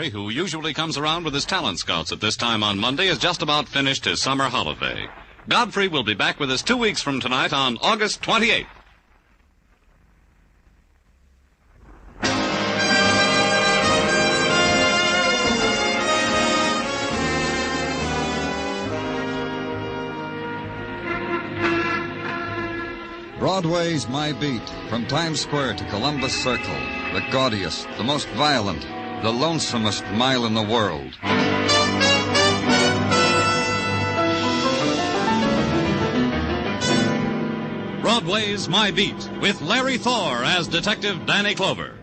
Godfrey, who usually comes around with his talent scouts at this time on Monday, has just about finished his summer holiday. Godfrey will be back with us 2 weeks from tonight on August 28th. Broadway's my beat, from Times Square to Columbus Circle, the gaudiest, the most violent, the lonesomest mile in the world. Broadway's My Beat, with Larry Thor as Detective Danny Clover.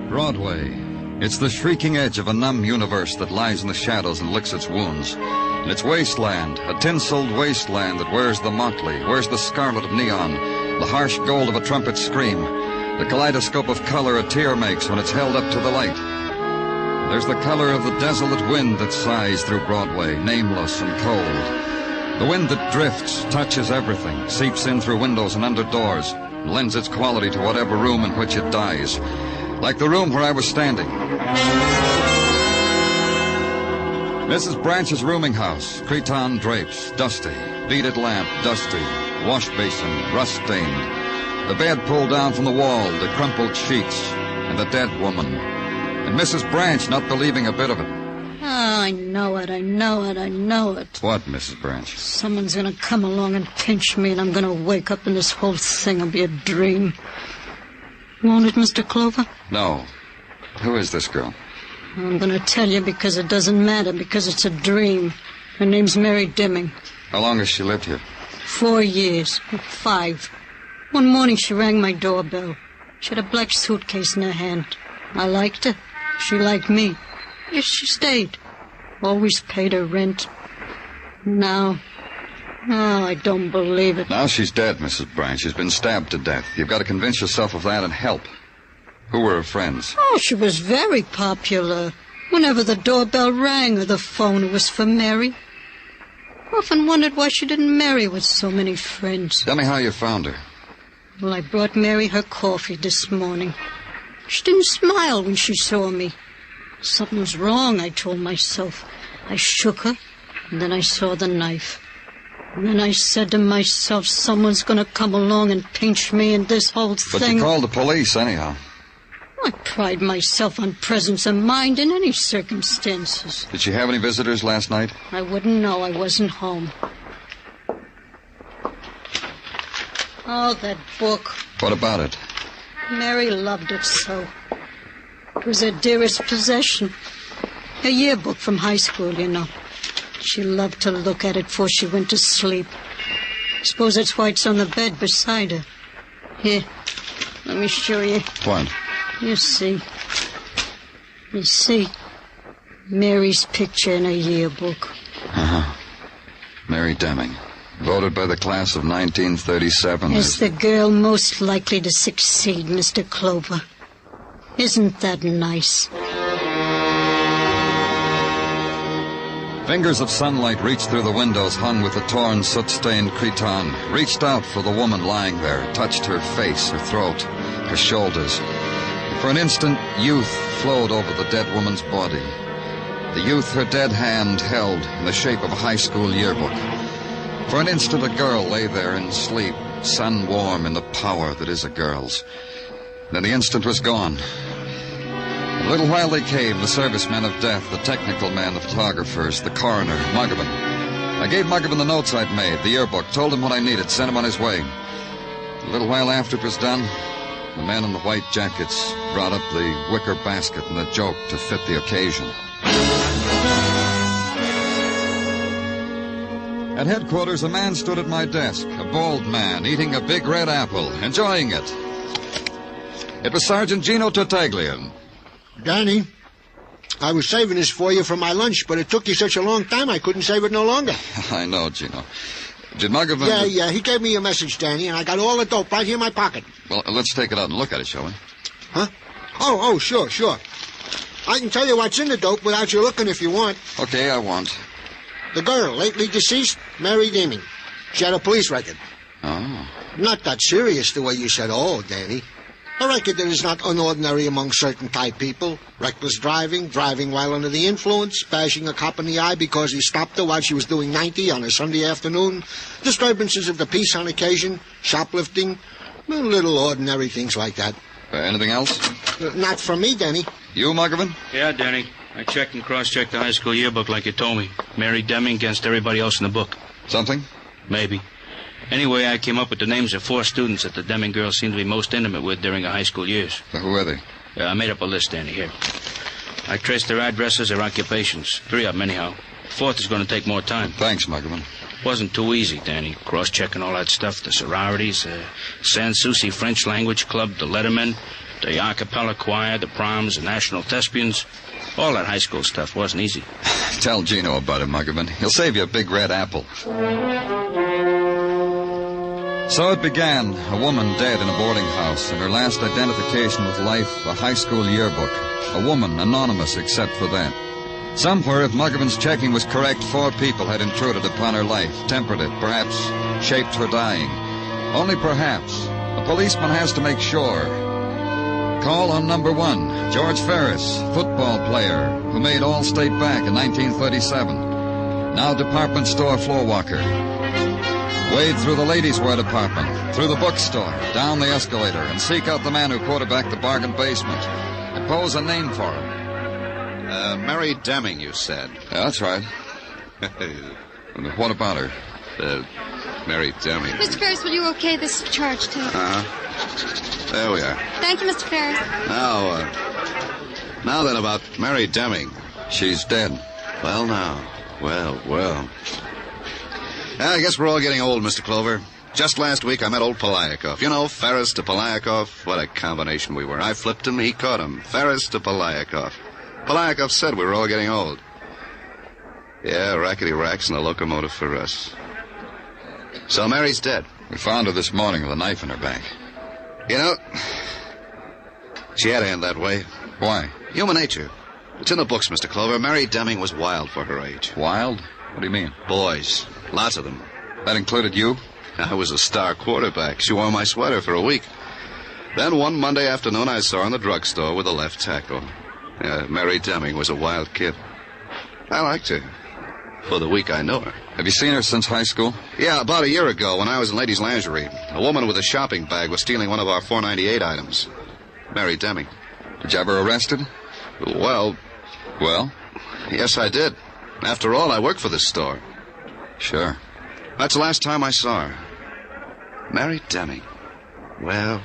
Broadway. It's the shrieking edge of a numb universe that lies in the shadows and licks its wounds. And it's wasteland, a tinseled wasteland that wears the motley, wears the scarlet of neon, the harsh gold of a trumpet scream, the kaleidoscope of color a tear makes when it's held up to the light. There's the color of the desolate wind that sighs through Broadway, nameless and cold. The wind that drifts, touches everything, seeps in through windows and under doors, and lends its quality to whatever room in which it dies. Like the room where I was standing. Mrs. Branch's rooming house, cretonne drapes, dusty, beaded lamp, dusty, wash basin, rust-stained, the bed pulled down from the wall, the crumpled sheets, and the dead woman. And Mrs. Branch not believing a bit of it. Oh, I know it. What, Mrs. Branch? Someone's going to come along and pinch me, and I'm going to wake up, and this whole thing will be a dream. Won't it, Mr. Clover? No. Who is this girl? I'm going to tell you because it doesn't matter, because it's a dream. Her name's Mary Deming. How long has she lived here? 4 years. 5. One morning she rang my doorbell. She had a black suitcase in her hand. I liked her. She liked me. Yes, she stayed. Always paid her rent. Now... Oh, I don't believe it. Now she's dead, Mrs. Branch. She's been stabbed to death. You've got to convince yourself of that and help. Who were her friends? Oh, she was very popular. Whenever the doorbell rang or the phone, it was for Mary. Often wondered why she didn't marry with so many friends. Tell me how you found her. Well, I brought Mary her coffee this morning. She didn't smile when she saw me. Something was wrong, I told myself. I shook her, and then I saw the knife. And then I said to myself, someone's going to come along and pinch me in this whole thing. But you called the police, anyhow. I pride myself on presence of mind in any circumstances. Did she have any visitors last night? I wouldn't know. I wasn't home. Oh, that book. What about it? Mary loved it so. It was her dearest possession. Her yearbook from high school, you know. She loved to look at it before she went to sleep. I suppose that's why it's on the bed beside her. Here, let me show you. What? You see. Mary's picture in her yearbook. Uh-huh. Mary Deming. Voted by the class of 1937. As the girl most likely to succeed, Mr. Clover. Isn't that nice? Fingers of sunlight reached through the windows hung with the torn, soot-stained cretonne, reached out for the woman lying there, touched her face, her throat, her shoulders. For an instant, youth flowed over the dead woman's body. The youth her dead hand held in the shape of a high school yearbook. For an instant, a girl lay there in sleep, sun-warm in the power that is a girl's. Then the instant was gone. A little while they came, the servicemen of death, the technical men, the photographers, the coroner, Muggavan. I gave Muggavan the notes I'd made, the yearbook, told him what I needed, sent him on his way. A little while after it was done, the men in the white jackets brought up the wicker basket and the joke to fit the occasion. At headquarters, a man stood at my desk, a bald man, eating a big red apple, enjoying it. It was Sergeant Gino Tartaglia. Danny, I was saving this for you for my lunch, but it took you such a long time I couldn't save it no longer. I know, Gino. Did Muggavan... Yeah, he gave me a message, Danny, and I got all the dope right here in my pocket. Well, let's take it out and look at it, shall we? Huh? Oh, sure. I can tell you what's in the dope without you looking if you want. Okay, I want. The girl, lately deceased, Mary Deming. She had a police record. Oh. Not that serious the way you said, oh, Danny. A record that is not unordinary among certain type people. Reckless driving, driving while under the influence, bashing a cop in the eye because he stopped her while she was doing 90 on a Sunday afternoon, disturbances of the peace on occasion, shoplifting, little ordinary things like that. Anything else? Not from me, Danny. You, Muggavan? Yeah, Danny. I checked and cross-checked the high school yearbook like you told me. Mary Deming against everybody else in the book. Something? Maybe. Anyway, I came up with the names of 4 students that the Deming girls seemed to be most intimate with during her high school years. So who are they? I made up a list, Danny, here. I traced their addresses, their occupations. 3 of them, anyhow. 4th is going to take more time. Thanks, Muggavan. Wasn't too easy, Danny. Cross-checking all that stuff, the sororities, Sans Souci French Language Club, the Lettermen, the a cappella choir, the proms, the national thespians. All that high school stuff wasn't easy. Tell Gino about it, Muggavan. He'll save you a big red apple. So it began, a woman dead in a boarding house, and her last identification with life, a high school yearbook. A woman, anonymous except for that. Somewhere, if Muggavan's checking was correct, 4 people had intruded upon her life, tempered it, perhaps shaped her dying. Only perhaps. A policeman has to make sure. Call on number 1, George Ferris, football player, who made All-State back in 1937. Now department store floor walker. Wade through the ladies' wear department, through the bookstore, down the escalator, and seek out the man who quarterbacked the bargain basement. Impose a name for him. Mary Deming, you said. Yeah, that's right. What about her? Mary Deming. Mr. Ferris, will you okay this charge, too? There we are. Thank you, Mr. Ferris. Now then about Mary Deming. She's dead. Well, now. Well. I guess we're all getting old, Mr. Clover. Just last week I met old Polyakov. You know, Ferris to Polyakov. What a combination we were. I flipped him, he caught him. Ferris to Polyakov. Polyakov said we were all getting old. Yeah, rackety racks and a locomotive for us. So Mary's dead. We found her this morning with a knife in her back. You know, she had to end that way. Why? Human nature. It's in the books, Mr. Clover. Mary Deming was wild for her age. Wild? What do you mean? Boys. Lots of them. That included you? I was a star quarterback. She wore my sweater for a week. Then one Monday afternoon I saw her in the drugstore with a left tackle. Mary Deming was a wild kid. I liked her. For the week I know her. Have you seen her since high school? Yeah, about a year ago when I was in ladies' lingerie. A woman with a shopping bag was stealing one of our 498 items. Mary Deming. Did you ever arrest her? Well? Yes, I did. After all, I work for this store. Sure. That's the last time I saw her. Mary Deming. Well.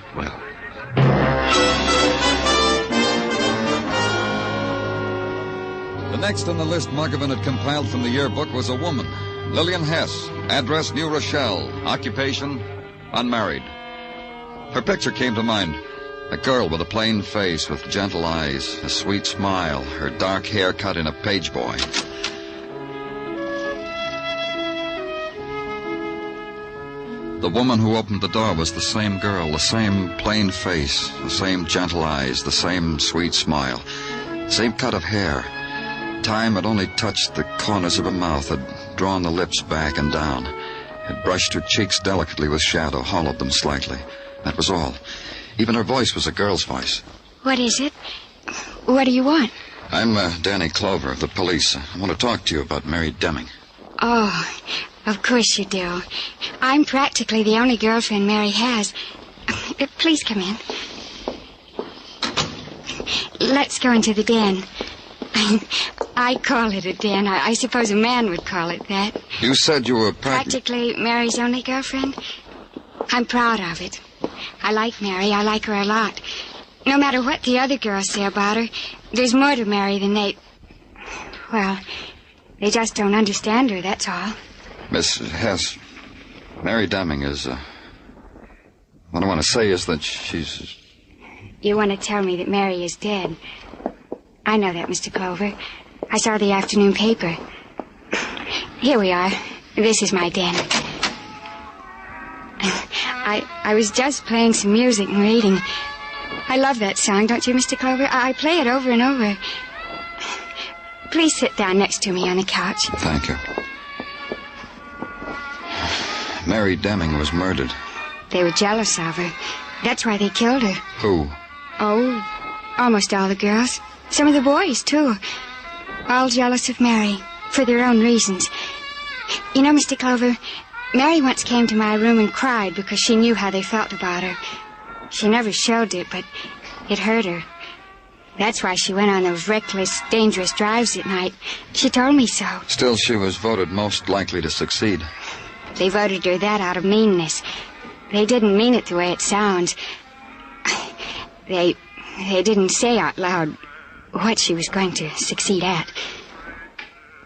The next on the list Muggavan had compiled from the yearbook was a woman. Lillian Hess. Address New Rochelle. Occupation unmarried. Her picture came to mind. A girl with a plain face with gentle eyes, a sweet smile, her dark hair cut in a page boy. The woman who opened the door was the same girl, the same plain face, the same gentle eyes, the same sweet smile, same cut of hair. Time had only touched the corners of her mouth, had drawn the lips back and down, had brushed her cheeks delicately with shadow, hollowed them slightly. That was all. Even her voice was a girl's voice. What is it? What do you want? I'm Danny Clover of the police. I want to talk to you about Mary Deming. Oh, of course you do. I'm practically the only girlfriend Mary has. Please come in. Let's go into the den. I call it a den. I suppose a man would call it that. You said you were practically Mary's only girlfriend? I'm proud of it. I like Mary. I like her a lot. No matter what the other girls say about her, there's more to Mary than they just don't understand her, that's all. Miss Hess, Mary Deming is, what I want to say is that she's... You want to tell me that Mary is dead? I know that, Mr. Clover. I saw the afternoon paper. Here we are. This is my den. I was just playing some music and reading. I love that song, don't you, Mr. Clover? I play it over and over. Please sit down next to me on the couch. Thank you. Mary Deming was murdered. They were jealous of her. That's why they killed her. Who? Oh, almost all the girls. Some of the boys, too. All jealous of Mary, for their own reasons. You know, Mr. Clover, Mary once came to my room and cried because she knew how they felt about her. She never showed it, but it hurt her. That's why she went on those reckless, dangerous drives at night. She told me so. Still, she was voted most likely to succeed. They voted her that out of meanness. They didn't mean it the way it sounds. They didn't say out loud what she was going to succeed at.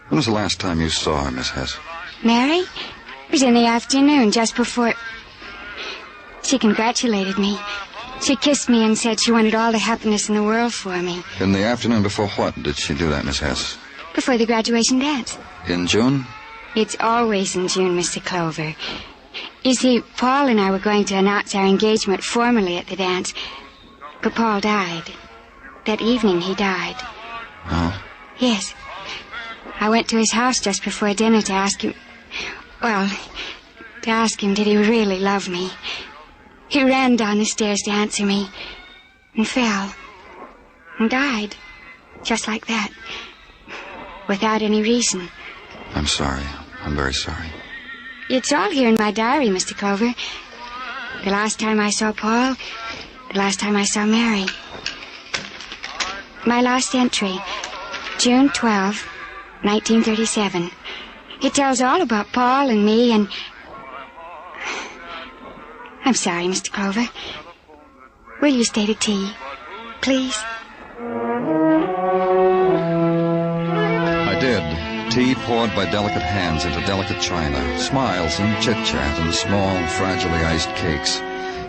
When was the last time you saw her, Miss Hess? Mary? It was in the afternoon, just before... She congratulated me. She kissed me and said she wanted all the happiness in the world for me. In the afternoon before what did she do that, Miss Hess? Before the graduation dance. In June? It's always in June, Mr. Clover. You see, Paul and I were going to announce our engagement formally at the dance, but Paul died. That evening he died. Oh? Yes. I went to his house just before dinner to ask him... Well, to ask him did he really love me. He ran down the stairs to answer me, and fell, and died, just like that, without any reason. I'm sorry. I'm very sorry. It's all here in my diary, Mr. Clover. The last time I saw Paul, the last time I saw Mary. My last entry, June 12, 1937. It tells all about Paul and me and... I'm sorry, Mr. Clover. Will you stay to tea, please? I did. Tea poured by delicate hands into delicate china. Smiles and chit-chat and small, fragilely iced cakes.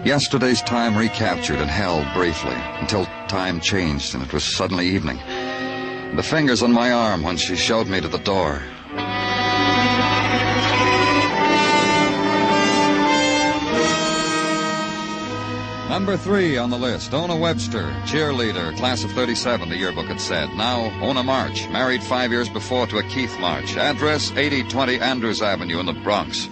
Yesterday's time recaptured and held briefly, until time changed and it was suddenly evening. The fingers on my arm when she showed me to the door. Number 3 on the list, Ona Webster, cheerleader, class of 37, the yearbook had said. Now, Ona March, married 5 years before to a Keith March. Address, 8020 Andrews Avenue in the Bronx.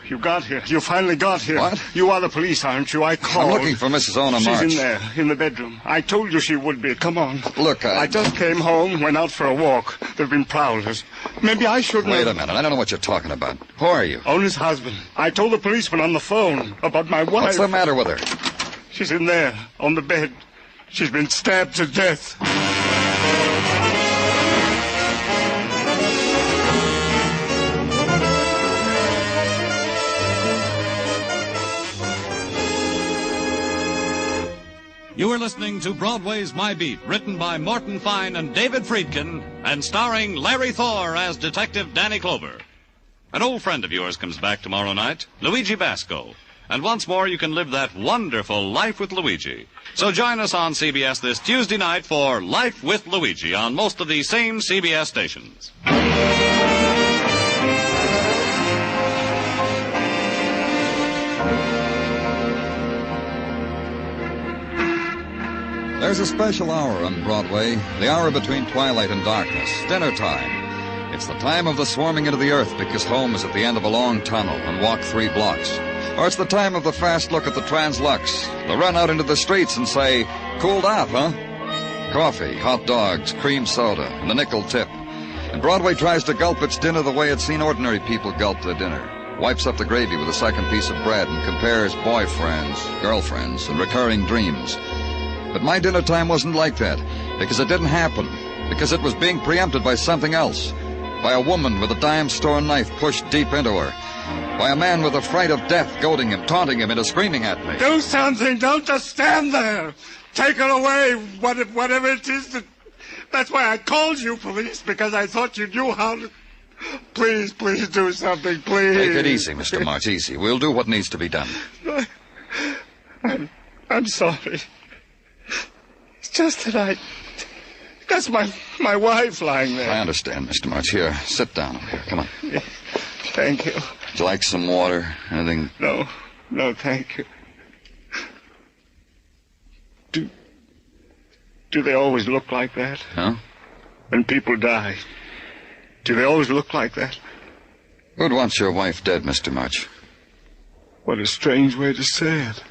You got here. You finally got here. What? You are the police, aren't you? I called. I'm looking for Mrs. Ona March. She's in there, in the bedroom. I told you she would be. Come on. Look, I just came home, went out for a walk. There have been prowlers. Maybe I should... Wait a minute. I don't know what you're talking about. Who are you? Ona's husband. I told the policeman on the phone about my wife. What's the matter with her? She's in there, on the bed. She's been stabbed to death. You are listening to Broadway's My Beat, written by Morton Fine and David Friedkin, and starring Larry Thor as Detective Danny Clover. An old friend of yours comes back tomorrow night, Luigi Basco. And once more you can live that wonderful Life with Luigi. So join us on CBS this Tuesday night for Life with Luigi on most of the same CBS stations. There's a special hour on Broadway, the hour between twilight and darkness, dinner time. It's the time of the swarming into the earth because home is at the end of a long tunnel and walk 3 blocks. Or it's the time of the fast look at the Translux, the run out into the streets and say, cooled off, huh? Coffee, hot dogs, cream soda, and a nickel tip. And Broadway tries to gulp its dinner the way it's seen ordinary people gulp their dinner. Wipes up the gravy with a second piece of bread and compares boyfriends, girlfriends, and recurring dreams. But my dinner time wasn't like that, because it didn't happen, because it was being preempted by something else, by a woman with a dime store knife pushed deep into her, by a man with a fright of death goading him, taunting him into screaming at me. Do something. Don't just stand there. Take her away, whatever it is. That's why I called you, police, because I thought you knew how to... Please do something, please. Take it easy, Mr. March, easy. We'll do what needs to be done. I'm sorry. It's just that that's my wife lying there. I understand, Mr. March. Here, sit down over here. Come on. Yeah, thank you. Would you like some water? Anything? No, thank you. Do they always look like that? Huh? When people die, do they always look like that? Who'd want your wife dead, Mr. March? What a strange way to say it.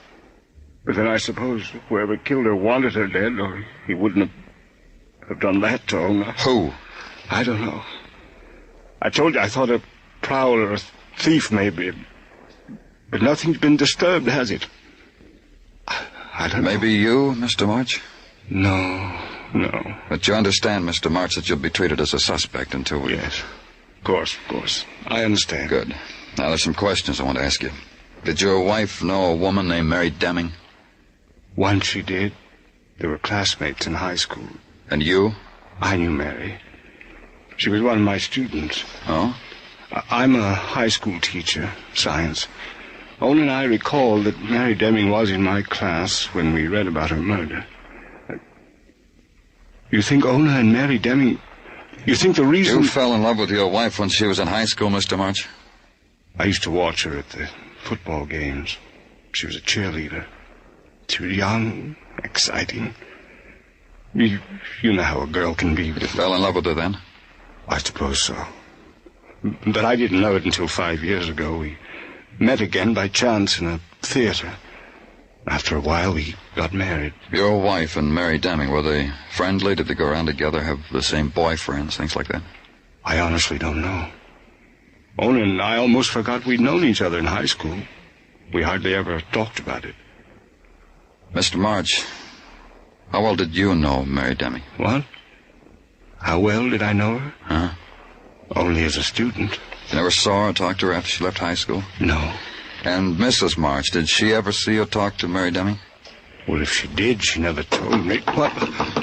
But then I suppose whoever killed her wanted her dead, or he wouldn't have done that to Ona. Who? I don't know. I told you I thought a prowler or a thief, maybe. But nothing's been disturbed, has it? I don't know. Maybe you, Mr. March? No. But you understand, Mr. March, that you'll be treated as a suspect until we... Yes. Of course. I understand. Good. Now, there's some questions I want to ask you. Did your wife know a woman named Mary Deming? Once she did. They were classmates in high school. And you? I knew Mary. She was one of my students. Oh? I'm a high school teacher, science. Ona and I recall that Mary Deming was in my class when we read about her murder. You think Ona and Mary Deming... You think the reason... You fell in love with your wife when she was in high school, Mr. March? I used to watch her at the football games. She was a cheerleader. She was young, exciting. You know how a girl can be. You fell in love with her then? I suppose so. But I didn't know it until 5 years ago. We met again by chance in a theater. After a while, we got married. Your wife and Mary Deming, were they friendly? Did they go around together, have the same boyfriends, things like that? I honestly don't know. Ona and I almost forgot we'd known each other in high school. We hardly ever talked about it. Mr. March, how well did you know Mary Deming? What? How well did I know her? Huh? Only as a student. You never saw her or talked to her after she left high school? No. And Mrs. March, did she ever see or talk to Mary Deming? Well, if she did, she never told me.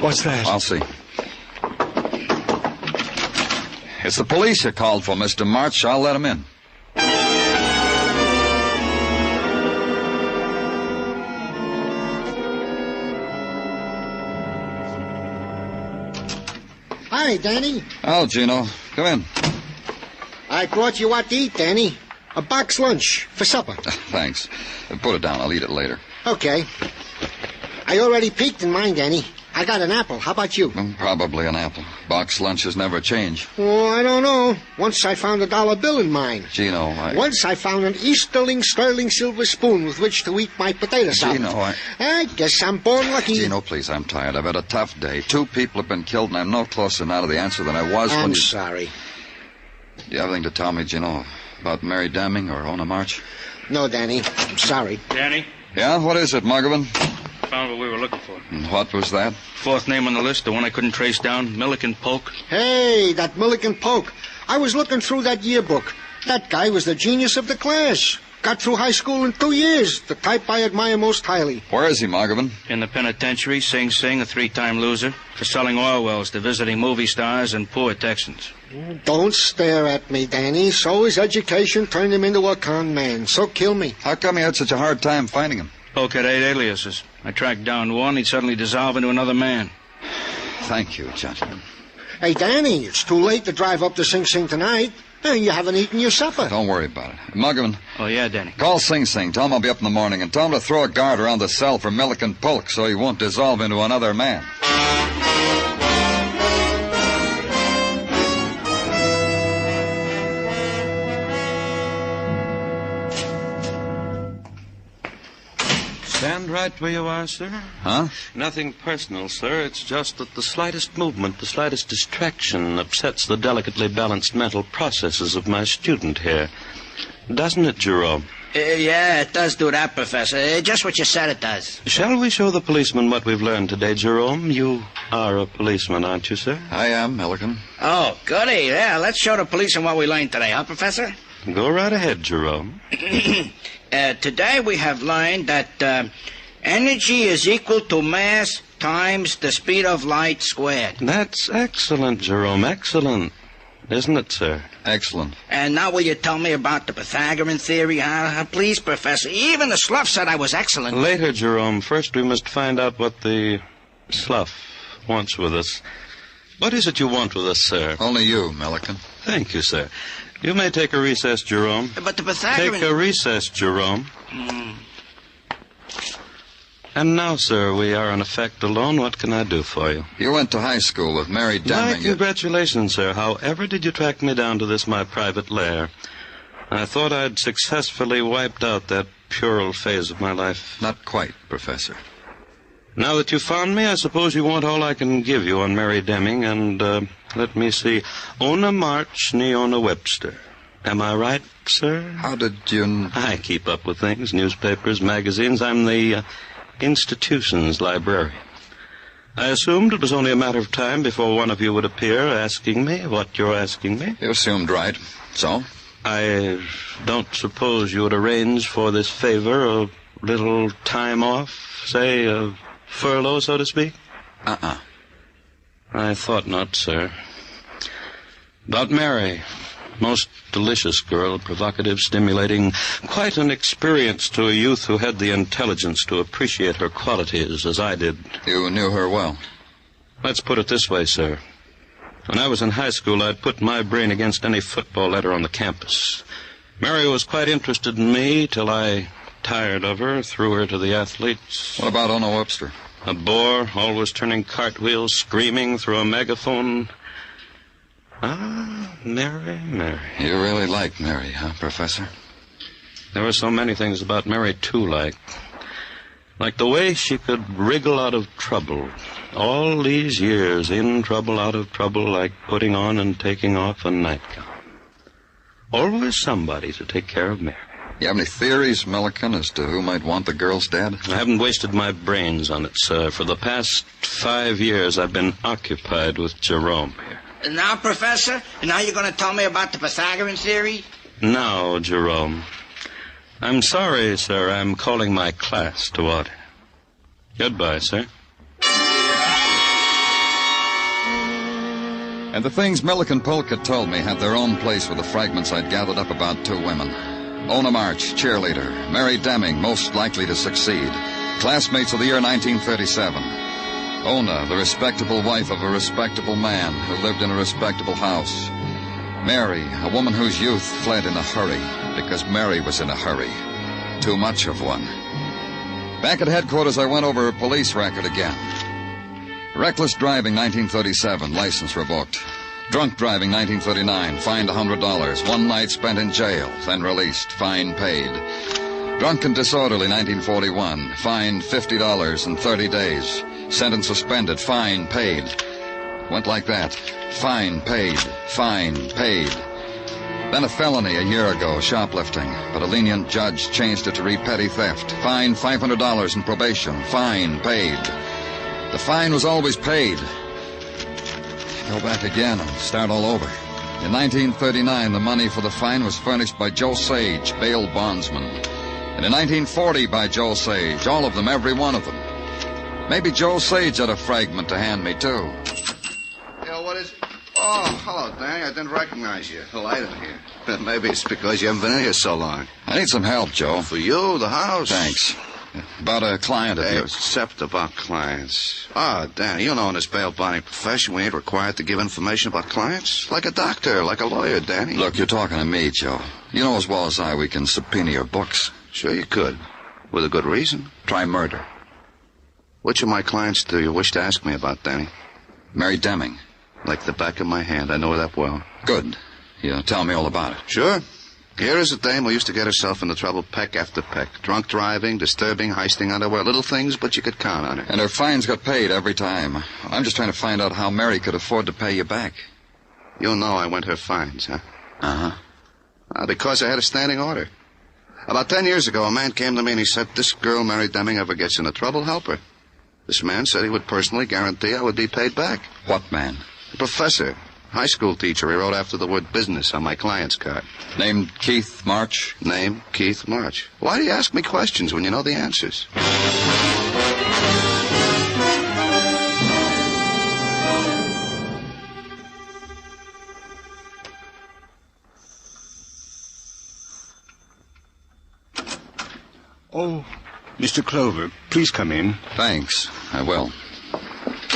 What's that? I'll see. It's the police you called for, Mr. March. I'll let them in. Hi, Danny. Oh, Gino. Come in. I brought you what to eat, Danny. A box lunch for supper. Thanks. Put it down. I'll eat it later. Okay. I already peeked in mine, Danny. I got an apple. How about you? Probably an apple. Box lunches never change. Oh, I don't know. Once I found $1 bill in mine. Gino, Once I found an Easterling sterling silver spoon with which to eat my potato salad. Gino, I guess I'm born lucky. Gino, please, I'm tired. I've had a tough day. 2 people have been killed, and I'm no closer now to the answer than I was when I'm you... sorry. Do you have anything to tell me, Gino, about Mary Deming or Ona March? No, Danny. I'm sorry. Danny? Yeah? What is it, Muggavan? Found what we were looking for. And what was that? 4th name on the list, the one I couldn't trace down, Milliken Polk. Hey, that Milliken Polk. I was looking through that yearbook. That guy was the genius of the class. Got through high school in 2 years. The type I admire most highly. Where is he, Muggavan? In the penitentiary, Sing Sing, a 3-time loser, for selling oil wells to visiting movie stars and poor Texans. Don't stare at me, Danny. So his education turned him into a con man. So kill me. How come you had such a hard time finding him? Polk had 8 aliases. I tracked down one, he'd suddenly dissolve into another man. Thank you, gentlemen. Hey, Danny, it's too late to drive up to Sing Sing tonight. You haven't eaten your supper. Don't worry about it. Muggavan. Oh, yeah, Danny. Call Sing Sing. Tell him I'll be up in the morning, and tell him to throw a guard around the cell for Milliken Polk so he won't dissolve into another man. Stand right where you are, sir. Huh? Nothing personal, sir. It's just that the slightest movement, the slightest distraction upsets the delicately balanced mental processes of my student here. Doesn't it, Jerome? Yeah, it does do that, Professor. Just what you said it does. Shall we show the policeman what we've learned today, Jerome? You are a policeman, aren't you, sir? I am, Milliken. Oh, goody. Yeah, let's show the policeman what we learned today, huh, Professor? Go right ahead, Jerome. Today we have learned that energy is equal to mass times the speed of light squared. That's excellent, Jerome. Excellent. Isn't it, sir? Excellent. And now will you tell me about the Pythagorean theory? Please, Professor. Even the slough said I was excellent. Later, Jerome. First we must find out what the slough wants with us. What is it you want with us, sir? Only you, Milliken. Thank you, sir. You may take a recess, Jerome. But the Pythagorean... Take a recess, Jerome. And now, sir, we are in effect alone. What can I do for you? You went to high school with Mary Deming. My congratulations, sir. However did you track me down to this, my private lair? I thought I'd successfully wiped out that puerile phase of my life. Not quite, Professor. Now that you found me, I suppose you want all I can give you on Mary Deming and, let me see, Ona March, Ona Webster. Am I right, sir? How did you... I keep up with things, newspapers, magazines. I'm the institution's librarian. I assumed it was only a matter of time before one of you would appear asking me what you're asking me. You assumed right. So? I don't suppose you would arrange for this favor a little time off, say, a furlough, so to speak? I thought not, sir. About Mary. Most delicious girl, provocative, stimulating, quite an experience to a youth who had the intelligence to appreciate her qualities as I did. You knew her well? Let's put it this way, sir. When I was in high school, I'd put my brain against any football letter on the campus. Mary was quite interested in me till I tired of her, threw her to the athletes. What about Ona Webster? A bore, always turning cartwheels, screaming through a megaphone. Mary. You really like Mary, huh, Professor? There were so many things about Mary, too, like the way she could wriggle out of trouble. All these years, in trouble, out of trouble, like putting on and taking off a nightgown. Always somebody to take care of Mary. You have any theories, Milliken, as to who might want the girls dead? I haven't wasted my brains on it, sir. For the past 5 years, I've been occupied with Jerome here. Now, Professor, now you're going to tell me about the Pythagorean theory? Now, Jerome. I'm sorry, sir. I'm calling my class to order. Goodbye, sir. And the things Milliken Polk had told me had their own place with the fragments I'd gathered up about two women. Ona March, cheerleader. Mary Deming, most likely to succeed. Classmates of the year 1937. Ona, the respectable wife of a respectable man who lived in a respectable house. Mary, a woman whose youth fled in a hurry, because Mary was in a hurry. Too much of one. Back at headquarters, I went over her police record again. Reckless driving, 1937, license revoked. Drunk driving, 1939, fined $100. 1 night spent in jail, then released, fine paid. Drunk and disorderly, 1941, fined $50 and 30 days. Sentence suspended, fine paid. Went like that. Fine paid, fine paid. Then a felony a year ago, shoplifting, but a lenient judge changed it to petty theft. Fine $500 and probation, fine paid. The fine was always paid. Go back again and start all over. In 1939, the money for the fine was furnished by Joe Sage, bail bondsman. And in 1940 by Joe Sage, all of them, every one of them. Maybe Joe Sage had a fragment to hand me, too. Yeah, what is it? Oh, hello, Danny. I didn't recognize you. The light in here. Maybe it's because you haven't been in here so long. I need some help, Joe. For you, the house. Thanks. About a client of yours. Except about clients. Danny, you know in this bail bonding profession we ain't required to give information about clients. Like a doctor, like a lawyer, Danny. Look, you're talking to me, Joe. You know as well as I we can subpoena your books. Sure you could. With a good reason. Try murder. Which of my clients do you wish to ask me about, Danny? Mary Deming. Like the back of my hand. I know her that well. Good. You tell me all about it. Sure. Here is a dame who used to get herself into trouble peck after peck. Drunk driving, disturbing, heisting underwear. Little things, but you could count on her. And her fines got paid every time. I'm just trying to find out how Mary could afford to pay you back. You know I went her fines, huh? Uh-huh. Because I had a standing order. About 10 years ago, a man came to me and he said, this girl, Mary Deming, ever gets into trouble, help her. This man said he would personally guarantee I would be paid back. What man? The professor. High school teacher. He wrote after the word business on my client's card. Named Keith March? Name, Keith March. Why do you ask me questions when you know the answers? Oh, Mr. Clover, please come in. Thanks. I will.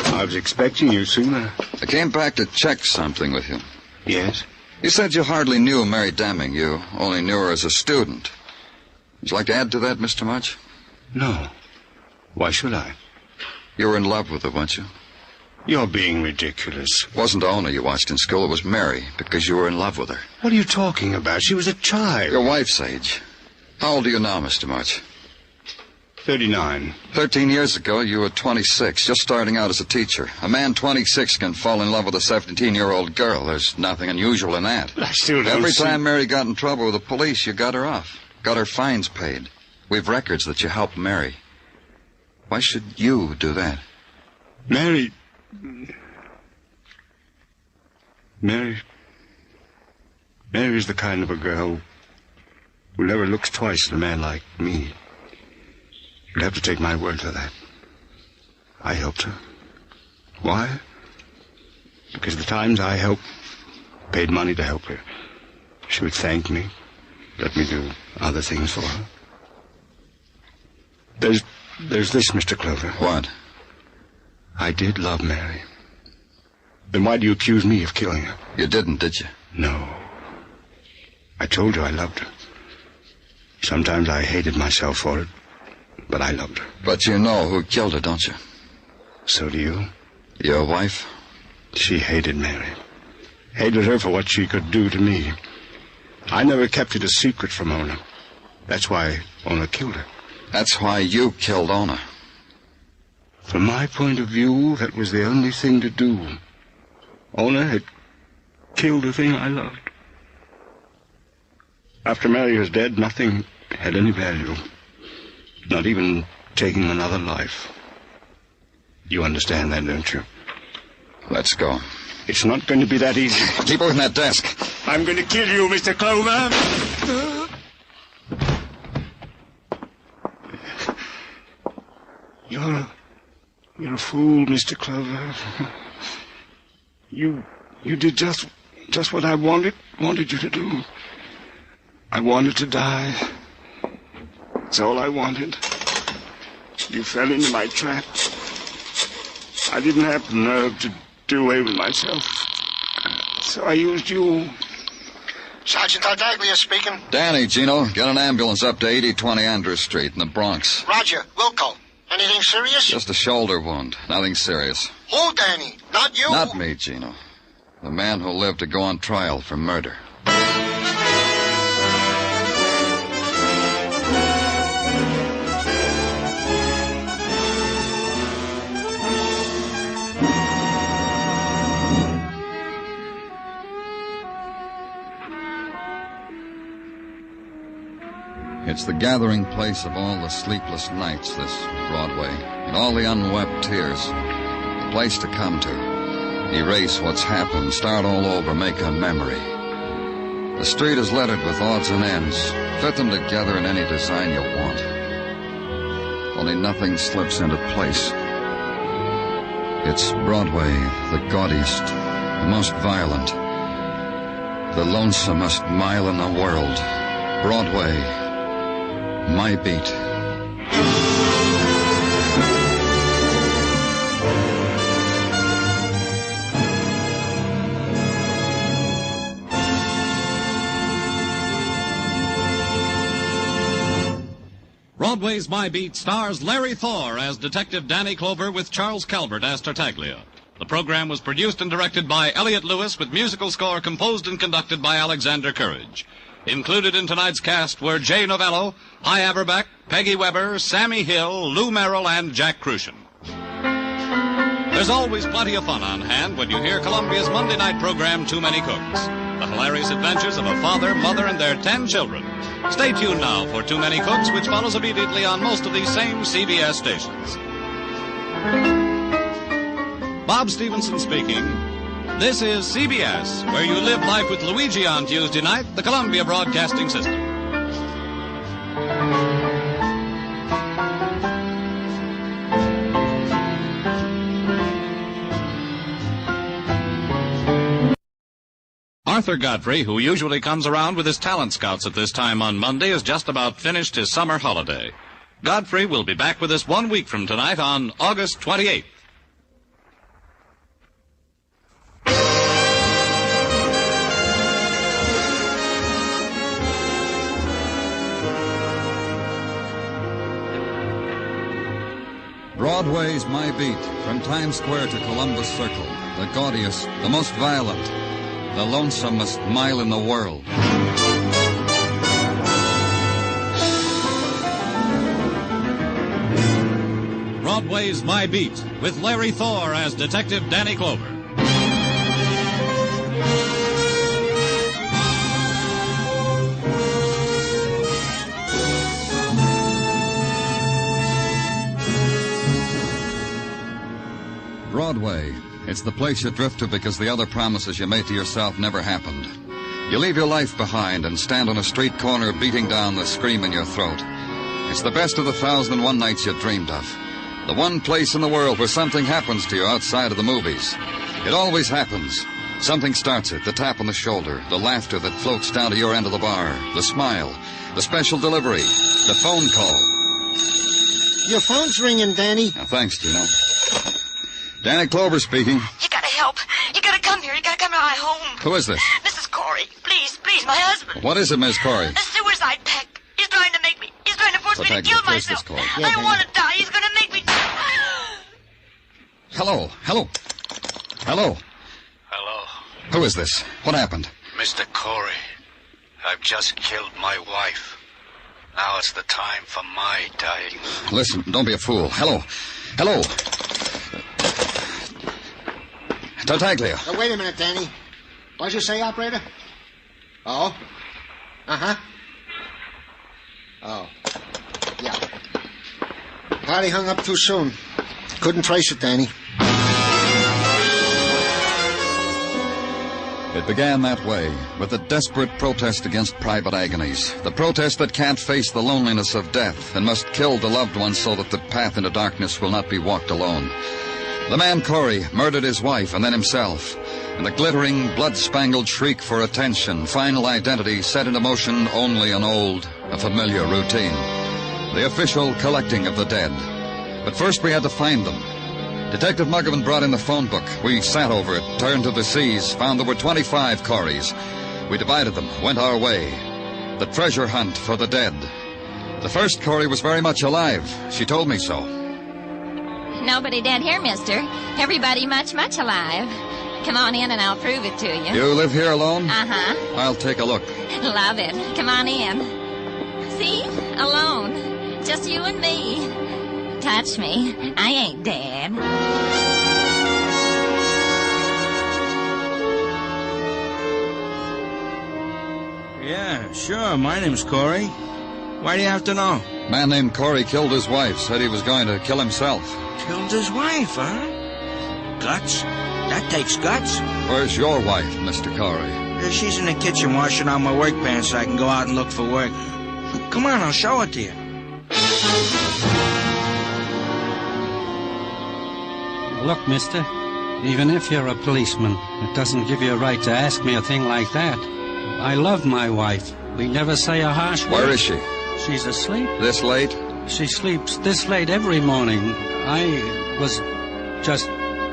I was expecting you sooner. I came back to check something with you. Yes? You said you hardly knew Mary Deming. You only knew her as a student. Would you like to add to that, Mr. March? No. Why should I? You were in love with her, weren't you? You're being ridiculous. It wasn't Ona you watched in school. It was Mary, because you were in love with her. What are you talking about? She was a child. Your wife's age. How old are you now, Mr. March? 39. 13 years ago, you were 26, just starting out as a teacher. A man 26 can fall in love with a 17-year-old girl. There's nothing unusual in that. But I still don't Every see... time Mary got in trouble with the police, you got her off. Got her fines paid. We've records that you helped Mary. Why should you do that? Mary's the kind of a girl who never looks twice at a man like me. You'll have to take my word for that. I helped her. Why? Because the times I helped, paid money to help her, she would thank me, let me do other things for her. There's this, Mr. Clover. What? I did love Mary. Then why do you accuse me of killing her? You didn't, did you? No. I told you I loved her. Sometimes I hated myself for it, but I loved her. But you know who killed her, don't you? So do you? Your wife? She hated Mary. Hated her for what she could do to me. I never kept it a secret from Ona. That's why Ona killed her. That's why you killed Ona. From my point of view, that was the only thing to do. Ona had killed the thing I loved. After Mary was dead, nothing had any value. Not even taking another life. You understand that, don't you? Let's go. It's not going to be that easy. Keep her in that desk. I'm going to kill you, Mr. Clover. You're a fool, Mr. Clover. You did just what I wanted you to do. I wanted to die. That's all I wanted. You fell into my trap. I didn't have the nerve to do away with myself. So I used you. Sergeant Tartaglia speaking. Danny, Gino, get an ambulance up to 8020 Andrews Street in the Bronx. Roger. Wilco. Anything serious? Just a shoulder wound. Nothing serious. Who, Danny? Not you? Not me, Gino. The man who lived to go on trial for murder. It's the gathering place of all the sleepless nights, this Broadway, and all the unwept tears. The place to come to. Erase what's happened, start all over, make a memory. The street is littered with odds and ends. Fit them together in any design you want. Only nothing slips into place. It's Broadway, the gaudiest, the most violent, the lonesomest mile in the world. Broadway. My beat. Broadway's My Beat stars Larry Thor as Detective Danny Clover with Charles Calvert as Tartaglia. The program was produced and directed by Elliott Lewis with musical score composed and conducted by Alexander Courage. Included in tonight's cast were Jay Novello, Hy Averback, Peggy Weber, Sammy Hill, Lou Merrill, and Jack Crucian. There's always plenty of fun on hand when you hear Columbia's Monday night program, Too Many Cooks. The hilarious adventures of a father, mother, and their 10 children. Stay tuned now for Too Many Cooks, which follows immediately on most of these same CBS stations. Bob Stevenson speaking. This is CBS, where you live life with Luigi on Tuesday night, the Columbia Broadcasting System. Arthur Godfrey, who usually comes around with his talent scouts at this time on Monday, has just about finished his summer holiday. Godfrey will be back with us 1 week from tonight on August 28th. Broadway's My Beat, from Times Square to Columbus Circle, the gaudiest, the most violent, the lonesomest mile in the world. Broadway's My Beat, with Larry Thor as Detective Danny Clover. Broadway. It's the place you drift to because the other promises you made to yourself never happened. You leave your life behind and stand on a street corner beating down the scream in your throat. It's the best of the 1,001 nights you dreamed of. The one place in the world where something happens to you outside of the movies. It always happens. Something starts it, the tap on the shoulder, the laughter that floats down to your end of the bar, the smile, the special delivery, the phone call. Your phone's ringing, Danny. Thanks, Gino. Danny Clover speaking. You gotta help. You gotta come here. You gotta come to my home. Who is this? Mrs. Corey. Please, my husband. What is it, Miss Corey? A suicide pact. He's trying to force me to kill myself. I don't want to die. He's gonna make me... Hello. Hello. Who is this? What happened? Mr. Corey, I've just killed my wife. Now it's the time for my dying. Listen, don't be a fool. Hello. Tartaglia. Wait a minute, Danny. What'd you say, operator? Oh? Uh-huh. Oh. Yeah. Party hung up too soon. Couldn't trace it, Danny. It began that way, with a desperate protest against private agonies. The protest that can't face the loneliness of death and must kill the loved ones so that the path into darkness will not be walked alone. The man Corey murdered his wife and then himself. And the glittering, blood-spangled shriek for attention, final identity set into motion only an old, a familiar routine. The official collecting of the dead. But first we had to find them. Detective Muggavan brought in the phone book. We sat over it, turned to the seas, found there were 25 Coreys. We divided them, went our way. The treasure hunt for the dead. The first Corey was very much alive. She told me so. Nobody dead here, mister. Everybody much, much alive. Come on in and I'll prove it to you. You live here alone? Uh-huh. I'll take a look. Love it. Come on in. See? Alone. Just you and me. Touch me. I ain't dead. Yeah, sure. My name's Corey. Why do you have to know? Man named Corey killed his wife. Said he was going to kill himself. Killed his wife, huh? Guts? That takes guts. Where's your wife, Mr. Corey? She's in the kitchen washing out my work pants so I can go out and look for work. Come on, I'll show it to you. Look, mister, even if you're a policeman, it doesn't give you a right to ask me a thing like that. I love my wife. We never say a harsh word. Where is she? She's asleep. This late? She sleeps this late every morning. I was just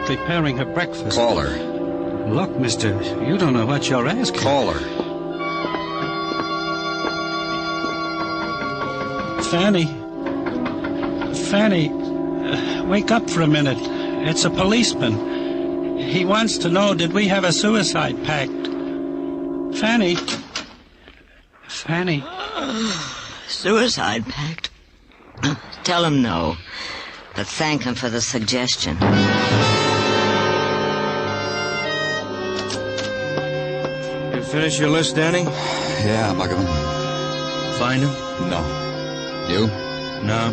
preparing her breakfast. Call her. Look, mister, you don't know what you're asking. Call her. Fanny, wake up for a minute. It's a policeman. He wants to know, did we have a suicide pact? Fanny. Suicide pact? Tell him no, but thank him for the suggestion. You finish your list, Danny? Yeah, Muggavan. Find him? No. You? No.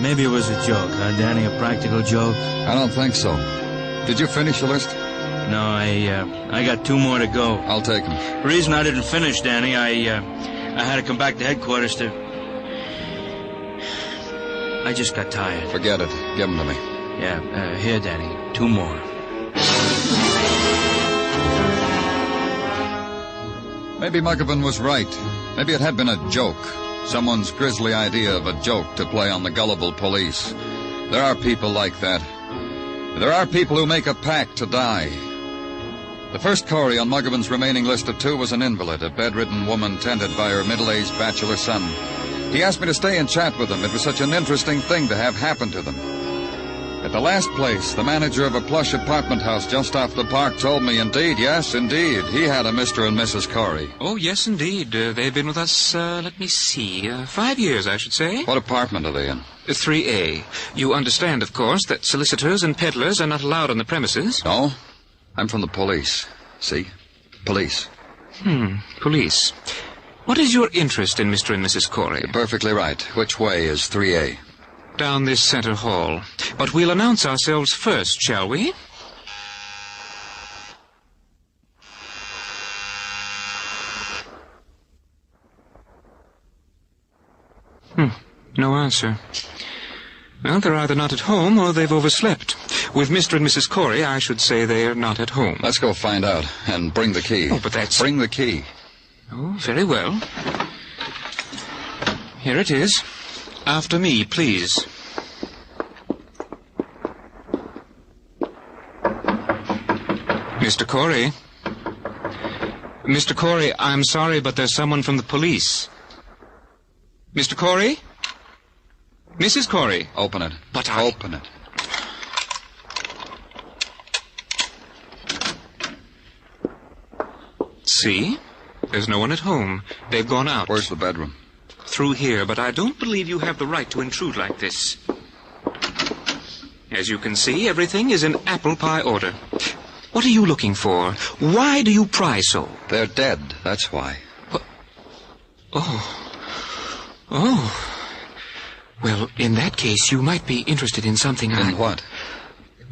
Maybe it was a joke, huh, Danny? A practical joke? I don't think so. Did you finish your list? No, I got 2 more to go. I'll take them. The reason I didn't finish, Danny, I had to come back to headquarters to... I just got tired. Forget it. Give them to me. Yeah, here, Danny. 2 more. Maybe Muggavan was right. Maybe it had been a joke. Someone's grisly idea of a joke to play on the gullible police. There are people like that. There are people who make a pact to die. The first Corey on Muggavan's remaining list of 2 was an invalid, a bedridden woman tended by her middle-aged bachelor son. He asked me to stay and chat with them. It was such an interesting thing to have happen to them. At the last place, the manager of a plush apartment house just off the park told me, indeed, yes, indeed, he had a Mr. and Mrs. Corey. Oh, yes, indeed. They've been with us, 5 years, I should say. What apartment are they in? 3A. You understand, of course, that solicitors and peddlers are not allowed on the premises. No, I'm from the police. See? Police. Police. What is your interest in Mr. and Mrs. Corey? You're perfectly right. Which way is 3A? Down this center hall. But we'll announce ourselves first, shall we? No answer. Well, they're either not at home or they've overslept. With Mr. and Mrs. Corey, I should say they're not at home. Let's go find out. And bring the key. Oh, but that's... Bring the key. Oh, very well. Here it is. After me, please. Mr. Corey. Mr. Corey, I'm sorry, but there's someone from the police. Mr. Corey? Mrs. Corey? Open it. But Open it. See? There's no one at home. They've gone out. Where's the bedroom? Through here, but I don't believe you have the right to intrude like this. As you can see, everything is in apple pie order. What are you looking for? Why do you pry so? They're dead, that's why. Oh. Well, in that case, you might be interested in something In what?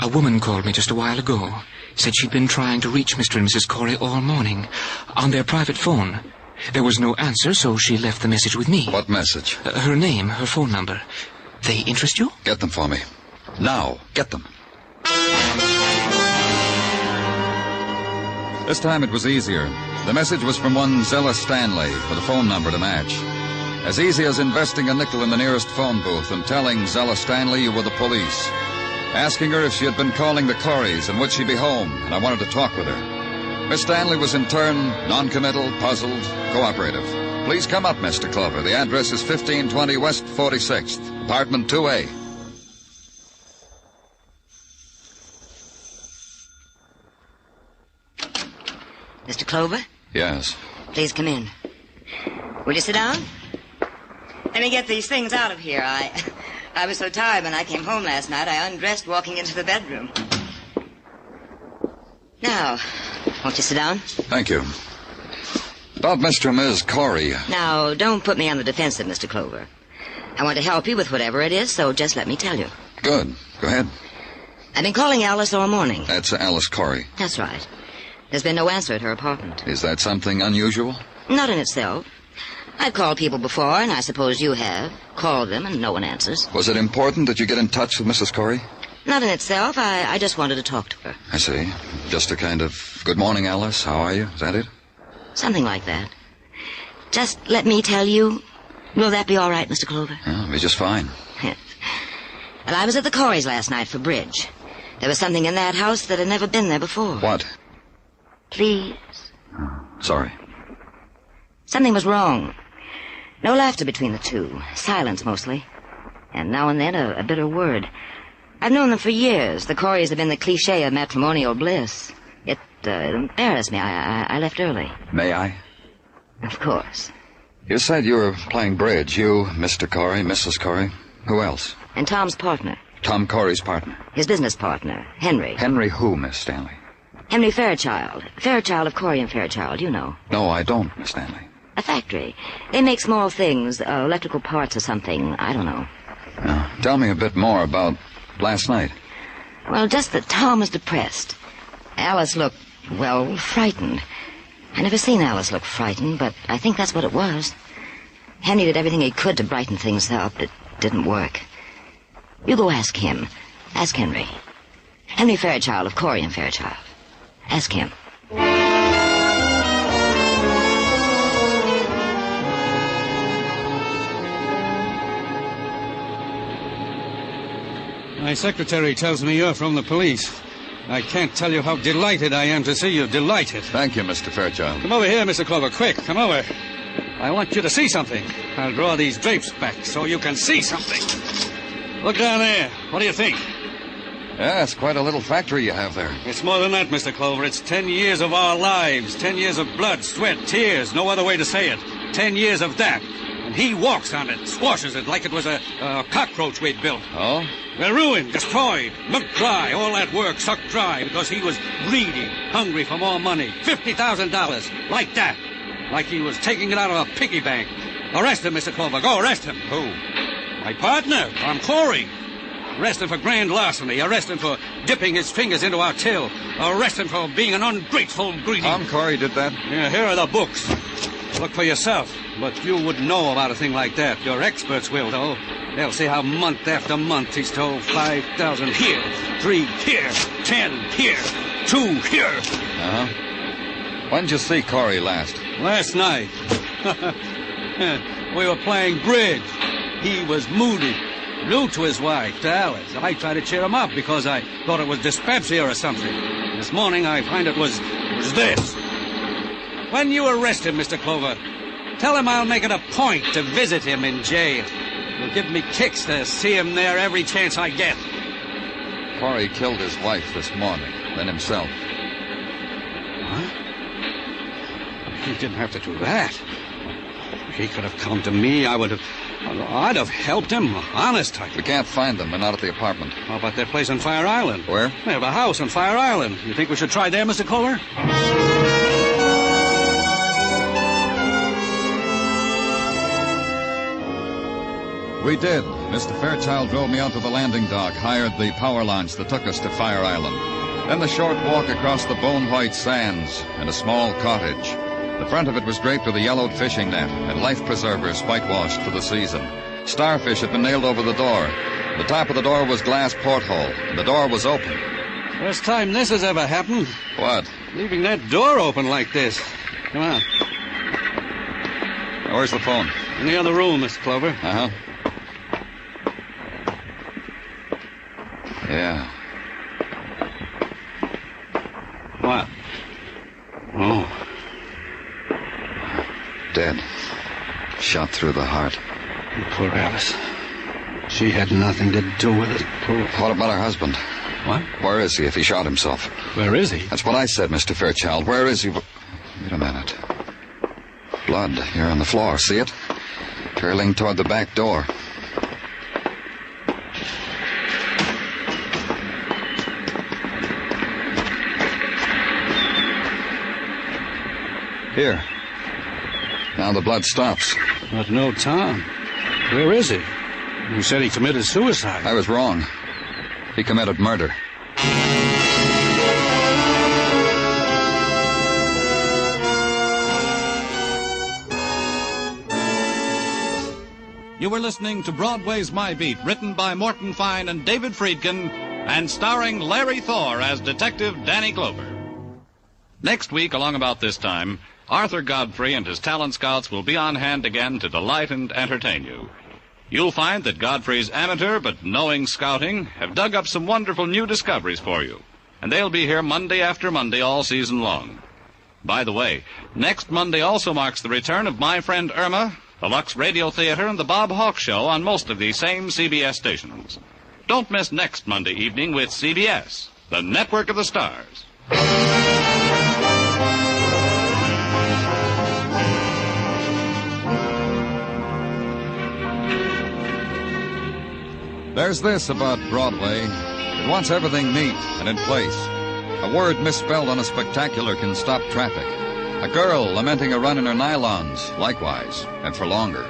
A woman called me just a while ago. Said she'd been trying to reach Mr. and Mrs. Corey all morning on their private phone. There was no answer, so she left the message with me. What message? Her name, her phone number. They interest you? Get them for me. Now, get them. This time it was easier. The message was from one Zella Stanley with a phone number to match. As easy as investing a nickel in the nearest phone booth and telling Zella Stanley you were the police. Asking her if she had been calling the Coreys and would she be home, and I wanted to talk with her. Miss Stanley was in turn non-committal, puzzled, cooperative. Please come up, Mr. Clover. The address is 1520 West 46th, apartment 2A. Mr. Clover? Yes. Please come in. Will you sit down? Let me get these things out of here. I was so tired when I came home last night, I undressed walking into the bedroom. Now, won't you sit down? Thank you. About Mr. and Ms. Corey. Now, don't put me on the defensive, Mr. Clover. I want to help you with whatever it is, so just let me tell you. Good. Go ahead. I've been calling Alice all morning. That's Alice Corey. That's right. There's been no answer at her apartment. Is that something unusual? Not in itself. I've called people before, and I suppose you have. Called them, and no one answers. Was it important that you get in touch with Mrs. Corey? Not in itself. I just wanted to talk to her. I see. Just a kind of, good morning, Alice. How are you? Is that it? Something like that. Just let me tell you. Will that be all right, Mr. Clover? Yeah, it'll be just fine. Well, I was at the Coreys last night for bridge. There was something in that house that had never been there before. What? Please. Sorry. Something was wrong. No laughter between the two. Silence, mostly. And now and then a bitter word. I've known them for years. The Coreys have been the cliché of matrimonial bliss. It embarrassed me. I left early. May I? Of course. You said you were playing bridge. You, Mr. Corey, Mrs. Corey. Who else? And Tom's partner. Tom Corey's partner. His business partner, Henry. Henry who, Miss Stanley? Henry Fairchild. Fairchild of Corey and Fairchild, you know. No, I don't, Miss Stanley. A factory. They make small things, electrical parts or something. I don't know. Tell me a bit more about last night. Well, just that Tom was depressed. Alice looked, well, frightened. I never seen Alice look frightened, but I think that's what it was. Henry did everything he could to brighten things up. It didn't work. You go ask him. Ask Henry. Henry Fairchild of Corey and Fairchild. Ask him. My secretary tells me you're from the police. I can't tell you how delighted I am to see you. Delighted. Thank you, Mr. Fairchild. Come over here, Mr. Clover. Quick, come over. I want you to see something. I'll draw these drapes back so you can see something. Look down there. What do you think? Yeah, it's quite a little factory you have there. It's more than that, Mr. Clover. It's 10 years of our lives. 10 years of blood, sweat, tears. No other way to say it. 10 years of that. And he walks on it, squashes it like it was a cockroach we'd built. Oh? We're ruined, destroyed, milked dry. All that work sucked dry because he was greedy, hungry for more money. $50,000. Like that. Like he was taking it out of a piggy bank. Arrest him, Mr. Clover. Go arrest him. Who? My partner, Tom Corey. Arrest him for grand larceny. Arrest him for dipping his fingers into our till. Arrest him for being an ungrateful, greedy... Tom Corey did that? Yeah, here are the books. Look for yourself. But you wouldn't know about a thing like that. Your experts will, though. They'll see how month after month he stole 5,000 here, 3 here, 10 here, 2 here. Uh-huh. When did you see Corey last? Last night. We were playing bridge. He was moody. New to his wife, to Alice. I tried to cheer him up because I thought it was dyspepsia or something. This morning I find it was this. When you arrest him, Mr. Clover, tell him I'll make it a point to visit him in jail. It'll give me kicks to see him there every chance I get. Corey killed his wife this morning, then himself. What? He didn't have to do that. He could have come to me. I'd have helped him. Honest. We can't find them. They're not at the apartment. How about their place on Fire Island? Where? They have a house on Fire Island. You think we should try there, Mr. Clover? We did. Mr. Fairchild drove me out to the landing dock, hired the power launch that took us to Fire Island. Then the short walk across the bone-white sands and a small cottage. The front of it was draped with a yellowed fishing net and life preservers whitewashed for the season. Starfish had been nailed over the door. The top of the door was glass porthole, and the door was open. First time this has ever happened. What? Leaving that door open like this. Come on. Where's the phone? In the other room, Mr. Clover. Uh-huh. Yeah. What? Oh. Dead. Shot through the heart. Poor Alice. She had nothing to do with it. What about her husband? What? Where is he if he shot himself? Where is he? That's what I said, Mr. Fairchild. Where is he? Wait a minute. Blood here on the floor. See it? Trailing toward the back door. Here. Now the blood stops. But no Tom. Where is he? You said he committed suicide. I was wrong. He committed murder. You were listening to Broadway's My Beat, written by Morton Fine and David Friedkin, and starring Larry Thor as Detective Danny Clover. Next week, along about this time, Arthur Godfrey and his talent scouts will be on hand again to delight and entertain you. You'll find that Godfrey's amateur but knowing scouting have dug up some wonderful new discoveries for you, and they'll be here Monday after Monday all season long. By the way, next Monday also marks the return of My Friend Irma, the Lux Radio Theater, and the Bob Hawke Show on most of these same CBS stations. Don't miss next Monday evening with CBS, the network of the stars. There's this about Broadway. It wants everything neat and in place. A word misspelled on a spectacular can stop traffic. A girl lamenting a run in her nylons, likewise, and for longer.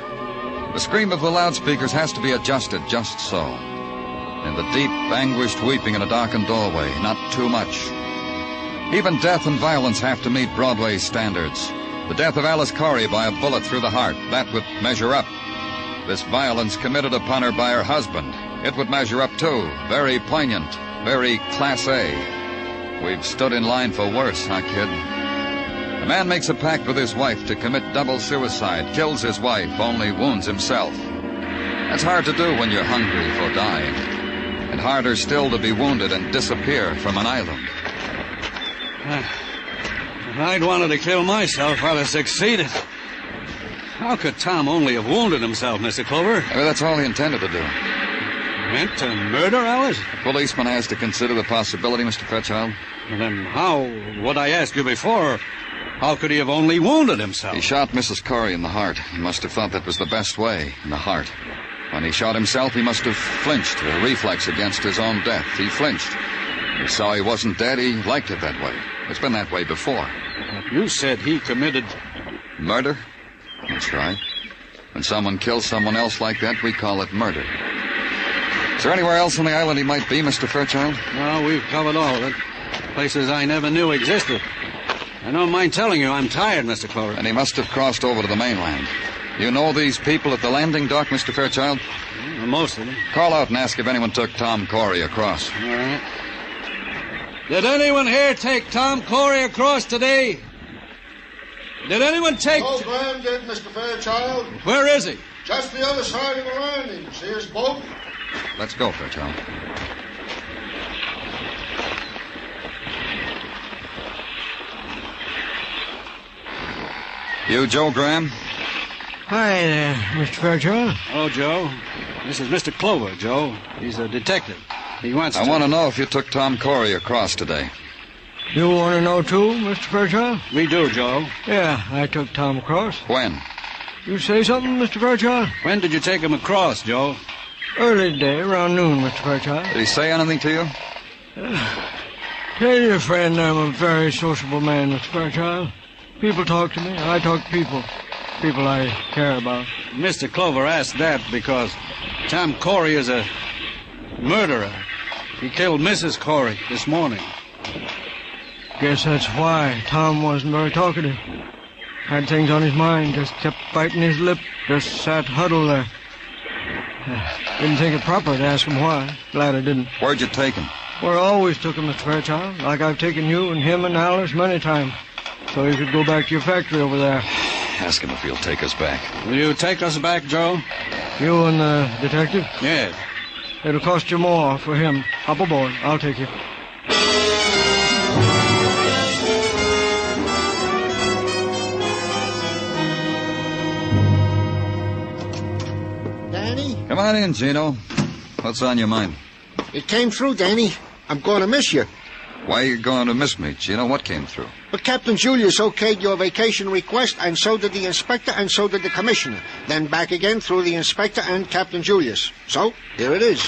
The scream of the loudspeakers has to be adjusted just so. And the deep, anguished weeping in a darkened doorway, not too much. Even death and violence have to meet Broadway's standards. The death of Alice Corey by a bullet through the heart, that would measure up. This violence committed upon her by her husband, it would measure up too. Very poignant, very Class A. We've stood in line for worse, huh, kid? A man makes a pact with his wife to commit double suicide, kills his wife, only wounds himself. That's hard to do when you're hungry for dying. And harder still to be wounded and disappear from an island. If I'd wanted to kill myself, I'd have succeeded. How could Tom only have wounded himself, Mr. Clover? Well, that's all he intended to do. Meant to murder Alice? The policeman has to consider the possibility, Mr. Fairchild. Well, then how, what I asked you before, how could he have only wounded himself? He shot Mrs. Corey in the heart. He must have thought that was the best way, in the heart. When he shot himself, he must have flinched, a reflex against his own death. He flinched. He saw he wasn't dead. He liked it that way. It's been that way before. But you said he committed... Murder? That's right. When someone kills someone else like that, we call it murder. Is there anywhere else on the island he might be, Mr. Fairchild? No, we've covered all of it. Places I never knew existed. I don't mind telling you, I'm tired, Mr. Clover. And he must have crossed over to the mainland. You know these people at the landing dock, Mr. Fairchild? Well, most of them. Call out and ask if anyone took Tom Corey across. All right. Did anyone here take Tom Corey across today? Did anyone take... Oh, Graham did, Mr. Fairchild. Where is he? Just the other side of the landing. See his boat? Let's go, Fairchild. You, Joe Graham? Hi there, Mr. Fairchild. Oh, Joe. This is Mr. Clover, Joe. He's a detective. He wants to... I want to know if you took Tom Corey across today. You want to know, too, Mr. Fairchild? We do, Joe. Yeah, I took Tom across. When? You say something, Mr. Fairchild? When did you take him across, Joe? Early today, around noon, Mr. Fairchild. Did he say anything to you? Tell your friend I'm a very sociable man, Mr. Fairchild. People talk to me. I talk to people. People I care about. Mr. Clover asked that because Tom Corey is a murderer. He killed Mrs. Corey this morning. Guess that's why Tom wasn't very talkative. Had things on his mind, just kept biting his lip, just sat huddled there. Didn't think it proper to ask him why. Glad I didn't. Where'd you take him? Where I always took him, Mr. Fairchild. Like I've taken you and him and Alice many times. So you could go back to your factory over there. Ask him if he'll take us back. Will you take us back, Joe? You and the detective? Yes. It'll cost you more for him. Hop aboard. I'll take you. Danny? Come on in, Gino. What's on your mind? It came through, Danny. I'm going to miss you. Why are you going to miss me, Gino? What came through? But Captain Julius okayed your vacation request, and so did the inspector, and so did the commissioner. Then back again through the inspector and Captain Julius. So, here it is.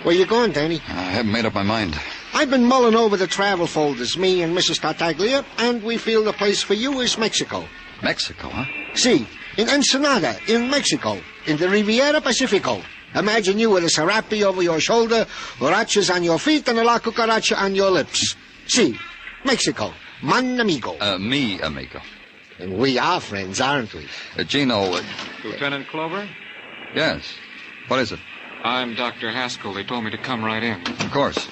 Where you going, Danny? I haven't made up my mind. I've been mulling over the travel folders, me and Mrs. Tartaglia, and we feel the place for you is Mexico. Mexico, huh? See, in Ensenada, in Mexico, in the Riviera Pacifico. Imagine you with a serape over your shoulder, borrachos on your feet, and a la cucaracha on your lips. See, Mexico, mon amigo. Me amigo. And we are friends, aren't we? Gino... Lieutenant Clover? Yes. What is it? I'm Dr. Haskell. They told me to come right in. Of course.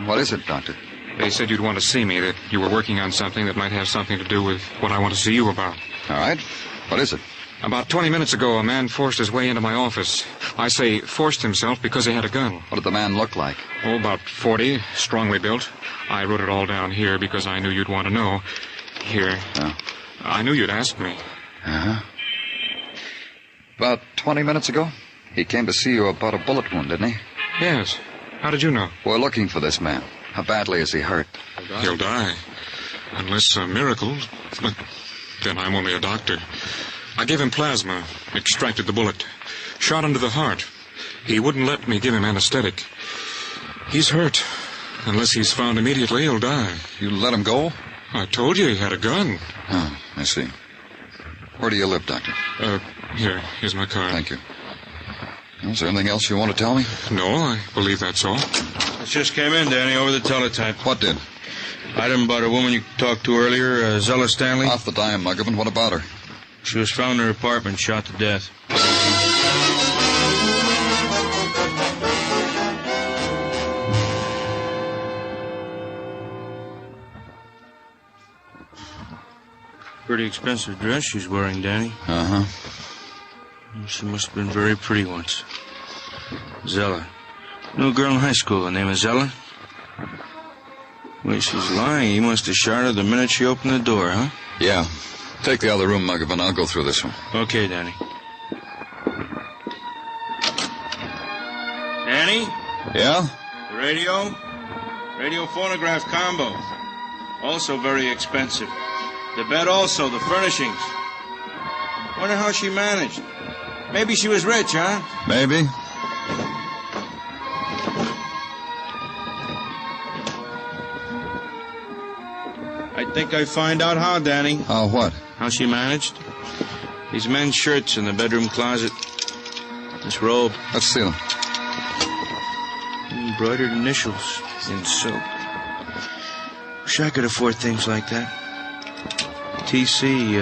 What is it, Doctor? They said you'd want to see me, that you were working on something that might have something to do with what I want to see you about. All right. What is it? About 20 minutes ago, a man forced his way into my office. I say forced himself because he had a gun. What did the man look like? Oh, about 40, strongly built. I wrote it all down here because I knew you'd want to know. Here. Oh. I knew you'd ask me. Uh-huh. About 20 minutes ago, he came to see you about a bullet wound, didn't he? Yes. How did you know? We're looking for this man. How badly is he hurt? He'll die. Unless a miracle. But then I'm only a doctor. I gave him plasma, extracted the bullet, shot into the heart. He wouldn't let me give him anesthetic. He's hurt. Unless he's found immediately, he'll die. You let him go? I told you he had a gun. Oh, I see. Where do you live, Doctor? Here's my card. Thank you. Is there anything else you want to tell me? No, I believe that's all. It just came in, Danny, over the teletype. What did? Item about a woman you talked to earlier, Zella Stanley. Off the dime, Muggerman. What about her? She was found in her apartment, shot to death. Pretty expensive dress she's wearing, Danny. Uh-huh. She must have been very pretty once. Zella. Knew a girl in high school, the name of Zella. Wait, she's lying. You must have shot her the minute she opened the door, huh? Yeah. Take the other room, Muggerman. I'll go through this one. Okay, Danny. Danny? Yeah? The radio? Radio phonograph combo. Also very expensive. The bed also, the furnishings. Wonder how she managed. Maybe she was rich, huh? Maybe. I think I find out how, Danny. How what? How she managed. These men's shirts in the bedroom closet. This robe. Let's see them. Embroidered initials in silk. Wish I could afford things like that. T.C.,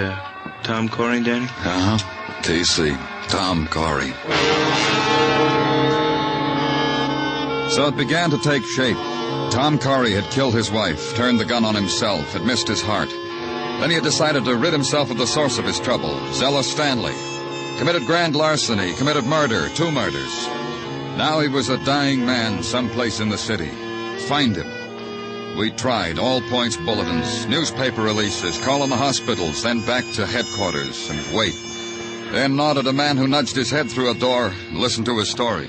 Tom Corey, Danny? Uh-huh. T.C. Tom Corey. So it began to take shape. Tom Corey had killed his wife, turned the gun on himself, had missed his heart. Then he had decided to rid himself of the source of his trouble, Zella Stanley. Committed grand larceny, committed murder, 2 murders. Now he was a dying man someplace in the city. Find him. We tried all points bulletins, newspaper releases, call on the hospitals, then back to headquarters and wait. Then nodded a man who nudged his head through a door and listened to his story.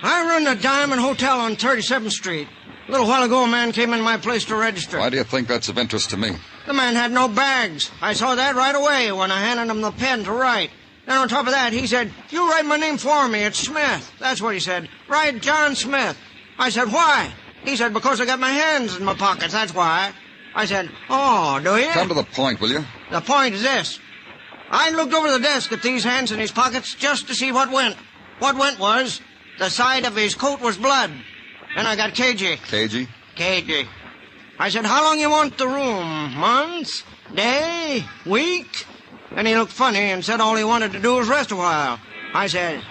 I run the Diamond Hotel on 37th Street. A little while ago, a man came in my place to register. Why do you think that's of interest to me? The man had no bags. I saw that right away when I handed him the pen to write. Then on top of that, he said, "You write my name for me. It's Smith." That's what he said. "Write John Smith." I said, "Why?" He said, "Because I got my hands in my pockets, that's why." I said, "Oh, do you?" Come to the point, will you? The point is this. I looked over the desk at these hands in his pockets just to see what went. What went was the side of his coat was blood. And I got cagey. Cagey? Cagey. I said, "How long you want the room? Months? Day? Week?" And he looked funny and said all he wanted to do was rest a while. I said,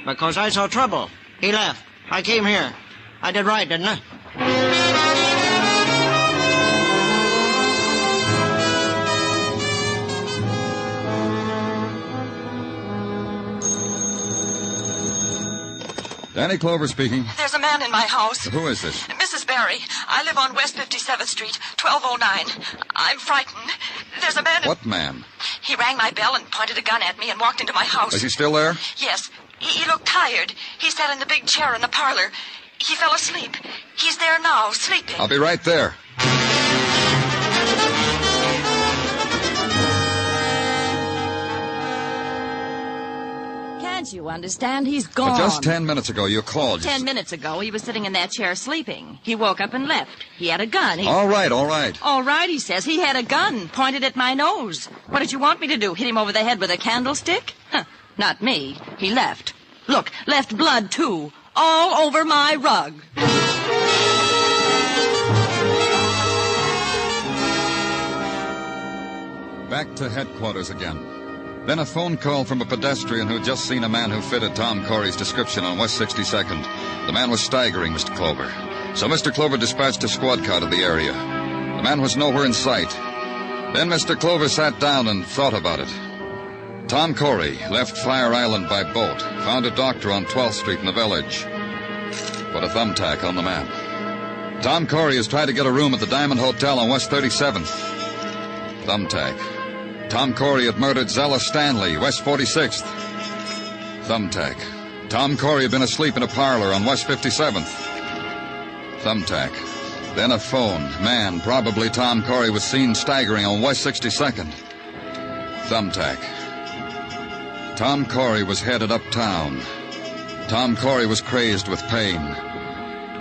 because I saw trouble. He left. I came here. I did right, didn't I? Danny Clover speaking. There's a man in my house. Who is this? Mrs. Barry. I live on West 57th Street, 1209. I'm frightened. There's a man... What man? He rang my bell and pointed a gun at me and walked into my house. Is he still there? Yes. He looked tired. He sat in the big chair in the parlor. He fell asleep. He's there now, sleeping. I'll be right there. Can't you understand? He's gone. But just 10 minutes ago, you called. 10 minutes ago, he was sitting in that chair sleeping. He woke up and left. He had a gun. All right, all right. All right, he says. He had a gun pointed at my nose. What did you want me to do? Hit him over the head with a candlestick? Huh, not me. He left. Look, left blood, too. All over my rug. Back to headquarters again. Then a phone call from a pedestrian who'd just seen a man who fitted Tom Corey's description on West 62nd. The man was staggering, Mr. Clover. So Mr. Clover dispatched a squad car to the area. The man was nowhere in sight. Then Mr. Clover sat down and thought about it. Tom Corey left Fire Island by boat, found a doctor on 12th Street in the village. Put a thumbtack on the map. Tom Corey has tried to get a room at the Diamond Hotel on West 37th. Thumbtack. Tom Corey had murdered Zella Stanley, West 46th. Thumbtack. Tom Corey had been asleep in a parlor on West 57th. Thumbtack. Then a phone. Man, probably Tom Corey, was seen staggering on West 62nd. Thumbtack. Tom Corey was headed uptown. Tom Corey was crazed with pain.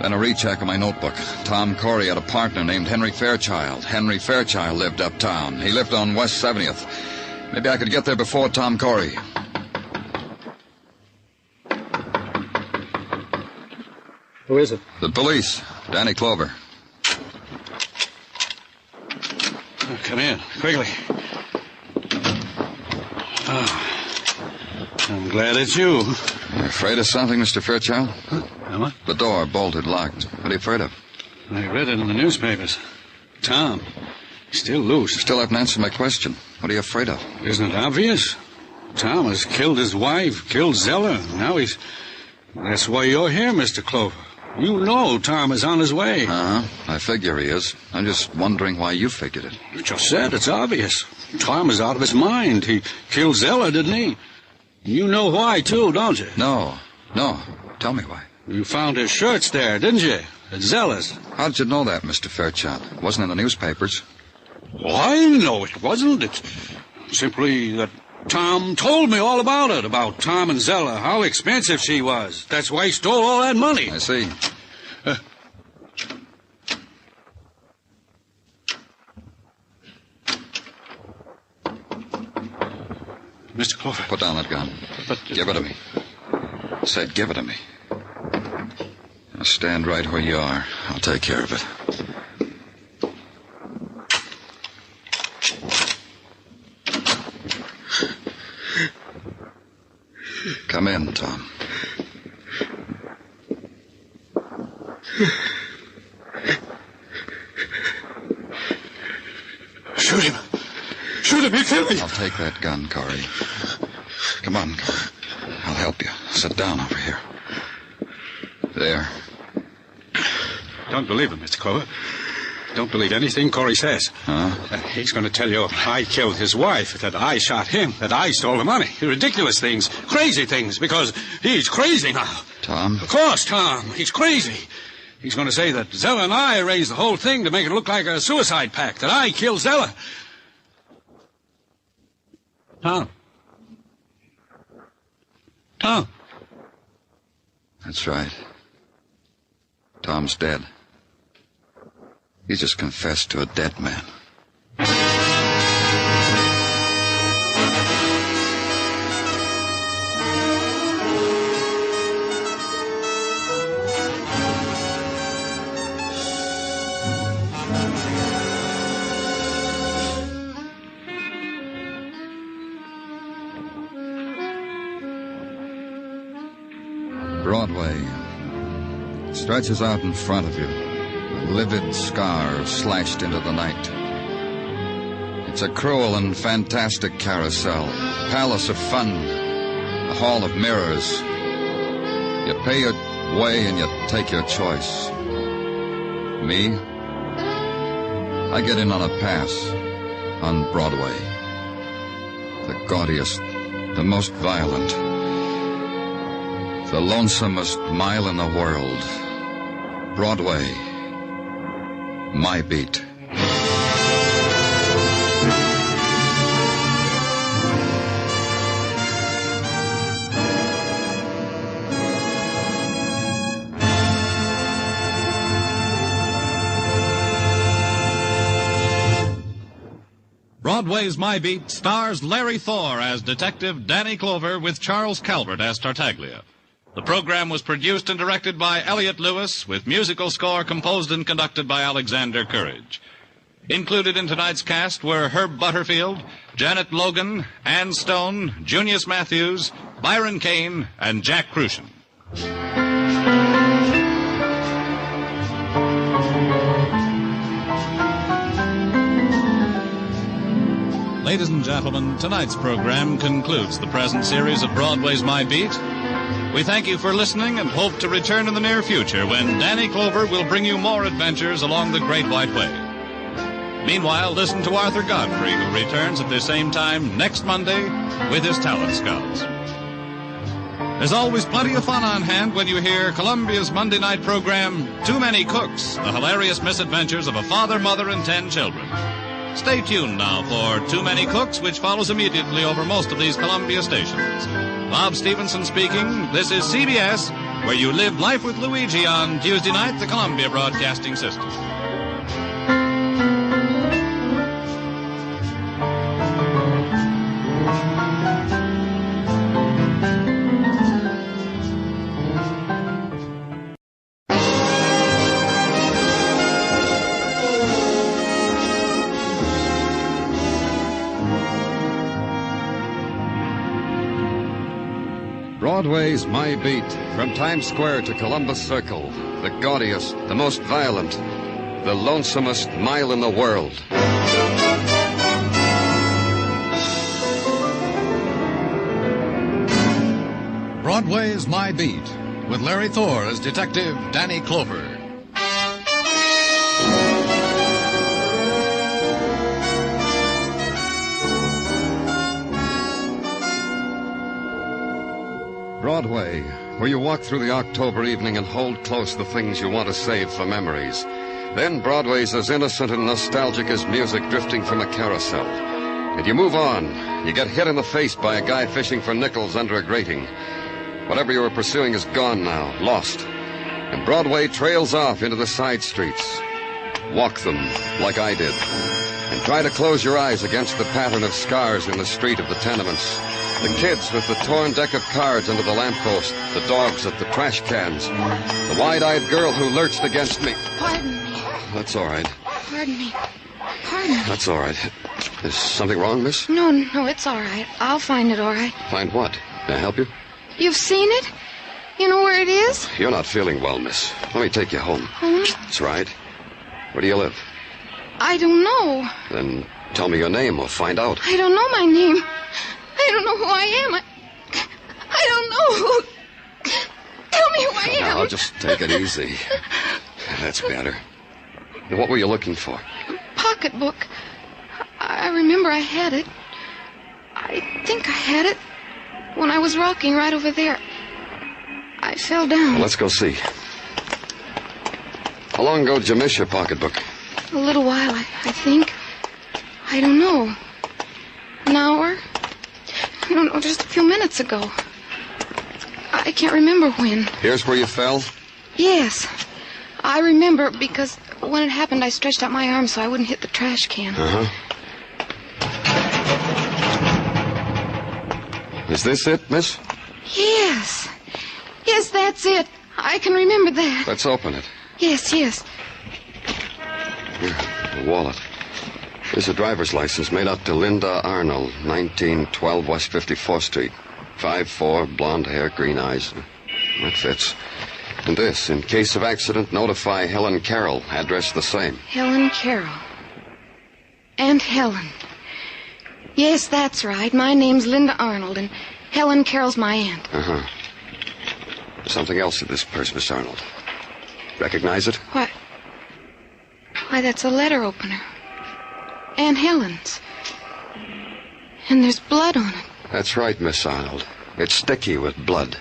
Then a recheck of my notebook. Tom Corey had a partner named Henry Fairchild. Henry Fairchild lived uptown. He lived on West 70th. Maybe I could get there before Tom Corey. Who is it? The police. Danny Clover. Oh, come in, quickly. Oh, I'm glad it's you. You afraid of something, Mr. Fairchild? Huh? Am I? The door bolted, locked. What are you afraid of? I read it in the newspapers. Tom, he's still loose. You still haven't answered my question. What are you afraid of? Isn't it obvious? Tom has killed his wife, killed Zella. Now he's... That's why you're here, Mr. Clover. You know Tom is on his way. Uh-huh. I figure he is. I'm just wondering why you figured it. You just said it's obvious. Tom is out of his mind. He killed Zella, didn't he? You know why, too, don't you? No. No. Tell me why. You found his shirts there, didn't you? At Zella's. How'd you know that, Mr. Fairchild? It wasn't in the newspapers. Why, no, it wasn't. It's simply that Tom told me all about it, about Tom and Zella, how expensive she was. That's why he stole all that money. I see. Mr. Clover. Put down that gun. But... Give it to me. I said give it to me. Now stand right where you are. I'll take care of it. Come in, Tom. Shoot him. Shoot him. He'll kill me. I'll take that gun, Corey. Come on, Corey. I'll help you. Sit down over here. There. Don't believe him, Mr. Clover. Don't believe anything Corey says. Huh? He's going to tell you I killed his wife, that I shot him, that I stole the money. Ridiculous things, crazy things, because he's crazy now. Tom? Of course, Tom. He's crazy. He's going to say that Zella and I arranged the whole thing to make it look like a suicide pact, that I killed Zella. Tom. Tom. That's right. Tom's dead. He just confessed to a dead man. Broadway stretches out in front of you, a livid scar slashed into the night. It's a cruel and fantastic carousel, palace of fun, a hall of mirrors. You pay your way and you take your choice. Me? I get in on a pass on Broadway. The gaudiest, the most violent, the lonesomest mile in the world. Broadway, my beat. Broadway's My Beat stars Larry Thor as Detective Danny Clover with Charles Calvert as Tartaglia. The program was produced and directed by Elliott Lewis, with musical score composed and conducted by Alexander Courage. Included in tonight's cast were Herb Butterfield, Janet Logan, Ann Stone, Junius Matthews, Byron Kane, and Jack Crucian. Ladies and gentlemen, tonight's program concludes the present series of Broadway's My Beat. We thank you for listening and hope to return in the near future when Danny Clover will bring you more adventures along the Great White Way. Meanwhile, listen to Arthur Godfrey, who returns at the same time next Monday with his Talent Scouts. There's always plenty of fun on hand when you hear Columbia's Monday night program, Too Many Cooks, the hilarious misadventures of a father, mother, and 10 children. Stay tuned now for Too Many Cooks, which follows immediately over most of these Columbia stations. Bob Stevenson speaking. This is CBS, where you live life with Luigi on Tuesday night, the Columbia Broadcasting System. Broadway's My Beat, from Times Square to Columbus Circle, the gaudiest, the most violent, the lonesomest mile in the world. Broadway's My Beat, with Larry Thor as Detective Danny Clover. Broadway, where you walk through the October evening and hold close the things you want to save for memories. Then Broadway's as innocent and nostalgic as music drifting from a carousel. And you move on. You get hit in the face by a guy fishing for nickels under a grating. Whatever you were pursuing is gone now, lost. And Broadway trails off into the side streets. Walk them like I did. And try to close your eyes against the pattern of scars in the street of the tenements. The kids with the torn deck of cards under the lamppost. The dogs at the trash cans. The wide-eyed girl who lurched against me. Pardon me. That's all right. Pardon me. Pardon me. That's all right. Is something wrong, miss? No, it's all right. I'll find it all right. Find what? Can I help you? You've seen it? You know where it is? You're not feeling well, miss. Let me take you home. Home? That's right. Where do you live? I don't know. Then tell me your name. We'll find out. I don't know my name. I don't know who I am. I don't know who... Tell me who I am. Now, just take it easy. That's better. What were you looking for? Pocketbook. I remember I had it. I think I had it when I was rocking right over there. I fell down. Well, let's go see. How long ago did you miss your pocketbook? A little while, I think. I don't know. An hour? I don't know, just a few minutes ago. I can't remember when. Here's where you fell? Yes. I remember because when it happened, I stretched out my arm so I wouldn't hit the trash can. Uh-huh. Is this it, miss? Yes. Yes, that's it. I can remember that. Let's open it. Yes. Here, the wallet. There's a driver's license made out to Linda Arnold, 1912 West 54th Street. 5'4", blonde hair, green eyes. That fits. And this, in case of accident, notify Helen Carroll. Address the same. Helen Carroll. Aunt Helen. Yes, that's right. My name's Linda Arnold, and Helen Carroll's my aunt. Uh-huh. Something else in this purse, Miss Arnold. Recognize it? What? Why, that's a letter opener. Aunt Helen's. And there's blood on it. That's right, Miss Arnold. It's sticky with blood.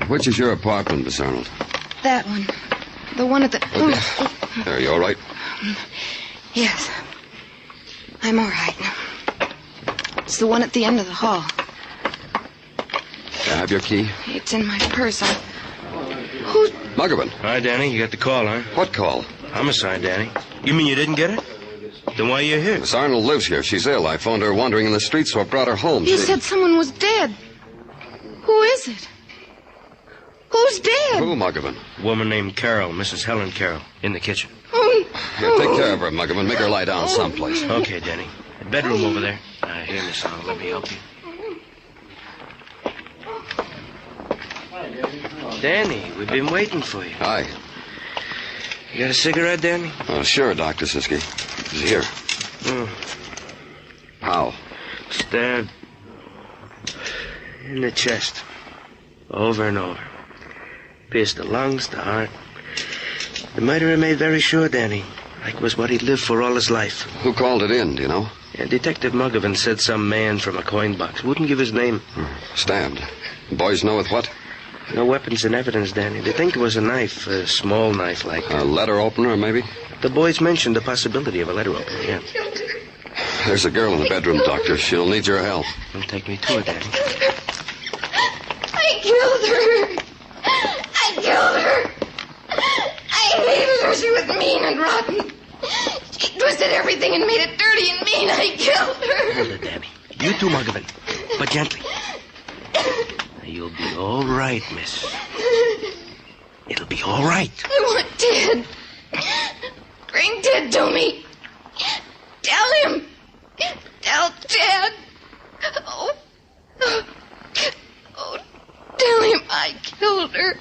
Which is your apartment, Miss Arnold? That one. The one at the... Are you all right? Yes. I'm all right. It's the one at the end of the hall. I have your key? It's in my purse. Who's... Muggavan. Hi, Danny. You got the call, huh? What call? Homicide, Danny. You mean you didn't get it? Then why are you here? Miss Arnold lives here. She's ill. I phoned her wandering in the streets, so I brought her home. You said someone was dead. Who is it? Who's dead? Who, Muggavan? A woman named Carroll, Mrs. Helen Carroll, in the kitchen. Here, take care of her, Muggavan. Make her lie down someplace. Okay, Danny. The bedroom over there. Here, Miss Arnold. Let me help you. Danny, we've been waiting for you. Hi. You got a cigarette, Danny? Sure, Dr. Sinsky. It's here. How? Stabbed in the chest. Over and over. Pierced the lungs, the heart. The murderer made very sure, Danny. Like it was what he'd lived for all his life. Who called it in, do you know? Yeah, Detective Muggavan said some man from a coin box. Wouldn't give his name. Stabbed. The boys know with what? No weapons and evidence, Danny. They think it was a knife, a small knife like... A letter opener, maybe? The boys mentioned the possibility of a letter opener, yeah. There's a girl in the bedroom, Doctor. She'll need your help. Don't take me to her, Danny. I killed her. I killed her. I hated her. She was mean and rotten. She twisted everything and made it dirty and mean. I killed her. Hold it, Danny. You too, Muggavan. But gently. You'll be all right, miss. It'll be all right. I want Ted. Bring Ted to me. Tell him. Tell Ted. Oh, tell him I killed her.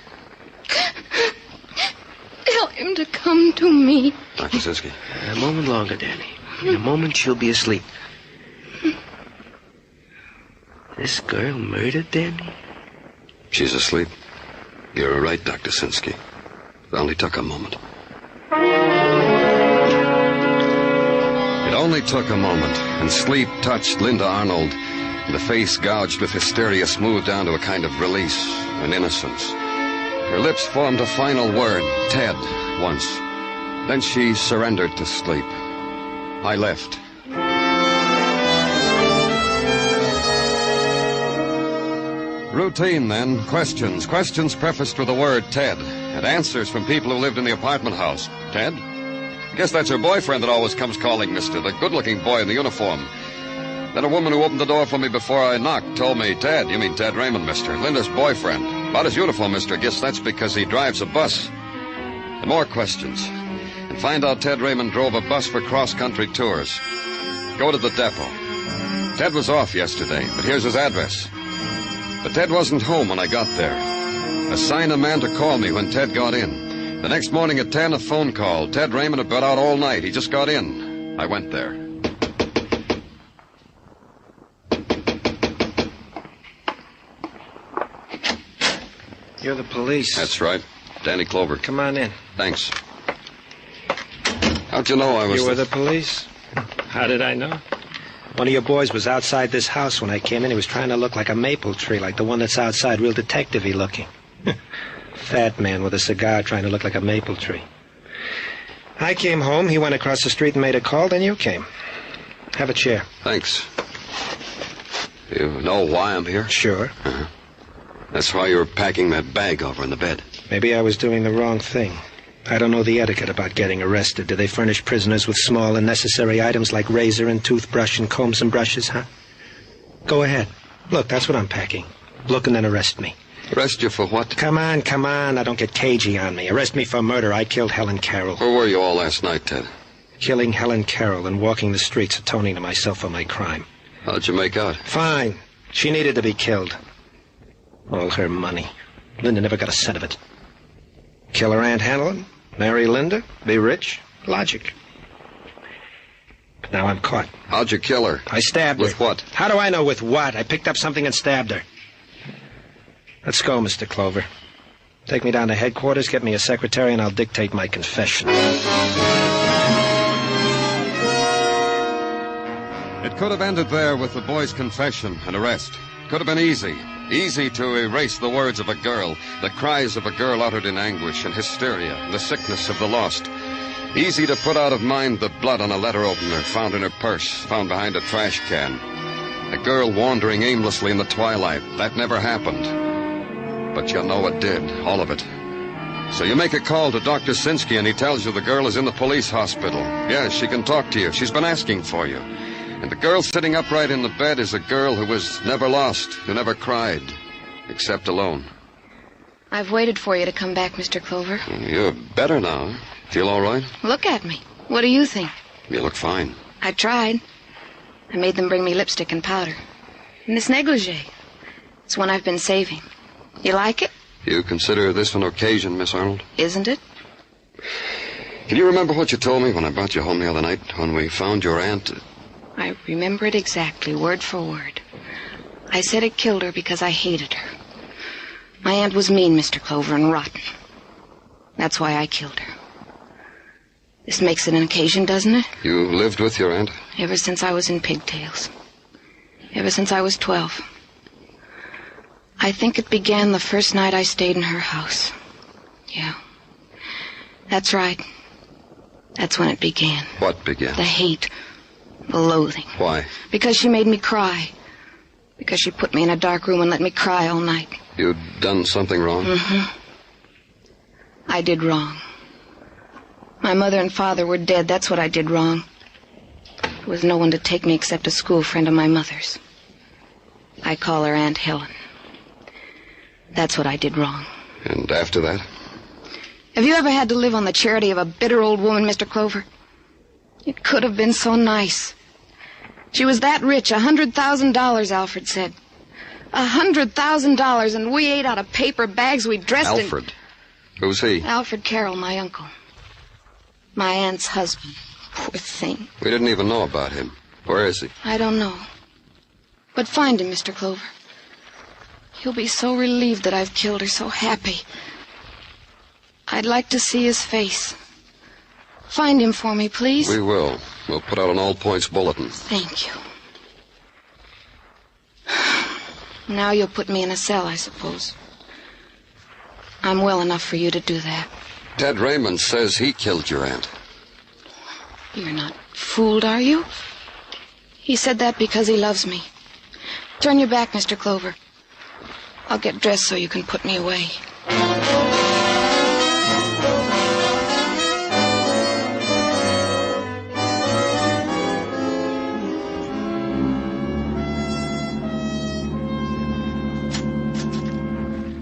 Tell him to come to me. Dr. Sinsky. A moment longer, Danny. In a moment, she'll be asleep. This girl murdered Danny? She's asleep. You're right, Dr. Sinsky. It only took a moment. It only took a moment, and sleep touched Linda Arnold, and the face gouged with hysteria smoothed down to a kind of release and innocence. Her lips formed a final word, Ted, once. Then she surrendered to sleep. I left. Routine, then. Questions. Questions prefaced with the word Ted. And answers from people who lived in the apartment house. Ted? Guess that's her boyfriend that always comes calling, mister. The good-looking boy in the uniform. Then a woman who opened the door for me before I knocked told me, Ted, you mean Ted Raymond, mister. Linda's boyfriend. About his uniform, mister. Guess that's because he drives a bus. And more questions. And find out Ted Raymond drove a bus for cross-country tours. Go to the depot. Ted was off yesterday, but here's his address. But Ted wasn't home when I got there. Assign a man to call me when Ted got in. The next morning at 10, a phone call. Ted Raymond had been out all night. He just got in. I went there. You're the police. That's right. Danny Clover. Come on in. Thanks. How'd you know I was... You were the police? How did I know? One of your boys was outside this house when I came in. He was trying to look like a maple tree, like the one that's outside, real detective-y looking. Fat man with a cigar trying to look like a maple tree. I came home, he went across the street and made a call, then you came. Have a chair. Thanks. You know why I'm here? Sure. Uh-huh. That's why you were packing that bag over in the bed. Maybe I was doing the wrong thing. I don't know the etiquette about getting arrested. Do they furnish prisoners with small and necessary items like razor and toothbrush and combs and brushes, huh? Go ahead. Look, that's what I'm packing. Look and then arrest me. Arrest you for what? Come on. I don't get cagey on me. Arrest me for murder. I killed Helen Carroll. Where were you all last night, Ted? Killing Helen Carroll and walking the streets atoning to myself for my crime. How'd you make out? Fine. She needed to be killed. All her money. Linda never got a cent of it. Kill her Aunt Helen, marry Linda, be rich. Logic. But now I'm caught. How'd you kill her? I stabbed her. With what? How do I know with what? I picked up something and stabbed her. Let's go, Mr. Clover. Take me down to headquarters, get me a secretary, and I'll dictate my confession. It could have ended there with the boy's confession and arrest. Could have been easy. Easy to erase the words of a girl, the cries of a girl uttered in anguish and hysteria, the sickness of the lost. Easy to put out of mind the blood on a letter opener found in her purse, found behind a trash can. A girl wandering aimlessly in the twilight. That never happened. But you know it did, all of it. So you make a call to Dr. Sinsky and he tells you the girl is in the police hospital. Yes, she can talk to you. She's been asking for you. And the girl sitting upright in the bed is a girl who was never lost, who never cried, except alone. I've waited for you to come back, Mr. Clover. You're better now. Feel all right? Look at me. What do you think? You look fine. I tried. I made them bring me lipstick and powder. And this negligee. It's one I've been saving. You like it? You consider this an occasion, Miss Arnold? Isn't it? Can you remember what you told me when I brought you home the other night, when we found your aunt? I remember it exactly, word for word. I said it killed her because I hated her. My aunt was mean, Mr. Clover, and rotten. That's why I killed her. This makes it an occasion, doesn't it? You lived with your aunt? Ever since I was in pigtails. Ever since I was 12. I think it began the first night I stayed in her house. Yeah. That's right. That's when it began. What began? The hate. The loathing. Why? Because she made me cry. Because she put me in a dark room and let me cry all night. You'd done something wrong? Mm-hmm. I did wrong. My mother and father were dead. That's what I did wrong. There was no one to take me except a school friend of my mother's. I call her Aunt Helen. That's what I did wrong. And after that? Have you ever had to live on the charity of a bitter old woman, Mr. Clover? It could have been so nice. She was that rich, $100,000, Alfred said. $100,000, and we ate out of paper bags we dressed in. Alfred? Who's he? Alfred Carroll, my uncle. My aunt's husband. Poor thing. We didn't even know about him. Where is he? I don't know. But find him, Mr. Clover. He'll be so relieved that I've killed her, so happy. I'd like to see his face. Find him for me, please. We will. We'll put out an all-points bulletin. Thank you. Now you'll put me in a cell, I suppose. I'm well enough for you to do that. Ted Raymond says he killed your aunt. You're not fooled, are you? He said that because he loves me. Turn your back, Mr. Clover. I'll get dressed so you can put me away.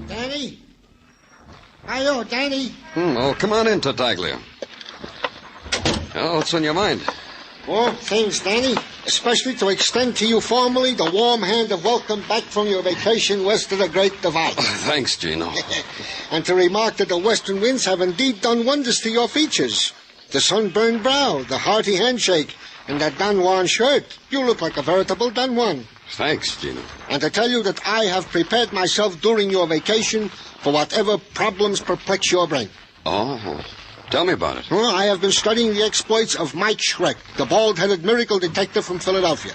Danny? Hi-yo, Danny. Oh, come on in, Tartaglia. Oh, what's on your mind? Oh, things, Danny. Especially to extend to you formally the warm hand of welcome back from your vacation west of the Great Divide. Thanks, Gino. And to remark that the western winds have indeed done wonders to your features. The sunburned brow, the hearty handshake, and that Don Juan shirt. You look like a veritable Don Juan. Thanks, Gino. And to tell you that I have prepared myself during your vacation for whatever problems perplex your brain. Oh, tell me about it. Well, I have been studying the exploits of Mike Schreck, the bald-headed miracle detective from Philadelphia.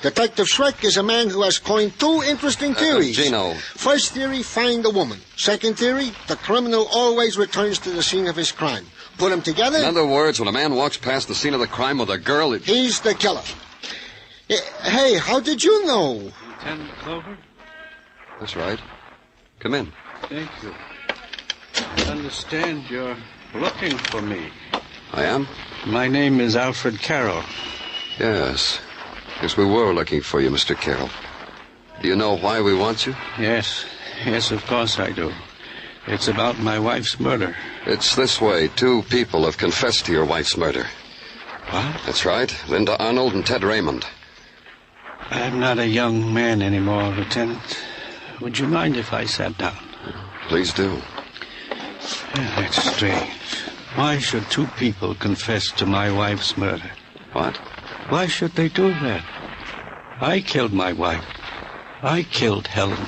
Detective Schreck is a man who has coined two interesting theories. Gino. First theory, find the woman. Second theory, the criminal always returns to the scene of his crime. Put them together... In other words, when a man walks past the scene of the crime with a girl... He's the killer. Hey, how did you know? Lieutenant Clover? That's right. Come in. Thank you. I understand you're looking for me. I am? My name is Alfred Carroll. Yes. Yes, we were looking for you, Mr. Carroll. Do you know why we want you? Yes. Yes, of course I do. It's about my wife's murder. It's this way. Two people have confessed to your wife's murder. What? That's right. Linda Arnold and Ted Raymond. I'm not a young man anymore, Lieutenant. Would you mind if I sat down? Please do. That's strange. Why should two people confess to my wife's murder? What? Why should they do that? I killed my wife. I killed Helen.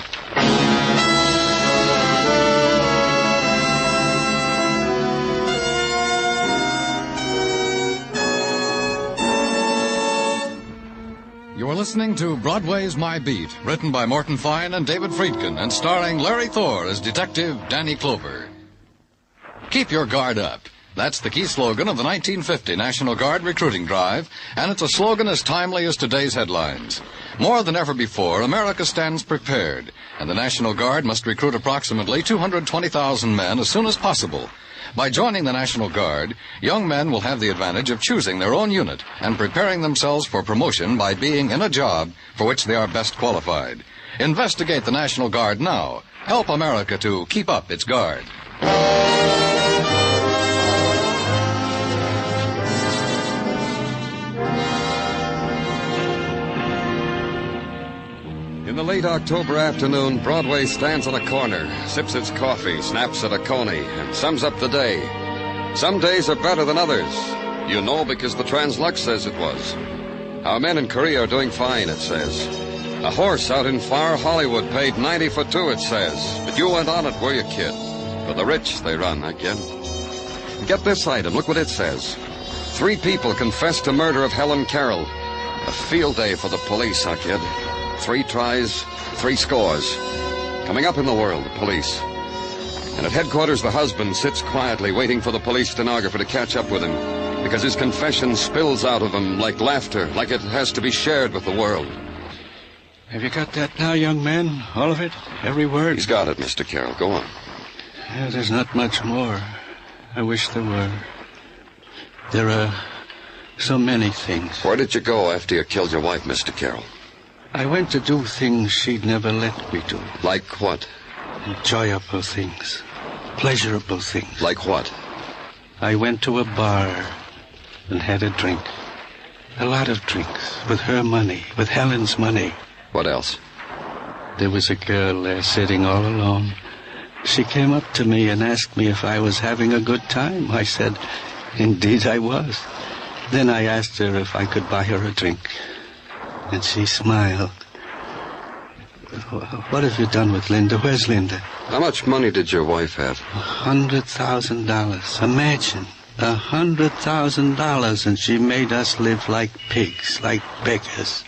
You're listening to Broadway's My Beat, written by Morton Fine and David Friedkin, and starring Larry Thor as Detective Danny Clover. Keep your guard up. That's the key slogan of the 1950 National Guard recruiting drive, and it's a slogan as timely as today's headlines. More than ever before, America stands prepared, and the National Guard must recruit approximately 220,000 men as soon as possible. By joining the National Guard, young men will have the advantage of choosing their own unit and preparing themselves for promotion by being in a job for which they are best qualified. Investigate the National Guard now. Help America to keep up its guard. In the late October afternoon, Broadway stands on a corner, sips its coffee, snaps at a coney, and sums up the day. Some days are better than others. You know because the Translux says it was. Our men in Korea are doing fine, it says. A horse out in far Hollywood paid 90 for two, it says. But you went on it, were you, kid? For the rich, they run, I get. Get this item, look what it says. 3 people confessed to murder of Helen Carroll. A field day for the police, I kid. 3 tries, 3 scores. Coming up in the world, the police. And at headquarters, the husband sits quietly waiting for the police stenographer to catch up with him, because his confession spills out of him like laughter, like it has to be shared with the world. Have you got that now, young man? All of it? Every word? He's got it, Mr. Carroll. Go on. Yeah, there's not much more. I wish there were. There are so many things. Where did you go after you killed your wife, Mr. Carroll? I went to do things she'd never let me do. Like what? Enjoyable things. Pleasurable things. Like what? I went to a bar and had a drink. A lot of drinks. With her money. With Helen's money. What else? There was a girl there sitting all alone. She came up to me and asked me if I was having a good time. I said, indeed I was. Then I asked her if I could buy her a drink. And she smiled. What have you done with Linda? Where's Linda? How much money did your wife have? $100,000. Imagine. $100,000, and she made us live like pigs, like beggars.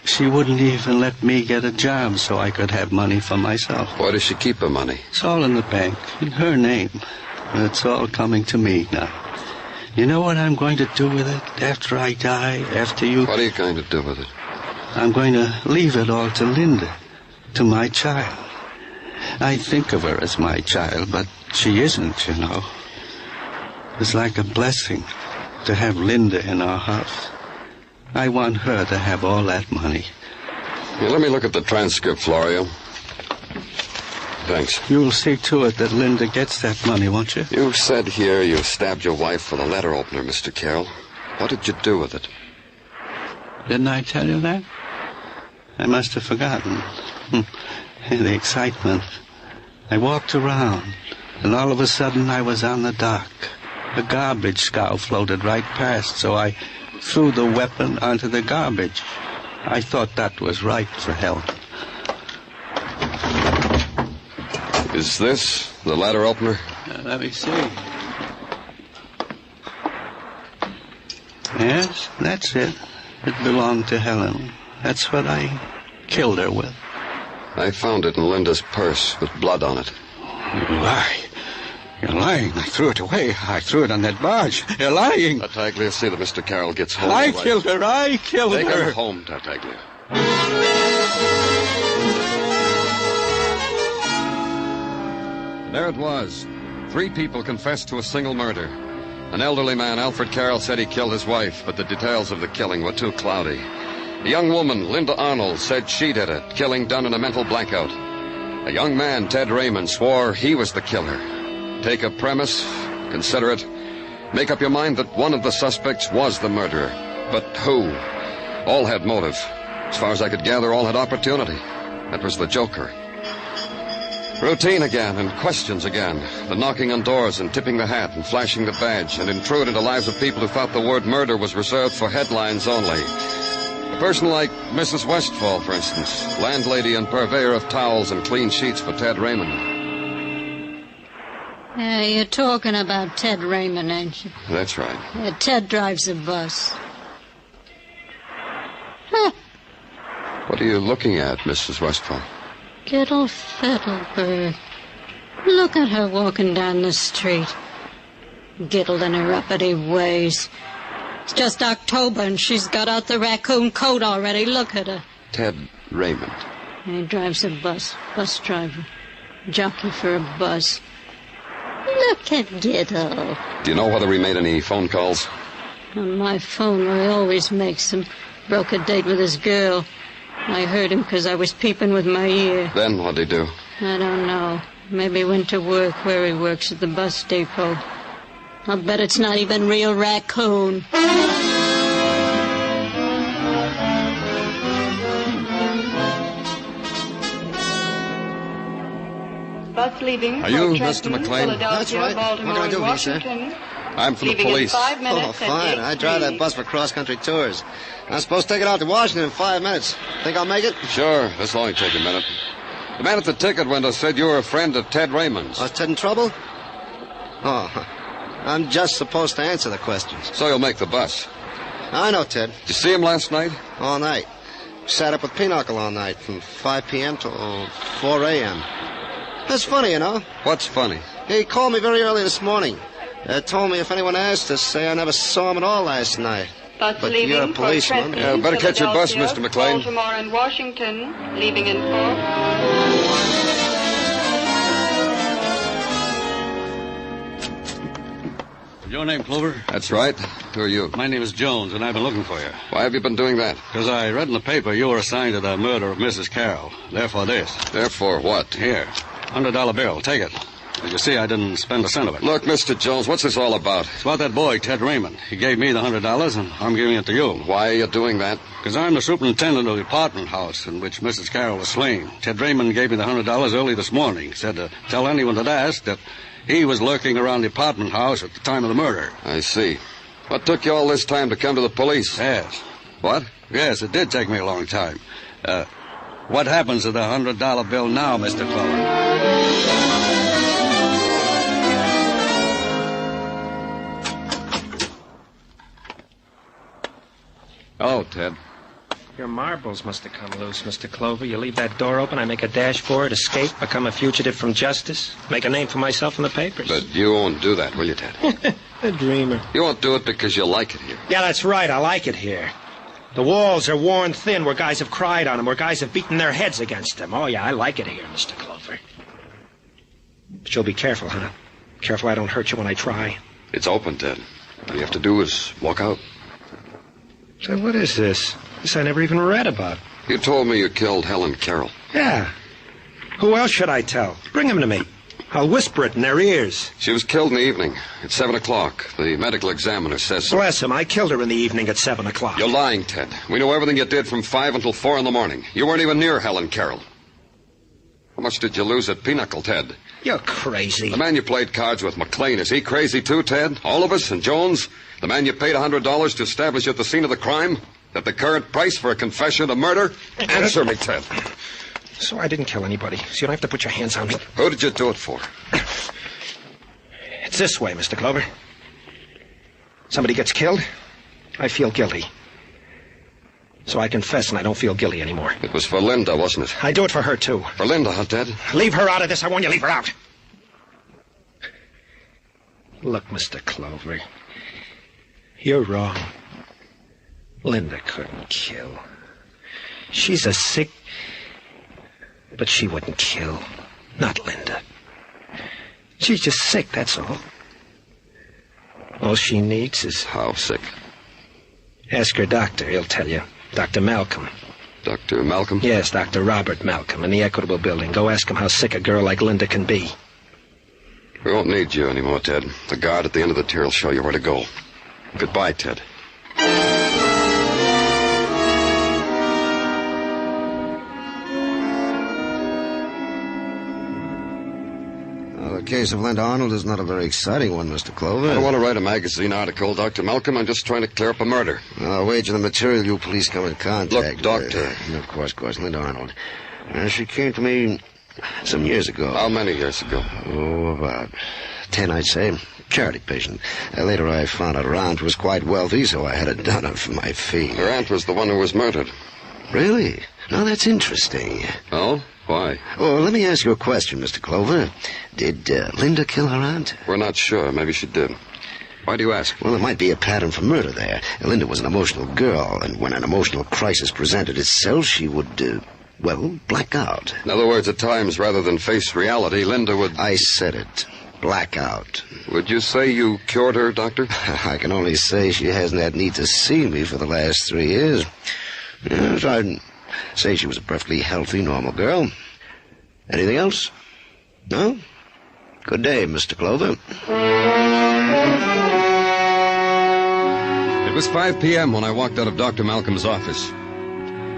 She wouldn't even let me get a job so I could have money for myself. Why does she keep her money? It's all in the bank, in her name. It's all coming to me now. You know what I'm going to do with it after I die, after you... What are you going to do with it? I'm going to leave it all to Linda, to my child. I think of her as my child, but she isn't, you know. It's like a blessing to have Linda in our house. I want her to have all that money. Here, let me look at the transcript, Florio. Thanks. You'll see to it that Linda gets that money, won't you? You said here you stabbed your wife with a letter opener, Mr. Carroll. What did you do with it? Didn't I tell you that? I must have forgotten. In the excitement. I walked around, and all of a sudden I was on the dock. A garbage scow floated right past, so I threw the weapon onto the garbage. I thought that was right for Helen. Is this the letter opener? Let me see. Yes, that's it. It belonged to Helen. That's what I killed her with. I found it in Linda's purse with blood on it. You lie. You're lying. I threw it away. I threw it on that barge. You're lying. Tartaglia, see that Mr. Carroll gets home. I killed her. I killed her. Take her home, Tartaglia. There it was. 3 people confessed to a single murder. An elderly man, Alfred Carroll, said he killed his wife, but the details of the killing were too cloudy. A young woman, Linda Arnold, said she did it, killing done in a mental blackout. A young man, Ted Raymond, swore he was the killer. Take a premise, consider it, make up your mind that one of the suspects was the murderer. But who? All had motive. As far as I could gather, all had opportunity. That was the Joker. Routine again, and questions again. The knocking on doors and tipping the hat and flashing the badge and intrude into lives of people who thought the word murder was reserved for headlines only. A person like Mrs. Westfall, for instance, landlady and purveyor of towels and clean sheets for Ted Raymond. Yeah, you're talking about Ted Raymond, ain't you? That's right. Yeah, Ted drives a bus. Huh. What are you looking at, Mrs. Westfall? Giddle Fiddlebird. Look at her walking down the street. Giddled in her uppity ways. It's just October and she's got out the raccoon coat already. Look at her. Ted Raymond. He drives a bus. Bus driver. Jockey for a bus. Look at Giddle. Do you know whether he made any phone calls? On my phone where he always makes them. Broke a date with his girl. I heard him because I was peeping with my ear. Then what'd he do? I don't know. Maybe he went to work where he works at the bus depot. I'll bet it's not even real raccoon. Bus leaving. Are you Mr. McLean? That's right. What can I do for you, sir? I'm from the police. 5 minutes. Oh, fine. I drive that bus for cross-country tours. I'm supposed to take it out to Washington in 5 minutes. Think I'll make it? Sure. This'll only take a minute. The man at the ticket window said you were a friend of Ted Raymond's. Oh, is Ted in trouble? Oh, I'm just supposed to answer the questions. So you'll make the bus. I know Ted. Did you see him last night? All night. Sat up with Pinochle all night from 5 p.m. to 4 a.m. That's funny, you know. What's funny? He called me very early this morning. Told me if anyone asked to say I never saw him at all last night. Bus but leaving you're a policeman. Yeah, better catch your bus, Mr. McLean. Baltimore and Washington, leaving in 4. Your name, Clover? That's right. Who are you? My name is Jones, and I've been looking for you. Why have you been doing that? Because I read in the paper you were assigned to the murder of Mrs. Carroll. Therefore this. Therefore what? Here. $100 bill. Take it. As you see, I didn't spend a cent of it. Look, Mr. Jones, what's this all about? It's about that boy, Ted Raymond. He gave me the $100, and I'm giving it to you. Why are you doing that? Because I'm the superintendent of the apartment house in which Mrs. Carroll was slain. Ted Raymond gave me the $100 early this morning. He said to tell anyone that asked that he was lurking around the apartment house at the time of the murder. I see. What took you all this time to come to the police? Yes. What? Yes, it did take me a long time. What happens to the $100 bill now, Mr. Clover? Hello, Ted. Your marbles must have come loose, Mr. Clover. You leave that door open, I make a dash for it, escape, become a fugitive from justice, make a name for myself in the papers. But you won't do that, will you, Ted? A dreamer. You won't do it because you like it here. Yeah, that's right. I like it here. The walls are worn thin where guys have cried on them, where guys have beaten their heads against them. Oh, yeah, I like it here, Mr. Clover. But you'll be careful, huh? Careful I don't hurt you when I try. It's open, Ted. All you have to do is walk out. So what is this? This I never even read about. You told me you killed Helen Carroll. Yeah. Who else should I tell? Bring him to me. I'll whisper it in their ears. She was killed in the evening at 7 o'clock. The medical examiner says so. Bless him, I killed her in the evening at 7 o'clock. You're lying, Ted. We know everything you did from 5 until 4 in the morning. You weren't even near Helen Carroll. How much did you lose at Pinochle, Ted? You're crazy. The man you played cards with, McLean, is he crazy too, Ted? All of us and Jones? The man you paid $100 to establish at the scene of the crime? At the current price for a confession of murder? Answer me, Ted. So I didn't kill anybody, so you don't have to put your hands on me. Who did you do it for? It's this way, Mr. Clover. Somebody gets killed, I feel guilty. So I confess and I don't feel guilty anymore. It was for Linda, wasn't it? I do it for her, too. For Linda, huh, Ted? Leave her out of this. I want you to leave her out. Look, Mr. Clover, you're wrong. Linda couldn't kill. She's a sick... But she wouldn't kill. Not Linda. She's just sick, that's all. All she needs is... How sick? Ask her doctor, he'll tell you. Dr. Malcolm. Dr. Malcolm? Yes, Dr. Robert Malcolm in the Equitable Building. Go ask him how sick a girl like Linda can be. We won't need you anymore, Ted. The guard at the end of the tier will show you where to go. Goodbye, Ted. The case of Linda Arnold is not a very exciting one, Mr. Clover. I don't want to write a magazine article, Dr. Malcolm. I'm just trying to clear up a murder. I'll wager the material you police come in contact Look, Doctor. Of course, Linda Arnold. She came to me some years ago. How many years ago? Oh, about 10, I'd say. Charity patient. Later I found out her aunt was quite wealthy, so I had it done up for my fee. Her aunt was the one who was murdered. Really? Now, that's interesting. Oh? Why? Well, let me ask you a question, Mr. Clover. Did Linda kill her aunt? We're not sure. Maybe she did. Why do you ask? Well, there might be a pattern for murder there. Linda was an emotional girl, and when an emotional crisis presented itself, she would, black out. In other words, at times, rather than face reality, Linda would... I said it. Black out. Would you say you cured her, Doctor? I can only say she hasn't had need to see me for the last 3 years. Yes, I'd say she was a perfectly healthy, normal girl. Anything else? No? Good day, Mr. Clover. It was 5 p.m. when I walked out of Dr. Malcolm's office.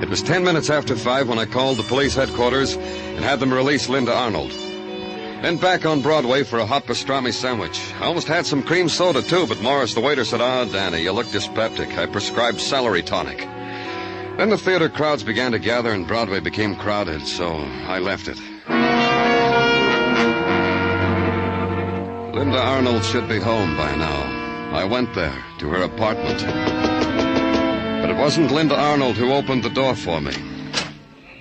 It was 10 minutes after 5 when I called the police headquarters and had them release Linda Arnold. Then back on Broadway for a hot pastrami sandwich. I almost had some cream soda, too, but Morris, the waiter, said, Danny, you look dyspeptic. I prescribed celery tonic. Then the theater crowds began to gather and Broadway became crowded, so I left it. Linda Arnold should be home by now. I went there, to her apartment. But it wasn't Linda Arnold who opened the door for me.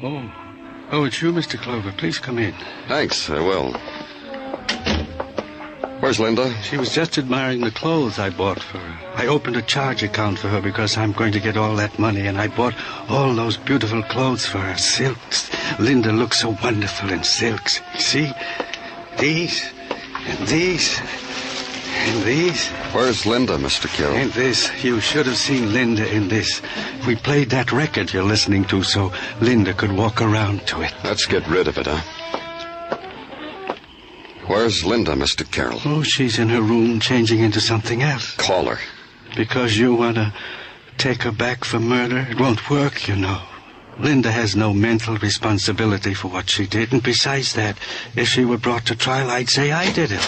Oh, it's you, Mr. Clover. Please come in. Thanks, I will. Where's Linda? She was just admiring the clothes I bought for her. I opened a charge account for her because I'm going to get all that money, and I bought all those beautiful clothes for her. Silks. Linda looks so wonderful in silks. See? These, and these, and these. Where's Linda, Mr. Carroll? And this. You should have seen Linda in this. We played that record you're listening to so Linda could walk around to it. Let's get rid of it, huh? Where's Linda, Mr. Carroll? Oh, she's in her room changing into something else. Call her. Because you want to take her back for murder? It won't work, you know. Linda has no mental responsibility for what she did. And besides that, if she were brought to trial, I'd say I did it.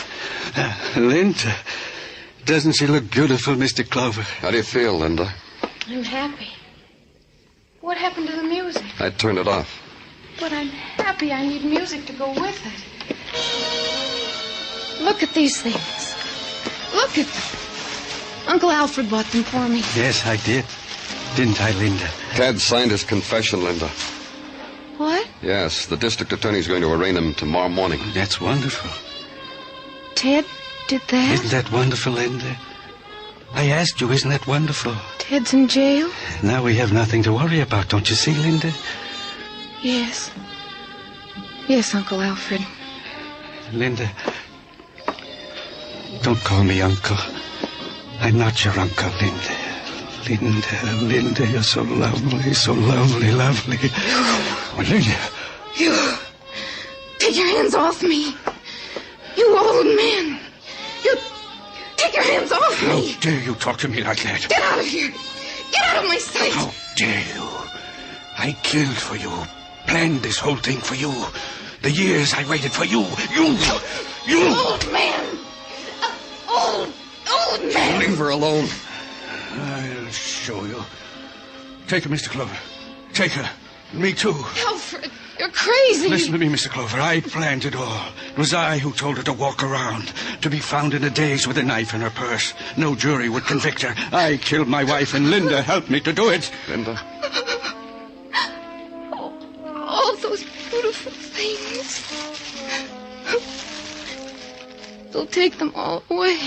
Linda, doesn't she look beautiful, Mr. Clover? How do you feel, Linda? I'm happy. What happened to the music? I turned it off. But I'm happy. I need music to go with it. Look at these things. Look at them. Uncle Alfred bought them for me. Yes, I did. Didn't I, Linda? Ted signed his confession, Linda. What? Yes, the district attorney's going to arraign him tomorrow morning. That's wonderful. Ted did that? Isn't that wonderful, Linda? I asked you, isn't that wonderful? Ted's in jail? Now we have nothing to worry about, don't you see, Linda? Yes. Yes, Uncle Alfred. Linda, don't call me uncle. I'm not your uncle, Linda. Linda, you're so lovely, lovely. Oh, Linda. You. Take your hands off me. You old man. You. Take your hands off me. How dare you talk to me like that? Get out of here. Get out of my sight. How dare you? I killed for you. Planned this whole thing for you. The years I waited for you. You. Old man. Old man. Leave her alone. I'll show you. Take her, Mr. Clover. Take her. Me too. Alfred, you're crazy. Listen to me, Mr. Clover. I planned it all. It was I who told her to walk around, to be found in a daze with a knife in her purse. No jury would convict her. I killed my wife, and Linda helped me to do it. Linda? All those beautiful things. They'll take them all away.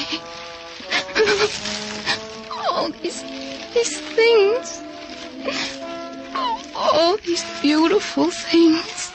All these things. All these beautiful things.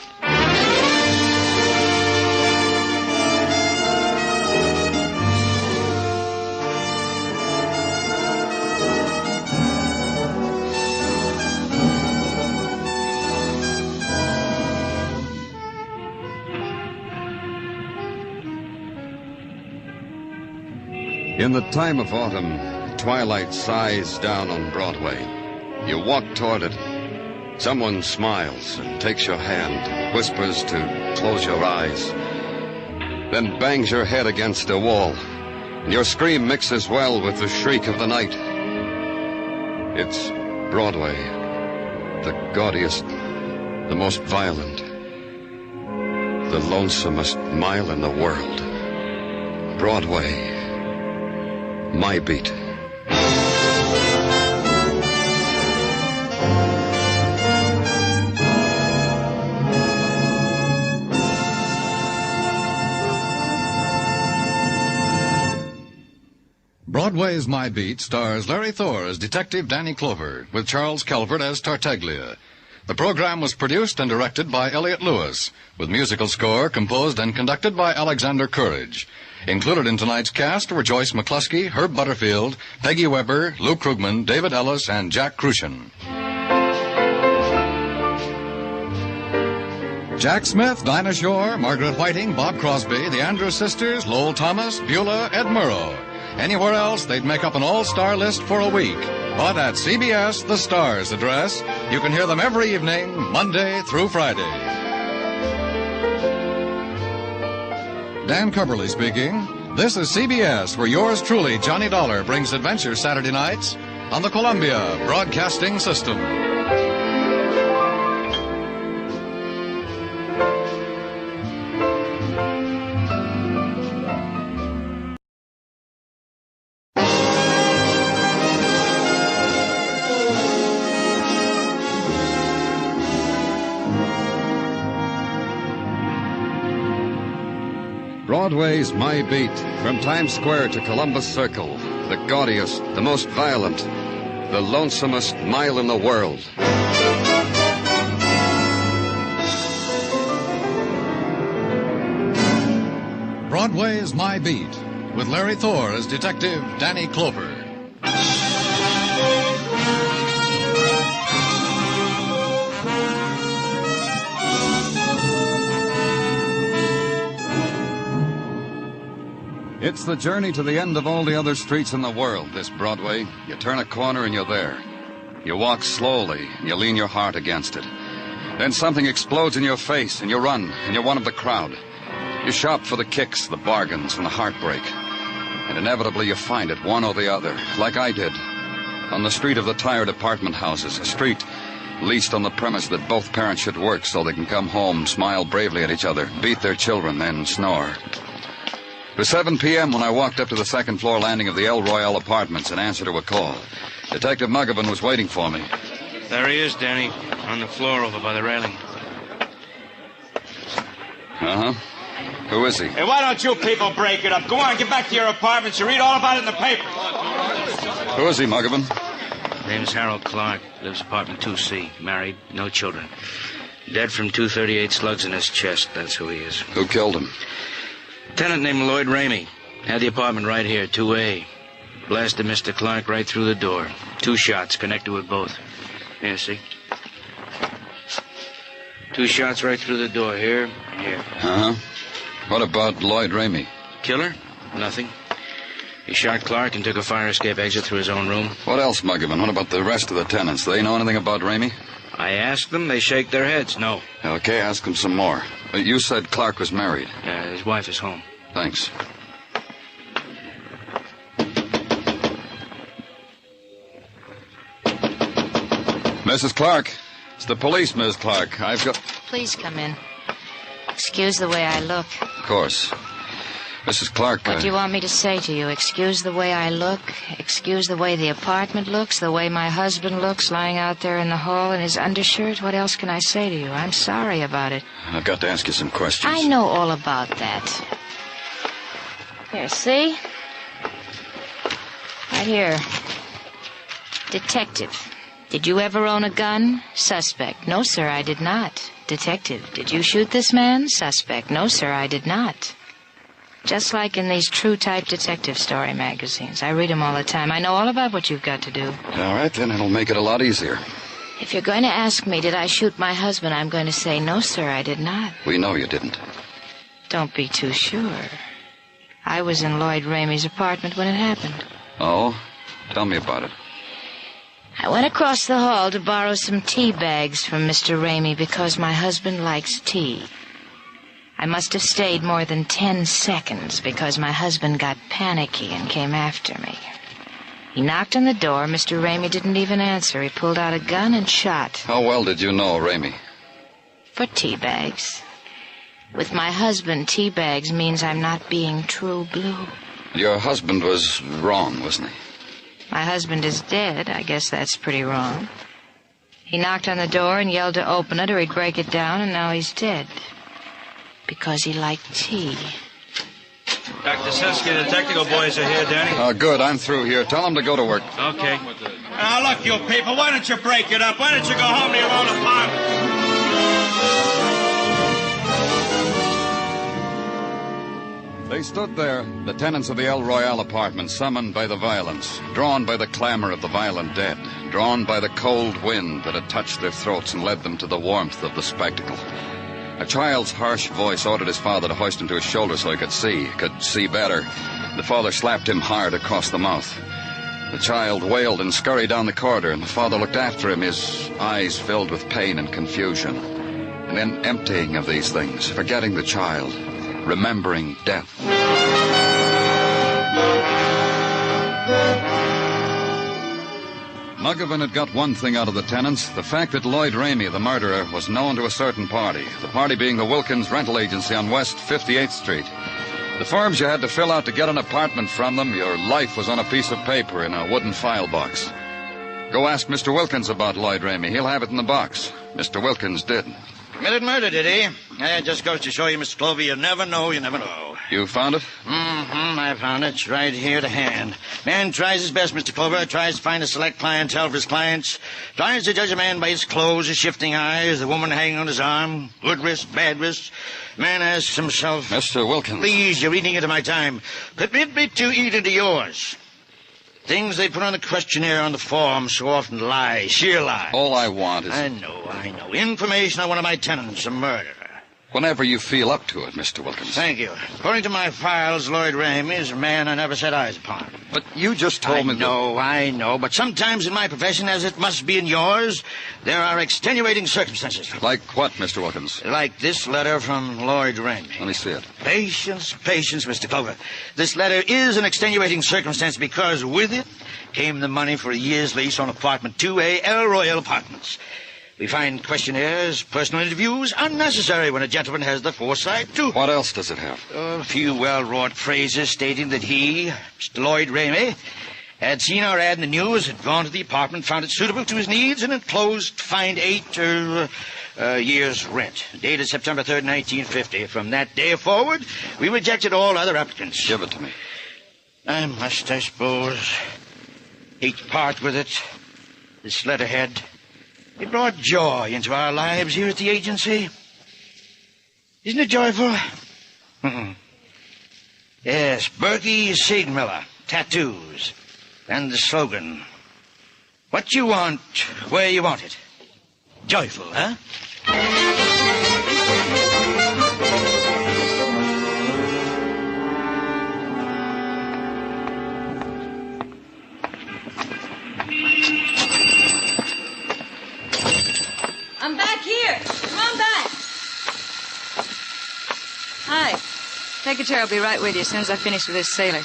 In the time of autumn, twilight sighs down on Broadway. You walk toward it. Someone smiles and takes your hand, whispers to close your eyes, then bangs your head against a wall, and your scream mixes well with the shriek of the night. It's Broadway, the gaudiest, the most violent, the lonesomest mile in the world. Broadway, my beat. Broadway's My Beat stars Larry Thor as Detective Danny Clover, with Charles Calvert as Tartaglia. The program was produced and directed by Elliott Lewis, with musical score composed and conducted by Alexander Courage. Included in tonight's cast were Joyce McCluskey, Herb Butterfield, Peggy Weber, Lou Krugman, David Ellis, and Jack Crucian. Jack Smith, Dinah Shore, Margaret Whiting, Bob Crosby, the Andrews Sisters, Lowell Thomas, Beulah, Ed Murrow. Anywhere else, they'd make up an all-star list for a week. But at CBS, the Stars address, you can hear them every evening, Monday through Friday. Dan Coverly speaking. This is CBS, where yours truly, Johnny Dollar, brings adventure Saturday nights on the Columbia Broadcasting System. Broadway's My Beat, from Times Square to Columbus Circle, the gaudiest, the most violent, the lonesomest mile in the world. Broadway's My Beat, with Larry Thor as Detective Danny Clover. It's the journey to the end of all the other streets in the world, this Broadway. You turn a corner and you're there. You walk slowly and you lean your heart against it. Then something explodes in your face and you run and you're one of the crowd. You shop for the kicks, the bargains, and the heartbreak. And inevitably you find it, one or the other, like I did. On the street of the tired apartment houses, a street leased on the premise that both parents should work so they can come home, smile bravely at each other, beat their children, then snore. It was 7 p.m. when I walked up to the second-floor landing of the El Royale Apartments in answer to a call. Detective Muggavan was waiting for me. There he is, Danny, on the floor over by the railing. Uh-huh. Who is he? Hey, why don't you people break it up? Go on, get back to your apartments. You read all about it in the paper. Who is he, Muggavan? Name's Harold Clark. Lives apartment 2C. Married, no children. Dead from 238 slugs in his chest. That's who he is. Who killed him? Tenant named Lloyd Ramey. Had the apartment right here, 2A. Blasted Mr. Clark right through the door. 2 shots connected with both. Here, see? 2 shots right through the door, here and here. Uh-huh. What about Lloyd Ramey? Killer? Nothing. He shot Clark and took a fire escape exit through his own room. What else, Muggavan? What about the rest of the tenants? Do they know anything about Ramey? I asked them. They shake their heads. No. Okay, ask them some more. You said Clark was married. Yeah, his wife is home. Thanks. Mrs. Clark. It's the police, Miss Clark. I've got... Please come in. Excuse the way I look. Of course. Mrs. Clark... What do you want me to say to you? Excuse the way I look? Excuse the way the apartment looks? The way my husband looks lying out there in the hall in his undershirt? What else can I say to you? I'm sorry about it. I've got to ask you some questions. I know all about that. Here, see? Right here. Detective. Did you ever own a gun? Suspect. No, sir, I did not. Detective. Did you shoot this man? Suspect. No, sir, I did not. Just like in these true-type detective story magazines. I read them all the time. I know all about what you've got to do. All right, then it'll make it a lot easier. If you're going to ask me, did I shoot my husband, I'm going to say, no, sir, I did not. We know you didn't. Don't be too sure. I was in Lloyd Ramey's apartment when it happened. Oh? Tell me about it. I went across the hall to borrow some tea bags from Mr. Ramey because my husband likes tea. I must have stayed more than 10 seconds because my husband got panicky and came after me. He knocked on the door. Mr. Ramey didn't even answer. He pulled out a gun and shot. How well did you know Ramey? For tea bags. With my husband, tea bags means I'm not being true blue. Your husband was wrong, wasn't he? My husband is dead. I guess that's pretty wrong. He knocked on the door and yelled to open it or he'd break it down, and now he's dead. Because he liked tea. Dr. Sinsky, the technical boys are here, Danny. Oh, good. I'm through here. Tell them to go to work. Okay. Now, look, you people, why don't you break it up? Why don't you go home to your own apartment? They stood there, the tenants of the El Royale apartment, summoned by the violence, drawn by the clamor of the violent dead, drawn by the cold wind that had touched their throats and led them to the warmth of the spectacle. A child's harsh voice ordered his father to hoist him to his shoulder so he could see better. The father slapped him hard across the mouth. The child wailed and scurried down the corridor, and the father looked after him, his eyes filled with pain and confusion. And then emptying of these things, forgetting the child, remembering death. Muggavan had got one thing out of the tenants, the fact that Lloyd Ramey, the murderer, was known to a certain party, the party being the Wilkins Rental Agency on West 58th Street. The forms you had to fill out to get an apartment from them, your life was on a piece of paper in a wooden file box. Go ask Mr. Wilkins about Lloyd Ramey. He'll have it in the box. Mr. Wilkins did. Committed murder, did he? It just goes to show you, Mr. Clover, you never know, you never know. You found it? I found it. It's right here to hand. Man tries his best, Mr. Clover. Tries to find a select clientele for his clients. Tries to judge a man by his clothes, his shifting eyes, the woman hanging on his arm. Good wrist, bad wrist. Man asks himself... Mr. Wilkins. Please, you're eating into my time. Permit me to eat into yours. Things they put on the questionnaire on the form so often lie, sheer lie. All I want is... I know. Information on one of my tenants, a murderer. Whenever you feel up to it, Mr. Wilkins. Thank you. According to my files, Lloyd Ramey is a man I never set eyes upon. But you just told me... I know. But sometimes in my profession, as it must be in yours, there are extenuating circumstances. Like what, Mr. Wilkins? Like this letter from Lloyd Ramey. Let me see it. Patience, Mr. Clover. This letter is an extenuating circumstance because with it came the money for a year's lease on apartment 2A, El Royale Apartments. We find questionnaires, personal interviews unnecessary when a gentleman has the foresight to... What else does it have? A few well-wrought phrases stating that he, Mr. Lloyd Ramey, had seen our ad in the news, had gone to the apartment, found it suitable to his needs, and enclosed fined 8 years' rent. Dated September 3rd, 1950. From that day forward, we rejected all other applicants. Give it to me. I must, I suppose, hate to part with it. This letterhead. It brought joy into our lives here at the agency. Isn't it joyful? Yes, Berkey Siegmiller, tattoos. And the slogan, what you want, where you want it. Joyful, huh? I'm back here. Come on back. Hi. Take a chair. I'll be right with you as soon as I finish with this sailor.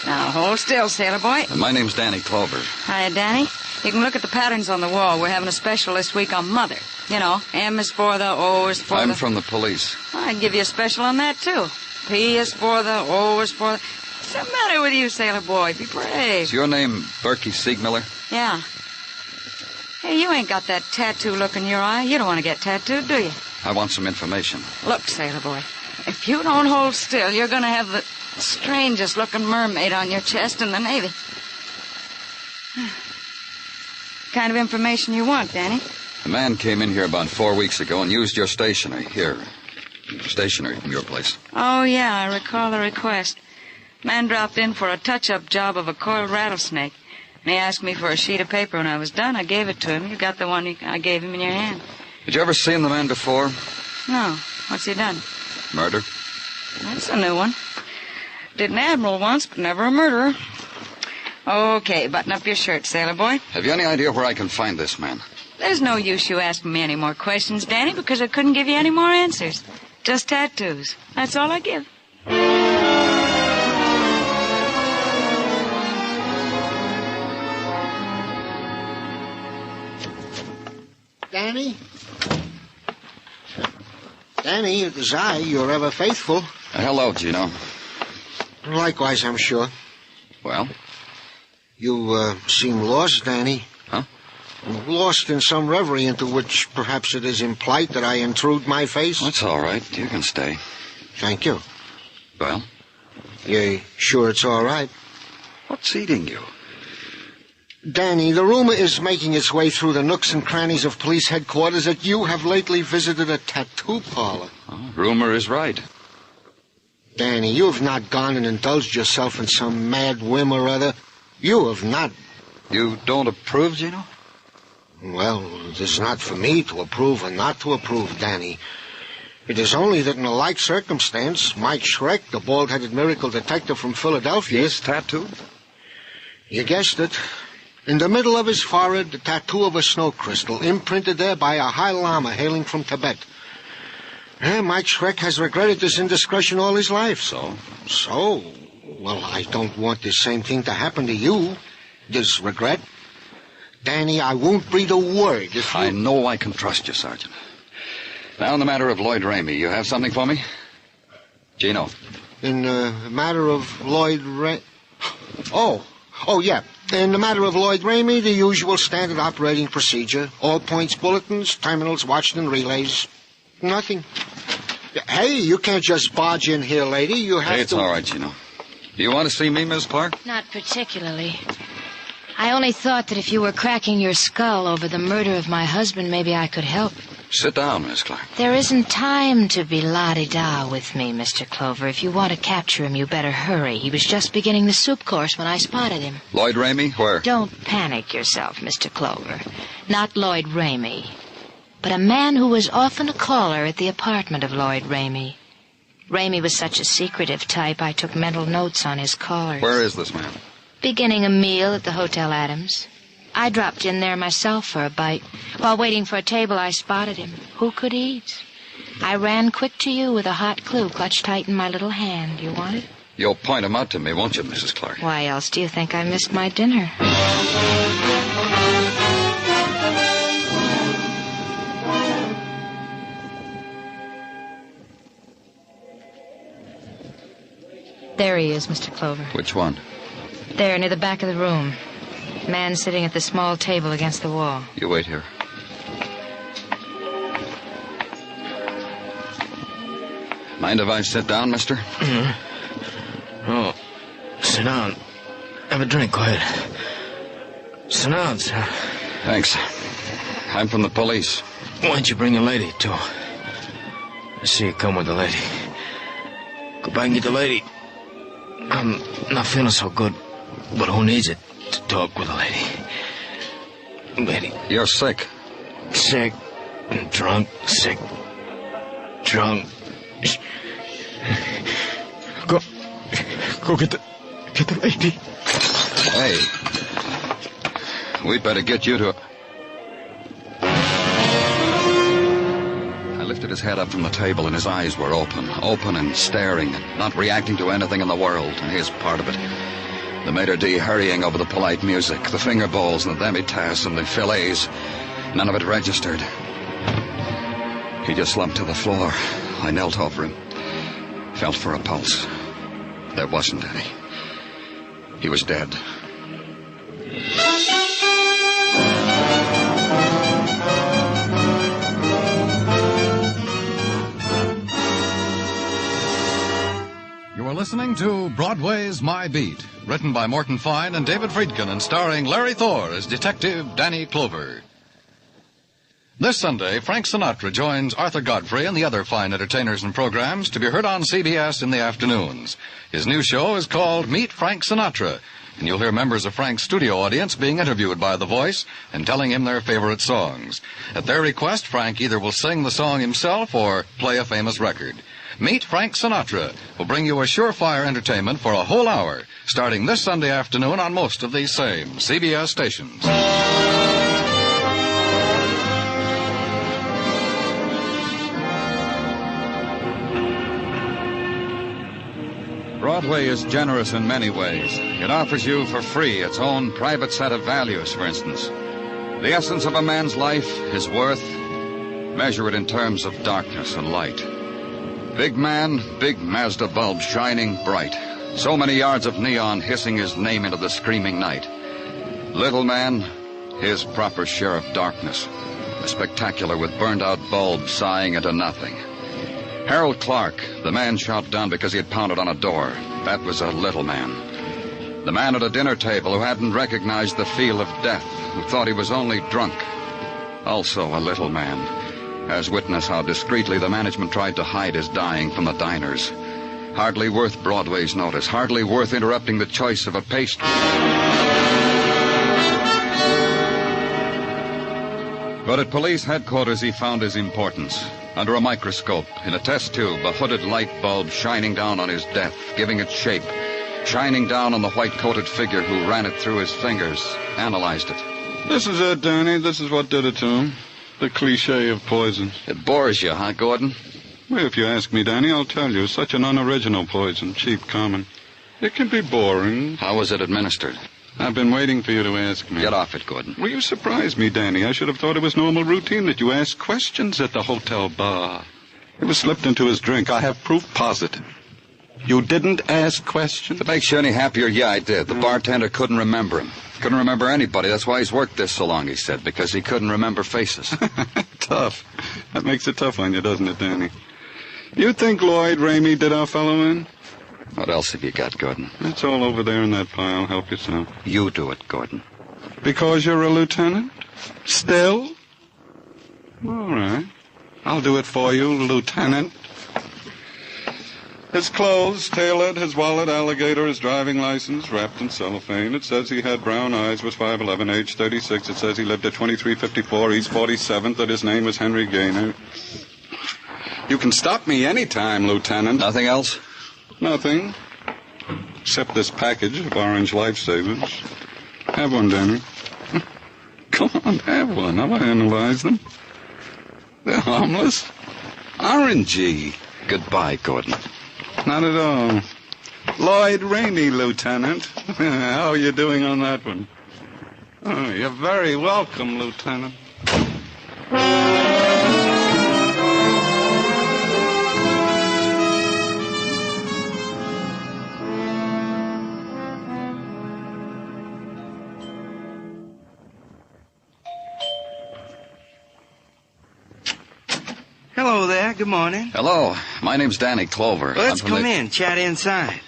Now, hold still, sailor boy. My name's Danny Clover. Hiya, Danny. You can look at the patterns on the wall. We're having a special this week on Mother. You know, M is for the, O is for I'm from the police. I'd give you a special on that, too. P is for the, O is for the... What's the matter with you, sailor boy? Be brave. Is your name Berkey Siegmiller? Yeah. Hey, you ain't got that tattoo look in your eye. You don't want to get tattooed, do you? I want some information. Look, sailor boy, if you don't hold still, you're going to have the strangest-looking mermaid on your chest in the Navy. Kind of information you want, Danny? A man came in here about 4 weeks ago and used your stationery here. Stationery from your place. Oh, yeah, I recall the request. Man dropped in for a touch-up job of a coiled rattlesnake. And he asked me for a sheet of paper. When I was done, I gave it to him. You got the one I gave him in your hand. Did you ever see the man before? No. What's he done? Murder? That's a new one. Did an admiral once, but never a murderer. Okay, button up your shirt, sailor boy. Have you any idea where I can find this man? There's no use you asking me any more questions, Danny, because I couldn't give you any more answers. Just tattoos. That's all I give. Danny? Danny, it is I, your ever faithful. Hello, Gino. Likewise, I'm sure. Well? You seem lost, Danny. Huh? Lost in some reverie into which perhaps it is implied that I intrude my face. That's all right. You can stay. Thank you. Well? You sure it's all right? What's eating you? Danny, the rumor is making its way through the nooks and crannies of police headquarters that you have lately visited a tattoo parlor. Oh, rumor is right. Danny, you have not gone and indulged yourself in some mad whim or other. You have not. You don't approve, Gino? Well, it is not for me to approve or not to approve, Danny. It is only that in a like circumstance, Mike Schreck, the bald-headed miracle detective from Philadelphia... Is tattooed? You guessed it. In the middle of his forehead, the tattoo of a snow crystal, imprinted there by a high lama hailing from Tibet. Mike Schreck has regretted this indiscretion all his life. So? So? Well, I don't want the same thing to happen to you. This regret. Danny, I won't breathe a word if you... I know I can trust you, Sergeant. Now, in the matter of Lloyd Ramey, you have something for me? Gino. In the matter of Lloyd Ramey... Oh, yeah. In the matter of Lloyd Ramey, the usual standard operating procedure. All points bulletins, terminals watched and relays. Nothing. Hey, you can't just barge in here, lady. You have to... Hey, it's all right, Gino. Do you want to see me, Miss Clark? Not particularly. I only thought that if you were cracking your skull over the murder of my husband, maybe I could help. Sit down, Miss Clark. There isn't time to be la-di-da with me, Mr. Clover. If you want to capture him, you better hurry. He was just beginning the soup course when I spotted him. Lloyd Ramey? Where? Don't panic yourself, Mr. Clover. Not Lloyd Ramey, but a man who was often a caller at the apartment of Lloyd Ramey. Ramey was such a secretive type, I took mental notes on his callers. Where is this man? Beginning a meal at the Hotel Adams. I dropped in there myself for a bite. While waiting for a table, I spotted him. Who could eat? I ran quick to you with a hot clue clutched tight in my little hand. You want it? You'll point him out to me, won't you, Mrs. Clark? Why else do you think I missed my dinner? There he is, Mr. Clover. Which one? There, near the back of the room. Man sitting at the small table against the wall. You wait here. Mind if I sit down, mister? Mm-hmm. Oh, sit down. Have a drink, quiet. Sit down, sir. Thanks. I'm from the police. Why'd you bring the lady, too? I see you come with the lady. Go back and get the lady. I'm not feeling so good, but who needs it to talk with a lady? Lady. You're sick. Sick. Drunk. Sick. Drunk. Go get the lady. Hey. We'd better get you to... I lifted his head up from the table and his eyes were open and staring, and not reacting to anything in the world, and his part of it. The maitre d' hurrying over the polite music, the finger bowls and the demi-tasse and the fillets. None of it registered. He just slumped to the floor. I knelt over him. Felt for a pulse. There wasn't any. He was dead. You are listening to Broadway's My Beat, written by Morton Fine and David Friedkin and starring Larry Thor as Detective Danny Clover. This Sunday, Frank Sinatra joins Arthur Godfrey and the other fine entertainers and programs to be heard on CBS in the afternoons. His new show is called Meet Frank Sinatra, and you'll hear members of Frank's studio audience being interviewed by The Voice and telling him their favorite songs. At their request, Frank either will sing the song himself or play a famous record. Meet Frank Sinatra will bring you a surefire entertainment for a whole hour, starting this Sunday afternoon on most of these same CBS stations. Broadway is generous in many ways. It offers you for free its own private set of values, for instance. The essence of a man's life, his worth, measure it in terms of darkness and light. Big man, big Mazda bulb shining bright. So many yards of neon hissing his name into the screaming night. Little man, his proper share of darkness. A spectacular with burned-out bulbs sighing into nothing. Harold Clark, the man shot down because he had pounded on a door. That was a little man. The man at a dinner table who hadn't recognized the feel of death, who thought he was only drunk. Also a little man. As witness how discreetly the management tried to hide his dying from the diners. Hardly worth Broadway's notice. Hardly worth interrupting the choice of a pastry. But at police headquarters he found his importance. Under a microscope, in a test tube, a hooded light bulb shining down on his death, giving it shape, shining down on the white-coated figure who ran it through his fingers, analyzed it. This is it, Danny. This is what did it to him. The cliché of poison. It bores you, huh, Gordon? Well, if you ask me, Danny, I'll tell you. Such an unoriginal poison, cheap, common. It can be boring. How was it administered? I've been waiting for you to ask me. Get off it, Gordon. Well, you surprised me, Danny. I should have thought it was normal routine that you ask questions at the hotel bar. It was slipped into his drink. I have proof positive. You didn't ask questions? To make you any happier, yeah, I did. The bartender couldn't remember him. Couldn't remember anybody. That's why he's worked this so long, he said, because he couldn't remember faces. Tough. That makes it tough on you, doesn't it, Danny? You think Lloyd Ramey did our fellow in? What else have you got, Gordon? It's all over there in that pile. Help yourself. You do it, Gordon. Because you're a lieutenant? Still? All right. I'll do it for you, Lieutenant. His clothes, tailored, his wallet, alligator, his driving license, wrapped in cellophane. It says he had brown eyes, was 5'11", age 36. It says he lived at 2354 East 47th, that his name was Henry Gaynor. You can stop me any time, Lieutenant. Nothing else? Nothing. Except this package of orange lifesavers. Have one, Danny. Come on, have one. I'll analyze them. They're harmless. Orangey. Goodbye, Gordon. Not at all. Lloyd Ramey, Lieutenant. How are you doing on that one? Oh, you're very welcome, Lieutenant. there. Good morning. Hello. My name's Danny Clover. Well, let's come in. Chat inside.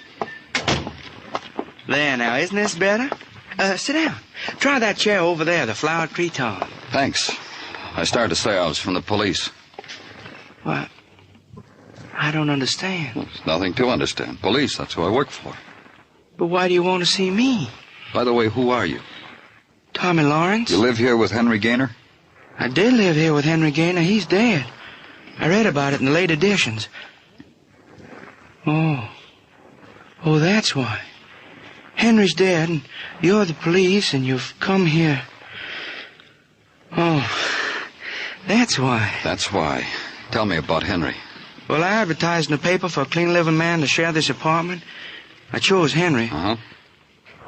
There now, isn't this better? Sit down. Try that chair over there, the flowered cretonne. Thanks. I started to say I was from the police. What? I don't understand. Well, there's nothing to understand. Police, that's who I work for. But why do you want to see me? By the way, who are you? Tommy Lawrence. You live here with Henry Gaynor? I did live here with Henry Gaynor. He's dead. I read about it in the late editions. Oh, that's why. Henry's dead, and you're the police, and you've come here. Oh, that's why. That's why. Tell me about Henry. Well, I advertised in the paper for a clean-living man to share this apartment. I chose Henry. Uh-huh.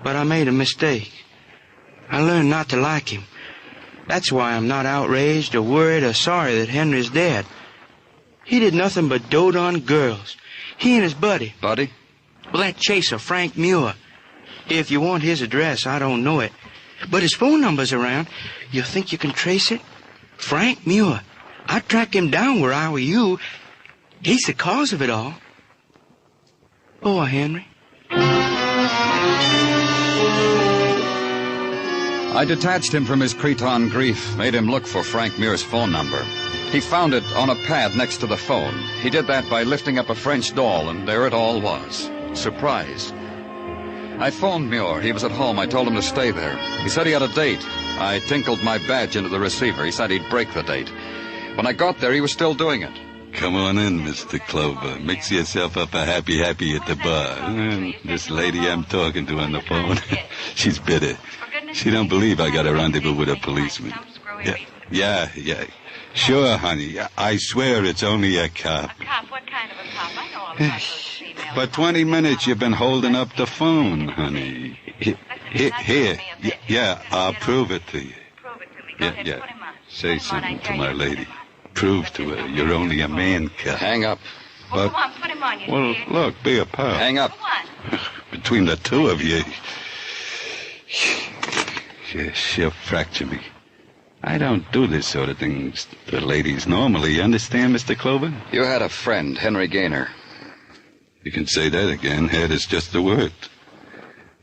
But I made a mistake. I learned not to like him. That's why I'm not outraged or worried or sorry that Henry's dead. He did nothing but dote on girls. He and his buddy. Buddy? Well, that chaser, Frank Muir. If you want his address, I don't know it. But his phone number's around. You think you can trace it? Frank Muir. I'd track him down where I were you. He's the cause of it all. Poor Henry. I detached him from his cretonne grief, made him look for Frank Muir's phone number. He found it on a pad next to the phone. He did that by lifting up a French doll, and there it all was. Surprise. I phoned Muir. He was at home. I told him to stay there. He said he had a date. I tinkled my badge into the receiver. He said he'd break the date. When I got there, he was still doing it. Come on in, Mr. Clover. Mix yourself up a happy at the bar. This lady I'm talking to on the phone, she's bitter. She don't believe I got a rendezvous with a policeman. Yeah. Sure, honey. I swear it's only a cop. A cop? What kind of a cop? I know all about those females. For 20 minutes you've been holding up the phone, honey. Here. Yeah, I'll prove it to you. Prove it to me. Go ahead, put him on. Say something to my lady. Prove to her you're only a man cop. Hang up. Well, come on, put him on, you Well, idiot. look, be a pal. Hang up. Come on. Between the two of you, she'll fracture me. I don't do this sort of things to ladies normally. You understand, Mr. Clover? You had a friend, Henry Gaynor. You can say that again. Had is just the word.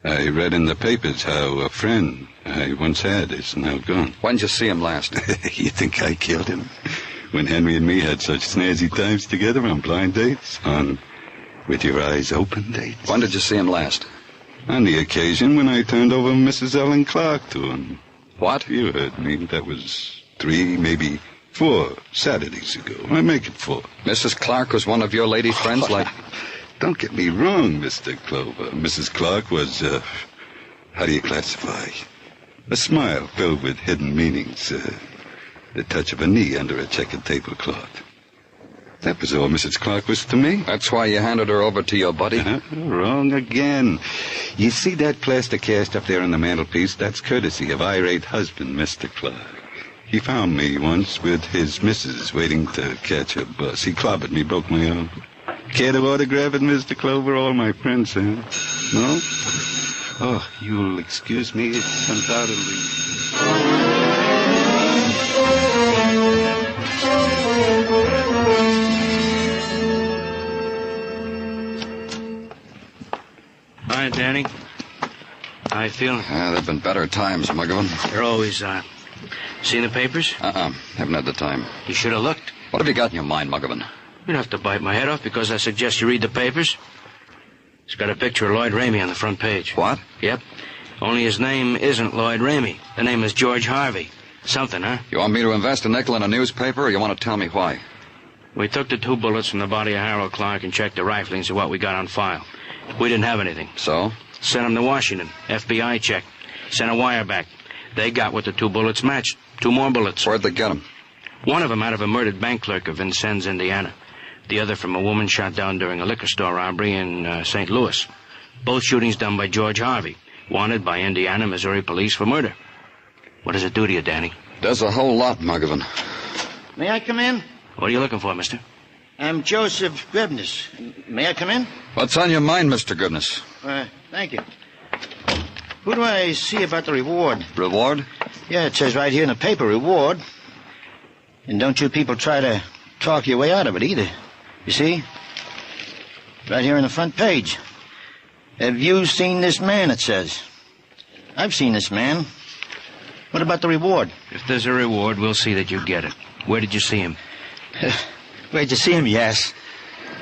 I read in the papers how a friend I once had is now gone. When'd you see him last? You think I killed him? When Henry and me had such snazzy times together on blind dates? On with your eyes open dates? When did you see him last? On the occasion when I turned over Mrs. Ellen Clark to him. What? You heard me. That was 3, maybe 4 Saturdays ago. I make it 4. Mrs. Clark was one of your lady friends, like... Don't get me wrong, Mr. Clover. Mrs. Clark was, how do you classify? A smile filled with hidden meanings. The touch of a knee under a checkered tablecloth. That was all Mrs. Clark was to me. That's why you handed her over to your buddy? Wrong again. You see that plaster cast up there on the mantelpiece? That's courtesy of irate husband, Mr. Clark. He found me once with his missus waiting to catch a bus. He clobbered me, broke my arm. Care to autograph it, Mr. Clover? All my friends have. No? Oh, you'll excuse me. It's undoubtedly... All right, Danny. How you feeling? There've been better times, Muggavan. There always are. Seen the papers? Haven't had the time. You should have looked. What have you got in your mind, Muggavan? You don't have to bite my head off because I suggest you read the papers. It's got a picture of Lloyd Ramey on the front page. What? Yep. Only his name isn't Lloyd Ramey. The name is George Harvey. Something, huh? You want me to invest a nickel in a newspaper, or you want to tell me why? We took the 2 bullets from the body of Harold Clark and checked the riflings of what we got on file. We didn't have anything. So? Sent them to Washington. FBI checked. Sent a wire back. They got what the 2 bullets matched. 2 more bullets. Where'd they get them? One of them out of a murdered bank clerk of Vincennes, Indiana. The other from a woman shot down during a liquor store robbery in St. Louis. Both shootings done by George Harvey, wanted by Indiana, Missouri police for murder. What does it do to you, Danny? Does a whole lot, Muggavan. May I come in? What are you looking for, mister? I'm Joseph Goodness. May I come in? What's on your mind, Mr. Goodness? Thank you. Who do I see about the reward? Reward? Yeah, it says right here in the paper, reward. And don't you people try to talk your way out of it either. You see? Right here on the front page. Have you seen this man, it says. I've seen this man. What about the reward? If there's a reward, we'll see that you get it. Where did you see him? Where'd you see him, yes?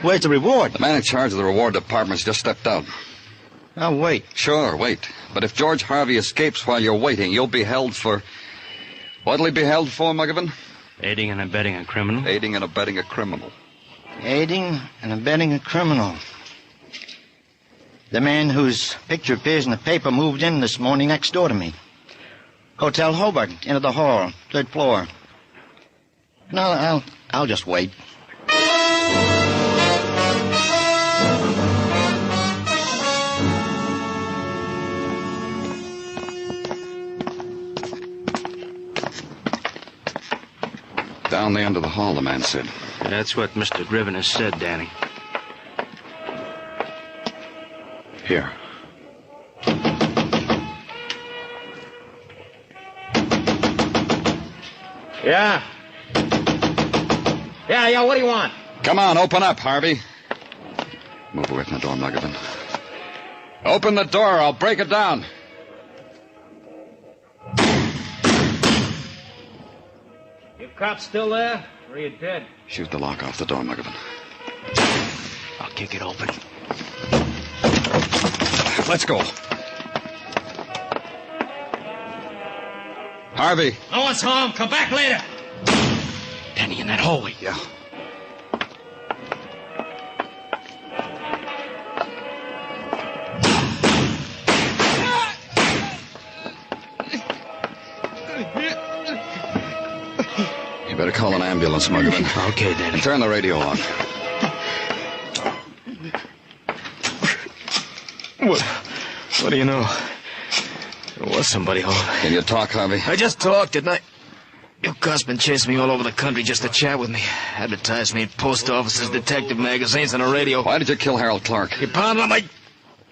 Where's the reward? The man in charge of the reward department's just stepped out. I'll wait. Sure, wait. But if George Harvey escapes while you're waiting, you'll be held for... What'll he be held for, McGovern? Aiding and abetting a criminal. Aiding and abetting a criminal. Aiding and abetting a criminal. The man whose picture appears in the paper moved in this morning next door to me. Hotel Hobart, into the hall, 3rd floor. No, I'll just wait. Down the end of the hall, the man said. That's what Mr. Driven has said, Danny. Here. Yeah? Yeah, what do you want? Come on, open up, Harvey. Move away from the door, McGovern. Open the door, I'll break it down. You cops still there? Or are you dead? Shoot the lock off the door, McGovern. I'll kick it open. Let's go. Harvey. No one's home. Come back later. Danny, in that hallway. Yeah. You better call an ambulance, McGovern. Okay, Danny. Turn the radio on. What do you know? There was somebody home. Can you talk, Harvey? I just talked, didn't I? Your cuss been chasing me all over the country just to chat with me. Advertised me in post offices, detective magazines, and the radio. Why did you kill Harold Clark? He pounded on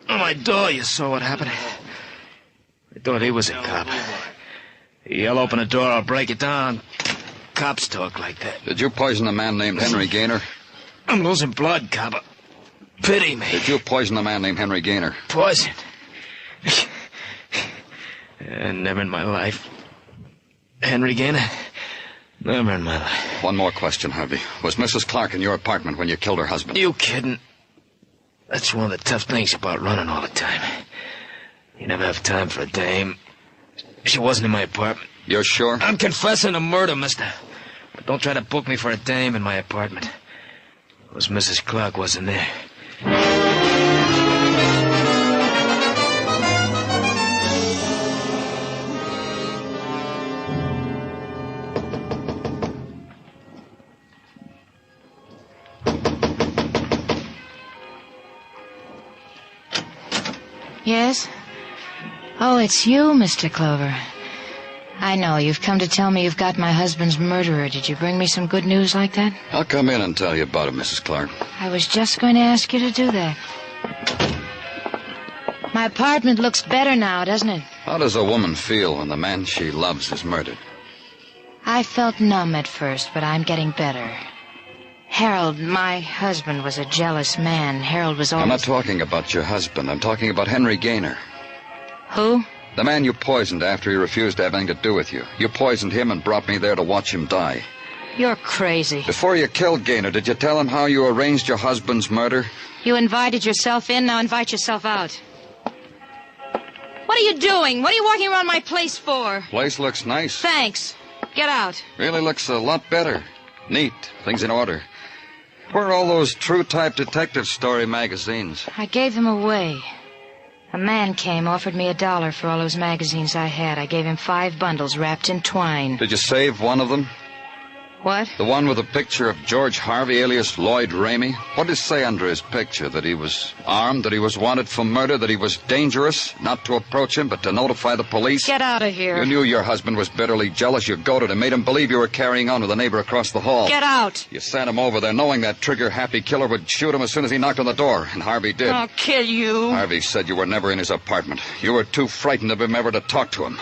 my door. You saw what happened. I thought he was a cop. He'll open the door, I'll break it down. Cops talk like that. Did you poison a man named Henry Gaynor? I'm losing blood, cop. Pity me. Did you poison a man named Henry Gaynor? Poison? Never in my life. Henry Gaynor? Never in my life. One more question, Harvey. Was Mrs. Clark in your apartment when you killed her husband? You kidding? That's one of the tough things about running all the time. You never have time for a dame. She wasn't in my apartment. You're sure? I'm confessing a murder, mister. But don't try to book me for a dame in my apartment. It was Mrs. Clark wasn't there. Yes? Oh, it's you, Mr. Clover. I know. You've come to tell me you've got my husband's murderer. Did you bring me some good news like that? I'll come in and tell you about it, Mrs. Clark. I was just going to ask you to do that. My apartment looks better now, doesn't it? How does a woman feel when the man she loves is murdered? I felt numb at first, but I'm getting better. Harold, my husband, was a jealous man. Harold was always... I'm not talking about your husband. I'm talking about Henry Gaynor. Who? The man you poisoned after he refused to have anything to do with you. You poisoned him and brought me there to watch him die. You're crazy. Before you killed Gaynor, did you tell him how you arranged your husband's murder? You invited yourself in, now invite yourself out. What are you doing? What are you walking around my place for? Place looks nice. Thanks. Get out. Really looks a lot better. Neat. Things in order. Where are all those true-type detective story magazines? I gave them away. A man came, offered me $1 for all those magazines I had. I gave him 5 bundles wrapped in twine. Did you save one of them? What? The one with a picture of George Harvey, alias Lloyd Ramey. What did it say under his picture? That he was armed, that he was wanted for murder, that he was dangerous, not to approach him, but to notify the police? Get out of here. You knew your husband was bitterly jealous. You goaded him, made him believe you were carrying on with a neighbor across the hall. Get out. You sent him over there knowing that trigger-happy killer would shoot him as soon as he knocked on the door, and Harvey did. I'll kill you. Harvey said you were never in his apartment. You were too frightened of him ever to talk to him.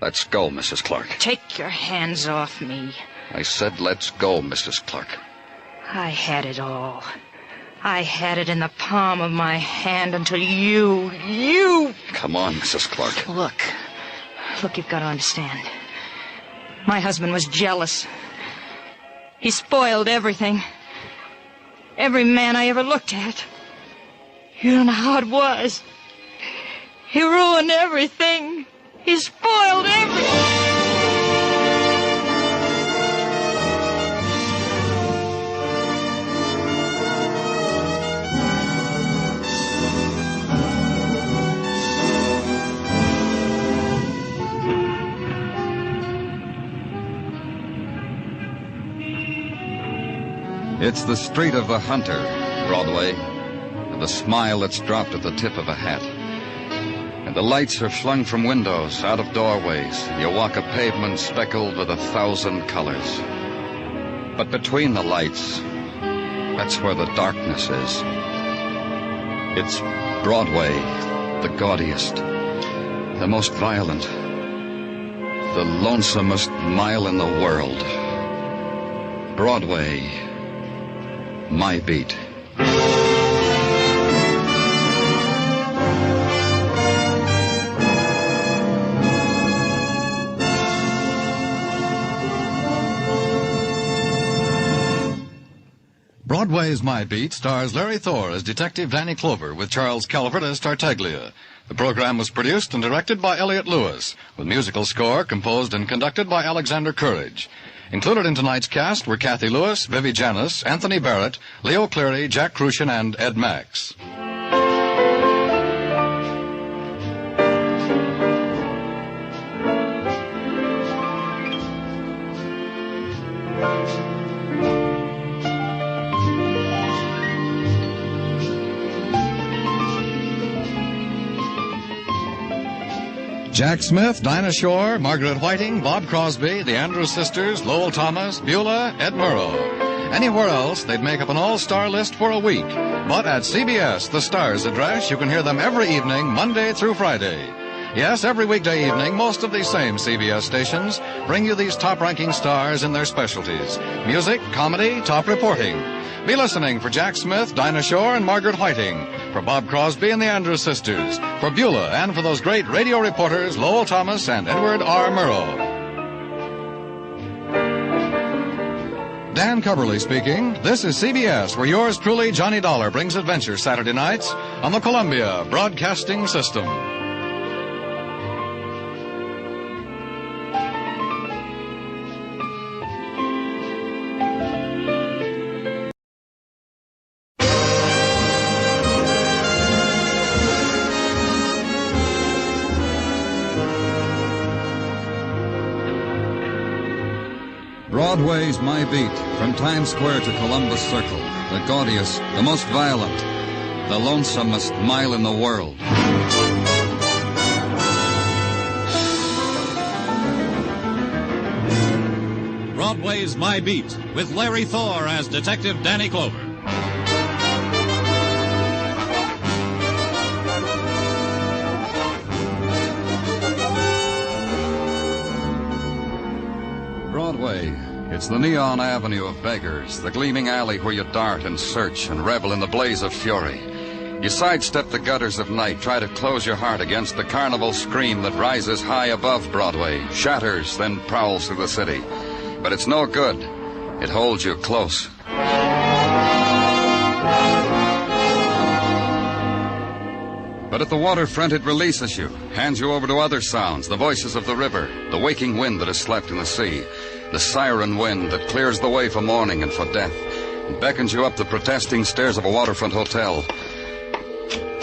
Let's go, Mrs. Clark. Take your hands off me. I said let's go, Mrs. Clark. I had it all. I had it in the palm of my hand until you... Come on, Mrs. Clark. Look, you've got to understand. My husband was jealous. He spoiled everything. Every man I ever looked at. You don't know how it was. He ruined everything. He spoiled everything. It's the street of the hunter, Broadway, and the smile that's dropped at the tip of a hat. And the lights are flung from windows, out of doorways. You walk a pavement speckled with 1,000 colors. But between the lights, that's where the darkness is. It's Broadway, the gaudiest, the most violent, the lonesomest mile in the world. Broadway, my beat. Broadway's My Beat stars Larry Thor as Detective Danny Clover with Charles Calvert as Tartaglia. The program was produced and directed by Elliott Lewis, with musical score composed and conducted by Alexander Courage. Included in tonight's cast were Kathy Lewis, Vivi Janis, Anthony Barrett, Leo Cleary, Jack Crucian, and Ed Max. Jack Smith, Dinah Shore, Margaret Whiting, Bob Crosby, the Andrews Sisters, Lowell Thomas, Beulah, Ed Murrow. Anywhere else, they'd make up an all-star list for a week. But at CBS, the Stars address, you can hear them every evening, Monday through Friday. Yes, every weekday evening, most of these same CBS stations bring you these top-ranking stars in their specialties. Music, comedy, top reporting. Be listening for Jack Smith, Dinah Shore, and Margaret Whiting, for Bob Crosby and the Andrews Sisters, for Beulah, and for those great radio reporters, Lowell Thomas and Edward R. Murrow. Dan Coverly speaking. This is CBS, where yours truly, Johnny Dollar, brings adventure Saturday nights on the Columbia Broadcasting System. Broadway's My Beat, from Times Square to Columbus Circle, the gaudiest, the most violent, the lonesomest mile in the world. Broadway's My Beat, with Larry Thor as Detective Danny Clover. Broadway, it's the neon avenue of beggars, the gleaming alley where you dart and search and revel in the blaze of fury. You sidestep the gutters of night, try to close your heart against the carnival scream that rises high above Broadway, shatters, then prowls through the city. But it's no good. It holds you close. But at the waterfront, it releases you, hands you over to other sounds, the voices of the river, the waking wind that has slept in the sea, the siren wind that clears the way for morning and for death, and beckons you up the protesting stairs of a waterfront hotel,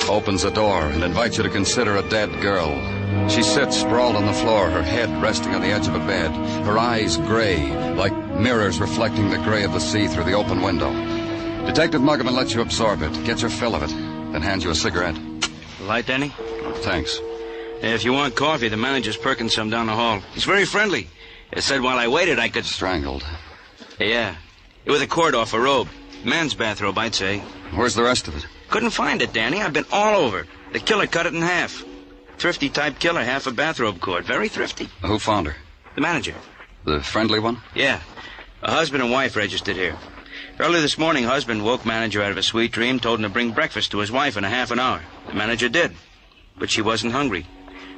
opens a door and invites you to consider a dead girl. She sits sprawled on the floor, her head resting on the edge of a bed, her eyes gray, like mirrors reflecting the gray of the sea through the open window. Detective Muggavan lets you absorb it, get your fill of it, then hands you a cigarette. Light, Danny? Thanks. If you want coffee, the manager's perking some down the hall. He's very friendly. He said while I waited, I could... Strangled. Yeah. With a cord off a robe. Man's bathrobe, I'd say. Where's the rest of it? Couldn't find it, Danny. I've been all over. The killer cut it in half. Thrifty type killer, half a bathrobe cord. Very thrifty. Who found her? The manager. The friendly one? Yeah. A husband and wife registered here. Early this morning, husband woke manager out of a sweet dream, told him to bring breakfast to his wife in a half an hour. The manager did, but she wasn't hungry.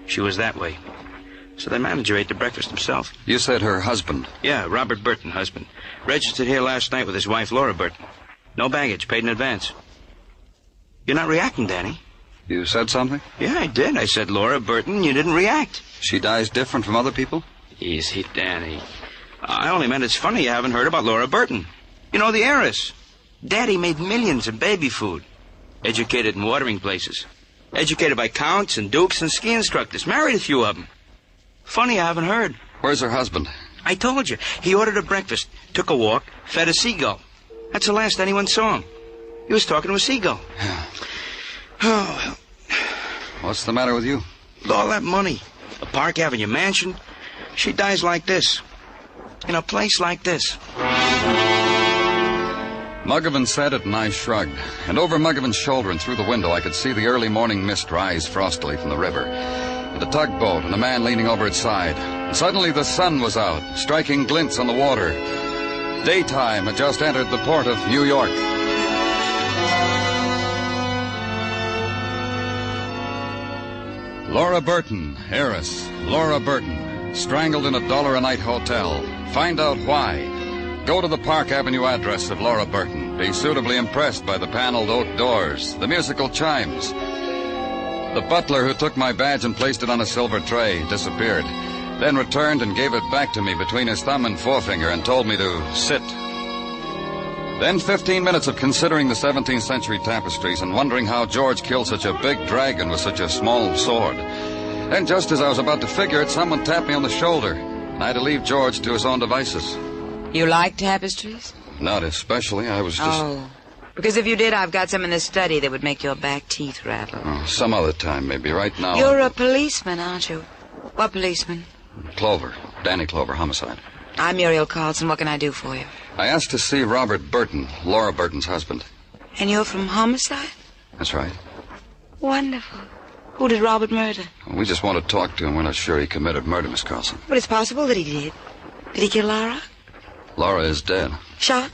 She was that way. So the manager ate the breakfast himself. You said her husband? Yeah, Robert Burton, husband. Registered here last night with his wife, Laura Burton. No baggage, paid in advance. You're not reacting, Danny. You said something? Yeah, I did. I said Laura Burton. You didn't react. She dies different from other people? Easy, Danny. I only meant it's funny you haven't heard about Laura Burton. You know, the heiress. Daddy made millions in baby food. Educated in watering places. Educated by counts and dukes and ski instructors. Married a few of them. Funny I haven't heard. Where's her husband? I told you. He ordered a breakfast, took a walk, fed a seagull. That's the last anyone saw him. He was talking to a seagull. Oh, well. What's the matter with you? With all that money. A Park Avenue mansion. She dies like this. In a place like this. Muggavan said it and I shrugged. And over Muggavan's shoulder and through the window I could see the early morning mist rise frostily from the river. And a tugboat and a man leaning over its side. And suddenly the sun was out, striking glints on the water. Daytime had just entered the port of New York. Laura Burton, heiress, Laura Burton, strangled in $1 a night hotel. Find out why. Go to the Park Avenue address of Laura Burton. Be suitably impressed by the paneled oak doors, the musical chimes. The butler who took my badge and placed it on a silver tray disappeared, then returned and gave it back to me between his thumb and forefinger and told me to sit. Then 15 minutes of considering the 17th century tapestries and wondering how George killed such a big dragon with such a small sword. Then just as I was about to figure it, someone tapped me on the shoulder, and I had to leave George to his own devices. You like tapestries? Not especially. I was just... Oh, because if you did, I've got some in the study that would make your back teeth rattle. Oh, some other time, maybe. Right now... You're a policeman, aren't you? What policeman? Clover. Danny Clover, homicide. I'm Muriel Carlson. What can I do for you? I asked to see Robert Burton, Laura Burton's husband. And you're from homicide? That's right. Wonderful. Who did Robert murder? We just want to talk to him. We're not sure he committed murder, Miss Carlson. But it's possible that he did. Did he kill Laura? Laura is dead. Shot?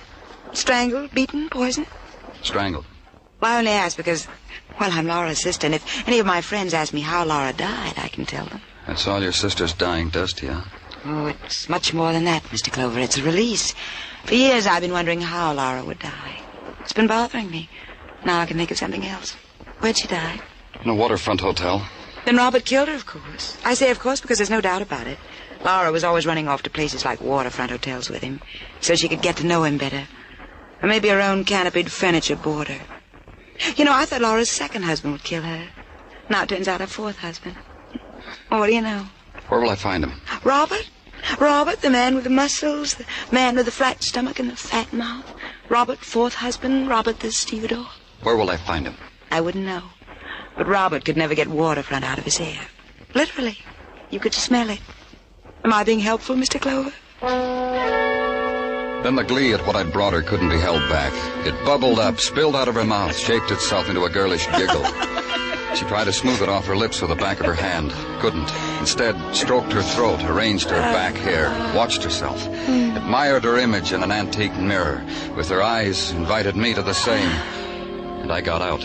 Strangled? Beaten? Poisoned? Strangled. Well, I only ask because, well, I'm Laura's sister, and if any of my friends ask me how Laura died, I can tell them. That's all your sister's dying does to you, huh? Oh, it's much more than that, Mr. Clover. It's a release. For years I've been wondering how Laura would die. It's been bothering me. Now I can think of something else. Where'd she die? In a waterfront hotel. Then Robert killed her, of course. I say of course because there's no doubt about it. Laura was always running off to places like waterfront hotels with him, so she could get to know him better. Or maybe her own canopied furniture boarder. You know, I thought Laura's second husband would kill her. Now it turns out her fourth husband. Well, what do you know? Where will I find him? Robert? Robert, the man with the muscles, the man with the flat stomach and the fat mouth. Robert, fourth husband, Robert the stevedore. Where will I find him? I wouldn't know. But Robert could never get waterfront out of his hair. Literally. You could smell it. Am I being helpful, Mr. Clover? Then the glee at what I'd brought her couldn't be held back. It bubbled up, spilled out of her mouth, shaped itself into a girlish giggle. She tried to smooth it off her lips with the back of her hand. Couldn't. Instead, stroked her throat, arranged her back hair, watched herself, admired her image in an antique mirror. With her eyes, invited me to the same. And I got out.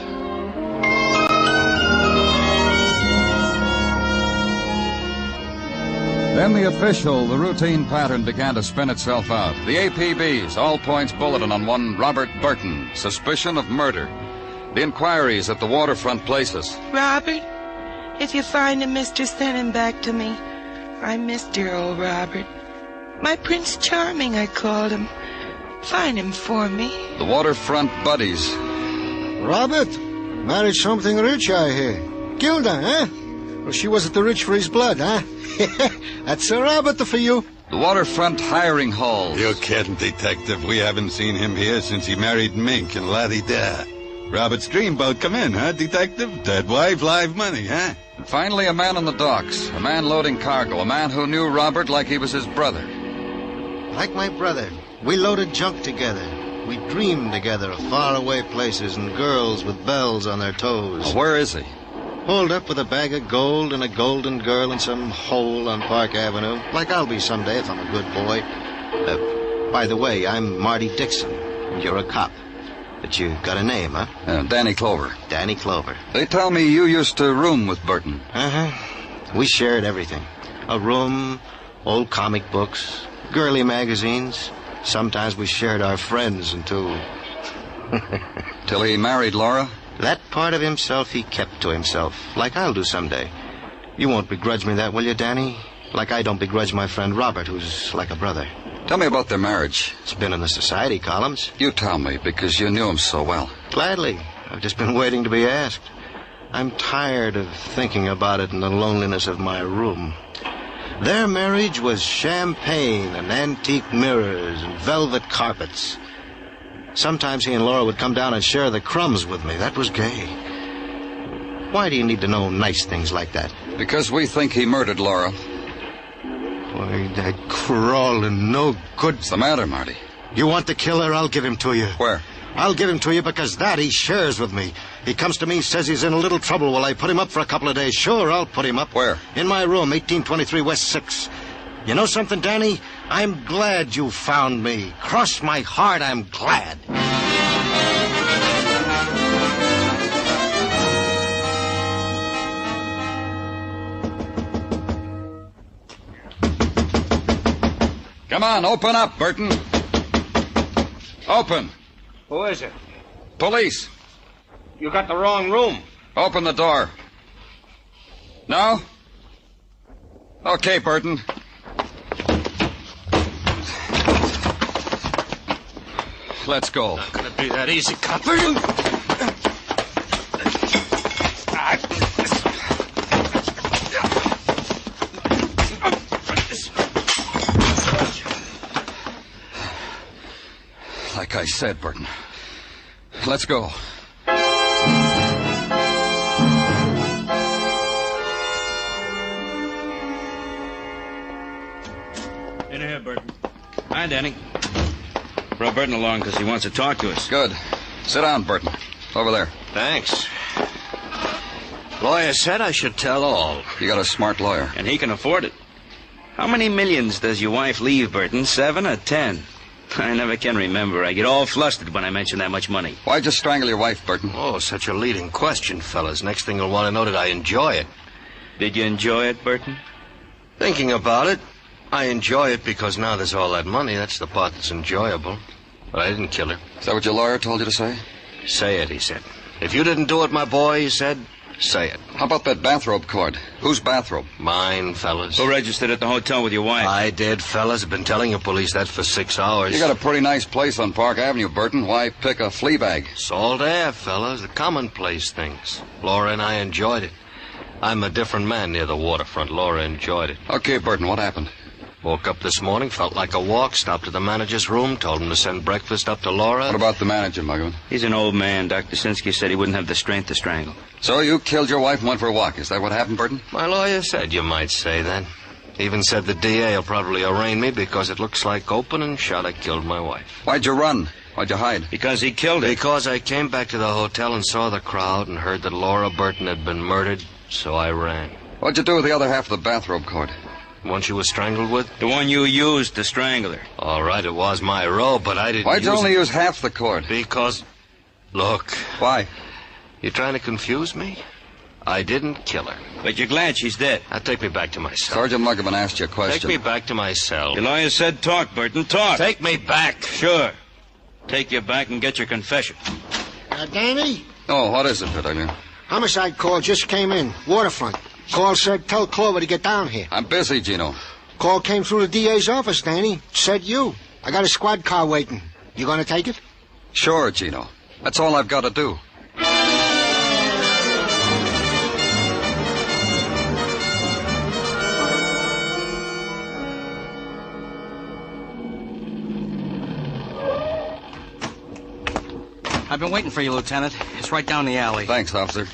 Then the routine pattern began to spin itself out. The APB's all-points bulletin on one Robert Burton, suspicion of murder. The inquiries at the waterfront places. Robert, if you find him, mister, send him back to me. I miss dear old Robert. My Prince Charming, I called him. Find him for me. The waterfront buddies. Robert, married something rich, I hear. Gilda, huh? Well, she wasn't the rich for his blood, huh? That's a Robert for you. The waterfront hiring halls. You're kidding, Detective. We haven't seen him here since he married Mink and la-di-da. Robert's dreamboat come in, huh, Detective? Dead wife, live money, huh? And finally, a man on the docks. A man loading cargo. A man who knew Robert like he was his brother. Like my brother. We loaded junk together. We dreamed together of faraway places and girls with bells on their toes. Well, where is he? Holed up with a bag of gold and a golden girl in some hole on Park Avenue. Like I'll be someday if I'm a good boy. By the way, I'm Marty Dixon, and you're a cop. But you got a name, huh? Danny Clover. Danny Clover. They tell me you used to room with Burton. Uh-huh. We shared everything. A room, old comic books, girly magazines. Sometimes we shared our friends until... Till he married Laura? That part of himself he kept to himself, like I'll do someday. You won't begrudge me that, will you, Danny? Like I don't begrudge my friend Robert, who's like a brother. Tell me about their marriage. It's been in the society columns. You tell me, because you knew him so well. Gladly. I've just been waiting to be asked. I'm tired of thinking about it in the loneliness of my room. Their marriage was champagne and antique mirrors and velvet carpets. Sometimes he and Laura would come down and share the crumbs with me. That was gay. Why do you need to know nice things like that? Because we think he murdered Laura. Boy, that crawling no good. What's the matter, Marty? You want the killer? I'll give him to you. Where? I'll give him to you because that he shares with me. He comes to me, says he's in a little trouble. Will I put him up for a couple of days? Sure, I'll put him up. Where? In my room, 1823 West 6. You know something, Danny? I'm glad you found me. Cross my heart, I'm glad. Come on, open up, Burton. Open. Who is it? Police. You got the wrong room. Open the door. No? Okay, Burton. Let's go. Not gonna be that easy, copper. Like I said, Burton. Let's go. In here, Burton. Hi, Danny. Brought Burton along because he wants to talk to us. Good. Sit down, Burton. Over there. Thanks. Lawyer said I should tell all. You got a smart lawyer. And he can afford it. How many millions does your wife leave, Burton? 7 or 10? I never can remember. I get all flustered when I mention that much money. Why'd you strangle your wife, Burton? Oh, such a leading question, fellas. Next thing you'll want to know, did I enjoy it? Did you enjoy it, Burton? Thinking about it, I enjoy it because now there's all that money. That's the part that's enjoyable. But I didn't kill her. Is that what your lawyer told you to say? Say it, he said. If you didn't do it, my boy, he said, say it. How about that bathrobe cord? Whose bathrobe? Mine, fellas. Who registered at the hotel with your wife? I did, fellas. I've been telling the police that for 6 hours. You got a pretty nice place on Park Avenue, Burton. Why pick a flea bag? Salt air, fellas. The commonplace things. Laura and I enjoyed it. I'm a different man near the waterfront. Laura enjoyed it. Okay, Burton, what happened? Woke up this morning, felt like a walk, stopped at the manager's room, told him to send breakfast up to Laura. What about the manager, Muggavan? He's an old man. Dr. Sinsky said he wouldn't have the strength to strangle. So you killed your wife and went for a walk. Is that what happened, Burton? My lawyer said you might say that. Even said the DA will probably arraign me because it looks like open and shot I killed my wife. Why'd you run? Why'd you hide? Because he killed her. Because I came back to the hotel and saw the crowd and heard that Laura Burton had been murdered, so I ran. What'd you do with the other half of the bathrobe cord? The one she was strangled with? The one you used to strangle her. All right, it was my robe, but I didn't Why'd you only use half the cord? Because... Look. Why? You trying to confuse me? I didn't kill her. But you're glad she's dead. Now take me back to my cell. Sergeant Muggavan asked you a question. Take me back to my cell. Your lawyer said talk, Burton, talk. Take me back. Sure. Take you back and get your confession. Danny? Oh, what is it, Fidelia? Homicide call just came in. Waterfront. Call said tell Clover to get down here. I'm busy, Gino. Call came through the DA's office, Danny. Said you. I got a squad car waiting. You gonna take it? Sure, Gino. That's all I've got to do. I've been waiting for you, Lieutenant. It's right down the alley. Thanks, officer.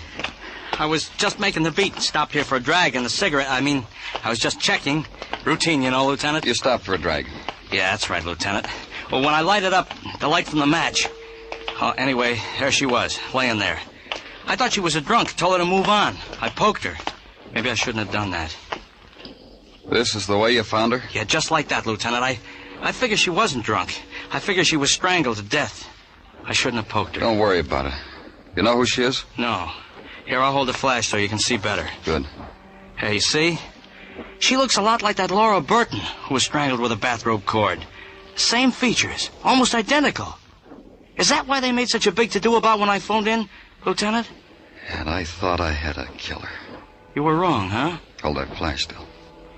I was just making the beat. Stopped here for a drag and a cigarette. I was just checking. Routine, you know, Lieutenant. You stopped for a drag. Yeah, that's right, Lieutenant. Well, when I lighted up, the light from the match. Oh, anyway, there she was, laying there. I thought she was a drunk. Told her to move on. I poked her. Maybe I shouldn't have done that. This is the way you found her? Yeah, just like that, Lieutenant. I figure she wasn't drunk. I figure she was strangled to death. I shouldn't have poked her. Don't worry about it. You know who she is? No. Here, I'll hold the flash so you can see better. Good. Hey, you see? She looks a lot like that Laura Burton who was strangled with a bathrobe cord. Same features. Almost identical. Is that why they made such a big to-do about when I phoned in, Lieutenant? And I thought I had a killer. You were wrong, huh? Hold that flash still.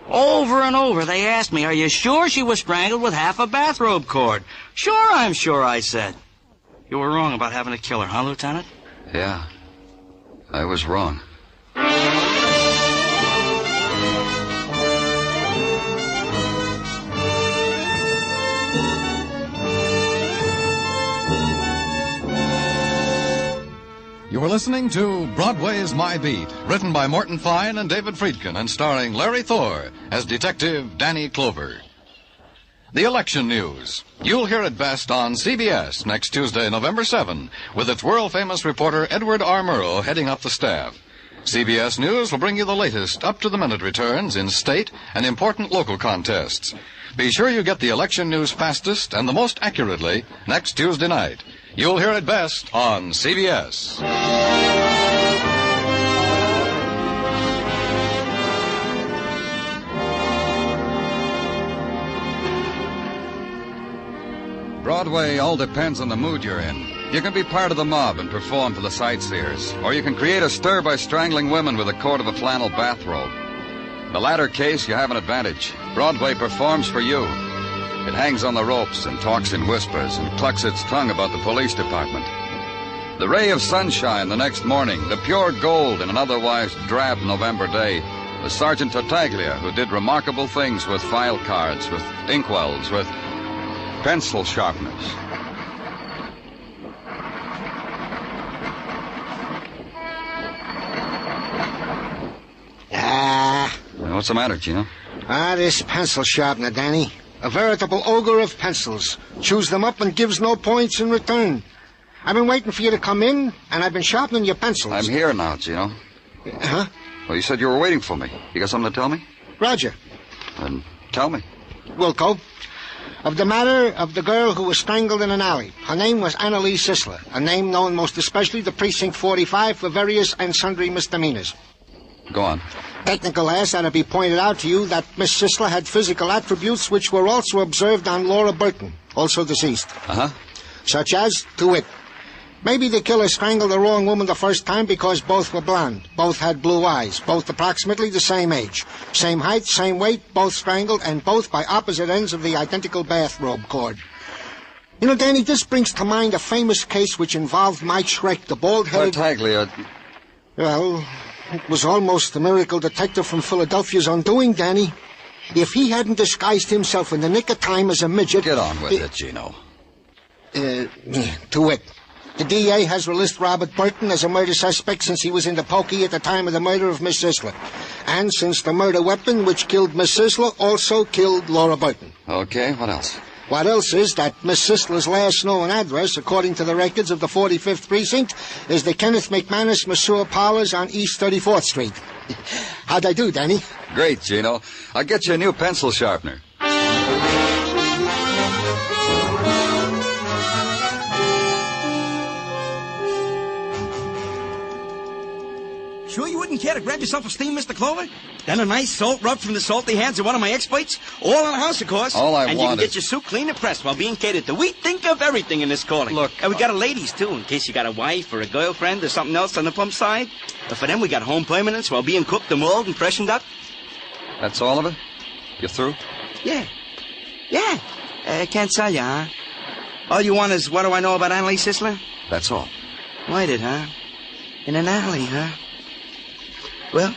Over and over, they asked me, are you sure she was strangled with half a bathrobe cord? Sure, I'm sure, I said. You were wrong about having a killer, huh, Lieutenant? Yeah. I was wrong. You are listening to Broadway's My Beat, written by Morton Fine and David Friedkin, and starring Larry Thor as Detective Danny Clover. The election news. You'll hear it best on CBS next Tuesday, November 7, with its world-famous reporter Edward R. Murrow heading up the staff. CBS News will bring you the latest up-to-the-minute returns in state and important local contests. Be sure you get the election news fastest and the most accurately next Tuesday night. You'll hear it best on CBS. Broadway all depends on the mood you're in. You can be part of the mob and perform for the sightseers, or you can create a stir by strangling women with a cord of a flannel bathrobe. In the latter case, you have an advantage. Broadway performs for you. It hangs on the ropes and talks in whispers and clucks its tongue about the police department. The ray of sunshine the next morning, the pure gold in an otherwise drab November day, was Sergeant Tartaglia, who did remarkable things with file cards, with inkwells, with pencil sharpeners. What's the matter, Gino? This pencil sharpener, Danny. A veritable ogre of pencils. Chews them up and gives no points in return. I've been waiting for you to come in, and I've been sharpening your pencils. I'm here now, Gino. Huh? Well, you said you were waiting for me. You got something to tell me? Roger. Then tell me. Wilco, of the matter of the girl who was strangled in an alley. Her name was Annalise Sisler, a name known most especially to Precinct 45 for various and sundry misdemeanors. Go on. Technical ask that it be pointed out to you that Miss Sisler had physical attributes which were also observed on Laura Burton, also deceased. Uh-huh. Such as, to wit, maybe the killer strangled the wrong woman the first time because both were blonde, both had blue eyes, both approximately the same age, same height, same weight, both strangled, and both by opposite ends of the identical bathrobe cord. You know, Danny, this brings to mind a famous case which involved Mike Schreck, the bald-headed... Tartaglia. Well, it was almost the miracle detective from Philadelphia's undoing, Danny. If he hadn't disguised himself in the nick of time as a midget... Get on with it, Gino. To wit, the DA has released Robert Burton as a murder suspect since he was in the pokey at the time of the murder of Miss Sisler. And since the murder weapon which killed Miss Sisler also killed Laura Burton. Okay, what else? What else is that Miss Sisler's last known address, according to the records of the 45th Precinct, is the Kenneth McManus Masseur Parlors on East 34th Street. How'd I do, Danny? Great, Gino. I'll get you a new pencil sharpener. Sure you wouldn't care to grab yourself a steam, Mr. Clover? Then a nice salt rub from the salty hands of one of my exploits? All in the house, of course. All I and want you can is... get your suit clean and pressed while being catered to. We think of everything in this calling. Look... And we got a ladies, too, in case you got a wife or a girlfriend or something else on the plump side. But for them, we got home permanents while being cooked and mulled and freshened up. That's all of it? You through? Yeah. Yeah. Can't tell you, huh? All you want is, what do I know about Annalise Sisler? That's all. Lighted, huh? In an alley, huh? Well,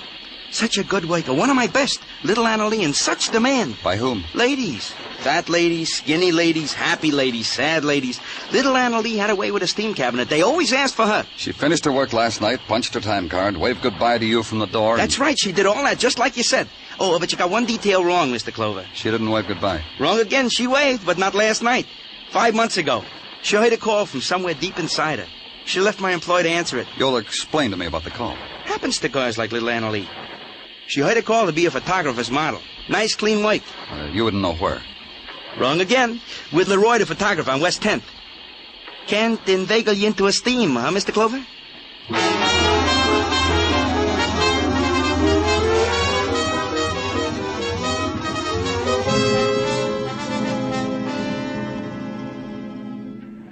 such a good worker. One of my best. Little Annalie in such demand. By whom? Ladies. Fat ladies, skinny ladies, happy ladies, sad ladies. Little Annalie had a way with a steam cabinet. They always asked for her. She finished her work last night, punched her time card, waved goodbye to you from the door. That's right. She did all that, just like you said. Oh, but you got one detail wrong, Mr. Clover. She didn't wave goodbye. Wrong again. She waved, but not last night. 5 months ago. She heard a call from somewhere deep inside her. She left my employee to answer it. You'll explain to me about the call. Happens to girls like little Annalie. She heard a call to be a photographer's model. Nice, clean work. You wouldn't know where. Wrong again. With Leroy, the photographer, on West 10th. Can't inveigle you into a steam, huh, Mr. Clover?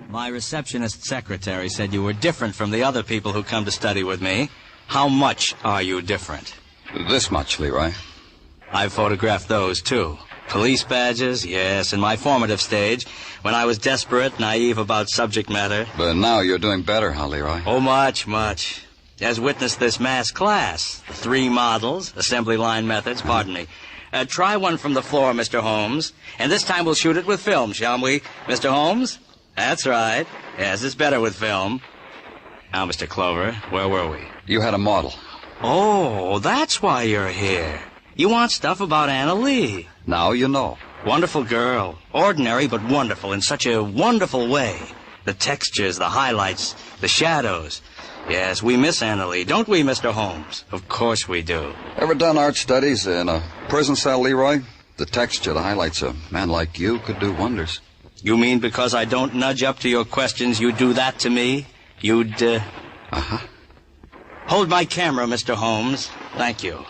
My receptionist secretary said you were different from the other people who come to study with me. How much are you different? This much, Leroy. I've photographed those, too. Police badges, yes, in my formative stage, when I was desperate, naive about subject matter. But now you're doing better, huh, Leroy? Oh, much, much. As witness this mass class. The 3 models, assembly line methods, pardon me. Try one from the floor, Mr. Holmes. And this time we'll shoot it with film, shall we, Mr. Holmes? That's right. Yes, it's better with film. Now, Mr. Clover, where were we? You had a model. Oh, that's why you're here. You want stuff about Anna Lee. Now you know. Wonderful girl. Ordinary, but wonderful in such a wonderful way. The textures, the highlights, the shadows. Yes, we miss Anna Lee, don't we, Mr. Holmes? Of course we do. Ever done art studies in a prison cell, Leroy? The texture, the highlights, a man like you could do wonders. You mean because I don't nudge up to your questions, you'd do that to me? You'd, Uh-huh. Hold my camera, Mr. Holmes. Thank you.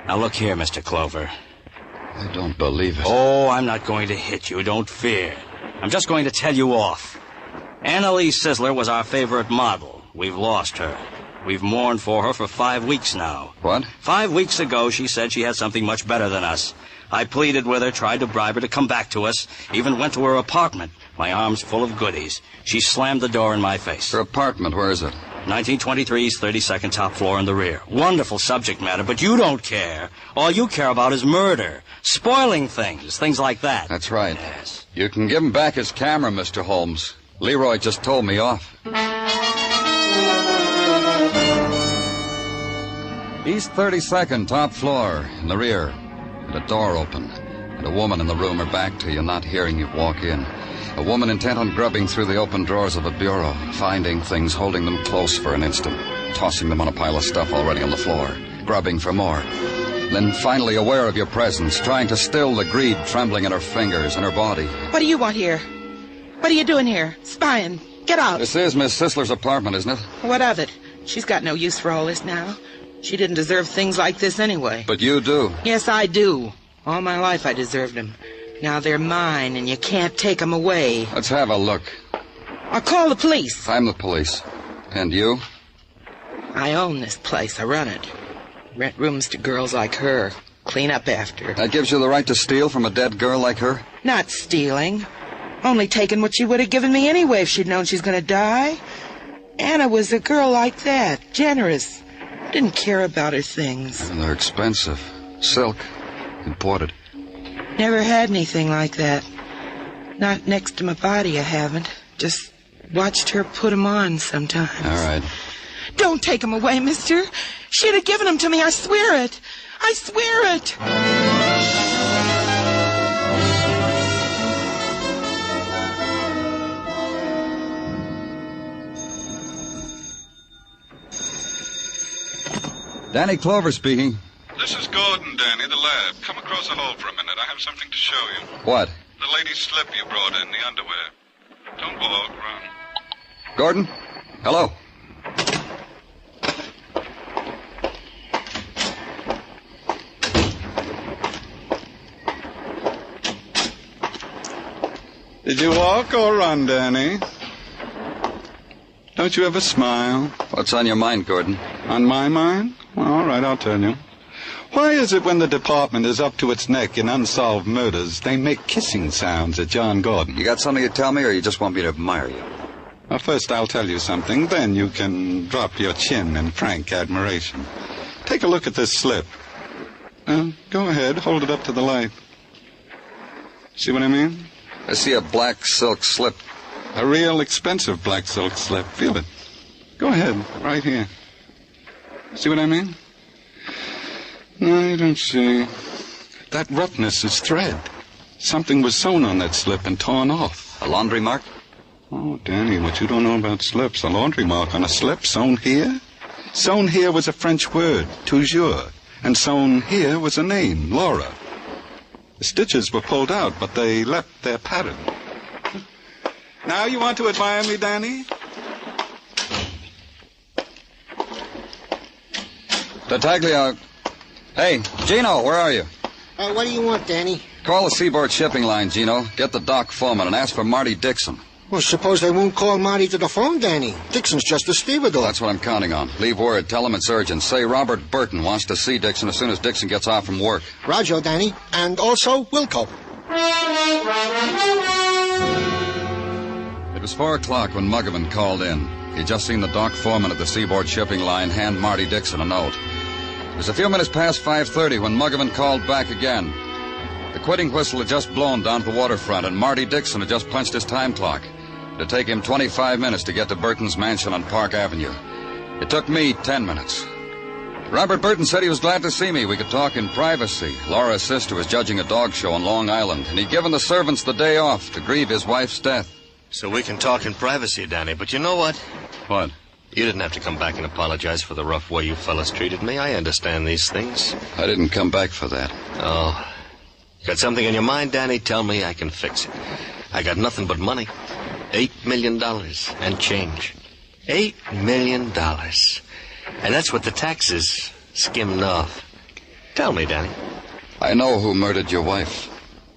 Now look here, Mr. Clover. I don't believe it. Oh, I'm not going to hit you. Don't fear. I'm just going to tell you off. Anna Lee Sizzler was our favorite model. We've lost her. We've mourned for her for 5 weeks now. What? 5 weeks ago, she said she had something much better than us. I pleaded with her, tried to bribe her to come back to us, even went to her apartment, my arms full of goodies. She slammed the door in my face. Her apartment, where is it? 1923's 32nd top floor in the rear. Wonderful subject matter, but you don't care. All you care about is murder, spoiling things like that. That's right. Yes. You can give him back his camera, Mr. Holmes. Leroy just told me off. East 32nd, top floor, in the rear. And a door open. And a woman in the room, her back to you, not hearing you walk in. A woman intent on grubbing through the open drawers of a bureau, finding things, holding them close for an instant, tossing them on a pile of stuff already on the floor, grubbing for more. Then finally aware of your presence, trying to still the greed trembling in her fingers and her body. What do you want here? What are you doing here? Spying. Get out. This is Miss Sisler's apartment, isn't it? What of it? She's got no use for all this now. She didn't deserve things like this anyway. But you do. Yes, I do. All my life I deserved them. Now they're mine, and you can't take them away. Let's have a look. I'll call the police. I'm the police. And you? I own this place. I run it. Rent rooms to girls like her. Clean up after. That gives you the right to steal from a dead girl like her? Not stealing. Only taking what she would have given me anyway if she'd known she's going to die. Anna was a girl like that. Generous. Didn't care about her things. And they're expensive. Silk. Imported. Never had anything like that. Not next to my body, I haven't. Just watched her put 'em on sometimes. All right. Don't take 'em away, mister. She'd have given 'em to me, I swear it. I swear it. Danny Clover speaking. This is Gordon, Danny, the lab. Come across the hall for a minute. I have something to show you. What? The lady's slip you brought in, the underwear. Don't walk, run. Gordon? Hello? Did you walk or run, Danny? Don't you ever smile? What's on your mind, Gordon? On my mind? Well, all right, I'll tell you. Why is it when the department is up to its neck in unsolved murders, they make kissing sounds at John Gordon? You got something to tell me, or you just want me to admire you? Well, first I'll tell you something, then you can drop your chin in frank admiration. Take a look at this slip. Go ahead, hold it up to the light. See what I mean? I see a black silk slip. A real expensive black silk slip. Feel it. Go ahead, right here. See what I mean? No, you don't see. That roughness is thread. Something was sewn on that slip and torn off. A laundry mark? Oh, Danny, what you don't know about slips. A laundry mark on a slip sewn here? Sewn here was a French word, toujours. And sewn here was a name, Laura. The stitches were pulled out, but they left their pattern. Now you want to admire me, Danny? Tartaglia. Hey, Gino, where are you? What do you want, Danny? Call the Seaboard Shipping Line, Gino. Get the dock foreman and ask for Marty Dixon. Well, suppose they won't call Marty to the phone, Danny. Dixon's just a stevedore. That's what I'm counting on. Leave word. Tell him it's urgent. Say Robert Burton wants to see Dixon as soon as Dixon gets off from work. Roger, Danny. And also, Wilco. It was 4 o'clock when Muggavan called in. He'd just seen the dock foreman at the Seaboard Shipping Line hand Marty Dixon a note. It was a few minutes past 5:30 when Muggavan called back again. The quitting whistle had just blown down to the waterfront, and Marty Dixon had just punched his time clock. It'd take him 25 minutes to get to Burton's mansion on Park Avenue. It took me 10 minutes. Robert Burton said he was glad to see me. We could talk in privacy. Laura's sister was judging a dog show on Long Island, and he'd given the servants the day off to grieve his wife's death. So we can talk in privacy, Danny, but you know what? What? You didn't have to come back and apologize for the rough way you fellas treated me. I understand these things. I didn't come back for that. Oh. Got something in your mind, Danny? Tell me, I can fix it. I got nothing but money. $8 million and change. $8 million. And that's what the taxes skimmed off. Tell me, Danny. I know who murdered your wife.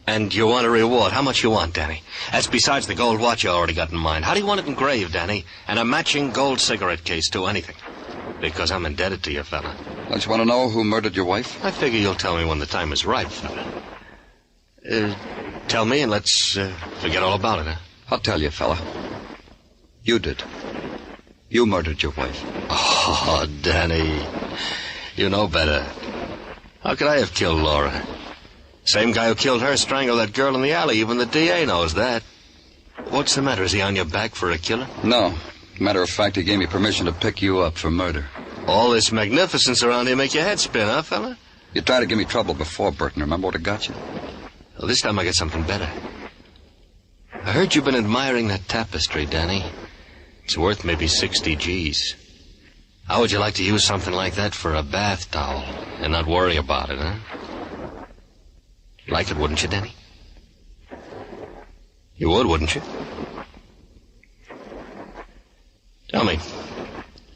And you want a reward. How much you want, Danny? That's besides the gold watch you already got in mind. How do you want it engraved, Danny? And a matching gold cigarette case, too, anything. Because I'm indebted to you, fella. Don't you want to know who murdered your wife? I figure you'll tell me when the time is right, fella. Tell me and let's forget all about it, huh? I'll tell you, fella. You did. You murdered your wife. Oh, Danny. You know better. How could I have killed Laura? Same guy who killed her strangled that girl in the alley. Even the DA knows that. What's the matter? Is he on your back for a killer? No. Matter of fact, he gave me permission to pick you up for murder. All this magnificence around here make your head spin, huh, fella? You tried to give me trouble before, Burton. Remember what it got you? Well, this time I get something better. I heard you've been admiring that tapestry, Danny. It's worth maybe 60 G's. How would you like to use something like that for a bath towel and not worry about it, huh? Like it, wouldn't you, Danny? You would, wouldn't you? Tell me,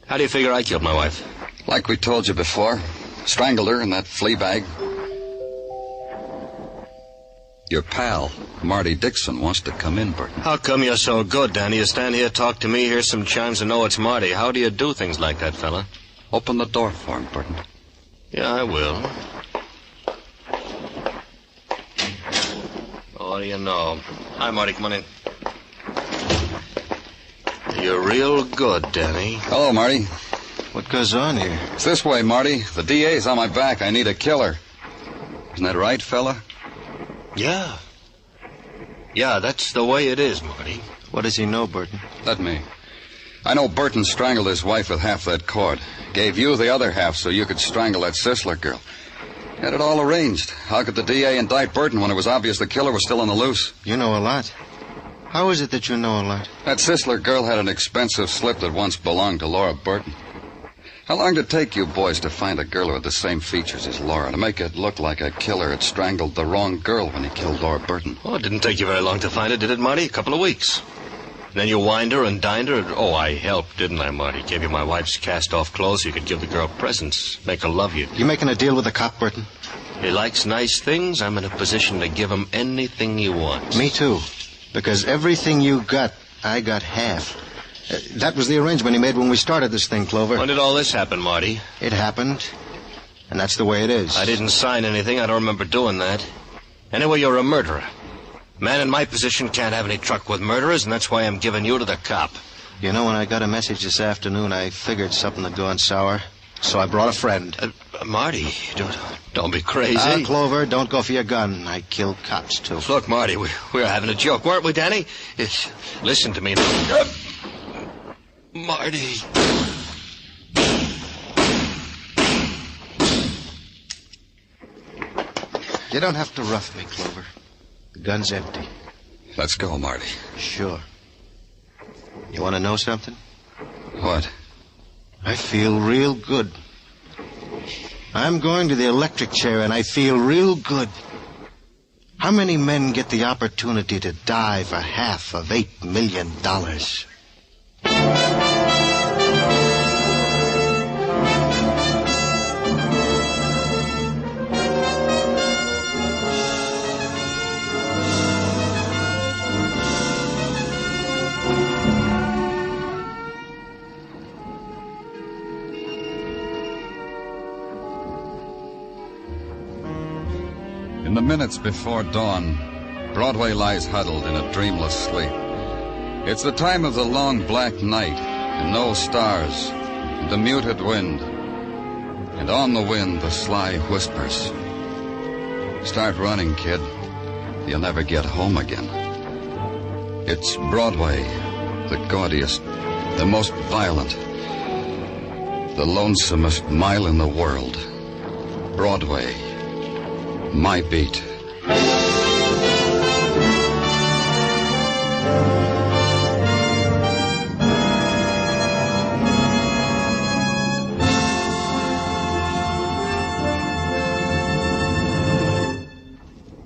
how do you figure I killed my wife? Like we told you before. Strangled her in that flea bag. Your pal, Marty Dixon, wants to come in, Burton. How come you're so good, Danny? You stand here, talk to me, hear some chimes, and know it's Marty. How do you do things like that, fella? Open the door for him, Burton. Yeah, I will. What do you know? Hi, Marty, come on in. You're real good, Danny. Hello, Marty. What goes on here? It's this way, Marty. The DA's on my back. I need a killer. Isn't that right, fella? Yeah. Yeah, that's the way it is, Marty. What does he know, Burton? Let me. I know Burton strangled his wife with half that cord. Gave you the other half so you could strangle that Sisler girl. Had it all arranged. How could the DA indict Burton when it was obvious the killer was still on the loose? You know a lot. How is it that you know a lot? That Sisler girl had an expensive slip that once belonged to Laura Burton. How long did it take you boys to find a girl who had the same features as Laura, to make it look like a killer had strangled the wrong girl when he killed Laura Burton? Oh, it didn't take you very long to find it, did it, Marty? A couple of weeks. And then you wined her and dined her. Oh, I helped, didn't I, Marty? Gave you my wife's cast-off clothes so you could give the girl presents, make her love you. You making a deal with the cop, Burton? He likes nice things. I'm in a position to give him anything he wants. Me too. Because everything you got, I got half. That was the arrangement he made when we started this thing, Clover. When did all this happen, Marty? It happened, and that's the way it is. I didn't sign anything. I don't remember doing that. Anyway, you're a murderer. A man in my position can't have any truck with murderers, and that's why I'm giving you to the cop. You know, when I got a message this afternoon, I figured something had gone sour. So I brought a friend. Marty, don't be crazy. Clover, don't go for your gun. I kill cops, too. Look, Marty, we were having a joke, weren't we, Danny? Listen to me. Marty. You don't have to rough me, Clover. The gun's empty. Let's go, Marty. Sure. You want to know something? What? I feel real good. I'm going to the electric chair, and I feel real good. How many men get the opportunity to die for half of $8 million? In the minutes before dawn, Broadway lies huddled in a dreamless sleep. It's the time of the long black night, and no stars, and the muted wind. And on the wind, the sly whispers. Start running, kid. You'll never get home again. It's Broadway, the gaudiest, the most violent, the lonesomest mile in the world. Broadway. My beat.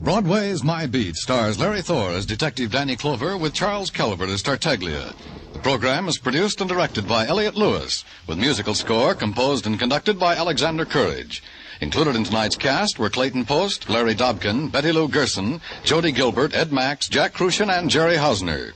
Broadway's My Beat stars Larry Thor as Detective Danny Clover with Charles Calvert as Tartaglia. The program is produced and directed by Elliott Lewis, with musical score composed and conducted by Alexander Courage. Included in tonight's cast were Clayton Post, Larry Dobkin, Betty Lou Gerson, Jody Gilbert, Ed Max, Jack Crucian, and Jerry Hausner.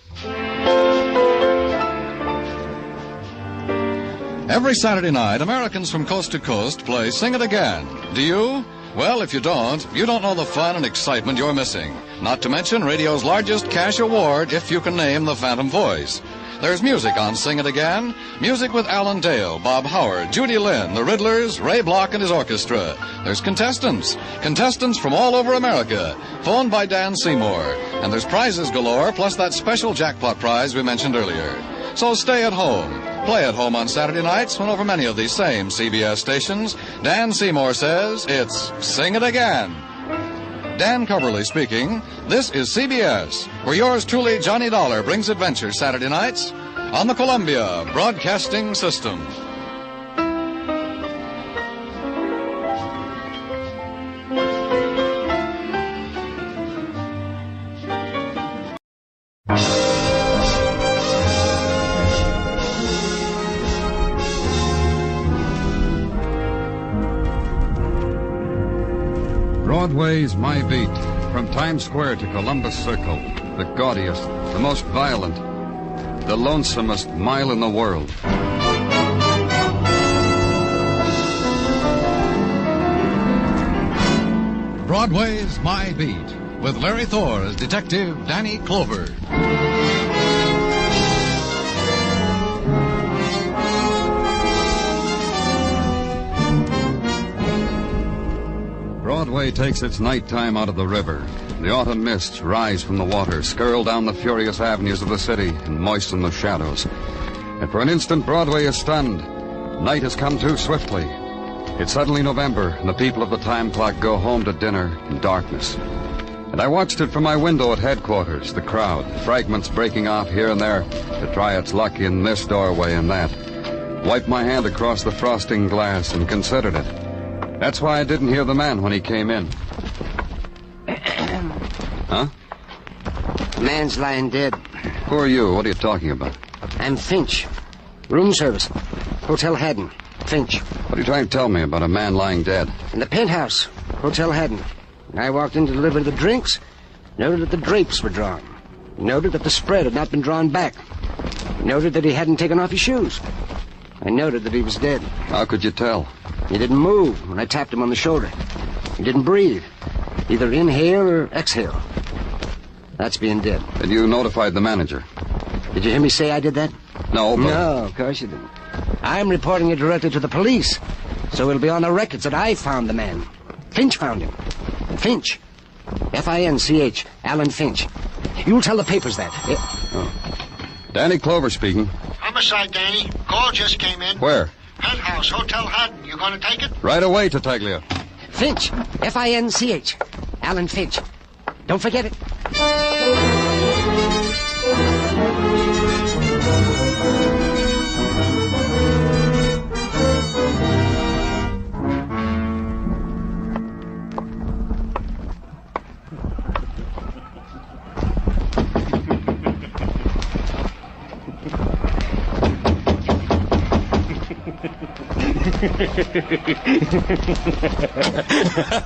Every Saturday night, Americans from coast to coast play Sing It Again. Do you? Well, if you don't know the fun and excitement you're missing. Not to mention radio's largest cash award if you can name the Phantom Voice. There's music on Sing It Again. Music with Alan Dale, Bob Howard, Judy Lynn, the Riddlers, Ray Block and his orchestra. There's contestants from all over America, phoned by Dan Seymour. And there's prizes galore, plus that special jackpot prize we mentioned earlier. So stay at home. Play at home on Saturday nights when over many of these same CBS stations, Dan Seymour says it's Sing It Again. Dan Coverly speaking. This is CBS, where yours truly, Johnny Dollar, brings adventure Saturday nights on the Columbia Broadcasting System. Broadway's My Beat, from Times Square to Columbus Circle, the gaudiest, the most violent, the lonesomest mile in the world. Broadway's My Beat, with Larry Thor as Detective Danny Clover. Broadway takes its nighttime out of the river. The autumn mists rise from the water, skirl down the furious avenues of the city, and moisten the shadows. And for an instant, Broadway is stunned. Night has come too swiftly. It's suddenly November, and the people of the time clock go home to dinner in darkness. And I watched it from my window at headquarters, the crowd, fragments breaking off here and there to try its luck in this doorway and that. Wiped my hand across the frosting glass and considered it. That's why I didn't hear the man when he came in. Huh? The man's lying dead. Who are you? What are you talking about? I'm Finch. Room service. Hotel Haddon. Finch. What are you trying to tell me about a man lying dead? In the penthouse. Hotel Haddon. I walked in to deliver the drinks. Noted that the drapes were drawn. Noted that the spread had not been drawn back. Noted that he hadn't taken off his shoes. I noted that he was dead. How could you tell? He didn't move when I tapped him on the shoulder. He didn't breathe. Either inhale or exhale. That's being dead. And you notified the manager? Did you hear me say I did that? No, but... No, of course you didn't. I'm reporting it directly to the police. So it'll be on the records that I found the man. Finch found him. Finch. F-I-N-C-H. Alan Finch. You'll tell the papers that. Danny Clover speaking. Homicide, Danny. Call just came in. Where? Penthouse, Hotel Haddon. You gonna take it? Right away, Tartaglia. Finch. F-I-N-C-H. Alan Finch. Don't forget it.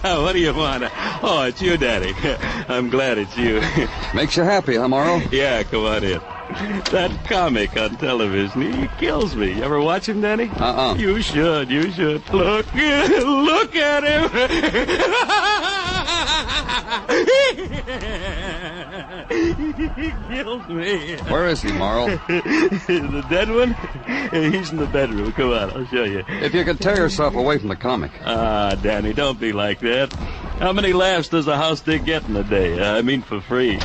What do you want? Oh, it's you, Daddy. I'm glad it's you. Makes you happy, huh, Morrow? Yeah, come on in. That comic on television, he kills me. You ever watch him, Danny? Uh-uh. You should. Look at him. He kills me. Where is he, Morrow? The dead one? He's in the bedroom. Come on, I'll show you. If you could tear yourself away from the comic. Ah, Danny, don't be like that. How many laughs does a house dick get in a day? I mean, for free.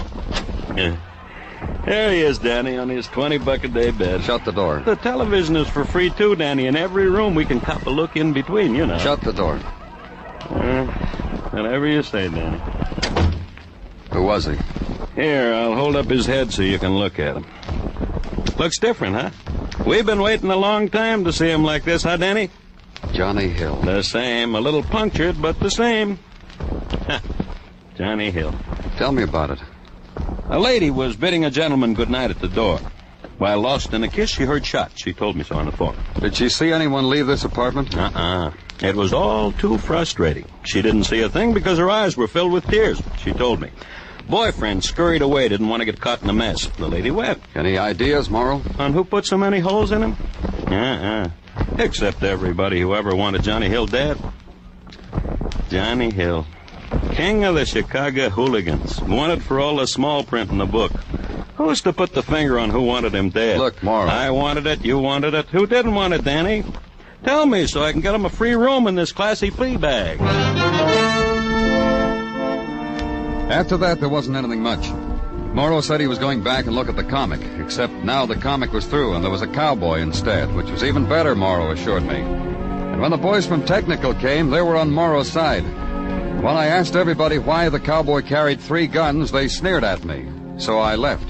There he is, Danny, on his $20-a-day bed. Shut the door. The television is for free, too, Danny. In every room, we can cop a look in between, you know. Shut the door. Whatever you say, Danny. Who was he? Here, I'll hold up his head so you can look at him. Looks different, huh? We've been waiting a long time to see him like this, huh, Danny? Johnny Hill. The same. A little punctured, but the same. Johnny Hill. Tell me about it. A lady was bidding a gentleman good night at the door. While lost in a kiss, she heard shots. She told me so on the phone. Did she see anyone leave this apartment? It was all too frustrating. She didn't see a thing because her eyes were filled with tears, she told me. Boyfriend scurried away, didn't want to get caught in a mess. The lady wept. Any ideas, Morrow? On who put so many holes in him? Except everybody who ever wanted Johnny Hill dead. Johnny Hill. King of the Chicago hooligans. Wanted for all the small print in the book. Who's to put the finger on who wanted him dead? Look, Morrow. I wanted it, you wanted it. Who didn't want it, Danny? Tell me so I can get him a free room in this classy flea bag. After that, there wasn't anything much. Morrow said he was going back and look at the comic, except now the comic was through and there was a cowboy instead, which was even better, Morrow assured me. And when the boys from Technical came, they were on Morrow's side. When I asked everybody why the cowboy carried 3 guns, they sneered at me. So I left.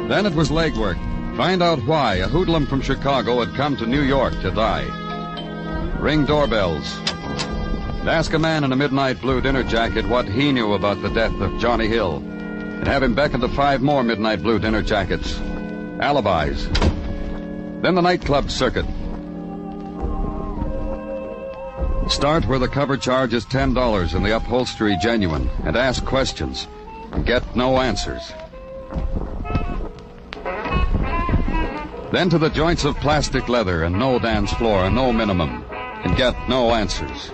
Then it was legwork. Find out why a hoodlum from Chicago had come to New York to die. Ring doorbells. And ask a man in a midnight blue dinner jacket what he knew about the death of Johnny Hill. And have him beckon to 5 more midnight blue dinner jackets. Alibis. Then the nightclub circuit. Start where the cover charge is $10 and the upholstery genuine, and ask questions, and get no answers. Then to the joints of plastic leather and no dance floor and no minimum, and get no answers.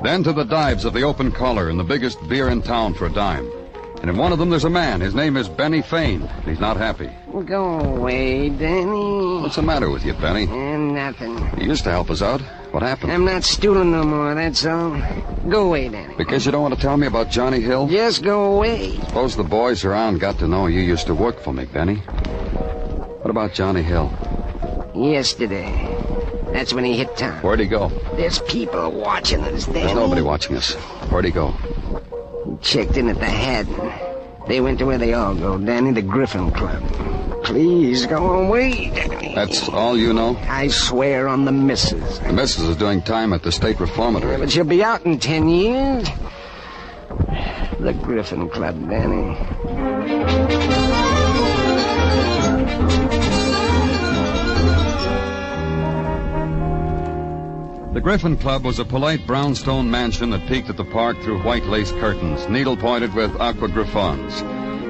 Then to the dives of the open collar and the biggest beer in town for a dime. And in one of them there's a man. His name is Benny Fane. He's not happy. Go away, Danny. What's the matter with you, Benny? Nothing. You used to help us out. What happened? I'm not stooling no more, that's all. Go away, Danny. Because you don't want to tell me about Johnny Hill? Just go away. Suppose the boys around got to know you used to work for me, Benny. What about Johnny Hill? Yesterday. That's when he hit town. Where'd he go? There's people watching us, Danny. There's nobody watching us. Where'd he go? He checked in at the Haddon. They went to where they all go, Danny, the Griffin Club. Please go away, Danny. That's all you know? I swear on the missus. The missus is doing time at the state reformatory. Yeah, but she'll be out in 10 years. The Griffin Club, Danny. The Griffin Club was a polite brownstone mansion that peeked at the park through white lace curtains, needle-pointed with aqua griffons.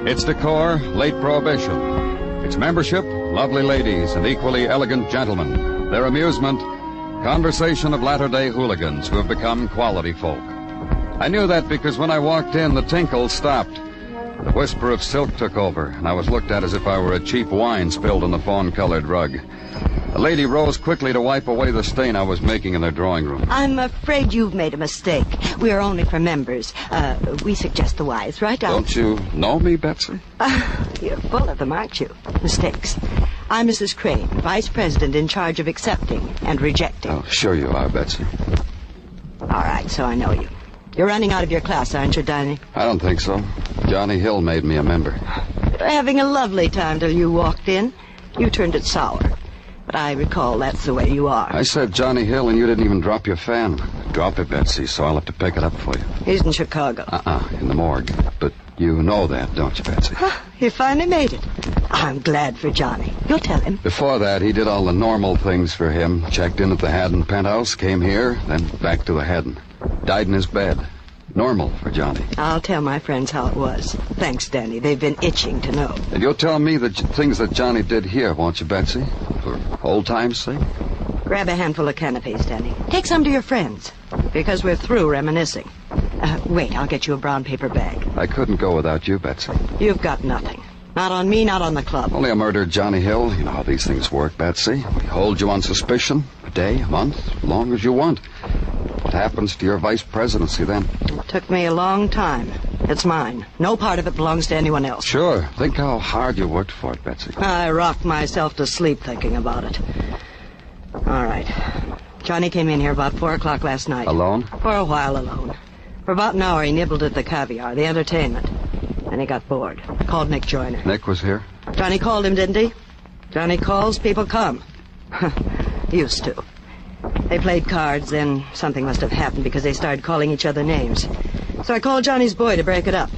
Its decor, late Prohibition. Its membership, lovely ladies and equally elegant gentlemen. Their amusement, conversation of latter-day hooligans who have become quality folk. I knew that because when I walked in, the tinkle stopped. The whisper of silk took over, and I was looked at as if I were a cheap wine spilled on the fawn-colored rug. A lady rose quickly to wipe away the stain I was making in their drawing room. I'm afraid you've made a mistake. We are only for members. We suggest the wise, right? Don't you know me, Betsy? You're full of them, aren't you? Mistakes. I'm Mrs. Crane, vice president in charge of accepting and rejecting. Oh, sure you are, Betsy. All right, so I know you. You're running out of your class, aren't you, Danny? I don't think so. Johnny Hill made me a member. You were having a lovely time till you walked in. You turned it sour. But I recall that's the way you are. I said Johnny Hill, and you didn't even drop your fan. Drop it, Betsy, so I'll have to pick it up for you. He's in Chicago. In the morgue. But You know that, don't you, Betsy? He finally made it. I'm glad for Johnny. You'll tell him. Before that, he did all the normal things for him. Checked in at the Haddon penthouse, came here, then back to the Haddon. Died in his bed. Normal for Johnny. I'll tell my friends how it was. Thanks, Danny. They've been itching to know. And you'll tell me the things that Johnny did here, won't you, Betsy? For old time's sake? Grab a handful of canopies, Danny. Take some to your friends, because we're through reminiscing. Wait, I'll get you a brown paper bag. I couldn't go without you, Betsy. You've got nothing. Not on me, not on the club. Only I murdered Johnny Hill. You know how these things work, Betsy. We hold you on suspicion. A day, a month, as long as you want. What happens to your vice presidency then? It took me a long time. It's mine. No part of it belongs to anyone else. Sure. Think how hard you worked for it, Betsy. I rocked myself to sleep thinking about it. All right. Johnny came in here about 4 o'clock last night. Alone? For a while alone. For about an hour he nibbled at the caviar, the entertainment. Then he got bored. Called Nick Joyner. Nick was here? Johnny called him, didn't he? Johnny calls, people come. Used to. They played cards, then something must have happened because they started calling each other names. So I called Johnny's boy to break it up.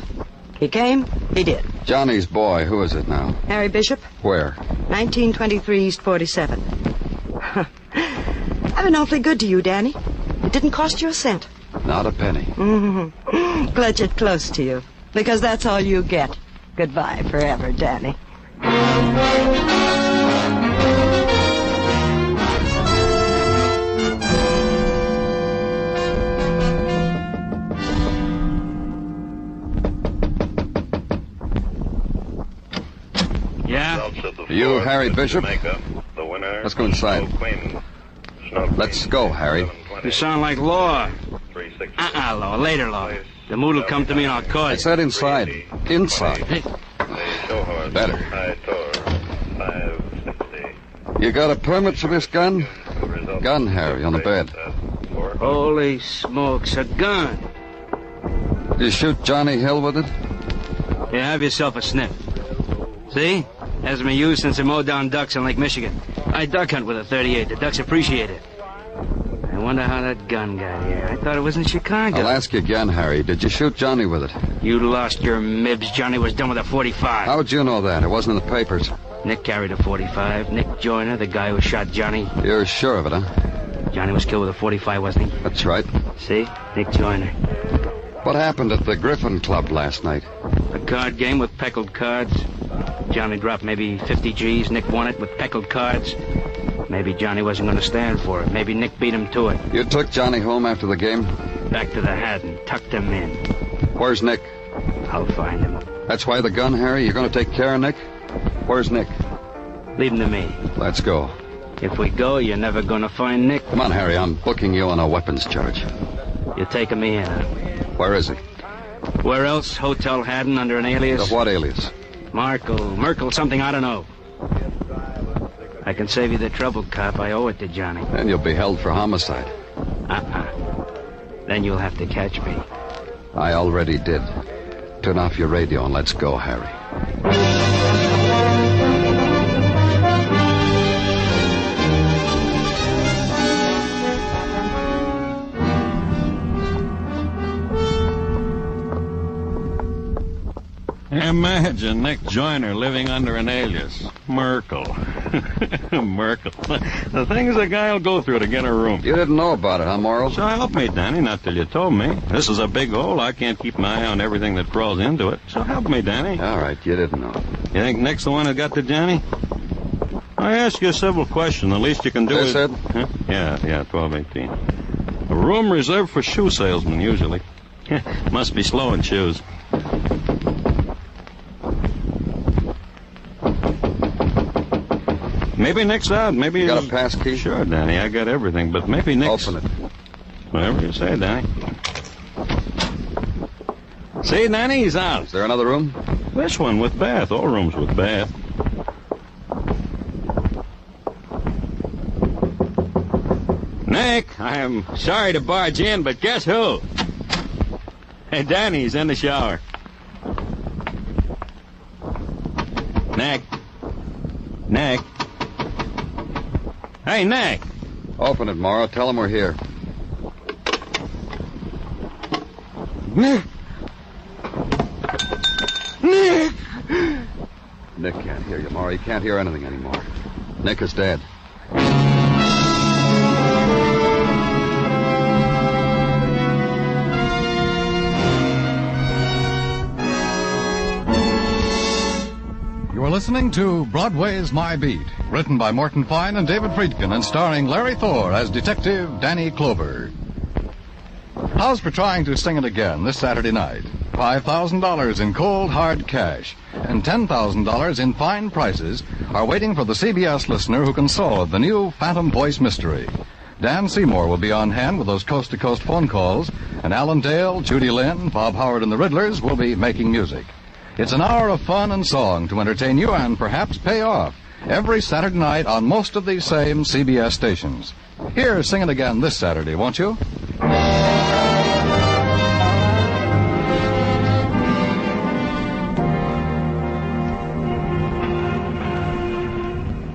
He came, he did. Johnny's boy, who is it now? Harry Bishop. Where? 1923 East 47. I've been awfully good to you, Danny. It didn't cost you a cent. Not a penny. Clutch it close to you, because that's all you get. Goodbye forever, Danny. Yeah? You, Harry Bishop? Let's go inside. Let's go, Harry. You sound like Law. Law. Later, Law. The mood will come to me and I'll call you. I said inside. Inside. Hey. Better. You got a permit for this gun? Gun, Harry, on the bed. Holy smokes, a gun. You shoot Johnny Hill with it? Yeah, have yourself a sniff. See? Hasn't been used since they mowed down ducks in Lake Michigan. I duck hunt with a 38. The ducks appreciate it. I wonder how that gun got here. I thought it was in Chicago. I'll ask you again, Harry. Did you shoot Johnny with it? You lost your mibs. Johnny was done with a 45. How'd you know that? It wasn't in the papers. Nick carried a 45. Nick Joyner, the guy who shot Johnny. You're sure of it, huh? Johnny was killed with a 45, wasn't he? That's right. See? Nick Joyner. What happened at the Griffin Club last night? A card game with peckled cards. Johnny dropped maybe 50 G's. Nick won it with peckled cards. Maybe Johnny wasn't going to stand for it. Maybe Nick beat him to it. You took Johnny home after the game? Back to the Haddon. Tucked him in. Where's Nick? I'll find him. That's why the gun, Harry? You're going to take care of Nick? Where's Nick? Leave him to me. Let's go. If we go, you're never going to find Nick. Come on, Harry. I'm booking you on a weapons charge. You're taking me in, huh? Where is he? Where else? Hotel Haddon under an alias? What alias? Merkel, something I don't know. I can save you the trouble, cop. I owe it to Johnny. Then you'll be held for homicide. Then you'll have to catch me. I already did. Turn off your radio and let's go, Harry. Imagine Nick Joyner living under an alias. Merkel. Merkel. The things a guy will go through to get a room. You didn't know about it, huh, Morrill? So help me, Danny, not till you told me. This is a big hole. I can't keep my eye on everything that crawls into it. So help me, Danny. All right, you didn't know. You think Nick's the one who got to Johnny? I ask you a civil question. The least you can do is... It? Huh? Yeah, 1218. A room reserved for shoe salesmen, usually. Must be slow in shoes. Maybe Nick's out. Maybe... You got a pass key? Sure, Danny. I got everything, but maybe Nick's... Open it. Whatever you say, Danny. See, Danny, he's out. Is there another room? This one with bath. All rooms with bath. Nick, I'm sorry to barge in, but guess who? Hey, Danny's in the shower. Nick. Nick. Hey, Nick. Open it, Morrow. Tell him we're here. Nick. Nick can't hear you, Maury. He can't hear anything anymore. Nick is dead. You are listening to Broadway's My Beat, written by Morton Fine and David Friedkin and starring Larry Thor as Detective Danny Clover. How's for trying to sing it again this Saturday night? $5,000 in cold, hard cash and $10,000 in fine prizes are waiting for the CBS listener who can solve the new Phantom Voice mystery. Dan Seymour will be on hand with those coast-to-coast phone calls, and Alan Dale, Judy Lynn, Bob Howard, and the Riddlers will be making music. It's an hour of fun and song to entertain you and perhaps pay off every Saturday night on most of these same CBS stations. Here, sing it again this Saturday, won't you?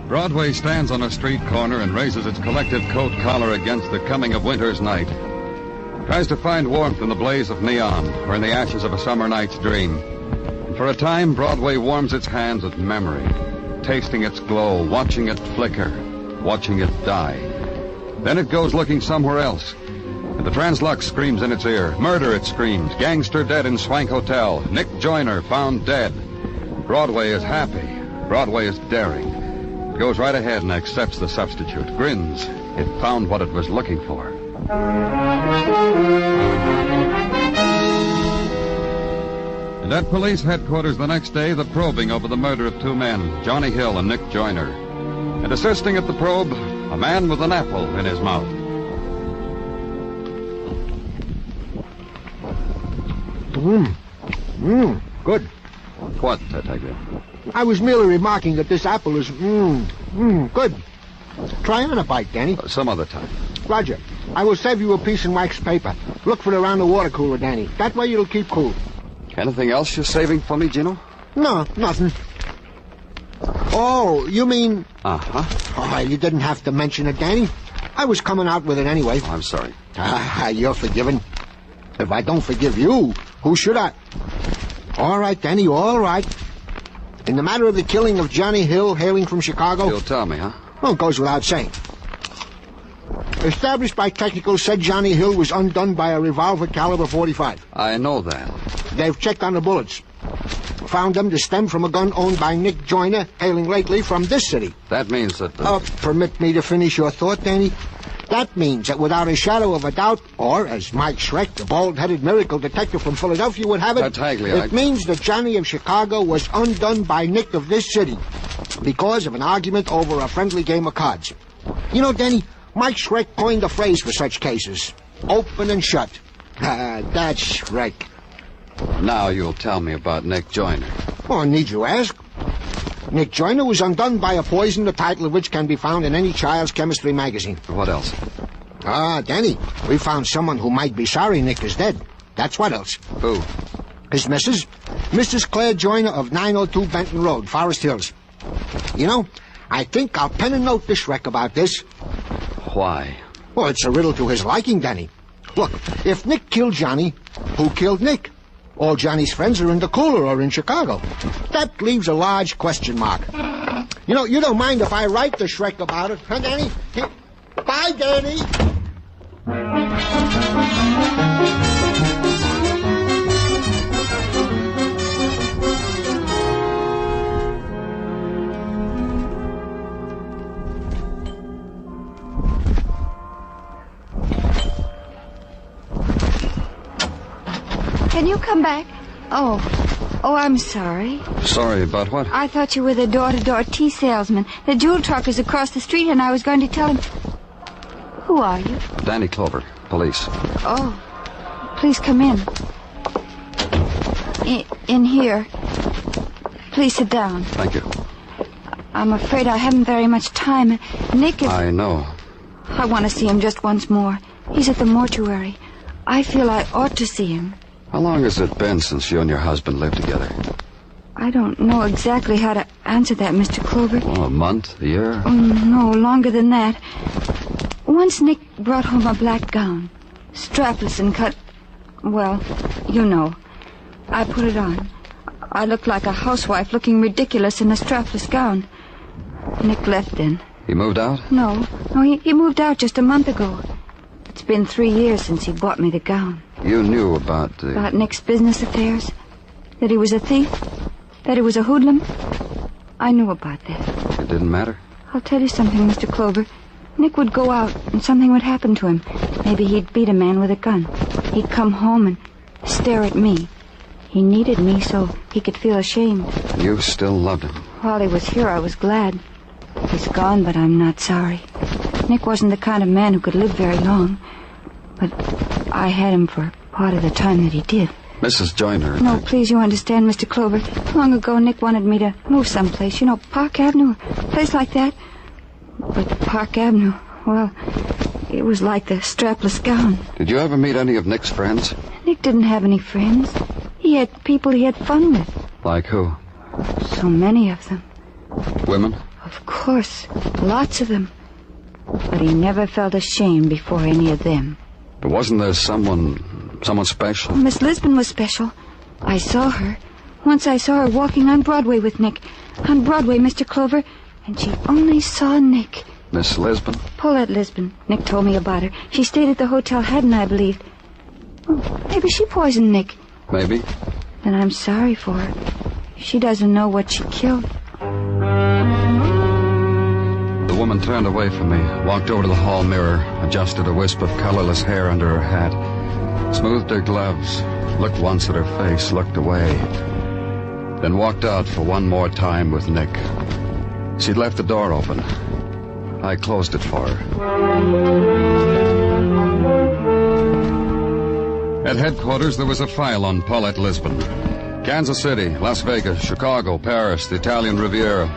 Broadway stands on a street corner and raises its collective coat collar against the coming of winter's night. Tries to find warmth in the blaze of neon or in the ashes of a summer night's dream. And for a time, Broadway warms its hands at memory, tasting its glow, watching it flicker, watching it die. Then it goes looking somewhere else. And the Translux screams in its ear. Murder, it screams. Gangster dead in Swank Hotel. Nick Joyner found dead. Broadway is happy. Broadway is daring. It goes right ahead and accepts the substitute. Grins. It found what it was looking for. And at police headquarters the next day, the probing over the murder of two men, Johnny Hill and Nick Joyner. And assisting at the probe, a man with an apple in his mouth. Good. What, Detective? I was merely remarking that this apple is, good. Try on a bite, Danny. Some other time. Roger. I will save you a piece in wax paper. Look for it around the water cooler, Danny. That way it'll keep cool. Anything else you're saving for me, Gino? No, nothing. Oh, you mean... Uh-huh. Oh, you didn't have to mention it, Danny. I was coming out with it anyway. Oh, I'm sorry. You're forgiven. If I don't forgive you, who should I? All right, Danny, all right. In the matter of the killing of Johnny Hill, hailing from Chicago... You'll tell me, huh? Well, it goes without saying. Established by technicals, said Johnny Hill was undone by a revolver caliber .45. I know that. They've checked on the bullets. Found them to stem from a gun owned by Nick Joyner, hailing lately from this city. That means that... Permit me to finish your thought, Danny? That means that without a shadow of a doubt, or as Mike Schreck, the bald-headed miracle detective from Philadelphia would have it, it means that Johnny of Chicago was undone by Nick of this city because of an argument over a friendly game of cards. You know, Danny, Mike Schreck coined a phrase for such cases. Open and shut. That's Schreck. Now you'll tell me about Nick Joyner. Oh, need you ask? Nick Joyner was undone by a poison, the title of which can be found in any child's chemistry magazine. What else? Danny, we found someone who might be sorry Nick is dead. That's what else. Who? His missus. Mrs. Claire Joyner of 902 Benton Road, Forest Hills. You know, I think I'll pen a note to Schreck about this. Why? Well, it's a riddle to his liking, Danny. Look, if Nick killed Johnny, who killed Nick? All Johnny's friends are in the cooler or in Chicago. That leaves a large question mark. You know, you don't mind if I write to Schreck about it, huh, Danny? Bye, Danny. Can you come back? Oh, I'm sorry. Sorry about what? I thought you were the door-to-door tea salesman. The jewel truck is across the street, and I was going to tell him... Who are you? Danny Clover, police. Oh, please come in. In here. Please sit down. Thank you. I'm afraid I haven't very much time. Nick is... I know. I want to see him just once more. He's at the mortuary. I feel I ought to see him. How long has it been since you and your husband lived together? I don't know exactly how to answer that, Mr. Clover. Oh, a month? A year? Oh, no, longer than that. Once Nick brought home a black gown. Strapless and cut... Well, you know. I put it on. I looked like a housewife looking ridiculous in a strapless gown. Nick left then. He moved out? No, he moved out just a month ago. It's been 3 years since he bought me the gown. You knew about About Nick's business affairs? That he was a thief? That he was a hoodlum? I knew about that. It didn't matter? I'll tell you something, Mr. Clover. Nick would go out and something would happen to him. Maybe he'd beat a man with a gun. He'd come home and stare at me. He needed me so he could feel ashamed. You still loved him? While he was here, I was glad. He's gone, but I'm not sorry. Nick wasn't the kind of man who could live very long. But I had him for part of the time that he did. Mrs. Joyner. No, please, you understand, Mr. Clover. Long ago, Nick wanted me to move someplace. You know, Park Avenue, a place like that. But Park Avenue, well, it was like the strapless gown. Did you ever meet any of Nick's friends? Nick didn't have any friends. He had people he had fun with. Like who? So many of them. Women? Of course, lots of them. But he never felt ashamed before any of them. But wasn't there someone special? Miss Lisbon was special. I saw her. Once I saw her walking on Broadway with Nick. On Broadway, Mr. Clover. And she only saw Nick. Miss Lisbon? Paulette Lisbon. Nick told me about her. She stayed at the Hotel Haddon, I believe. Oh, maybe she poisoned Nick. Maybe. Then I'm sorry for her. She doesn't know what she killed. The woman turned away from me, walked over to the hall mirror, adjusted a wisp of colorless hair under her hat, smoothed her gloves, looked once at her face, looked away, then walked out for one more time with Nick. She'd left the door open. I closed it for her. At headquarters, there was a file on Paulette Lisbon. Kansas City, Las Vegas, Chicago, Paris, the Italian Riviera.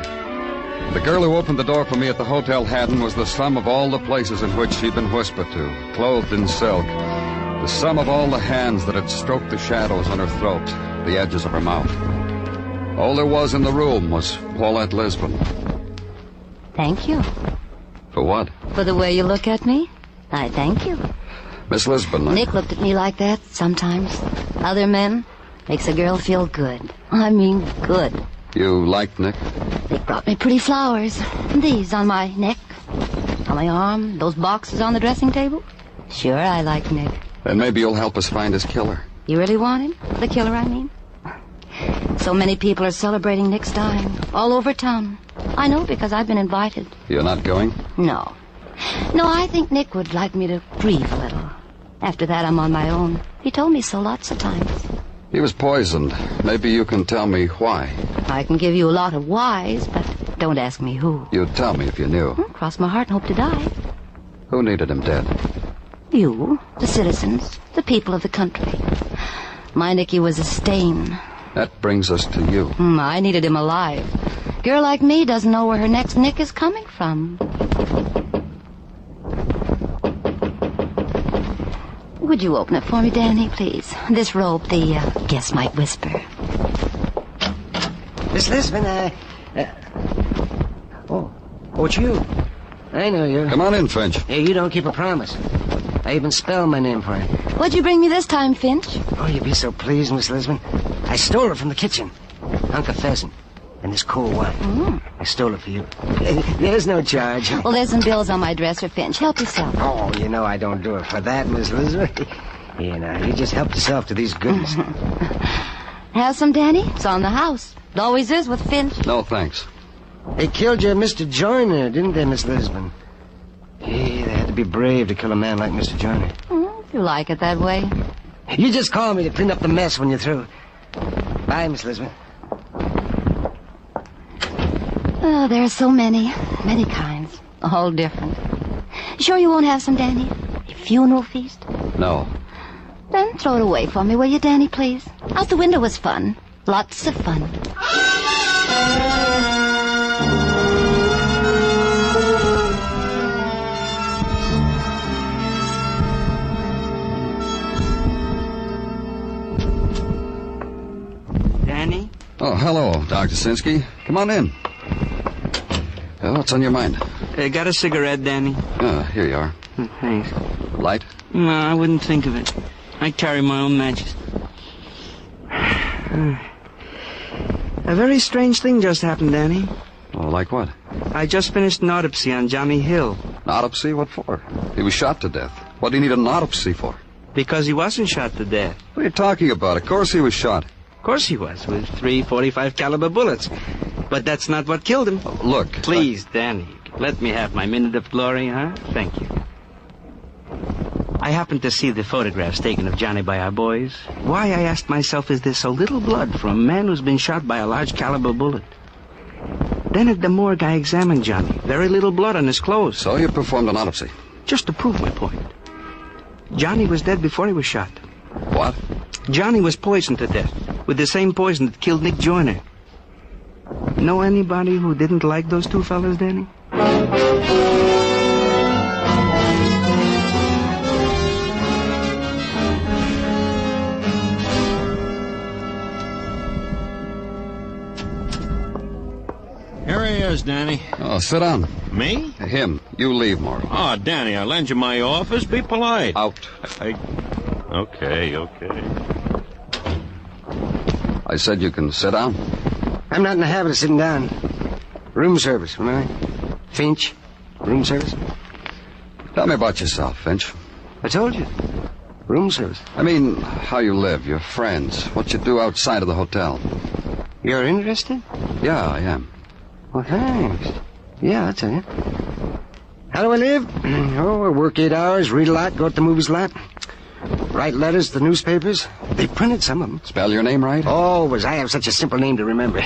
The girl who opened the door for me at the Hotel Haddon was the sum of all the places in which she'd been whispered to, clothed in silk. The sum of all the hands that had stroked the shadows on her throat, the edges of her mouth. All there was in the room was Paulette Lisbon. Thank you. For what? For the way you look at me. I thank you. Miss Lisbon, Nick looked at me like that sometimes. Other men makes a girl feel good. I mean good. You liked Nick? Nick brought me pretty flowers. These on my neck, on my arm, those boxes on the dressing table. Sure, I like Nick. Then maybe you'll help us find his killer. You really want him? The killer, I mean? So many people are celebrating Nick's dying all over town. I know because I've been invited. You're not going? No. No, I think Nick would like me to grieve a little. After that, I'm on my own. He told me so lots of times. He was poisoned. Maybe you can tell me why. I can give you a lot of whys, but don't ask me who. You'd tell me if you knew. Cross my heart and hope to die. Who needed him dead? You, the citizens, the people of the country. My Nicky was a stain. That brings us to you. I needed him alive. Girl like me doesn't know where her next Nick is coming from. Would you open it for me, Danny, please? This rope, the guest might whisper. Miss Lisbon, Oh, it's you. I know you. Come on in, Finch. Hey, you don't keep a promise. I even spelled my name for you. What'd you bring me this time, Finch? Oh, you'd be so pleased, Miss Lisbon. I stole it from the kitchen. Hunk of pheasant. And this cold wine. I stole it for you. There's no charge. Well, there's some bills on my dresser, Finch. Help yourself. Oh, you know I don't do it for that, Miss Lisbon. You know, you just help yourself to these goodies. Have some, Danny? It's on the house. It always is with Finch. No, thanks. They killed your Mr. Joyner, didn't they, Miss Lisbon? Hey, they had to be brave to kill a man like Mr. Joyner. If you like it that way. You just call me to clean up the mess when you're through. Bye, Miss Lisbon. Oh, there are so many kinds. All different. Sure you won't have some, Danny? A funeral feast? No. Then throw it away for me, will you, Danny, please? Out the window was fun. Lots of fun. Danny? Oh, hello, Dr. Sinsky. Come on in. What's on your mind? Got a cigarette, Danny? Here you are. Thanks. Light? No, I wouldn't think of it. I carry my own matches. A very strange thing just happened, Danny. Oh, like what? I just finished an autopsy on Johnny Hill. An autopsy? What for? He was shot to death. What do you need an autopsy for? Because he wasn't shot to death. What are you talking about? Of course he was shot. Of course he was, with 3 .45 caliber bullets. But that's not what killed him. Oh, look. Please, Danny, let me have my minute of glory, huh? Thank you. I happened to see the photographs taken of Johnny by our boys. Why, I asked myself, is there so little blood from a man who's been shot by a large caliber bullet? Then at the morgue, I examined Johnny. Very little blood on his clothes. So you performed an autopsy? Just to prove my point. Johnny was dead before he was shot. What? Johnny was poisoned to death with the same poison that killed Nick Joyner. Know anybody who didn't like those two fellas, Danny? Here he is, Danny. Oh, sit down. Me? Him. You leave, Maury. Oh, Danny, I lend you my office. Be polite. Out. Okay. I said you can sit down. I'm not in the habit of sitting down. Room service, remember? Finch, room service. Tell me about yourself, Finch. I told you. Room service. I mean, how you live, your friends, what you do outside of the hotel. You're interested? Yeah, I am. Well, thanks. Yeah, I'll tell you. How do I live? Oh, I work 8 hours, read a lot, go to the movies a lot. Write letters to the newspapers. They printed some of them. Spell your name right? Always. I have such a simple name to remember.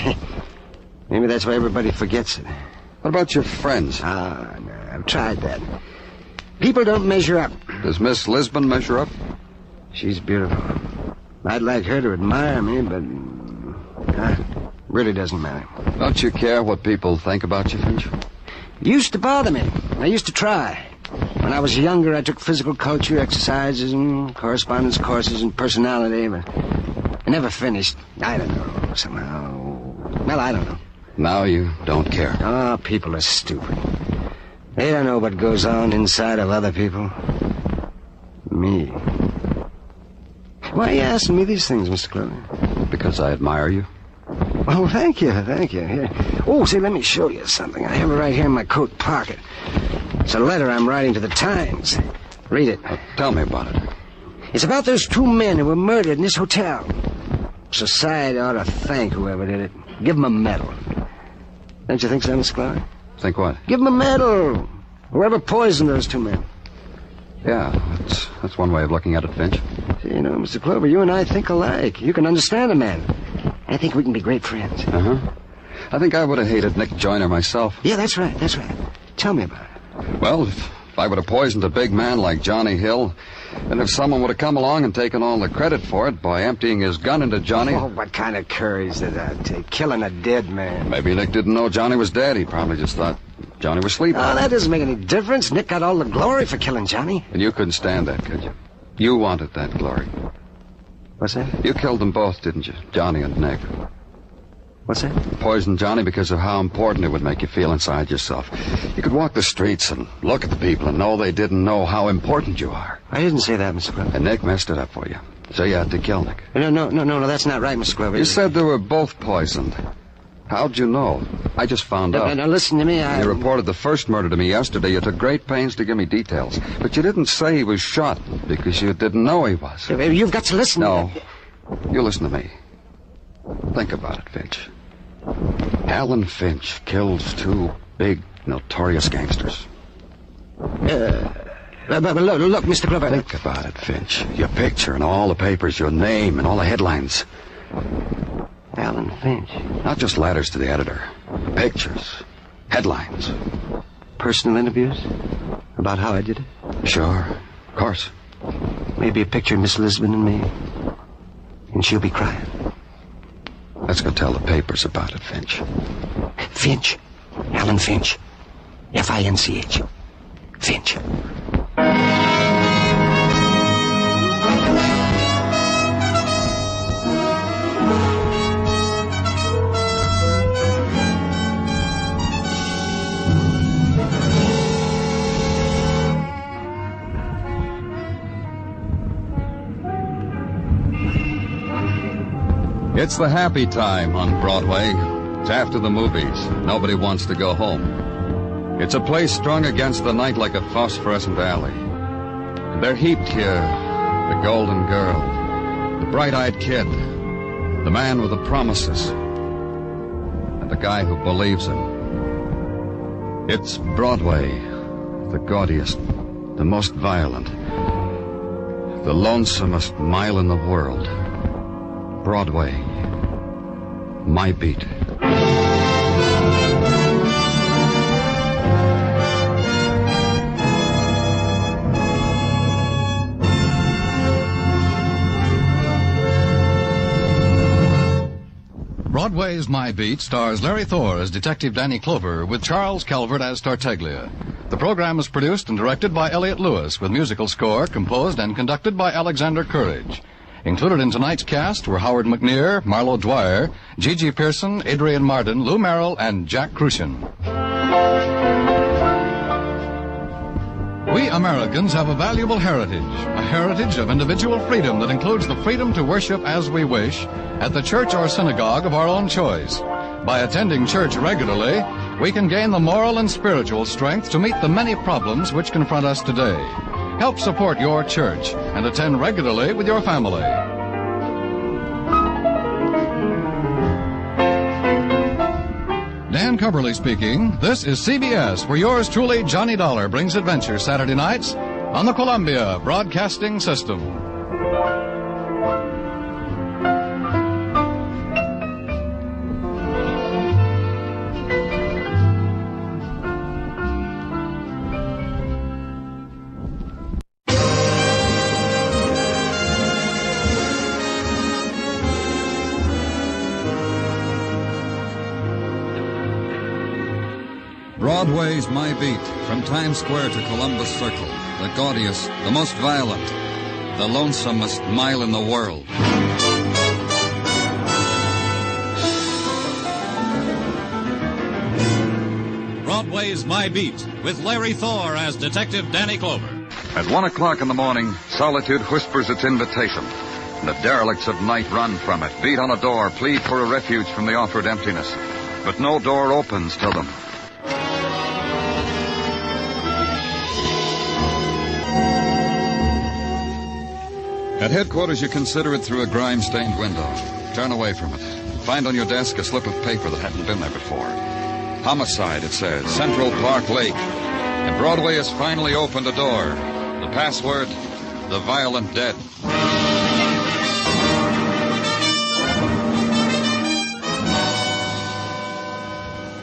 Maybe that's why everybody forgets it. What about your friends? No, I've tried that. People don't measure up. Does Miss Lisbon measure up? She's beautiful. I'd like her to admire me, but really doesn't matter. Don't you care what people think about you, Finch? Used to bother me. I used to try. When I was younger, I took physical culture exercises and correspondence courses and personality, but I never finished. I don't know, somehow. Well, I don't know. Now you don't care. Oh, people are stupid. They don't know what goes on inside of other people. Me. Why are you asking me these things, Mr. Clover? Because I admire you. Oh, thank you. Here. Oh, say, let me show you something. I have it right here in my coat pocket. It's a letter I'm writing to the Times. Read it. Tell me about it. It's about those 2 men who were murdered in this hotel. Society ought to thank whoever did it. Give them a medal. Don't you think so, Mr. Clark? Think what? Give them a medal. Whoever poisoned those 2 men. Yeah, that's one way of looking at it, Finch. See, you know, Mr. Clover, you and I think alike. You can understand a man. I think we can be great friends. Uh-huh. I think I would have hated Nick Joyner myself. Yeah, that's right. Tell me about it. Well, if I would have poisoned a big man like Johnny Hill, and if someone would have come along and taken all the credit for it by emptying his gun into Johnny... Oh, what kind of courage did that take? Killing a dead man. Maybe Nick didn't know Johnny was dead. He probably just thought Johnny was sleeping. Oh, that doesn't make any difference. Nick got all the glory for killing Johnny. And you couldn't stand that, could you? You wanted that glory. What's that? You killed them both, didn't you? Johnny and Nick. What's that? Poisoned Johnny because of how important it would make you feel inside yourself. You could walk the streets and look at the people and know they didn't know how important you are. I didn't say that, Mr. Clover. And Nick messed it up for you. So you had to kill Nick. No, that's not right, Mr. Clover. You said they were both poisoned. How'd you know? I just found out. Now, listen to me, You reported the first murder to me yesterday. You took great pains to give me details. But you didn't say he was shot because you didn't know he was. You've got to listen. No. You listen to me. Think about it, Finch. Alan Finch kills 2 big, notorious gangsters. But look, Mr. Clover. Think about it, Finch. Your picture and all the papers, your name and all the headlines. Alan Finch. Not just letters to the editor. Pictures. Headlines. Personal interviews? About how I did it? Sure. Of course. Maybe a picture of Miss Lisbon and me. And she'll be crying. Let's go tell the papers about it, Finch. Finch. Alan Finch. F-I-N-C-H. Finch. It's the happy time on Broadway. It's after the movies. Nobody wants to go home. It's a place strung against the night like a phosphorescent alley. And they're heaped here. The golden girl, the bright-eyed kid, the man with the promises, and the guy who believes him. It's Broadway, the gaudiest, the most violent, the lonesomest mile in the world. Broadway, my beat. Broadway's My Beat stars Larry Thor as Detective Danny Clover with Charles Calvert as Tartaglia. The program is produced and directed by Elliott Lewis with musical score composed and conducted by Alexander Courage. Included in tonight's cast were Howard McNear, Marlo Dwyer, Gigi Pearson, Adrian Marden, Lou Merrill, and Jack Crucian. We Americans have a valuable heritage, a heritage of individual freedom that includes the freedom to worship as we wish at the church or synagogue of our own choice. By attending church regularly, we can gain the moral and spiritual strength to meet the many problems which confront us today. Help support your church and attend regularly with your family. Dan Coverly speaking. This is CBS, where yours truly, Johnny Dollar, brings adventure Saturday nights on the Columbia Broadcasting System. Broadway's My Beat, from Times Square to Columbus Circle, the gaudiest, the most violent, the lonesomest mile in the world. Broadway's My Beat, with Larry Thor as Detective Danny Clover. At 1 o'clock in the morning, solitude whispers its invitation, and the derelicts of night run from it, beat on a door, plead for a refuge from the offered emptiness. But no door opens to them. At headquarters, you consider it through a grime-stained window. Turn away from it. Find on your desk a slip of paper that hadn't been there before. Homicide, it says. Central Park Lake. And Broadway has finally opened a door. The password, the violent dead.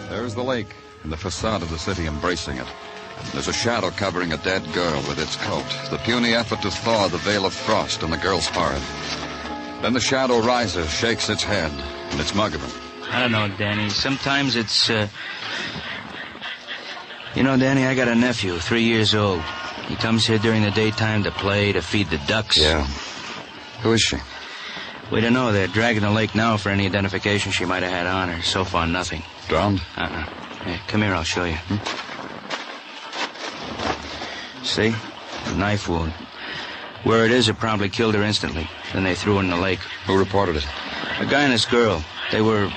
There's the lake and the facade of the city embracing it. There's a shadow covering a dead girl with its coat, the puny effort to thaw the veil of frost on the girl's forehead. Then the shadow rises, shakes its head, and it's Muggavan. I don't know, Danny. Sometimes it's, You know, Danny, I got a nephew, 3 years old. He comes here during the daytime to play, to feed the ducks. Yeah. Who is she? We don't know. They're dragging the lake now for any identification she might have had on her. So far, nothing. Drowned? Here, come here, I'll show you. See? A knife wound. Where it is, it probably killed her instantly. Then they threw her in the lake. Who reported it? A guy and his girl. They were,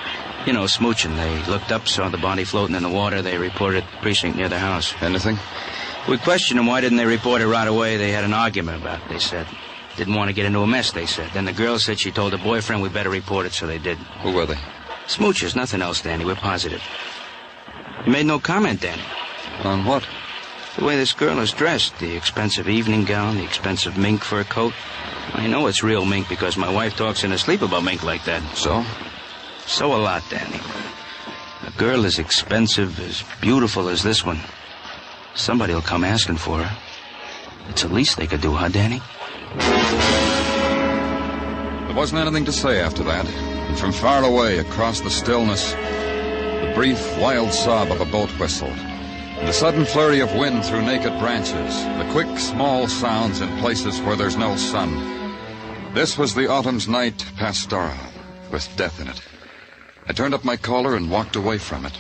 smooching. They looked up, saw the body floating in the water. They reported it at the precinct near the house. Anything? We questioned them. Why didn't they report it right away? They had an argument about it, they said. Didn't want to get into a mess, they said. Then the girl said she told her boyfriend we better report it, so they did. Who were they? Smoochers, nothing else, Danny. We're positive. You made no comment, Danny. On what? The way this girl is dressed. The expensive evening gown, the expensive mink fur coat. I know it's real mink because my wife talks in her sleep about mink like that. So? So a lot, Danny. A girl as expensive, as beautiful as this one. Somebody will come asking for her. It's the least they could do, huh, Danny? There wasn't anything to say after that. And from far away, across the stillness, the brief, wild sob of a boat whistle, and the sudden flurry of wind through naked branches, the quick, small sounds in places where there's no sun. This was the autumn's night pastoral, with death in it. I turned up my collar and walked away from it.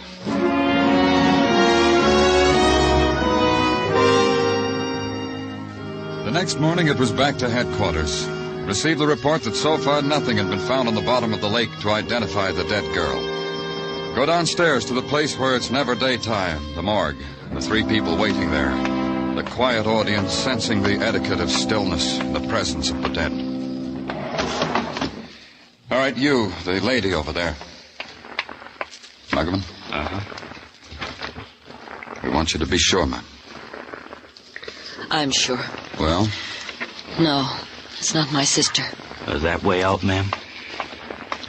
The next morning, it was back to headquarters. received the report that so far nothing had been found on the bottom of the lake to identify the dead girl. Go downstairs to the place where it's never daytime, the morgue, the 3 people waiting there. The quiet audience sensing the etiquette of stillness in the presence of the dead. All right, you, the lady over there. Muggerman? Uh-huh. We want you to be sure, ma'am. I'm sure. Well? No, it's not my sister. That way out, ma'am?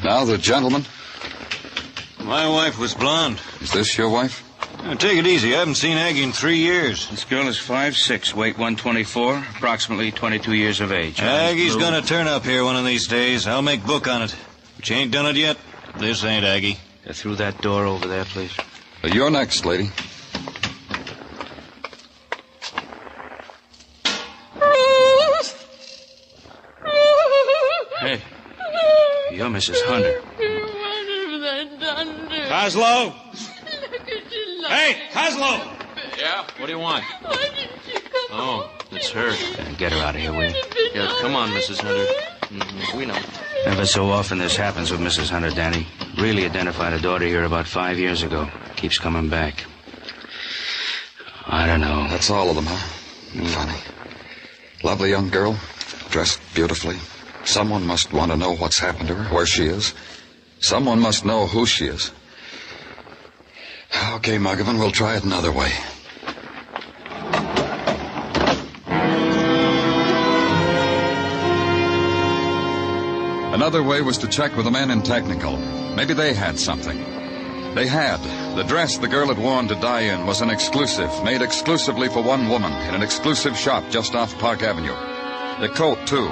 Now, the gentleman. My wife was blonde. Is this your wife? Take it easy. I haven't seen Aggie in 3 years. This girl is 5'6", weight 124, approximately 22 years of age. Aggie's gonna turn up here one of these days. I'll make book on it. But you ain't done it yet. This ain't Aggie. Through that door over there, please. You're next, lady. Hey, you're Mrs. Hunter. What have they done to Coslow! Hey, Coslow! Yeah? What do you want? Why didn't you come Oh, it's her. Get her out of here, will you? Yeah, come on, Mrs. Hunter. Mm-hmm. We know. Ever so often this happens with Mrs. Hunter, Danny. Really identified a daughter here about 5 years ago. Keeps coming back. I don't know. That's all of them, huh? Funny. Lovely young girl, dressed beautifully. Someone must want to know what's happened to her, where she is. Someone must know who she is. Okay, Muggerman, we'll try it another way. Another way was to check with the men in technical. Maybe they had something. They had. The dress the girl had worn to die in was an exclusive, made exclusively for one woman in an exclusive shop just off Park Avenue. The coat, too.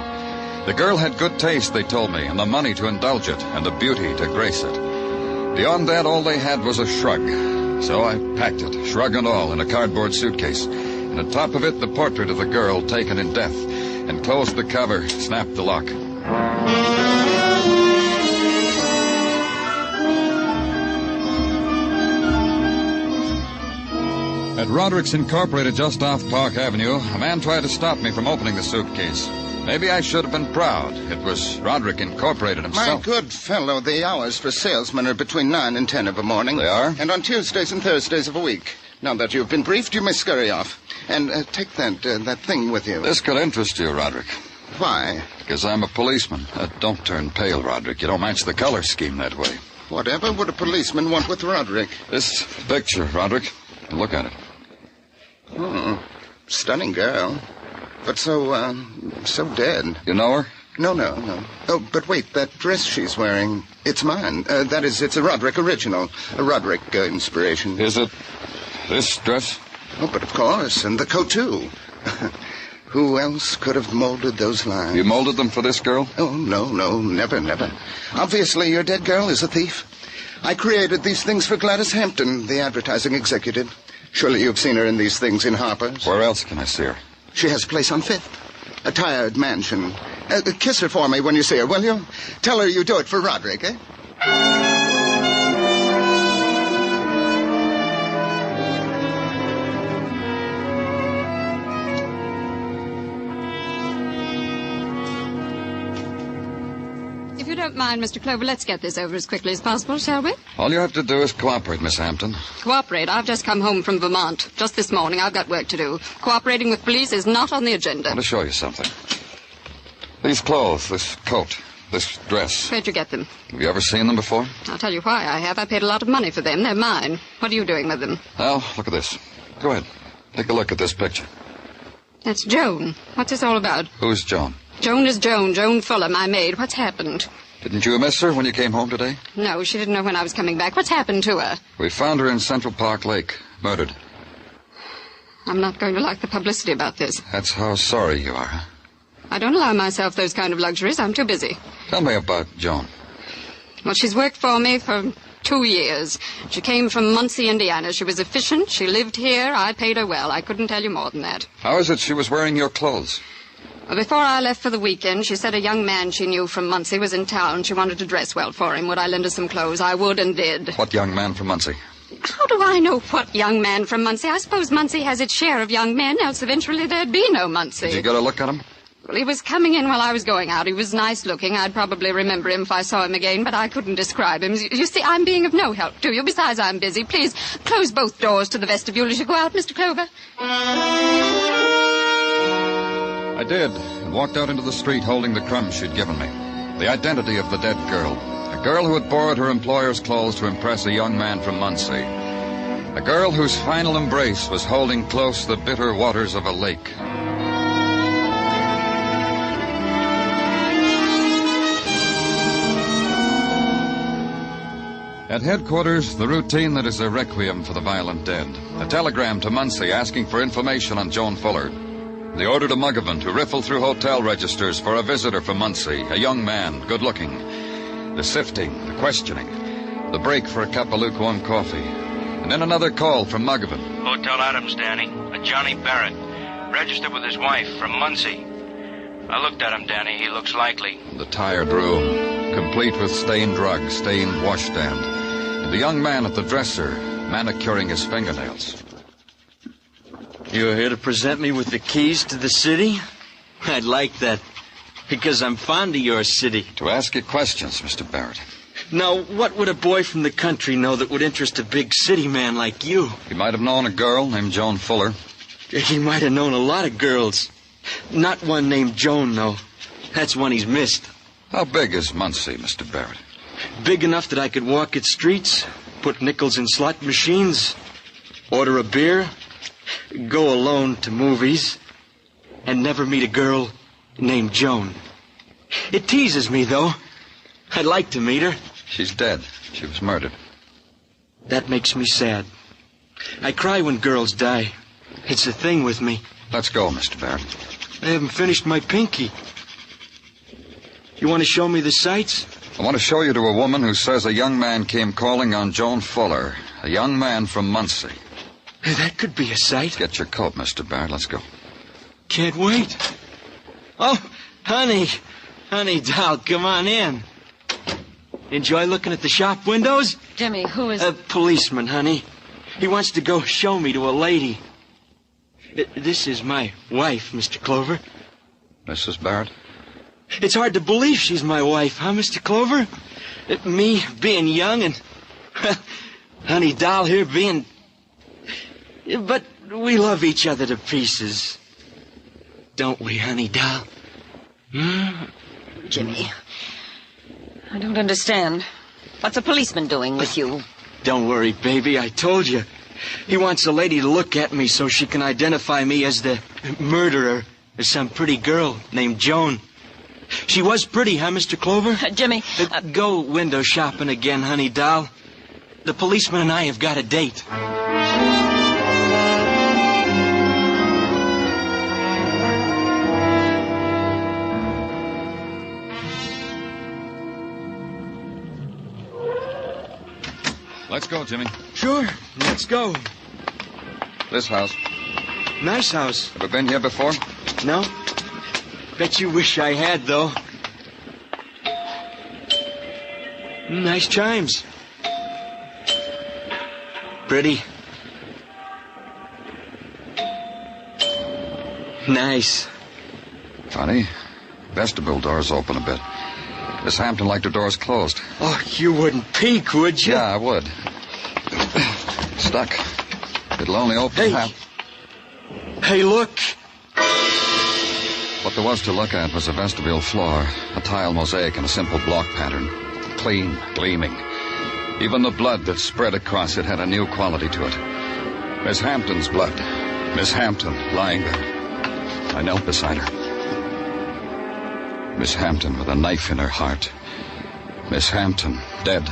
The girl had good taste, they told me, and the money to indulge it, and the beauty to grace it. Beyond that, all they had was a shrug. So I packed it, shrug and all, in a cardboard suitcase. And on top of it, the portrait of the girl taken in death. And closed the cover, snapped the lock. At Roderick's Incorporated just off Park Avenue, a man tried to stop me from opening the suitcase. Maybe I should have been proud. It was Roderick Incorporated himself. My good fellow, the hours for salesmen are between 9 and 10 of a morning. They are? And on Tuesdays and Thursdays of a week. Now that you've been briefed, you may scurry off. And take that thing with you. This could interest you, Roderick. Why? Because I'm a policeman. Don't turn pale, Roderick. You don't match the color scheme that way. Whatever would a policeman want with Roderick? This picture, Roderick. Look at it. Oh, stunning girl. But so dead. You know her? No. Oh, but wait, that dress she's wearing, it's mine. That is, it's a Roderick original. A Roderick inspiration. Is it this dress? Oh, but of course, and the coat, too. Who else could have molded those lines? You molded them for this girl? Oh, no, never. Obviously, your dead girl is a thief. I created these things for Gladys Hampton, the advertising executive. Surely you've seen her in these things in Harper's. Where else can I see her? She has a place on Fifth. A tired mansion. Kiss her for me when you see her, will you? Tell her you do it for Roderick, eh? If you don't mind, Mr. Clover, let's get this over as quickly as possible, shall we? All you have to do is cooperate, Miss Hampton. Cooperate? I've just come home from Vermont. Just this morning. I've got work to do. Cooperating with police is not on the agenda. I want to show you something. These clothes, this coat, this dress. Where'd you get them? Have you ever seen them before? I'll tell you why I have. I paid a lot of money for them. They're mine. What are you doing with them? Well, look at this. Go ahead. Take a look at this picture. That's Joan. What's this all about? Who's Joan? Joan is Joan. Joan Fuller, my maid. What's happened? Didn't you miss her when you came home today? No, she didn't know when I was coming back. What's happened to her? We found her in Central Park Lake, murdered. I'm not going to like the publicity about this. That's how sorry you are, huh? I don't allow myself those kind of luxuries. I'm too busy. Tell me about Joan. Well, she's worked for me for 2 years. She came from Muncie, Indiana. She was efficient. She lived here. I paid her well. I couldn't tell you more than that. How is it she was wearing your clothes? Well, before I left for the weekend, she said a young man she knew from Muncie was in town. She wanted to dress well for him. Would I lend her some clothes? I would and did. What young man from Muncie? How do I know what young man from Muncie? I suppose Muncie has its share of young men, else eventually there'd be no Muncie. Did you get a look at him? Well, he was coming in while I was going out. He was nice looking. I'd probably remember him if I saw him again, but I couldn't describe him. You see, I'm being of no help to you. Besides, I'm busy. Please close both doors to the vestibule as you go out, Mr. Clover. I did, and walked out into the street holding the crumbs she'd given me. The identity of the dead girl. A girl who had borrowed her employer's clothes to impress a young man from Muncie. A girl whose final embrace was holding close the bitter waters of a lake. At headquarters, the routine that is a requiem for the violent dead. A telegram to Muncie asking for information on Joan Fuller. The order to Muggavan to riffle through hotel registers for a visitor from Muncie, a young man, good-looking. The sifting, the questioning, the break for a cup of lukewarm coffee. And then another call from Muggavan. Hotel Adams, Danny. A Johnny Barrett. Registered with his wife from Muncie. I looked at him, Danny. He looks likely. The tired room, complete with stained rug, stained washstand. And the young man at the dresser, manicuring his fingernails. You're here to present me with the keys to the city? I'd like that, because I'm fond of your city. To ask you questions, Mr. Barrett. Now, what would a boy from the country know that would interest a big city man like you? He might have known a girl named Joan Fuller. He might have known a lot of girls. Not one named Joan, though. That's one he's missed. How big is Muncie, Mr. Barrett? Big enough that I could walk its streets, put nickels in slot machines, order a beer, go alone to movies, and never meet a girl named Joan. It teases me, though. I'd like to meet her. She's dead. She was murdered. That makes me sad. I cry when girls die. It's a thing with me. Let's go, Mr. Barrett. I haven't finished my pinky. You want to show me the sights? I want to show you to a woman who says a young man came calling on Joan Fuller. A young man from Muncie. That could be a sight. Get your coat, Mr. Barrett. Let's go. Can't wait. Oh, honey. Honey, doll, come on in. Enjoy looking at the shop windows? Jimmy, who is... A policeman, honey. He wants to go show me to a lady. This is my wife, Mr. Clover. Mrs. Barrett? It's hard to believe she's my wife, huh, Mr. Clover? Me being young and... honey, doll here being... But we love each other to pieces. Don't we, honey, doll? Jimmy, I don't understand. What's a policeman doing with you? Don't worry, baby, I told you. He wants a lady to look at me so she can identify me as the murderer of some pretty girl named Joan. She was pretty, huh, Mr. Clover? Jimmy... Go window shopping again, honey, doll. The policeman and I have got a date. Let's go, Jimmy. Sure, let's go. This house. Nice house. Ever been here before? No. Bet you wish I had, though. Nice chimes. Pretty. Nice. Funny. Vestibule door's open a bit. Miss Hampton liked her doors closed. Oh, you wouldn't peek, would you? Yeah, I would. Stuck. It'll only open half. Hey, look. What there was to look at was a vestibule floor, a tile mosaic in a simple block pattern. Clean, gleaming. Even the blood that spread across it had a new quality to it. Miss Hampton's blood. Miss Hampton lying there. I knelt beside her. Miss Hampton with a knife in her heart. Miss Hampton, dead.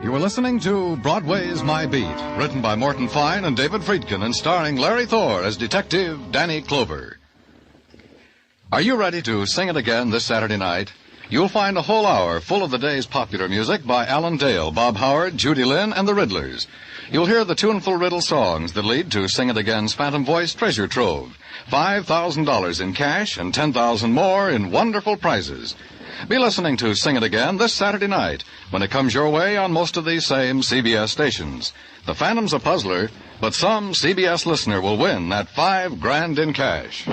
You are listening to Broadway's My Beat, written by Morton Fine and David Friedkin and starring Larry Thor as Detective Danny Clover. Are you ready to sing it again this Saturday night? You'll find a whole hour full of the day's popular music by Alan Dale, Bob Howard, Judy Lynn, and the Riddlers. You'll hear the tuneful riddle songs that lead to Sing It Again's Phantom Voice Treasure Trove. $5,000 in cash and $10,000 more in wonderful prizes. Be listening to Sing It Again this Saturday night when it comes your way on most of these same CBS stations. The Phantom's a puzzler, but some CBS listener will win that $5,000 in cash.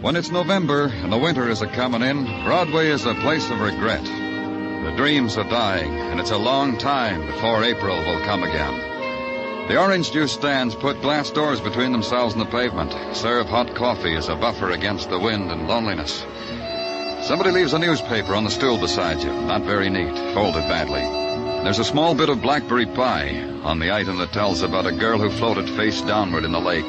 When it's November and the winter is a-comin' in, Broadway is a place of regret. The dreams are dying, and it's a long time before April will come again. The orange juice stands put glass doors between themselves and the pavement, serve hot coffee as a buffer against the wind and loneliness. Somebody leaves a newspaper on the stool beside you, not very neat, folded badly. There's a small bit of blackberry pie on the item that tells about a girl who floated face downward in the lake.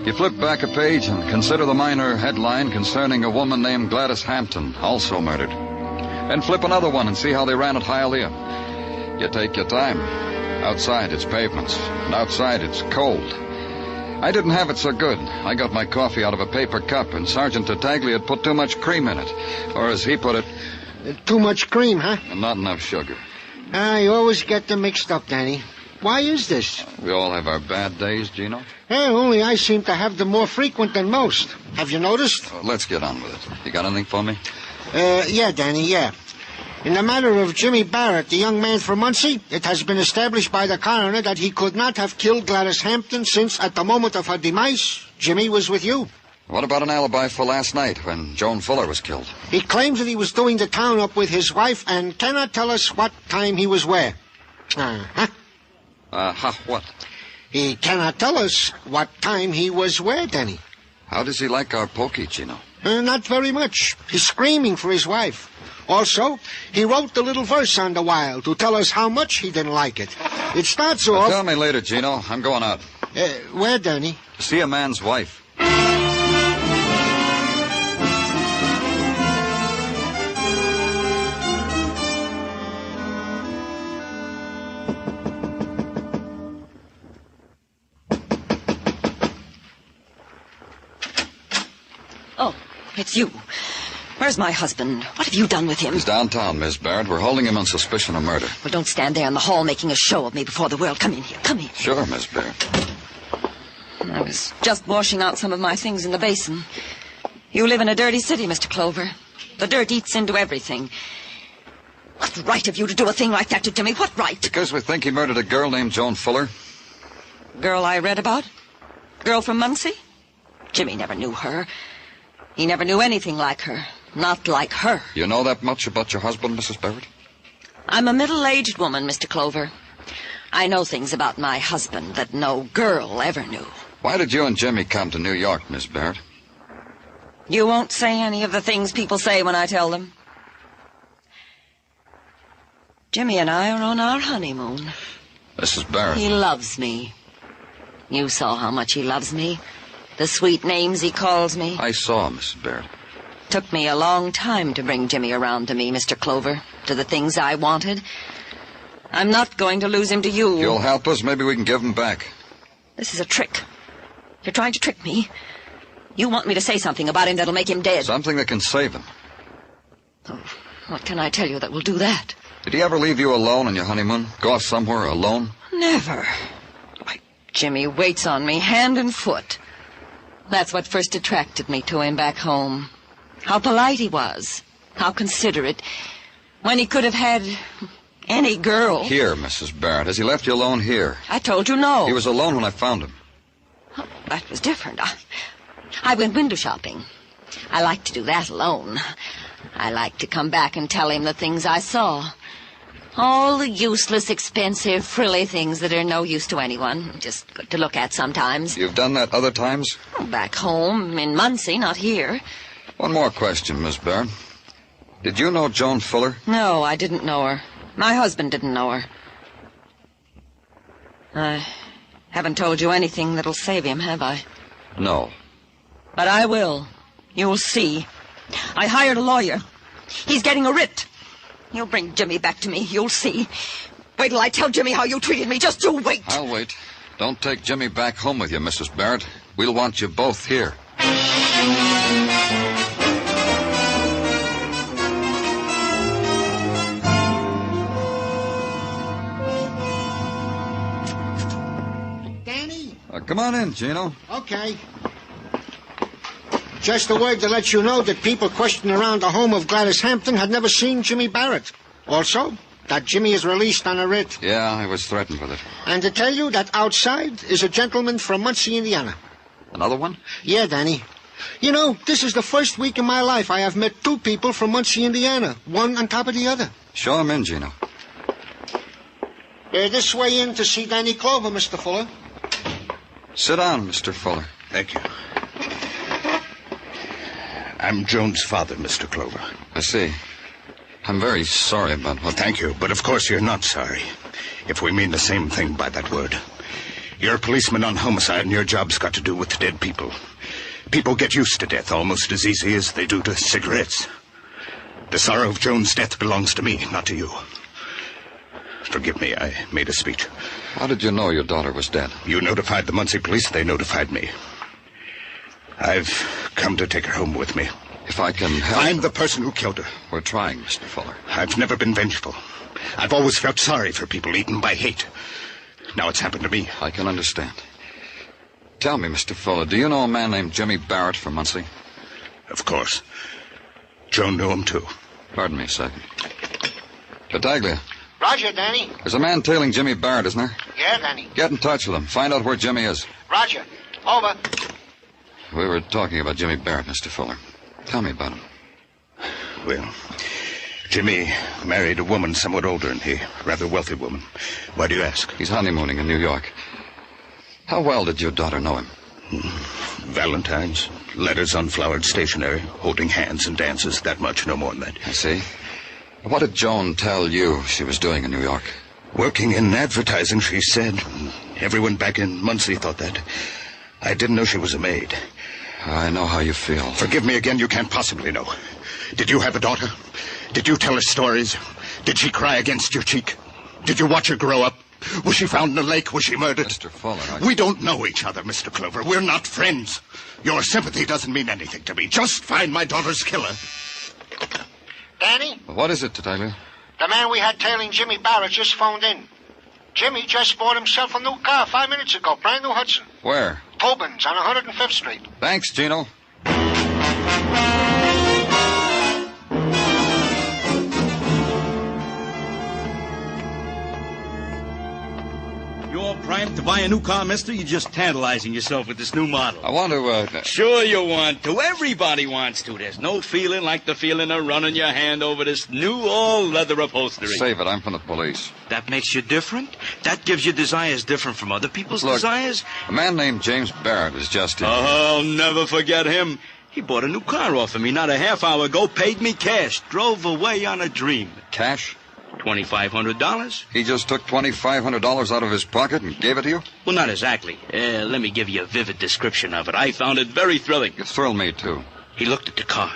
You flip back a page and consider the minor headline concerning a woman named Gladys Hampton, also murdered. Then flip another one and see how they ran at Hialeah. You take your time. Outside, it's pavements, and outside, it's cold. I didn't have it so good. I got my coffee out of a paper cup, and Sergeant Tartaglia had put too much cream in it. Or as he put it... Too much cream, huh? Not enough sugar. You always get them mixed up, Danny. Why is this? We all have our bad days, Gino. Only I seem to have them more frequent than most. Have you noticed? Let's get on with it. You got anything for me? Yeah, Danny, yeah. In the matter of Jimmy Barrett, the young man from Muncie, it has been established by the coroner that he could not have killed Gladys Hampton since, at the moment of her demise, Jimmy was with you. What about an alibi for last night when Joan Fuller was killed? He claims that he was doing the town up with his wife and cannot tell us what time he was where. What? He cannot tell us what time he was where, Danny. How does he like our pokey, Gino? Not very much. He's screaming for his wife. Also, he wrote the little verse on the wire to tell us how much he didn't like it. It starts off... Tell me later, Gino. I'm going out. Where, Danny? To see a man's wife. Oh, it's you. Where's my husband? What have you done with him? He's downtown, Miss Barrett. We're holding him on suspicion of murder. Well, don't stand there in the hall making a show of me before the world. Come in here. Come in. Sure, Miss Barrett. I was just washing out some of my things in the basin. You live in a dirty city, Mr. Clover. The dirt eats into everything. What right have you to do a thing like that to Jimmy? What right? Because we think he murdered a girl named Joan Fuller. Girl I read about? Girl from Muncie? Jimmy never knew her. He never knew anything like her. Not like her. You know that much about your husband, Mrs. Barrett? I'm a middle-aged woman, Mr. Clover. I know things about my husband that no girl ever knew. Why did you and Jimmy come to New York, Miss Barrett? You won't say any of the things people say when I tell them. Jimmy and I are on our honeymoon. Mrs. Barrett. He loves me. You saw how much he loves me. The sweet names he calls me. I saw, Mrs. Barrett. Took me a long time to bring Jimmy around to me, Mr. Clover, to the things I wanted. I'm not going to lose him to you. If you'll help us, maybe we can give him back. This is a trick. You're trying to trick me. You want me to say something about him that'll make him dead. Something that can save him. Oh, what can I tell you that will do that? Did he ever leave you alone on your honeymoon? Go off somewhere alone? Never. Why, Jimmy waits on me hand and foot. That's what first attracted me to him back home. How polite he was. How considerate. When he could have had any girl. Here, Mrs. Barrett. Has he left you alone here? I told you no. He was alone when I found him. Oh, that was different. I went window shopping. I like to do that alone. I like to come back and tell him the things I saw. All the useless, expensive, frilly things that are no use to anyone. Just good to look at sometimes. You've done that other times? Back home, in Muncie, not here. One more question, Miss Barrett. Did you know Joan Fuller? No, I didn't know her. My husband didn't know her. I haven't told you anything that'll save him, have I? No. But I will. You'll see. I hired a lawyer. He's getting a writ. He'll bring Jimmy back to me. You'll see. Wait till I tell Jimmy how you treated me. Just you wait. I'll wait. Don't take Jimmy back home with you, Mrs. Barrett. We'll want you both here. Come on in, Gino. Okay. Just a word to let you know that people questioning around the home of Gladys Hampton had never seen Jimmy Barrett. Also, that Jimmy is released on a writ. Yeah, I was threatened with it. And to tell you that outside is a gentleman from Muncie, Indiana. Another one? Yeah, Danny. You know, this is the first week in my life I have met two people from Muncie, Indiana, one on top of the other. Show him in, Gino. This way in to see Danny Clover, Mr. Fuller. Sit down, Mr. Fuller. Thank you. I'm Joan's father, Mr. Clover. I see. I'm very sorry about what... Thank you, but of course you're not sorry. If we mean the same thing by that word. You're a policeman on homicide, and your job's got to do with dead people. People get used to death almost as easy as they do to cigarettes. The sorrow of Joan's death belongs to me, not to you. Forgive me, I made a speech. How did you know your daughter was dead? You notified the Muncie police, they notified me. I've come to take her home with me. If I can help... Find the person who killed her. We're trying, Mr. Fuller. I've never been vengeful. I've always felt sorry for people eaten by hate. Now it's happened to me. I can understand. Tell me, Mr. Fuller, do you know a man named Jimmy Barrett from Muncie? Of course. Joan knew him, too. Pardon me a second. Battaglia. Roger, Danny. There's a man tailing Jimmy Barrett, isn't there? Yeah, Danny. Get in touch with him. Find out where Jimmy is. Roger. Over. We were talking about Jimmy Barrett, Mr. Fuller. Tell me about him. Well, Jimmy married a woman somewhat older than he. A rather wealthy woman. Why do you ask? He's honeymooning in New York. How well did your daughter know him? Valentines, letters on flowered stationery, holding hands and dances, that much, no more than that. I see. What did Joan tell you she was doing in New York? Working in advertising, she said. Everyone back in Muncie thought that. I didn't know she was a maid. I know how you feel. Forgive me again, you can't possibly know. Did you have a daughter? Did you tell her stories? Did she cry against your cheek? Did you watch her grow up? Was she found in a lake? Was she murdered? Mr. Fuller, We don't know each other, Mr. Clover. We're not friends. Your sympathy doesn't mean anything to me. Just find my daughter's killer. Danny? What is it, Tattaglia? The man we had tailing Jimmy Barrett just phoned in. Jimmy just bought himself a new car 5 minutes ago. Brand new Hudson. Where? Tobin's on 105th Street. Thanks, Gino. You're primed to buy a new car, mister? You're just tantalizing yourself with this new model. I want to, Sure you want to. Everybody wants to. There's no feeling like the feeling of running your hand over this new all-leather upholstery. Save it. I'm from the police. That makes you different? That gives you desires different from other people's desires? A man named James Barrett is just in. Oh, I'll never forget him. He bought a new car off of me not a half hour ago, paid me cash, drove away on a dream. Cash? $2,500. He just took $2,500 out of his pocket and gave it to you? Well, not exactly. Let me give you a vivid description of it. I found it very thrilling. It thrilled me, too. He looked at the car,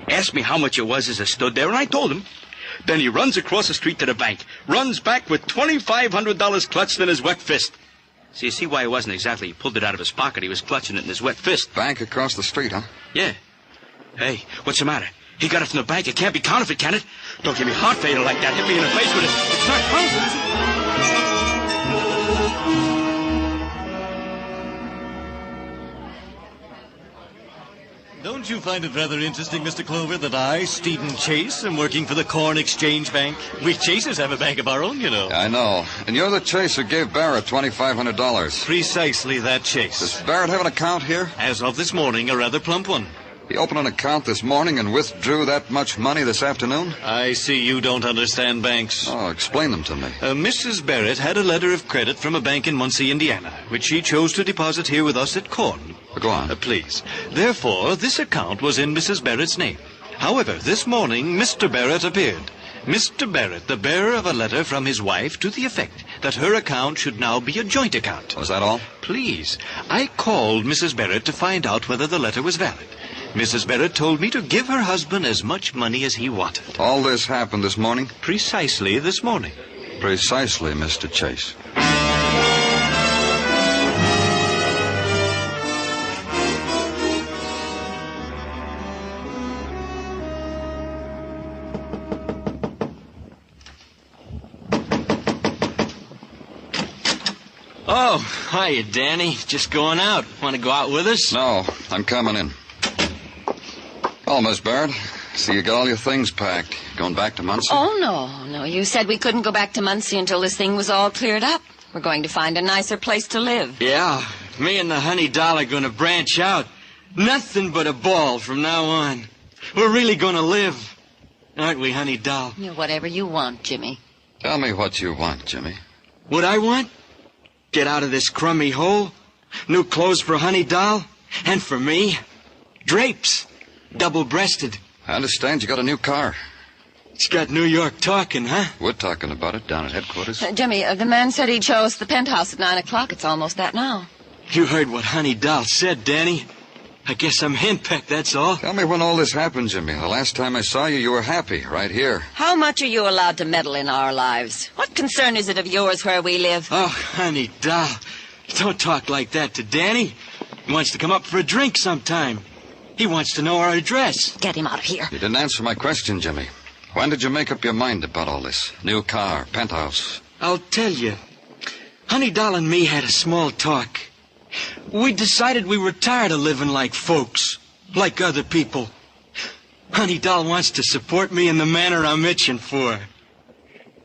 asked me how much it was as I stood there, and I told him. Then he runs across the street to the bank, runs back with $2,500 clutched in his wet fist. So you see why it wasn't exactly he pulled it out of his pocket. He was clutching it in his wet fist. Bank across the street, huh? Yeah. Hey, what's the matter? He got it from the bank. It can't be counterfeit, can it? Don't give me heart failure like that. Hit me in the face with it. It's not counterfeit, is it? Don't you find it rather interesting, Mr. Clover, that I, Stephen Chase, am working for the Corn Exchange Bank? We Chasers have a bank of our own, you know. I know. And you're the Chase who gave Barrett $2,500. Precisely that Chase. Does Barrett have an account here? As of this morning, a rather plump one. He opened an account this morning and withdrew that much money this afternoon? I see you don't understand banks. Oh, explain them to me. Mrs. Barrett had a letter of credit from a bank in Muncie, Indiana, which she chose to deposit here with us at Corn. Go on. Please. Therefore, this account was in Mrs. Barrett's name. However, this morning, Mr. Barrett appeared. Mr. Barrett, the bearer of a letter from his wife to the effect that her account should now be a joint account. Was that all? Please. I called Mrs. Barrett to find out whether the letter was valid. Mrs. Barrett told me to give her husband as much money as he wanted. All this happened this morning? Precisely this morning. Precisely, Mr. Chase. Oh, hiya, Danny. Just going out. Want to go out with us? No, I'm coming in. Oh, Miss Barrett. See you got all your things packed. Going back to Muncie? Oh, no. You said we couldn't go back to Muncie until this thing was all cleared up. We're going to find a nicer place to live. Yeah, me and the Honey Doll are going to branch out. Nothing but a ball from now on. We're really going to live. Aren't we, Honey Doll? Yeah, whatever you want, Jimmy. Tell me what you want, Jimmy. What I want? Get out of this crummy hole. New clothes for Honey Doll. And for me, drapes. Double-breasted. I understand you got a new car. It's got New York talking, huh? We're talking about it down at headquarters. Jimmy, the man said he'd show us the penthouse at 9 o'clock. It's almost that now. You heard what Honey Doll said, Danny. I guess I'm henpecked, that's all. Tell me when all this happened, Jimmy. The last time I saw you, you were happy, right here. How much are you allowed to meddle in our lives? What concern is it of yours where we live? Oh, Honey Doll, don't talk like that to Danny. He wants to come up for a drink sometime. He wants to know our address. Get him out of here. You didn't answer my question, Jimmy. When did you make up your mind about all this? New car, penthouse. I'll tell you. Honey Doll and me had a small talk. We decided we were tired of living like folks, like other people. Honey Doll wants to support me in the manner I'm itching for.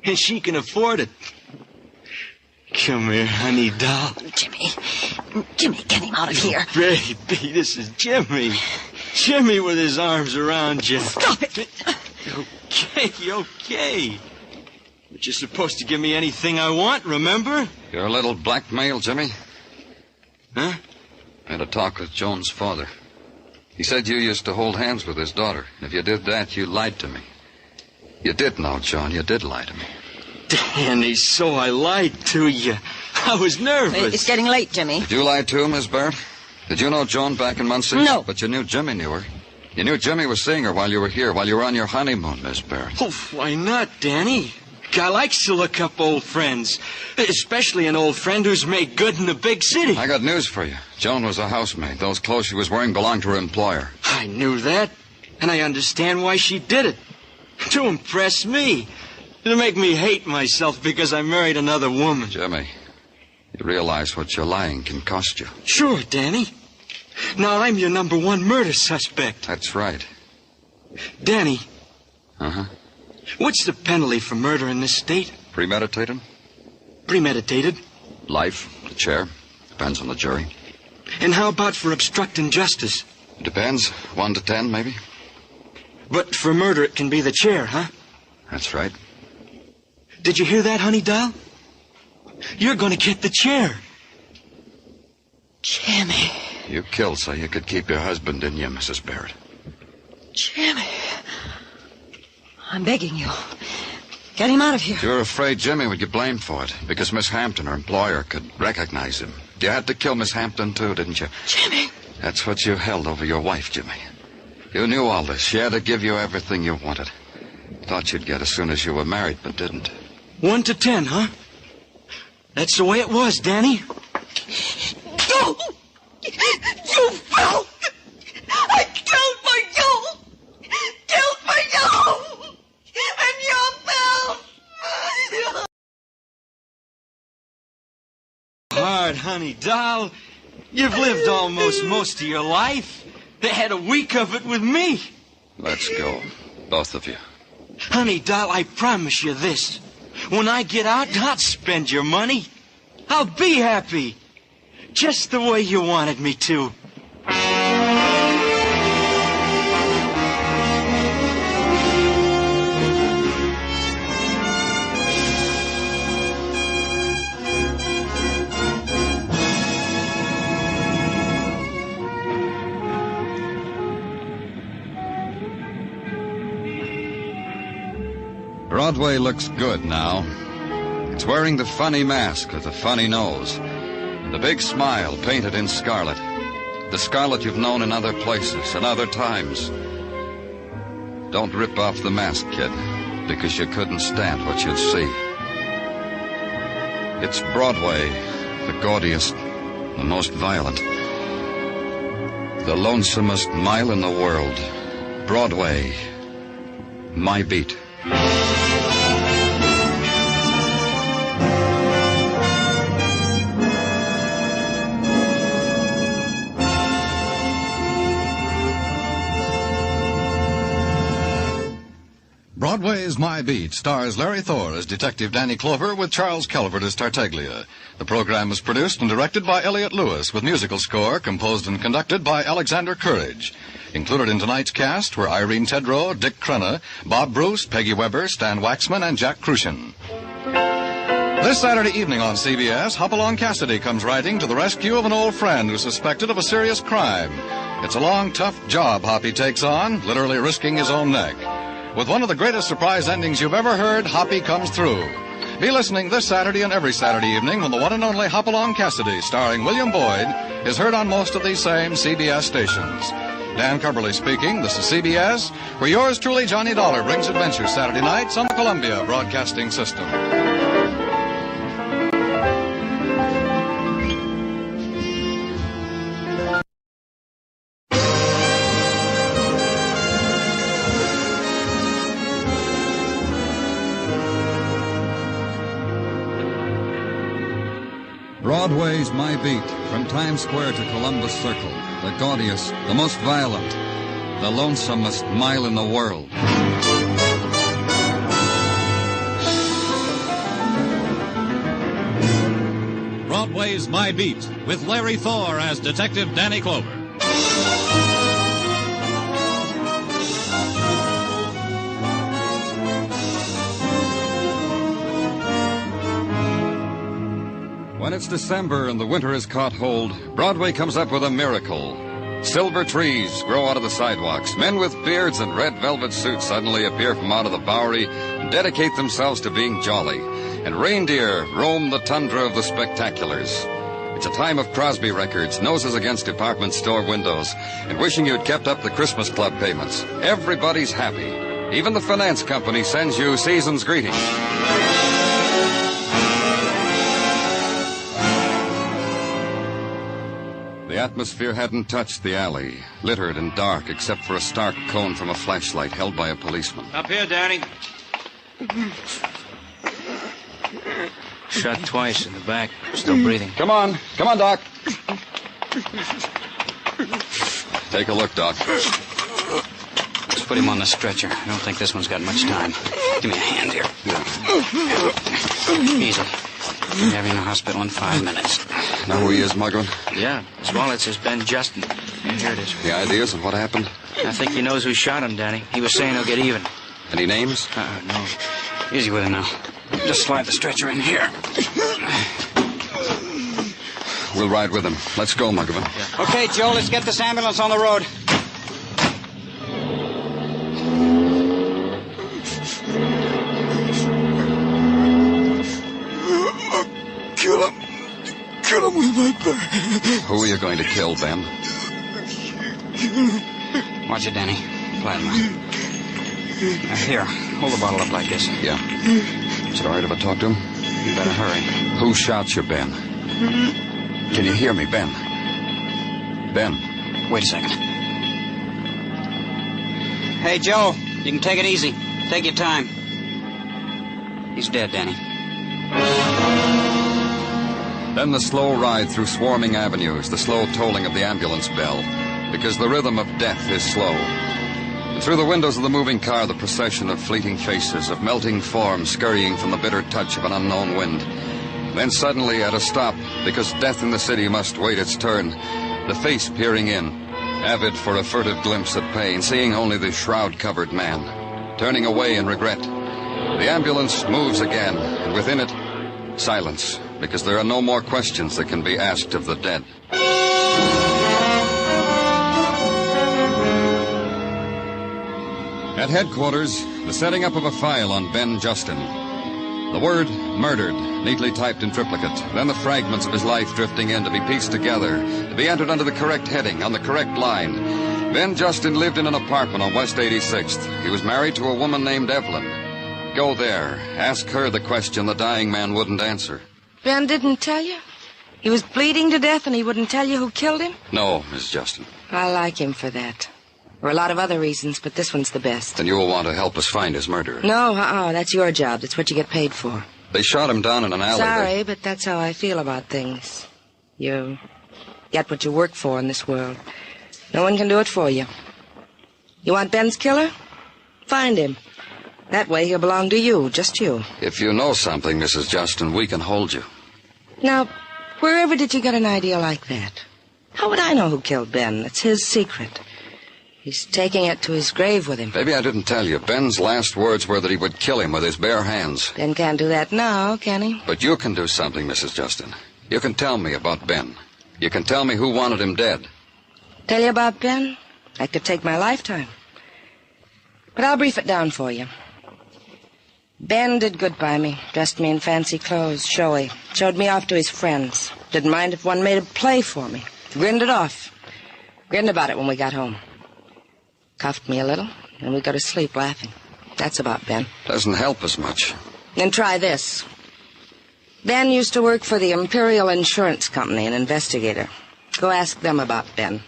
And she can afford it. Come here, Honey Doll. Jimmy, get him out of here. Baby, this is Jimmy. Jimmy with his arms around you. Stop it. Okay. But you're supposed to give me anything I want, remember? You're a little blackmail, Jimmy. Huh? I had a talk with Joan's father. He said you used to hold hands with his daughter. If you did that, you lied to me. You did now, John. You did lie to me. Danny, so I lied to you. I was nervous. It's getting late, Jimmy. Did you lie too, Miss Barrett? Did you know Joan back in Muncie? No. But you knew Jimmy knew her. You knew Jimmy was seeing her while you were here, while you were on your honeymoon, Miss Barrett. Oh, why not, Danny? Guy likes to look up old friends, especially an old friend who's made good in the big city. I got news for you. Joan was a housemaid. Those clothes she was wearing belonged to her employer. I knew that, and I understand why she did it. To impress me. To make me hate myself because I married another woman. Jimmy, you realize what your lying can cost you. Sure, Danny. Now I'm your number one murder suspect. That's right. Danny. Uh-huh. What's the penalty for murder in this state? Premeditated? Premeditated? Life, the chair. Depends on the jury. And how about for obstructing justice? It depends. 1 to 10, maybe. But for murder, it can be the chair, huh? That's right. Did you hear that, Honey Doll? You're going to get the chair. Jimmy. You killed so you could keep your husband, didn't you, Mrs. Barrett? Jimmy. I'm begging you. Get him out of here. You were afraid Jimmy would get blamed for it because Miss Hampton, her employer, could recognize him. You had to kill Miss Hampton, too, didn't you? Jimmy. That's what you held over your wife, Jimmy. You knew all this. She had to give you everything you wanted. Thought you'd get as soon as you were married, but didn't. 1 to 10, huh? That's the way it was, Danny. You! You fool! I killed my you! Killed my you! And you fell! Hard, Honey Doll. You've lived almost most of your life. They had a week of it with me. Let's go. Both of you. Honey Doll, I promise you this. When I get out, I'll spend your money. I'll be happy. Just the way you wanted me to. Broadway looks good now. It's wearing the funny mask with the funny nose, and the big smile painted in scarlet. The scarlet you've known in other places and other times. Don't rip off the mask, kid, because you couldn't stand what you'd see. It's Broadway, the gaudiest, the most violent. The lonesomest mile in the world. Broadway, my beat. Broadway's My Beat stars Larry Thor as Detective Danny Clover with Charles Calvert as Tartaglia. The program was produced and directed by Elliott Lewis with musical score composed and conducted by Alexander Courage. Included in tonight's cast were Irene Tedrow, Dick Crenna, Bob Bruce, Peggy Weber, Stan Waxman, and Jack Crucian. This Saturday evening on CBS, Hopalong Cassidy comes riding to the rescue of an old friend who's suspected of a serious crime. It's a long, tough job Hoppy takes on, literally risking his own neck. With one of the greatest surprise endings you've ever heard, Hoppy comes through. Be listening this Saturday and every Saturday evening when the one and only Hopalong Cassidy, starring William Boyd, is heard on most of these same CBS stations. Dan Cumberly speaking. This is CBS, where yours truly, Johnny Dollar, brings adventure Saturday nights on the Columbia Broadcasting System. Broadway's My Beat, from Times Square to Columbus Circle, the gaudiest, the most violent, the lonesomest mile in the world. Broadway's My Beat, with Larry Thor as Detective Danny Clover. When it's December and the winter has caught hold, Broadway comes up with a miracle. Silver trees grow out of the sidewalks. Men with beards and red velvet suits suddenly appear from out of the Bowery and dedicate themselves to being jolly. And reindeer roam the tundra of the spectaculars. It's a time of Crosby records, noses against department store windows, and wishing you'd kept up the Christmas Club payments. Everybody's happy. Even the finance company sends you season's greetings. The atmosphere hadn't touched the alley, littered and dark except for a stark cone from a flashlight held by a policeman. Up here, Danny. Shot twice in the back. Still breathing. Come on, Doc. Take a look, Doc. Let's put him on the stretcher. I don't think this one's got much time. Give me a hand here. Easy. We'll have you in the hospital in 5 minutes. Know who he is, Mugwin? Yeah, his wallet says Ben Justin. Yeah, here it is. The ideas of what happened? I think he knows who shot him, Danny. He was saying he'll get even. Any names? No. Easy with him now. Just slide the stretcher in here. We'll ride with him. Let's go, Mugwin. Yeah. Okay, Joe, let's get this ambulance on the road. Kill him with my bare hands. Who are you going to kill, Ben? Watch it, Danny. Platinum. Here, hold the bottle up like this. Yeah. Is it all right if I talk to him? You better hurry. Who shot you, Ben? Can you hear me, Ben? Ben. Wait a second. Hey, Joe, you can take it easy. Take your time. He's dead, Danny. Then the slow ride through swarming avenues, the slow tolling of the ambulance bell, because the rhythm of death is slow. And through the windows of the moving car, the procession of fleeting faces, of melting forms scurrying from the bitter touch of an unknown wind. Then suddenly, at a stop, because death in the city must wait its turn, the face peering in, avid for a furtive glimpse at pain, seeing only the shroud-covered man, turning away in regret. The ambulance moves again, and within it, silence, because there are no more questions that can be asked of the dead. At headquarters, the setting up of a file on Ben Justin. The word murdered, neatly typed in triplicate, then the fragments of his life drifting in to be pieced together, to be entered under the correct heading, on the correct line. Ben Justin lived in an apartment on West 86th. He was married to a woman named Evelyn. Go there, ask her the question the dying man wouldn't answer. Ben didn't tell you? He was bleeding to death and he wouldn't tell you who killed him? No, Miss Justin. I like him for that. There are a lot of other reasons, but this one's the best. Then you will want to help us find his murderer. No, that's your job. That's what you get paid for. They shot him down in an alley. Sorry, but that's how I feel about things. You get what you work for in this world. No one can do it for you. You want Ben's killer? Find him. That way he'll belong to you, just you. If you know something, Mrs. Justin, we can hold you. Now, wherever did you get an idea like that? How would I know who killed Ben? It's his secret. He's taking it to his grave with him. Maybe I didn't tell you. Ben's last words were that he would kill him with his bare hands. Ben can't do that now, can he? But you can do something, Mrs. Justin. You can tell me about Ben. You can tell me who wanted him dead. Tell you about Ben? That could take my lifetime. But I'll brief it down for you. Ben did good by me. Dressed me in fancy clothes, showy. Showed me off to his friends. Didn't mind if one made a play for me. Grinned it off. Grinned about it when we got home. Cuffed me a little, and we go to sleep laughing. That's about Ben. Doesn't help us much. Then try this. Ben used to work for the Imperial Insurance Company, an investigator. Go ask them about Ben.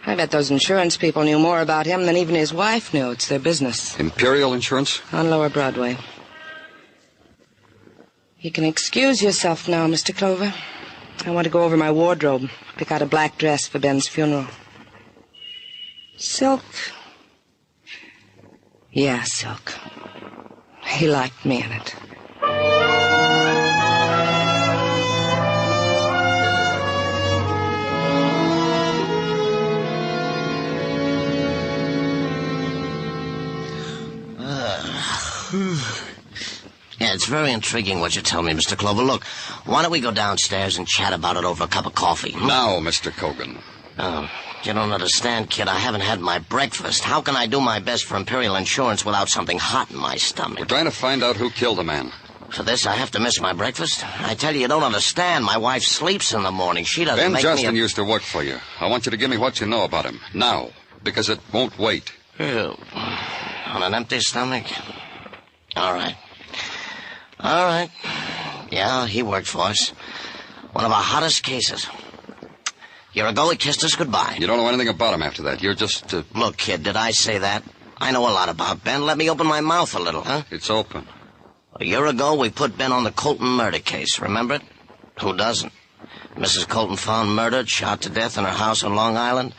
I bet those insurance people knew more about him than even his wife knew. It's their business. Imperial Insurance? On Lower Broadway. You can excuse yourself now, Mr. Clover. I want to go over my wardrobe, pick out a black dress for Ben's funeral. Silk. Yeah, silk. He liked me in it. Yeah, it's very intriguing what you tell me, Mr. Clover. Look, why don't we go downstairs and chat about it over a cup of coffee? Now, Mr. Cogan. Oh, you don't understand, kid. I haven't had my breakfast. How can I do my best for Imperial Insurance without something hot in my stomach? We're trying to find out who killed the man. For this, I have to miss my breakfast? I tell you don't understand. My wife sleeps in the morning. She doesn't Ben make Justin me used to work for you. I want you to give me what you know about him. Now. Because it won't wait. Oh, on an empty stomach? All right. All right. Yeah, he worked for us. One of our hottest cases. A year ago, he kissed us goodbye. You don't know anything about him after that. You're just... Look, kid, did I say that? I know a lot about Ben. Let me open my mouth a little, huh? It's open. A year ago, we put Ben on the Colton murder case. Remember it? Who doesn't? Mrs. Colton found murdered, shot to death in her house on Long Island.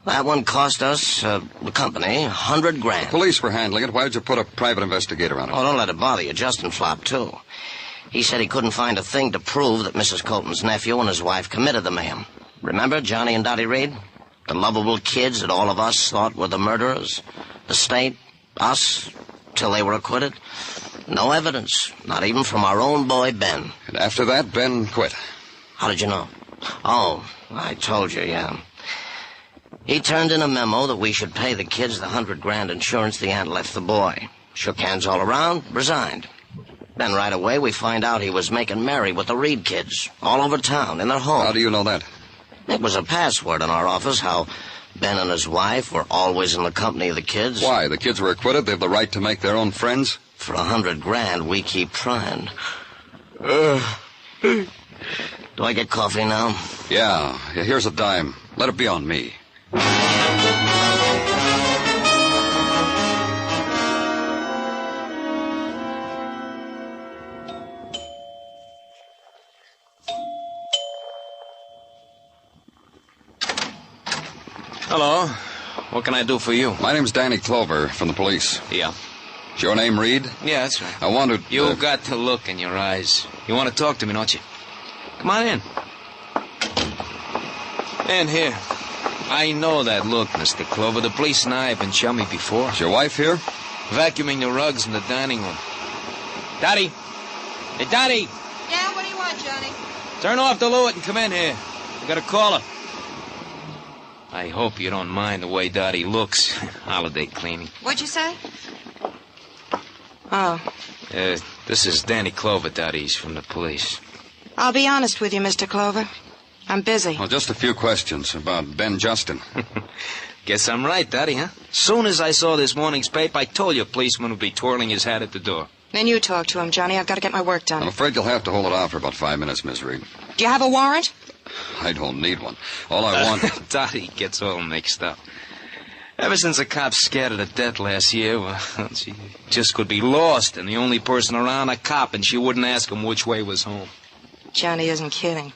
That one cost us, the company, $100,000. The police were handling it. Why'd you put a private investigator on it? Oh, don't let it bother you. Justin flopped, too. He said he couldn't find a thing to prove that Mrs. Colton's nephew and his wife committed the mayhem. Remember Johnny and Dottie Reed? The lovable kids that all of us thought were the murderers? The state, us, till they were acquitted? No evidence, not even from our own boy, Ben. And after that, Ben quit. How did you know? Oh, I told you, yeah. He turned in a memo that we should pay the kids the $100,000 insurance the aunt left the boy. Shook hands all around, resigned. Then right away we find out he was making merry with the Reed kids, all over town, in their home. How do you know that? It was a password in our office, how Ben and his wife were always in the company of the kids. Why? The kids were acquitted? They have the right to make their own friends? For $100,000, we keep trying. Do I get coffee now? Yeah, here's a dime. Let it be on me. Hello. What can I do for you? My name's Danny Clover from the police. Yeah. Is your name Reed? Yeah, that's right. I wanted... You got the look in your eyes. You want to talk to me, don't you? Come on in. And here. I know that look, Mr. Clover. The police and I have been chummy before. Is your wife here? Vacuuming the rugs in the dining room. Dottie! Hey, Dottie! Yeah, what do you want, Johnny? Turn off the Lewitt and come in here. We got a caller. I hope you don't mind the way Dottie looks. Holiday cleaning. What'd you say? Oh. This is Danny Clover, Dottie. He's from the police. I'll be honest with you, Mr. Clover. I'm busy. Well, just a few questions about Ben Justin. Guess I'm right, Dottie, huh? Soon as I saw this morning's paper, I told you a policeman would be twirling his hat at the door. Then you talk to him, Johnny. I've got to get my work done. I'm afraid you'll have to hold it off for about 5 minutes, Miss Reed. Do you have a warrant? I don't need one. All I want... Dottie gets all mixed up. Ever since the cops scared her to death last year, well, she just could be lost, and the only person around a cop, and she wouldn't ask him which way was home. Johnny isn't kidding.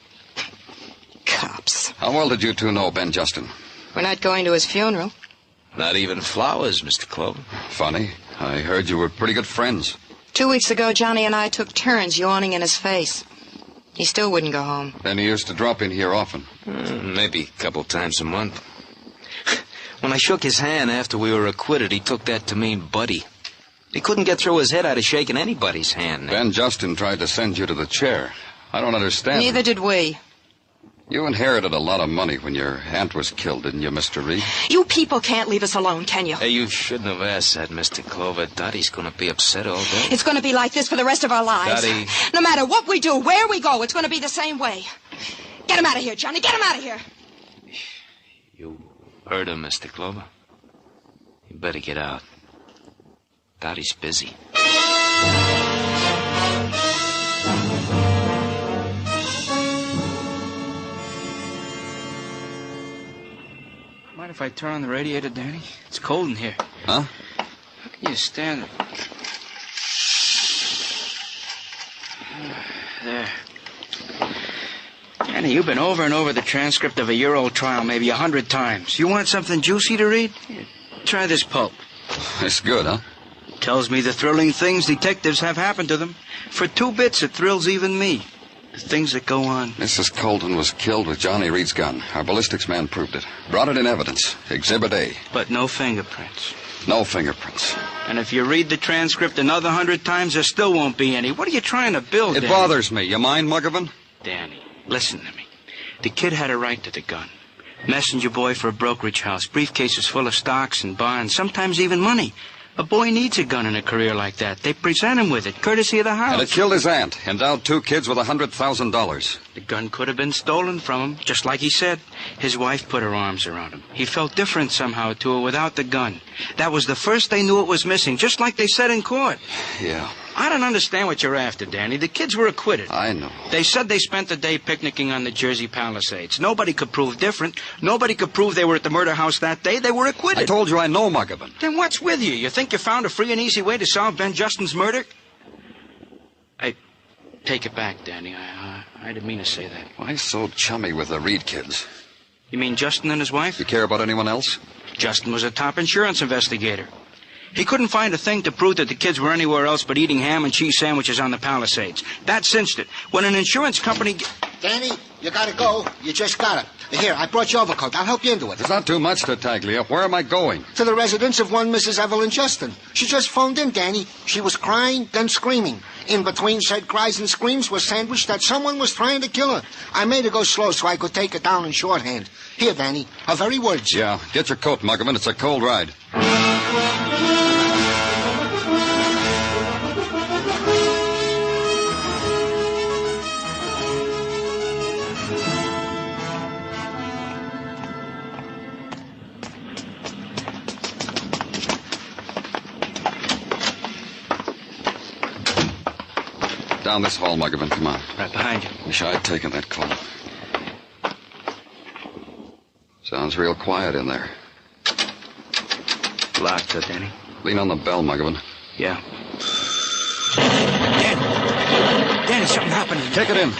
Cops. How well did you two know Ben Justin? We're not going to his funeral. Not even flowers, Mr. Clover. Funny. I heard you were pretty good friends. 2 weeks ago, Johnny and I took turns yawning in his face. He still wouldn't go home. And he used to drop in here often. Maybe a couple times a month. When I shook his hand after we were acquitted, he took that to mean buddy. He couldn't get through his head out of shaking anybody's hand. Ben Justin tried to send you to the chair. I don't understand. Neither did we. You inherited a lot of money when your aunt was killed, didn't you, Mr. Reed? You people can't leave us alone, can you? Hey, you shouldn't have asked that, Mr. Clover. Dottie's going to be upset all day. It's going to be like this for the rest of our lives. Dottie. No matter what we do, where we go, it's going to be the same way. Get him out of here, Johnny. Get him out of here. You heard him, Mr. Clover. You better get out. Dottie's busy. Mind if I turn on the radiator, Danny? It's cold in here. Huh? How can you stand it? There. Danny, you've been over and over the transcript of a year-old trial maybe 100 times. You want something juicy to read? Here, try this pulp. It's good, huh? Tells me the thrilling things detectives have happened to them. For 2 bits, it thrills even me. The things that go on. Mrs. Colton was killed with Johnny Reed's gun. Our ballistics man proved it. Brought it in evidence. Exhibit A. But no fingerprints. No fingerprints. And if you read the transcript another 100 times, there still won't be any. What are you trying to build, It Danny? bothers me. You mind, Muggavan? Danny, listen to me. The kid had a right to the gun. Messenger boy for a brokerage house. Briefcases full of stocks and bonds, sometimes even money. A boy needs a gun in a career like that. They present him with it, courtesy of the house. And it killed his aunt. Endowed 2 kids with $100,000. The gun could have been stolen from him, just like he said. His wife put her arms around him. He felt different somehow to her without the gun. That was the first they knew it was missing, just like they said in court. Yeah. I don't understand what you're after, Danny. The kids were acquitted. I know. They said they spent the day picnicking on the Jersey Palisades. Nobody could prove different. Nobody could prove they were at the murder house that day. They were acquitted. I told you I know Muggavan. Then what's with you? You think you found a free and easy way to solve Ben Justin's murder? I take it back, Danny. I didn't mean to say that. Why so chummy with the Reed kids? You mean Justin and his wife? You care about anyone else? Justin was a top insurance investigator. He couldn't find a thing to prove that the kids were anywhere else but eating ham and cheese sandwiches on the Palisades. That cinched it. When an insurance company... Danny, you gotta go. You just gotta. Here, I brought your overcoat. I'll help you into it. There's not too much to Taglia. Where am I going? To the residence of one Mrs. Evelyn Justin. She just phoned in, Danny. She was crying, then screaming. In between said cries and screams was sandwiched that someone was trying to kill her. I made her go slow so I could take her down in shorthand. Here, Danny, her very words. Yeah, get your coat, Muggavan. It's a cold ride. Down this hall, Muggavan. Come on. Right behind you. Wish I'd taken that call. Sounds real quiet in there. Locked, Danny. Lean on the bell, Muggavan. Yeah. Danny, something happened. Kick it in.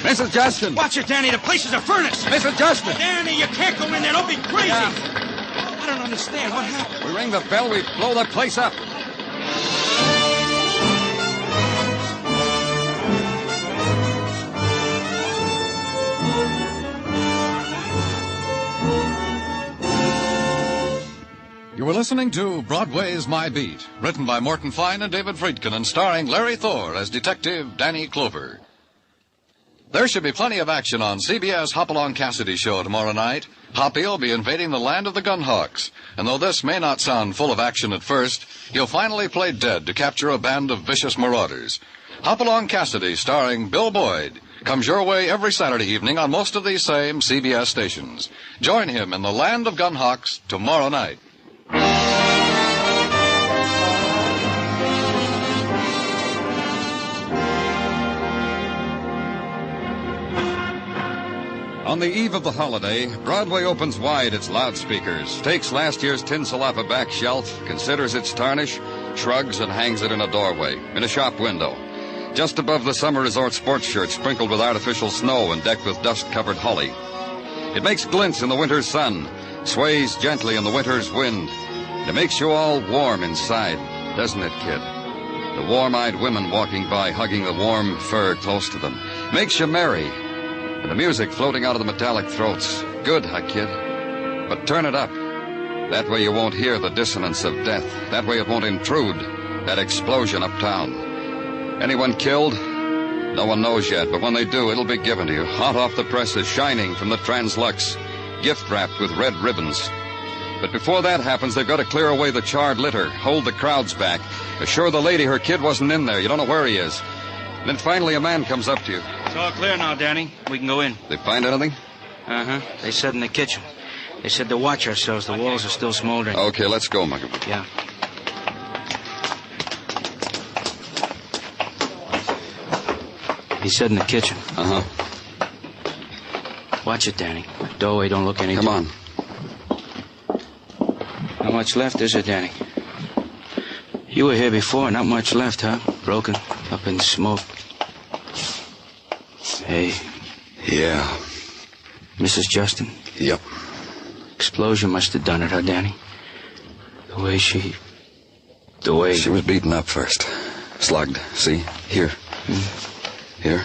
Mrs. Justin! Watch it, Danny. The place is a furnace. Mrs. Justin! Danny, you can't go in there. Don't be crazy. Yeah. I don't understand. What happened? We ring the bell, we blow the place up. You were listening to Broadway's My Beat, written by Morton Fine and David Friedkin and starring Larry Thor as Detective Danny Clover. There should be plenty of action on CBS Hopalong Cassidy show tomorrow night. Hoppy will be invading the land of the Gunhawks, and though this may not sound full of action at first, he'll finally play dead to capture a band of vicious marauders. Hopalong Cassidy, starring Bill Boyd, comes your way every Saturday evening on most of these same CBS stations. Join him in the land of Gunhawks tomorrow night. On the eve of the holiday, Broadway opens wide its loudspeakers, takes last year's tin salapa back shelf, considers its tarnish, shrugs and hangs it in a doorway, in a shop window, just above the summer resort sports shirt sprinkled with artificial snow and decked with dust-covered holly. It makes glints in the winter's sun, sways gently in the winter's wind. It makes you all warm inside, doesn't it, kid? The warm-eyed women walking by, hugging the warm fur close to them. Makes you merry. And the music floating out of the metallic throats. Good, huh, kid? But turn it up. That way you won't hear the dissonance of death. That way it won't intrude. That explosion uptown. Anyone killed? No one knows yet, but when they do, it'll be given to you. Hot off the presses, shining from the Translux. Gift-wrapped with red ribbons. But before that happens, they've got to clear away the charred litter, hold the crowds back, assure the lady her kid wasn't in there. You don't know where he is. And then finally a man comes up to you. It's all clear now, Danny. We can go in. They find anything? Uh-huh. They said in the kitchen. They said to watch ourselves. The walls are still smoldering. Okay, let's go, Muggavan. Yeah. He said in the kitchen. Uh-huh. Watch it, Danny. Doorway don't look any... Come on. Not much left, is there, Danny? You were here before. Not much left, huh? Broken, up in smoke. Hey. Yeah. Mrs. Justin? Yep. Explosion must have done it, huh, Danny? The way she... She was beaten up first. Slugged. See? Here. Here.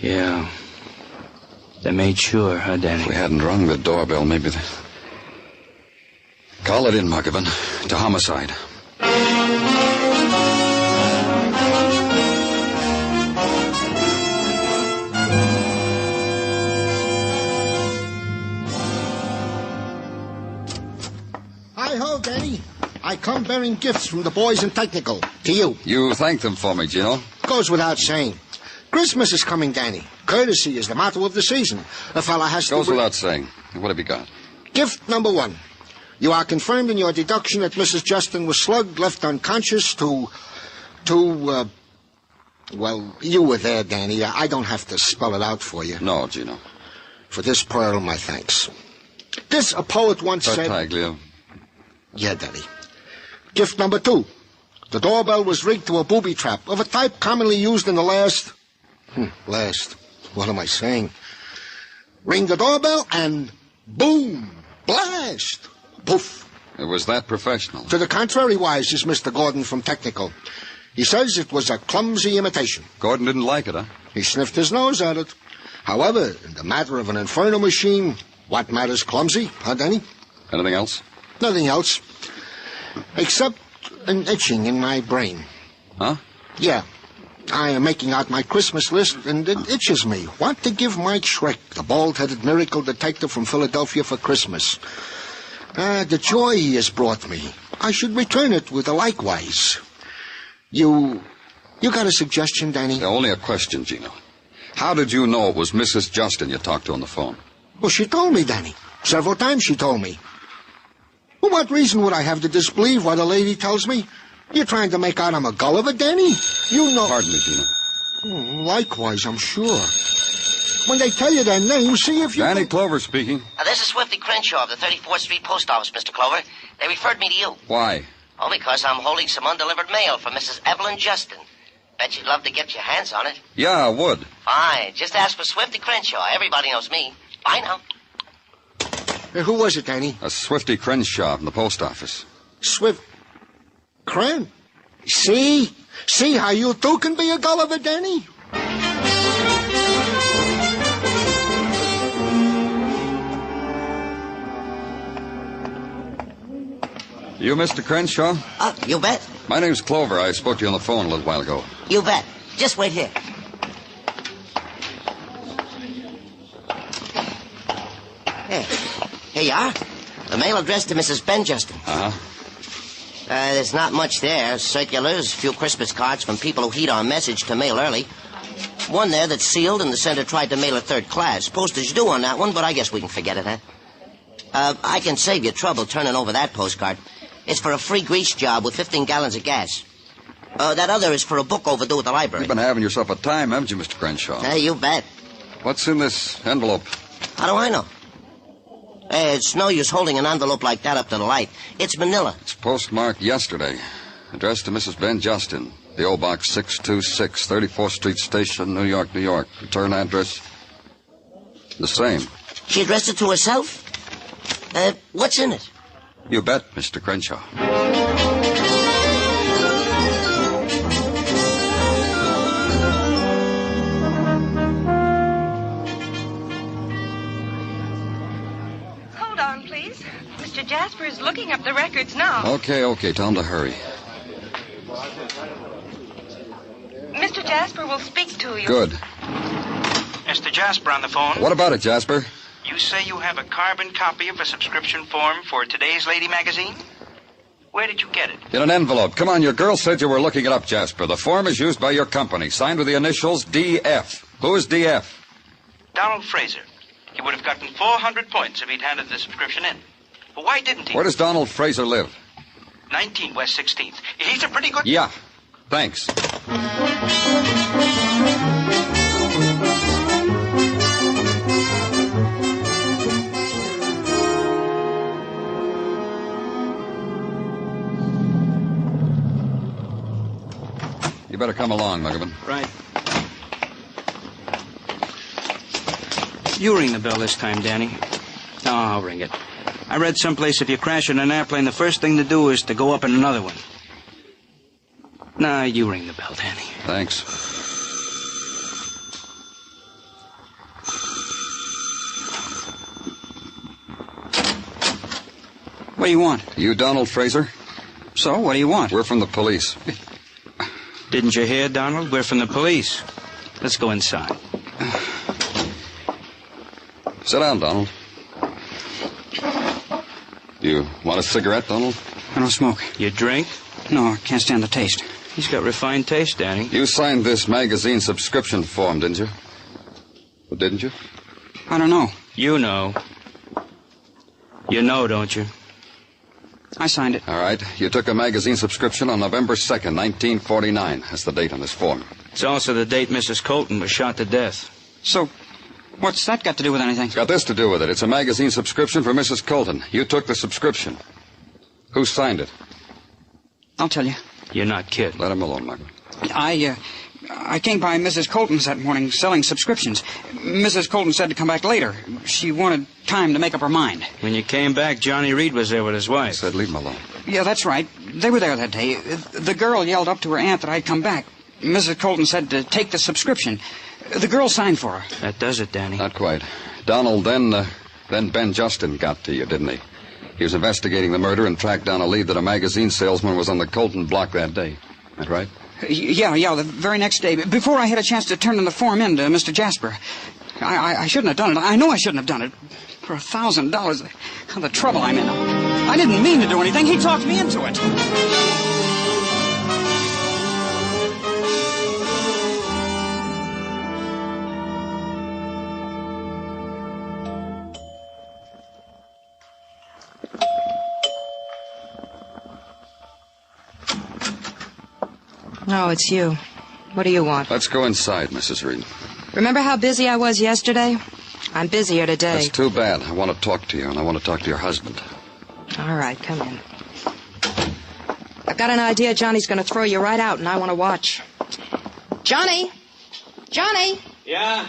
Yeah. They made sure, huh, Danny? If we hadn't rung the doorbell, maybe the... Call it in, Muggavan. To homicide. Hi-ho, Danny. I come bearing gifts from the boys in technical. To you. You thank them for me, Gino. Goes without saying. Christmas is coming, Danny. Courtesy is the motto of the season. A fella has to... Goes without saying. What have you got? Gift number 1. You are confirmed in your deduction that Mrs. Justin was slugged, left unconscious well, you were there, Danny. I don't have to spell it out for you. No, Gino. For this pearl, my thanks. This, a poet once said... Tartaglia. Yeah, Daddy. Gift number 2. The doorbell was rigged to a booby trap of a type commonly used in the last... Last. What am I saying? Ring the doorbell and... boom! Blast! Poof! It was that professional. To the contrary, wise is Mr. Gordon from Technical. He says it was a clumsy imitation. Gordon didn't like it, huh? He sniffed his nose at it. However, in the matter of an inferno machine, what matters clumsy, huh, Danny? Anything else? Nothing else. Except an itching in my brain. Huh? Yeah. I am making out my Christmas list, and it itches me. Want to give Mike Schreck, the bald-headed miracle detective from Philadelphia, for Christmas. The joy he has brought me. I should return it with a likewise. You got a suggestion, Danny? Only a question, Gino. How did you know it was Mrs. Justin you talked to on the phone? Well, she told me, Danny. Several times she told me. Well, what reason would I have to disbelieve what a lady tells me? You're trying to make out I'm a Gulliver, Danny? You know... Pardon me, Gino. Likewise, I'm sure. When they tell you their name, see if you... Danny Clover speaking. This is Swifty Crenshaw of the 34th Street Post Office, Mr. Clover. They referred me to you. Why? Oh, because I'm holding some undelivered mail for Mrs. Evelyn Justin. Bet you'd love to get your hands on it. Yeah, I would. Fine. Just ask for Swifty Crenshaw. Everybody knows me. Bye now. Who was it, Danny? A Swifty Crenshaw from the post office. Cren? See? See how you two can be a Gulliver, Danny? You Mr. Crenshaw? You bet. My name's Clover. I spoke to you on the phone a little while ago. You bet. Just wait here. Here you are. The mail addressed to Mrs. Ben Justin. Uh-huh. There's not much there. Circulars, a few Christmas cards from people who heed our message to mail early. One there that's sealed, and the sender tried to mail it third class. Postage due on that one, but I guess we can forget it, huh? I can save you trouble turning over that postcard. It's for a free grease job with 15 gallons of gas. That other is for a book overdue at the library. You've been having yourself a time, haven't you, Mr. Crenshaw? You bet. What's in this envelope? How do I know? It's no use holding an envelope like that up to the light. It's manila. It's postmarked yesterday. Addressed to Mrs. Ben Justin. The.O. Box 626, 34th Street Station, New York, New York. Return address, the same. She addressed it to herself? What's in it? You bet, Mr. Crenshaw. Hold on, please. Mr. Jasper is looking up the records now. Okay, tell him to hurry. Mr. Jasper will speak to you. Good. Mr. Jasper on the phone. What about it, Jasper? You say you have a carbon copy of a subscription form for today's Lady magazine? Where did you get it? In an envelope. Come on, your girl said you were looking it up, Jasper. The form is used by your company, signed with the initials DF. Who is DF? Donald Fraser. He would have gotten 400 points if he'd handed the subscription in. But why didn't he? Where does Donald Fraser live? 19 West 16th. He's a pretty good... Yeah, thanks. You better come along, Muggavan. Right. You ring the bell this time, Danny. No, I'll ring it. I read someplace if you crash in an airplane, the first thing to do is to go up in another one. Nah, you ring the bell, Danny. Thanks. What do you want? You Donald Fraser? So, what do you want? We're from the police. Didn't you hear, Donald? We're from the police. Let's go inside. Sit down, Donald. You want a cigarette, Donald? I don't smoke. You drink? No, I can't stand the taste. He's got refined taste, Danny. You signed this magazine subscription form, didn't you? Well, didn't you? I don't know. You know. You know, don't you? I signed it. All right. You took a magazine subscription on November 2nd, 1949. That's the date on this form. It's also the date Mrs. Colton was shot to death. So, what's that got to do with anything? It's got this to do with it. It's a magazine subscription for Mrs. Colton. You took the subscription. Who signed it? I'll tell you. You're not kidding. Let him alone, Michael. I came by Mrs. Colton's that morning selling subscriptions. Mrs. Colton said to come back later. She wanted time to make up her mind. When you came back, Johnny Reed was there with his wife. I said leave him alone. Yeah, that's right. They were there that day. The girl yelled up to her aunt that I'd come back. Mrs. Colton said to take the subscription. The girl signed for her. That does it, Danny. Not quite. Donald, then Ben Justin got to you, didn't he? He was investigating the murder and tracked down a lead that a magazine salesman was on the Colton block that day. That right? Yeah, the very next day. Before I had a chance to turn the form in to Mr. Jasper. I shouldn't have done it. I know I shouldn't have done it. For $1,000, the trouble I'm in. I didn't mean to do anything. He talked me into it. Oh, it's you. What do you want? Let's go inside, Mrs. Reed. Remember how busy I was yesterday? I'm busier today. That's too bad. I want to talk to you, and I want to talk to your husband. All right, come in. I've got an idea Johnny's going to throw you right out, and I want to watch. Johnny! Johnny! Yeah?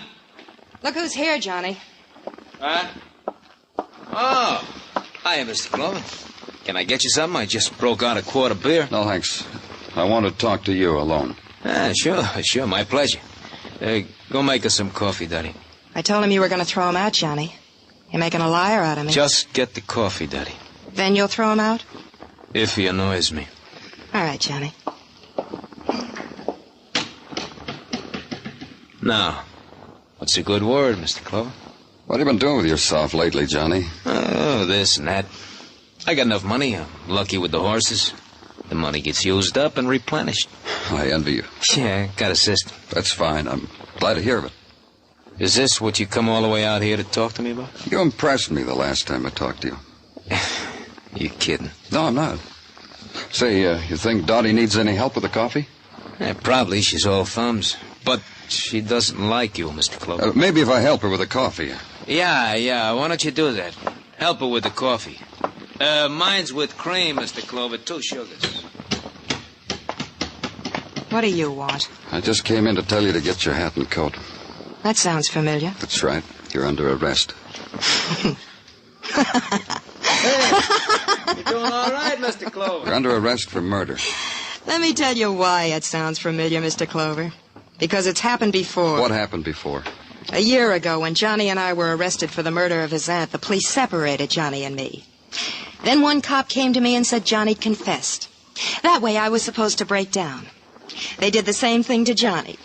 Look who's here, Johnny. Huh? Oh. Hiya, Mr. Clover. Can I get you something? I just broke out a quart of beer. No, thanks. I want to talk to you alone. Sure. My pleasure. Go make us some coffee, Daddy. I told him you were going to throw him out, Johnny. You're making a liar out of me. Just get the coffee, Daddy. Then you'll throw him out? If he annoys me. All right, Johnny. Now, what's a good word, Mr. Clover? What have you been doing with yourself lately, Johnny? Oh, this and that. I got enough money. I'm lucky with the horses. The money gets used up and replenished. I envy you. Yeah, got a system. That's fine. I'm glad to hear of it. Is this what you come all the way out here to talk to me about? You impressed me the last time I talked to you. You kidding? No, I'm not. Say, you think Dottie needs any help with the coffee? Probably. She's all thumbs. But she doesn't like you, Mr. Clover. Maybe if I help her with the coffee. Yeah. Why don't you do that? Help her with the coffee. Mine's with cream, Mr. Clover. 2 sugars. What do you want? I just came in to tell you to get your hat and coat. That sounds familiar. That's right. You're under arrest. You're doing all right, Mr. Clover. You're under arrest for murder. Let me tell you why it sounds familiar, Mr. Clover. Because it's happened before. What happened before? A year ago, when Johnny and I were arrested for the murder of his aunt, the police separated Johnny and me. Then one cop came to me and said Johnny'd confessed. That way I was supposed to break down. They did the same thing to Johnny.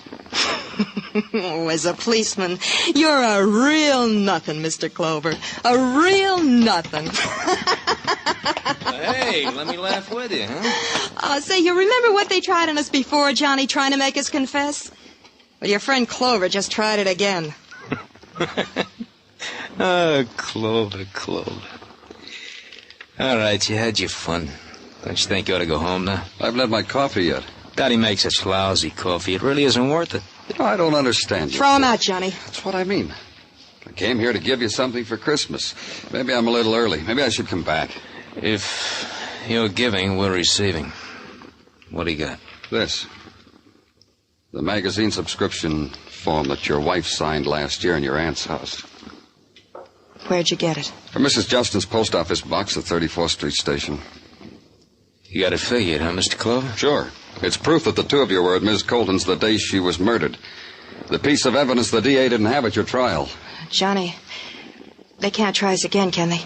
Oh, as a policeman, you're a real nothing, Mr. Clover. A real nothing. Hey, let me laugh with you, huh? Say, you remember what they tried on us before, Johnny, trying to make us confess? Well, your friend Clover just tried it again. Oh, Clover. All right, you had your fun. Don't you think you ought to go home now? I haven't had my coffee yet. Daddy makes such lousy coffee. It really isn't worth it. You know, I don't understand you. Throw him out, Johnny. That's what I mean. I came here to give you something for Christmas. Maybe I'm a little early. Maybe I should come back. If you're giving, we're receiving. What do you got? This. The magazine subscription form that your wife signed last year in your aunt's house. Where'd you get it? From Mrs. Justin's post office box at 34th Street Station. You got it figured, huh, Mr. Clover? Sure. It's proof that the two of you were at Ms. Colton's the day she was murdered. The piece of evidence the DA didn't have at your trial. Johnny, they can't try us again, can they?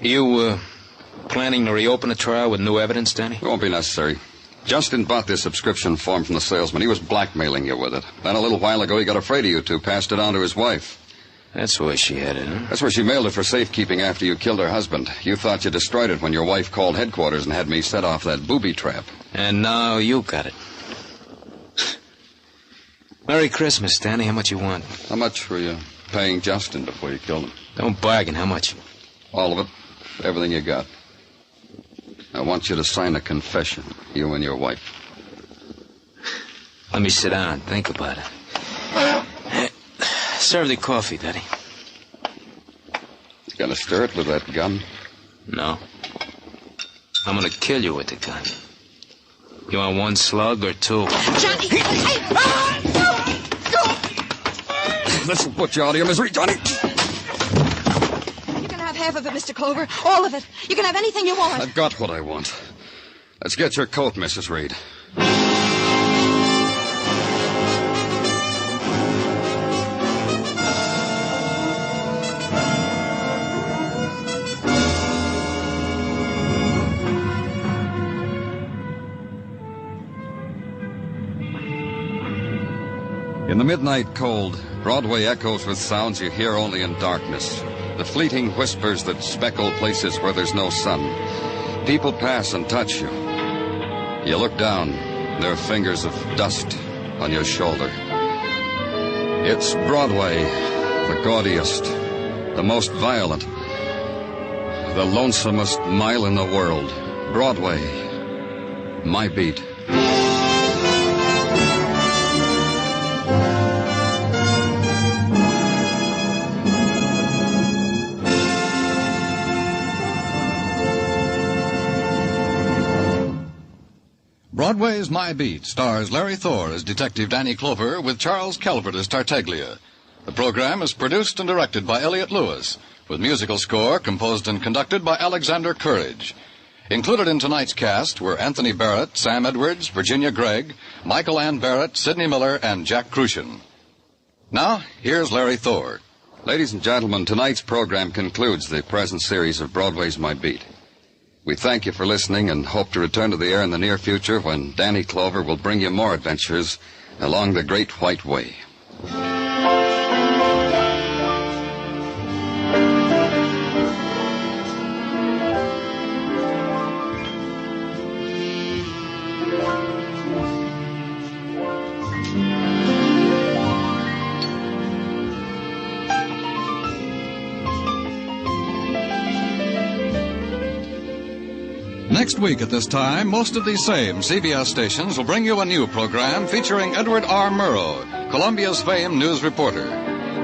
You, planning to reopen the trial with new evidence, Danny? It won't be necessary. Justin bought this subscription form from the salesman. He was blackmailing you with it. Then a little while ago, he got afraid of you two, passed it on to his wife. That's where she had it, huh? That's where she mailed it for safekeeping after you killed her husband. You thought you destroyed it when your wife called headquarters and had me set off that booby trap. And now you got it. Merry Christmas, Danny. How much you want? How much were you paying Justin before you killed him? Don't bargain. How much? All of it. Everything you got. I want you to sign a confession, you and your wife. Let me sit down and think about it. Serve the coffee, Daddy. You gonna stir it with that gun? No. I'm gonna kill you with the gun. You want one slug or two? Johnny! This will put you out of your misery, Johnny. You can have half of it, Mr. Clover. All of it. You can have anything you want. I've got what I want. Let's get your coat, Mrs. Reed. In the midnight cold, Broadway echoes with sounds you hear only in darkness. The fleeting whispers that speckle places where there's no sun. People pass and touch you. You look down, there are fingers of dust on your shoulder. It's Broadway, the gaudiest, the most violent, the lonesomest mile in the world. Broadway, my beat. Broadway's My Beat stars Larry Thor as Detective Danny Clover with Charles Calvert as Tartaglia. The program is produced and directed by Elliott Lewis, with musical score composed and conducted by Alexander Courage. Included in tonight's cast were Anthony Barrett, Sam Edwards, Virginia Gregg, Michael Ann Barrett, Sidney Miller, and Jack Crucian. Now, here's Larry Thor. Ladies and gentlemen, tonight's program concludes the present series of Broadway's My Beat. We thank you for listening and hope to return to the air in the near future when Danny Clover will bring you more adventures along the Great White Way. Next week at this time, most of these same CBS stations will bring you a new program featuring Edward R. Murrow, Columbia's famed news reporter.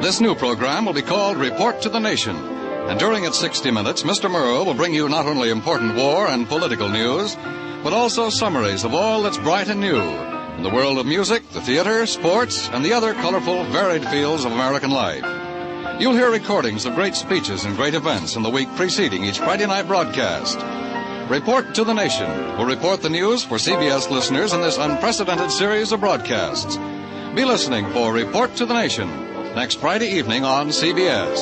This new program will be called Report to the Nation. And during its 60 minutes, Mr. Murrow will bring you not only important war and political news, but also summaries of all that's bright and new in the world of music, the theater, sports, and the other colorful, varied fields of American life. You'll hear recordings of great speeches and great events in the week preceding each Friday night broadcast. Report to the Nation will report the news for CBS listeners in this unprecedented series of broadcasts. Be listening for Report to the Nation next Friday evening on CBS.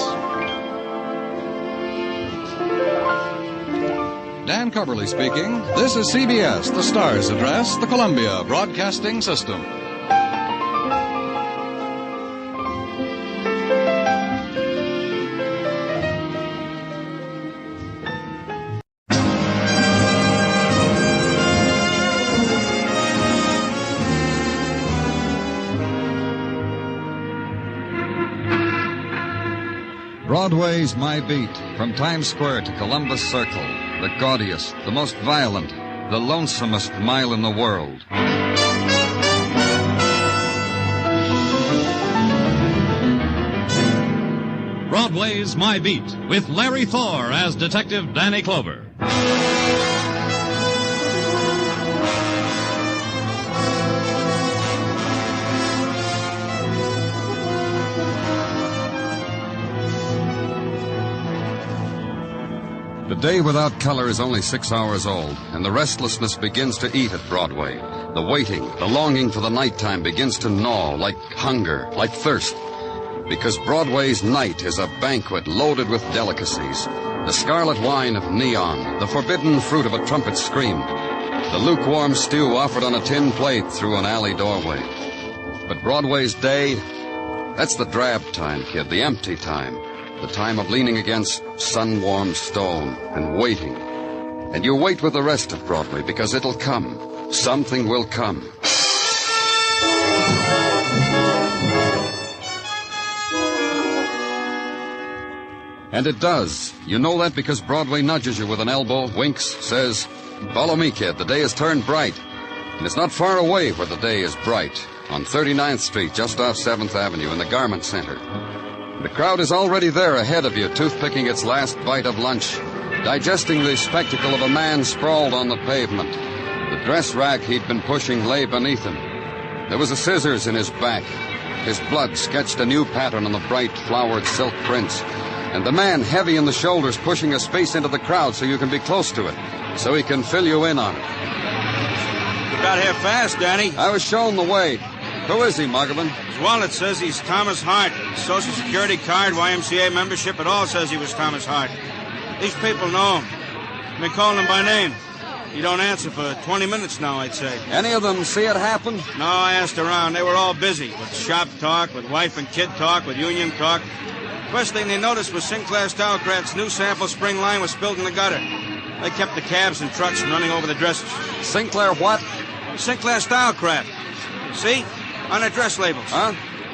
Dan Coverly speaking. This is CBS, the Star's Address, the Columbia Broadcasting System. Broadway's My Beat, from Times Square to Columbus Circle, the gaudiest, the most violent, the lonesomest mile in the world. Broadway's My Beat, with Larry Thor as Detective Danny Clover. The day without color is only 6 hours old, and the restlessness begins to eat at Broadway. The waiting, the longing for the nighttime begins to gnaw like hunger, like thirst. Because Broadway's night is a banquet loaded with delicacies. The scarlet wine of neon, the forbidden fruit of a trumpet scream, the lukewarm stew offered on a tin plate through an alley doorway. But Broadway's day, that's the drab time, kid, the empty time. The time of leaning against sun-warmed stone and waiting. And you wait with the rest of Broadway because it'll come. Something will come. And it does. You know that because Broadway nudges you with an elbow, winks, says, "Follow me, kid. The day has turned bright." And it's not far away where the day is bright. On 39th Street, just off 7th Avenue, in the Garment Center. The crowd is already there ahead of you, toothpicking its last bite of lunch, digesting the spectacle of a man sprawled on the pavement. The dress rack he'd been pushing lay beneath him. There was a scissors in his back. His blood sketched a new pattern on the bright, flowered silk prints. And the man, heavy in the shoulders, pushing a space into the crowd so you can be close to it, so he can fill you in on it. You got here fast, Danny. I was shown the way. Who is he, Muggavan? His wallet says he's Thomas Hart. His Social Security card, YMCA membership, it all says he was Thomas Hart. These people know him. I've been calling him by name. He don't answer for 20 minutes now, I'd say. Any of them see it happen? No, I asked around. They were all busy with shop talk, with wife and kid talk, with union talk. First thing they noticed was Sinclair Stylecraft's new sample spring line was spilled in the gutter. They kept the cabs and trucks from running over the dresses. Sinclair what? Sinclair Stylecraft. See? On their dress labels. Huh?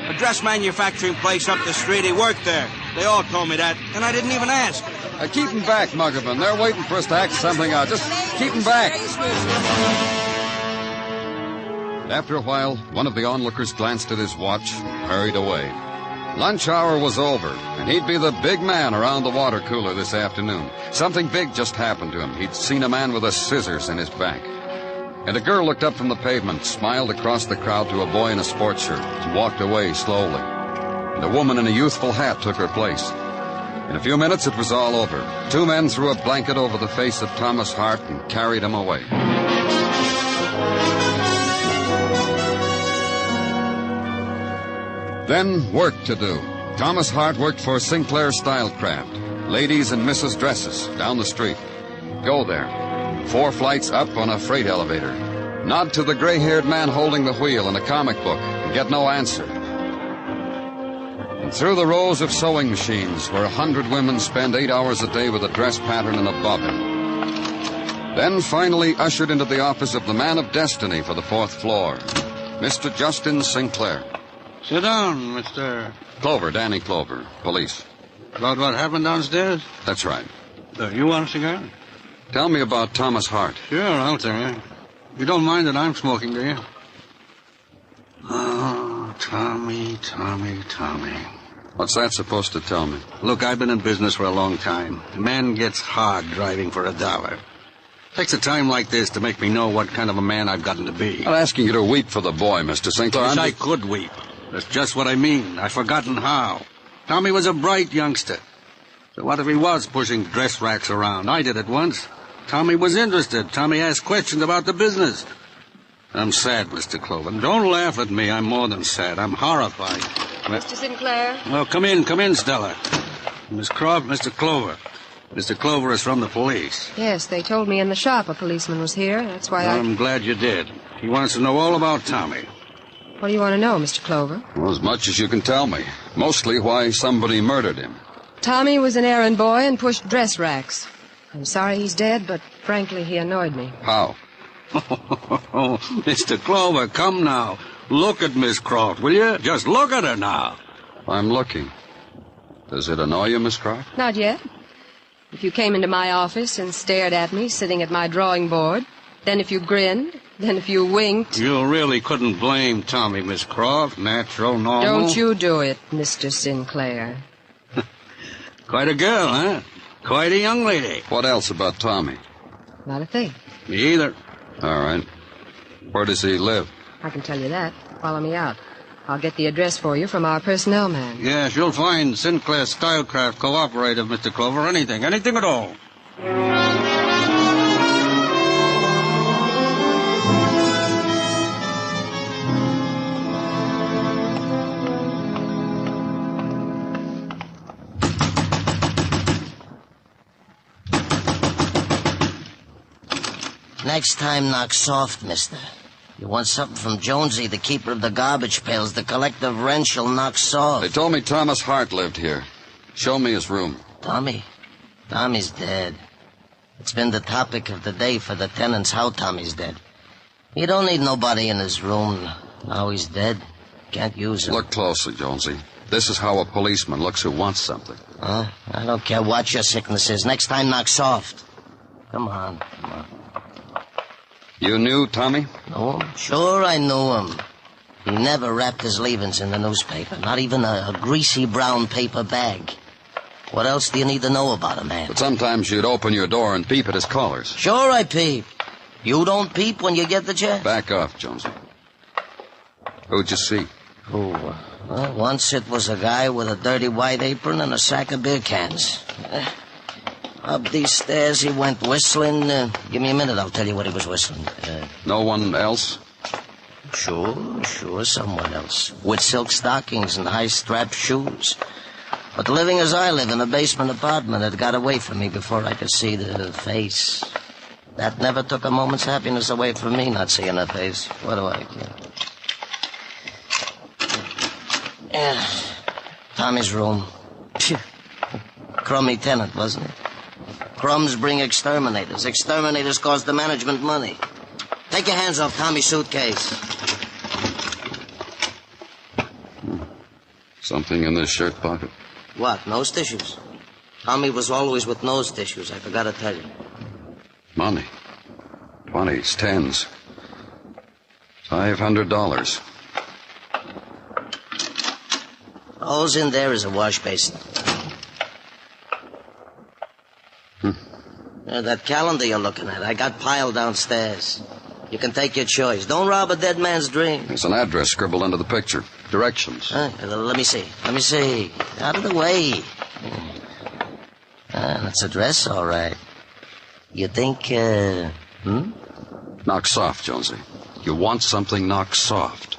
A dress manufacturing place up the street. He worked there. They all told me that, and I didn't even ask. Keep them back, Muggavan. They're waiting for us to act something out. Just keep them back. After a while, one of the onlookers glanced at his watch and hurried away. Lunch hour was over, and he'd be the big man around the water cooler this afternoon. Something big just happened to him. He'd seen a man with a scissors in his back. And a girl looked up from the pavement, smiled across the crowd to a boy in a sports shirt, and walked away slowly. And a woman in a youthful hat took her place. In a few minutes, it was all over. Two men threw a blanket over the face of Thomas Hart and carried him away. Then, work to do. Thomas Hart worked for Sinclair Stylecraft. Ladies and Mrs. Dresses, down the street. Go there. 4 flights up on a freight elevator. Nod to the gray-haired man holding the wheel in a comic book and get no answer. And through the rows of sewing machines where 100 women spend 8 hours a day with a dress pattern and a bobbin. Then finally ushered into the office of the man of destiny for the 4th floor, Mr. Justin Sinclair. Sit down, Mr. Clover, Danny Clover, police. About what happened downstairs? That's right. You want a cigar? Tell me about Thomas Hart. Sure, I'll tell you. You don't mind that I'm smoking, do you? Oh, Tommy. What's that supposed to tell me? Look, I've been in business for a long time. A man gets hard driving for $1. Takes a time like this to make me know what kind of a man I've gotten to be. I'm not asking you to weep for the boy, Mr. Sinclair. I wish I could weep. That's just what I mean. I've forgotten how. Tommy was a bright youngster. So what if he was pushing dress racks around? I did it once. Tommy was interested. Tommy asked questions about the business. I'm sad, Mr. Clover. Don't laugh at me. I'm more than sad. I'm horrified. Mr. Sinclair? Well, come in, Stella. Miss Croft, Mr. Clover. Mr. Clover is from the police. Yes, they told me in the shop a policeman was here. That's why I'm glad you did. He wants to know all about Tommy. What do you want to know, Mr. Clover? Well, as much as you can tell me. Mostly why somebody murdered him. Tommy was an errand boy and pushed dress racks. I'm sorry he's dead, but frankly, he annoyed me. How? Oh, Mr. Clover, come now. Look at Miss Croft, will you? Just look at her now. I'm looking. Does it annoy you, Miss Croft? Not yet. If you came into my office and stared at me sitting at my drawing board, then if you grinned, then if you winked... You really couldn't blame Tommy, Miss Croft. Natural, normal. Don't you do it, Mr. Sinclair. Quite a girl, huh? Quite a young lady. What else about Tommy? Not a thing. Me either. All right. Where does he live? I can tell you that. Follow me out. I'll get the address for you from our personnel man. Yes, you'll find Sinclair Stylecraft Cooperative, Mr. Clover. Anything at all. Next time, knock soft, mister. You want something from Jonesy, the keeper of the garbage pails. The collective rent shall knock soft. They told me Thomas Hart lived here. Show me his room. Tommy? Tommy's dead. It's been the topic of the day for the tenants how Tommy's dead. He don't need nobody in his room. Now he's dead. Can't use him. Look closely, Jonesy. This is how a policeman looks who wants something. Huh? I don't care what your sickness is. Next time, knock soft. Come on. You knew Tommy? No, sure I knew him. He never wrapped his leavings in the newspaper, not even a greasy brown paper bag. What else do you need to know about a man? But sometimes you'd open your door and peep at his callers. Sure I peep. You don't peep when you get the chance? Back off, Jonesy. Who'd you see? Who? Well, once it was a guy with a dirty white apron and a sack of beer cans. Up these stairs he went whistling. Give me a minute, I'll tell you what he was whistling. No one else? Sure, someone else. With silk stockings and high-strapped shoes. But living as I live in a basement apartment, it got away from me before I could see the face. That never took a moment's happiness away from me, not seeing her face. What do I care? Yeah, Tommy's room. Phew. Crummy tenant, wasn't it? Crumbs bring exterminators. Exterminators cost the management money. Take your hands off Tommy's suitcase. Something in this shirt pocket. What, nose tissues? Tommy was always with nose tissues. I forgot to tell you. Money. 20s, 10s. $500. All's in there is a wash basin. That calendar you're looking at, I got piled downstairs. You can take your choice. Don't rob a dead man's dream. There's an address scribbled under the picture. Directions. Let me see. Out of the way. That's a dress, all right. You think, Knock soft, Jonesy. You want something, knock soft.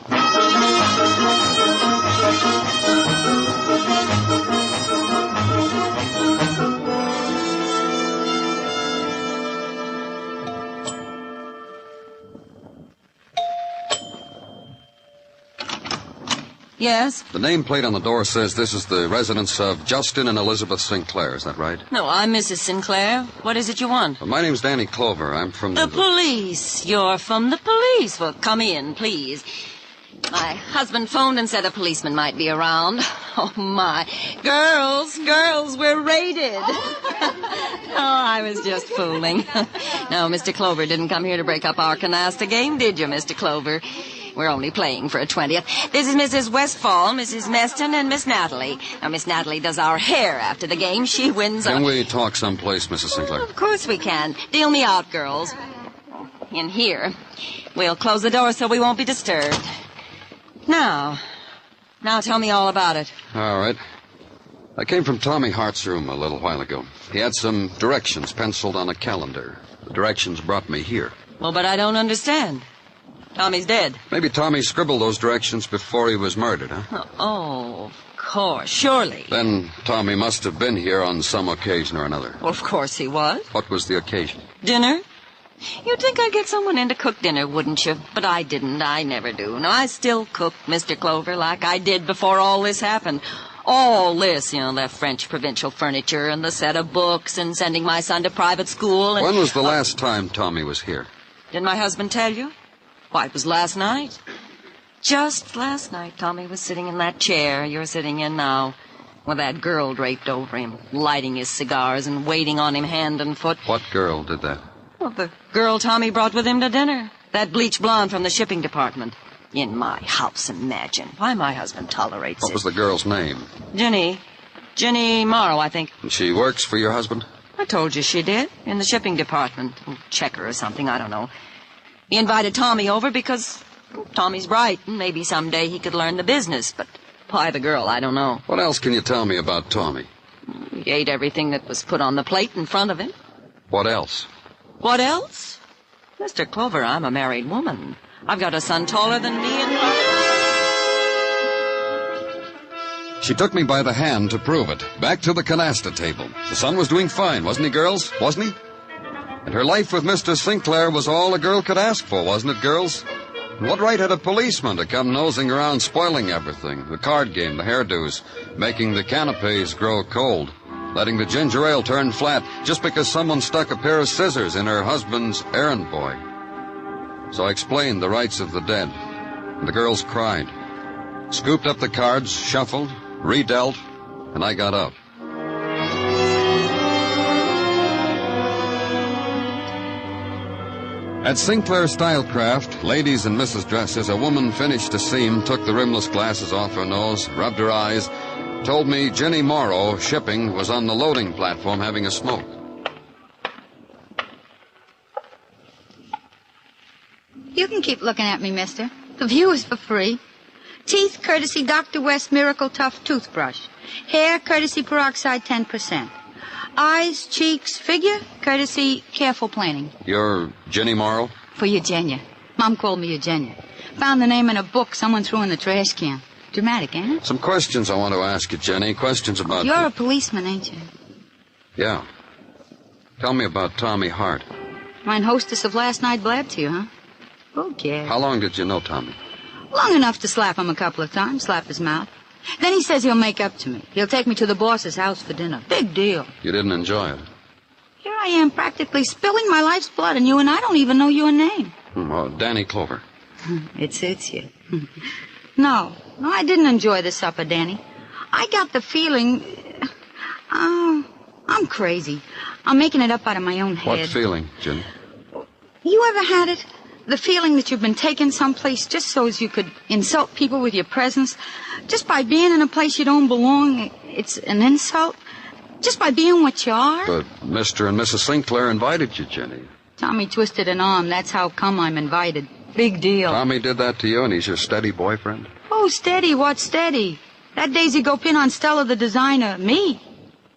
Yes? The nameplate on the door says this is the residence of Justin and Elizabeth Sinclair. Is that right? No, I'm Mrs. Sinclair. What is it you want? Well, my name's Danny Clover. I'm from the police. You're from the police. Well, come in, please. My husband phoned and said a policeman might be around. Oh, my. Girls, we're raided. Oh, I was just fooling. No, Mr. Clover didn't come here to break up our canasta game, did you, Mr. Clover? We're only playing for a 20th. This is Mrs. Westfall, Mrs. Meston, and Miss Natalie. Now, Miss Natalie does our hair after the game. She wins. Can we talk someplace, Mrs. Sinclair? Of course we can. Deal me out, girls. In here. We'll close the door so we won't be disturbed. Now tell me all about it. All right. I came from Tommy Hart's room a little while ago. He had some directions penciled on a calendar. The directions brought me here. Well, but I don't understand. Tommy's dead. Maybe Tommy scribbled those directions before he was murdered, huh? Oh, of course. Surely. Then Tommy must have been here on some occasion or another. Well, of course he was. What was the occasion? Dinner? You'd think I'd get someone in to cook dinner, wouldn't you? But I didn't. I never do. No, I still cook, Mr. Clover, like I did before all this happened. All this, the French provincial furniture and the set of books and sending my son to private school and... When was the last time Tommy was here? Did my husband tell you? Why, it was last night. Just last night, Tommy was sitting in that chair you're sitting in now, with that girl draped over him, lighting his cigars and waiting on him hand and foot. What girl did that? Well, the girl Tommy brought with him to dinner. That bleach blonde from the shipping department. In my house, imagine. Why my husband tolerates it. What was the girl's name? Jenny. Jenny Morrow, I think. And she works for your husband? I told you she did. In the shipping department. Checker or something, I don't know. He invited Tommy over because Tommy's bright, and maybe someday he could learn the business. But why the girl, I don't know. What else can you tell me about Tommy? He ate everything that was put on the plate in front of him. What else? What else? Mr. Clover, I'm a married woman. I've got a son taller than me and... She took me by the hand to prove it. Back to the canasta table. The son was doing fine, wasn't he, girls? Wasn't he? And her life with Mr. Sinclair was all a girl could ask for, wasn't it, girls? And what right had a policeman to come nosing around spoiling everything? The card game, the hairdos, making the canapes grow cold, letting the ginger ale turn flat just because someone stuck a pair of scissors in her husband's errand boy. So I explained the rights of the dead, and the girls cried. Scooped up the cards, shuffled, redealt, and I got up. At Sinclair Stylecraft, ladies and Mrs. Dresses, a woman finished a seam, took the rimless glasses off her nose, rubbed her eyes, told me Jenny Morrow, shipping, was on the loading platform having a smoke. You can keep looking at me, mister. The view is for free. Teeth, courtesy Dr. West Miracle Tough Toothbrush. Hair, courtesy Peroxide 10%. Eyes, cheeks, figure, courtesy Careful Planning. You're Jenny Morrow? For Eugenia. Mom called me Eugenia. Found the name in a book someone threw in the trash can. Dramatic, ain't it? Some questions I want to ask you, Jenny. Questions about... You're a policeman, ain't you? Yeah. Tell me about Tommy Hart. Mine hostess of last night blabbed to you, huh? Okay. How long did you know Tommy? Long enough to slap him a couple of times, slap his mouth. Then he says he'll make up to me. He'll take me to the boss's house for dinner. Big deal. You didn't enjoy it? Here I am practically spilling my life's blood on you, and I don't even know your name. Oh, Danny Clover. It suits you. No, I didn't enjoy the supper, Danny. I got the feeling... I'm crazy. I'm making it up out of my own head. What feeling, Jenny? You ever had it? The feeling that you've been taken someplace just so as you could insult people with your presence? Just by being in a place you don't belong, it's an insult? Just by being what you are? But Mr. and Mrs. Sinclair invited you, Jenny. Tommy twisted an arm. That's how come I'm invited. Big deal. Tommy did that to you, and he's your steady boyfriend? Oh, steady? What's steady? That Daisy go pin on Stella the designer. Me.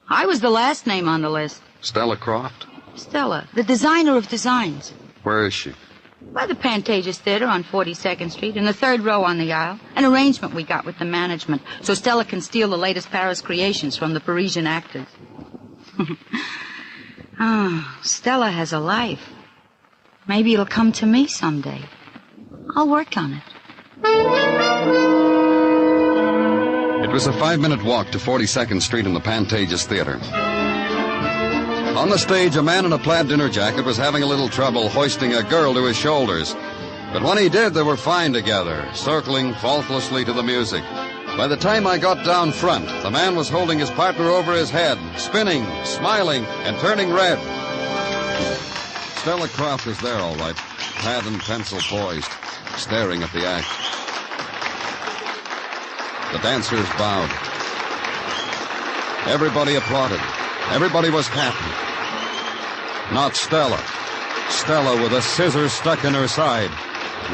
I was the last name on the list. Stella Croft? Stella, the designer of designs. Where is she? By the Pantages Theater on 42nd Street, in the third row on the aisle. An arrangement we got with the management, so Stella can steal the latest Paris creations from the Parisian actors. Stella has a life. Maybe it'll come to me someday. I'll work on it. It was a 5-minute walk to 42nd Street in the Pantages Theater. On the stage, a man in a plaid dinner jacket was having a little trouble hoisting a girl to his shoulders. But when he did, they were fine together, circling faultlessly to the music. By the time I got down front, the man was holding his partner over his head, spinning, smiling, and turning red. Stella Croft was there, all right, pad and pencil poised, staring at the act. The dancers bowed. Everybody applauded. Everybody was happy. Not Stella. Stella with a scissor stuck in her side.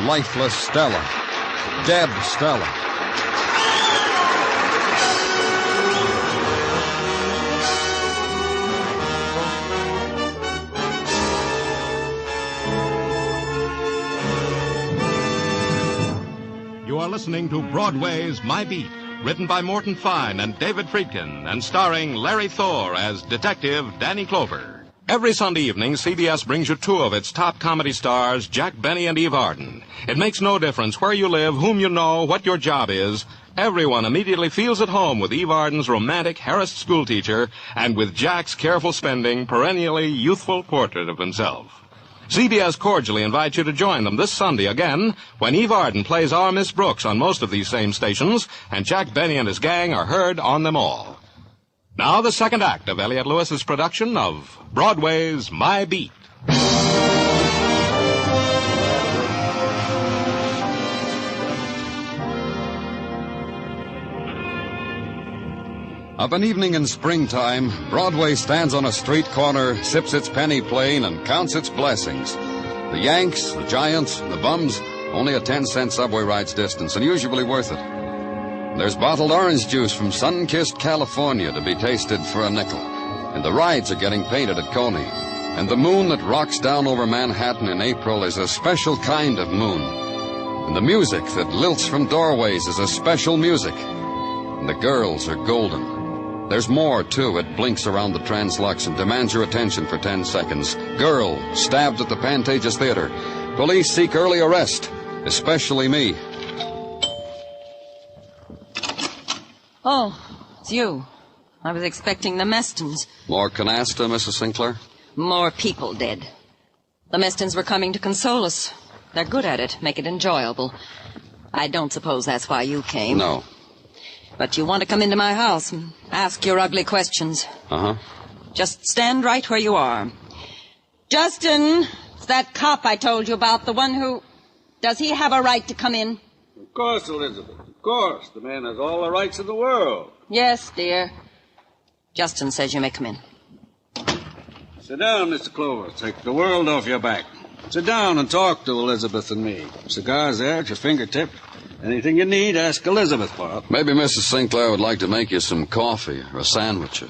Lifeless Stella. Dead Stella. listening to Broadway's My Beat, written by Morton Fine and David Friedkin, and starring Larry Thor as Detective Danny Clover. Every Sunday evening, CBS brings you two of its top comedy stars, Jack Benny and Eve Arden. It makes no difference where you live, whom you know, what your job is. Everyone immediately feels at home with Eve Arden's romantic, harassed schoolteacher and with Jack's careful spending, perennially youthful portrait of himself. CBS cordially invites you to join them this Sunday again when Eve Arden plays Our Miss Brooks on most of these same stations, and Jack Benny and his gang are heard on them all. Now the second act of Elliott Lewis's production of Broadway's My Beat. Of an evening in springtime, Broadway stands on a street corner, sips its penny plain, and counts its blessings. The Yanks, the Giants, the Bums, only a 10-cent subway ride's distance, and usually worth it. There's bottled orange juice from sun-kissed California to be tasted for a nickel. And the rides are getting painted at Coney. And the moon that rocks down over Manhattan in April is a special kind of moon. And the music that lilts from doorways is a special music. And the girls are golden. There's more, too. It blinks around the Translux and demands your attention for 10 seconds. Girl stabbed at the Pantages Theater. Police seek early arrest, especially me. Oh, it's you. I was expecting the Mestons. More canasta, Mrs. Sinclair? More people dead. The Mestons were coming to console us. They're good at it, make it enjoyable. I don't suppose that's why you came. No. But you want to come into my house and ask your ugly questions. Uh-huh. Just stand right where you are. Justin, it's that cop I told you about, the one who... Does he have a right to come in? Of course, Elizabeth. Of course. The man has all the rights in the world. Yes, dear. Justin says you may come in. Sit down, Mr. Clover. Take the world off your back. Sit down and talk to Elizabeth and me. Cigars there at your fingertip. Anything you need, ask Elizabeth for it. Maybe Mrs. Sinclair would like to make you some coffee or a sandwich.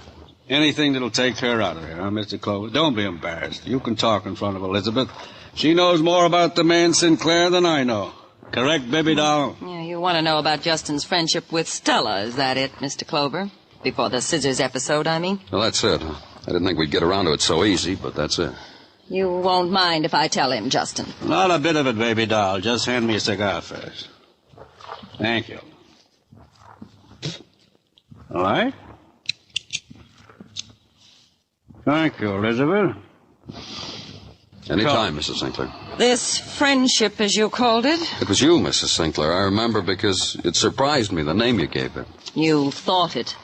Anything that'll take her out of here, huh, Mr. Clover? Don't be embarrassed. You can talk in front of Elizabeth. She knows more about the man Sinclair than I know. Correct, baby doll? Yeah, you want to know about Justin's friendship with Stella, is that it, Mr. Clover? Before the scissors episode, I mean? Well, that's it. I didn't think we'd get around to it so easy, but that's it. You won't mind if I tell him, Justin? Not a bit of it, baby doll. Just hand me a cigar first. Thank you. All right? Thank you, Elizabeth. Anytime, Mrs. Sinclair. This friendship, as you called it? It was you, Mrs. Sinclair. I remember because it surprised me, the name you gave it. You thought it.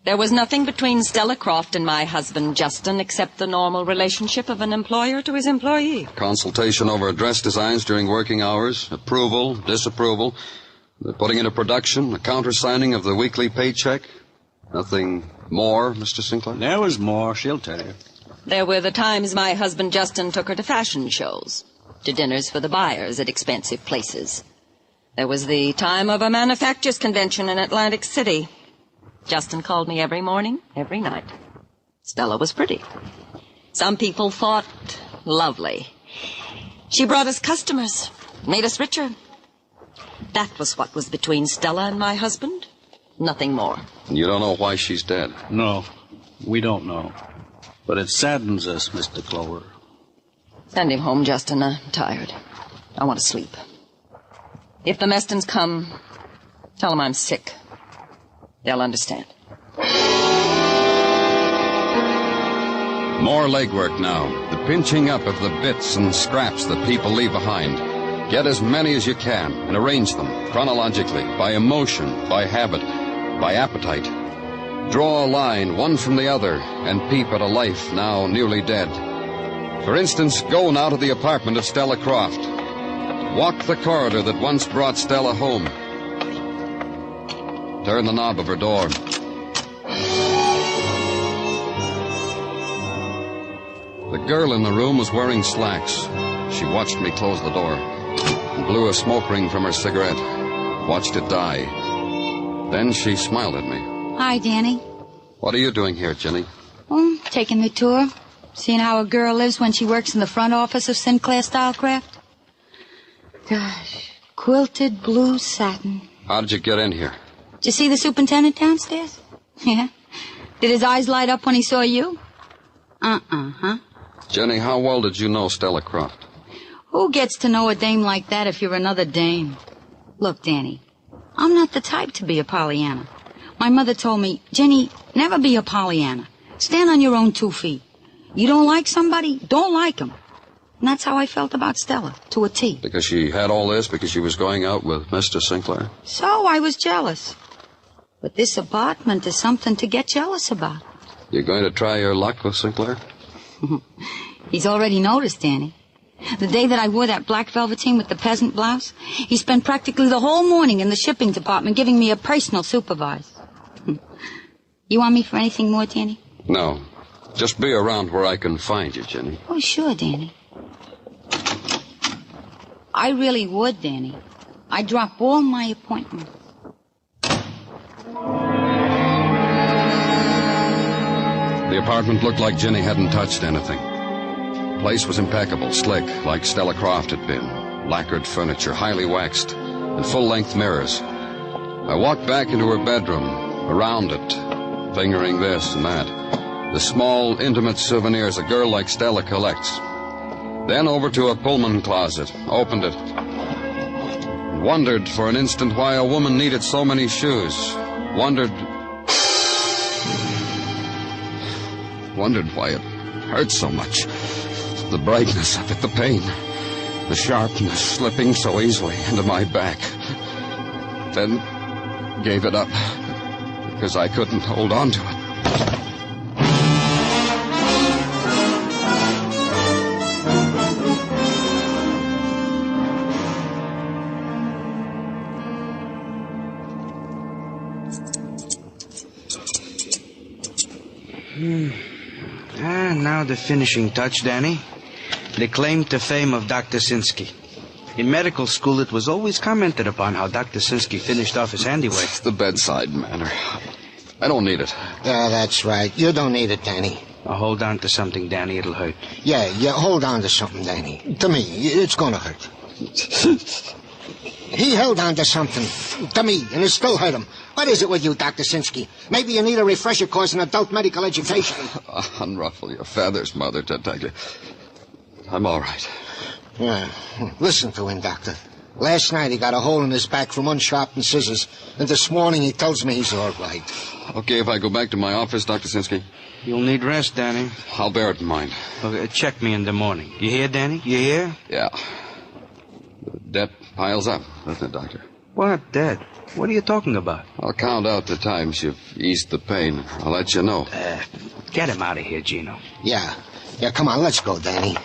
There was nothing between Stella Croft and my husband, Justin, except the normal relationship of an employer to his employee. Consultation over dress designs during working hours, approval, disapproval, the putting into production, the countersigning of the weekly paycheck. Nothing more, Mr. Sinclair? There was more, she'll tell you. There were the times my husband Justin took her to fashion shows, to dinners for the buyers at expensive places. There was the time of a manufacturers' convention in Atlantic City. Justin called me every morning, every night. Stella was pretty. Some people thought lovely. She brought us customers, made us richer. That was what was between Stella and my husband. Nothing more. You don't know why she's dead? No, we don't know. But it saddens us, Mr. Clover. Send him home, Justin. I'm tired. I want to sleep. If the Mestons come, tell them I'm sick. They'll understand. More legwork now. The pinching up of the bits and scraps that people leave behind. Get as many as you can and arrange them chronologically, by emotion, by habit, by appetite. Draw a line, one from the other, and peep at a life now nearly dead. For instance, go now to the apartment of Stella Croft. Walk the corridor that once brought Stella home. Turn the knob of her door. The girl in the room was wearing slacks. She watched me close the door and blew a smoke ring from her cigarette. Watched it die. Then she smiled at me. Hi, Danny. What are you doing here, Jenny? Oh, taking the tour. Seeing how a girl lives when she works in the front office of Sinclair Stylecraft. Gosh, Quilted blue satin. How did you get in here? Did you see the superintendent downstairs? Yeah. Did his eyes light up when he saw you? Huh? Jenny, how well did you know Stella Croft? Who gets to know a dame like that if you're another dame? Look, Danny, I'm not the type to be a Pollyanna. My mother told me, Jenny, never be a Pollyanna. Stand on your own 2 feet. You don't like somebody, don't like them. And that's how I felt about Stella, to a T. Because she had all this, because she was going out with Mr. Sinclair? So I was jealous. But this apartment is something to get jealous about. You're going to try your luck with Sinclair? He's already noticed, Danny. The day that I wore that black velveteen with the peasant blouse, he spent practically the whole morning in the shipping department giving me a personal supervise. You want me for anything more, Danny? No. Just be around where I can find you, Jenny. Oh, sure, Danny. I really would, Danny. I'd drop all my appointments. The apartment looked like Jenny hadn't touched anything. The place was impeccable, slick, like Stella Croft had been. Lacquered furniture, highly waxed, and full-length mirrors. I walked back into her bedroom, around it, fingering this and that. The small, intimate souvenirs a girl like Stella collects. Then over to a Pullman closet, opened it. Wondered for an instant why a woman needed so many shoes. Wondered why it hurt so much. The brightness of it, the pain, the sharpness slipping so easily into my back. Then gave it up because I couldn't hold on to it. Now the finishing touch, Danny. The claim to fame of Dr. Sinsky. In medical school, it was always commented upon how Dr. Sinsky finished off his handiwork. It's the bedside manner. I don't need it. Yeah, that's right. You don't need it, Danny. Now hold on to something, Danny. It'll hurt. Yeah, hold on to something, Danny. To me, it's gonna hurt. He held on to something. To me, and it still hurt him. What is it with you, Dr. Sinsky? Maybe you need a refresher course in adult medical education. Unruffle your feathers, Mother, Detective. I'm all right. Yeah. Listen to him, Doctor. Last night he got a hole in his back from unsharpened scissors, and this morning he tells me he's all right. Okay, if I go back to my office, Dr. Sinsky? You'll need rest, Danny. I'll bear it in mind. Okay, check me in the morning. You hear, Danny? You hear? Yeah. The debt piles up, doesn't it, Doctor? What debt? What are you talking about? I'll count out the times you've eased the pain. I'll let you know. Get him out of here, Gino. Yeah, come on, let's go, Danny.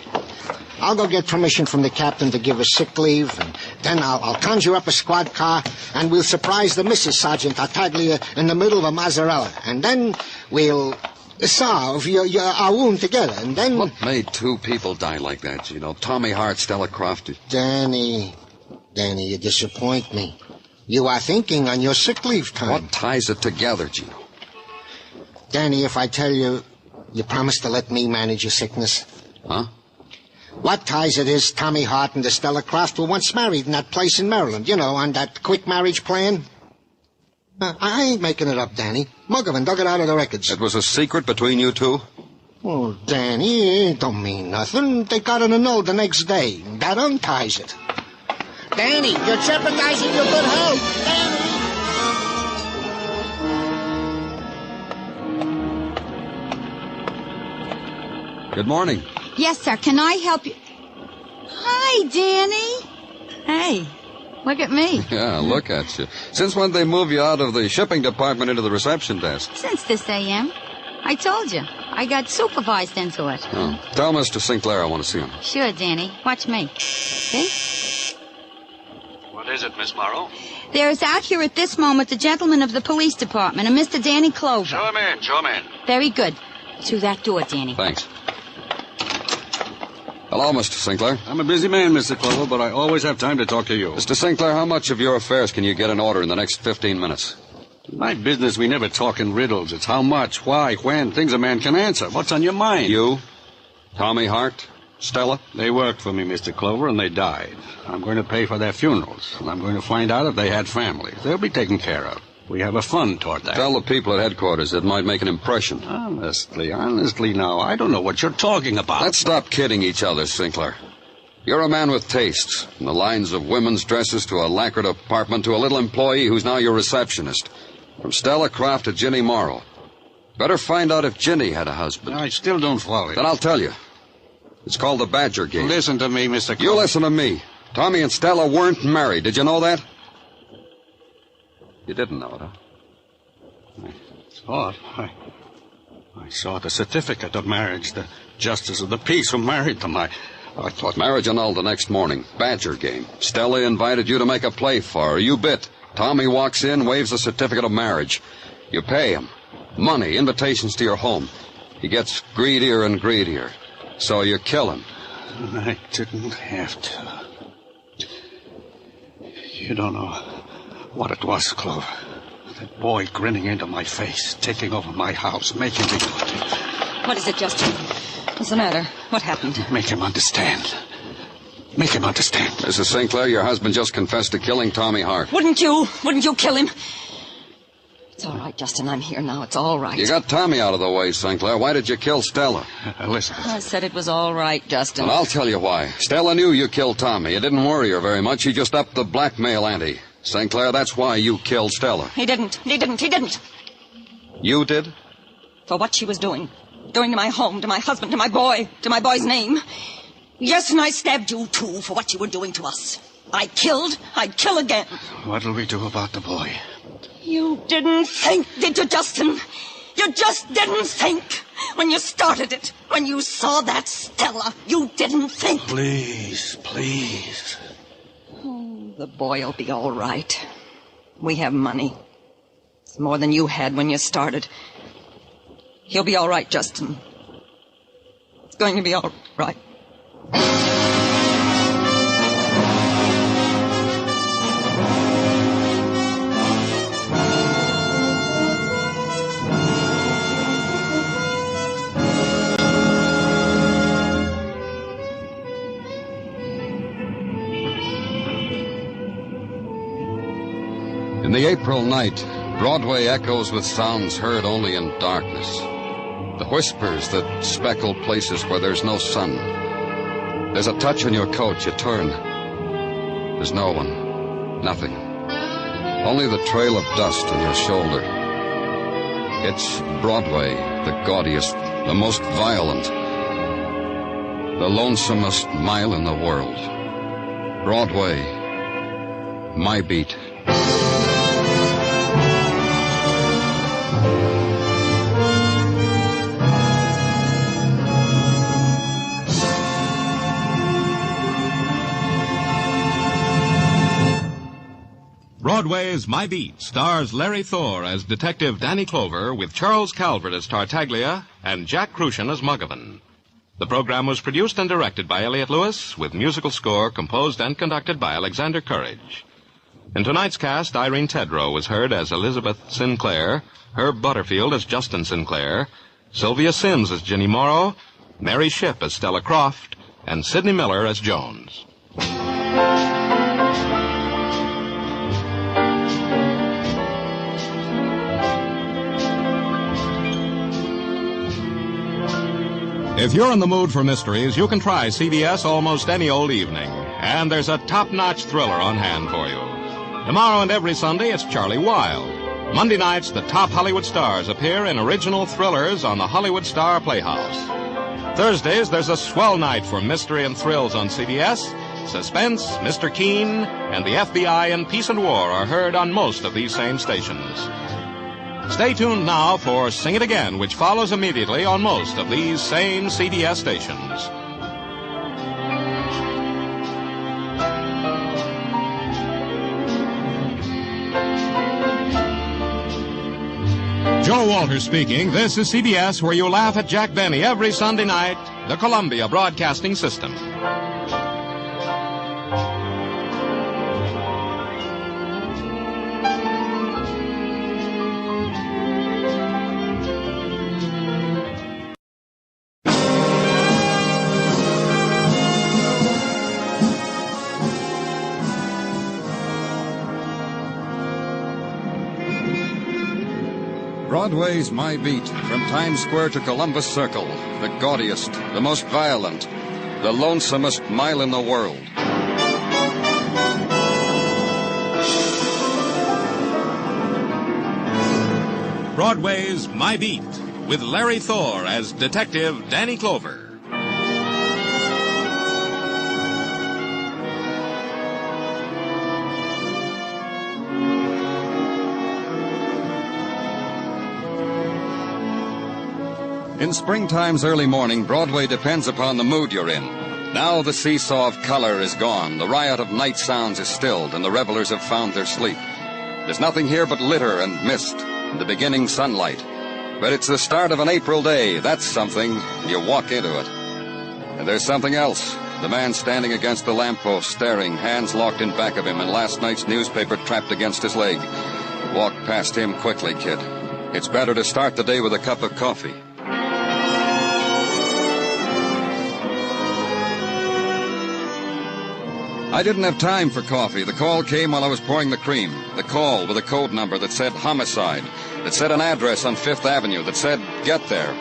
I'll go get permission from the captain to give us sick leave, and then I'll conjure up a squad car, and we'll surprise the Mrs. Sergeant Tartaglia in the middle of a mozzarella. And then we'll salve our wound together, and then... What made 2 people die like that, Gino? Tommy Hart, Stella Croft. Danny, you disappoint me. You are thinking on your sick leave time. What ties it together, Gino? Danny, if I tell you, you promise to let me manage your sickness? Huh? What ties it is Tommy Hart and Stella Croft were once married in that place in Maryland, on that quick marriage plan? I ain't making it up, Danny. Muggavan dug it out of the records. It was a secret between you 2? Oh, Danny, it don't mean nothing. They got it annulled the next day. That unties it. Danny, you're jeopardizing your good health. Danny! Good morning. Yes, sir. Can I help you? Hi, Danny. Hey, look at me. Yeah, look at you. Since when they move you out of the shipping department into the reception desk? Since this a.m. I told you. I got supervised into it. Oh. Tell Mr. Sinclair I want to see him. Sure, Danny. Watch me. See? What is it, Miss Morrow? There is out here at this moment the gentleman of the police department, a Mr. Danny Clover. Show him in, show him in. Very good. Through that door, Danny. Thanks. Hello, Mr. Sinclair. I'm a busy man, Mr. Clover, but I always have time to talk to you. Mr. Sinclair, how much of your affairs can you get in order in the next 15 minutes? In my business, we never talk in riddles. It's how much, why, when, things a man can answer. What's on your mind? You, Tommy Hart, Stella? They worked for me, Mr. Clover, and they died. I'm going to pay for their funerals, and I'm going to find out if they had families. They'll be taken care of. We have a fund toward that. Tell the people at headquarters it might make an impression. Honestly now, I don't know what you're talking about. Let's stop kidding each other, Sinclair. You're a man with tastes, from the lines of women's dresses to a lacquered apartment to a little employee who's now your receptionist. From Stella Croft to Ginny Morrow. Better find out if Ginny had a husband. I still don't follow you. Then I'll tell you. It's called the Badger Game. Listen to me, Mr. Clover. You listen to me. Tommy and Stella weren't married. Did you know that? You didn't know it, huh? I saw the certificate of marriage. The justice of the peace who married them. I thought... Marriage annulled the next morning. Badger Game. Stella invited you to make a play for her. You bit. Tommy walks in, waves a certificate of marriage. You pay him. Money, invitations to your home. He gets greedier and greedier. So you kill him. I didn't have to. You don't know what it was, Clover. That boy grinning into my face, taking over my house, making me do it. What is it, Justin? What's the matter? What happened? Make him understand. Make him understand. Mrs. Sinclair, your husband just confessed to killing Tommy Hart. Wouldn't you kill him? It's all right, Justin. I'm here now. It's all right. You got Tommy out of the way, Sinclair. Why did you kill Stella? Listen. I said it was all right, Justin. Well, I'll tell you why. Stella knew you killed Tommy. It didn't worry her very much. She just upped the blackmail ante. Sinclair, that's why you killed Stella. He didn't. You did? For what she was doing. Doing to my home, to my husband, to my boy, to my boy's name. Yes, and I stabbed you, too, for what you were doing to us. I'd kill again. What'll we do about the boy? You didn't think, did you, Justin? You just didn't think. When you started it, when you saw that Stella, you didn't think. Please. Oh, the boy'll be all right. We have money. It's more than you had when you started. He'll be all right, Justin. It's going to be all right. In the April night, Broadway echoes with sounds heard only in darkness. The whispers that speckle places where there's no sun. There's a touch on your coat, you turn. There's no one. Nothing. Only the trail of dust on your shoulder. It's Broadway, the gaudiest, the most violent, the lonesomest mile in the world. Broadway, my beat. Broadway's My Beat stars Larry Thor as Detective Danny Clover with Charles Calvert as Tartaglia and Jack Crucian as Muggavan. The program was produced and directed by Elliott Lewis with musical score composed and conducted by Alexander Courage. In tonight's cast, Irene Tedrow was heard as Elizabeth Sinclair, Herb Butterfield as Justin Sinclair, Sylvia Sims as Ginny Morrow, Mary Shipp as Stella Croft, and Sidney Miller as Jones. If you're in the mood for mysteries, you can try CBS almost any old evening. And there's a top-notch thriller on hand for you. Tomorrow and every Sunday, it's Charlie Wilde. Monday nights, the top Hollywood stars appear in original thrillers on the Hollywood Star Playhouse. Thursdays, there's a swell night for mystery and thrills on CBS. Suspense, Mr. Keen, and the FBI and Peace and War are heard on most of these same stations. Stay tuned now for Sing It Again, which follows immediately on most of these same CBS stations. Joe Walters speaking. This is CBS, where you laugh at Jack Benny every Sunday night, the Columbia Broadcasting System. Broadway's My Beat, from Times Square to Columbus Circle, the gaudiest, the most violent, the lonesomest mile in the world. Broadway's My Beat, with Larry Thor as Detective Danny Clover. In springtime's early morning, Broadway depends upon the mood you're in. Now the seesaw of color is gone, the riot of night sounds is stilled, and the revelers have found their sleep. There's nothing here but litter and mist, and the beginning sunlight. But it's the start of an April day. That's something. You walk into it. And there's something else. The man standing against the lamppost, staring, hands locked in back of him, and last night's newspaper trapped against his leg. Walk past him quickly, kid. It's better to start the day with a cup of coffee. I didn't have time for coffee. The call came while I was pouring the cream. The call with a code number that said homicide, that said an address on 5th Avenue, that said get there.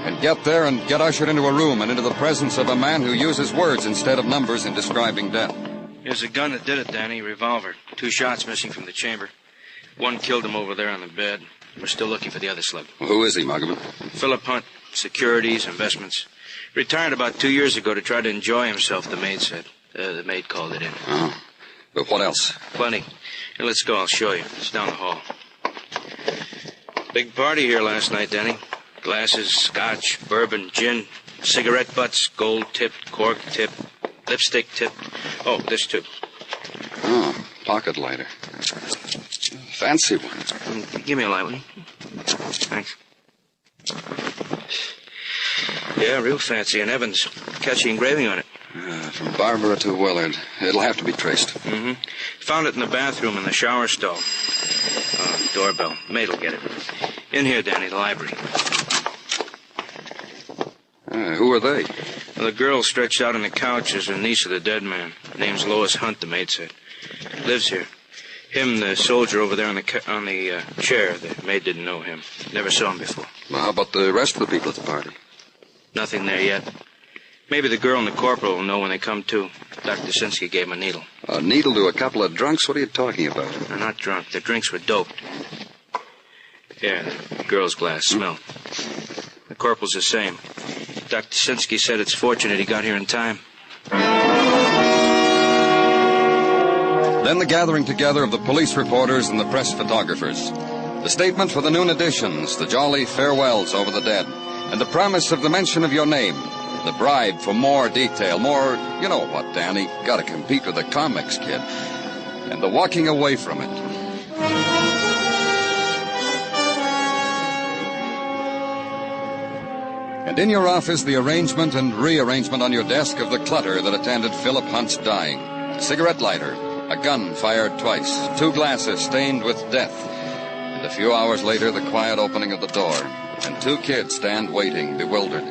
And get there and get ushered into a room and into the presence of a man who uses words instead of numbers in describing death. Here's a gun that did it, Danny. Revolver. 2 shots missing from the chamber. One killed him over there on the bed. We're still looking for the other slug. Well, who is he, Muggavan? Philip Hunt. Securities, investments. Retired about 2 years ago to try to enjoy himself, the maid said. The maid called it in. Oh. But what else? Plenty. Here, let's go. I'll show you. It's down the hall. Big party here last night, Danny. Glasses, scotch, bourbon, gin, cigarette butts, gold-tipped, cork-tipped, lipstick-tipped. Oh, this too. Oh, pocket lighter. Fancy one. Give me a light, will you? Thanks. Yeah, real fancy. And Evans. Catchy engraving on it. From Barbara to Willard. It'll have to be traced. Mm-hmm. Found it in the bathroom in the shower stall. Doorbell. Maid'll get it. In here, Danny, the library. Who are they? Well, the girl stretched out on the couch is a niece of the dead man. Name's Lois Hunt, the maid said. Lives here. Him, the soldier over there on the chair. The maid didn't know him. Never saw him before. Well, how about the rest of the people at the party? Nothing there yet. Maybe the girl and the corporal will know when they come to. Dr. Sinsky gave him a needle. A needle to a couple of drunks? What are you talking about? They're not drunk. Their drinks were doped. Yeah, the girl's glass smelled. The corporal's the same. Dr. Sinsky said it's fortunate he got here in time. Then the gathering together of the police reporters and the press photographers. The statement for the noon editions, the jolly farewells over the dead, and the promise of the mention of your name. The bribe for more detail, more, you know what, Danny, gotta compete with the comics, kid. And the walking away from it. And in your office, the arrangement and rearrangement on your desk of the clutter that attended Philip Hunt's dying. A cigarette lighter, a gun fired twice, 2 glasses stained with death. And a few hours later, the quiet opening of the door, and 2 kids stand waiting, bewildered.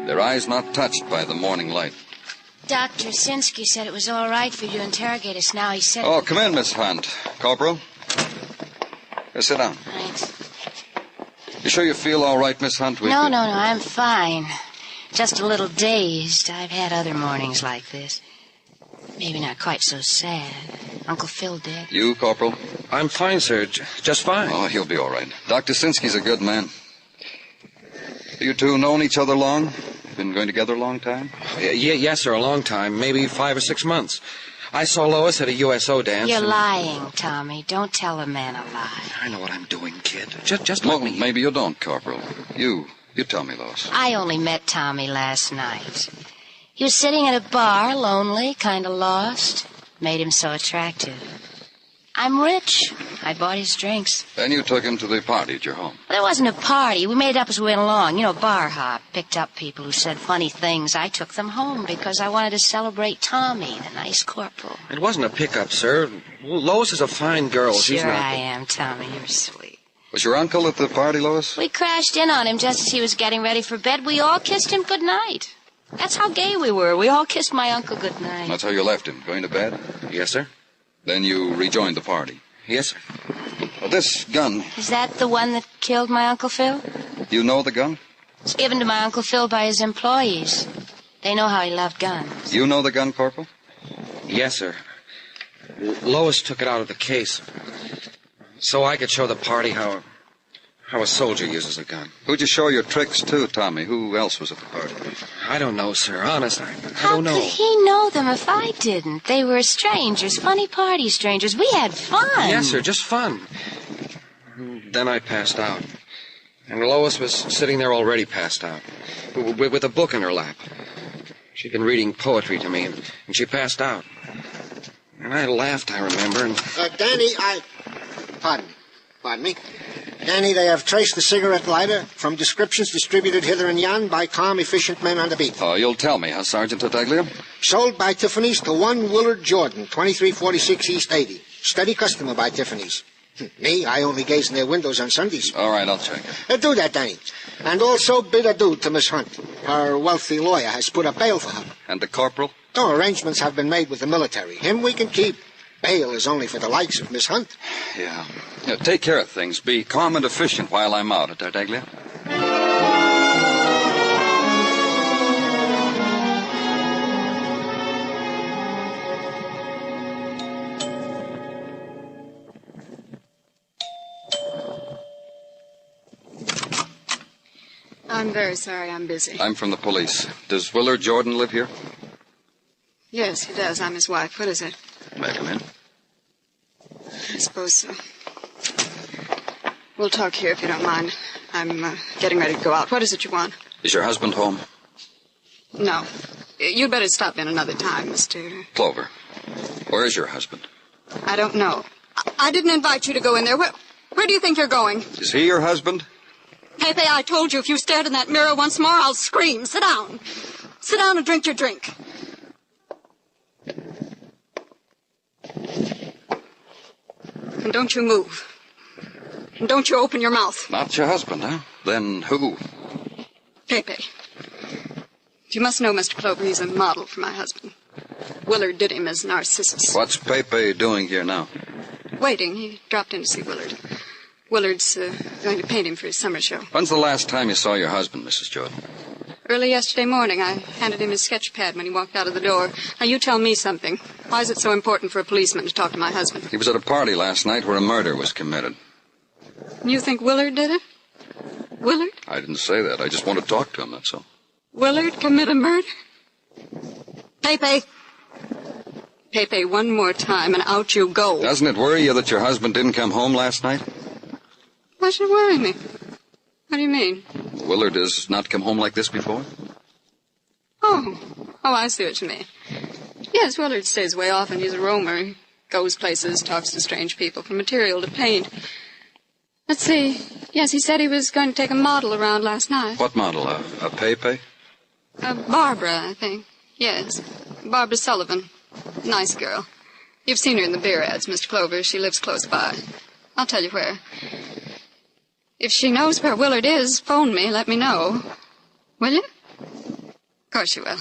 Their eyes not touched by the morning light. Dr. Sinsky said it was all right for you to interrogate us now. He said... Oh, come in, Miss Hunt. Corporal. Here, sit down. Thanks. You sure you feel all right, Miss Hunt? No, I'm fine. Just a little dazed. I've had other mornings like this. Maybe not quite so sad. Uncle Phil dead. You, Corporal? I'm fine, sir. Just fine. Oh, he'll be all right. Dr. Sinsky's a good man. You two known each other long? Been going together a long time? Yes, sir, a long time. Maybe 5 or 6 months. I saw Lois at a USO dance. You're lying, Tommy. Don't tell a man a lie. I know what I'm doing, kid. Just let me... Maybe you don't, Corporal. You tell me, Lois. I only met Tommy last night. He was sitting at a bar, lonely, kind of lost. Made him so attractive. I'm rich. I bought his drinks. Then you took him to the party at your home. Well, there wasn't a party. We made it up as we went along. You know, bar hop. Picked up people who said funny things. I took them home because I wanted to celebrate Tommy, the nice corporal. It wasn't a pickup, sir. Lois is a fine girl. She's Sure not... I am, Tommy. You're sweet. Was your uncle at the party, Lois? We crashed in on him just as he was getting ready for bed. We all kissed him goodnight. That's how gay we were. We all kissed my uncle goodnight. That's how you left him, going to bed? Yes, sir. Then you rejoined the party? Yes, sir. Well, This gun, Is that the one that killed my Uncle Phil? you know the gun? It's given to my Uncle Phil by his employees. They know how he loved guns. You know the gun, Corporal? Yes, sir. Lois took it out of the case so I could show the party how a soldier uses a gun. Who'd you show your tricks to, Tommy? Who else was at the party? I don't know, sir. Honest, I How don't know. could he know them if I didn't? They were strangers, funny party strangers. We had fun. Yes, sir, just fun. Then I passed out. And Lois was sitting there already passed out, with a book in her lap. She'd been reading poetry to me, and she passed out. And I laughed, I remember, and... Danny, Pardon me. Danny, they have traced the cigarette lighter from descriptions distributed hither and yon by calm, efficient men on the beat. Oh, you'll tell me, huh, Sergeant Tartaglia? Sold by Tiffany's to one Willard Jordan, 2346 East 80. Steady customer by Tiffany's. Me, I only gaze in their windows on Sundays. All right, I'll check it. Do that, Danny. And also bid adieu to Miss Hunt. Her wealthy lawyer has put up bail for her. And the corporal? No, arrangements have been made with the military. Him we can keep. Bail is only for the likes of Miss Hunt. Yeah. Take care of things. Be calm and efficient while I'm out, Tartaglia. I'm very sorry. I'm busy. I'm from the police. Does Willard Jordan live here? Yes, he does. I'm his wife. What is it? May I come in? I suppose so. We'll talk here if you don't mind. I'm getting ready to go out. What is it you want? Is your husband home? No. You'd better stop in another time, Mr. Clover. Where is your husband? I don't know. I didn't invite you to go in there. Where do you think you're going? Is he your husband? Pepe, I told you if you stared in that mirror once more, I'll scream. Sit down. Sit down and drink your drink. And don't you move. And don't you open your mouth. Not your husband, huh? Then who? Pepe. You must know, Mr. Clover, he's a model for my husband. Willard did him as Narcissus. What's Pepe doing here now? Waiting. He dropped in to see Willard. Willard's going to paint him for his summer show. When's the last time you saw your husband, Mrs. Jordan? Early yesterday morning, I handed him his sketch pad when he walked out of the door. Now, you tell me something. Why is it so important for a policeman to talk to my husband? He was at a party last night where a murder was committed. You think Willard did it? Willard? I didn't say that. I just want to talk to him, that's all. Willard commit a murder? Pepe. Pepe, one more time and out you go. Doesn't it worry you that your husband didn't come home last night? Why should it worry me? What do you mean? Willard has not come home like this before? Oh, I see what you mean. Yes, Willard stays way off and he's a roamer. He goes places, talks to strange people for material to paint. Let's see. Yes, he said he was going to take a model around last night. What model? A Pepe? Barbara, I think. Yes, Barbara Sullivan. Nice girl. You've seen her in the beer ads, Mr. Clover. She lives close by. I'll tell you where. If she knows where Willard is, phone me, let me know. Will you? Of course you will.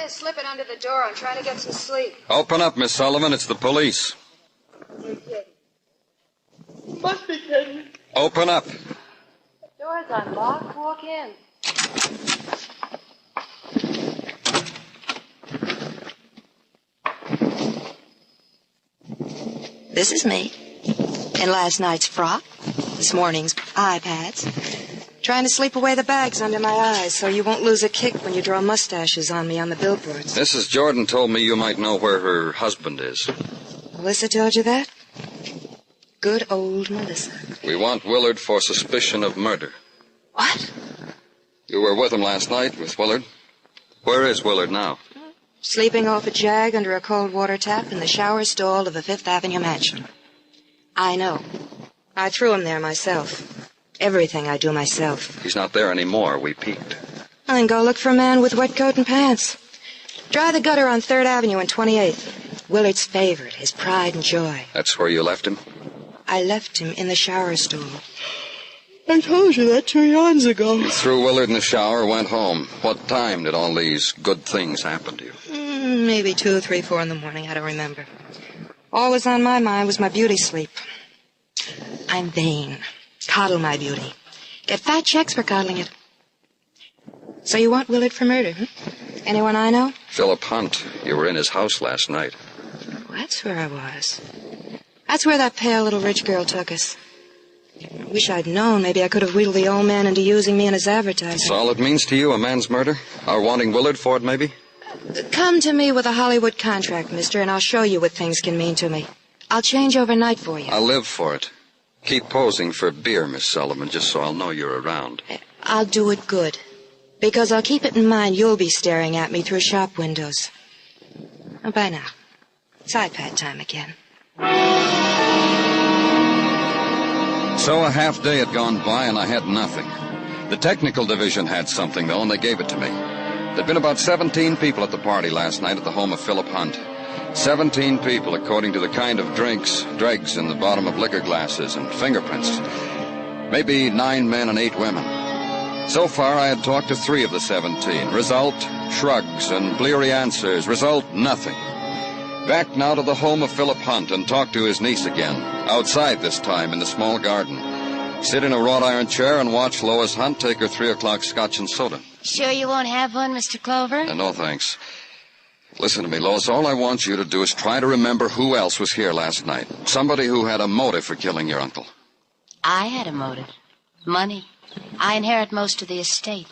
Slip it under the door. I'm trying to get some sleep. Open up, Miss Sullivan. It's the police. Must be kidding. Open up. The door's unlocked. Walk in. This is me. In last night's frock. This morning's iPads. Trying to sleep away the bags under my eyes so you won't lose a kick when you draw mustaches on me on the billboards. Mrs. Jordan told me you might know where her husband is. Melissa told you that? Good old Melissa. We want Willard for suspicion of murder. What? You were with him last night, with Willard. Where is Willard now? Sleeping off a jag under a cold water tap in the shower stall of a Fifth Avenue mansion. I know. I threw him there myself. Everything I do myself. He's not there anymore. We peeked. Then go look for a man with wet coat and pants. Dry the gutter on 3rd Avenue and 28th. Willard's favorite, his pride and joy. That's where you left him? I left him in the shower stool. I told you that 2 yards ago. You threw Willard in the shower, went home. What time did all these good things happen to you? Maybe 2, 3, 4 in the morning. I don't remember. All was on my mind was my beauty sleep. I'm vain. Coddle my beauty. Get fat checks for coddling it. So you want Willard for murder, Anyone I know? Philip Hunt. You were in his house last night. Well, that's where I was. That's where that pale little rich girl took us. I wish I'd known. Maybe I could have wheedled the old man into using me in his advertising. That's all it means to you, a man's murder? Or wanting Willard for it, maybe? Come to me with a Hollywood contract, mister, and I'll show you what things can mean to me. I'll change overnight for you. I'll live for it. Keep posing for beer, Miss Sullivan, just so I'll know you're around. I'll do it good. Because I'll keep it in mind you'll be staring at me through shop windows. Oh, bye now. It's iPad time again. So a half day had gone by and I had nothing. The technical division had something, though, and they gave it to me. There'd been about 17 people at the party last night at the home of Philip Hunt. 17 people, according to the kind of drinks, dregs in the bottom of liquor glasses, and fingerprints. Maybe 9 men and 8 women. So far, I had talked to 3 of the 17. Result, shrugs and bleary answers. Result, nothing. Back now to the home of Philip Hunt and talk to his niece again. Outside this time, in the small garden. Sit in a wrought iron chair and watch Lois Hunt take her 3 o'clock scotch and soda. Sure you won't have one, Mr. Clover? No, thanks. Listen to me, Lois. All I want you to do is try to remember who else was here last night. Somebody who had a motive for killing your uncle. I had a motive. Money. I inherit most of the estate.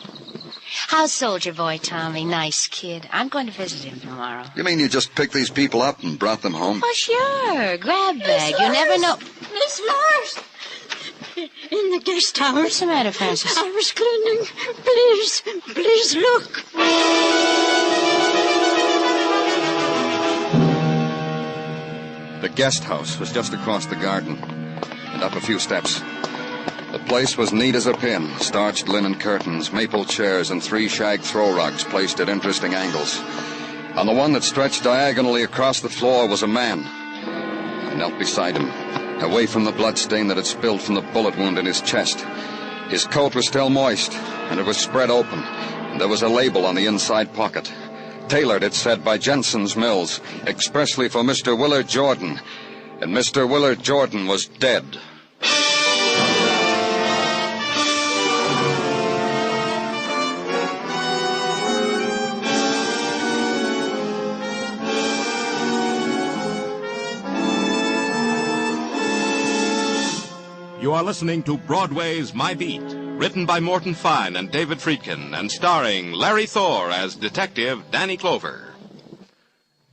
How's Soldier Boy Tommy? Nice kid. I'm going to visit him tomorrow. You mean you just picked these people up and brought them home? Oh, sure. Grab bag. You never know. Miss Lars! In the guest house. What's the matter, Francis? I was cleaning. Please look. The guest house was just across the garden and up a few steps. The place was neat as a pin. Starched linen curtains, maple chairs, and 3 shag throw rugs placed at interesting angles. On the one that stretched diagonally across the floor was a man. I knelt beside him, away from the blood stain that had spilled from the bullet wound in his chest. His coat was still moist, and it was spread open, and there was a label on the inside pocket. Tailored, it said, by Jensen's Mills, expressly for Mr. Willard Jordan. And Mr. Willard Jordan was dead. You are listening to Broadway's My Beat, written by Morton Fine and David Friedkin, and starring Larry Thor as Detective Danny Clover.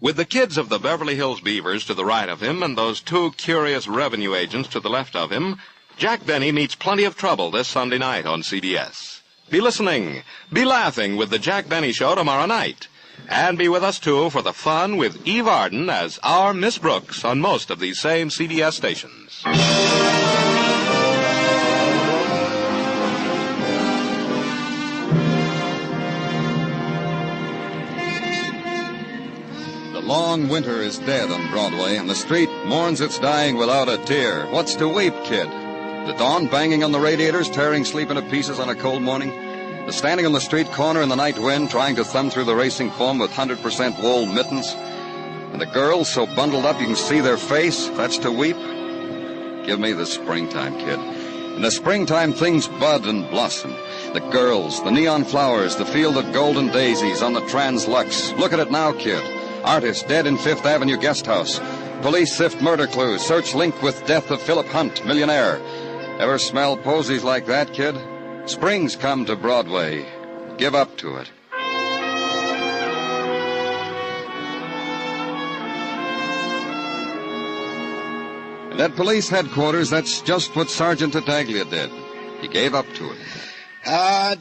With the kids of the Beverly Hills Beavers to the right of him and those 2 curious revenue agents to the left of him, Jack Benny meets plenty of trouble this Sunday night on CBS. Be listening, be laughing with the Jack Benny Show tomorrow night. And be with us, too, for the fun with Eve Arden as our Miss Brooks on most of these same CBS stations. Long winter is dead on Broadway, and the street mourns its dying without a tear. What's to weep, kid? The dawn banging on the radiators, tearing sleep into pieces on a cold morning? The standing on the street corner in the night wind, trying to thumb through the racing foam with 100% wool mittens? And the girls so bundled up you can see their face? That's to weep? Give me the springtime, kid. In the springtime, things bud and blossom. The girls, the neon flowers, the field of golden daisies on the Trans-Lux. Look at it now, kid. Artist dead in 5th Avenue guest house. Police sift murder clues. Search linked with death of Philip Hunt, millionaire. Ever smell posies like that, kid? Spring's come to Broadway. Give up to it. And at police headquarters, that's just what Sergeant Tartaglia did. He gave up to it.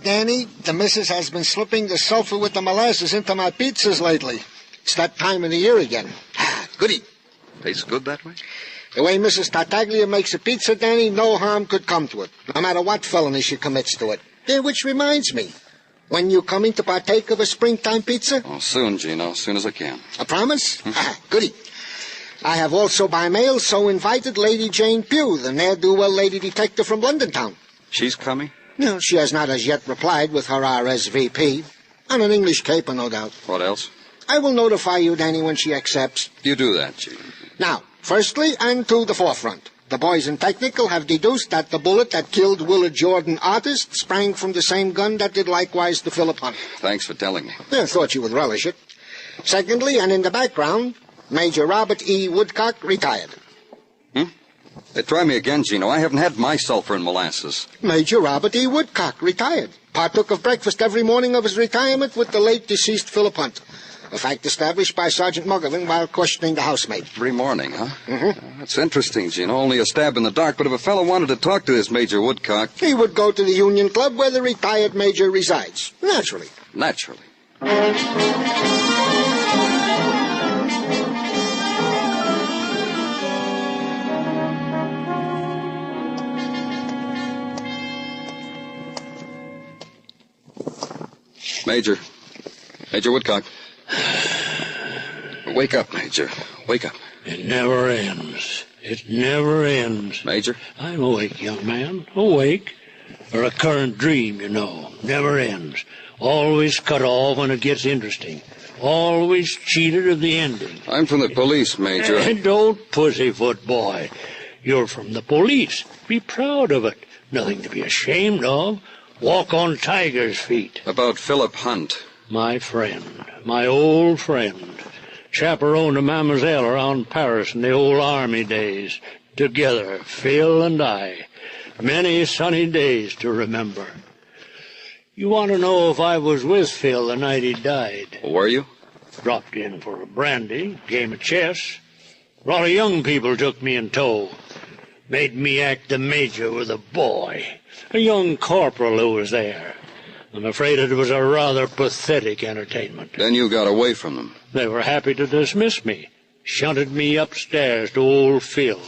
Danny, the missus has been slipping the sulfur with the molasses into my pizzas lately. It's that time of the year again. Goody. Tastes good that way? The way Mrs. Tartaglia makes a pizza, Danny, no harm could come to it, no matter what felony she commits to it. Which reminds me, When you coming to partake of a springtime pizza? Oh, soon, Gino. As soon as I can. A promise? Goody. I have also by mail so invited Lady Jane Pugh, the ne'er-do-well lady detective from London town. She's coming? No, she has not as yet replied with her RSVP. On an English caper, no doubt. What else? I will notify you, Danny, when she accepts. You do that, Gino. Now, firstly, and to the forefront. The boys in technical have deduced that the bullet that killed Willard Jordan, artist, sprang from the same gun that did likewise to Philip Hunt. Thanks for telling me. I thought you would relish it. Secondly, and in the background, Major Robert E. Woodcock, retired. Hey, try me again, Gino. I haven't had my sulfur and molasses. Major Robert E. Woodcock, retired. Partook of breakfast every morning of his retirement with the late deceased Philip Hunt. A fact established by Sergeant Muggerman while questioning the housemaid. Every morning, huh? That's interesting, Gino. Only a stab in the dark. But if a fellow wanted to talk to this Major Woodcock... He would go to the Union Club where the retired major resides. Naturally. Naturally. Major Woodcock. Wake up, Major. Wake up. It never ends. It never ends. Major? I'm awake, young man. Awake. A recurrent dream, you know. Never ends. Always cut off when it gets interesting. Always cheated of the ending. I'm from the police, Major. And don't pussyfoot, boy. You're from the police. Be proud of it. Nothing to be ashamed of. Walk on tiger's feet. About Philip Hunt. My friend. My old friend. Chaperoned a mademoiselle around Paris in the old army days. Together, Phil and I. Many sunny days to remember. You want to know if I was with Phil the night he died? Were you? Dropped in for a brandy, game of chess. A lot of young people took me in tow. Made me act the major with a boy. A young corporal who was there. I'm afraid it was a rather pathetic entertainment. Then you got away from them. They were happy to dismiss me. Shunted me upstairs to old Phil.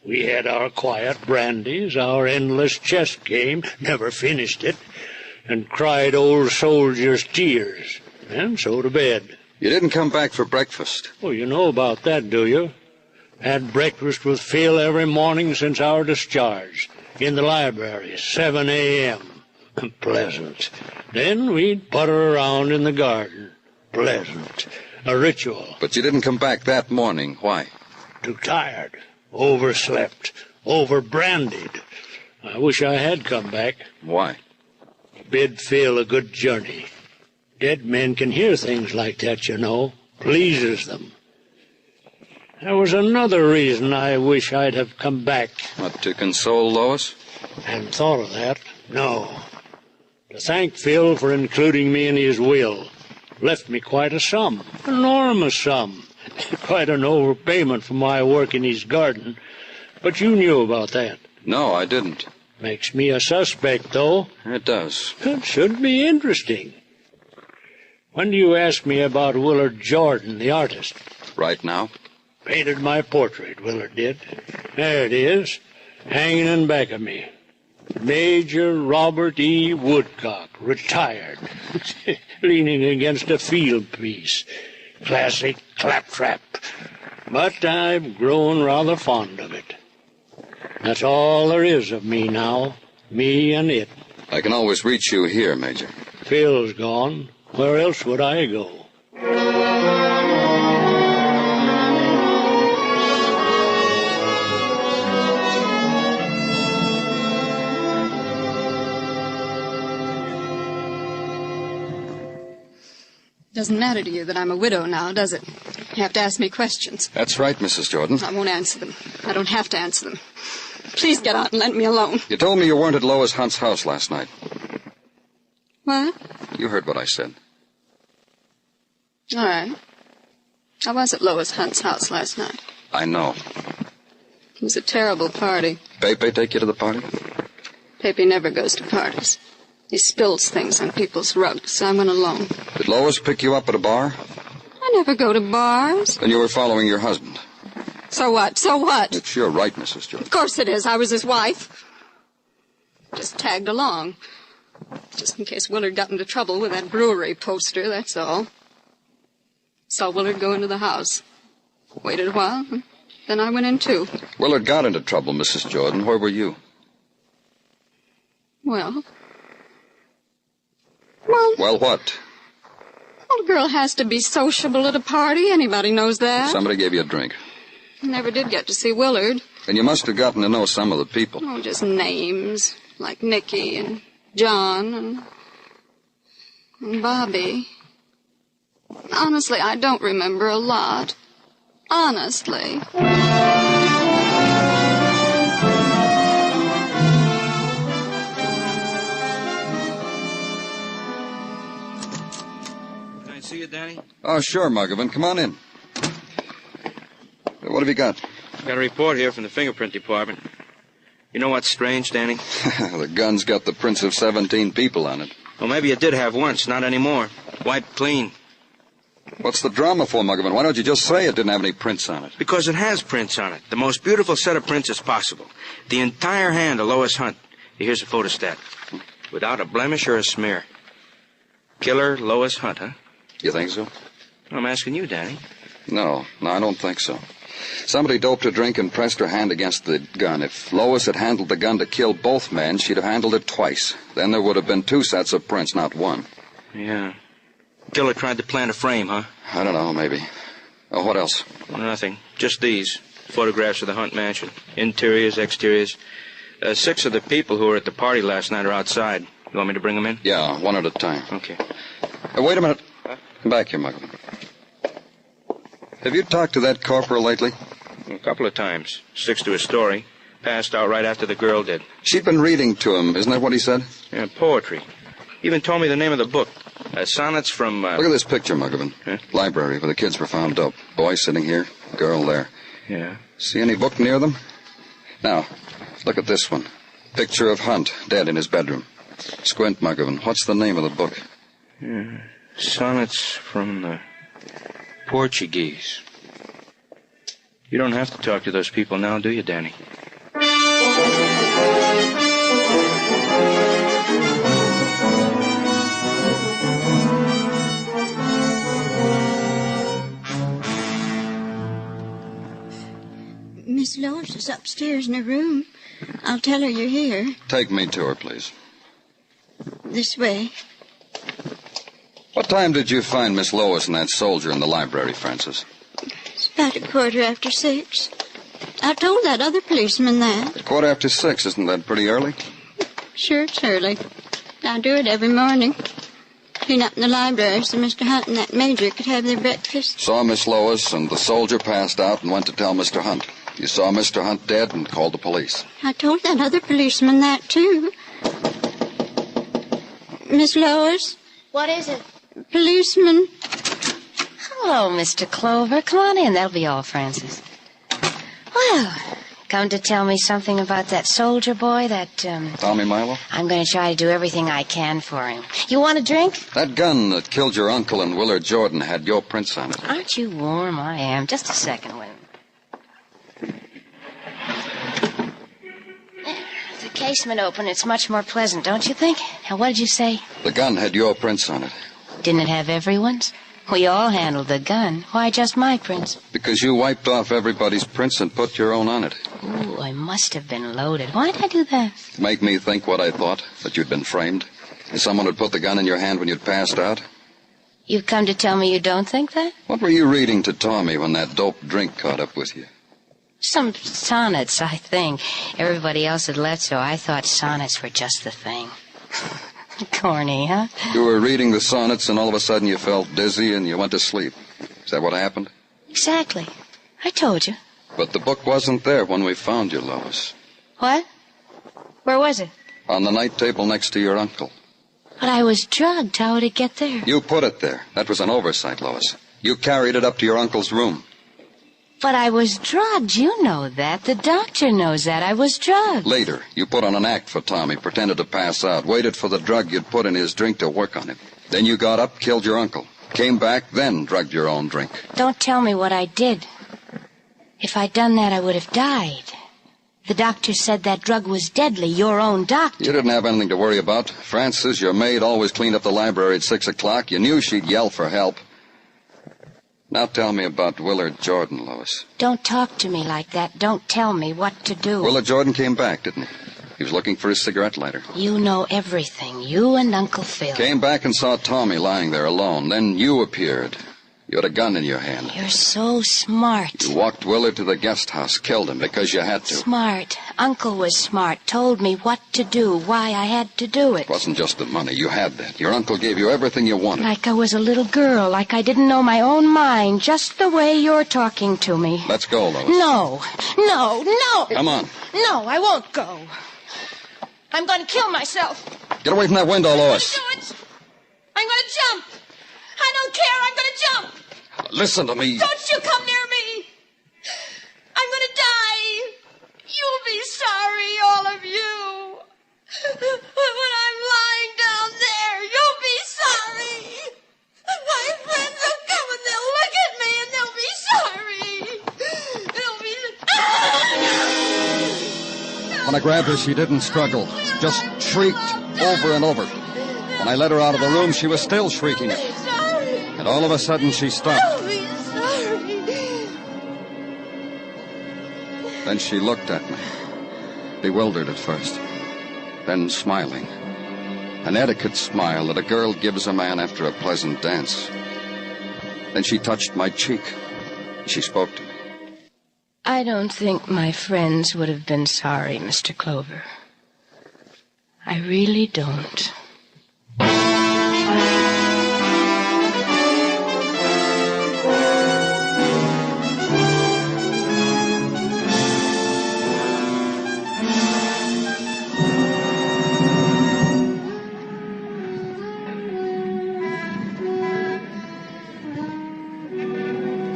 We had our quiet brandies, our endless chess game, never finished it, and cried old soldiers' tears, and so to bed. You didn't come back for breakfast. Oh, you know about that, do you? Had breakfast with Phil every morning since our discharge. In the library, 7 a.m. Pleasant. Then we'd putter around in the garden. Pleasant. A ritual. But you didn't come back that morning. Why? Too tired. Overslept. Overbrandied. I wish I had come back. Why? Bid Phil a good journey. Dead men can hear things like that, you know. Pleases them. There was another reason I wish I'd have come back. What, to console Lois? Hadn't thought of that. No. To thank Phil for including me in his will. Left me quite a sum. Enormous sum. Quite an overpayment for my work in his garden. But you knew about that. No, I didn't. Makes me a suspect, though. It does. It should be interesting. When do you ask me about Willard Jordan, the artist? Right now. Painted my portrait, Willard did. There it is, hanging in back of me. Major Robert E. Woodcock, retired, leaning against a field piece. Classic claptrap. But I've grown rather fond of it. That's all there is of me now, me and it. I can always reach you here, Major. Phil's gone. Where else would I go? Doesn't matter to you that I'm a widow now, does it? You have to ask me questions. That's right, Mrs. Jordan. I won't answer them. I don't have to answer them. Please get out and let me alone. You told me you weren't at Lois Hunt's house last night. What? You heard what I said. All right. I was at Lois Hunt's house last night. I know. It was a terrible party. Pepe take you to the party? Pepe never goes to parties. He spills things on people's rugs, so I went alone. Did Lois pick you up at a bar? I never go to bars. Then you were following your husband. So what? So what? It's your right, Mrs. Jordan. Of course it is. I was his wife. Just tagged along. Just in case Willard got into trouble with that brewery poster, that's all. Saw Willard go into the house. Waited a while, and then I went in too. Willard got into trouble, Mrs. Jordan. Where were you? Well, Well, what? a girl has to be sociable at a party. Anybody knows that. Somebody gave you a drink. Never did get to see Willard. And you must have gotten to know some of the people. Oh, just names, like Nicky and John and Bobby. Honestly, I don't remember a lot. Honestly. Can I see you, Danny? Oh, sure, Muggavan. Come on in. What have you got? Got a report here from the fingerprint department. You know what's strange, Danny? The gun's got the prints of 17 people on it. Well, maybe it did have once, not anymore. Wiped clean. What's the drama for, Muggavan? Why don't you just say it didn't have any prints on it? Because it has prints on it. The most beautiful set of prints as possible. The entire hand of Lois Hunt. Here's a photostat. Without a blemish or a smear. Killer Lois Hunt, huh? You think so? I'm asking you, Danny. No, I don't think so. Somebody doped her drink and pressed her hand against the gun. If Lois had handled the gun to kill both men, she'd have handled it twice. Then there would have been 2 sets of prints, not 1. Yeah. Killer tried to plant a frame, huh? I don't know, maybe. Oh, what else? Nothing. Just these. Photographs of the Hunt mansion. Interiors, exteriors. 6 of the people who were at the party last night are outside. You want me to bring them in? Yeah, one at a time. Okay. Wait a minute. Come back here, Muggavan. Have you talked to that corporal lately? A couple of times. Sticks to his story. Passed out right after the girl did. She'd been reading to him. Isn't that what he said? Yeah, poetry. Even told me the name of the book. Sonnets from... Look at this picture, Muggavan. Huh? Library where the kids were found dope. Boy sitting here, girl there. Yeah. See any book near them? Now, look at this one. Picture of Hunt, dead in his bedroom. Squint, Muggavan. What's the name of the book? Yeah. Sonnets from the Portuguese. You don't have to talk to those people now, do you, Danny? Miss Lois is upstairs in her room. I'll tell her you're here. Take me to her, please. This way. What time did you find Miss Lois and that soldier in the library, Francis? It's about 6:15. I told that other policeman that. 6:15. Isn't that pretty early? Sure, it's early. I do it every morning. Clean up in the library so Mr. Hunt and that major could have their breakfast. Saw Miss Lois and the soldier passed out and went to tell Mr. Hunt. You saw Mr. Hunt dead and called the police. I told that other policeman that, too. Miss Lois? What is it? Policeman. Hello, Mr. Clover. Come on in. That'll be all, Francis. Well, come to tell me something about that soldier boy, that, Tommy Milo? I'm going to try to do everything I can for him. You want a drink? That gun that killed your uncle and Willard Jordan had your prints on it. Aren't you warm? I am. Just a second, William. The casement open, it's much more pleasant, don't you think? Now, what did you say? The gun had your prints on it. Didn't it have everyone's? We all handled the gun. Why just my prints? Because you wiped off everybody's prints and put your own on it. Ooh, I must have been loaded. Why did I do that? To make me think what I thought, that you'd been framed. That someone had put the gun in your hand when you'd passed out. You've come to tell me you don't think that? What were you reading to Tommy when that dope drink caught up with you? Some sonnets, I think. Everybody else had left, so I thought sonnets were just the thing. Corny, huh? You were reading the sonnets and all of a sudden you felt dizzy and you went to sleep. Is that what happened? Exactly. I told you. But the book wasn't there when we found you, Lois. What? Where was it? On the night table next to your uncle. But I was drugged. How would it get there? You put it there. That was an oversight, Lois. You carried it up to your uncle's room. But I was drugged. You know that. The doctor knows that. I was drugged. Later, you put on an act for Tommy, pretended to pass out, waited for the drug you'd put in his drink to work on him. Then you got up, killed your uncle. Came back, then drugged your own drink. Don't tell me what I did. If I'd done that, I would have died. The doctor said that drug was deadly, your own doctor. You didn't have anything to worry about. Frances, your maid, always cleaned up the library at 6 o'clock. You knew she'd yell for help. Now tell me about Willard Jordan, Lois. Don't talk to me like that. Don't tell me what to do. Willard Jordan came back, didn't he? He was looking for his cigarette lighter. You know everything. You and Uncle Phil. Came back and saw Tommy lying there alone. Then you appeared. You had a gun in your hand. You're so smart. You walked Willard to the guest house, killed him because you had to. Smart. Uncle was smart. Told me what to do, why I had to do it. It wasn't just the money. You had that. Your uncle gave you everything you wanted. Like I was a little girl, like I didn't know my own mind, just the way you're talking to me. Let's go, Lois. No. Come on. No, I won't go. I'm going to kill myself. Get away from that window, Lois. I'm going to do it. I'm going to jump. I don't care. I'm going to jump. Listen to me. Don't you come near me. I'm going to die. You'll be sorry, all of you. When I'm lying down there, you'll be sorry. My friends will come and they'll look at me and they'll be sorry. They'll be... When I grabbed her, she didn't struggle. Just shrieked over and over. When I let her out of the room, she was still shrieking it. And all of a sudden, she stopped. I'll be sorry. Then she looked at me, bewildered at first, then smiling. An etiquette smile that a girl gives a man after a pleasant dance. Then she touched my cheek. She spoke to me. I don't think my friends would have been sorry, Mr. Clover. I really don't.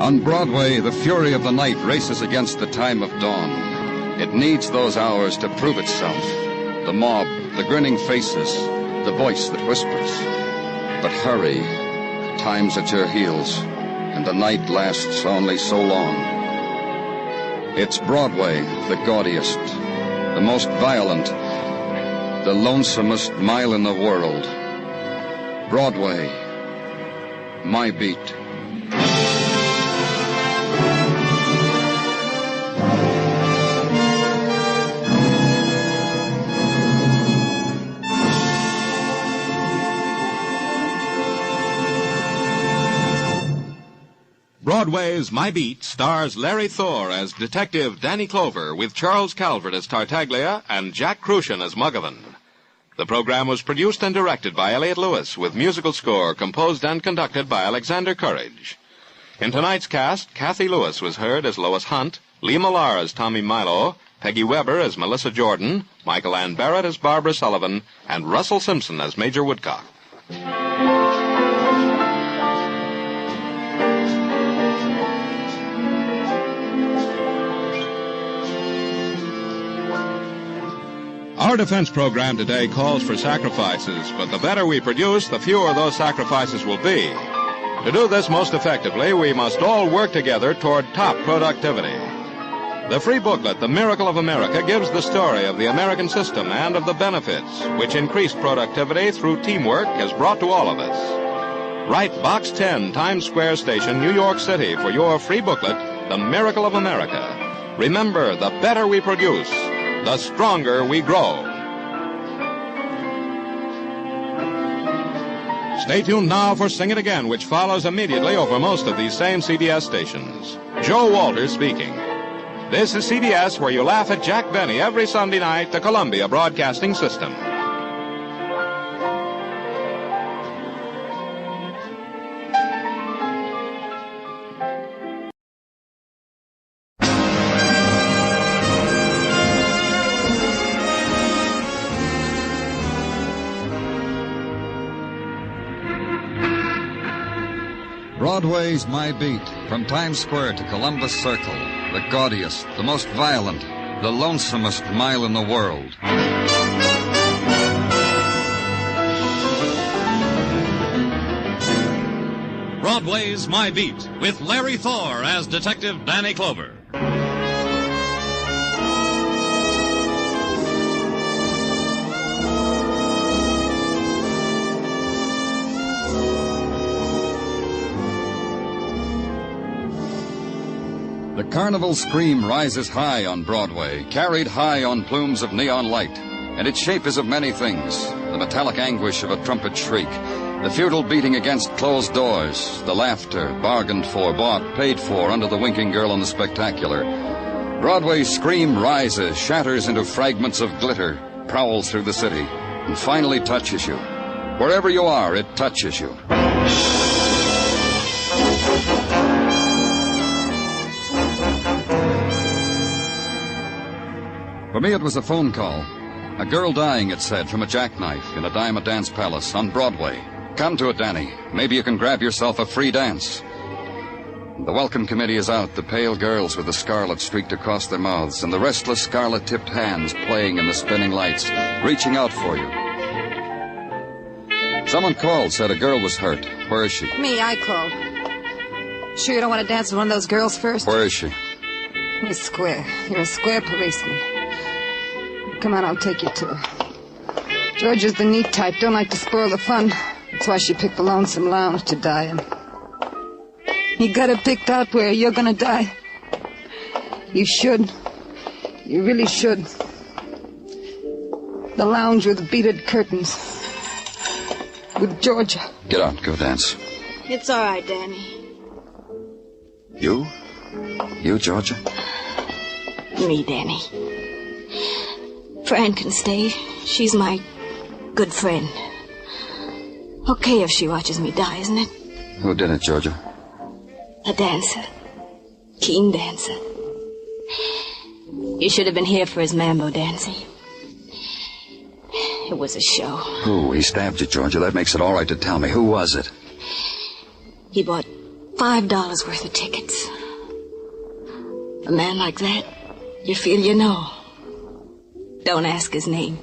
On Broadway, the fury of the night races against the time of dawn. It needs those hours to prove itself. The mob, the grinning faces, the voice that whispers. But hurry, time's at your heels, and the night lasts only so long. It's Broadway, the gaudiest, the most violent, the lonesomest mile in the world. Broadway, my beat. Broadway's My Beat stars Larry Thor as Detective Danny Clover with Charles Calvert as Tartaglia and Jack Crucian as Muggavan. The program was produced and directed by Elliott Lewis with musical score composed and conducted by Alexander Courage. In tonight's cast, Kathy Lewis was heard as Lois Hunt, Lee Millar as Tommy Milo, Peggy Weber as Melissa Jordan, Michael Ann Barrett as Barbara Sullivan, and Russell Simpson as Major Woodcock. Our defense program today calls for sacrifices, but the better we produce, the fewer those sacrifices will be. To do this most effectively, we must all work together toward top productivity. The free booklet, The Miracle of America, gives the story of the American system and of the benefits which increased productivity through teamwork has brought to all of us. Write Box 10, Times Square Station, New York City for your free booklet, The Miracle of America. Remember, the better we produce, the stronger we grow. Stay tuned now for Sing It Again, which follows immediately over most of these same CBS stations. Joe Walters speaking. This is CBS, where you laugh at Jack Benny every Sunday night, the Columbia Broadcasting System. Broadway's My Beat, from Times Square to Columbus Circle, the gaudiest, the most violent, the lonesomest mile in the world. Broadway's My Beat, with Larry Thor as Detective Danny Clover. carnival scream rises high on Broadway, carried high on plumes of neon light, and its shape is of many things. The metallic anguish of a trumpet shriek, the futile beating against closed doors, the laughter, bargained for, bought, paid for under the winking girl in the spectacular. Broadway's scream rises, shatters into fragments of glitter, prowls through the city, and finally touches you. Wherever you are, it touches you. For me, it was a phone call. A girl dying, it said, from a jackknife in a dime dance palace on Broadway. Come to it, Danny. Maybe you can grab yourself a free dance. The welcome committee is out, the pale girls with the scarlet streaked across their mouths, and the restless scarlet-tipped hands playing in the spinning lights, reaching out for you. Someone called, said a girl was hurt. Where is she? Me, I called. Sure you don't want to dance with one of those girls first? Where is she? Miss Square. You're a square policeman. Come on, I'll take you to her. Georgia's the neat type, don't like to spoil the fun. That's why she picked the lonesome lounge to die in. You got it picked out where you're gonna die. You should. You really should. The lounge with beaded curtains. With Georgia. Get out, go dance. It's all right, Danny. You? You, Georgia? Me, Danny. Fran can stay. She's my good friend. Okay if she watches me die, isn't it? Who did it, Georgia? A dancer. Keen dancer. You should have been here for his mambo dancing. It was a show. Who? He stabbed you, Georgia. That makes it all right to tell me. Who was it? He bought $5 worth of tickets. A man like that, you feel you know. Don't ask his name.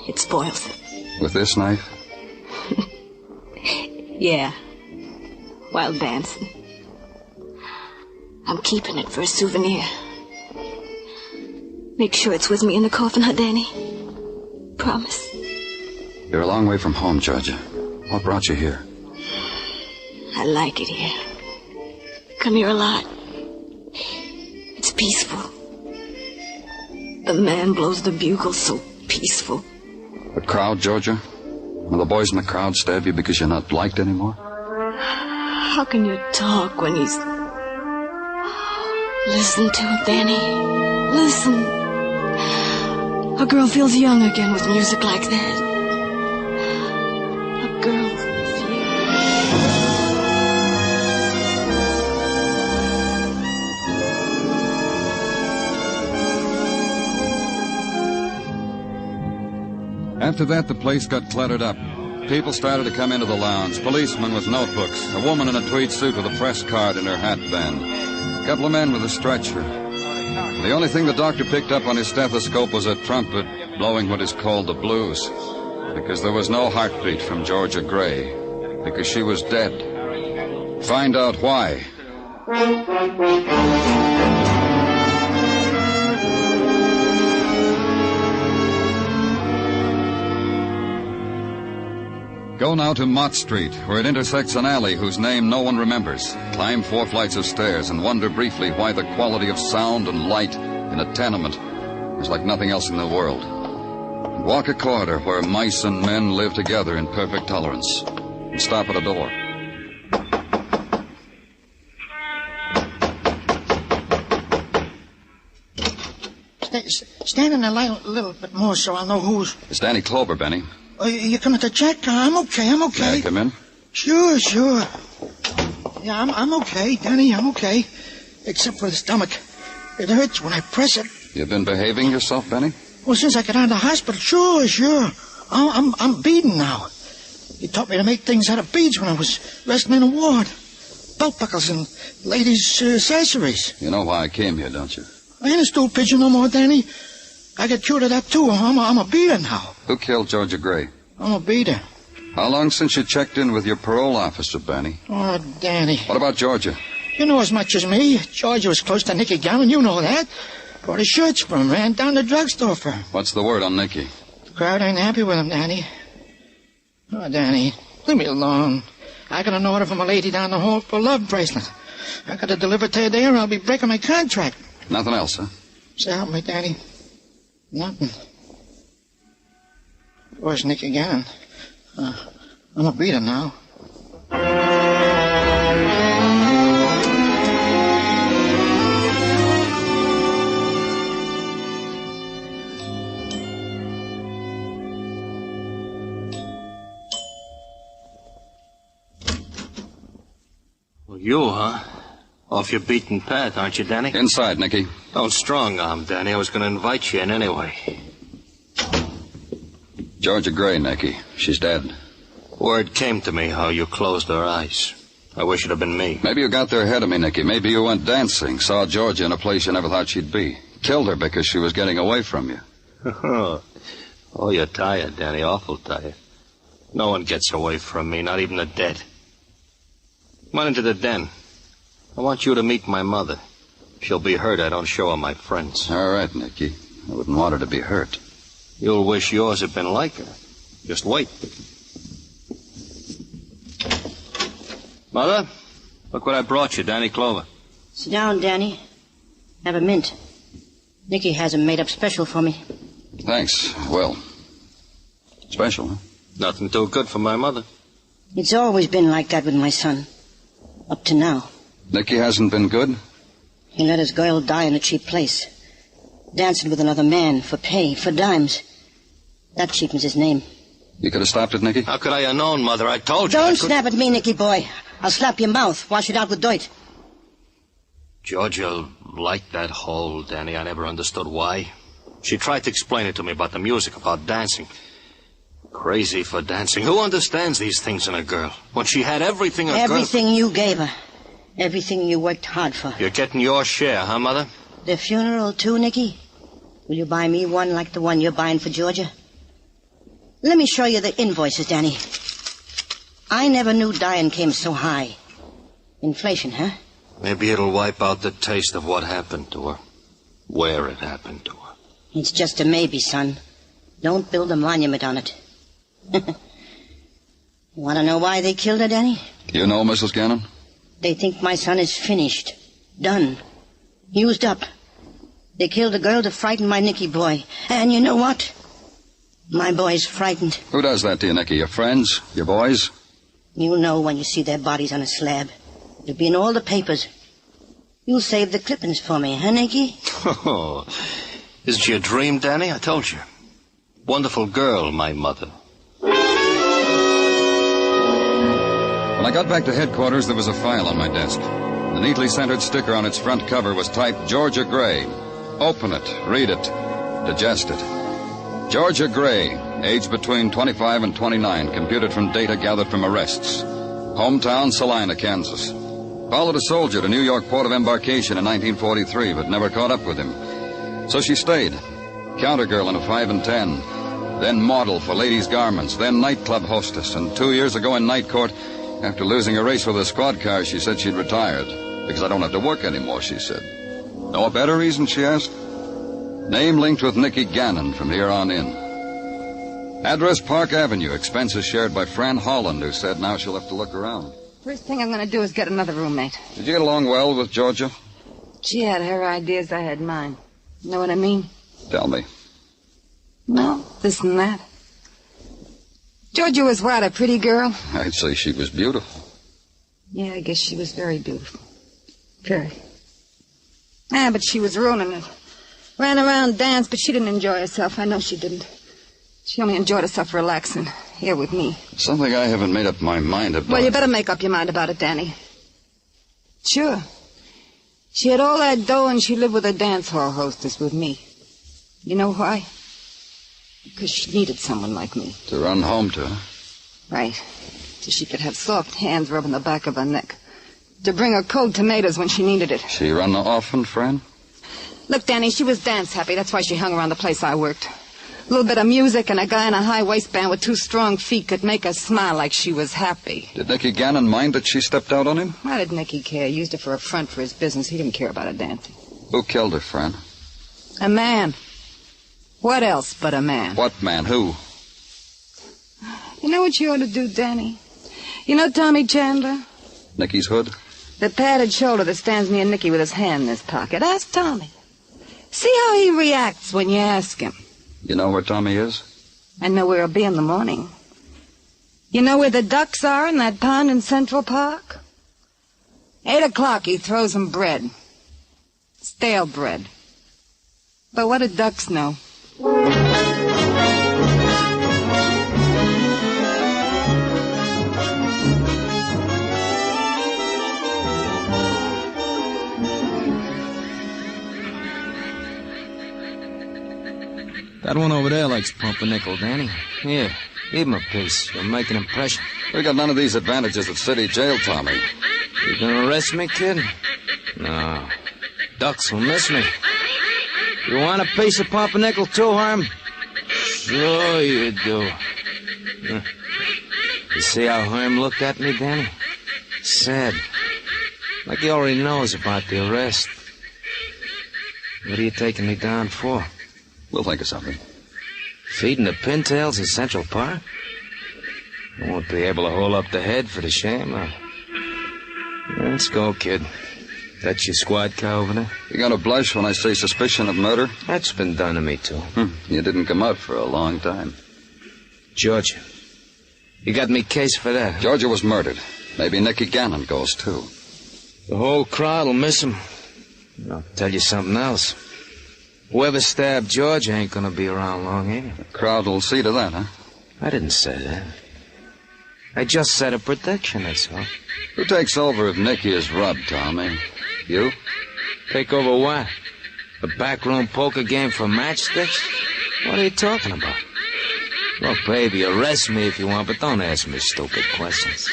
It spoils it. With this knife? Yeah. While dancing. I'm keeping it for a souvenir. Make sure it's with me in the coffin, huh, Danny? Promise. You're a long way from home, Georgia. What brought you here? I like it here. Come here a lot. It's peaceful. The man blows the bugle so peaceful. The crowd, Georgia? Will the boys in the crowd stab you because you're not liked anymore? How can you talk when he's... Listen to it, Danny. Listen. A girl feels young again with music like that. A girl After that, the place got cluttered up. People started to come into the lounge. Policemen with notebooks. A woman in a tweed suit with a press card in her hat band. A couple of men with a stretcher. The only thing the doctor picked up on his stethoscope was a trumpet blowing what is called the blues. Because there was no heartbeat from Georgia Gray. Because she was dead. Find out why. Go now to Mott Street, where it intersects an alley whose name no one remembers. Climb 4 flights of stairs and wonder briefly why the quality of sound and light in a tenement is like nothing else in the world. And walk a corridor where mice and men live together in perfect tolerance. And stop at a door. Stand in the light a little bit more so I'll know who's... It's Danny Clover, Benny. You coming to check? I'm okay. May I come in? Sure. Yeah, I'm okay, Danny. I'm okay. Except for the stomach. It hurts when I press it. You've been behaving yourself, Benny? Well, since I got out of the hospital, sure. I'm beading now. He taught me to make things out of beads when I was resting in a ward. Belt buckles and ladies' accessories. You know why I came here, don't you? I ain't a stool pigeon no more, Danny. I got cured of that, too. I'm a beater now. Who killed Georgia Gray? I'm a beater. How long since you checked in with your parole officer, Benny? Oh, Danny. What about Georgia? You know as much as me. Georgia was close to Nicky Gowan. You know that. Bought his shirts from him. Ran down the drugstore for him. What's the word on Nicky? The crowd ain't happy with him, Danny. Oh, Danny, leave me alone. I got an order from a lady down the hall for a love bracelet. I got to deliver today or I'll be breaking my contract. Nothing else, huh? So help me, Danny. Nothing. Where's Nicky Gannon? I'm a beater now. Well, you, huh? Off your beaten path, aren't you, Danny? Inside, Nicky. Don't strong-arm, Danny. I was going to invite you in anyway. Georgia Gray, Nicky. She's dead. Word came to me how you closed her eyes. I wish it had been me. Maybe you got there ahead of me, Nicky. Maybe you went dancing, saw Georgia in a place you never thought she'd be. Killed her because she was getting away from you. Oh, you're tired, Danny. Awful tired. No one gets away from me, not even the dead. Come on into the den. I want you to meet my mother. She'll be hurt I don't show her my friends. All right, Nicky. I wouldn't want her to be hurt. You'll wish yours had been like her. Just wait. Mother, look what I brought you, Danny Clover. Sit down, Danny. Have a mint. Nicky has 'em made up special for me. Thanks. Well, special, huh? Nothing too good for my mother. It's always been like that with my son. Up to now. Nicky hasn't been good? He let his girl die in a cheap place. Dancing with another man for pay, for dimes. That cheapens his name. You could have stopped it, Nicky? How could I have known, Mother? I told you. Don't snap at me, Nicky boy. I'll slap your mouth, wash it out with dirt. Georgia liked that hole, Danny. I never understood why. She tried to explain it to me about the music, about dancing. Crazy for dancing. Who understands these things in a girl? When she had everything a girl... Everything you gave her. Everything you worked hard for. You're getting your share, huh, Mother? The funeral, too, Nicky? Will you buy me one like the one you're buying for Georgia? Let me show you the invoices, Danny. I never knew dying came so high. Inflation, huh? Maybe it'll wipe out the taste of what happened to her. Where it happened to her. It's just a maybe, son. Don't build a monument on it. Want to know why they killed her, Danny? You know, Mrs. Gannon? They think my son is finished. Done. Used up. They killed a girl to frighten my Nicky boy. And you know what? My boy's frightened. Who does that to you, Nicky? Your friends? Your boys? You'll know when you see their bodies on a slab. It'll be in all the papers. You'll save the clippings for me, huh, Nicky? Oh, is it your dream, Danny? I told you. Wonderful girl, my mother. When I got back to headquarters, there was a file on my desk. The neatly centered sticker on its front cover was typed Georgia Gray. Open it, read it, digest it. Georgia Gray, age between 25 and 29, computed from data gathered from arrests. Hometown, Salina, Kansas. Followed a soldier to New York port of embarkation in 1943, but never caught up with him. So she stayed. Counter girl in a 5 and 10. Then model for ladies' garments. Then nightclub hostess. And 2 years ago in night court, after losing a race with a squad car, she said she'd retired. Because I don't have to work anymore, she said. Know a better reason, she asked? Name linked with Nicky Gannon from here on in. Address Park Avenue. Expenses shared by Fran Holland, who said now she'll have to look around. First thing I'm going to do is get another roommate. Did you get along well with Georgia? She had her ideas, I had mine. You know what I mean? Tell me. No, this and that. Georgia was what, a pretty girl? I'd say she was beautiful. Yeah, I guess she was very beautiful. Very. Ah, but she was ruining it. Ran around, danced, but she didn't enjoy herself. I know she didn't. She only enjoyed herself relaxing here with me. Something I haven't made up my mind about. Well, you better make up your mind about it, Danny. Sure. She had all that dough and she lived with a dance hall hostess with me. You know why? Because she needed someone like me. To run home to, huh? Right. So she could have soft hands rubbing the back of her neck. To bring her cold tomatoes when she needed it. She run often, friend? Look, Danny, she was dance happy. That's why she hung around the place I worked. A little bit of music and a guy in a high waistband with 2 strong feet could make her smile like she was happy. Did Nicky Gannon mind that she stepped out on him? Why did Nicky care? He used her for a front for his business. He didn't care about her dancing. Who killed her, friend? A man. What else but a man? What man? Who? You know what you ought to do, Danny? You know Tommy Chandler? Nicky's hood? The padded shoulder that stands near Nicky with his hand in his pocket. Ask Tommy. See how he reacts when you ask him. You know where Tommy is? I know where he'll be in the morning. You know where the ducks are in that pond in Central Park? 8 o'clock, he throws them bread. Stale bread. But what do ducks know? That one over there likes pumpernickel, Danny. Here, give him a piece. You'll make an impression. We got none of these advantages at city jail, Tommy. You gonna arrest me, kid? No. Ducks will miss me. You want a piece of pumpernickel too, Herm? Sure you do. You see how Herm looked at me, Danny? Sad. Like he already knows about the arrest. What are you taking me down for? We'll think of something. Feeding the pintails in Central Park? I won't be able to hold up the head for the shame. Let's go, kid. That's your squad car over there? You gonna blush when I say suspicion of murder? That's been done to me, too. You didn't come out for a long time. Georgia. You got me case for that. Georgia was murdered. Maybe Nicky Gannon goes, too. The whole crowd will miss him. I'll tell you something else. Whoever stabbed George ain't gonna be around long, ain't he? The crowd will see to that, huh? I didn't say that. I just said a prediction, that's all. Who takes over if Nicky is robbed, Tommy? You? Take over what? A backroom poker game for matchsticks? What are you talking about? Look, baby, arrest me if you want, but don't ask me stupid questions.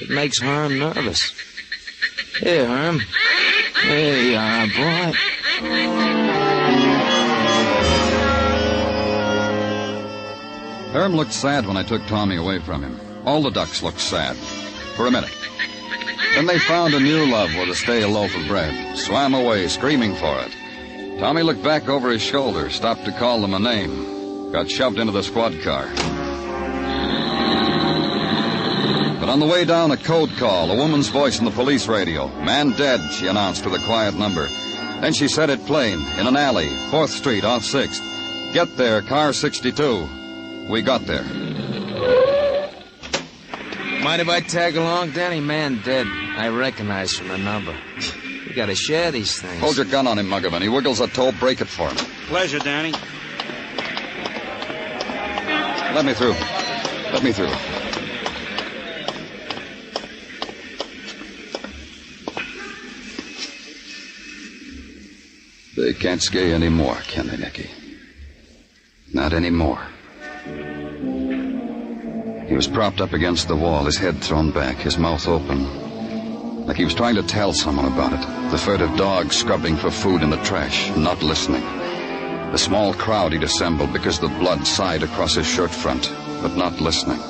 It makes Herm nervous. Here, Herm. Here you are, boy. Herm looked sad when I took Tommy away from him. All the ducks looked sad. For a minute. Then they found a new love with a stale loaf of bread, swam away, screaming for it. Tommy looked back over his shoulder, stopped to call them a name, got shoved into the squad car. But on the way down, a code call, a woman's voice in the police radio. Man dead, she announced with a quiet number. Then she said it plain, in an alley, 4th Street, off 6th. Get there, car 62. We got there. Mind if I tag along, Danny? Man dead. I recognize from the number. We gotta share these things. Hold your gun on him, Muggavan. He wiggles a toe. Break it for him. Pleasure, Danny. Let me through. Let me through. They can't scare you anymore, can they, Nicky? Not anymore. He was propped up against the wall, his head thrown back, his mouth open, like he was trying to tell someone about it. The furtive dog scrubbing for food in the trash, not listening. The small crowd he'd assembled because the blood sighed across his shirt front, but not listening.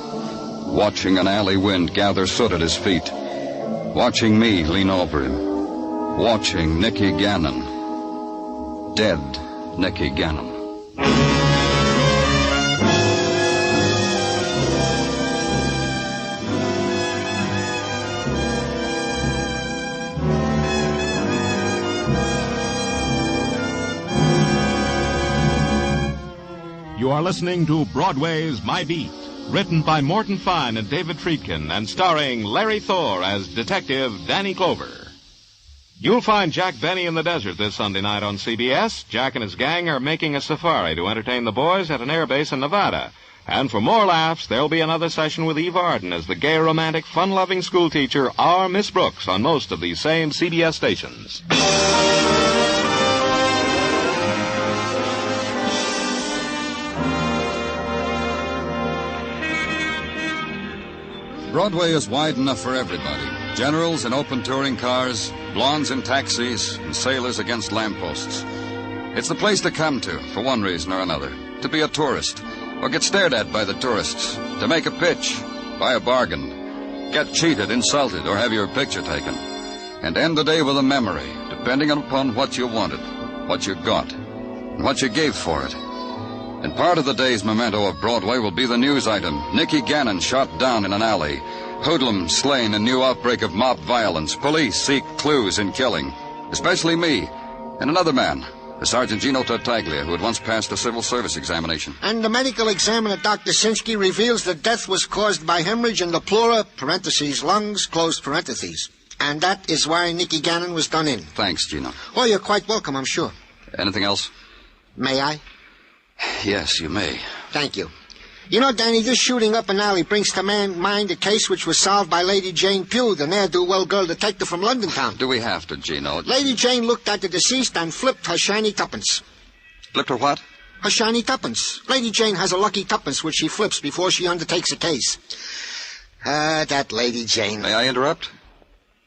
Watching an alley wind gather soot at his feet. Watching me lean over him. Watching Nicky Gannon. Dead Nicky Gannon. You are listening to Broadway's My Beat, written by Morton Fine and David Friedkin, and starring Larry Thor as Detective Danny Clover. You'll find Jack Benny in the desert this Sunday night on CBS. Jack and his gang are making a safari to entertain the boys at an airbase in Nevada. And for more laughs, there'll be another session with Eve Arden as the gay, romantic, fun-loving schoolteacher, our Miss Brooks, on most of these same CBS stations. Broadway is wide enough for everybody. Generals in open touring cars, blondes in taxis, and sailors against lampposts. It's the place to come to, for one reason or another. To be a tourist, or get stared at by the tourists. To make a pitch, buy a bargain, get cheated, insulted, or have your picture taken. And end the day with a memory, depending upon what you wanted, what you got, and what you gave for it. And part of the day's memento of Broadway will be the news item. Nicky Gannon shot down in an alley. Hoodlum slain in new outbreak of mob violence. Police seek clues in killing, especially me and another man, a Sergeant Gino Tartaglia, who had once passed a civil service examination. And the medical examiner, Dr. Sinsky, reveals that death was caused by hemorrhage in the pleura, parentheses, lungs, close parentheses. And that is why Nicky Gannon was done in. Thanks, Gino. Oh, you're quite welcome, I'm sure. Anything else? May I? Yes, you may. Thank you. You know, Danny, this shooting up an alley brings to mind a case which was solved by Lady Jane Pugh, the ne'er-do-well girl detective from London town. Do we have to, Gino? Lady Jane looked at the deceased and flipped her shiny tuppence. Flipped her what? Her shiny tuppence. Lady Jane has a lucky tuppence which she flips before she undertakes a case. That Lady Jane. May I interrupt?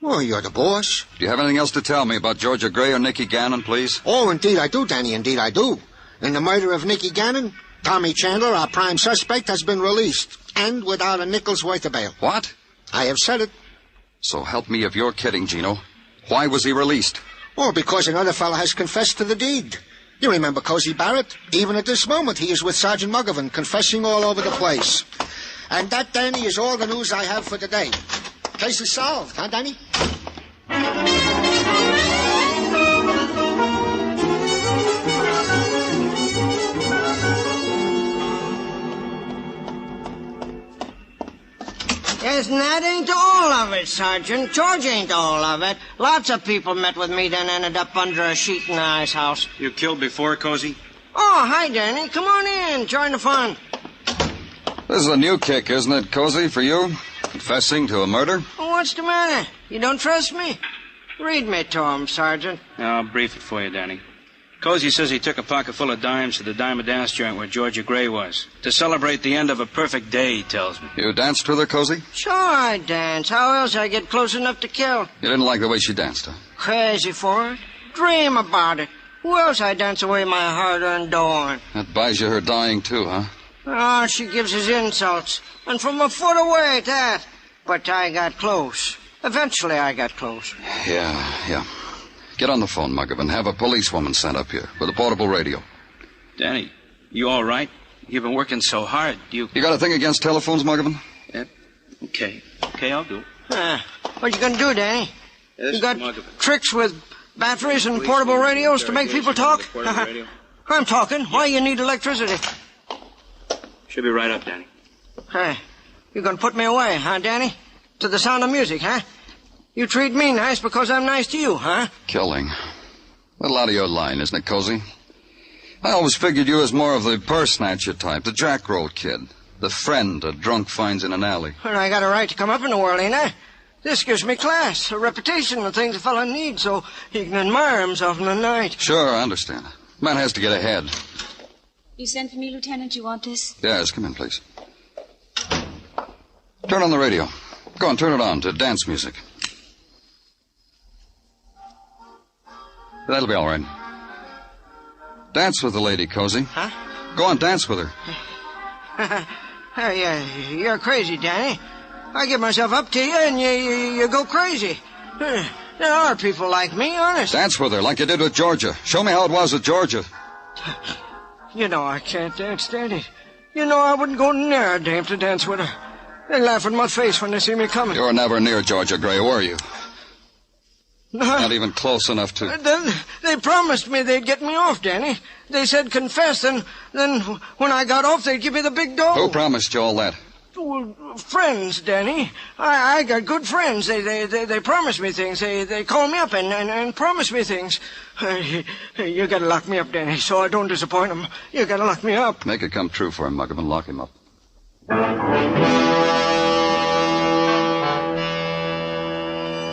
Oh, you're the boss. Do you have anything else to tell me about Georgia Gray or Nicky Gannon, please? Oh, indeed I do, Danny, indeed I do. In the murder of Nicky Gannon, Tommy Chandler, our prime suspect, has been released, and without a nickel's worth of bail. What? I have said it. So help me if you're kidding, Gino. Why was he released? Oh, because another fellow has confessed to the deed. You remember Cozy Barrett? Even at this moment, he is with Sergeant Muggovan, confessing all over the place. And that, Danny, is all the news I have for today. Case is solved, huh, Danny? Yes, and that ain't all of it, Sergeant. George ain't all of it. Lots of people met with me, then ended up under a sheet in the ice house. You killed before, Cozy? Oh, hi, Danny. Come on in. Join the fun. This is a new kick, isn't it, Cozy, for you? Confessing to a murder? Oh, what's the matter? You don't trust me? Read me to him, Sergeant. I'll brief it for you, Danny. Cozy says he took a pocket full of dimes to the dime a dance joint where Georgia Gray was. To celebrate the end of a perfect day, he tells me. You danced with her, Cozy? Sure I dance. How else I get close enough to kill? You didn't like the way she danced, huh? Crazy for it. Dream about it. Who else I dance away my hard-earned dough on? That buys you her dying, too, huh? Oh, she gives us insults. And from a foot away at that. But I got close. Eventually I got close. Yeah. Get on the phone, Muggovan. Have a policewoman sent up here with a portable radio. Danny, you all right? You've been working so hard. You got a thing against telephones, Muggovan? Okay, I'll do. What you gonna do, Danny? Yes, you got Muggovan. tricks with batteries and portable radios to make people talk? I'm talking. Why you need electricity? Should be right up, Danny. Hey, you gonna put me away, huh, Danny? To the sound of music, huh? You treat me nice because I'm nice to you, huh? Killing. A little out of your line, isn't it, Cozy? I always figured you as more of the purse snatcher type, the jackroad kid, the friend a drunk finds in an alley. Well, I got a right to come up in the world, ain't I? This gives me class, a reputation, the things a fella needs so he can admire himself in the night. Sure, I understand. Man has to get ahead. You sent for me, Lieutenant? You want this? Yes, come in, please. Turn on the radio. Go on, turn it on to dance music. That'll be all right. Dance with the lady, Cozy. Huh? Go on, dance with her. Hey, you're crazy, Danny. I give myself up to you, and you go crazy. There are people like me, honest. Dance with her, like you did with Georgia. Show me how it was with Georgia. You know I can't dance, Danny. You know I wouldn't go near a dame to dance with her. They laugh in my face when they see me coming. You were never near Georgia Gray, were you? Not even close enough to... Then they promised me they'd get me off, Danny. They said confess, and then when I got off, they'd give me the big dough. Who promised you all that? Well, friends, Danny. I got good friends. They promise me things. They call me up and promise me things. You gotta lock me up, Danny, so I don't disappoint them. You gotta lock me up. Make it come true for him, Muggovan. Lock him up.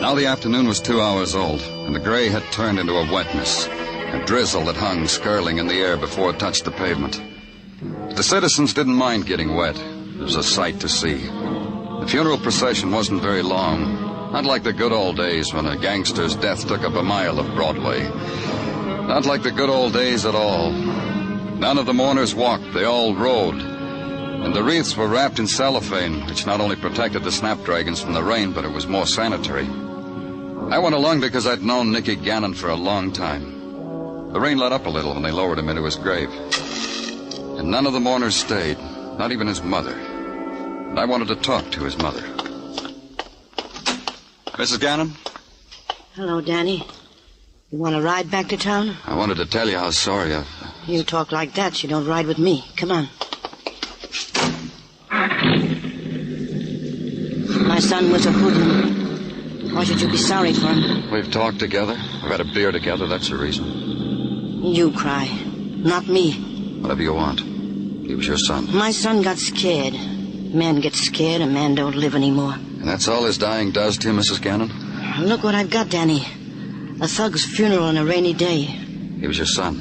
Now the afternoon was 2 hours old, and the gray had turned into a wetness, a drizzle that hung skirling in the air before it touched the pavement. But the citizens didn't mind getting wet. It was a sight to see. The funeral procession wasn't very long, not like the good old days when a gangster's death took up a mile of Broadway. Not like the good old days at all. None of the mourners walked, they all rode. And the wreaths were wrapped in cellophane, which not only protected the snapdragons from the rain, but it was more sanitary. I went along because I'd known Nicky Gannon for a long time. The rain let up a little when they lowered him into his grave. And none of the mourners stayed, not even his mother. And I wanted to talk to his mother. Mrs. Gannon? Hello, Danny. You want to ride back to town? I wanted to tell you how sorry I... You talk like that, you don't ride with me. Come on. My son was a hoodlum. Why should you be sorry for him? We've talked together. We've had a beer together. That's the reason. You cry, not me. Whatever you want. He was your son. My son got scared. Man gets scared, a man don't live anymore. And that's all his dying does to you, Mrs. Gannon? Look what I've got, Danny. A thug's funeral on a rainy day. He was your son.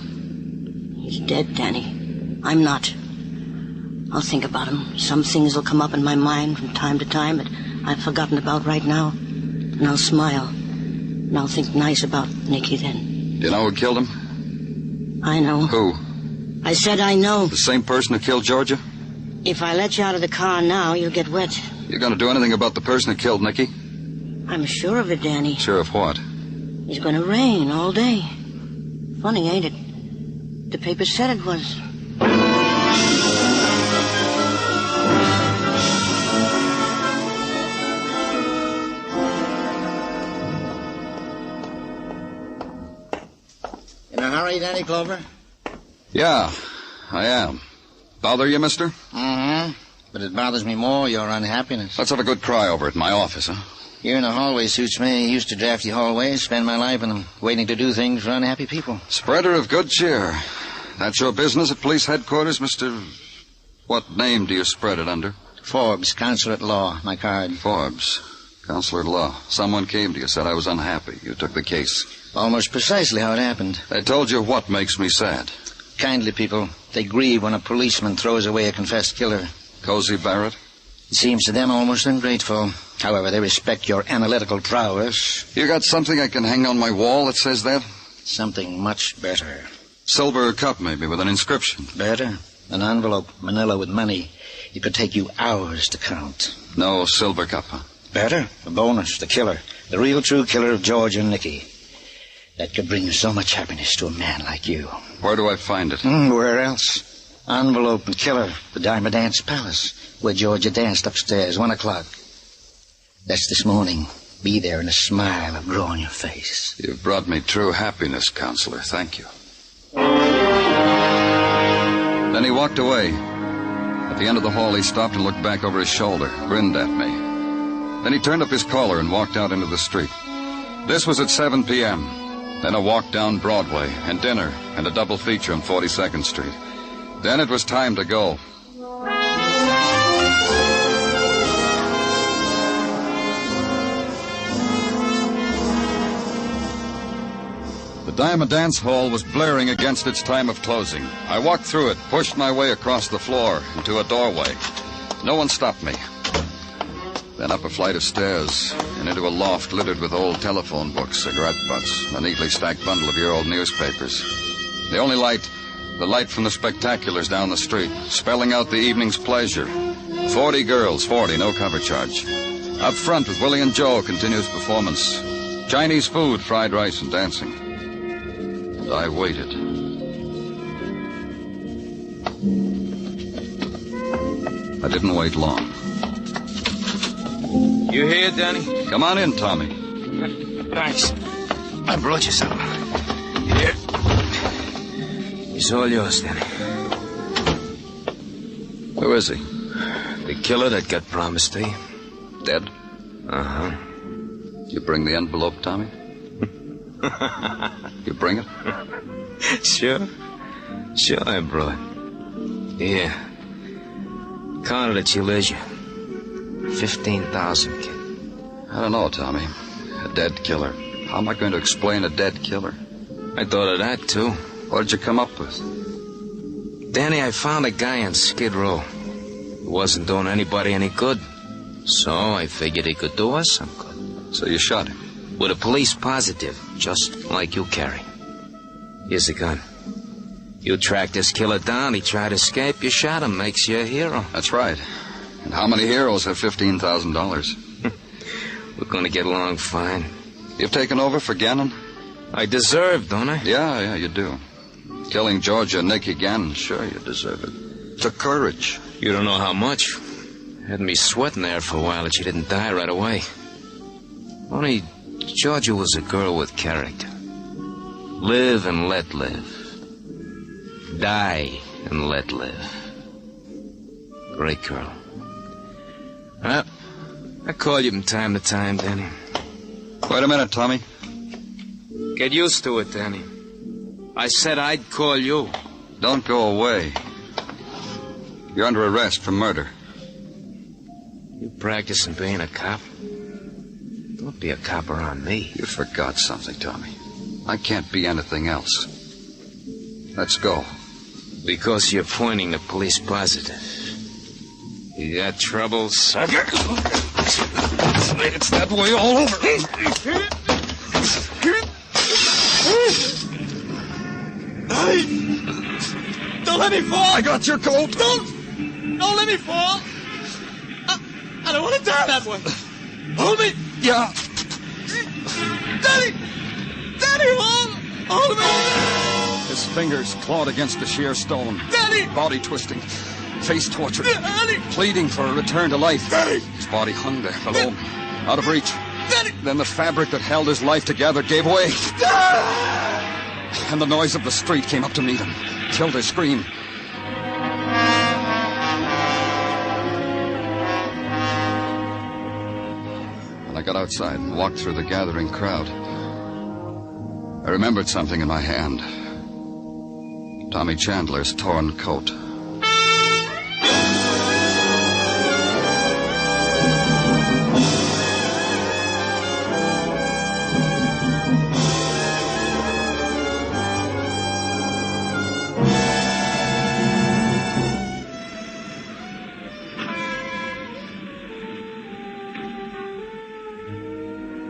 He's dead, Danny. I'm not. I'll think about him. Some things will come up in my mind from time to time that I've forgotten about right now. And I'll smile. And I'll think nice about Nicky then. Do you know who killed him? I know. Who? I said I know. The same person who killed Georgia? If I let you out of the car now, you'll get wet. You going to do anything about the person who killed Nicky? I'm sure of it, Danny. Sure of what? It's going to rain all day. Funny, ain't it? The paper said it was. In a hurry, Danny Clover? Yeah, I am. Bother you, mister? Mm-hmm. But it bothers me more, your unhappiness. Let's have a good cry over it in my office, huh? Here in the hallway suits me. Used to drafty hallways, spend my life in them, waiting to do things for unhappy people. Spreader of good cheer. That's your business at police headquarters, Mr. What name do you spread it under? Forbes, counselor at law. My card. Forbes, counselor at law. Someone came to you, said I was unhappy. You took the case. Almost precisely how it happened. They told you what makes me sad. Kindly people, they grieve when a policeman throws away a confessed killer. Cozy Barrett? It seems to them almost ungrateful. However, they respect your analytical prowess. You got something I can hang on my wall that says that? Something much better. Silver cup, maybe, with an inscription. Better. An envelope, manila with money. It could take you hours to count. No silver cup, huh? Better. A bonus. The killer. The real true killer of George and Nicky. That could bring so much happiness to a man like you. Where do I find it? Where else? Envelope and killer. The Diamond Dance Palace. Where Georgia danced upstairs, 1 o'clock. That's this morning. Be there and a smile will grow on your face. You've brought me true happiness, counselor. Thank you. Then he walked away. At the end of the hall, he stopped and looked back over his shoulder, grinned at me. Then he turned up his collar and walked out into the street. This was at 7 p.m. Then a walk down Broadway, and dinner, and a double feature on 42nd Street. Then it was time to go. The Diamond Dance Hall was blaring against its time of closing. I walked through it, pushed my way across the floor into a doorway. No one stopped me. Then up a flight of stairs and into a loft littered with old telephone books, cigarette butts, and a neatly stacked bundle of year-old newspapers. The only light, the light from the spectaculars down the street, spelling out the evening's pleasure. 40 girls, 40, no cover charge. Up front with Willie and Joe, continuous performance. Chinese food, fried rice, and dancing. And I waited. I didn't wait long. You here, Danny? Come on in, Tommy. Thanks. I brought you some. Here. It's all yours, Danny. Who is he? The killer that got promised to you. Dead? Uh-huh. You bring the envelope, Tommy? You bring it? Sure. Sure I brought. Here. Count it at your leisure. 15,000, kid. I don't know, Tommy. A dead killer. How am I going to explain a dead killer? I thought of that, too. What did you come up with? Danny, I found a guy on Skid Row. He wasn't doing anybody any good. So I figured he could do us some good. So you shot him? With a police positive, just like you carry. Here's the gun. You tracked this killer down, he tried to escape, you shot him, makes you a hero. That's right. And how many heroes have $15,000? We're gonna get along fine. You've taken over for Gannon? I deserve, don't I? Yeah, you do. Killing Georgia and Nicky Gannon, sure you deserve it. Took courage. You don't know how much. Had me sweating there for a while that she didn't die right away. Only Georgia was a girl with character. Live and let live. Die and let live. Great girl. Well, I call you from time to time, Danny. Wait a minute, Tommy. Get used to it, Danny. I said I'd call you. Don't go away. You're under arrest for murder. You practicing being a cop? Don't be a cop around me. You forgot something, Tommy. I can't be anything else. Let's go. Because you're pointing the police positive. You got trouble, sucker? It's that way all over. Don't let me fall! I got your coat! Don't let me fall! I don't want to die that way! Hold me! Yeah. Daddy! Daddy, hold me! His fingers clawed against the sheer stone. Daddy! Body twisting. Face tortured. Daddy! Pleading for a return to life. Daddy! His body hung there, below me, out of reach. Daddy! Then the fabric that held his life together gave way. And the noise of the street came up to meet him. Killed his scream. When I got outside and walked through the gathering crowd, I remembered something in my hand. Tommy Chandler's torn coat.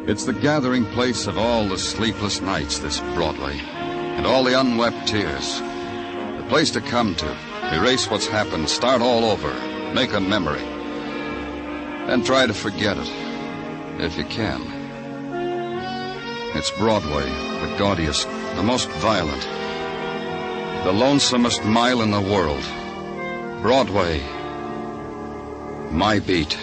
It's the gathering place of all the sleepless nights, this Broadway, and all the unwept tears. The place to come to, erase what's happened, start all over, make a memory, and try to forget it, if you can. It's Broadway, the gaudiest, the most violent, the lonesomest mile in the world. Broadway, my beat.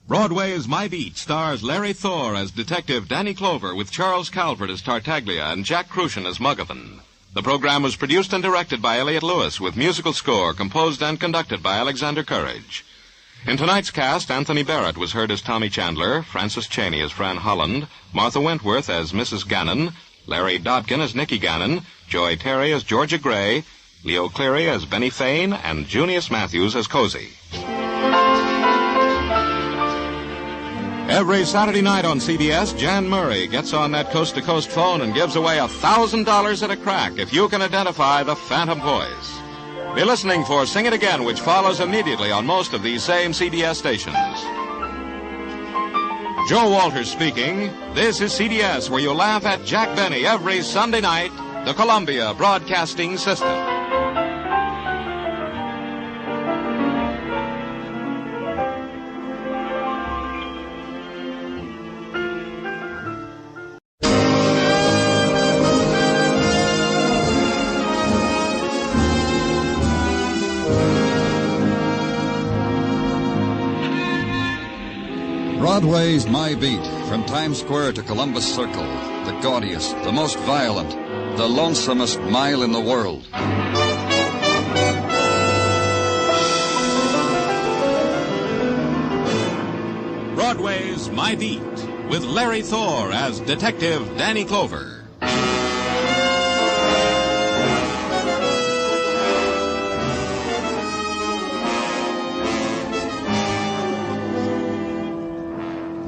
Broadway's My Beat stars Larry Thor as Detective Danny Clover with Charles Calvert as Tartaglia and Jack Crucian as Muggavan. The program was produced and directed by Elliott Lewis with musical score composed and conducted by Alexander Courage. In tonight's cast, Anthony Barrett was heard as Tommy Chandler, Francis Cheney as Fran Holland, Martha Wentworth as Mrs. Gannon, Larry Dodkin as Nicky Gannon, Joy Terry as Georgia Gray, Leo Cleary as Benny Fain, and Junius Matthews as Cozy. Every Saturday night on CBS, Jan Murray gets on that coast-to-coast phone and gives away $1,000 at a crack if you can identify the Phantom Voice. Be listening for Sing It Again, which follows immediately on most of these same CBS stations. Joe Walters speaking. This is CBS, where you laugh at Jack Benny every Sunday night, the Columbia Broadcasting System. Broadway's My Beat, from Times Square to Columbus Circle, the gaudiest, the most violent, the lonesomest mile in the world. Broadway's My Beat, with Larry Thor as Detective Danny Clover.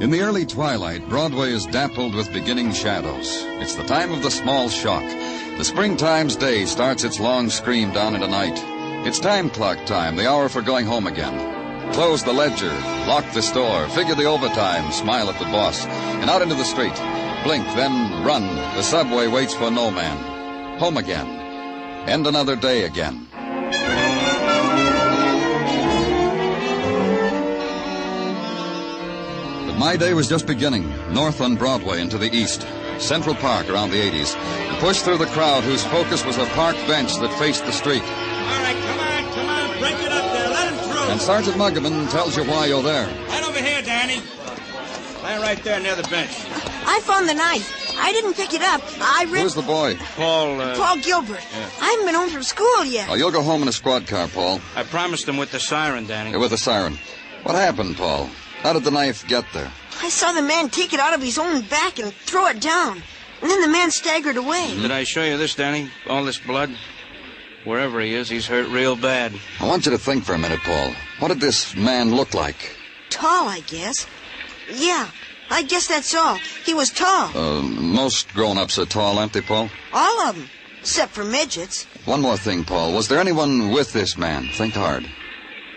In the early twilight, Broadway is dappled with beginning shadows. It's the time of the small shock. The springtime's day starts its long scream down into night. It's time clock time, the hour for going home again. Close the ledger, lock the store, figure the overtime, smile at the boss, and out into the street. Blink, then run. The subway waits for no man. Home again. End another day again. My day was just beginning, north on Broadway and to the east. Central Park around the 80s. And pushed through the crowd whose focus was a park bench that faced the street. All right, come on, break it up there, let him through. And Sergeant Muggavan tells you why you're there. Right over here, Danny. Stand right there near the bench. I found the knife. I didn't pick it up. Who's the boy? Paul Gilbert. Yeah. I haven't been home from school yet. Oh, you'll go home in a squad car, Paul. I promised him with the siren, Danny. With the siren. What happened, Paul? How did the knife get there? I saw the man take it out of his own back and throw it down. And then the man staggered away. Did I show you this, Danny? All this blood? Wherever he is, he's hurt real bad. I want you to think for a minute, Paul. What did this man look like? Tall, I guess. Yeah, I guess that's all. He was tall. Most grown-ups are tall, aren't they, Paul? All of them, except for midgets. One more thing, Paul. Was there anyone with this man? Think hard.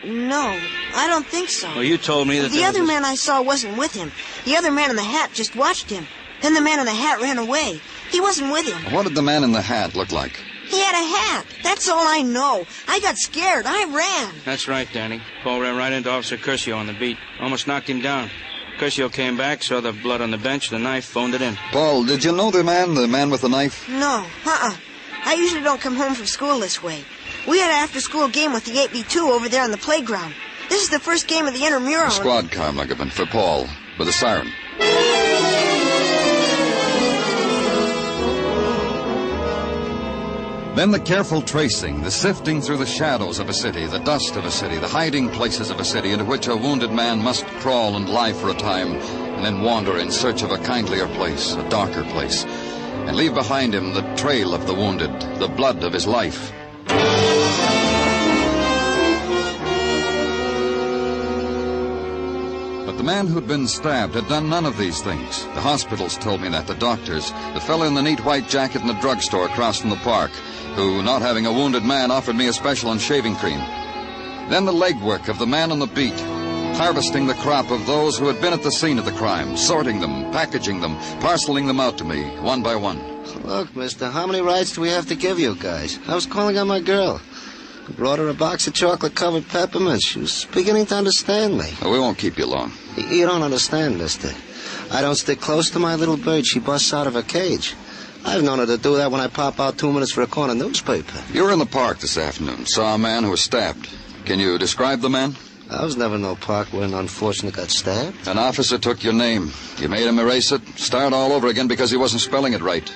No, I don't think so. Well, you told me that the other man I saw wasn't with him. The other man in the hat just watched him. Then the man in the hat ran away. He wasn't with him. What did the man in the hat look like? He had a hat. That's all I know. I got scared. I ran. That's right, Danny. Paul ran right into Officer Curcio on the beat. Almost knocked him down. Curcio came back, saw the blood on the bench, the knife, phoned it in. Paul, did you know the man with the knife? No, I usually don't come home from school this way. We had an after-school game with the 8B2 over there on the playground. This is the first game of the intramural. A squad car, Muggavan, for Paul, with a siren. Then the careful tracing, the sifting through the shadows of a city, the dust of a city, the hiding places of a city into which a wounded man must crawl and lie for a time, and then wander in search of a kindlier place, a darker place, and leave behind him the trail of the wounded, the blood of his life. But the man who'd been stabbed had done none of these things. The hospitals told me that, the doctors, the fellow in the neat white jacket in the drugstore across from the park, who, not having a wounded man, offered me a special on shaving cream. Then the legwork of the man on the beat, harvesting the crop of those who had been at the scene of the crime, sorting them, packaging them, parceling them out to me, one by one. Look, mister, how many rides do we have to give you guys? I was calling on my girl. I brought her a box of chocolate-covered peppermints. She was beginning to understand me. We won't keep you long. You don't understand, mister. I don't stick close to my little bird. She busts out of her cage. I've known her to do that when I pop out 2 minutes for a corner newspaper. You were in the park this afternoon, saw a man who was stabbed. Can you describe the man? I was never in no park where an unfortunate got stabbed. An officer took your name. You made him erase it, start all over again because he wasn't spelling it right.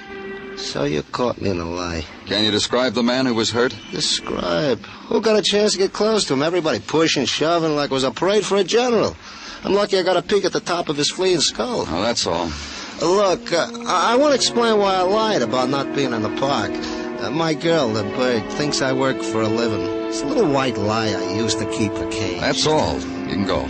So you caught me in a lie. Can you describe the man who was hurt? Describe? Who got a chance to get close to him? Everybody pushing, shoving like it was a parade for a general. I'm lucky I got a peek at the top of his fleeing skull. Oh, that's all. Look, I want to explain why I lied about not being in the park. My girl, the bird, thinks I work for a living. It's a little white lie I used to keep her caged. That's all. You can go.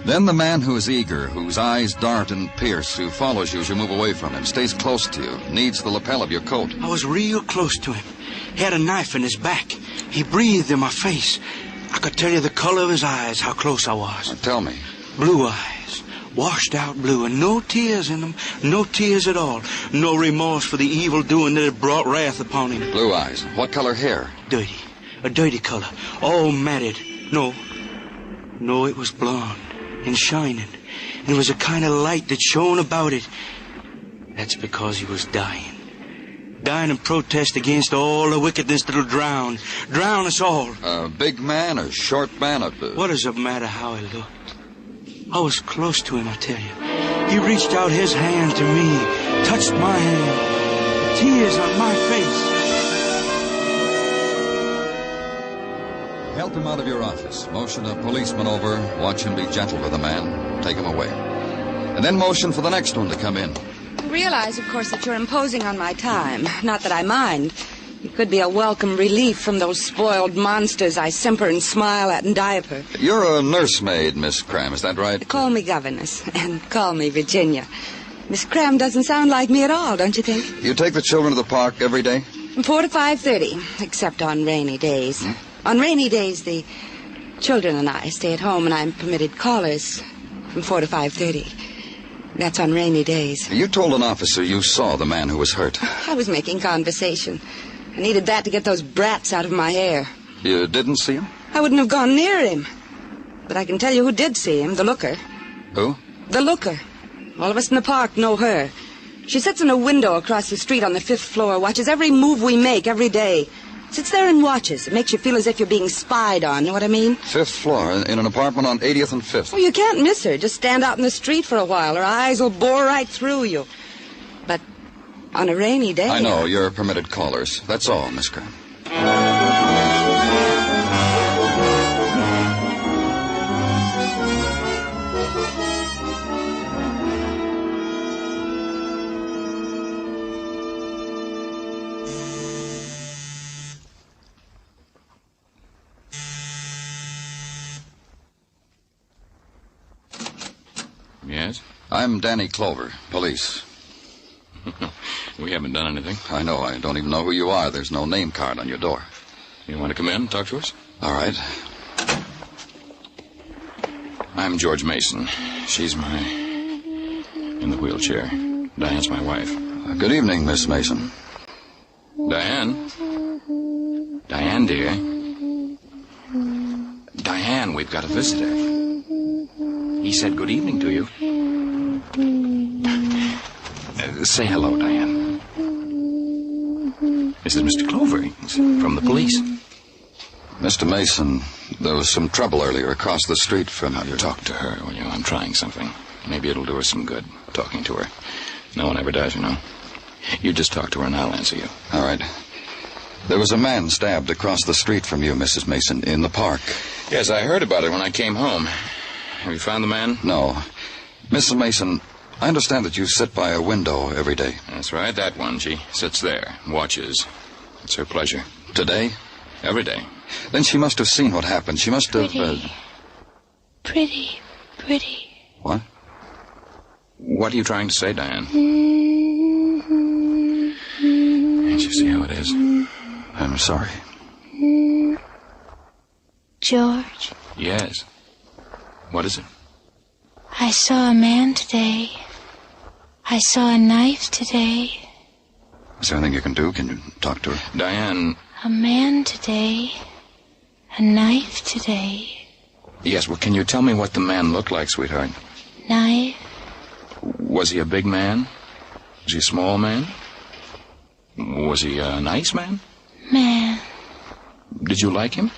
Then the man who is eager, whose eyes dart and pierce, who follows you as you move away from him, stays close to you, needs the lapel of your coat. I was real close to him. He had a knife in his back. He breathed in my face. I could tell you the color of his eyes, how close I was. Tell me. Blue eyes, washed out blue, and no tears in them, no tears at all. No remorse for the evil doing that had brought wrath upon him. Blue eyes. What color hair? Dirty. A dirty color. All matted. No, it was blonde and shining. And there was a kind of light that shone about it. That's because he was dying. Dying in protest against all the wickedness that'll drown us all. A big man or short man? What does it matter how he looked? I was close to him, I tell you. He reached out his hand to me, touched my hand, tears on my face. Help him out of your office. Motion a policeman over. Watch him be gentle with the man. Take him away. And then motion for the next one to come in. I realize, of course, that you're imposing on my time. Not that I mind. You could be a welcome relief from those spoiled monsters I simper and smile at in diaper. You're a nursemaid, Miss Cram, is that right? Call me governess, and call me Virginia. Miss Cram doesn't sound like me at all, don't you think? You take the children to the park every day? From 4 to 5:30, except on rainy days. On rainy days, the children and I stay at home, and I'm permitted callers from 4 to 5:30. That's on rainy days. You told an officer you saw the man who was hurt. I was making conversation. I needed that to get those brats out of my hair. You didn't see him? I wouldn't have gone near him. But I can tell you who did see him, the looker. Who? The looker. All of us in the park know her. She sits in a window across the street on the 5th floor, watches every move we make every day. Sits there and watches. It makes you feel as if you're being spied on, know what I mean? 5th floor, in an apartment on 80th and 5th. Oh, you can't miss her. Just stand out in the street for a while. Her eyes will bore right through you. But on a rainy day... I know, you're permitted callers. That's all, Miss Graham. Yes? I'm Danny Clover, police. We haven't done anything. I know. I don't even know who you are. There's no name card on your door. You want to come in and talk to us? All right. I'm George Mason. She's in the wheelchair. Diane's my wife. Good evening, Miss Mason. Diane? Diane, dear. Diane, we've got a visitor. He said good evening to you. Say hello, Diane. This is Mr. Clover. He's from the police. Mr. Mason, there was some trouble earlier across the street from you. Talk to her, will you? I'm trying something. Maybe it'll do her some good, talking to her. No one ever does, you know. You just talk to her and I'll answer you. All right. There was a man stabbed across the street from you, Mrs. Mason, in the park. Yes, I heard about it when I came home. Have you found the man? No. Mrs. Mason, I understand that you sit by a window every day. That's right, that one. She sits there, watches. It's her pleasure. Today? Every day. Then she must have seen what happened. She must have... Pretty. What? What are you trying to say, Diane? Can't you see how it is? I'm sorry. George, Yes. What is it? I saw a man today. I saw a knife today. Is there anything you can do? Can you talk to her? Diane... A man today. A knife today. Yes, well, can you tell me what the man looked like, sweetheart? Knife. Was he a big man? Was he a small man? Was he a nice man? Man. Did you like him?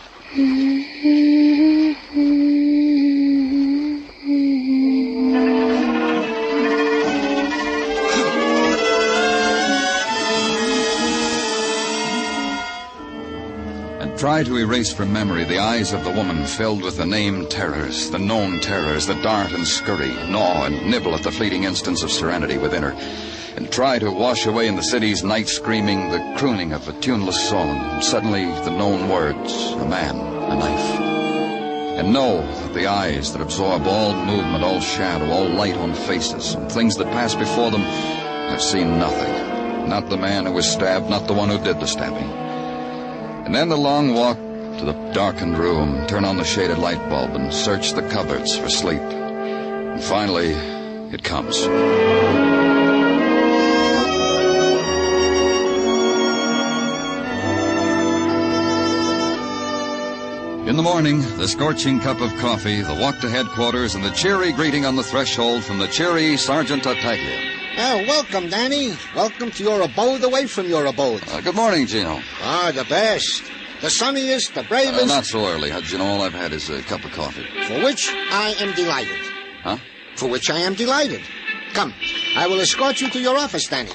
Try to erase from memory the eyes of the woman filled with the named terrors, the known terrors that dart and scurry, gnaw and nibble at the fleeting instants of serenity within her. And try to wash away in the city's night screaming the crooning of a tuneless song. And suddenly the known words, a man, a knife. And know that the eyes that absorb all movement, all shadow, all light on faces, and things that pass before them, have seen nothing. Not the man who was stabbed, not the one who did the stabbing. And then the long walk to the darkened room, turn on the shaded light bulb and search the cupboards for sleep. And finally, it comes. In the morning, the scorching cup of coffee, the walk to headquarters, and the cheery greeting on the threshold from the cheery Sergeant Tartaglia. Welcome, Danny. Welcome to your abode away from your abode. Good morning, Gino. The best. The sunniest, the bravest. Not so early, Gino. All I've had is a cup of coffee. For which I am delighted. Huh? For which I am delighted. Come, I will escort you to your office, Danny.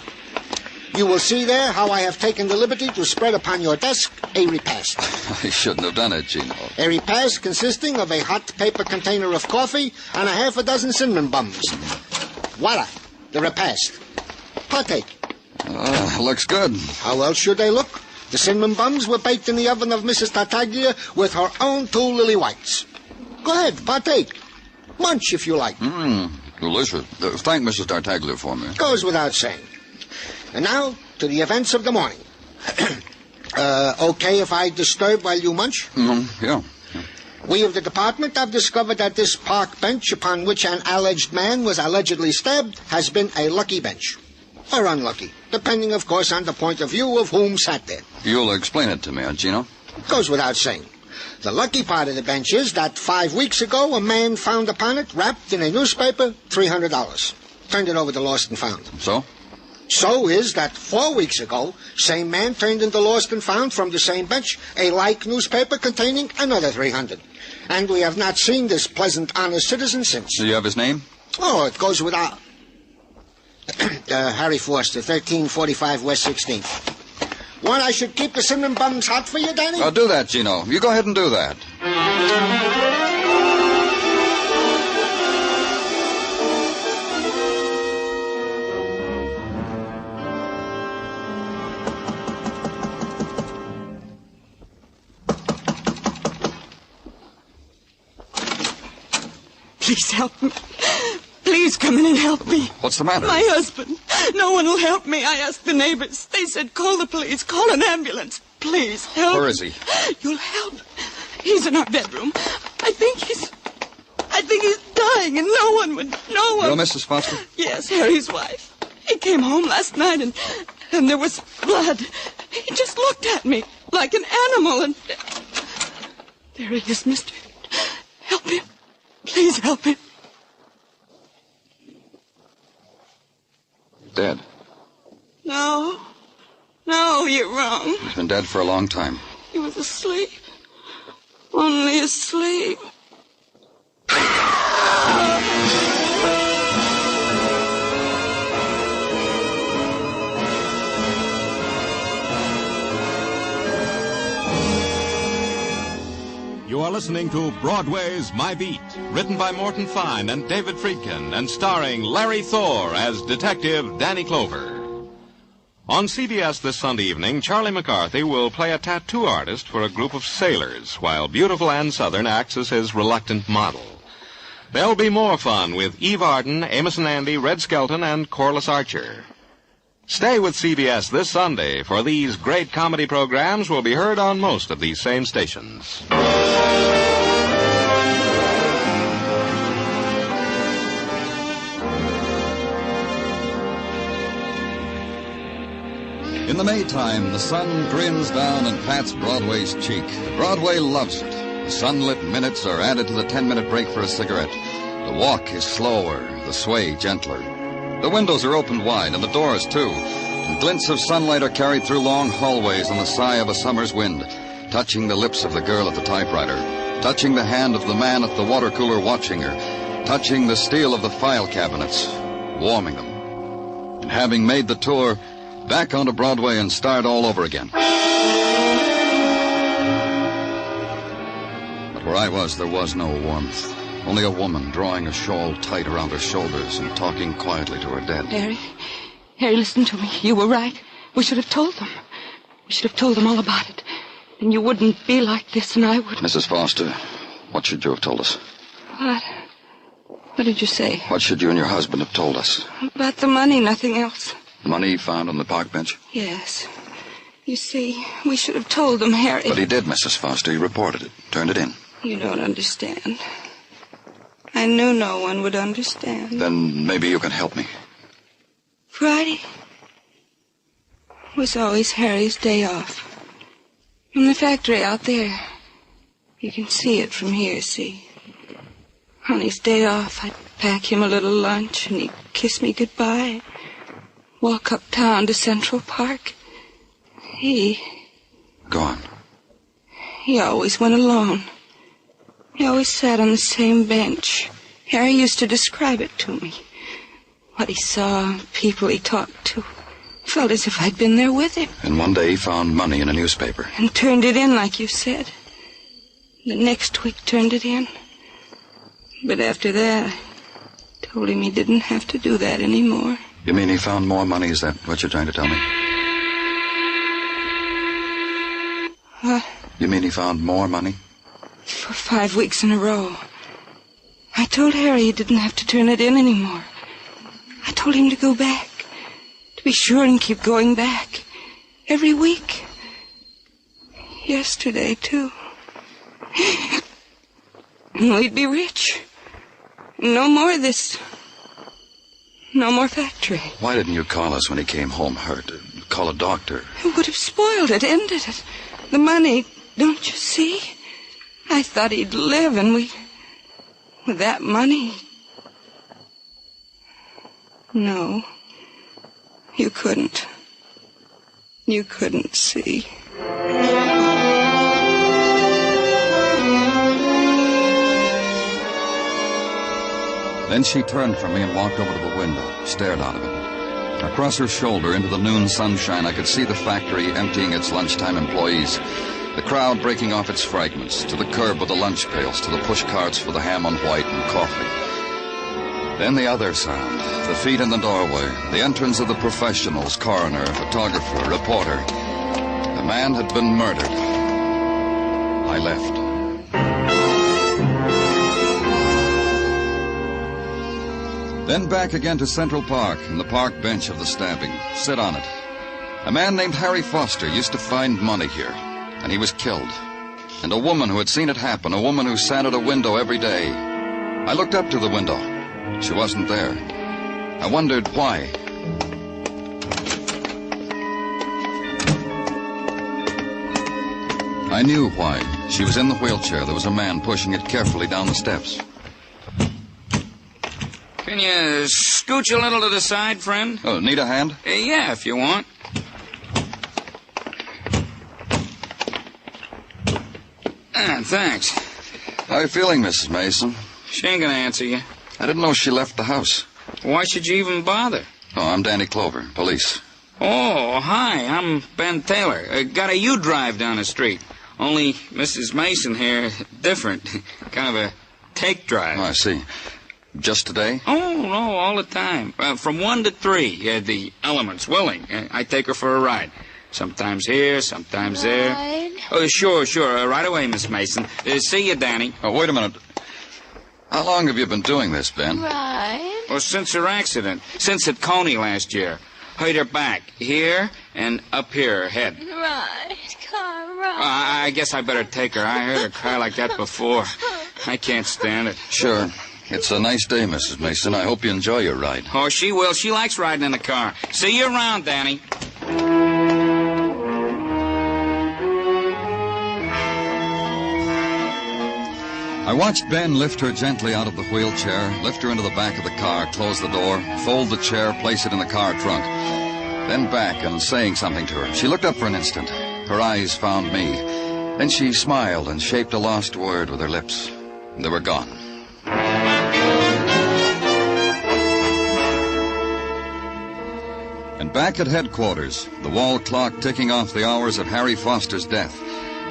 You will see there how I have taken the liberty to spread upon your desk a repast. I shouldn't have done it, Gino. A repast consisting of a hot paper container of coffee and a half a dozen cinnamon buns. Voila, the repast. Partake. Looks good. How else should they look? The cinnamon buns were baked in the oven of Mrs. Tartaglia with her own 2 lily whites. Go ahead, partake. Munch if you like. Delicious. Thank Mrs. Tartaglia for me. Goes without saying. And now, to the events of the morning. Okay if I disturb while you munch? Yeah. We of the department have discovered that this park bench upon which an alleged man was allegedly stabbed has been a lucky bench. Or unlucky, depending, of course, on the point of view of whom sat there. You'll explain it to me, Gino? Goes without saying. The lucky part of the bench is that 5 weeks ago, a man found upon it, wrapped in a newspaper, $300. Turned it over to Lost and Found. So? So is that 4 weeks ago, same man turned into Lost and Found from the same bench a like newspaper containing another $300. And we have not seen this pleasant, honest citizen since. Do you have his name? Oh, it goes without... Harry Foster, 1345 West 16th. Want I should keep the cinnamon buns hot for you, Danny? Oh, do that, Gino. You go ahead and do that. Please help me. Please come in and help me. What's the matter? My husband. No one will help me. I asked the neighbors. They said, call the police, call an ambulance. Please help. Where is he? You'll help. He's in our bedroom. I think he's dying, and no one. You're Mrs. Foster? Yes, Harry's wife. He came home last night, and there was blood. He just looked at me like an animal, and there he is, mister. Help him. Please help him. Dead. No, you're wrong. He's been dead for a long time. He was asleep. Only asleep. You are listening to Broadway's My Beat, written by Morton Fine and David Friedkin, and starring Larry Thor as Detective Danny Clover. On CBS this Sunday evening, Charlie McCarthy will play a tattoo artist for a group of sailors, while beautiful Ann Southern acts as his reluctant model. There'll be more fun with Eve Arden, Amos and Andy, Red Skelton, and Corliss Archer. Stay with CBS this Sunday, for these great comedy programs will be heard on most of these same stations. In the Maytime, the sun grins down and pats Broadway's cheek. Broadway loves it. The sunlit minutes are added to the 10-minute break for a cigarette. The walk is slower, the sway gentler. The windows are opened wide, and the doors, too. And glints of sunlight are carried through long hallways on the sigh of a summer's wind, touching the lips of the girl at the typewriter, touching the hand of the man at the water cooler watching her, touching the steel of the file cabinets, warming them. And having made the tour, back onto Broadway and start all over again. But where I was, there was no warmth. Only a woman drawing a shawl tight around her shoulders and talking quietly to her dead. Harry, listen to me. You were right. We should have told them. We should have told them all about it. Then you wouldn't be like this, and I would. Mrs. Foster, what should you have told us? What? What did you say? What should you and your husband have told us? About the money, nothing else. The money found on the park bench? Yes. You see, we should have told them, Harry. But he did, Mrs. Foster. He reported it, turned it in. You don't understand. I knew no one would understand. Then maybe you can help me. Friday was always Harry's day off. From the factory out there. You can see it from here, see? On his day off, I'd pack him a little lunch, and he'd kiss me goodbye. Walk uptown to Central Park. Go on. He always went alone. He always sat on the same bench. Harry used to describe it to me. What he saw, people he talked to. Felt as if I'd been there with him. And one day he found money in a newspaper. And turned it in like you said. The next week turned it in. But after that, I told him he didn't have to do that anymore. You mean he found more money? Is that what you're trying to tell me? What? You mean he found more money? For 5 weeks in a row. I told Harry he didn't have to turn it in anymore. I told him to go back. To be sure and keep going back. Every week. Yesterday, too. And we'd be rich. No more of this. No more factory. Why didn't you call us when he came home hurt? Call a doctor. It would have spoiled it, ended it. The money, don't you see? I thought he'd live, and with that money... No. You couldn't. You couldn't see. Then she turned from me and walked over to the window, stared out of it. Across her shoulder into the noon sunshine, I could see the factory emptying its lunchtime employees, the crowd breaking off its fragments, to the curb with the lunch pails, to the push carts for the ham on white and coffee. Then the other sound, the feet in the doorway, the entrance of the professionals, coroner, photographer, reporter. The man had been murdered. I left. Then back again to Central Park and the park bench of the stabbing. Sit on it. A man named Harry Foster used to find money here, and he was killed. And a woman who had seen it happen, a woman who sat at a window every day. I looked up to the window. She wasn't there. I wondered why. I knew why. She was in the wheelchair. There was a man pushing it carefully down the steps. Can you scooch a little to the side, friend? Oh, need a hand? Yeah, if you want. Thanks. How are you feeling, Mrs. Mason? She ain't gonna answer you. I didn't know she left the house. Why should you even bother? Oh, I'm Danny Clover, police. Oh, hi, I'm Ben Taylor. Got a U-drive down the street. Only Mrs. Mason here, different. Kind of a take drive. Oh, I see. Just today? Oh, no, all the time. From 1 to 3, the element's willing. I take her for a ride. Sometimes here, sometimes there. Ride? Oh, sure. Right away, Miss Mason. See you, Danny. Oh, wait a minute. How long have you been doing this, Ben? Ride? Well, since her accident. Since at Coney last year. Hurt her back. Here and up here, her head. Ride, car, ride. I guess I better take her. I heard her cry like that before. I can't stand it. Sure. It's a nice day, Mrs. Mason. I hope you enjoy your ride. Oh, she will. She likes riding in the car. See you around, Danny. I watched Ben lift her gently out of the wheelchair, lift her into the back of the car, close the door, fold the chair, place it in the car trunk. Then back and saying something to her. She looked up for an instant. Her eyes found me. Then she smiled and shaped a lost word with her lips. They were gone. And back at headquarters, the wall clock ticking off the hours of Harry Foster's death.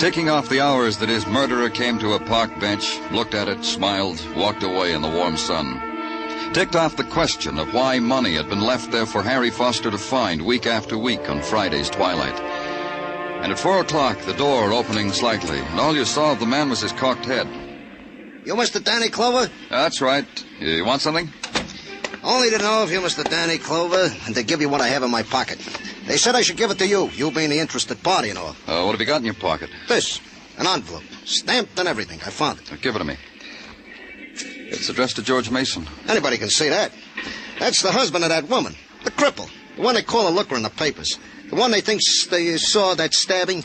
Ticking off the hours that his murderer came to a park bench, looked at it, smiled, walked away in the warm sun. Ticked off the question of why money had been left there for Harry Foster to find week after week on Friday's twilight. And at 4 o'clock, the door opening slightly, and all you saw of the man was his cocked head. You Mr. Danny Clover? That's right. You want something? Only to know if you're Mr. Danny Clover and to give you what I have in my pocket. They said I should give it to you, you being the interested party and all. What have you got in your pocket? This, an envelope, stamped and everything. I found it. Give it to me. It's addressed to George Mason. Anybody can see that. That's the husband of that woman, the cripple, the one they call a looker in the papers. The one they think they saw that stabbing.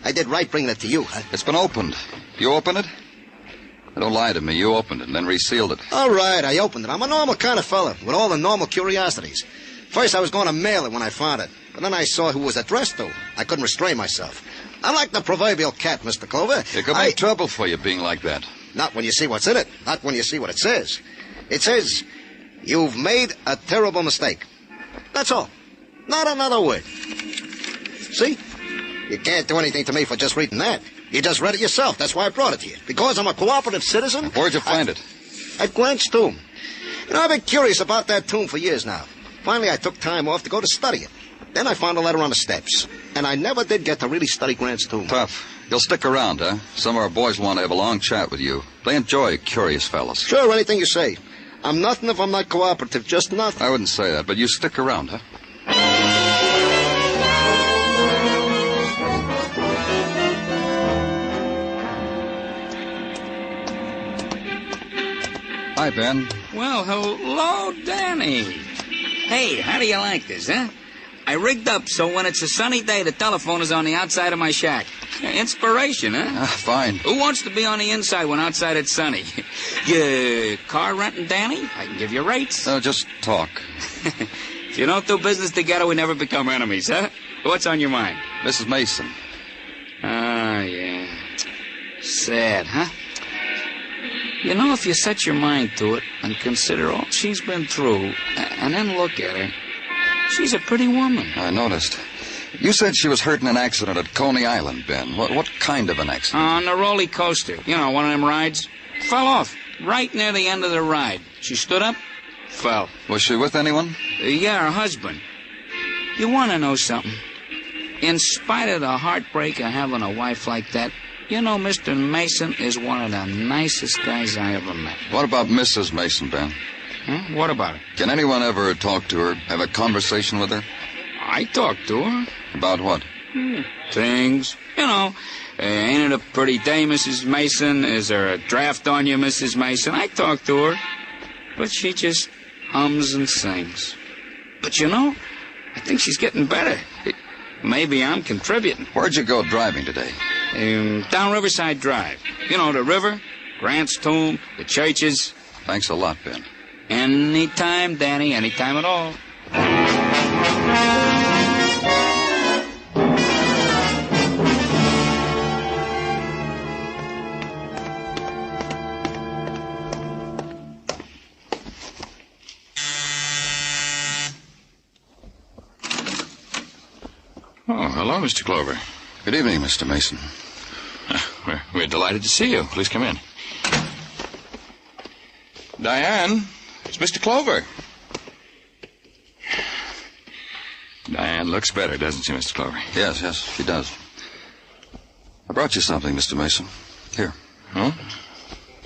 I did right bringing it to you, huh? It's been opened. You opened it? Don't lie to me. You opened it and then resealed it. All right, I opened it. I'm a normal kind of fella with all the normal curiosities. First, I was going to mail it when I found it. But then I saw who it was addressed to. I couldn't restrain myself. I'm like the proverbial cat, Mr. Clover. It could make trouble for you being like that. Not when you see what's in it. Not when you see what it says. It says, you've made a terrible mistake. That's all. Not another word. See? You can't do anything to me for just reading that. You just read it yourself. That's why I brought it to you. Because I'm a cooperative citizen. Where'd you find it? At Grant's tomb. You know, I've been curious about that tomb for years now. Finally, I took time off to go to study it. Then I found a letter on the steps. And I never did get to really study Grant's tomb. Tough. You'll stick around, huh? Some of our boys want to have a long chat with you. They enjoy curious fellas. Sure, anything you say. I'm nothing if I'm not cooperative. Just nothing. I wouldn't say that, but you stick around, huh? Hi, Ben. Well, hello, Danny. Hey, how do you like this, huh? I rigged up so when it's a sunny day, the telephone is on the outside of my shack. Inspiration, huh? Fine. Who wants to be on the inside when outside it's sunny? You car renting, Danny? I can give you rates. No, just talk. If you don't do business together, we never become enemies, huh? What's on your mind? Mrs. Mason. Ah, yeah. Sad, huh? You know, if you set your mind to it and consider all she's been through, and then look at her, she's a pretty woman. I noticed. You said she was hurt in an accident at Coney Island, Ben. What kind of an accident? On the roller coaster. You know, one of them rides. Fell off right near the end of the ride. She stood up, fell. Was she with anyone? Yeah, her husband. You want to know something? In spite of the heartbreak of having a wife like that, you know, Mr. Mason is one of the nicest guys I ever met. What about Mrs. Mason, Ben? Huh? What about her? Can anyone ever talk to her, have a conversation with her? I talked to her. About what? Things. You know, ain't it a pretty day, Mrs. Mason? Is there a draft on you, Mrs. Mason? I talked to her. But she just hums and sings. But you know, I think she's getting better. Maybe I'm contributing. Where'd you go driving today? Down Riverside Drive. You know, the river, Grant's tomb, the churches. Thanks a lot, Ben. Anytime, Danny, anytime at all. Oh, hello, Mr. Clover. Good evening, Mr. Mason. We're delighted to see you. Please come in. Diane, it's Mr. Clover. Diane looks better, doesn't she, Mr. Clover? Yes, she does. I brought you something, Mr. Mason. Here. Oh?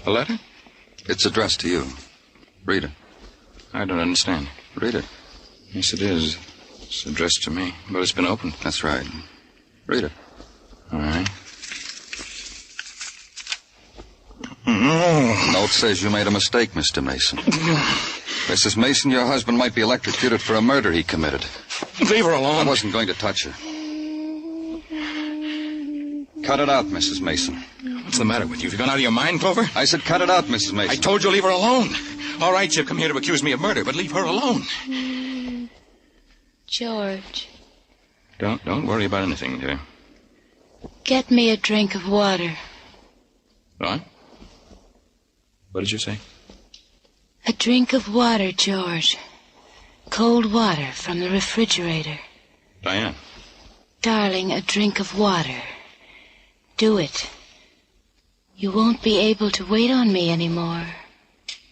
A letter? It's addressed to you. Read it. I don't understand. Read it. Yes, it is. It's addressed to me, but it's been opened. That's right. Read it. All right. The note says you made a mistake, Mr. Mason. Mrs. Mason, your husband might be electrocuted for a murder he committed. Leave her alone. I wasn't going to touch her. Cut it out, Mrs. Mason. What's the matter with you? Have you gone out of your mind, Clover? I said cut it out, Mrs. Mason. I told you leave her alone. All right, you've come here to accuse me of murder, but leave her alone. George. Don't worry about anything, dear. Get me a drink of water. What? What did you say? A drink of water, George. Cold water from the refrigerator. Diane. Darling, a drink of water. Do it. You won't be able to wait on me anymore.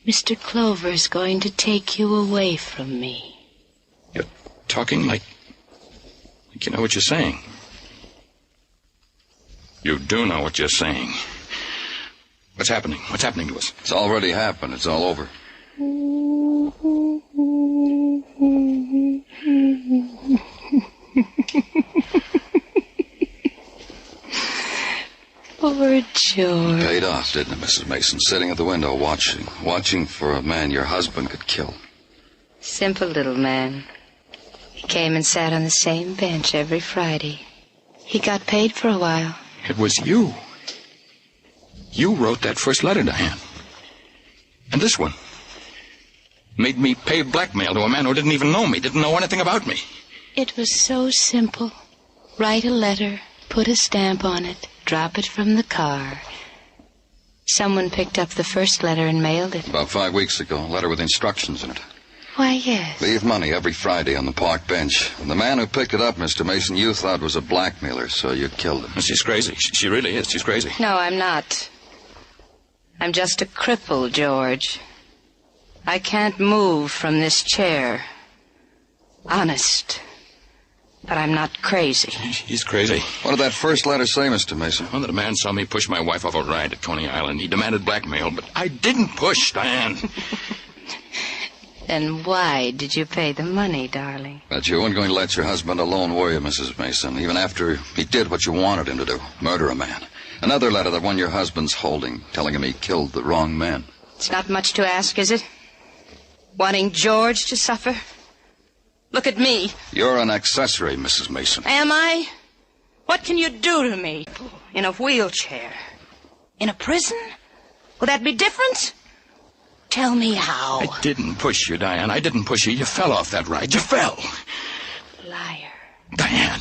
Mr. Clover's going to take you away from me. You're talking like you know what you're saying. You do know what you're saying. What's happening? What's happening to us? It's already happened. It's all over. Poor George. Paid off, didn't it, Mrs. Mason? Sitting at the window watching for a man your husband could kill. Simple little man. He came and sat on the same bench every Friday. He got paid for a while. It was you. You wrote that first letter, Diane. And this one. Made me pay blackmail to a man who didn't even know me, didn't know anything about me. It was so simple. Write a letter, put a stamp on it, drop it from the car. Someone picked up the first letter and mailed it. About 5 weeks ago, a letter with instructions in it. Why, yes. Leave money every Friday on the park bench. And the man who picked it up, Mr. Mason, you thought was a blackmailer, so you killed him. She's crazy. She really is. She's crazy. No, I'm not. I'm just a cripple, George. I can't move from this chair. Honest. But I'm not crazy. He's crazy. What did that first letter say, Mr. Mason? Well, that a man saw me push my wife off a ride at Coney Island. He demanded blackmail, but I didn't push, Diane. Then why did you pay the money, darling? But you weren't going to let your husband alone, were you, Mrs. Mason? Even after he did what you wanted him to do, murder a man. Another letter, the one your husband's holding, telling him he killed the wrong man. It's not much to ask, is it? Wanting George to suffer? Look at me. You're an accessory, Mrs. Mason. Am I? What can you do to me? In a wheelchair. In a prison? Will that be different? Tell me how. I didn't push you, Diane. I didn't push you. You fell off that ride. You fell. Liar. Diane.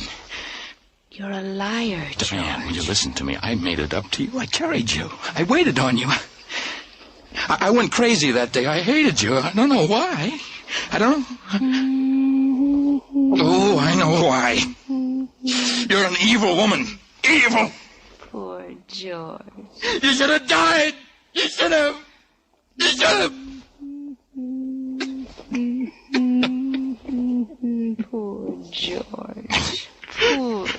You're a liar, George. Diane, will you listen to me? I made it up to you. I carried you. I waited on you. I went crazy that day. I hated you. I don't know why. I don't know. Oh, I know why. You're an evil woman. Evil. Poor George. You should have died. You should have. You should have. Poor George. Poor George.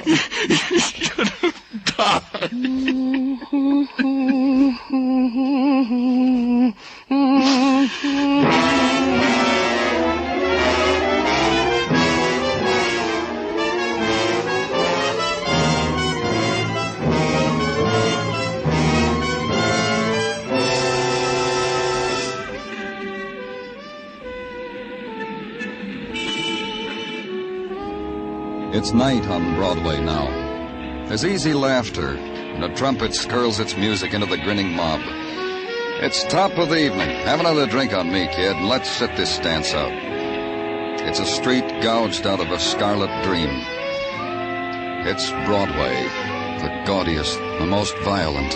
You should have died. It's night on Broadway now. There's easy laughter, and a trumpet skirls its music into the grinning mob. It's top of the evening. Have another drink on me, kid, and let's sit this dance out. It's a street gouged out of a scarlet dream. It's Broadway, the gaudiest, the most violent,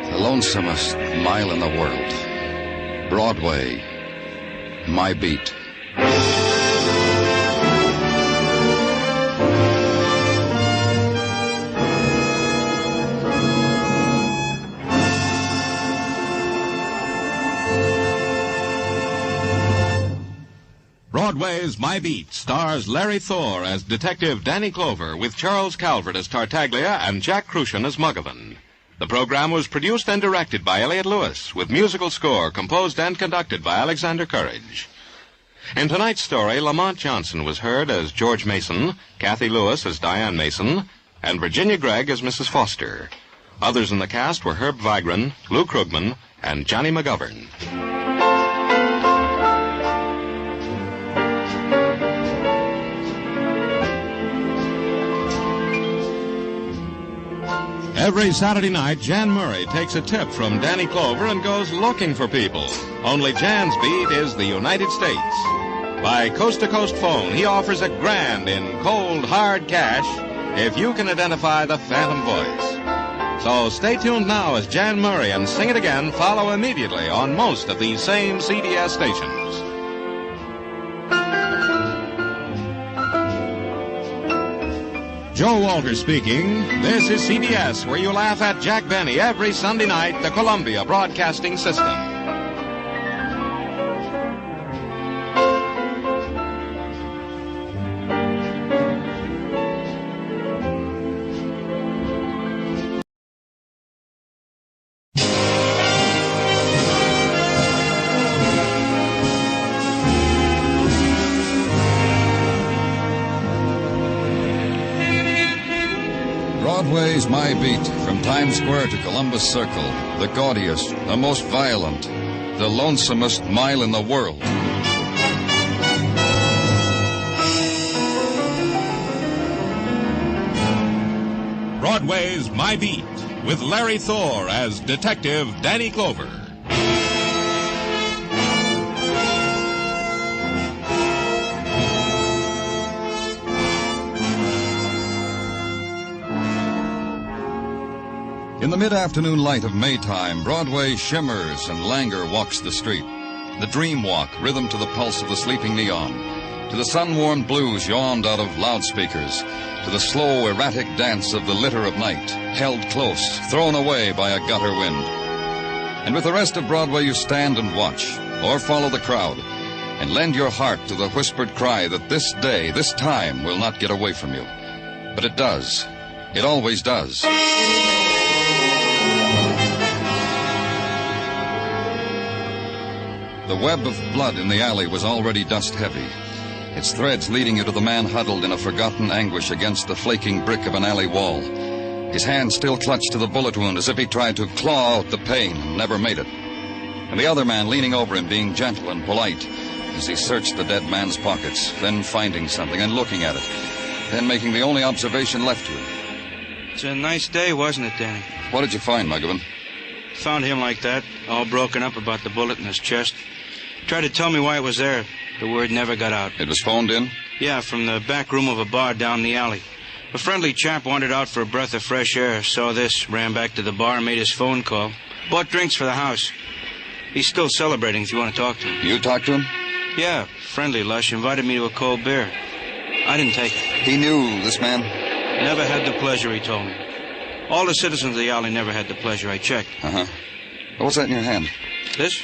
the lonesomest mile in the world. Broadway, my beat. Broadway's My Beat stars Larry Thor as Detective Danny Clover with Charles Calvert as Tartaglia and Jack Crucian as Muggavan. The program was produced and directed by Elliott Lewis with musical score composed and conducted by Alexander Courage. In tonight's story, Lamont Johnson was heard as George Mason, Kathy Lewis as Diane Mason, and Virginia Gregg as Mrs. Foster. Others in the cast were Herb Vigran, Lou Krugman, and Johnny McGovern. Every Saturday night, Jan Murray takes a tip from Danny Clover and goes looking for people. Only Jan's beat is the United States. By coast-to-coast phone, he offers a grand in cold, hard cash if you can identify the phantom voice. So stay tuned now as Jan Murray and Sing It Again follow immediately on most of these same CBS stations. Joe Walter speaking. This is CBS, where you laugh at Jack Benny every Sunday night, the Columbia Broadcasting System. Broadway's My Beat, from Times Square to Columbus Circle, the gaudiest, the most violent, the lonesomest mile in the world. Broadway's My Beat, with Larry Thor as Detective Danny Clover. In the mid-afternoon light of Maytime, Broadway shimmers and languor walks the street. The dream walk, rhythm to the pulse of the sleeping neon, to the sun-warmed blues yawned out of loudspeakers, to the slow, erratic dance of the litter of night, held close, thrown away by a gutter wind. And with the rest of Broadway you stand and watch, or follow the crowd, and lend your heart to the whispered cry that this day, this time, will not get away from you. But it does. It always does. The web of blood in the alley was already dust-heavy, its threads leading you to the man huddled in a forgotten anguish against the flaking brick of an alley wall, his hand still clutched to the bullet wound as if he tried to claw out the pain and never made it. And the other man leaning over him, being gentle and polite, as he searched the dead man's pockets, then finding something and looking at it, then making the only observation left to him. It's a nice day, wasn't it, Danny? What did you find, Muggavan? Found him like that, all broken up about the bullet in his chest. Tried to tell me why it was there. The word never got out. It was phoned in? Yeah, from the back room of a bar down the alley. A friendly chap wandered out for a breath of fresh air, saw this, ran back to the bar, made his phone call. Bought drinks for the house. He's still celebrating if you want to talk to him. You talked to him? Yeah, friendly lush, invited me to a cold beer. I didn't take it. He knew this man? Never had the pleasure, he told me. All the citizens of the alley never had the pleasure, I checked. Uh-huh. What's that in your hand? This?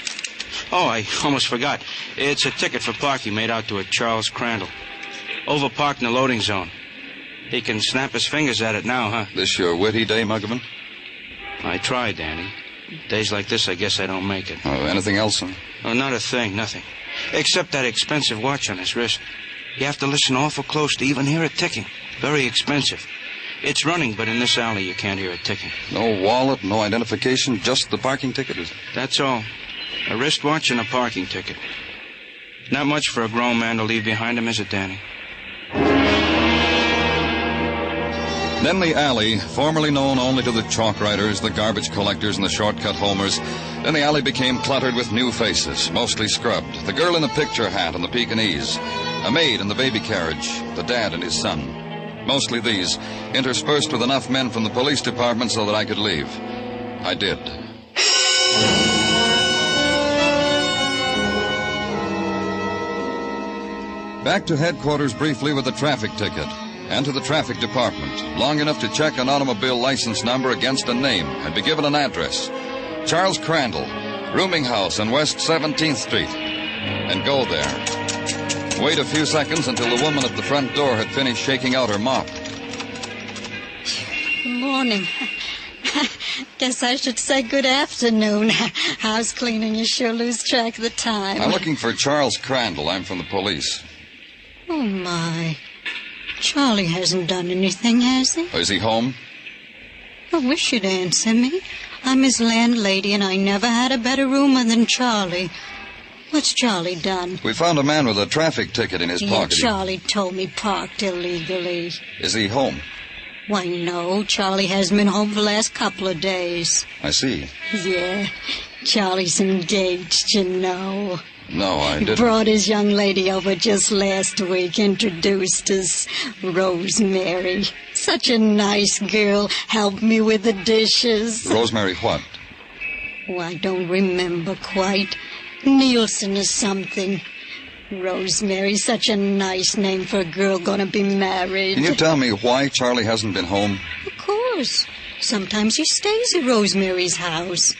Oh, I almost forgot. It's a ticket for parking made out to a Charles Crandall. Overparked in the loading zone. He can snap his fingers at it now, huh? This your witty day, Muggavan? I try, Danny. Days like this, I guess I don't make it. Oh, anything else, huh? Oh, not a thing, nothing. Except that expensive watch on his wrist. You have to listen awful close to even hear it ticking. Very expensive. It's running, but in this alley you can't hear it ticking. No wallet, no identification, just the parking ticket? That's all. A wristwatch and a parking ticket. Not much for a grown man to leave behind him, is it, Danny? Then the alley, formerly known only to the chalk writers, the garbage collectors, and the shortcut homers, then the alley became cluttered with new faces, mostly scrubbed. The girl in the picture hat and the Pekingese, a maid in the baby carriage, the dad and his son. Mostly these, interspersed with enough men from the police department so that I could leave. I did. Back to headquarters briefly with the traffic ticket, and to the traffic department, long enough to check an automobile license number against a name and be given an address. Charles Crandall, rooming house on West 17th Street. And go there. Wait a few seconds until the woman at the front door had finished shaking out her mop. Good morning. Guess I should say good afternoon. House cleaning, you sure lose track of the time. I'm looking for Charles Crandall. I'm from the police. Oh, my. Charlie hasn't done anything, has he? Is he home? I wish you'd answer me. I'm his landlady, and I never had a better roomer than Charlie. What's Charlie done? We found a man with a traffic ticket in his pocket. Charlie told me parked illegally. Is he home? Why, no. Charlie hasn't been home for the last couple of days. I see. Yeah. Charlie's engaged, you know. No, I didn't. Brought his young lady over just last week, introduced us. Rosemary. Such a nice girl. Helped me with the dishes. Rosemary what? Oh, I don't remember quite. Nielsen or something. Rosemary, such a nice name for a girl gonna be married. Can you tell me why Charlie hasn't been home? Of course. Sometimes he stays at Rosemary's house.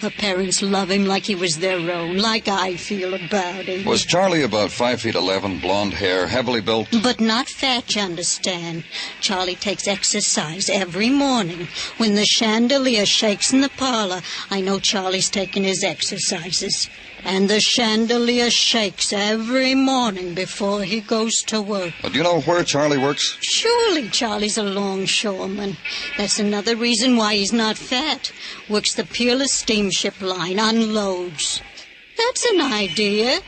Her parents love him like he was their own, like I feel about him. Was Charlie about 5'11", blonde hair, heavily built? But not fat, you understand. Charlie takes exercise every morning. When the chandelier shakes in the parlor, I know Charlie's taking his exercises. And the chandelier shakes every morning before he goes to work. Do you know where Charlie works? Surely Charlie's a longshoreman. That's another reason why he's not fat. Works the Peerless Steamship Line, unloads. That's an idea.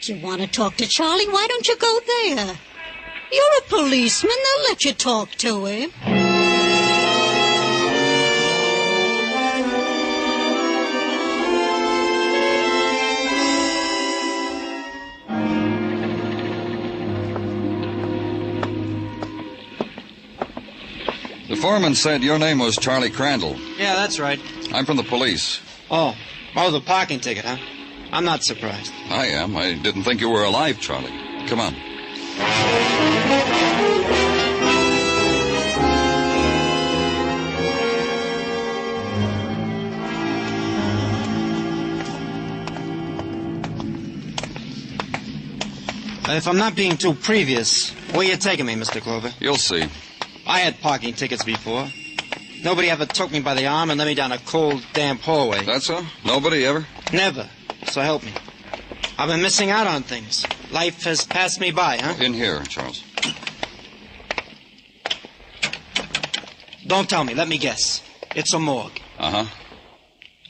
If you want to talk to Charlie, why don't you go there? You're a policeman. They'll let you talk to him. The foreman said your name was Charlie Crandall. Yeah, that's right. I'm from the police. Oh, the parking ticket, huh? I'm not surprised. I am. I didn't think you were alive, Charlie. Come on. If I'm not being too previous, where you taking me, Mr. Clover? You'll see. I had parking tickets before. Nobody ever took me by the arm and led me down a cold, damp hallway. That's so? Nobody ever? Never. So help me. I've been missing out on things. Life has passed me by, huh? In here, Charles. Don't tell me. Let me guess. It's a morgue. Uh-huh.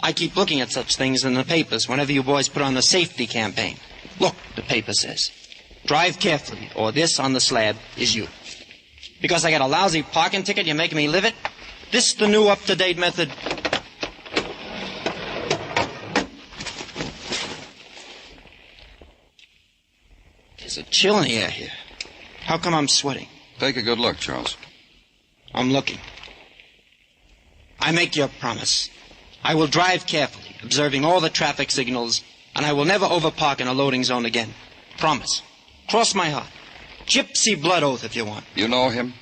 I keep looking at such things in the papers whenever you boys put on the safety campaign. Look, the paper says. Drive carefully, or this on the slab is you. Because I got a lousy parking ticket, you're making me live it? This the new up-to-date method? There's a chill in the air here. How come I'm sweating? Take a good look, Charles. I'm looking. I make you a promise. I will drive carefully, observing all the traffic signals, and I will never overpark in a loading zone again. Promise. Cross my heart. Gypsy blood oath if you want. You know him?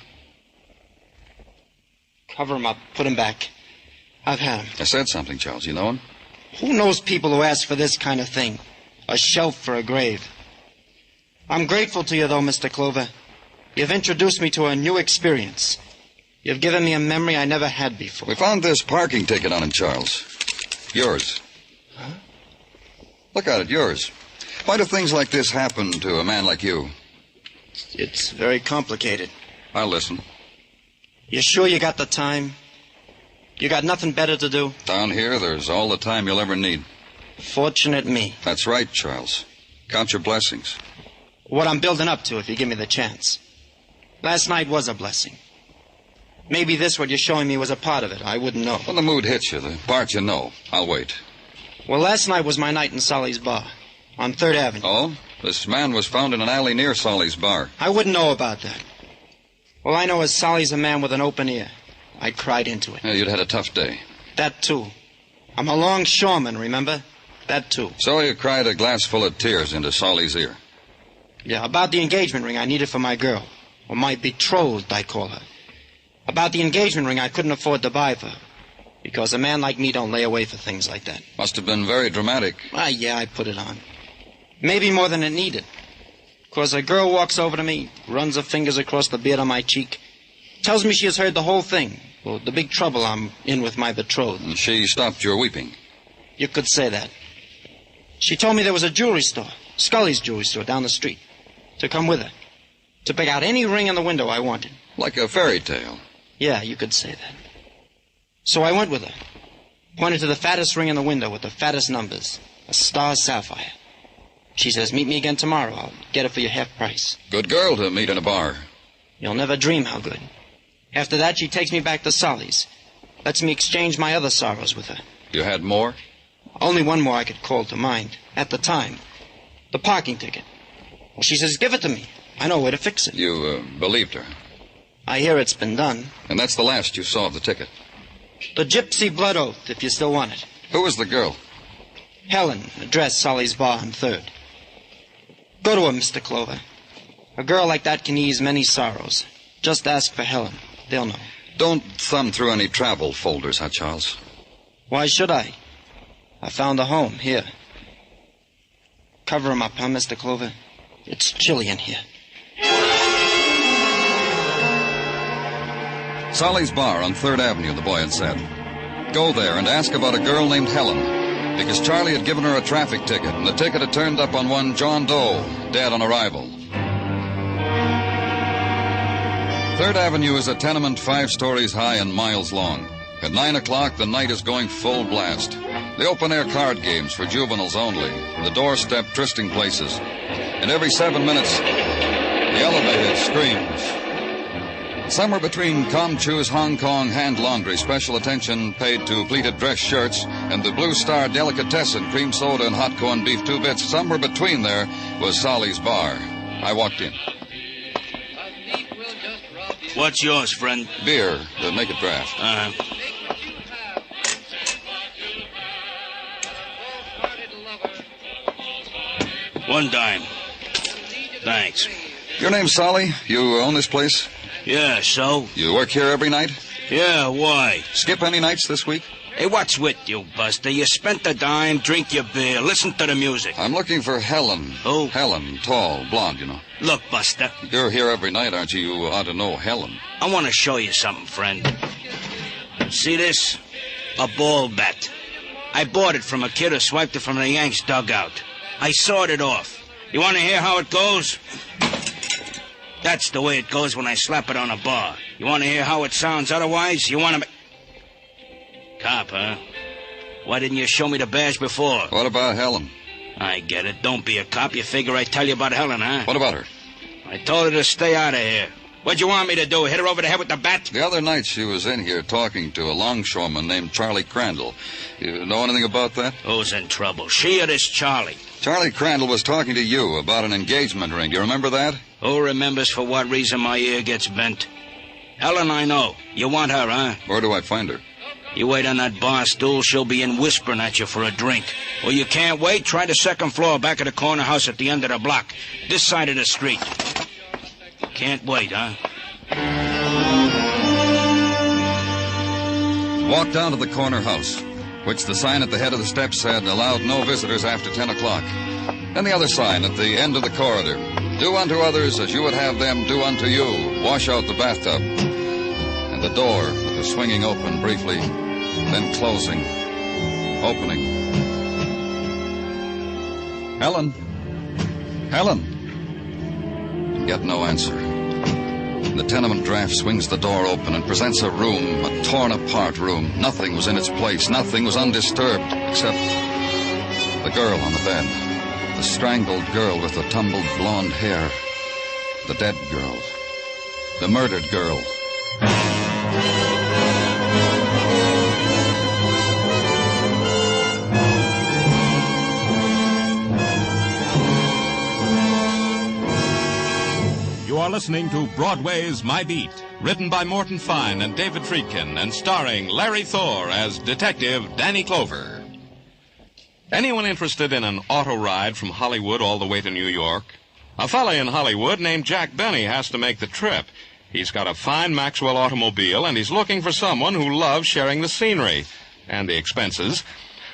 Cover him up. Put him back. I've had him. I said something, Charles. You know him? Who knows people who ask for this kind of thing? A shelf for a grave. I'm grateful to you, though, Mr. Clover. You've introduced me to a new experience. You've given me a memory I never had before. We found this parking ticket on him, Charles. Yours. Huh? Look at it, yours. Why do things like this happen to a man like you? It's very complicated. I'll listen. You sure you got the time? You got nothing better to do? Down here, there's all the time you'll ever need. Fortunate me. That's right, Charles. Count your blessings. What I'm building up to if you give me the chance. Last night was a blessing. Maybe this, what you're showing me, was a part of it. I wouldn't know. When the mood hits you, the part you know. I'll wait. Well, last night was my night in Solly's bar on 3rd Avenue. Oh? This man was found in an alley near Solly's bar. I wouldn't know about that. All I know is Solly's a man with an open ear. I cried into it. Yeah, you'd had a tough day. That, too. I'm a longshoreman, remember? That, too. So you cried a glass full of tears into Solly's ear. Yeah, about the engagement ring I needed for my girl. Or my betrothed, I call her. About the engagement ring I couldn't afford to buy for her. Because a man like me don't lay away for things like that. Must have been very dramatic. Yeah, I put it on. Maybe more than it needed. Because a girl walks over to me, runs her fingers across the beard on my cheek, tells me she has heard the whole thing. Well, the big trouble I'm in with my betrothed. And she stopped your weeping. You could say that. She told me there was a jewelry store, Scully's jewelry store, down the street. To come with her. To pick out any ring in the window I wanted. Like a fairy tale. Yeah, you could say that. So I went with her. Pointed to the fattest ring in the window with the fattest numbers. A star sapphire. She says, meet me again tomorrow. I'll get it for you half price. Good girl to meet in a bar. You'll never dream how good. After that, she takes me back to Solly's. Lets me exchange my other sorrows with her. You had more? Only one more I could call to mind. At the time. The parking ticket. Well, she says, give it to me. I know where to fix it. You believed her? I hear it's been done. And that's the last you saw of the ticket? The gypsy blood oath, if you still want it. Who was the girl? Helen, address Solly's bar on 3rd. Go to her, Mr. Clover. A girl like that can ease many sorrows. Just ask for Helen. They'll know. Don't thumb through any travel folders, huh, Charles? Why should I? I found a home here. Cover him up, huh, Mr. Clover? It's chilly in here. Solly's Bar on 3rd Avenue, the boy had said. Go there and ask about a girl named Helen, because Charlie had given her a traffic ticket, and the ticket had turned up on one John Doe, dead on arrival. 3rd Avenue is a tenement 5 stories high and miles long. At 9 o'clock, the night is going full blast. The open-air card games for juveniles only, the doorstep trysting places. And every 7 minutes, the elevator screams. Somewhere between Comchu's Hong Kong hand laundry, special attention paid to pleated dress shirts, and the Blue Star delicatessen, cream soda and hot corned beef 2 bits, somewhere between there was Solly's Bar. I walked in. What's yours, friend? Beer. Make it draft. $1 dime. Thanks. Your name's Solly? You own this place? Yeah, so? You work here every night? Yeah, why? Skip any nights this week? Hey, what's with you, Buster? You spent the dime, drink your beer, listen to the music. I'm looking for Helen. Who? Helen, tall, blonde, you know. Look, Buster. You're here every night, aren't you? You ought to know Helen. I want to show you something, friend. See this? A ball bat. I bought it from a kid who swiped it from the Yanks' dugout. I sawed it off. You want to hear how it goes? That's the way it goes when I slap it on a bar. You want to hear how it sounds otherwise? You want to... Cop, huh? Why didn't you show me the badge before? What about Helen? I get it. Don't be a cop. You figure I tell you about Helen, huh? What about her? I told her to stay out of here. What'd you want me to do, hit her over the head with the bat? The other night she was in here talking to a longshoreman named Charlie Crandall. You know anything about that? Who's in trouble, she or this Charlie? Charlie Crandall was talking to you about an engagement ring. Do you remember that? Who remembers for what reason my ear gets bent? Helen, I know. You want her, huh? Where do I find her? You wait on that bar stool, she'll be in whispering at you for a drink. Or you can't wait, try the second floor back of the corner house at the end of the block. This side of the street. Can't wait, huh? Walk down to the corner house, which the sign at the head of the steps said allowed no visitors after 10 o'clock. Then the other sign at the end of the corridor. Do unto others as you would have them do unto you. Wash out the bathtub. And the door that was swinging open briefly, then closing, opening. Helen? Helen? Yet no answer. The tenement draft swings the door open and presents a room, a torn-apart room. Nothing was in its place. Nothing was undisturbed, except the girl on the bed. The strangled girl with the tumbled blonde hair. The dead girl. The murdered girl. You are listening to Broadway's My Beat, written by Morton Fine and David Friedkin, and starring Larry Thor as Detective Danny Clover. Anyone interested in an auto ride from Hollywood all the way to New York? A fella in Hollywood named Jack Benny has to make the trip. He's got a fine Maxwell automobile, and he's looking for someone who loves sharing the scenery and the expenses.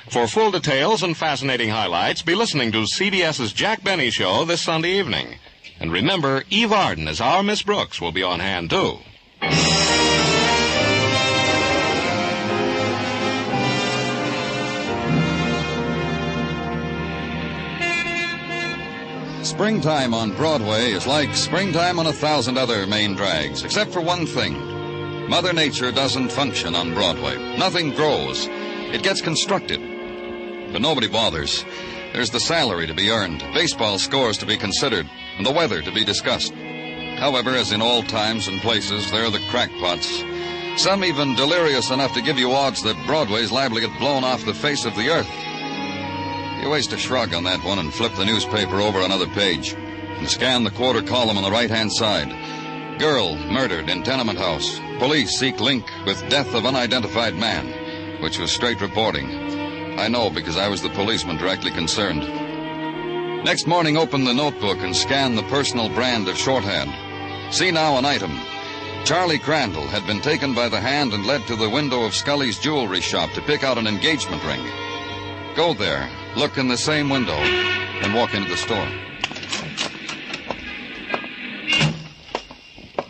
For full details and fascinating highlights, be listening to CBS's Jack Benny Show this Sunday evening. And remember, Eve Arden as our Miss Brooks will be on hand, too. Springtime on Broadway is like springtime on 1,000 other main drags, except for one thing. Mother Nature doesn't function on Broadway. Nothing grows. It gets constructed. But nobody bothers. There's the salary to be earned, baseball scores to be considered, and the weather to be discussed. However, as in all times and places, there are the crackpots. Some even delirious enough to give you odds that Broadway's liable to get blown off the face of the earth. You waste a shrug on that one and flip the newspaper over another page and scan the quarter column on the right-hand side. Girl murdered in tenement house. Police seek link with death of unidentified man, which was straight reporting. I know because I was the policeman directly concerned. Next morning, open the notebook and scan the personal brand of shorthand. See now an item. Charlie Crandall had been taken by the hand and led to the window of Scully's jewelry shop to pick out an engagement ring. Go there, look in the same window, and walk into the store.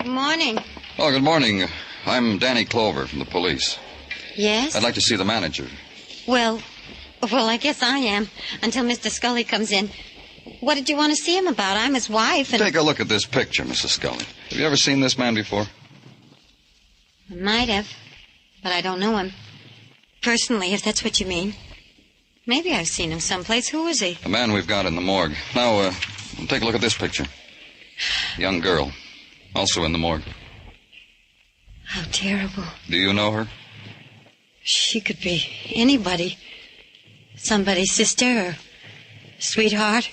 Good morning. Oh, good morning. I'm Danny Clover from the police. Yes? I'd like to see the manager. Well, I guess I am, until Mr. Scully comes in. What did you want to see him about? I'm his wife, and... Take a look at this picture, Mrs. Scully. Have you ever seen this man before? I might have, but I don't know him. Personally, if that's what you mean. Maybe I've seen him someplace. Who is he? The man we've got in the morgue. Now, take a look at this picture. Young girl, also in the morgue. How terrible. Do you know her? She could be anybody. Somebody's sister or sweetheart.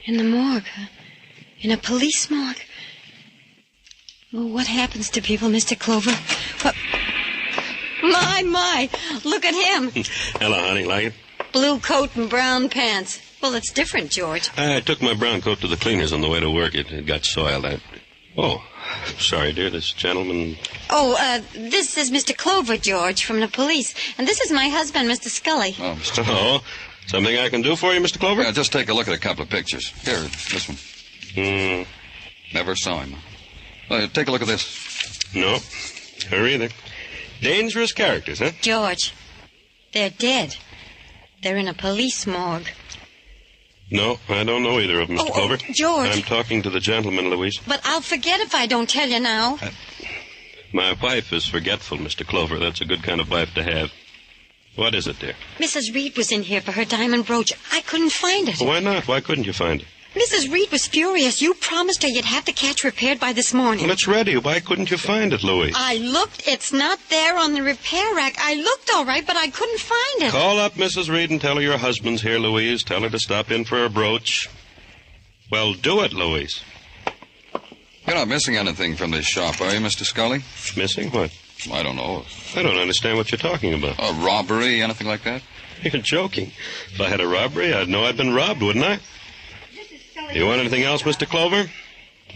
In the morgue. In a police morgue. Oh, what happens to people, Mr. Clover? What? My, look at him. Hello, honey. Like it? Blue coat and brown pants. Well, it's different, George. I took my brown coat to the cleaners on the way to work. It got soiled. Oh, sorry, dear. This gentleman... Oh, this is Mr. Clover, George, from the police. And this is my husband, Mr. Scully. Oh, Mr. Oh, something I can do for you, Mr. Clover? Yeah, just take a look at a couple of pictures. Here, this one. Never saw him. Take a look at this. No, her either. Dangerous characters, huh? George, they're dead. They're in a police morgue. No, I don't know either of them, Mr. Clover. George. I'm talking to the gentleman, Louise. But I'll forget if I don't tell you now. My wife is forgetful, Mr. Clover. That's a good kind of wife to have. What is it, dear? Mrs. Reed was in here for her diamond brooch. I couldn't find it. Why not? Why couldn't you find it? Mrs. Reed was furious. You promised her you'd have the catch repaired by this morning. Well, it's ready. Why couldn't you find it, Louise? I looked. It's not there on the repair rack. I looked all right, but I couldn't find it. Call up Mrs. Reed and tell her your husband's here, Louise. Tell her to stop in for a brooch. Well, do it, Louise. You're not missing anything from this shop, are you, Mr. Scully? Missing what? I don't know. I don't understand what you're talking about. A robbery, anything like that? You're joking. If I had a robbery, I'd know I'd been robbed, wouldn't I? You want anything else, Mr. Clover?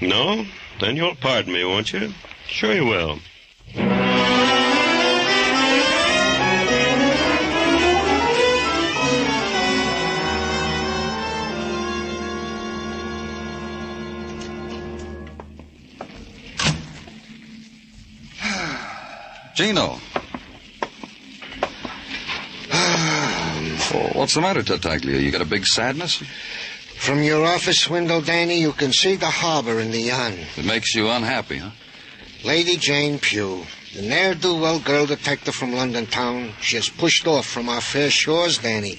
No? Then you'll pardon me, won't you? Sure you will. Gino. Oh, what's the matter, Tartaglia? You got a big sadness? From your office window, Danny, you can see the harbor in the yawn. It makes you unhappy, huh? Lady Jane Pugh, the ne'er-do-well girl detective from London town. She has pushed off from our fair shores, Danny.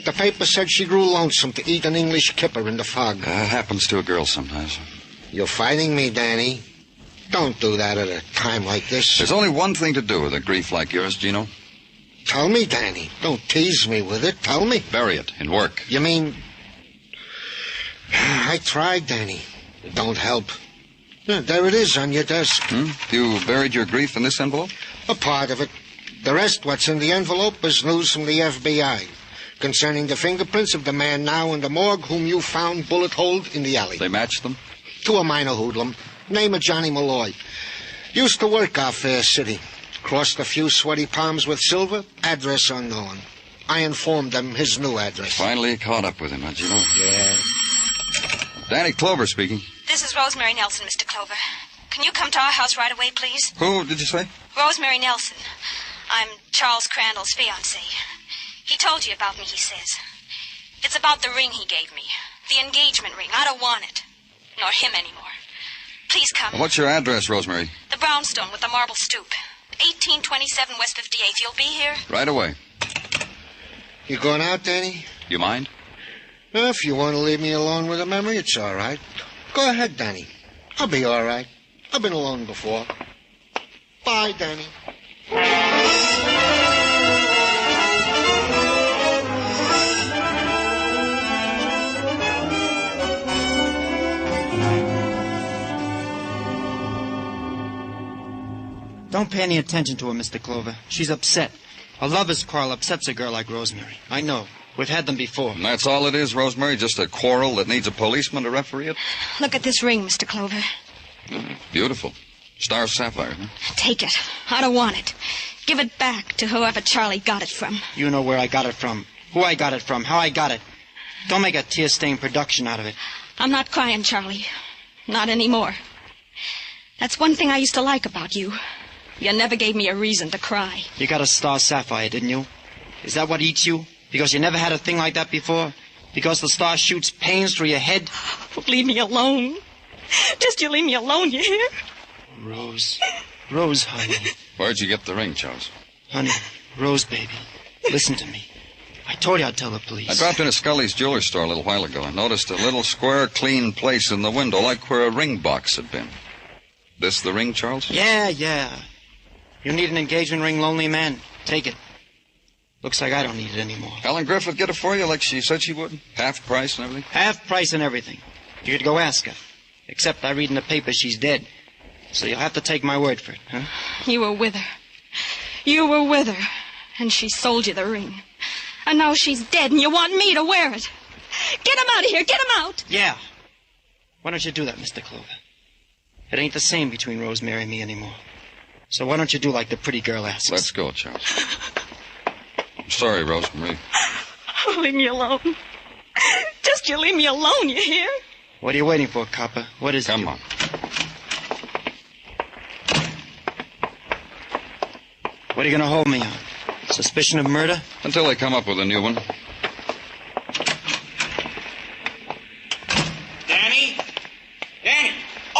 The paper said she grew lonesome to eat an English kipper in the fog. Happens to a girl sometimes. You're fighting me, Danny. Don't do that at a time like this. There's only one thing to do with a grief like yours, Gino. Tell me, Danny. Don't tease me with it. Tell me. Bury it in work. You mean... I tried, Danny. It don't help. There it is on your desk. You buried your grief in this envelope? A part of it. The rest, what's in the envelope, is news from the FBI concerning the fingerprints of the man now in the morgue whom you found bullet-holed in the alley. They matched them? To a minor hoodlum. Name of Johnny Malloy. Used to work our fair city. Crossed a few sweaty palms with silver. Address unknown. I informed them his new address. Finally caught up with him, huh, Gino? Yeah. Danny Clover speaking. This is Rosemary Nelson, Mr. Clover. Can you come to our house right away, please? Who did you say? Rosemary Nelson. I'm Charles Crandall's fiancée. He told you about me, he says. It's about the ring he gave me. The engagement ring. I don't want it. Nor him anymore. Please come. What's your address, Rosemary? The brownstone with the marble stoop. 1827 West 58th. You'll be here? Right away. You going out, Danny? You mind? If you want to leave me alone with a memory, it's all right. Go ahead, Danny. I'll be all right. I've been alone before. Bye, Danny. Don't pay any attention to her, Mr. Clover. She's upset. A lover's quarrel upsets a girl like Rosemary. I know. We've had them before. And that's all it is, Rosemary? Just a quarrel that needs a policeman to referee it? Look at this ring, Mr. Clover. Beautiful. Star sapphire, huh? Take it. I don't want it. Give it back to whoever Charlie got it from. You know where I got it from, who I got it from, how I got it. Don't make a tear-stained production out of it. I'm not crying, Charlie. Not anymore. That's one thing I used to like about you. You never gave me a reason to cry. You got a star sapphire, didn't you? Is that what eats you? Because you never had a thing like that before? Because the star shoots pains through your head? Leave me alone. Just you leave me alone, you hear? Rose. Rose, honey. Where'd you get the ring, Charles? Honey, Rose, baby. Listen to me. I told you I'd tell the police. I dropped into Scully's jewelry store a little while ago and noticed a little square, clean place in the window, like where a ring box had been. This the ring, Charles? Yeah. You need an engagement ring, lonely man? Take it. Looks like I don't need it anymore. Helen Griffith get it for you like she said she would? Half price and everything? Half price and everything. You could go ask her. Except I read in the paper she's dead. So you'll have to take my word for it, huh? You were with her. You were with her. And she sold you the ring. And now she's dead and you want me to wear it. Get him out of here. Get him out. Yeah. Why don't you do that, Mr. Clover? It ain't the same between Rosemary and me anymore. So why don't you do like the pretty girl asks? Let's go, Charles. I'm sorry, Rosemary. Leave me alone. Just you leave me alone, you hear? What are you waiting for, copper? What is it? Come on. What are you going to hold me on? Suspicion of murder? Until they come up with a new one. Danny? Danny!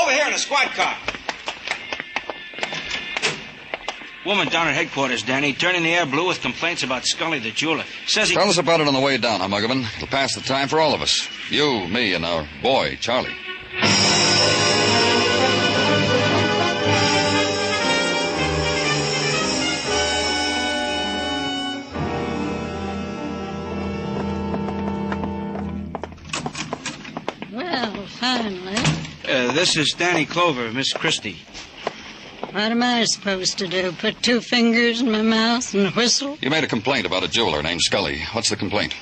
Over here in the squad car. Woman down at headquarters, Danny, turning the air blue with complaints about Scully the jeweler. Says he... Tell us about it on the way down, huh, Muggavan? It'll pass the time for all of us. You, me, and our boy, Charlie. Well, finally. This is Danny Clover, Miss Christie. What am I supposed to do? Put 2 fingers in my mouth and whistle? You made a complaint about a jeweler named Scully. What's the complaint?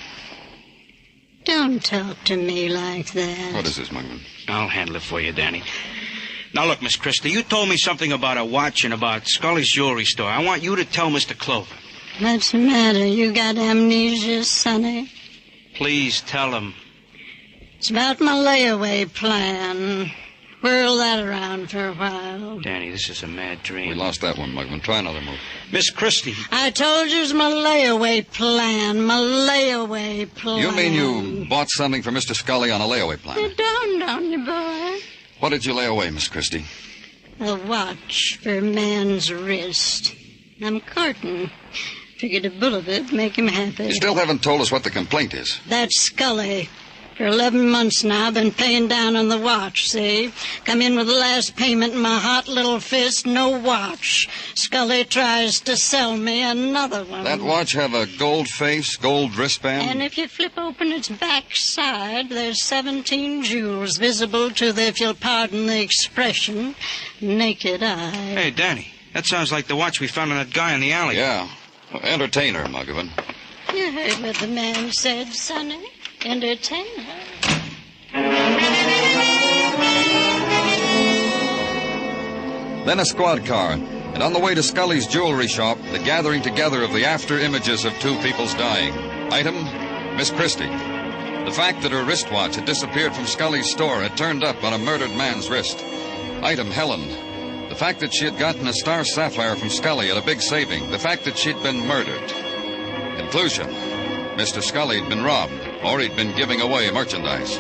Don't talk to me like that. What is this, Muggavan? I'll handle it for you, Danny. Now, look, Miss Christie, you told me something about a watch and about Scully's jewelry store. I want you to tell Mr. Clover. What's the matter? You got amnesia, Sonny? Please tell him. It's about my layaway plan. Whirl that around for a while. Danny, this is a mad dream. We lost that one, Muggavan. Try another move. Miss Christie. I told you it's my layaway plan. My layaway plan. You mean you bought something for Mr. Scully on a layaway plan? It dawned on you, boy. What did you lay away, Miss Christie? A watch for a man's wrist. I'm courting. Figured a bull of it make him happy. You still haven't told us what the complaint is. That's Scully. For 11 months now, I've been paying down on the watch, see? Come in with the last payment in my hot little fist, no watch. Scully tries to sell me another one. That watch have a gold face, gold wristband? And if you flip open its back side, there's 17 jewels visible to the, if you'll pardon the expression, naked eye. Hey, Danny, that sounds like the watch we found on that guy in the alley. Yeah. Entertainer, Muggavan. You heard what the man said, Sonny. Entertainer. Then a squad car, and on the way to Scully's jewelry shop, the gathering together of the after images of 2 people's dying. Item, Miss Christie. The fact that her wristwatch had disappeared from Scully's store had turned up on a murdered man's wrist. Item, Helen. The fact that she had gotten a star sapphire from Scully at a big saving. The fact that she'd been murdered. Conclusion. Mr. Scully had been robbed, or he'd been giving away merchandise.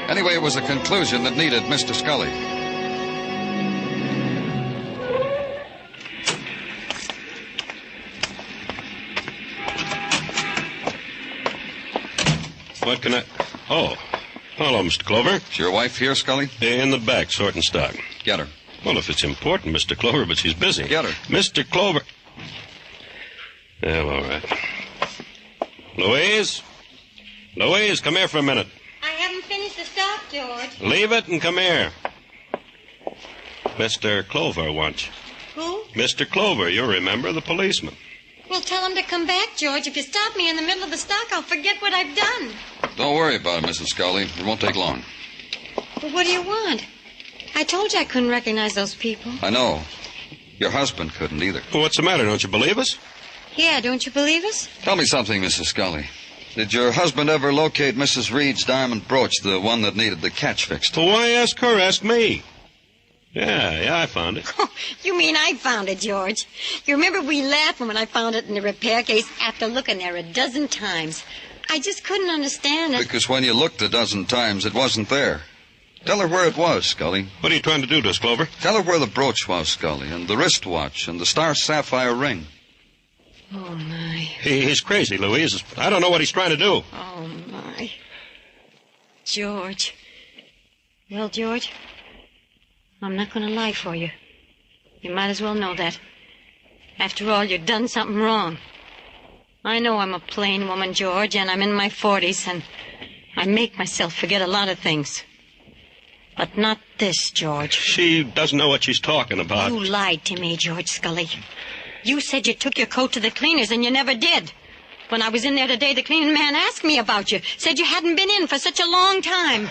Anyway, it was a conclusion that needed Mr. Scully. What can I... Oh, hello, Mr. Clover. Is your wife here, Scully? In the back, sorting stock. Get her. Well, if it's important, Mr. Clover, but she's busy. Get her. Mr. Clover. Well, all right. Louise? Louise, come here for a minute. I haven't finished the stock, George. Leave it and come here. Mr. Clover wants you. Who? Mr. Clover, you remember, the policeman. Well, tell him to come back, George. If you stop me in the middle of the stock, I'll forget what I've done. Don't worry about it, Mrs. Scully. It won't take long. But what do you want? I told you I couldn't recognize those people. I know. Your husband couldn't either. Well, what's the matter? Don't you believe us? Yeah, don't you believe us? Tell me something, Mrs. Scully. Did your husband ever locate Mrs. Reed's diamond brooch, the one that needed the catch fixed? Well, why ask her? Ask me. Yeah, I found it. Oh, you mean I found it, George? You remember we laughed when I found it in the repair case after looking there a dozen times. I just couldn't understand it. Because when you looked a dozen times, it wasn't there. Tell her where it was, Scully. What are you trying to do to us, Clover? Tell her where the brooch was, Scully, and the wristwatch, and the star sapphire ring. Oh, my. He's crazy, Louise. I don't know what he's trying to do. Oh, my. George. Well, George, I'm not going to lie for you. You might as well know that. After all, you've done something wrong. I know I'm a plain woman, George, and I'm in my 40s, and I make myself forget a lot of things. But not this, George. She doesn't know what she's talking about. You lied to me, George Scully. You said you took your coat to the cleaners, and you never did. When I was in there today, the cleaning man asked me about you. Said you hadn't been in for such a long time.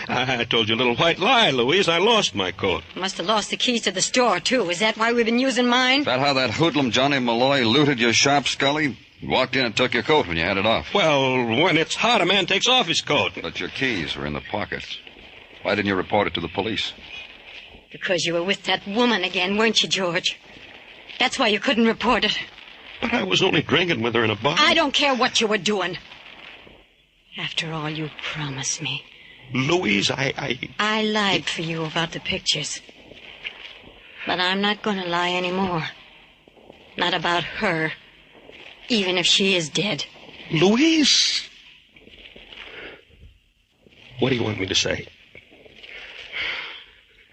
I told you a little white lie, Louise. I lost my coat. Must have lost the keys to the store, too. Is that why we've been using mine? Is that how that hoodlum Johnny Malloy looted your shop, Scully? He walked in and took your coat when you had it off. Well, when it's hot, a man takes off his coat. But your keys were in the pocket. Why didn't you report it to the police? Because you were with that woman again, weren't you, George? That's why you couldn't report it. But I was only drinking with her in a bar. I don't care what you were doing. After all, you promised me. Louise, I lied for you about the pictures. But I'm not going to lie anymore. Not about her, even if she is dead. Louise! What do you want me to say?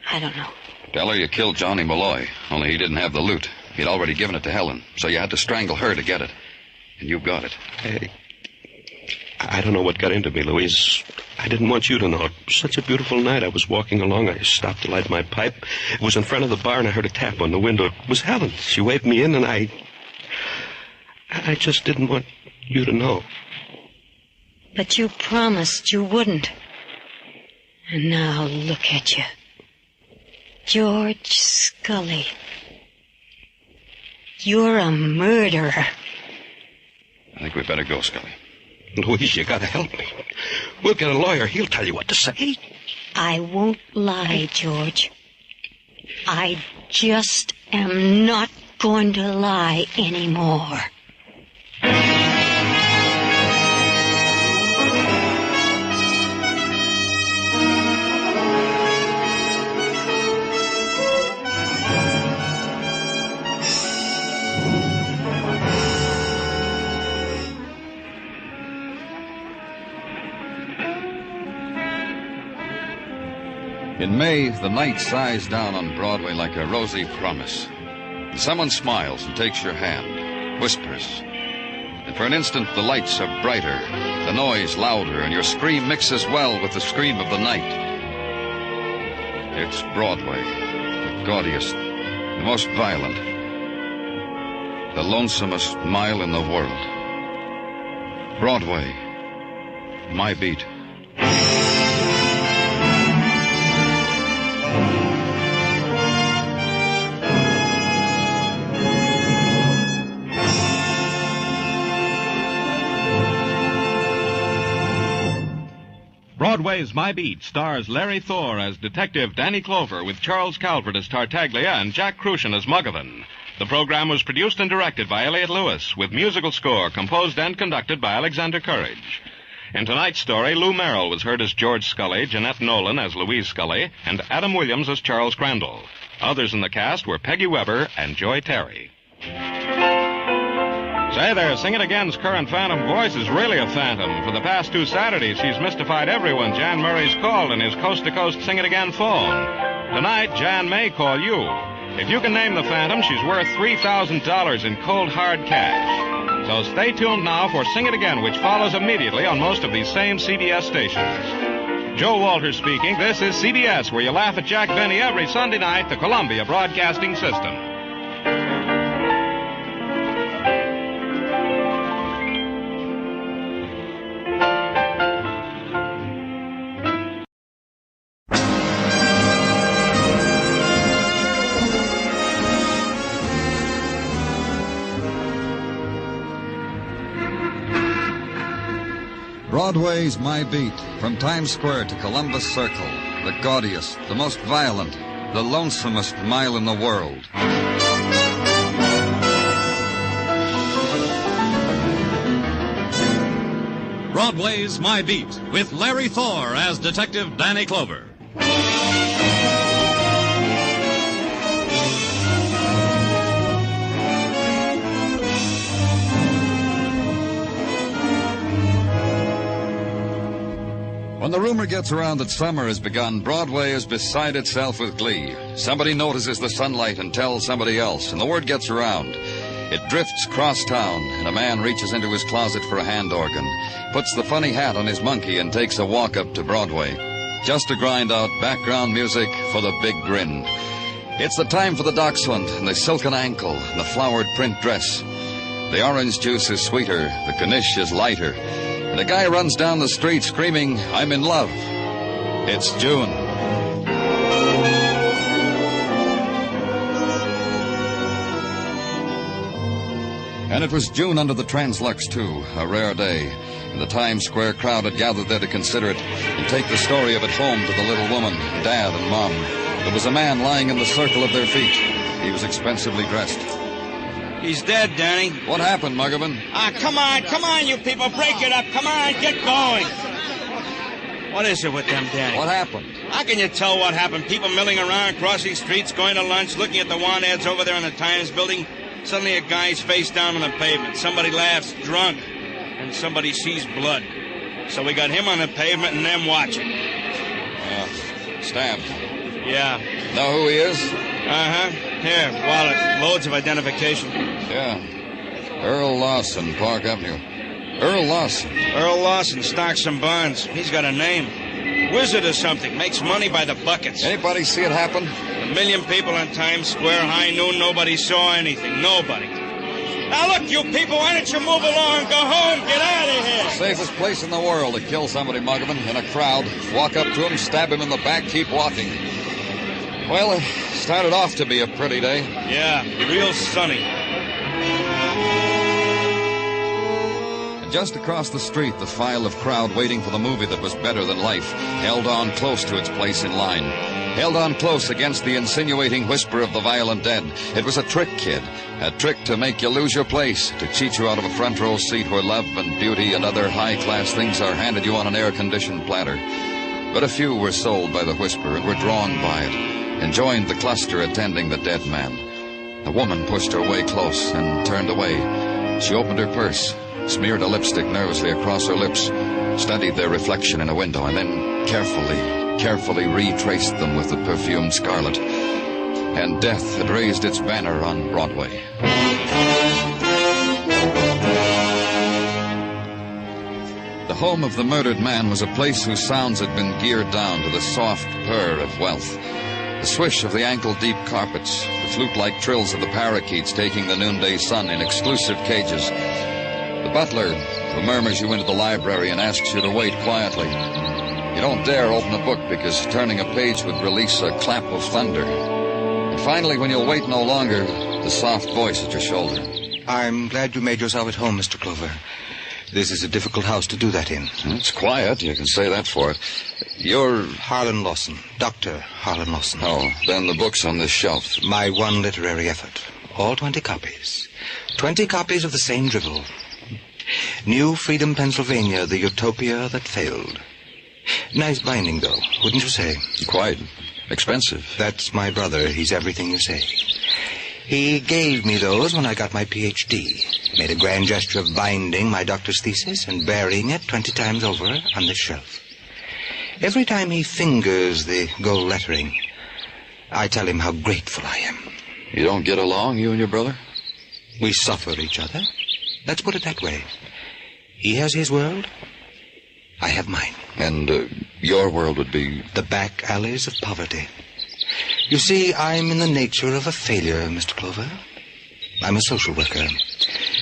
I don't know. Tell her you killed Johnny Malloy, only he didn't have the loot. He'd already given it to Helen, so you had to strangle her to get it. And you got it. Hey, I don't know what got into me, Louise. I didn't want you to know. It was such a beautiful night. I was walking along. I stopped to light my pipe. It was in front of the bar, and I heard a tap on the window. It was Helen. She waved me in, and I just didn't want you to know. But you promised you wouldn't. And now look at you. George Scully. You're a murderer. I think we better go, Scully. Louise, you gotta help me. We'll get a lawyer. He'll tell you what to say. I won't lie, George. I just am not going to lie anymore. In May, the night sighs down on Broadway like a rosy promise. Someone smiles and takes your hand, whispers. And for an instant, the lights are brighter, the noise louder, and your scream mixes well with the scream of the night. It's Broadway, the gaudiest, the most violent, the lonesomest mile in the world. Broadway, my beat. Broadway's My Beat stars Larry Thor as Detective Danny Clover with Charles Calvert as Tartaglia and Jack Crucian as Muggavan. The program was produced and directed by Elliott Lewis, with musical score composed and conducted by Alexander Courage. In tonight's story, Lou Merrill was heard as George Scully, Jeanette Nolan as Louise Scully, and Adam Williams as Charles Crandall. Others in the cast were Peggy Weber and Joy Terry. Say there, Sing It Again's current phantom voice is really a phantom. For the past 2 Saturdays, she's mystified everyone Jan Murray's called in his coast-to-coast Sing It Again phone. Tonight, Jan may call you. If you can name the phantom, she's worth $3,000 in cold, hard cash. So stay tuned now for Sing It Again, which follows immediately on most of these same CBS stations. Joe Walters speaking. This is CBS, where you laugh at Jack Benny every Sunday night, the Columbia Broadcasting System. Broadway's My Beat, from Times Square to Columbus Circle, the gaudiest, the most violent, the lonesomest mile in the world. Broadway's My Beat, with Larry Thor as Detective Danny Clover. When the rumor gets around that summer has begun, Broadway is beside itself with glee. Somebody notices the sunlight and tells somebody else, and the word gets around. It drifts cross town, and a man reaches into his closet for a hand organ, puts the funny hat on his monkey, and takes a walk up to Broadway, just to grind out background music for the big grin. It's the time for the dachshund, and the silken ankle, and the flowered print dress. The orange juice is sweeter, the Knish is lighter, and a guy runs down the street screaming, "I'm in love." It's June. And it was June under the Translux, too, a rare day. And the Times Square crowd had gathered there to consider it and take the story of it home to the little woman, Dad and Mom. There was a man lying in the circle of their feet. He was expensively dressed. He's dead, Danny. What happened, Muggavan? Come on, you people, break it up. Come on, get going. What is it with them, Danny? What happened? How can you tell what happened? People milling around, crossing streets, going to lunch, looking at the want ads over there in the Times building. Suddenly a guy's face down on the pavement. Somebody laughs, drunk, and somebody sees blood. So we got him on the pavement and them watching. Stabbed. Yeah. Know who he is? Uh-huh. Here, wallet. Loads of identification. Yeah. Earl Lawson, Park Avenue. Earl Lawson. Earl Lawson, stocks and bonds. He's got a name. Wizard or something. Makes money by the buckets. Anybody see it happen? 1 million people on Times Square, high noon. Nobody saw anything. Nobody. Now look, you people, why don't you move along? Go home. Get out of here. Safest place in the world to kill somebody, Muggavan, in a crowd. Walk up to him, stab him in the back, keep walking. Well, it started off to be a pretty day. Yeah, real sunny. And just across the street, the file of crowd waiting for the movie that was better than life held on close to its place in line. Held on close against the insinuating whisper of the violent dead. It was a trick, kid. A trick to make you lose your place, to cheat you out of a front row seat where love and beauty and other high-class things are handed you on an air-conditioned platter. But a few were sold by the whisper and were drawn by it, and joined the cluster attending the dead man. The woman pushed her way close and turned away. She opened her purse, smeared a lipstick nervously across her lips, studied their reflection in a window, and then carefully retraced them with the perfumed scarlet. And death had raised its banner on Broadway. The home of the murdered man was a place whose sounds had been geared down to the soft purr of wealth. The swish of the ankle-deep carpets, the flute-like trills of the parakeets taking the noonday sun in exclusive cages. The butler who murmurs you into the library and asks you to wait quietly. You don't dare open a book because turning a page would release a clap of thunder. And finally, when you'll wait no longer, the soft voice at your shoulder. I'm glad you made yourself at home, Mr. Clover. This is a difficult house to do that in. It's quiet, you can say that for it. You're Harlan Lawson, Dr. Harlan Lawson. Oh, then the book's on this shelf. My one literary effort. All 20 copies. 20 copies of the same dribble. New Freedom, Pennsylvania, the utopia that failed. Nice binding, though, wouldn't you say? Quite. Expensive. That's my brother. He's everything you say. He gave me those when I got my Ph.D. Made a grand gesture of binding my doctor's thesis and burying it 20 times over on this shelf. Every time he fingers the gold lettering, I tell him how grateful I am. You don't get along, you and your brother? We suffer each other. Let's put it that way. He has his world. I have mine. And your world would be? The back alleys of poverty. You see, I'm in the nature of a failure, Mr. Clover. I'm a social worker.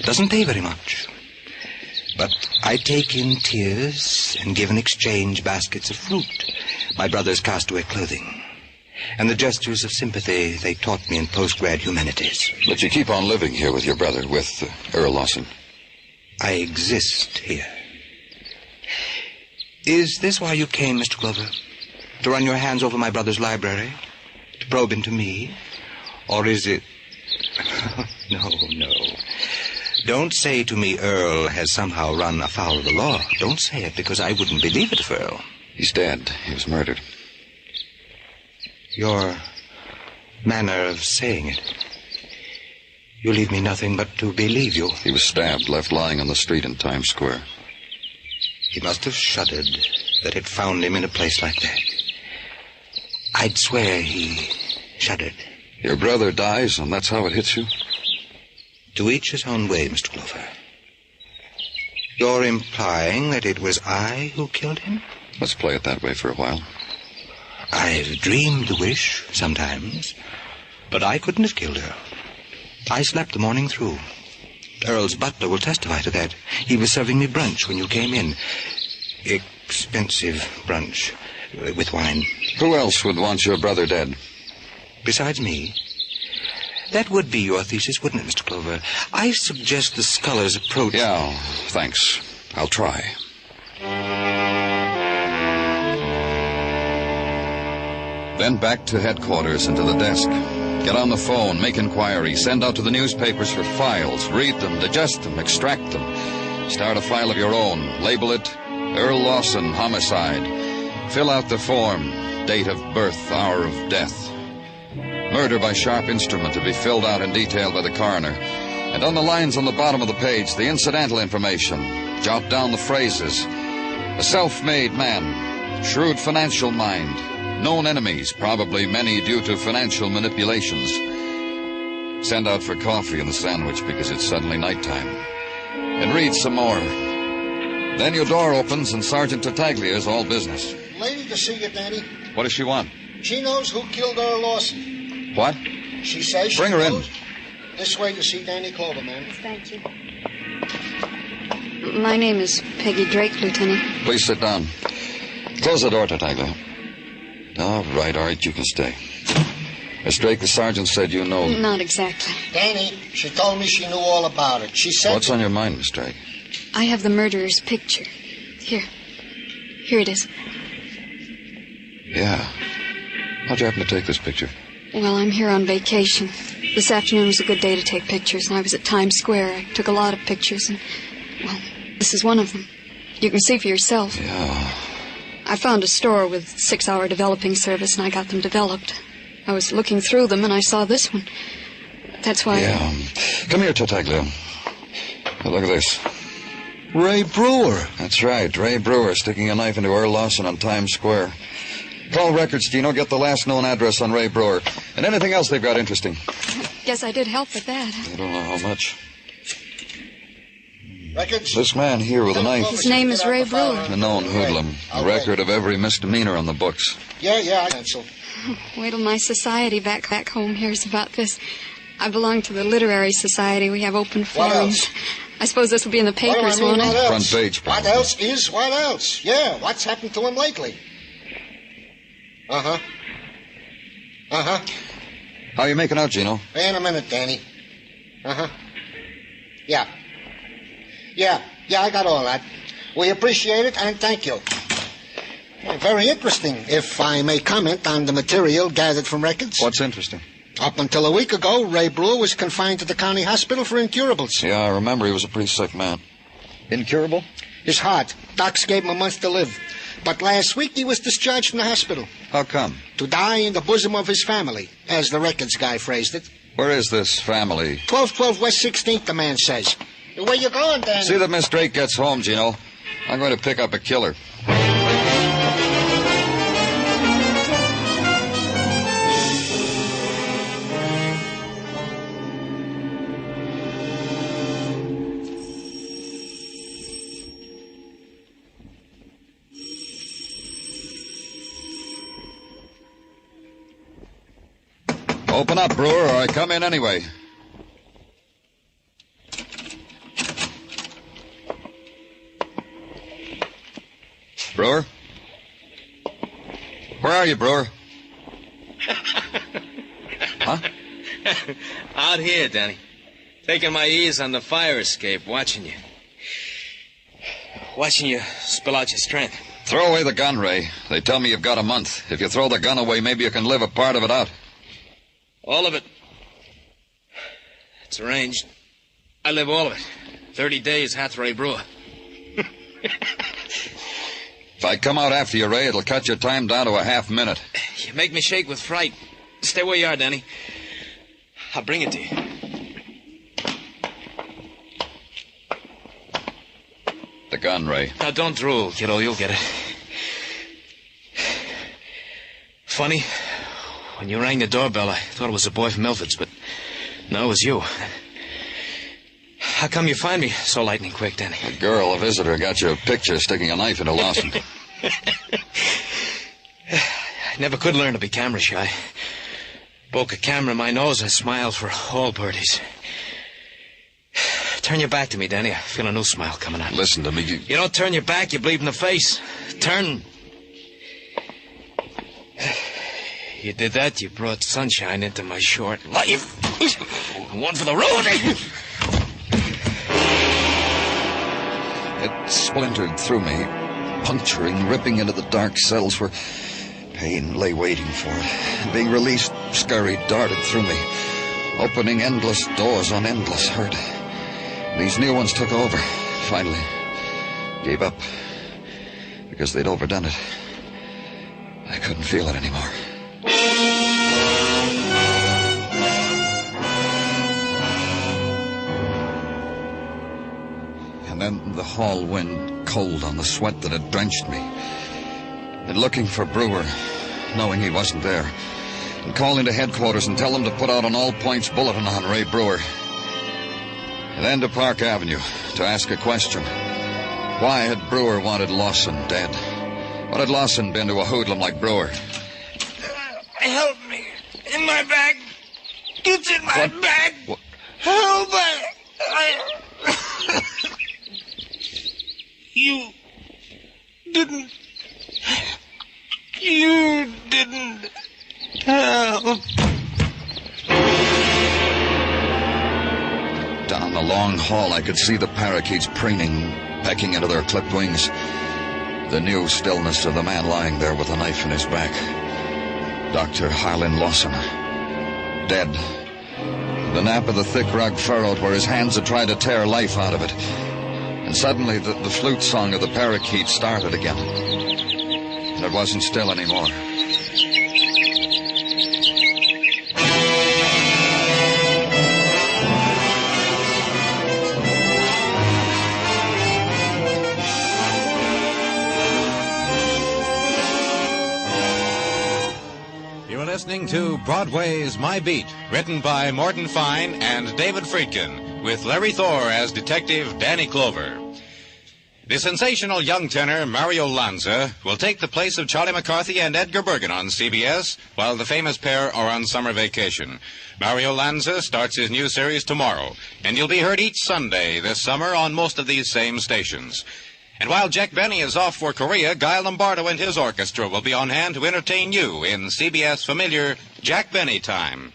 Doesn't pay very much. But I take in tears and give in exchange baskets of fruit, my brother's castaway clothing, and the gestures of sympathy they taught me in post-grad humanities. But you keep on living here with your brother, with Earl Lawson. I exist here. Is this why you came, Mr. Clover? To run your hands over my brother's library? To probe into me? Or is it... No. Don't say to me Earl has somehow run afoul of the law. Don't say it, because I wouldn't believe it of Earl. He's dead. He was murdered. Your manner of saying it. You leave me nothing but to believe you. He was stabbed, left lying on the street in Times Square. He must have shuddered that it found him in a place like that. I'd swear he shuddered. Your brother dies, and that's how it hits you? To each his own way, Mr. Clover. You're implying that it was I who killed him? Let's play it that way for a while. I've dreamed the wish sometimes, but I couldn't have killed her. I slept the morning through. Earl's butler will testify to that. He was serving me brunch when you came in. Expensive brunch with wine. Who else would want your brother dead? Besides me? That would be your thesis, wouldn't it, Mr. Clover? I suggest the scholar's approach... Yeah, thanks. I'll try. Then back to headquarters and to the desk. Get on the phone, make inquiries, send out to the newspapers for files, read them, digest them, extract them. Start a file of your own. Label it Earl Lawson Homicide. Fill out the form. date of birth, hour of death. Murder by sharp instrument to be filled out in detail by the coroner. And on the lines on the bottom of the page, the incidental information. Jot down the phrases. A self-made man, shrewd financial mind, known enemies, probably many due to financial manipulations. Send out for coffee and a sandwich because it's suddenly nighttime. And read some more. Then your door opens and Sergeant Tartaglia's all business. Lady to see you, Danny. What does she want? She knows who killed Earl Lawson. What? She says she Bring her knows. in. This way to see Danny Clover, ma'am. Thank you. My name is Peggy Drake, Lieutenant. Please sit down. Close the door, Tartaglia. All right, you can stay. Miss Drake, the sergeant said you know... Not exactly. Danny, she told me she knew all about it. She said... What's on your mind, Miss Drake? I have the murderer's picture. Here it is. Yeah. How'd you happen to take this picture? Well, I'm here on vacation. This afternoon was a good day to take pictures, and I was at Times Square. I took a lot of pictures, and, well, this is one of them. You can see for yourself. Yeah. I found a store with 6-hour developing service, and I got them developed. I was looking through them, and I saw this one. That's why... Yeah. Come here, Tartaglia. Now, look at this. Ray Brewer. That's right, Ray Brewer sticking a knife into Earl Lawson on Times Square. Call records, Gino. Get the last known address on Ray Brewer. And anything else they've got interesting. Guess I did help with that. I don't know how much. Records? This man here with a knife. His name is Ray Brewer. A known hoodlum. A record of every misdemeanor on the books. Yeah, I cancel. Wait till my society back home hears about this. I belong to the Literary Society. We have open forums. I suppose this will be in the papers, won't it? Front page. What else is what else? Yeah, what's happened to him lately? Uh-huh. How you making out, Gino? In a minute, Danny. Uh-huh. Yeah, I got all that. We appreciate it, and thank you. Very interesting, if I may comment on the material gathered from records. What's interesting? Up until a week ago, Ray Brewer was confined to the county hospital for incurables. Yeah, I remember he was a pretty sick man. Incurable? His heart. Docs gave him a month to live. But last week he was discharged from the hospital. How come? To die in the bosom of his family, as the records guy phrased it. Where is this family? 1212 West 16th, the man says. Where you going, Danny? See that Miss Drake gets home, Gino. I'm going to pick up a killer. Open up, Brewer, or I come in anyway. Brewer? Where are you, Brewer? Huh? Out here, Danny. Taking my ease on the fire escape, watching you. Watching you spill out your strength. Throw away the gun, Ray. They tell me you've got a month. If you throw the gun away, maybe you can live a part of it out. All of it. It's arranged. I live all of it. 30 days, Hathaway Brewer. If I come out after you, Ray, it'll cut your time down to a half minute. You make me shake with fright. Stay where you are, Danny. I'll bring it to you. The gun, Ray. Now, don't drool, kiddo. You'll get it. Funny, when you rang the doorbell, I thought it was a boy from Milford's, but no, it was you. How come you find me so lightning quick, Danny? A girl, a visitor, got your picture sticking a knife into Lawson. I never could learn to be camera shy. Broke a camera in my nose and smiled for all birdies. Turn your back to me, Danny. I feel a new smile coming out. Listen to me. You don't turn your back, you bleed in the face. Turn. You did that, you brought sunshine into my short life. One for the road. It splintered through me, puncturing, ripping into the dark cells where pain lay waiting for it. And being released, scurried, darted through me, opening endless doors on endless hurt. These new ones took over, finally. Gave up, because they'd overdone it. I couldn't feel it anymore. And then the hall wind, cold on the sweat that had drenched me. And looking for Brewer, knowing he wasn't there. And calling to headquarters and tell them to put out an all-points bulletin on Ray Brewer. And then to Park Avenue to ask a question. Why had Brewer wanted Lawson dead? What had Lawson been to a hoodlum like Brewer? Help me. In my bag. It's in my bag. What? Help me. You didn't help. Down the long hall, I could see the parakeets preening, pecking into their clipped wings. The new stillness of the man lying there with a knife in his back. Dr. Harlan Lawson. Dead. The nap of the thick rug furrowed where his hands had tried to tear life out of it. And suddenly the flute song of the parakeet started again. And it wasn't still anymore. Listening to Broadway's My Beat, written by Morton Fine and David Friedkin, with Larry Thor as Detective Danny Clover. The sensational young tenor Mario Lanza will take the place of Charlie McCarthy and Edgar Bergen on CBS, while the famous pair are on summer vacation. Mario Lanza starts his new series tomorrow, and you'll be heard each Sunday this summer on most of these same stations. And while Jack Benny is off for Korea, Guy Lombardo and his orchestra will be on hand to entertain you in CBS familiar Jack Benny time.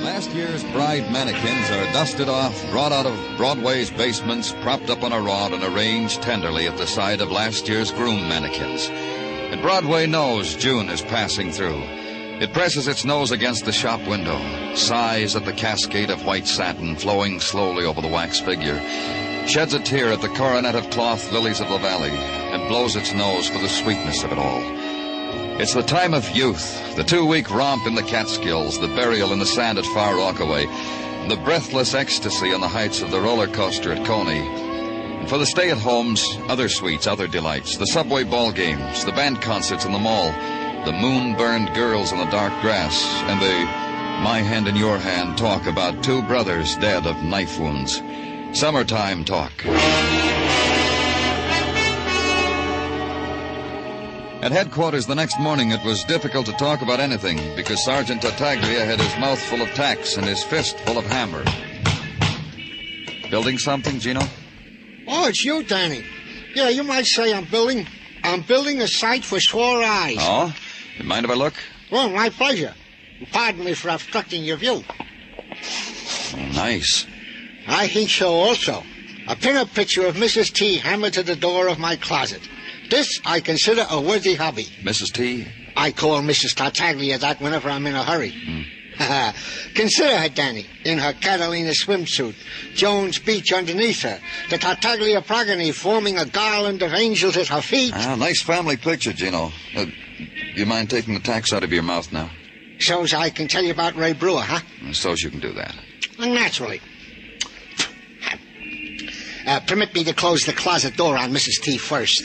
Last year's bride mannequins are dusted off, brought out of Broadway's basements, propped up on a rod, and arranged tenderly at the side of last year's groom mannequins. And Broadway knows June is passing through. It presses its nose against the shop window, sighs at the cascade of white satin flowing slowly over the wax figure, sheds a tear at the coronet of cloth lilies of the valley, and blows its nose for the sweetness of it all. It's the time of youth, the 2-week romp in the Catskills, the burial in the sand at Far Rockaway, the breathless ecstasy on the heights of the roller coaster at Coney. For the stay-at-homes, other sweets, other delights, the subway ball games, the band concerts in the mall, the moon-burned girls in the dark grass, and the my hand in your hand talk about two brothers dead of knife wounds. Summertime talk. At headquarters the next morning, it was difficult to talk about anything because Sergeant Tartaglia had his mouth full of tacks and his fist full of hammer. Building something, Gino? Oh, it's you, Danny. Yeah, you might say I'm building a site for sore eyes. Oh? You mind if I look? Well, my pleasure. Pardon me for obstructing your view. Nice. I think so also. A pin-up picture of Mrs. T hammered to the door of my closet. This I consider a worthy hobby. Mrs. T? I call Mrs. Tartaglia that whenever I'm in a hurry. Consider her, Danny, in her Catalina swimsuit, Jones Beach underneath her, the Tartaglia progeny forming a garland of angels at her feet. Nice family picture, Gino. You mind taking the tacks out of your mouth now? So's I can tell you about Ray Brewer, huh? So's you can do that. Naturally. Permit me to close the closet door on Mrs. T first.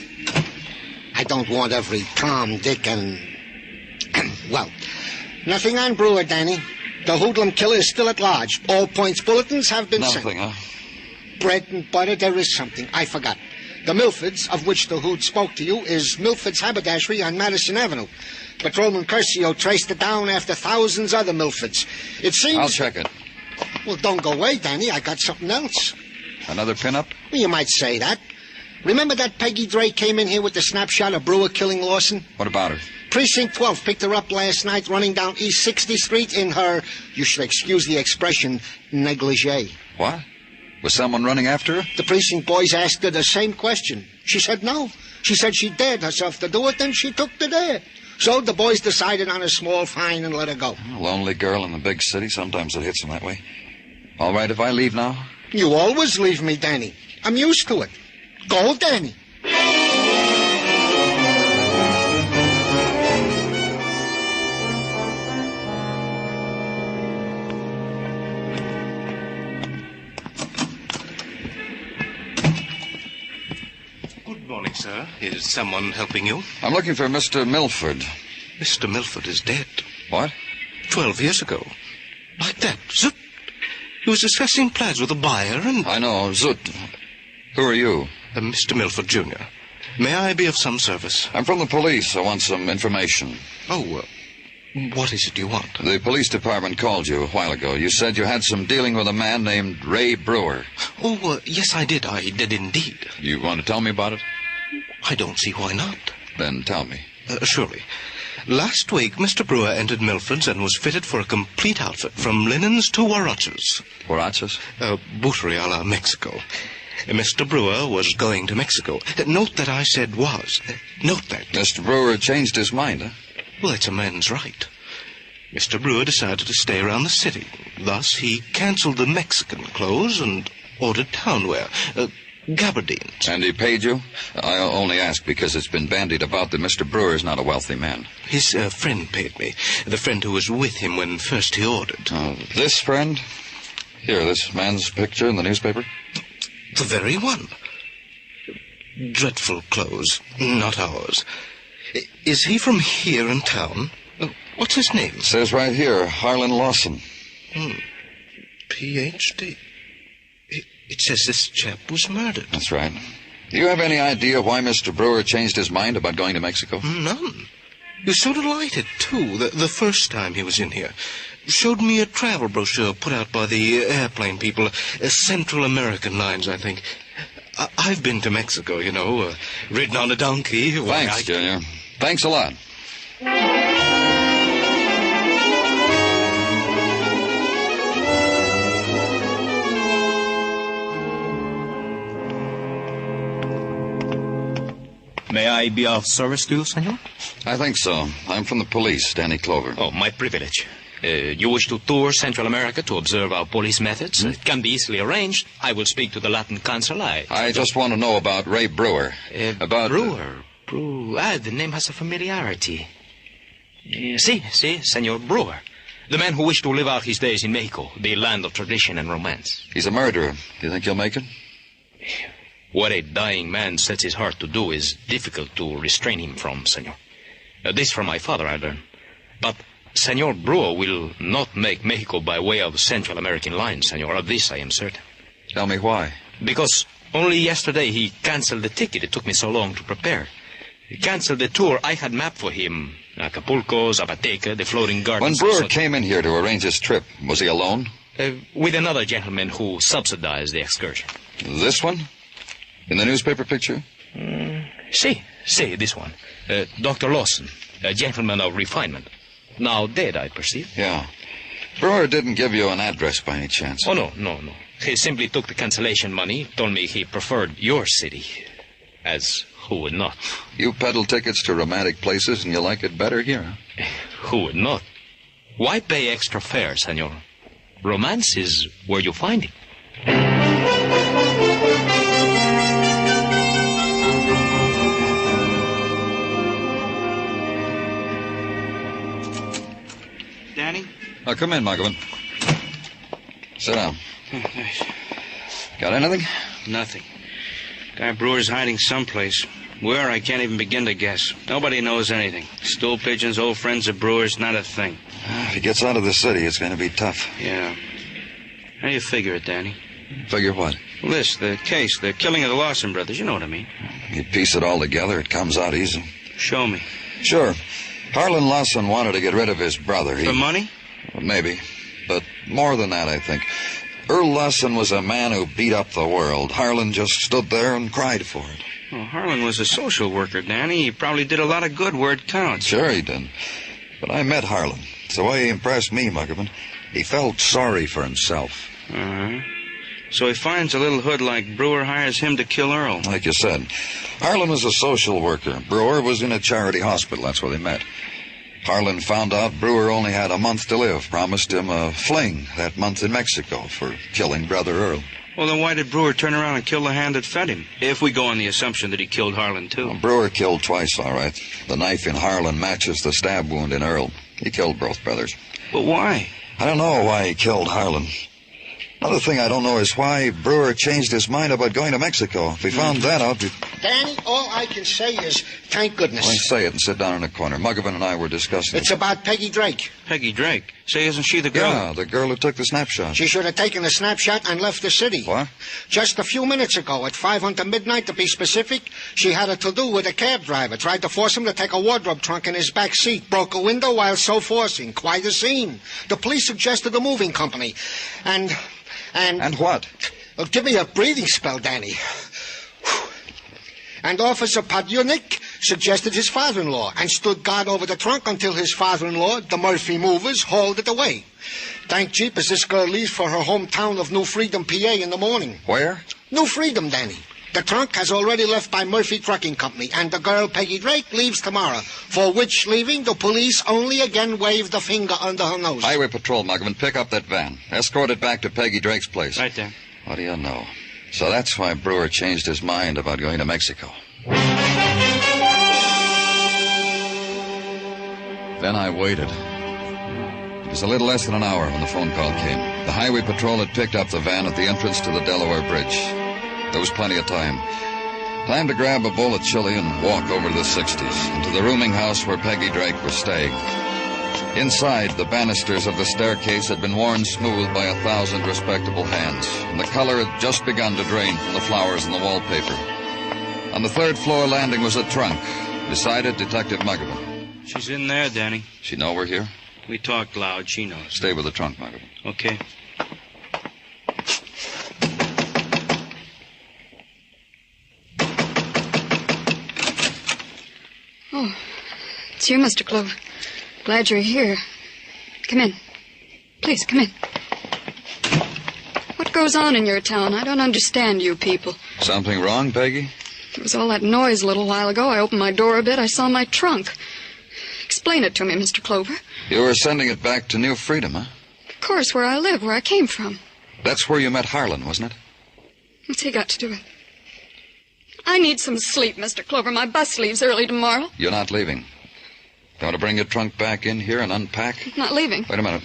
I don't want every Tom, Dick, and... well... Nothing on Brewer, Danny. The hoodlum killer is still at large. All points bulletins have been sent. Nothing, huh? Bread and butter, there is something. I forgot. The Milfords, of which the hood spoke to you, is Milford's haberdashery on Madison Avenue. Patrolman Curcio traced it down after thousands other Milfords. It seems... I'll check it. Well, don't go away, Danny. I got something else. Another pin-up? Well, you might say that. Remember that Peggy Drake came in here with the snapshot of Brewer killing Lawson? What about her? Precinct 12 picked her up last night running down East 60th Street in her, you should excuse the expression, negligee. What? Was someone running after her? The precinct boys asked her the same question. She said no. She said she dared herself to do it, then she took the dare. So the boys decided on a small fine and let her go. A lonely girl in the big city, sometimes it hits them that way. All right if I leave now? You always leave me, Danny. I'm used to it. Go, Danny. Good morning, sir. Is someone helping you? I'm looking for Mr. Milford. Mr. Milford is dead. What? 12 years ago. Like that. Zut. He was discussing plans with a buyer and... I know. Zut. Who are you? Mr. Milford, Jr. May I be of some service? I'm from the police. I want some information. Oh, what is it you want? The police department called you a while ago. You said you had some dealing with a man named Ray Brewer. Oh, yes, I did. I did indeed. You want to tell me about it? I don't see why not. Then tell me. Surely. Last week, Mr. Brewer entered Milford's and was fitted for a complete outfit, from linens to huaraches. Huaraches? Bootery a la Mexico. Mr. Brewer was going to Mexico. Note that I said was. Note that. Mr. Brewer changed his mind, huh? Well, that's a man's right. Mr. Brewer decided to stay around the city. Thus, he canceled the Mexican clothes and ordered town wear. Gabardines. And he paid you? I only ask because it's been bandied about that Mr. Brewer is not a wealthy man. His friend paid me. The friend who was with him when first he ordered. This friend? Here, this man's picture in the newspaper? The very one. Dreadful clothes. Not ours. Is he from here in town? What's his name? It says right here, Harlan Lawson. Ph.D. It says this chap was murdered. That's right. Do you have any idea why Mr. Brewer changed his mind about going to Mexico? None. He was so delighted, too, the first time he was in here. Showed me a travel brochure put out by the airplane people. Central American Lines, I think. I've been to Mexico, you know, ridden on a donkey. Thanks, Junior. Thanks a lot. May I be of service to you, senor? I think so. I'm from the police, Danny Clover. Oh, my privilege. You wish to tour Central America to observe our police methods? It can be easily arranged. I will speak to the Latin consul. I just want to know about Ray Brewer. Brewer? The name has a familiarity. See, Senor Brewer. The man who wished to live out his days in Mexico, the land of tradition and romance. He's a murderer. Do you think he'll make it? What a dying man sets his heart to do is difficult to restrain him from, senor. This from my father, I learned. But Senor Brewer will not make Mexico by way of Central American lines, senor. Of this I am certain. Tell me why. Because only yesterday he canceled the ticket. It took me so long to prepare. He canceled the tour I had mapped for him. Acapulco, Zapateca, the floating gardens. When Brewer came in here to arrange his trip, was he alone? With another gentleman who subsidized the excursion. This one? In the newspaper picture? See, this one. Dr. Lawson, a gentleman of refinement. Now dead, I perceive. Yeah. Brewer didn't give you an address by any chance? Oh, no. He simply took the cancellation money, told me he preferred your city. As who would not? You peddle tickets to romantic places and you like it better here, huh? Who would not? Why pay extra fare, senor? Romance is where you find it. Danny? Come in, Muggavan. Sit down. Got anything? Nothing. Guy Brewer's hiding someplace. Where, I can't even begin to guess. Nobody knows anything. Stool pigeons, old friends of Brewer's, not a thing. If he gets out of the city, it's going to be tough. Yeah. How do you figure it, Danny? Figure what? Well, the case, the killing of the Lawson brothers. You know what I mean. You piece it all together, it comes out easy. Show me. Sure. Harlan Lawson wanted to get rid of his brother. For money? Maybe. But more than that, I think. Earl Lawson was a man who beat up the world. Harlan just stood there and cried for it. Well, Harlan was a social worker, Danny. He probably did a lot of good where it counts. Sure he did. But I met Harlan. It's the way he impressed me, Muggavan. He felt sorry for himself. Uh-huh. So he finds a little hood like Brewer, hires him to kill Earl. Like you said, Harlan was a social worker. Brewer was in a charity hospital. That's where they met. Harlan found out Brewer only had a month to live, promised him a fling that month in Mexico for killing Brother Earl. Well, then why did Brewer turn around and kill the hand that fed him? If we go on the assumption that he killed Harlan, too. Well, Brewer killed twice, all right. The knife in Harlan matches the stab wound in Earl. He killed both brothers. But why? I don't know why he killed Harlan. Another thing I don't know is why Brewer changed his mind about going to Mexico. If we found that out, Danny, all I can say is, thank goodness. Well, say it and sit down in a corner. Muggavan and I were discussing It's about Peggy Drake. Peggy Drake? Say, isn't she the girl? Yeah, the girl who took the snapshot. She should have taken the snapshot and left the city. What? Just a few minutes ago, at 5 until midnight to be specific, she had a to-do with a cab driver. Tried to force him to take a wardrobe trunk in his back seat. Broke a window while so forcing. Quite a scene. The police suggested a moving company. And what? Well, give me a breathing spell, Danny. And Officer Padyunik suggested his father-in-law and stood guard over the trunk until his father-in-law, the Murphy Movers, hauled it away. Thank jeepers this girl leaves for her hometown of New Freedom, PA in the morning. Where? New Freedom, Danny. The trunk has already left by Murphy Trucking Company, and the girl, Peggy Drake, leaves tomorrow, for which leaving the police only again waved a finger under her nose. Highway Patrol, Muggavan, pick up that van. Escort it back to Peggy Drake's place. Right there. What do you know? So that's why Brewer changed his mind about going to Mexico. Then I waited. It was a little less than an hour when the phone call came. The Highway Patrol had picked up the van at the entrance to the Delaware Bridge. There was plenty of time. Time to grab a bowl of chili and walk over to the 60s, and to the rooming house where Peggy Drake was staying. Inside, the banisters of the staircase had been worn smooth by 1,000 respectable hands, and the color had just begun to drain from the flowers in the wallpaper. On the third floor landing was a trunk. Beside it, Detective Muggavan. She's in there, Danny. She know we're here? We talked loud. She knows. Stay with the trunk, Muggavan. Okay. Oh, it's you, Mr. Clover. Glad you're here. Come in. Please, come in. What goes on in your town? I don't understand you people. Something wrong, Peggy? There was all that noise a little while ago. I opened my door a bit. I saw my trunk. Explain it to me, Mr. Clover. You were sending it back to New Freedom, huh? Of course, where I live, where I came from. That's where you met Harlan, wasn't it? What's he got to do with it? I need some sleep, Mr. Clover. My bus leaves early tomorrow. You're not leaving. You want to bring your trunk back in here and unpack? I'm not leaving. Wait a minute.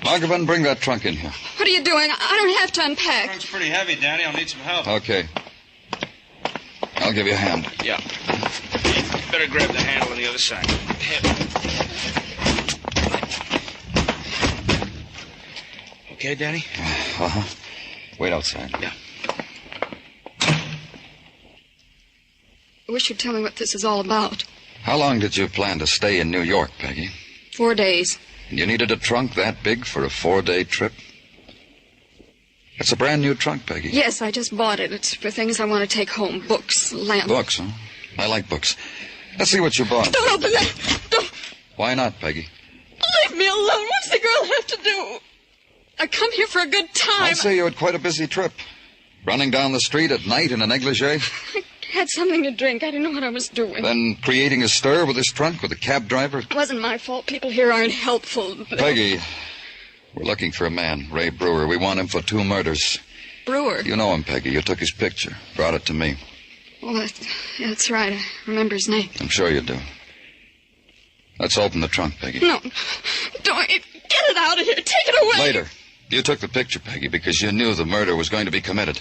Muggavan, bring that trunk in here. What are you doing? I don't have to unpack. The trunk's pretty heavy, Danny. I'll need some help. Okay. I'll give you a hand. Yeah. Better grab the handle on the other side. Okay, Danny? Uh-huh. Wait outside. Yeah. I wish you'd tell me what this is all about. How long did you plan to stay in New York, Peggy? 4 days. You needed a trunk that big for a 4-day trip? It's a brand new trunk, Peggy. Yes, I just bought it. It's for things I want to take home. Books, lamps. Books, huh? I like books. Let's see what you bought. Don't open that! Don't! Why not, Peggy? Leave me alone. What's the girl have to do? I come here for a good time. I'd say you had quite a busy trip. Running down the street at night in a negligee. I had something to drink. I didn't know what I was doing. Then creating a stir with this trunk with a cab driver. It wasn't my fault. People here aren't helpful. Peggy, we're looking for a man, Ray Brewer. We want him for 2 murders. Brewer? You know him, Peggy. You took his picture. Brought it to me. Oh, that's right. I remember his name. I'm sure you do. Let's open the trunk, Peggy. No. Don't. Get it out of here. Take it away. Later. You took the picture, Peggy, because you knew the murder was going to be committed.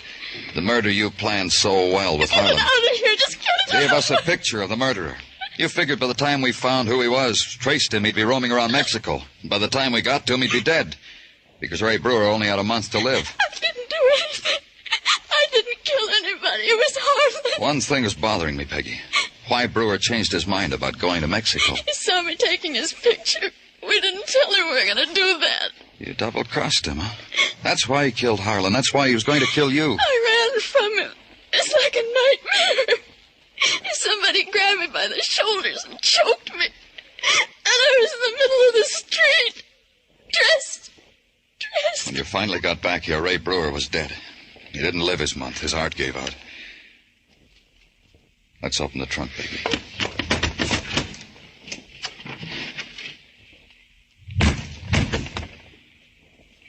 The murder you planned so well with Harlan. Get it out of here. Just get it out. Gave us a picture of the murderer. You figured by the time we found who he was, traced him, he'd be roaming around Mexico. And by the time we got to him, he'd be dead. Because Ray Brewer only had a month to live. I didn't do anything. I didn't kill anybody. It was harmless. One thing is bothering me, Peggy. Why Brewer changed his mind about going to Mexico. He saw me taking his picture. We didn't tell him we were going to do that. You double-crossed him, huh? That's why he killed Harlan. That's why he was going to kill you. I ran from him. It's like a nightmare. Somebody grabbed me by the shoulders and choked me. And I was in the middle of the street. Dressed. When your finally got back here, Ray Brewer was dead. He didn't live his month. His heart gave out. Let's open the trunk, baby.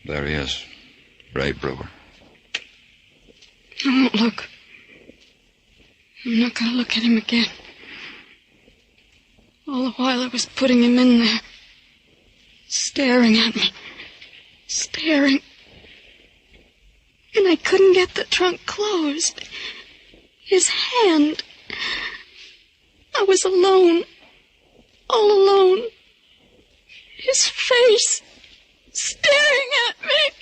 There he is. Ray Brewer. I won't look. I'm not going to look at him again. All the while I was putting him in there, staring at me, staring. And I couldn't get the trunk closed. His hand. I was alone. All alone. His face staring at me.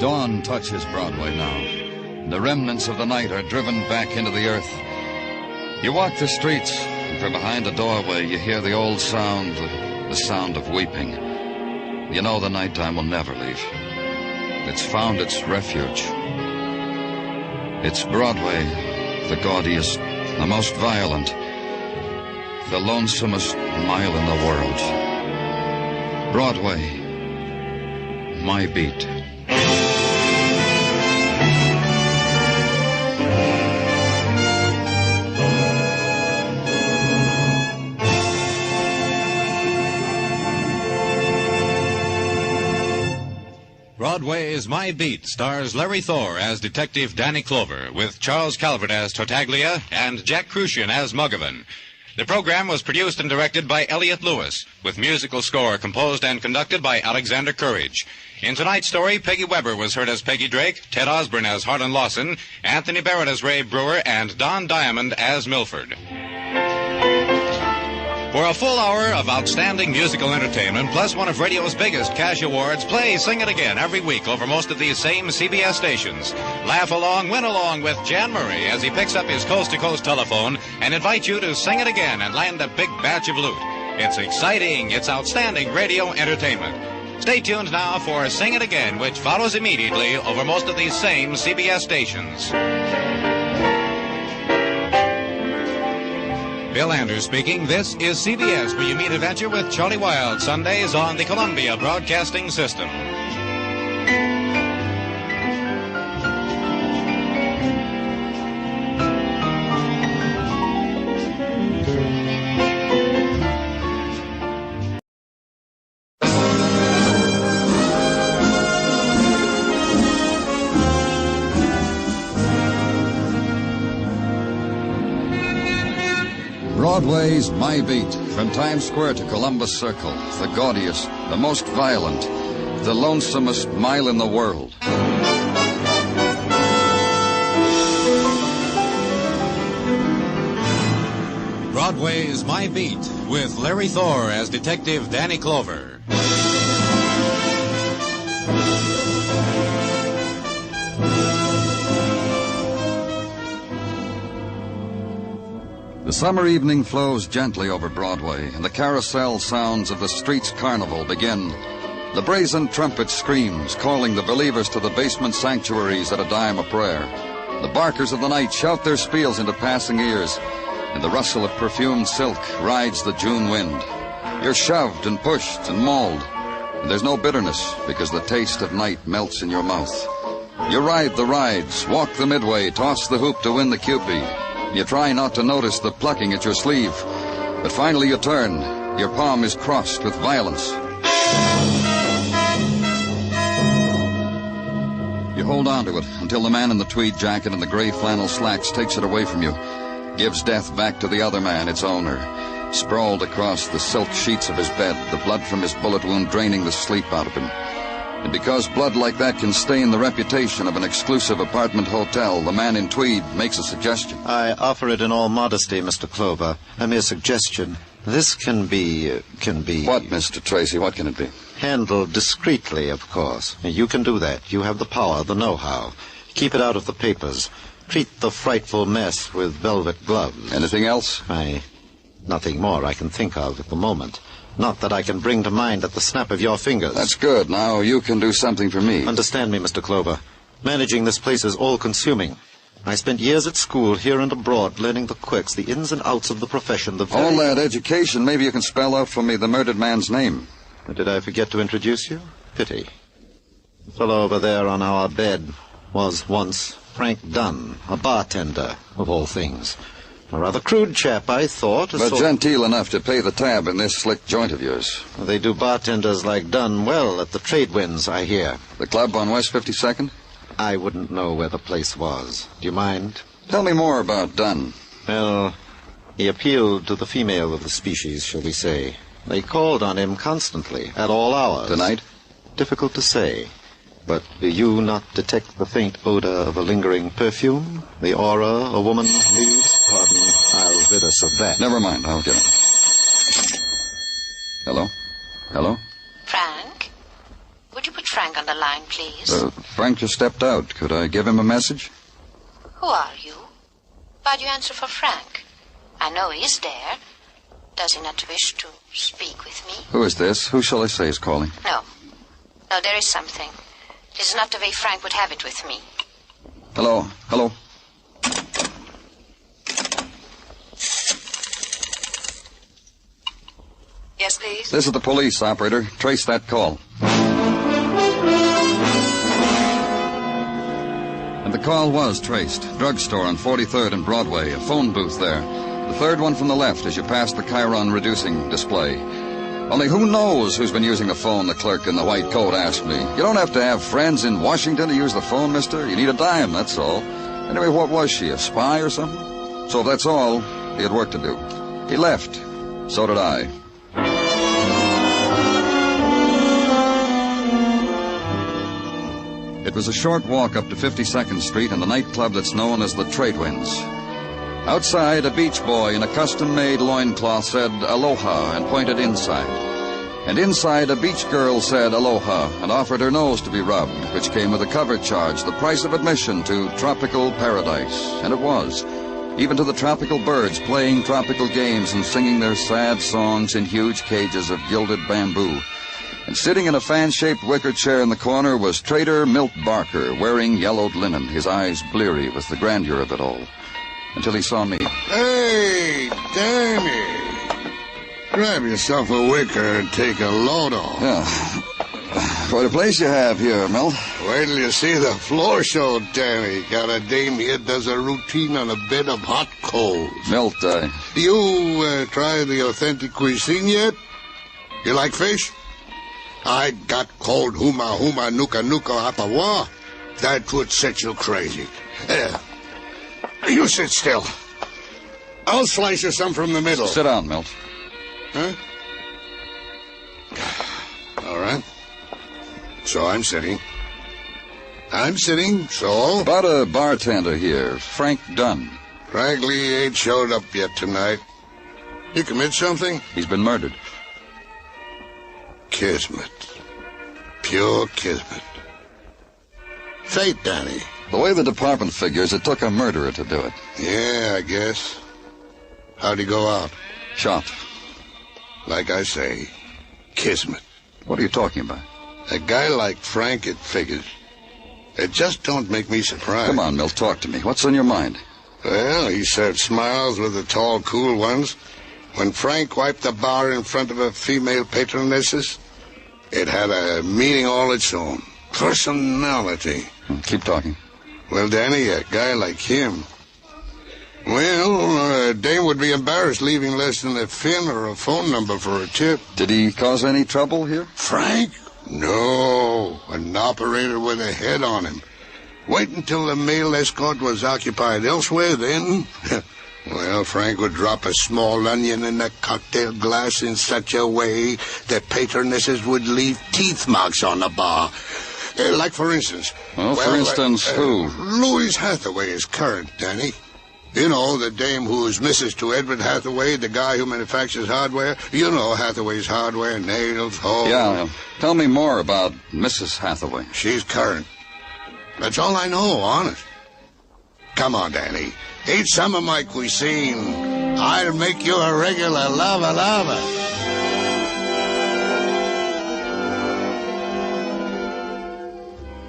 Dawn touches Broadway now. The remnants of the night are driven back into the earth. You walk the streets, and from behind the doorway you hear the old sound, the sound of weeping. You know the nighttime will never leave. It's found its refuge. It's Broadway, the gaudiest, the most violent, the lonesomest mile in the world. Broadway, my beat. Broadway's My Beat stars Larry Thor as Detective Danny Clover, with Charles Calvert as Tartaglia and Jack Crucian as Muggavan. The program was produced and directed by Elliott Lewis, with musical score composed and conducted by Alexander Courage. In tonight's story, Peggy Weber was heard as Peggy Drake, Ted Osborne as Harlan Lawson, Anthony Barrett as Ray Brewer, and Don Diamond as Milford. For a full hour of outstanding musical entertainment, plus one of radio's biggest cash awards, play Sing It Again every week over most of these same CBS stations. Laugh along, win along with Jan Murray as he picks up his coast-to-coast telephone and invites you to sing it again and land a big batch of loot. It's exciting, it's outstanding radio entertainment. Stay tuned now for Sing It Again, which follows immediately over most of these same CBS stations. Bill Anders speaking. This is CBS, where you meet adventure with Charlie Wilde, Sundays on the Columbia Broadcasting System. Broadway's My Beat, from Times Square to Columbus Circle, the gaudiest, the most violent, the lonesomest mile in the world. Broadway's My Beat, with Larry Thor as Detective Danny Clover. The summer evening flows gently over Broadway, and the carousel sounds of the street's carnival begin. The brazen trumpet screams, calling the believers to the basement sanctuaries at a dime a prayer. The barkers of the night shout their spiels into passing ears, and the rustle of perfumed silk rides the June wind. You're shoved and pushed and mauled, and there's no bitterness because the taste of night melts in your mouth. You ride the rides, walk the midway, toss the hoop to win the Cupid. You try not to notice the plucking at your sleeve, but finally you turn. Your palm is crossed with violence. You hold on to it until the man in the tweed jacket and the gray flannel slacks takes it away from you, gives death back to the other man, its owner, sprawled across the silk sheets of his bed, the blood from his bullet wound draining the sleep out of him. And because blood like that can stain the reputation of an exclusive apartment hotel, the man in tweed makes a suggestion. I offer it in all modesty, Mr. Clover. A mere suggestion. This can be... What, Mr. Tracy? What can it be? Handled discreetly, of course. You can do that. You have the power, the know-how. Keep it out of the papers. Treat the frightful mess with velvet gloves. Anything else? Nothing more I can think of at the moment. Not that I can bring to mind at the snap of your fingers. That's good. Now you can do something for me. Understand me, Mr. Clover. Managing this place is all-consuming. I spent years at school, here and abroad, learning the quirks, the ins and outs of the profession, All that education, maybe you can spell out for me the murdered man's name. Did I forget to introduce you? Pity. The fellow over there on our bed was once Frank Dunn, a bartender, of all things. A rather crude chap, I thought. But genteel enough to pay the tab in this slick joint of yours. They do bartenders like Dunn well at the trade winds, I hear. The club on West 52nd? I wouldn't know where the place was. Do you mind? Tell me more about Dunn. Well, he appealed to the female of the species, shall we say. They called on him constantly, at all hours. Tonight? Difficult to say. But do you not detect the faint odor of a lingering perfume? The aura a woman leaves? Pardon, I'll rid us of that. Never mind, I'll get it. Hello? Hello? Frank? Would you put Frank on the line, please? Frank just stepped out. Could I give him a message? Who are you? Why'd you answer for Frank? I know he's there. Does he not wish to speak with me? Who is this? Who shall I say is calling? No. No, there is something. This is not the way Frank would have it with me. Hello? Hello? Yes, please? This is the police, operator. Trace that call. And the call was traced. Drugstore on 43rd and Broadway. A phone booth there. The third one from the left as you pass the Chiron reducing display. Only who knows who's been using the phone, the clerk in the white coat asked me. You don't have to have friends in Washington to use the phone, mister. You need a dime, that's all. Anyway, what was she, a spy or something? So if that's all, he had work to do. He left. So did I. It was a short walk up to 52nd Street and the nightclub that's known as the Trade Winds. Outside, a beach boy in a custom-made loincloth said aloha and pointed inside. And inside, a beach girl said aloha and offered her nose to be rubbed, which came with a cover charge, the price of admission to tropical paradise. And it was. Even to the tropical birds playing tropical games and singing their sad songs in huge cages of gilded bamboo. And sitting in a fan-shaped wicker chair in the corner was Trader Milt Barker, wearing yellowed linen, his eyes bleary with the grandeur of it all. Until he saw me. Hey, Danny. Grab yourself a wicker and take a load off. Yeah. Quite a place you have here, Milt. Wait till you see the floor show, Danny. Got a dame here does a routine on a bed of hot coals. Milt, You try the authentic cuisine yet? You like fish? I got cold huma huma nuka nuka apawa. That would set you crazy. You sit still. I'll slice you some from the middle. Sit down, Milt. Huh? All right. So I'm sitting. So? About a bartender here, Frank Dunn. Frankly, he ain't showed up yet tonight. He commit something? He's been murdered. Kismet. Pure kismet. Fate, Danny. The way the department figures, it took a murderer to do it. Yeah, I guess. How'd he go out? Shot. Like I say, kismet. What are you talking about? A guy like Frank, it figures. It just don't make me surprised. Come on, Milt, talk to me. What's on your mind? Well, he served smiles with the tall, cool ones. When Frank wiped the bar in front of a female patronesses, it had a meaning all its own. Personality. Keep talking. Well, Danny, a guy like him... Well, a dame would be embarrassed leaving less than a fin or a phone number for a tip. Did he cause any trouble here? Frank? No. An operator with a head on him. Wait until the male escort was occupied elsewhere, then... Well, Frank would drop a small onion in a cocktail glass in such a way that patronesses would leave teeth marks on the bar. Like, for instance... Well, for instance, who? Louise Hathaway is current, Danny. You know, the dame who is Mrs. to Edward Hathaway, the guy who manufactures hardware. You know Hathaway's hardware, nails, holes. Yeah. Tell me more about Mrs. Hathaway. She's current. That's all I know, honest. Come on, Danny. Eat some of my cuisine. I'll make you a regular lava.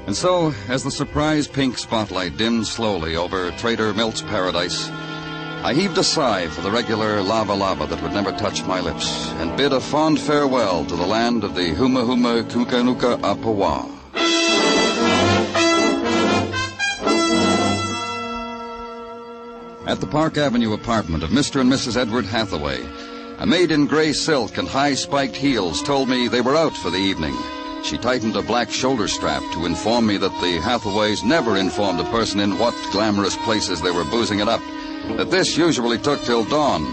And so, as the surprise pink spotlight dimmed slowly over Trader Milt's paradise, I heaved a sigh for the regular lava that would never touch my lips, and bid a fond farewell to the land of the Huma Huma Kukanuka Apawa. At the Park Avenue apartment of Mr. and Mrs. Edward Hathaway, a maid in gray silk and high-spiked heels told me they were out for the evening. She tightened a black shoulder strap to inform me that the Hathaways never informed a person in what glamorous places they were boozing it up, that this usually took till dawn.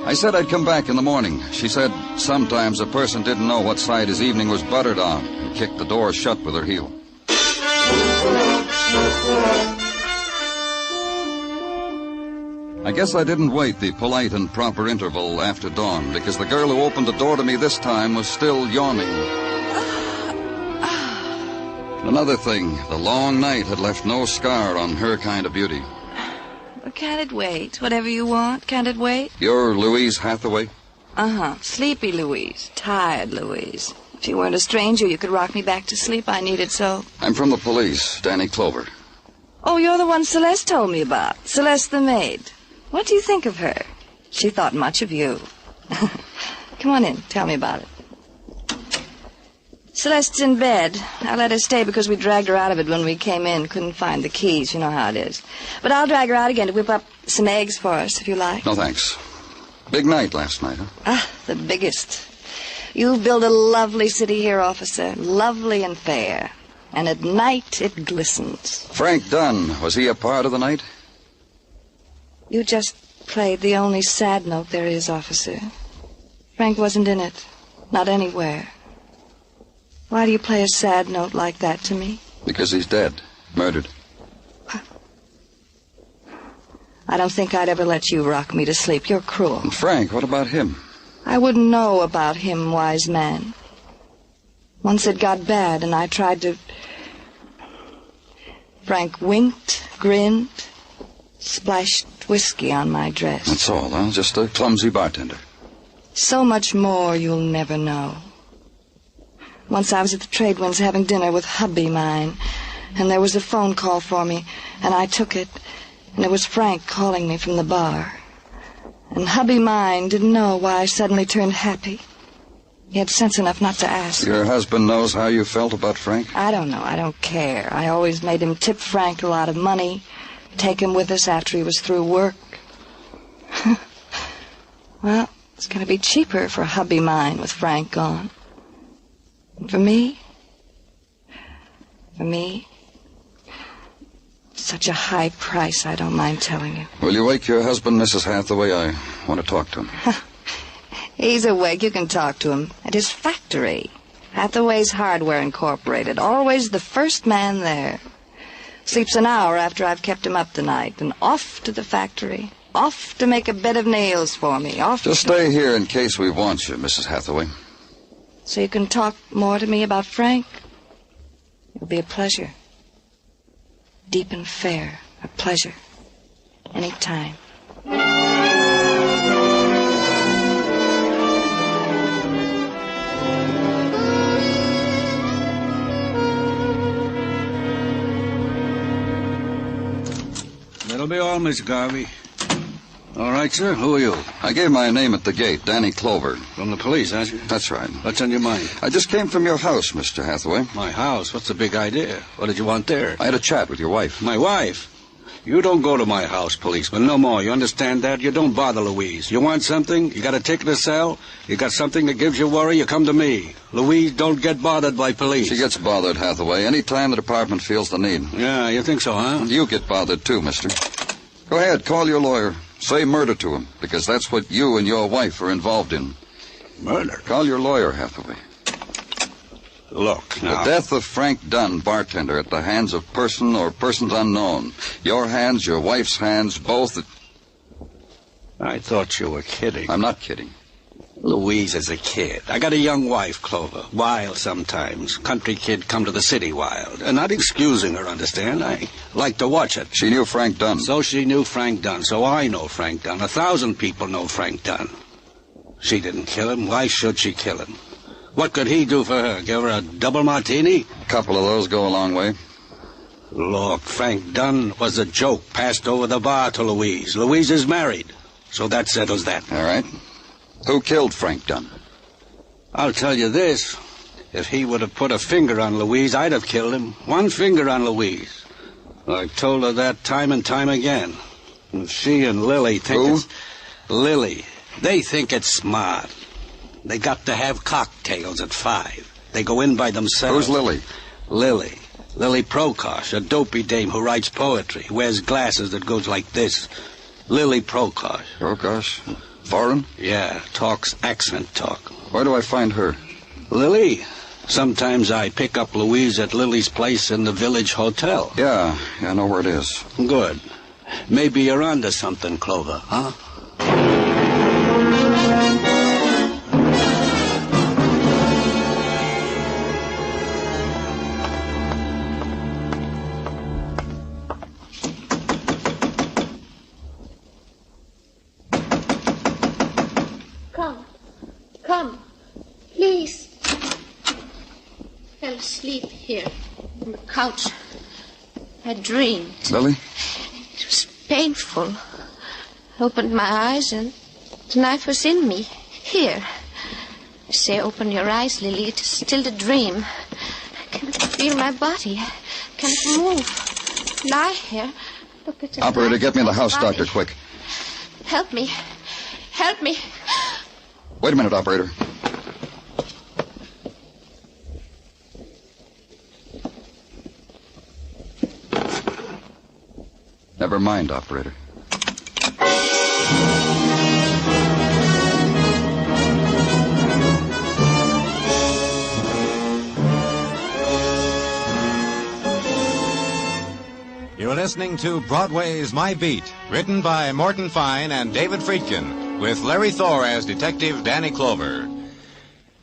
I said I'd come back in the morning. She said sometimes a person didn't know what side his evening was buttered on, and kicked the door shut with her heel. I guess I didn't wait the polite and proper interval after dawn, because the girl who opened the door to me this time was still yawning. Another thing, the long night had left no scar on her kind of beauty. Well, can't it wait? Whatever you want, can't it wait? You're Louise Hathaway? Uh-huh. Sleepy Louise. Tired Louise. If you weren't a stranger, you could rock me back to sleep. I need it so. I'm from the police, Danny Clover. Oh, you're the one Celeste told me about. Celeste the maid. What do you think of her? She thought much of you. Come on in. Tell me about it. Celeste's in bed. I let her stay because we dragged her out of it when we came in. Couldn't find the keys. You know how it is. But I'll drag her out again to whip up some eggs for us, if you like. No, thanks. Big night last night, huh? Ah, the biggest. You build a lovely city here, officer. Lovely and fair. And at night it glistens. Frank Dunn, was he a part of the night? You just played the only sad note there is, officer. Frank wasn't in it. Not anywhere. Why do you play a sad note like that to me? Because he's dead. Murdered. I don't think I'd ever let you rock me to sleep. You're cruel. And Frank, what about him? I wouldn't know about him, wise man. Once it got bad and I tried to... Frank winked, grinned, splashed whiskey on my dress. That's all, huh? Just a clumsy bartender. So much more you'll never know. Once I was at the Trade Winds having dinner with hubby mine, and there was a phone call for me, and I took it, and it was Frank calling me from the bar. And hubby mine didn't know why I suddenly turned happy. He had sense enough not to ask. Your husband knows how you felt about Frank? I don't know. I don't care. I always made him tip Frank a lot of money, take him with us after he was through work. Well, it's going to be cheaper for hubby mine with Frank gone. And for me, such a high price, I don't mind telling you. Will you wake your husband, Mrs. Hathaway? I want to talk to him. He's awake. You can talk to him. At his factory. Hathaway's Hardware Incorporated. Always the first man there. Sleeps an hour after I've kept him up the night. And off to the factory. Off to make a bed of nails for me. Just stay here in case we want you, Mrs. Hathaway. So you can talk more to me about Frank? It'll be a pleasure. Deep and fair. A pleasure. Any time. That'll be all, Miss Garvey. All right, sir. Who are you? I gave my name at the gate, Danny Clover. From the police, aren't you? That's right. What's on your mind? I just came from your house, Mr. Hathaway. My house? What's the big idea? What did you want there? I had a chat with your wife. My wife? You don't go to my house, policeman. No more. You understand that? You don't bother Louise. You want something? You got a ticket to sell? You got something that gives you worry? You come to me. Louise don't get bothered by police. She gets bothered, Hathaway, any time the department feels the need. Yeah, you think so, huh? You get bothered too, mister. Go ahead, call your lawyer. Say murder to him, because that's what you and your wife are involved in. Murder? Call your lawyer, Hathaway. Look, now... The death of Frank Dunn, bartender, at the hands of person or persons unknown. Your hands, your wife's hands, both... I thought you were kidding. I'm not kidding. Louise is a kid. I got a young wife, Clover. Wild sometimes. Country kid come to the city wild. And not excusing her, understand? I like to watch it. She knew Frank Dunn. So she knew Frank Dunn. So I know Frank Dunn. 1,000 people know Frank Dunn. She didn't kill him. Why should she kill him? What could he do for her? Give her a double martini? A couple of those go a long way. Look, Frank Dunn was a joke passed over the bar to Louise. Louise is married, so that settles that. All right. Who killed Frank Dunn? I'll tell you this. If he would have put a finger on Louise, I'd have killed him. One finger on Louise. I've told her that time and time again. And she and Lily think it's... Lily. They think it's smart. They got to have cocktails at 5. They go in by themselves. Who's Lily? Lily. Lily Prokosh, a dopey dame who writes poetry, wears glasses that goes like this. Lily Prokosh. Prokosh? Foreign? Yeah, talks accent talk. Where do I find her? Lily. Sometimes I pick up Louise at Lily's place in the village hotel. Yeah, I know where it is. Good. Maybe you're onto something, Clover, huh? Come, please. Fell asleep here on the couch. I dreamed. Lily? It was painful. I opened my eyes and the knife was in me. Here. I say, open your eyes, Lily. It is still a dream. I can't feel my body. I can't move. Lie here. Look at the Operator, knife get me in the my house body. doctor, quick. Help me. Help me. Wait a minute, operator. Never mind, operator. You're listening to Broadway's My Beat, written by Morton Fine and David Friedkin, with Larry Thor as Detective Danny Clover.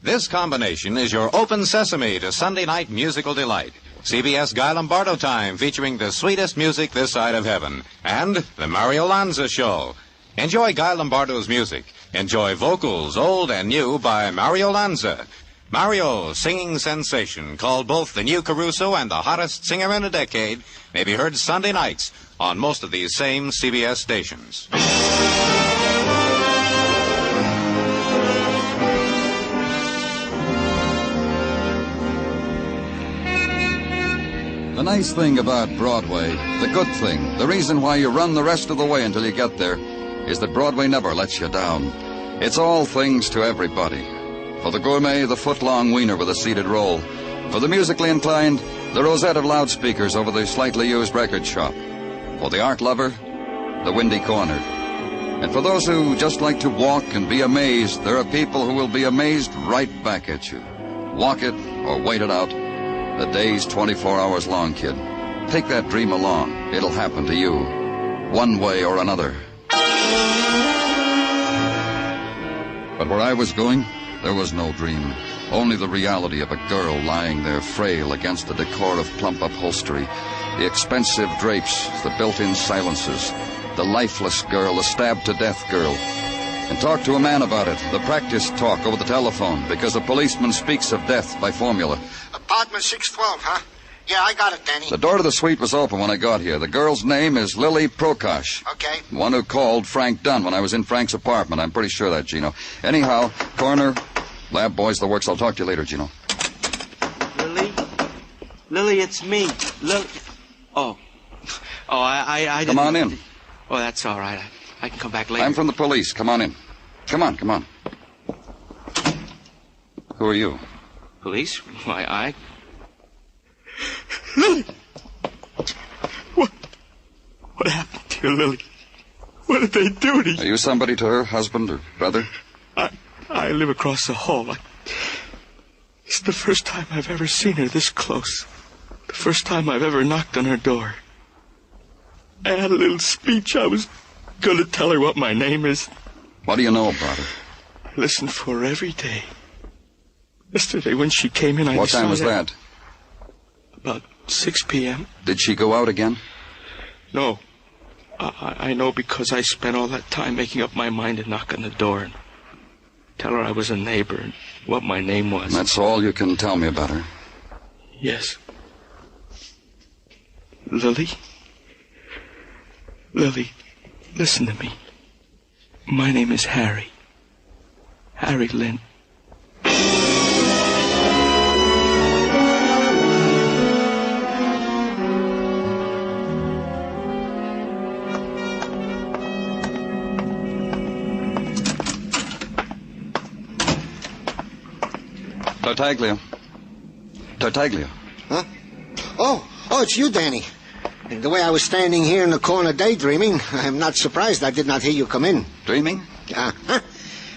This combination is your open sesame to Sunday night musical delight. CBS Guy Lombardo Time, featuring the sweetest music this side of heaven, and the Mario Lanza Show. Enjoy Guy Lombardo's music. Enjoy vocals, old and new, by Mario Lanza. Mario, singing sensation, called both the new Caruso and the hottest singer in a decade, may be heard Sunday nights on most of these same CBS stations. The nice thing about Broadway, the good thing, the reason why you run the rest of the way until you get there, is that Broadway never lets you down. It's all things to everybody. For the gourmet, the foot-long wiener with a seated roll. For the musically inclined, the rosette of loudspeakers over the slightly used record shop. For the art lover, the windy corner. And for those who just like to walk and be amazed, there are people who will be amazed right back at you. Walk it or wait it out. The day's 24 hours long, kid. Take that dream along. It'll happen to you, one way or another. But where I was going, there was no dream. Only the reality of a girl lying there frail against the decor of plump upholstery, the expensive drapes, the built-in silences, the lifeless girl, the stabbed-to-death girl. And talk to a man about it, the practice talk over the telephone, because a policeman speaks of death by formula. Apartment 612, huh? Yeah, I got it, Danny. The door to the suite was open when I got here. The girl's name is Lily Prokosh. Okay. The one who called Frank Dunn when I was in Frank's apartment. I'm pretty sure of that, Gino. Anyhow, coroner, lab boys, the works. I'll talk to you later, Gino. Lily? Lily, it's me. Lily. Oh. Oh, I didn't... Come on in. Oh, that's all right. I can come back later. I'm from the police. Come on in. Come on. Who are you? Police? Why, I... Lily! What happened to you, Lily? What did they do to you? Are you somebody to her, husband or brother? I live across the hall. It's the first time I've ever seen her this close. The first time I've ever knocked on her door. I had a little speech. I was going to tell her what my name is. What do you know about her? I listen for her every day. Yesterday when she came in, What time was that? About 6 p.m. Did she go out again? No. I know because I spent all that time making up my mind to knock on the door. And Tell her I was a neighbor and what my name was. That's all you can tell me about her? Yes. Lily? Lily, listen to me. My name is Harry. Harry Lynn. Tartaglia. Huh? Oh, it's you, Danny. The way I was standing here in the corner daydreaming, I'm not surprised I did not hear you come in. Dreaming? Uh-huh.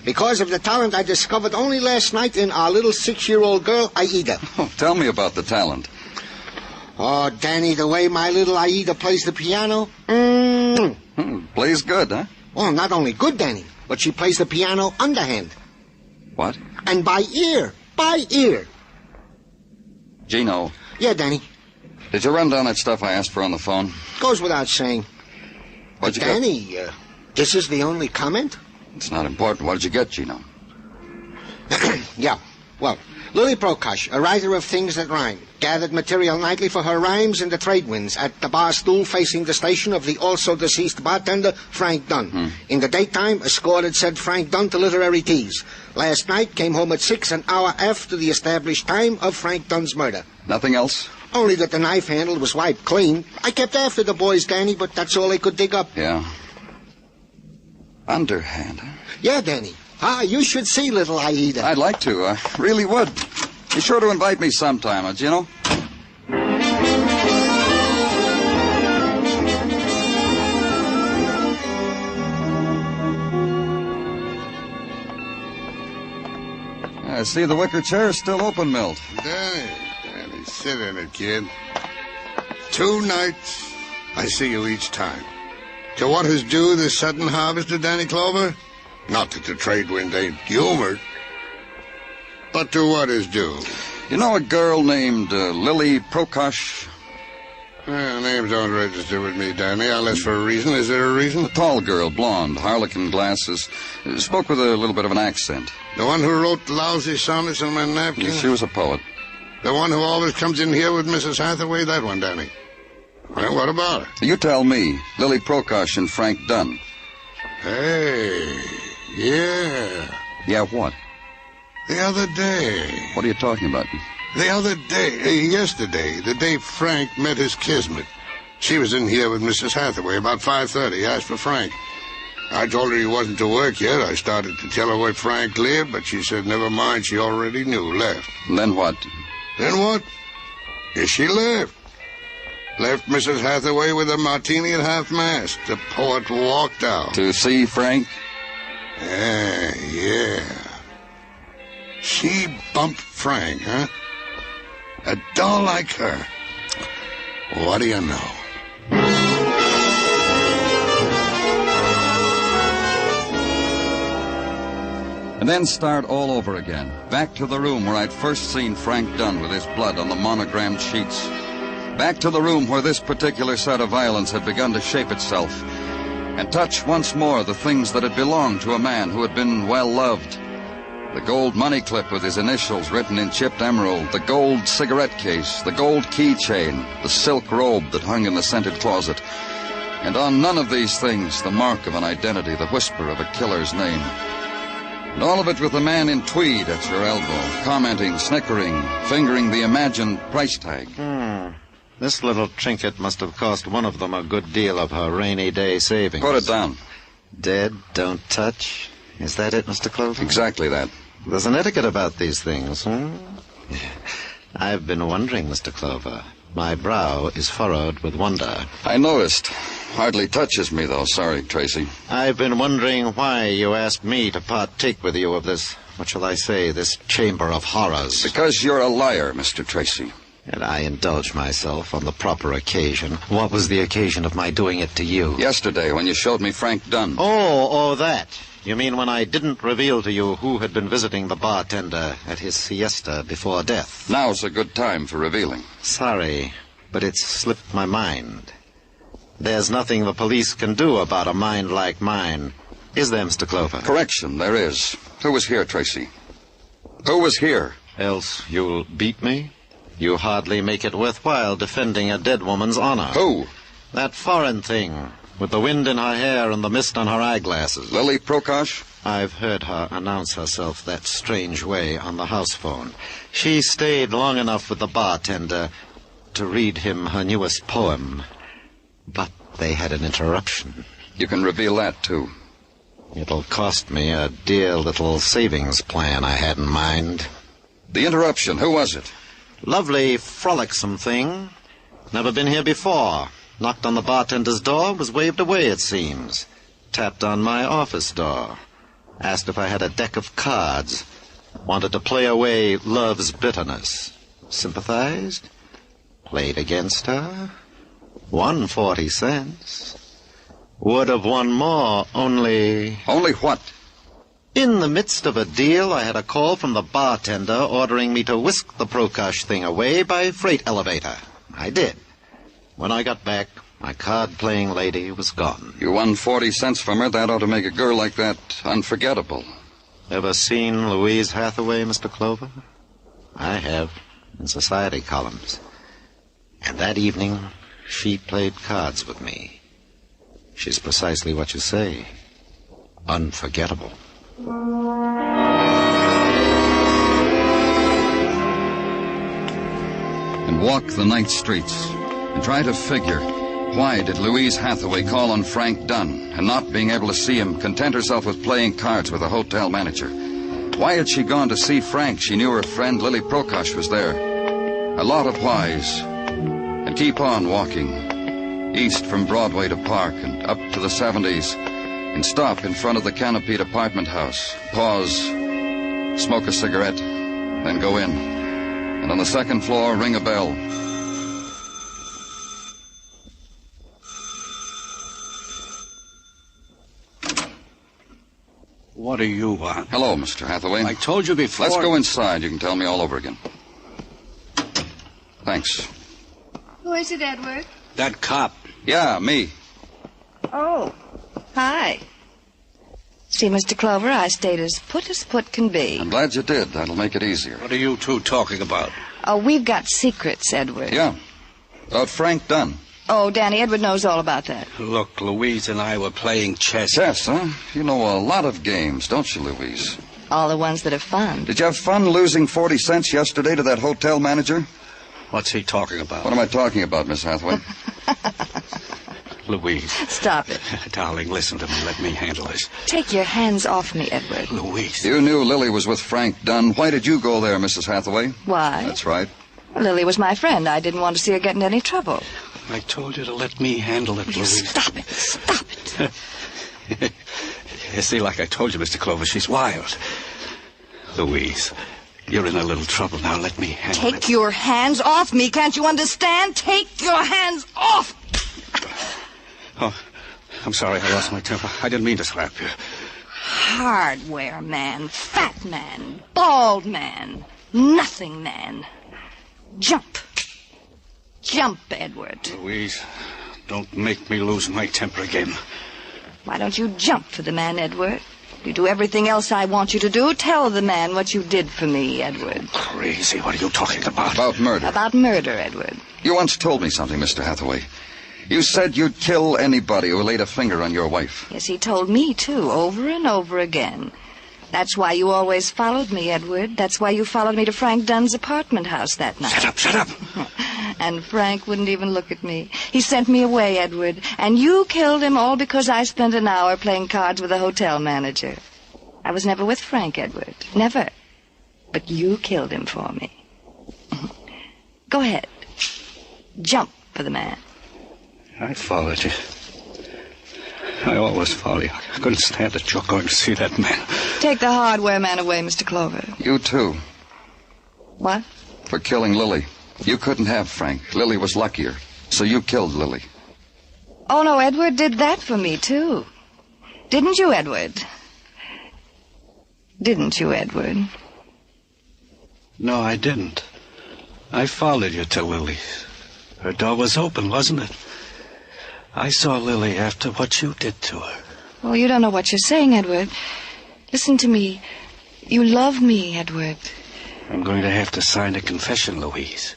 Because of the talent I discovered only last night in our little 6-year-old girl, Aida. Oh, tell me about the talent. Oh, Danny, the way my little Aida plays the piano. Plays good, huh? Well, not only good, Danny, but she plays the piano underhand. What? And by ear. By ear. Gino. Yeah, Danny. Did you run down that stuff I asked for on the phone? Goes without saying. What'd you Danny, this is the only comment? It's not important. What did you get, Gino? Yeah. Well, Lily Prokosh, a writer of things that rhyme, gathered material nightly for her rhymes in the trade winds at the bar stool facing the station of the also deceased bartender, Frank Dunn. In the daytime, escorted said Frank Dunn to literary teas. Last night, came home at 6, an hour after the established time of Frank Dunn's murder. Nothing else? Only that the knife handle was wiped clean. I kept after the boys, Danny, but that's all they could dig up. Yeah. Underhand, huh? Yeah, Danny. You should see little Aida. I'd like to. I really would. Be sure to invite me sometime, Gino. I see the wicker chair's still open, Milt. Danny, sit in it, kid. 2 nights, I see you each time. To what is due this sudden harvest of Danny Clover? Not that the trade wind ain't humored, but to what is due. You know a girl named Lily Prokosh? Well, names don't register with me, Danny, unless for a reason. Is there a reason? A tall girl, blonde, harlequin glasses, spoke with a little bit of an accent. The one who wrote lousy sonnets on my napkin? She was a poet. The one who always comes in here with Mrs. Hathaway? That one, Danny. Well, what about her? You tell me. Lily Prokosh and Frank Dunn. Hey, yeah. Yeah, what? The other day. What are you talking about? The other day, yesterday, the day Frank met his kismet. She was in here with Mrs. Hathaway about 5:30. Asked for Frank. I told her he wasn't to work yet. I started to tell her where Frank lived, but she said never mind, she already knew. Left. And then what? Then what? Yes, she left. Left Mrs. Hathaway with a martini at half-mast. The poet walked out. To see Frank? Yeah. She bumped Frank, huh? A doll like her. What do you know? And then start all over again. Back to the room where I'd first seen Frank Dunn with his blood on the monogrammed sheets. Back to the room where this particular set of violence had begun to shape itself. And touch once more the things that had belonged to a man who had been well loved. The gold money clip with his initials written in chipped emerald, the gold cigarette case, the gold keychain, the silk robe that hung in the scented closet. And on none of these things the mark of an identity, the whisper of a killer's name. And all of it with a man in tweed at your elbow, commenting, snickering, fingering the imagined price tag. This little trinket must have cost one of them a good deal of her rainy day savings. Put it down. Dead, don't touch. Is that it, Mr. Clover? Exactly that. There's an etiquette about these things, I've been wondering, Mr. Clover. My brow is furrowed with wonder. I noticed. Hardly touches me, though. Sorry, Tracy. I've been wondering why you asked me to partake with you of this, what shall I say, this chamber of horrors. Because you're a liar, Mr. Tracy. And I indulge myself on the proper occasion. What was the occasion of my doing it to you? Yesterday, when you showed me Frank Dunn. Oh, that. You mean when I didn't reveal to you who had been visiting the bartender at his siesta before death? Now's a good time for revealing. Sorry, but it's slipped my mind. There's nothing the police can do about a mind like mine. Is there, Mr. Clover? Correction, there is. Who was here, Tracy? Who was here? Else you'll beat me? You hardly make it worthwhile defending a dead woman's honor. Who? That foreign thing, with the wind in her hair and the mist on her eyeglasses. Lily Prokosh? I've heard her announce herself that strange way on the house phone. She stayed long enough with the bartender to read him her newest poem. But they had an interruption. You can reveal that, too. It'll cost me a dear little savings plan I had in mind. The interruption, who was it? Lovely, frolicsome thing. Never been here before. Knocked on the bartender's door, was waved away, it seems. Tapped on my office door. Asked if I had a deck of cards. Wanted to play away love's bitterness. Sympathized. Played against her. Won 40 cents. Would have won more, only... Only what? In the midst of a deal, I had a call from the bartender ordering me to whisk the Prokosh thing away by freight elevator. I did. When I got back, my card-playing lady was gone. You won 40 cents from her. That ought to make a girl like that unforgettable. Ever seen Louise Hathaway, Mr. Clover? I have, in society columns. And that evening, she played cards with me. She's precisely what you say. Unforgettable. And walk the night streets and try to figure, why did Louise Hathaway call on Frank Dunn and, not being able to see him, content herself with playing cards with a hotel manager? Why had she gone to see Frank? She knew her friend Lily Prokosh was there. A lot of whys. And keep on walking, east from Broadway to Park and up to the 70s, and stop in front of the canopied apartment house, pause, smoke a cigarette, then go in, and on the second floor ring a bell. What do you want? Hello, Mr. Hathaway. I told you before. Let's go inside. You can tell me all over again. Thanks. Who is it, Edward? That cop. Yeah, me. Oh, hi. See, Mr. Clover, I stayed as put can be. I'm glad you did. That'll make it easier. What are you two talking about? Oh, we've got secrets, Edward. Yeah. About Frank Dunn. Oh, Danny, Edward knows all about that. Look, Louise and I were playing chess. Chess, huh? You know a lot of games, don't you, Louise? All the ones that are fun. Did you have fun losing 40 cents yesterday to that hotel manager? What's he talking about? What am I talking about, Miss Hathaway? Louise. Stop it. Darling, listen to me. Let me handle this. Take your hands off me, Edward. Louise. You knew Lily was with Frank Dunn. Why did you go there, Mrs. Hathaway? Why? That's right. Lily was my friend. I didn't want to see her get into any trouble. I told you to let me handle it, Louise. Stop it. Stop it. You see, like I told you, Mr. Clover, she's wild. Louise, you're in a little trouble now. Let me handle it. Take your hands off me. Can't you understand? Take your hands off. Oh, I'm sorry. I lost my temper. I didn't mean to slap you. Hardware man, fat man, bald man, nothing man. Jump. Jump, Edward. Louise, don't make me lose my temper again. Why don't you jump for the man, Edward? You do everything else I want you to do. Tell the man what you did for me, Edward. Crazy. What are you talking about? About murder. About murder, Edward. You once told me something, Mr. Hathaway. You said you'd kill anybody who laid a finger on your wife. Yes, he told me, too, over and over again. That's why you always followed me, Edward. That's why you followed me to Frank Dunn's apartment house that night. Shut up. And Frank wouldn't even look at me. He sent me away, Edward. And you killed him all because I spent an hour playing cards with a hotel manager. I was never with Frank, Edward. Never. But you killed him for me. Go ahead. Jump for the man. I followed you. I always follow you. I couldn't stand that you're going to see that man. Take the hardware man away, Mr. Clover. You too. What? For killing Lily. You couldn't have Frank. Lily was luckier. So you killed Lily. Oh, no, Edward did that for me, too. Didn't you, Edward? Didn't you, Edward? No, I didn't. I followed you to Lily's. Her door was open, wasn't it? I saw Lily after what you did to her. Oh, you don't know what you're saying, Edward. Listen to me. You love me, Edward. I'm going to have to sign a confession, Louise.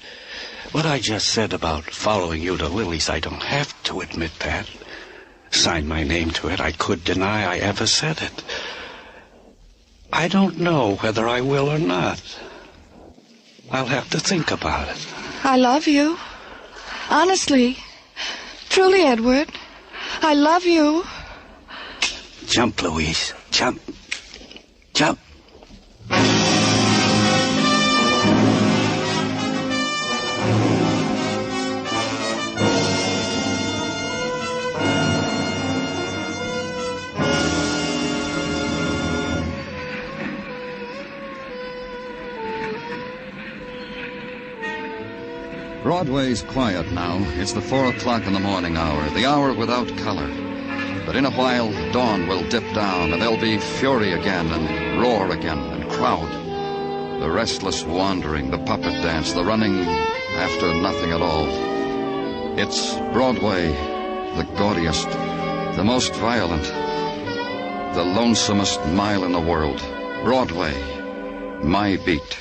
What I just said about following you to Lily's, I don't have to admit that. Sign my name to it. I could deny I ever said it. I don't know whether I will or not. I'll have to think about it. I love you. Honestly. Truly, Edward. I love you. Jump, Louise. Jump. Jump. Broadway's quiet now. It's the 4 o'clock in the morning hour, the hour without color. But in a while, dawn will dip down, and there'll be fury again, and roar again, and crowd. The restless wandering, the puppet dance, the running after nothing at all. It's Broadway, the gaudiest, the most violent, the lonesomest mile in the world. Broadway, my beat.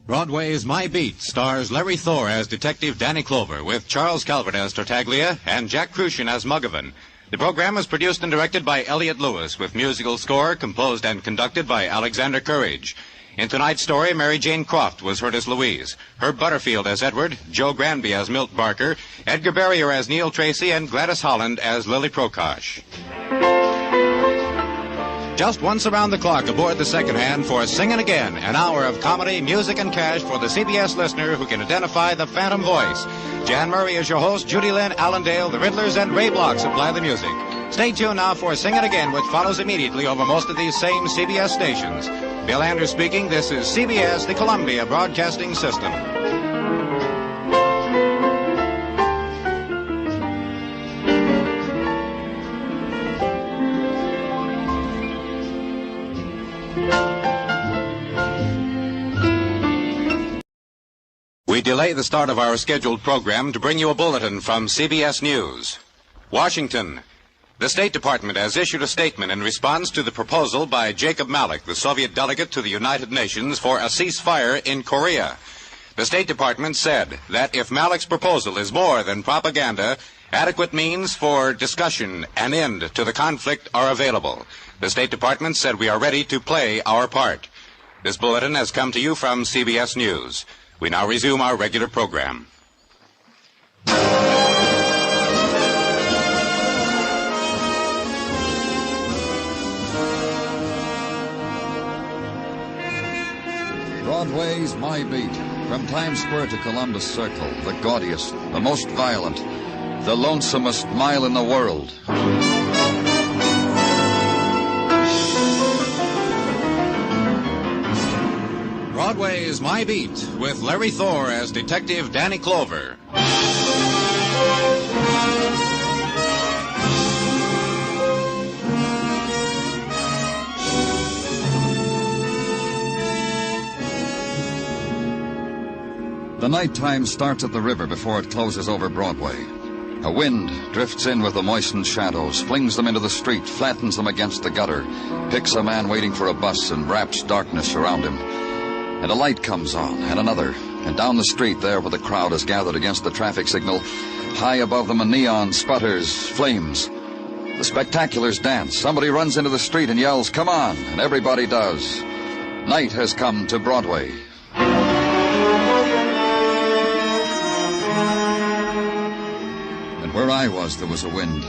Broadway's My Beat stars Larry Thor as Detective Danny Clover, with Charles Calvert as Tartaglia and Jack Crucian as Muggavan. The program was produced and directed by Elliott Lewis, with musical score composed and conducted by Alexander Courage. In tonight's story, Mary Jane Croft was heard as Louise, Herb Butterfield as Edward, Joe Granby as Milt Barker, Edgar Barrier as Neil Tracy, and Gladys Holland as Lily Prokosh. Just once around the clock aboard the second hand for Singin' Again, an hour of comedy, music, and cash for the CBS listener who can identify the phantom voice. Jan Murray is your host, Judy Lynn Allendale, the Riddlers, and Ray Block supply the music. Stay tuned now for Singin' Again, which follows immediately over most of these same CBS stations. Bill Anders speaking. This is CBS, the Columbia Broadcasting System. We delay the start of our scheduled program to bring you a bulletin from CBS News. Washington. The State Department has issued a statement in response to the proposal by Jacob Malik, the Soviet delegate to the United Nations, for a ceasefire in Korea. The State Department said that if Malik's proposal is more than propaganda, adequate means for discussion and end to the conflict are available. The State Department said we are ready to play our part. This bulletin has come to you from CBS News. We now resume our regular program. Broadway's My Beat. From Times Square to Columbus Circle, the gaudiest, the most violent, the lonesomest mile in the world. Broadway's My Beat, with Larry Thor as Detective Danny Clover. The nighttime starts at the river before it closes over Broadway. A wind drifts in with the moistened shadows, flings them into the street, flattens them against the gutter, picks a man waiting for a bus, and wraps darkness around him. And a light comes on, and another, and down the street there where the crowd is gathered against the traffic signal, high above them a neon sputters, flames. The spectaculars dance. Somebody runs into the street and yells, "Come on," and everybody does. Night has come to Broadway. And where I was, there was a wind.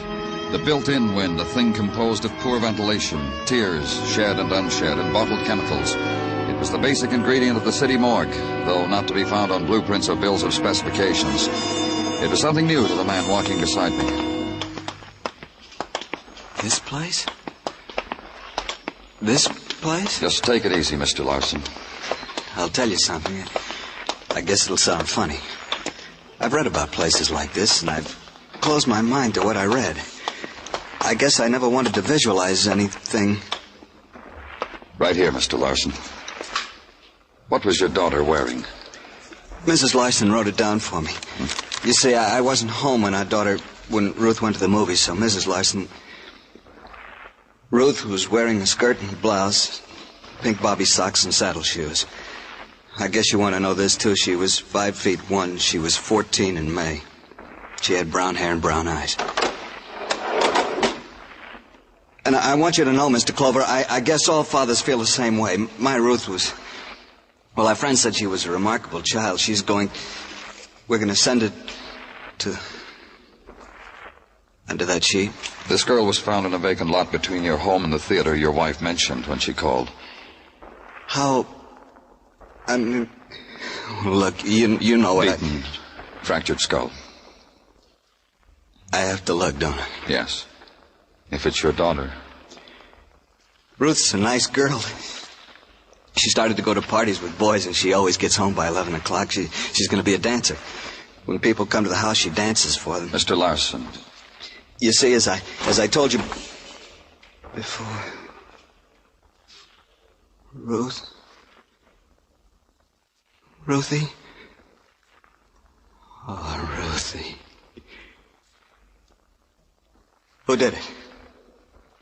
The built-in wind, a thing composed of poor ventilation, tears, shed and unshed, and bottled chemicals. It was the basic ingredient of the city morgue, though not to be found on blueprints or bills of specifications. It was something new to the man walking beside me. This place? This place? Just take it easy, Mr. Larson. I'll tell you something. I guess it'll sound funny. I've read about places like this, and I've closed my mind to what I read. I guess I never wanted to visualize anything. Right here, Mr. Larson. What was your daughter wearing? Mrs. Larson wrote it down for me. You see, I wasn't home when Ruth went to the movies, so Mrs. Larson... Ruth was wearing a skirt and a blouse, pink bobby socks and saddle shoes. I guess you want to know this, too. She was 5'1". She was 14 in May. She had brown hair and brown eyes. And I want you to know, Mr. Clover, I guess all fathers feel the same way. My Ruth was... Well, our friend said she was a remarkable child. We're going to send it to... Under that sheet. This girl was found in a vacant lot between your home and the theater your wife mentioned when she called. How... I mean... Look, you know what Beaten, fractured skull. I have to look, don't I? Yes. If it's your daughter. Ruth's a nice girl. She started to go to parties with boys, and she always gets home by 11 o'clock. She's going to be a dancer. When people come to the house, she dances for them. Mr. Larson. You see, as I told you before, Ruthie? Oh, Ruthie. Who did it?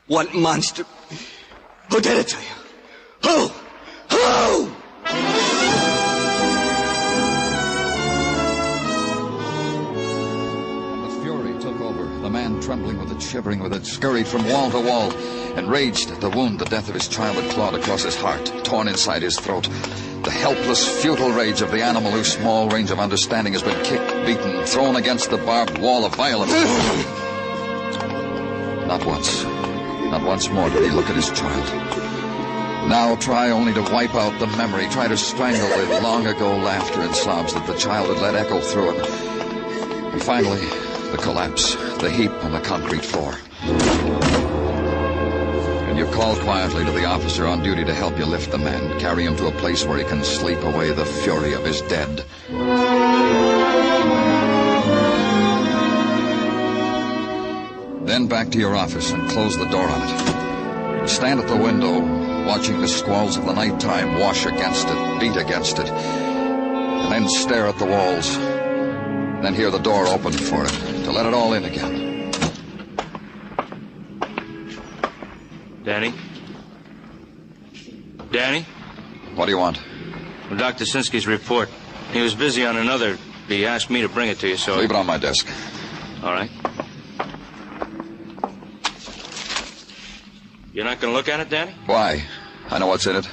What monster? Who did it to you? Who? The man, trembling with it, shivering with it, scurried from wall to wall, enraged at the wound the death of his child had clawed across his heart, torn inside his throat. The helpless, futile rage of the animal whose small range of understanding has been kicked, beaten, thrown against the barbed wall of violence. Not once more did he look at his child. Now try only to wipe out the memory, try to strangle the long-ago laughter and sobs that the child had let echo through him. And finally... the collapse, the heap on the concrete floor. And you call quietly to the officer on duty to help you lift the man, carry him to a place where he can sleep away the fury of his dead. Then back to your office and close the door on it. Stand at the window, watching the squalls of the nighttime wash against it, beat against it, and then stare at the walls. Then hear the door open for it, to let it all in again. Danny? Danny? What do you want? Well, Dr. Sinsky's report. He was busy on another. He asked me to bring it to you, so... Leave it on my desk. All right. You're not going to look at it, Danny? Why? I know what's in it.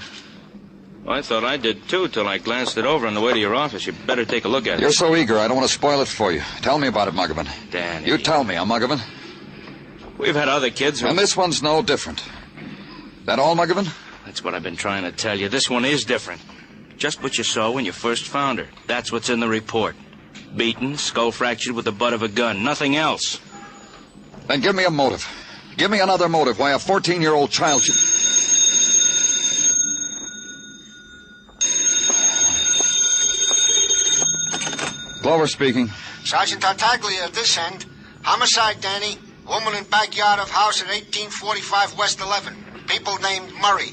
Well, I thought I did, too, till I glanced it over on the way to your office. You better take a look at it. You're so eager, I don't want to spoil it for you. Tell me about it, Muggavan. Danny. You tell me, Muggavan. We've had other kids who... And this one's no different. That all, Muggavan? That's what I've been trying to tell you. This one is different. Just what you saw when you first found her. That's what's in the report. Beaten, skull fractured with the butt of a gun. Nothing else. Then give me a motive. Give me another motive why a 14-year-old child should... Clover speaking. Sergeant Tartaglia at this end. Homicide, Danny. Woman in backyard of house at 1845 West 11. People named Murray.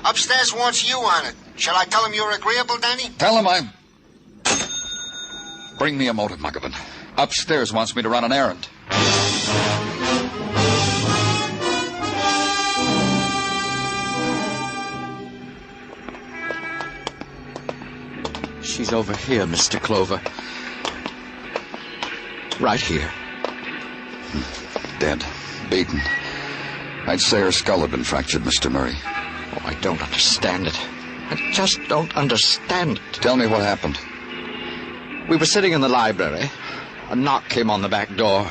Upstairs wants you on it. Shall I tell him you're agreeable, Danny? Tell him I'm... Bring me a motive, Muggavan. Upstairs wants me to run an errand. She's over here, Mr. Clover. Right here. Dead. Beaten. I'd say her skull had been fractured, Mr. Murray. Oh, I don't understand it. I just don't understand it. Tell me what happened. We were sitting in the library. A knock came on the back door.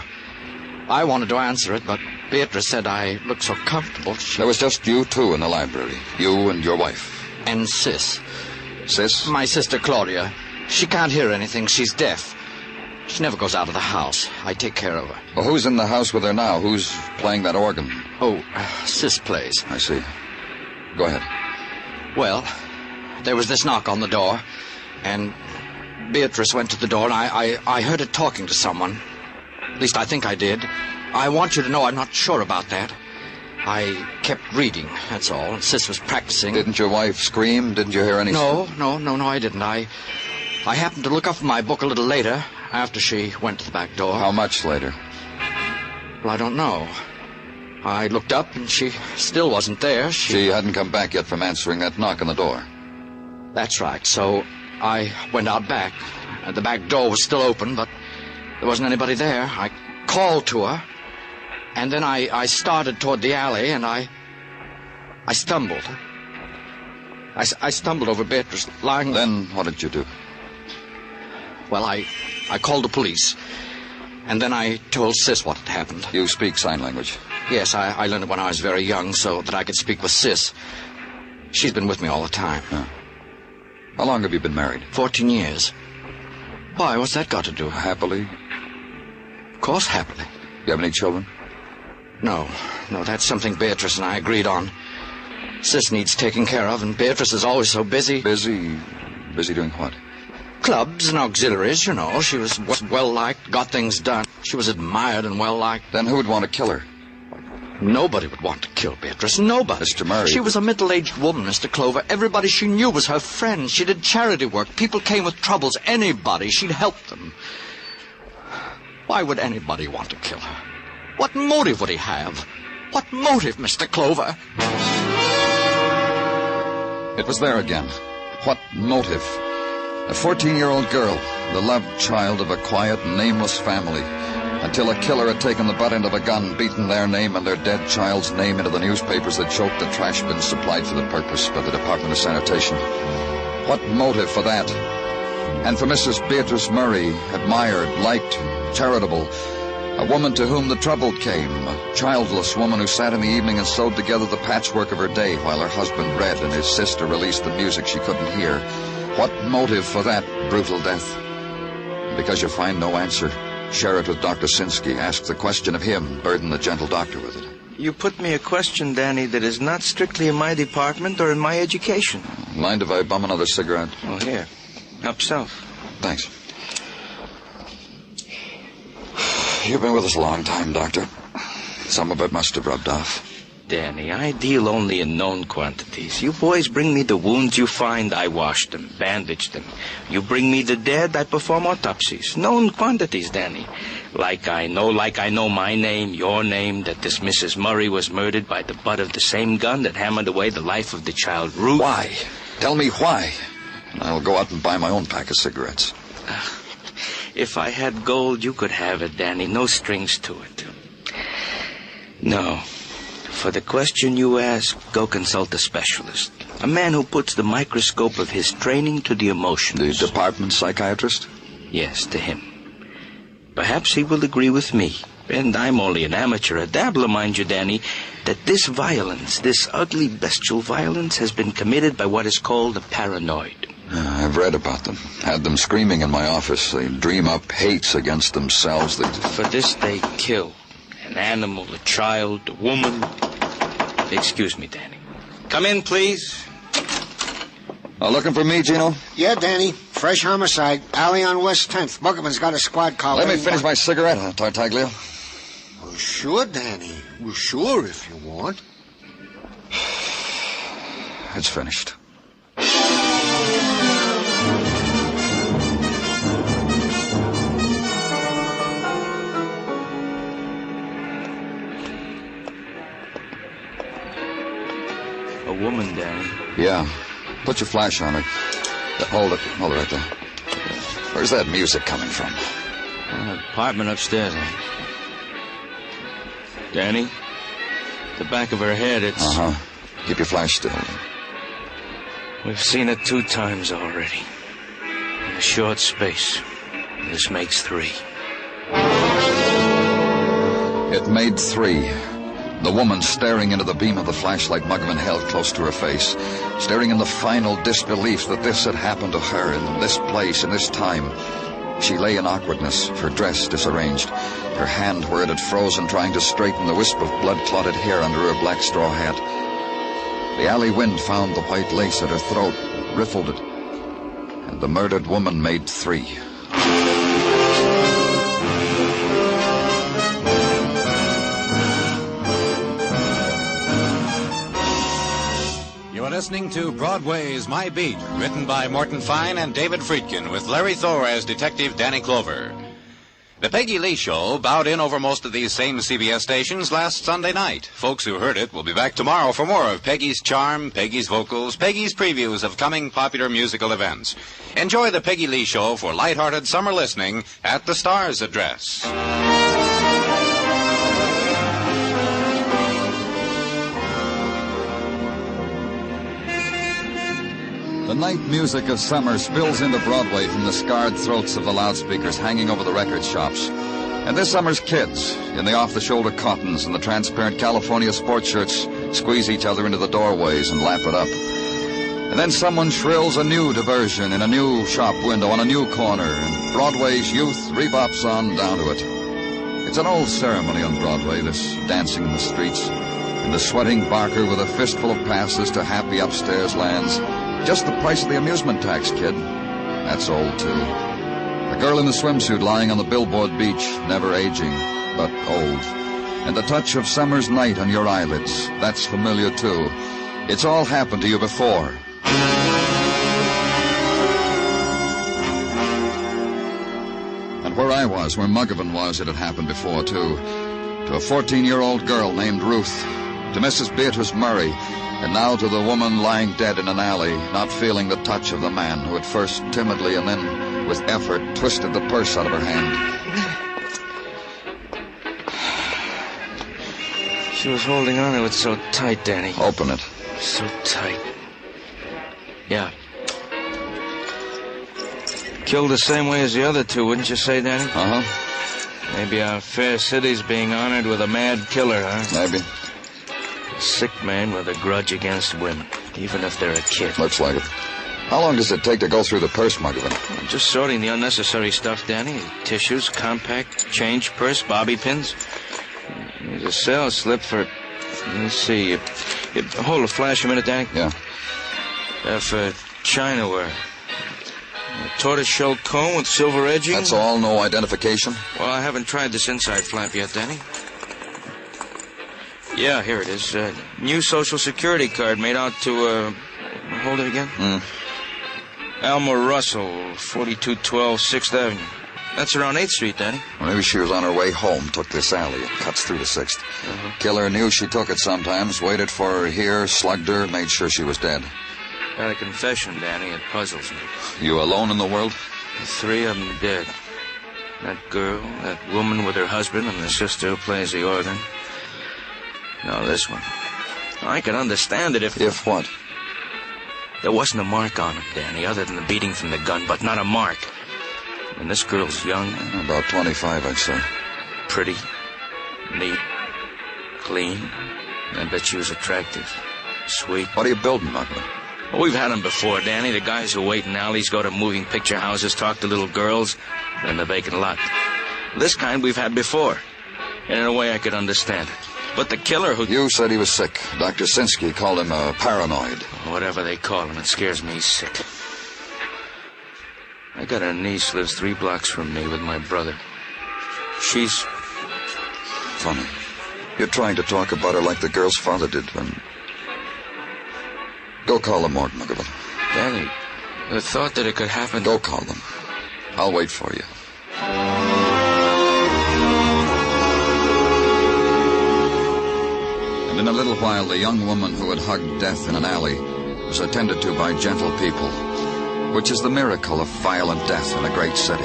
I wanted to answer it, but Beatrice said I looked so comfortable. There was just you two in the library. You and your wife. And Sis. Sis? My sister Claudia. She can't hear anything. She's deaf. She never goes out of the house. I take care of her. Well, who's in the house with her now? Who's playing that organ? Oh, Sis plays. I see. Go ahead. Well, there was this knock on the door, and Beatrice went to the door, and I heard her talking to someone. At least I think I did. I want you to know I'm not sure about that. I kept reading, that's all. Sis was practicing. Didn't your wife scream? Didn't you hear anything? No, I didn't. I happened to look up from my book a little later, after she went to the back door. How much later? Well, I don't know. I looked up, and she still wasn't there. She hadn't come back yet from answering that knock on the door. That's right. So I went out back. The back door was still open, but there wasn't anybody there. I called to her, and then I started toward the alley, and I stumbled. I stumbled over Beatrice lying... Then what did you do? Well, I called the police, and then I told Sis what had happened. You speak sign language? Yes, I learned it when I was very young so that I could speak with Sis. She's been with me all the time. Huh. How long have you been married? 14 years. Why, what's that got to do? Happily? Of course, happily. You have any children? No, that's something Beatrice and I agreed on. Sis needs taking care of, and Beatrice is always so busy. Busy doing what? Clubs and auxiliaries, you know. She was well-liked, got things done. She was admired and well-liked. Then who would want to kill her? Nobody would want to kill Beatrice. Nobody. Mr. Murray. She was a middle-aged woman, Mr. Clover. Everybody she knew was her friend. She did charity work. People came with troubles. Anybody. She'd help them. Why would anybody want to kill her? What motive would he have? What motive, Mr. Clover? It was there again. What motive? A 14-year-old girl, the loved child of a quiet, nameless family, until a killer had taken the butt end of a gun, beaten their name and their dead child's name into the newspapers that choked the trash bins supplied for the purpose by the Department of Sanitation. What motive for that? And for Mrs. Beatrice Murray, admired, liked, charitable, a woman to whom the trouble came, a childless woman who sat in the evening and sewed together the patchwork of her day while her husband read and his sister released the music she couldn't hear. What motive for that brutal death? Because you find no answer, share it with Dr. Sinsky. Ask the question of him, burden the gentle doctor with it. You put me a question, Danny, that is not strictly in my department or in my education. Mind if I bum another cigarette? Oh, here. Help yourself. Thanks. You've been with us a long time, Doctor. Some of it must have rubbed off. Danny, I deal only in known quantities. You boys bring me the wounds you find, I wash them, bandage them. You bring me the dead, I perform autopsies. Known quantities, Danny. Like I know my name, your name, that this Mrs. Murray was murdered by the butt of the same gun that hammered away the life of the child Ruth. Why? Tell me why. And I'll go out and buy my own pack of cigarettes. If I had gold, you could have it, Danny. No strings to it. No. For the question you ask, go consult a specialist. A man who puts the microscope of his training to the emotions. The department psychiatrist? Yes, to him. Perhaps he will agree with me. And I'm only an amateur, a dabbler, mind you, Danny, that this violence, this ugly, bestial violence, has been committed by what is called a paranoid. I've read about them. Had them screaming in my office. They dream up hates against themselves. For this they kill. An animal, a child, a woman. Excuse me, Danny. Come in, please. Looking for me, Gino? Yeah, Danny. Fresh homicide. Alley on West 10th. Muggerman's got a squad car. Let me finish my cigarette, Tartaglia. Well, sure, Danny. Well, sure, if you want. It's finished. A woman, Danny. Yeah. Put your flash on her. Hold it right there. Where's that music coming from? An apartment upstairs. Danny? The back of her head, it's... Uh-huh. Keep your flash still. We've seen it 2 times already. In a short space. This makes 3. It made 3. The woman staring into the beam of the flashlight Muggerman held close to her face, staring in the final disbelief that this had happened to her in this place, in this time. She lay in awkwardness, her dress disarranged, her hand where it had frozen trying to straighten the wisp of blood-clotted hair under her black straw hat. The alley wind found the white lace at her throat, riffled it, and the murdered woman made 3. listening to Broadway's My Beat, written by Morton Fine and David Friedkin, with Larry Thor as Detective Danny Clover. The Peggy Lee Show bowed in over most of these same CBS stations last Sunday night. Folks who heard it will be back tomorrow for more of Peggy's charm, Peggy's vocals, Peggy's previews of coming popular musical events. Enjoy the Peggy Lee Show for lighthearted summer listening at the Star's address. The night music of summer spills into Broadway from the scarred throats of the loudspeakers hanging over the record shops. And this summer's kids, in the off-the-shoulder cottons and the transparent California sports shirts, squeeze each other into the doorways and lap it up. And then someone shrills a new diversion in a new shop window on a new corner, and Broadway's youth rebops on down to it. It's an old ceremony on Broadway, this dancing in the streets, and the sweating barker with a fistful of passes to happy upstairs lands. Just the price of the amusement tax, kid. That's old, too. The girl in the swimsuit lying on the billboard beach, never aging, but old. And the touch of summer's night on your eyelids, that's familiar, too. It's all happened to you before. And where I was, where Muggavan was, it had happened before, too. To a 14-year-old girl named Ruth. To Mrs. Beatrice Murray. And now to the woman lying dead in an alley, not feeling the touch of the man who had first timidly and then with effort twisted the purse out of her hand. She was holding on to it so tight, Danny. Open it. So tight. Yeah. Killed the same way as the other two, wouldn't you say, Danny? Uh-huh. Maybe our fair city's being honored with a mad killer, huh? Maybe. A sick man with a grudge against women, even if they're a kid. Looks like it. How long does it take to go through the purse, Muggavan? I'm just sorting the unnecessary stuff, Danny. Tissues, compact, change purse, bobby pins. There's a sales slip for... Let's see. Hold a flash a minute, Danny. Yeah. For Chinaware. A tortoiseshell comb with silver edging. That's all? No identification? Well, I haven't tried this inside flap yet, Danny. Yeah, here it is. New Social Security card made out to, hold it again? Alma Russell, 4212 6th Avenue. That's around 8th Street, Danny. Well, maybe she was on her way home, took this alley. It cuts through to 6th. Killer knew she took it sometimes, waited for her here, slugged her, made sure she was dead. Got a confession, Danny. It puzzles me. You alone in the world? The three of them dead. That girl, that woman with her husband, and the sister who plays the organ. Now, this one. I could understand it if... If what? There wasn't a mark on him, Danny, other than the beating from the gun, but not a mark. And this girl's young. About 25, I'd say. Pretty. Neat. Clean. I bet she was attractive. Sweet. What are you building, Muggavan? Well, we've had them before, Danny. The guys who wait in alleys, go to moving picture houses, talk to little girls, then the vacant lot. This kind we've had before. And in a way I could understand it. But the killer who... You said he was sick. Dr. Sinsky called him a paranoid. Whatever they call him, it scares me sick. I got a niece lives 3 blocks from me with my brother. She's... Funny. You're trying to talk about her like the girl's father did when... Go call them, Morton, Muggavan. Danny, the thought that it could happen... Go call them. I'll wait for you. And in a little while, the young woman who had hugged death in an alley was attended to by gentle people, which is the miracle of violent death in a great city.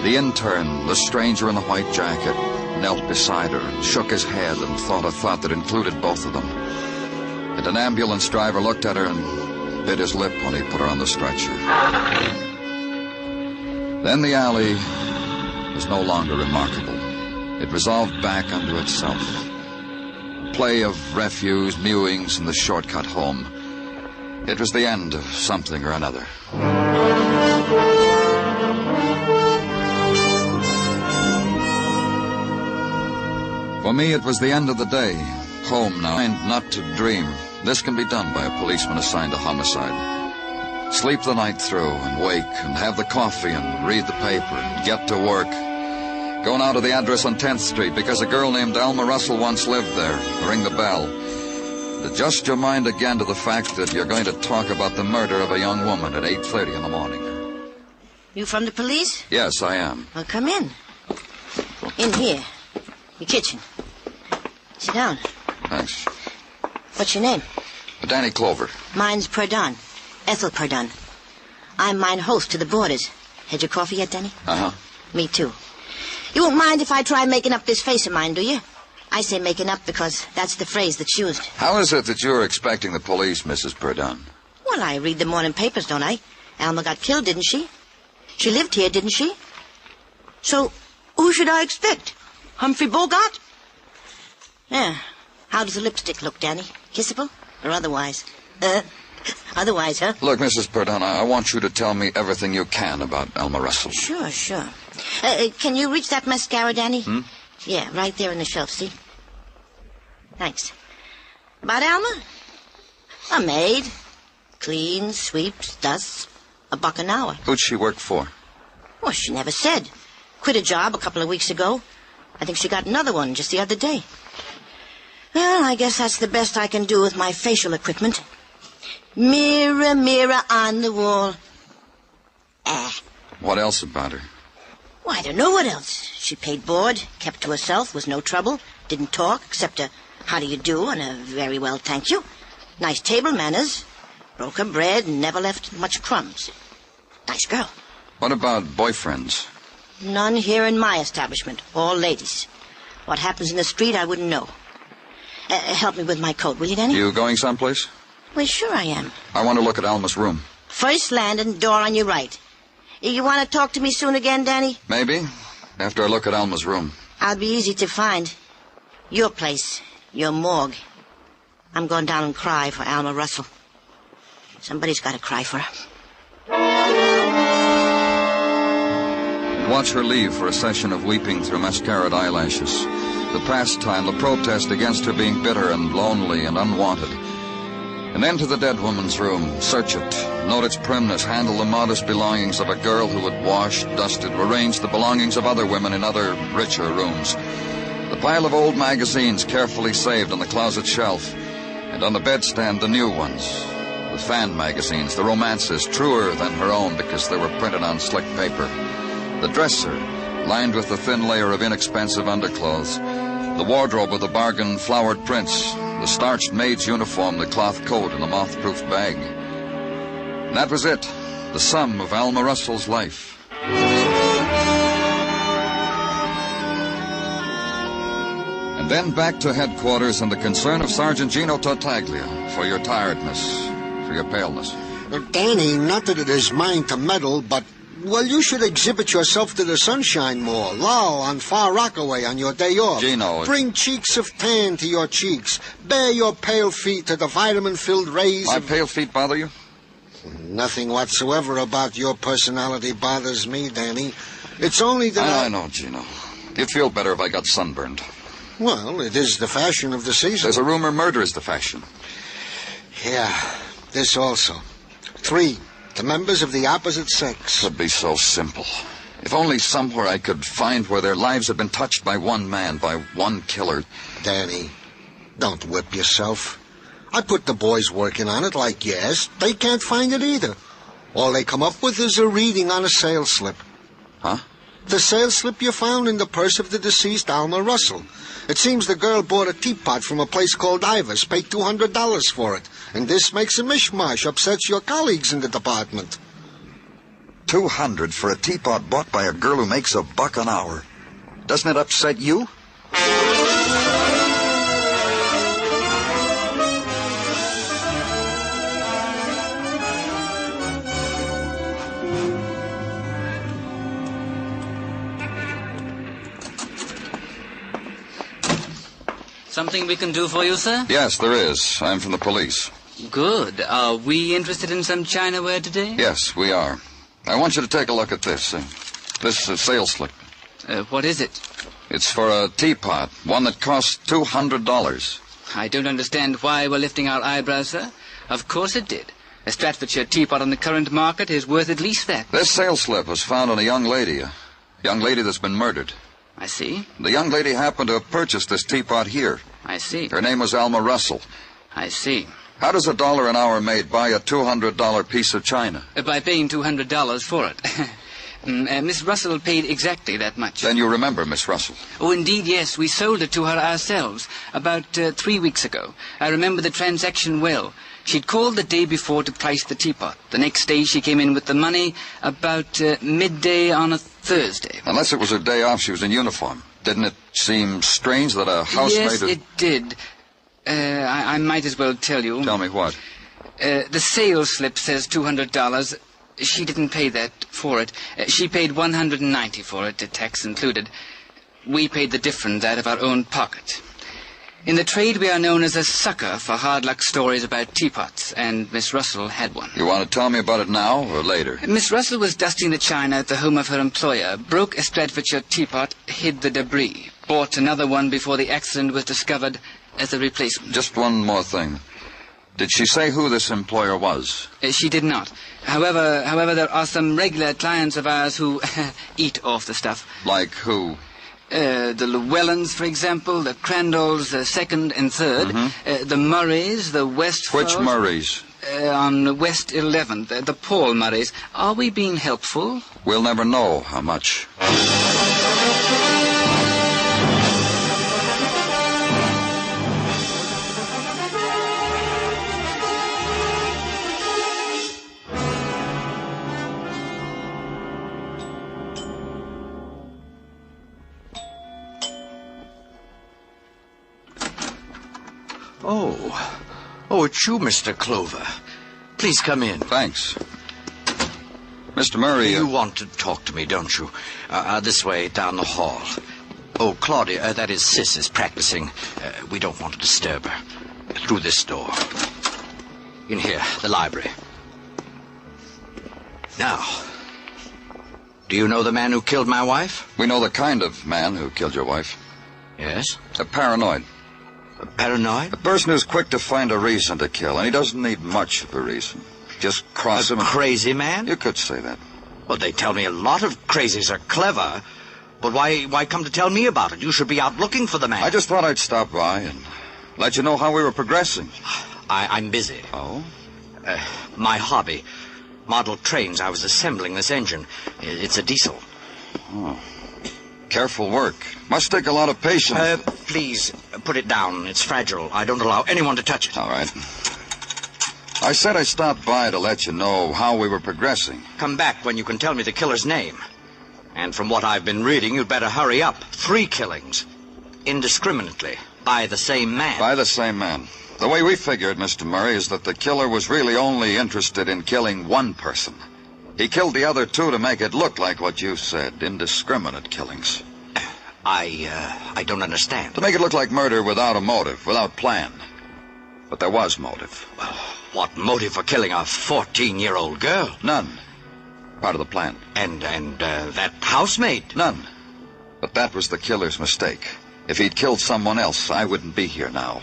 The intern, the stranger in the white jacket, knelt beside her and shook his head and thought a thought that included both of them. And an ambulance driver looked at her and bit his lip when he put her on the stretcher. Then the alley was no longer remarkable. It resolved back unto itself. Play of refuse, mewings, and the shortcut home. It was the end of something or another. For me, it was the end of the day. Home now, and not to dream. This can be done by a policeman assigned to homicide. Sleep the night through and wake and have the coffee and read the paper and get to work. Go now to the address on 10th Street because a girl named Alma Russell once lived there. Ring the bell. Adjust your mind again to the fact that you're going to talk about the murder of a young woman at 8:30 in the morning. You from the police? Yes, I am. Well, come in. In here. Your kitchen. Sit down. Thanks. What's your name? Danny Clover. Mine's Perdon. Ethel Perdon. I'm mine host to the boarders. Had your coffee yet, Danny? Uh-huh. Me too. You won't mind if I try making up this face of mine, do you? I say making up because that's the phrase that's used. How is it that you're expecting the police, Mrs. Perdon? Well, I read the morning papers, don't I? Alma got killed, didn't she? She lived here, didn't she? So, who should I expect? Humphrey Bogart? Yeah. How does the lipstick look, Danny? Kissable or otherwise? Otherwise, huh? Look, Mrs. Perdon, I want you to tell me everything you can about Alma Russell. Sure. Can you reach that mascara, Danny? Yeah, right there on the shelf, see? Thanks. About Alma? A maid. Cleans, sweeps, dusts. $1 an hour. Who'd she work for? Well, she never said. Quit a job a couple of weeks ago. I think she got another one just the other day. Well, I guess that's the best I can do with my facial equipment. Mirror, mirror on the wall. What else about her? Well, I don't know what else. She paid board, kept to herself, was no trouble, didn't talk except a how do you do and a very well, thank you. Nice table manners. Broke her bread and never left much crumbs. Nice girl. What about boyfriends? None here in my establishment. All ladies. What happens in the street, I wouldn't know. Help me with my coat, will you, Danny? You going someplace? Well, sure I am. I want to look at Alma's room. First landing, door on your right. You want to talk to me soon again, Danny? Maybe. After I look at Alma's room. I'll be easy to find. Your place. Your morgue. I'm going down and cry for Alma Russell. Somebody's got to cry for her. Watch her leave for a session of weeping through mascaraed eyelashes. The pastime, the protest against her being bitter and lonely and unwanted. And enter the dead woman's room. Search it. Note its primness. Handle the modest belongings of a girl who had washed, dusted, arranged the belongings of other women in other, richer rooms. The pile of old magazines carefully saved on the closet shelf. And on the bedstand, the new ones. The fan magazines, the romances, truer than her own because they were printed on slick paper. The dresser, lined with a thin layer of inexpensive underclothes. The wardrobe with the bargain flowered prints. The starched maid's uniform, the cloth coat, and the moth-proof bag. And that was it. The sum of Alma Russell's life. And then back to headquarters and the concern of Sergeant Gino Tartaglia for your tiredness, for your paleness. Danny, not that it is mine to meddle, but, well, you should exhibit yourself to the sunshine more. Loll on Far Rockaway on your day off. Gino. Bring cheeks of tan to your cheeks. Bare your pale feet to the vitamin-filled rays My pale feet bother you? Nothing whatsoever about your personality bothers me, Danny. It's only that I know, Gino. You'd feel better if I got sunburned. Well, it is the fashion of the season. There's a rumor murder is the fashion. Yeah, this also. 3, the members of the opposite sex. Could be so simple. If only somewhere I could find where their lives had been touched by one man, by one killer. Danny, don't whip yourself. I put the boys working on it like yes. They can't find it either. All they come up with is a reading on a sales slip. Huh? The sales slip you found in the purse of the deceased Alma Russell. It seems the girl bought a teapot from a place called Ivar's, paid $200 for it. And this makes a mishmash, upsets your colleagues in the department. $200 for a teapot bought by a girl who makes $1 an hour. Doesn't it upset you? Something we can do for you, sir? Yes, there is. I'm from the police. Good. Are we interested in some Chinaware today? Yes, we are. I want you to take a look at this. This sales slip. What is it? It's for a teapot, one that costs $200. I don't understand why we're lifting our eyebrows, sir. Of course it did. A Stratfordshire teapot on the current market is worth at least that. This sales slip was found on a young lady that's been murdered. I see. The young lady happened to have purchased this teapot here. I see. Her name was Alma Russell. I see. How does $1 an hour maid buy a $200 piece of china? By paying $200 for it. Miss Russell paid exactly that much. Then you remember Miss Russell? Oh, indeed, yes. We sold it to her ourselves about 3 weeks ago. I remember the transaction well. She'd called the day before to price the teapot. The next day she came in with the money about midday on a Thursday. Unless it was her day off, she was in uniform. Didn't it seem strange that a housemaid... Yes, it did. I might as well tell you. Tell me what? The sales slip says $200. She didn't pay that for it. She paid $190 for it, tax included. We paid the difference out of our own pocket. In the trade, we are known as a sucker for hard luck stories about teapots, and Miss Russell had one. You want to tell me about it now or later? Miss Russell was dusting the china at the home of her employer, broke a Stratfordshire teapot, hid the debris, bought another one before the accident was discovered as a replacement. Just one more thing. Did she say who this employer was? She did not. However, there are some regular clients of ours who eat off the stuff. Like who? The Llewellyns, for example, the Crandalls, second and third, the Murrays, the Westfalls. Which Murrays? On West 11th, the Paul Murrays. Are we being helpful? We'll never know how much. Oh, it's you, Mr. Clover. Please come in. Thanks. Mr. Murray... You want to talk to me, don't you? This way, down the hall. Oh, Claudia, that is Sis, is practicing. We don't want to disturb her. Through this door. In here, the library. Now, do you know the man who killed my wife? We know the kind of man who killed your wife. Yes? A paranoid. A paranoid? A person who's quick to find a reason to kill, and he doesn't need much of a reason. Just cross him. A crazy man? You could say that. Well, they tell me a lot of crazies are clever. But why come to tell me about it? You should be out looking for the man. I just thought I'd stop by and let you know how we were progressing. I'm busy. Oh? My hobby. Model trains. I was assembling this engine. It's a diesel. Oh. Careful work. Must take a lot of patience. Please, put it down. It's fragile. I don't allow anyone to touch it. All right. I said I stopped by to let you know how we were progressing. Come back when you can tell me the killer's name. And from what I've been reading, you'd better hurry up. 3 killings. Indiscriminately. By the same man. By the same man. The way we figure it, Mr. Murray, is that the killer was really only interested in killing one person. He killed the other 2 to make it look like what you said, indiscriminate killings. I don't understand. To make it look like murder without a motive, without plan. But there was motive. Well, what motive for killing a 14-year-old girl? None. Part of the plan. And that housemaid? None. But that was the killer's mistake. If he'd killed someone else, I wouldn't be here now.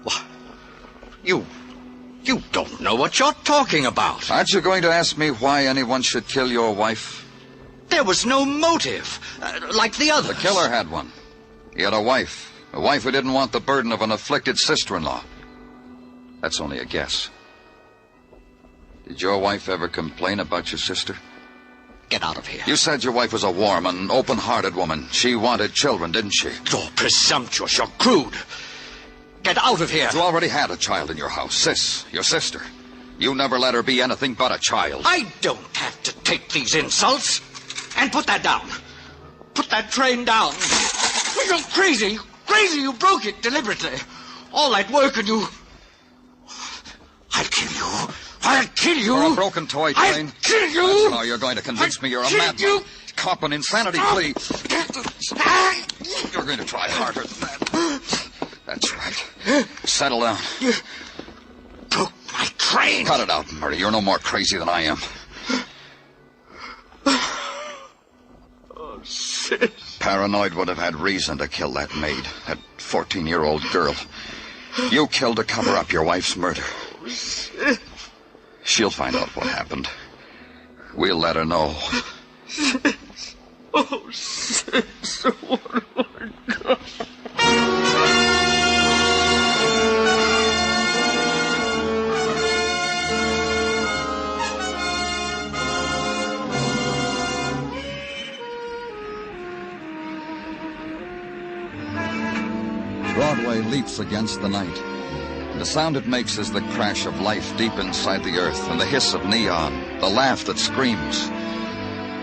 What? You don't know what you're talking about. Aren't you going to ask me why anyone should kill your wife? There was no motive, like the others. The killer had one. He had a wife who didn't want the burden of an afflicted sister-in-law. That's only a guess. Did your wife ever complain about your sister? Get out of here. You said your wife was a warm and open-hearted woman. She wanted children, didn't she? You're presumptuous. You're crude. Get out of here. You already had a child in your house, Sis, your sister. You never let her be anything but a child. I don't have to take these insults. And put that down. Put that train down. You're crazy. Crazy. You broke it deliberately. All that work and you... I'll kill you. I'll kill you. For a broken toy train. I'll kill you. That's how you're going to convince me you're a madman. You. Cop an insanity plea. You're going to try harder than that. That's right. Settle down. You broke my train. Cut it out, Murray. You're no more crazy than I am. Oh, Sis. Paranoid would have had reason to kill that maid, that 14-year-old girl. You killed to cover up your wife's murder. Oh, Sis. She'll find out what happened. We'll let her know. Sis. Oh, Sis. What have I done? Broadway leaps against the night. The sound it makes is the crash of life deep inside the earth, and the hiss of neon, the laugh that screams.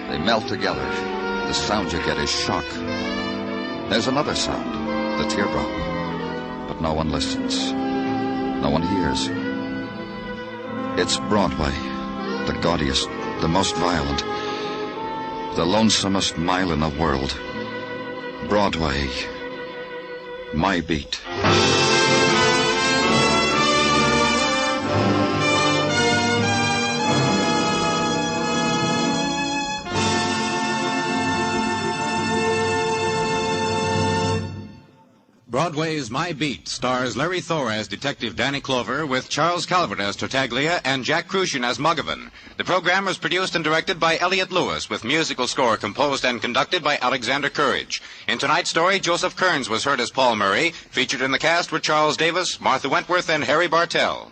They melt together. The sound you get is shock. There's another sound, the teardrop. But no one listens. No one hears. It's Broadway, the gaudiest, the most violent, the lonesomest mile in the world. Broadway, my beat. Broadway's My Beat stars Larry Thor as Detective Danny Clover with Charles Calvert as Tartaglia and Jack Crucian as Muggavan. The program was produced and directed by Elliott Lewis with musical score composed and conducted by Alexander Courage. In tonight's story, Joseph Kearns was heard as Paul Murray. Featured in the cast were Charles Davis, Martha Wentworth, and Harry Bartell.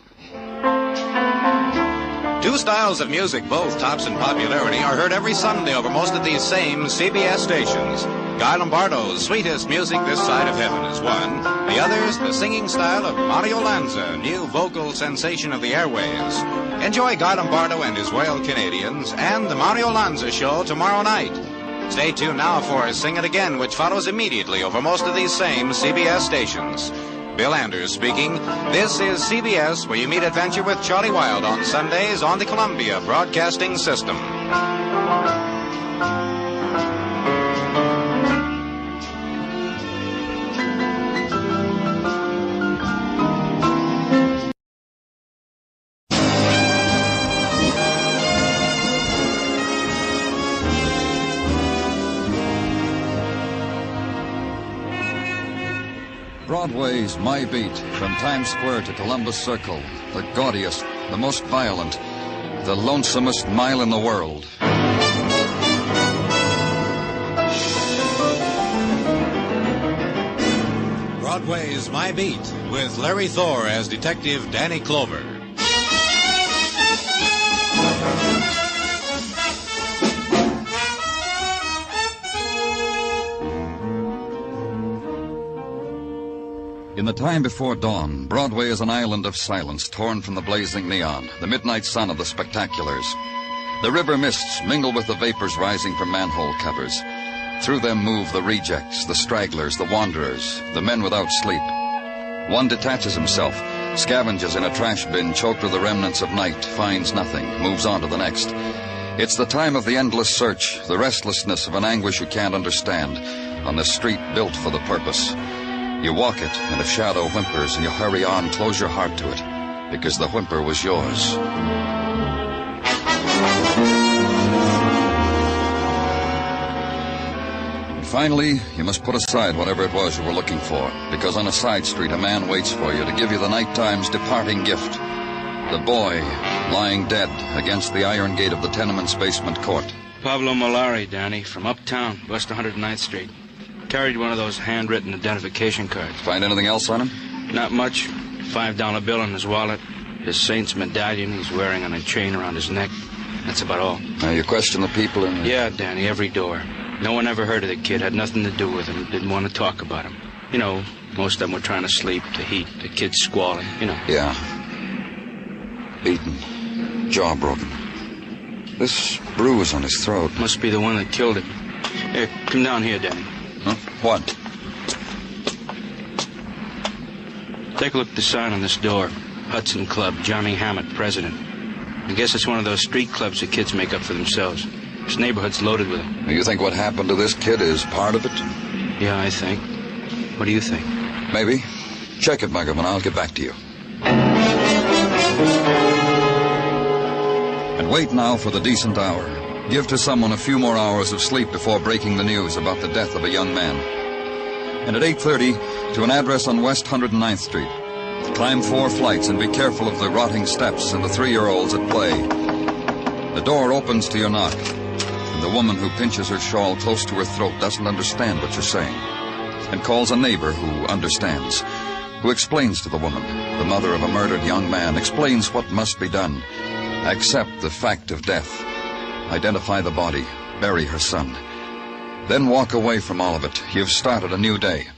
Two styles of music, both tops in popularity, are heard every Sunday over most of these same CBS stations. Guy Lombardo's Sweetest Music This Side of Heaven is one. The other's the singing style of Mario Lanza, new vocal sensation of the airwaves. Enjoy Guy Lombardo and his Royal Canadians and the Mario Lanza Show tomorrow night. Stay tuned now for Sing It Again, which follows immediately over most of these same CBS stations. Bill Anders speaking. This is CBS, where you meet adventure with Charlie Wilde on Sundays on the Columbia Broadcasting System. Broadway's My Beat, from Times Square to Columbus Circle, the gaudiest, the most violent, the lonesomest mile in the world. Broadway's My Beat with Larry Thor as Detective Danny Clover. In the time before dawn, Broadway is an island of silence torn from the blazing neon, the midnight sun of the spectaculars. The river mists mingle with the vapors rising from manhole covers. Through them move the rejects, the stragglers, the wanderers, the men without sleep. One detaches himself, scavenges in a trash bin choked with the remnants of night, finds nothing, moves on to the next. It's the time of the endless search, the restlessness of an anguish you can't understand, on the street built for the purpose. You walk it, and a shadow whimpers, and you hurry on, close your heart to it, because the whimper was yours. And finally, you must put aside whatever it was you were looking for, because on a side street a man waits for you to give you the nighttime's departing gift. The boy, lying dead against the iron gate of the tenement's basement court. Pablo Malari, Danny, from uptown, West 109th Street. Carried one of those handwritten identification cards. Find anything else on him? Not much. $5 bill in his wallet. His saint's medallion he's wearing on a chain around his neck. That's about all. Now, you question the people in the... Yeah, Danny, every door. No one ever heard of the kid. Had nothing to do with him. Didn't want to talk about him. You know, most of them were trying to sleep. The heat. The kid squalling. You know. Yeah. Beaten. Jaw broken. This bruise on his throat. Must be the one that killed him. Here, come down here, Danny. Huh? What? Take a look at the sign on this door. Hudson Club, Johnny Hammett, president. I guess it's one of those street clubs the kids make up for themselves. This neighborhood's loaded with them. You think what happened to this kid is part of it? Yeah, I think. What do you think? Maybe. Check it, Muggavan. I'll get back to you. And wait now for the decent hour. Give to someone a few more hours of sleep before breaking the news about the death of a young man. And at 8:30, to an address on West 109th Street. Climb 4 flights and be careful of the rotting steps and the 3-year-olds at play. The door opens to your knock, and the woman who pinches her shawl close to her throat doesn't understand what you're saying, and calls a neighbor who understands, who explains to the woman, the mother of a murdered young man, explains what must be done. Accept the fact of death. Identify the body. Bury her son. Then walk away from all of it. You've started a new day.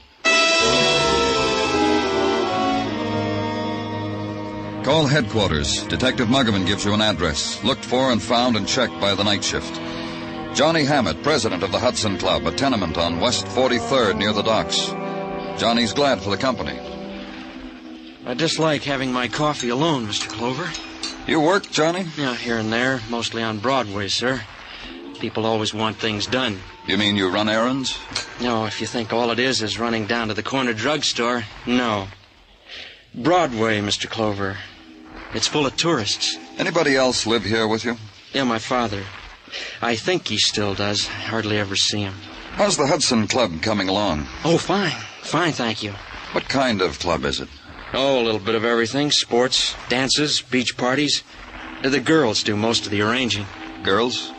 Call headquarters. Detective Muggerman gives you an address. Looked for and found and checked by the night shift. Johnny Hammett, president of the Hudson Club, a tenement on West 43rd near the docks. Johnny's glad for the company. I dislike having my coffee alone, Mr. Clover. You work, Johnny? Yeah, here and there, mostly on Broadway, sir. People always want things done. You mean you run errands? No, if you think all it is running down to the corner drugstore, no. Broadway, Mr. Clover. It's full of tourists. Anybody else live here with you? Yeah, my father. I think he still does. Hardly ever see him. How's the Hudson Club coming along? Oh, fine. Fine, thank you. What kind of club is it? Oh, a little bit of everything. Sports, dances, beach parties. The girls do most of the arranging. Girls?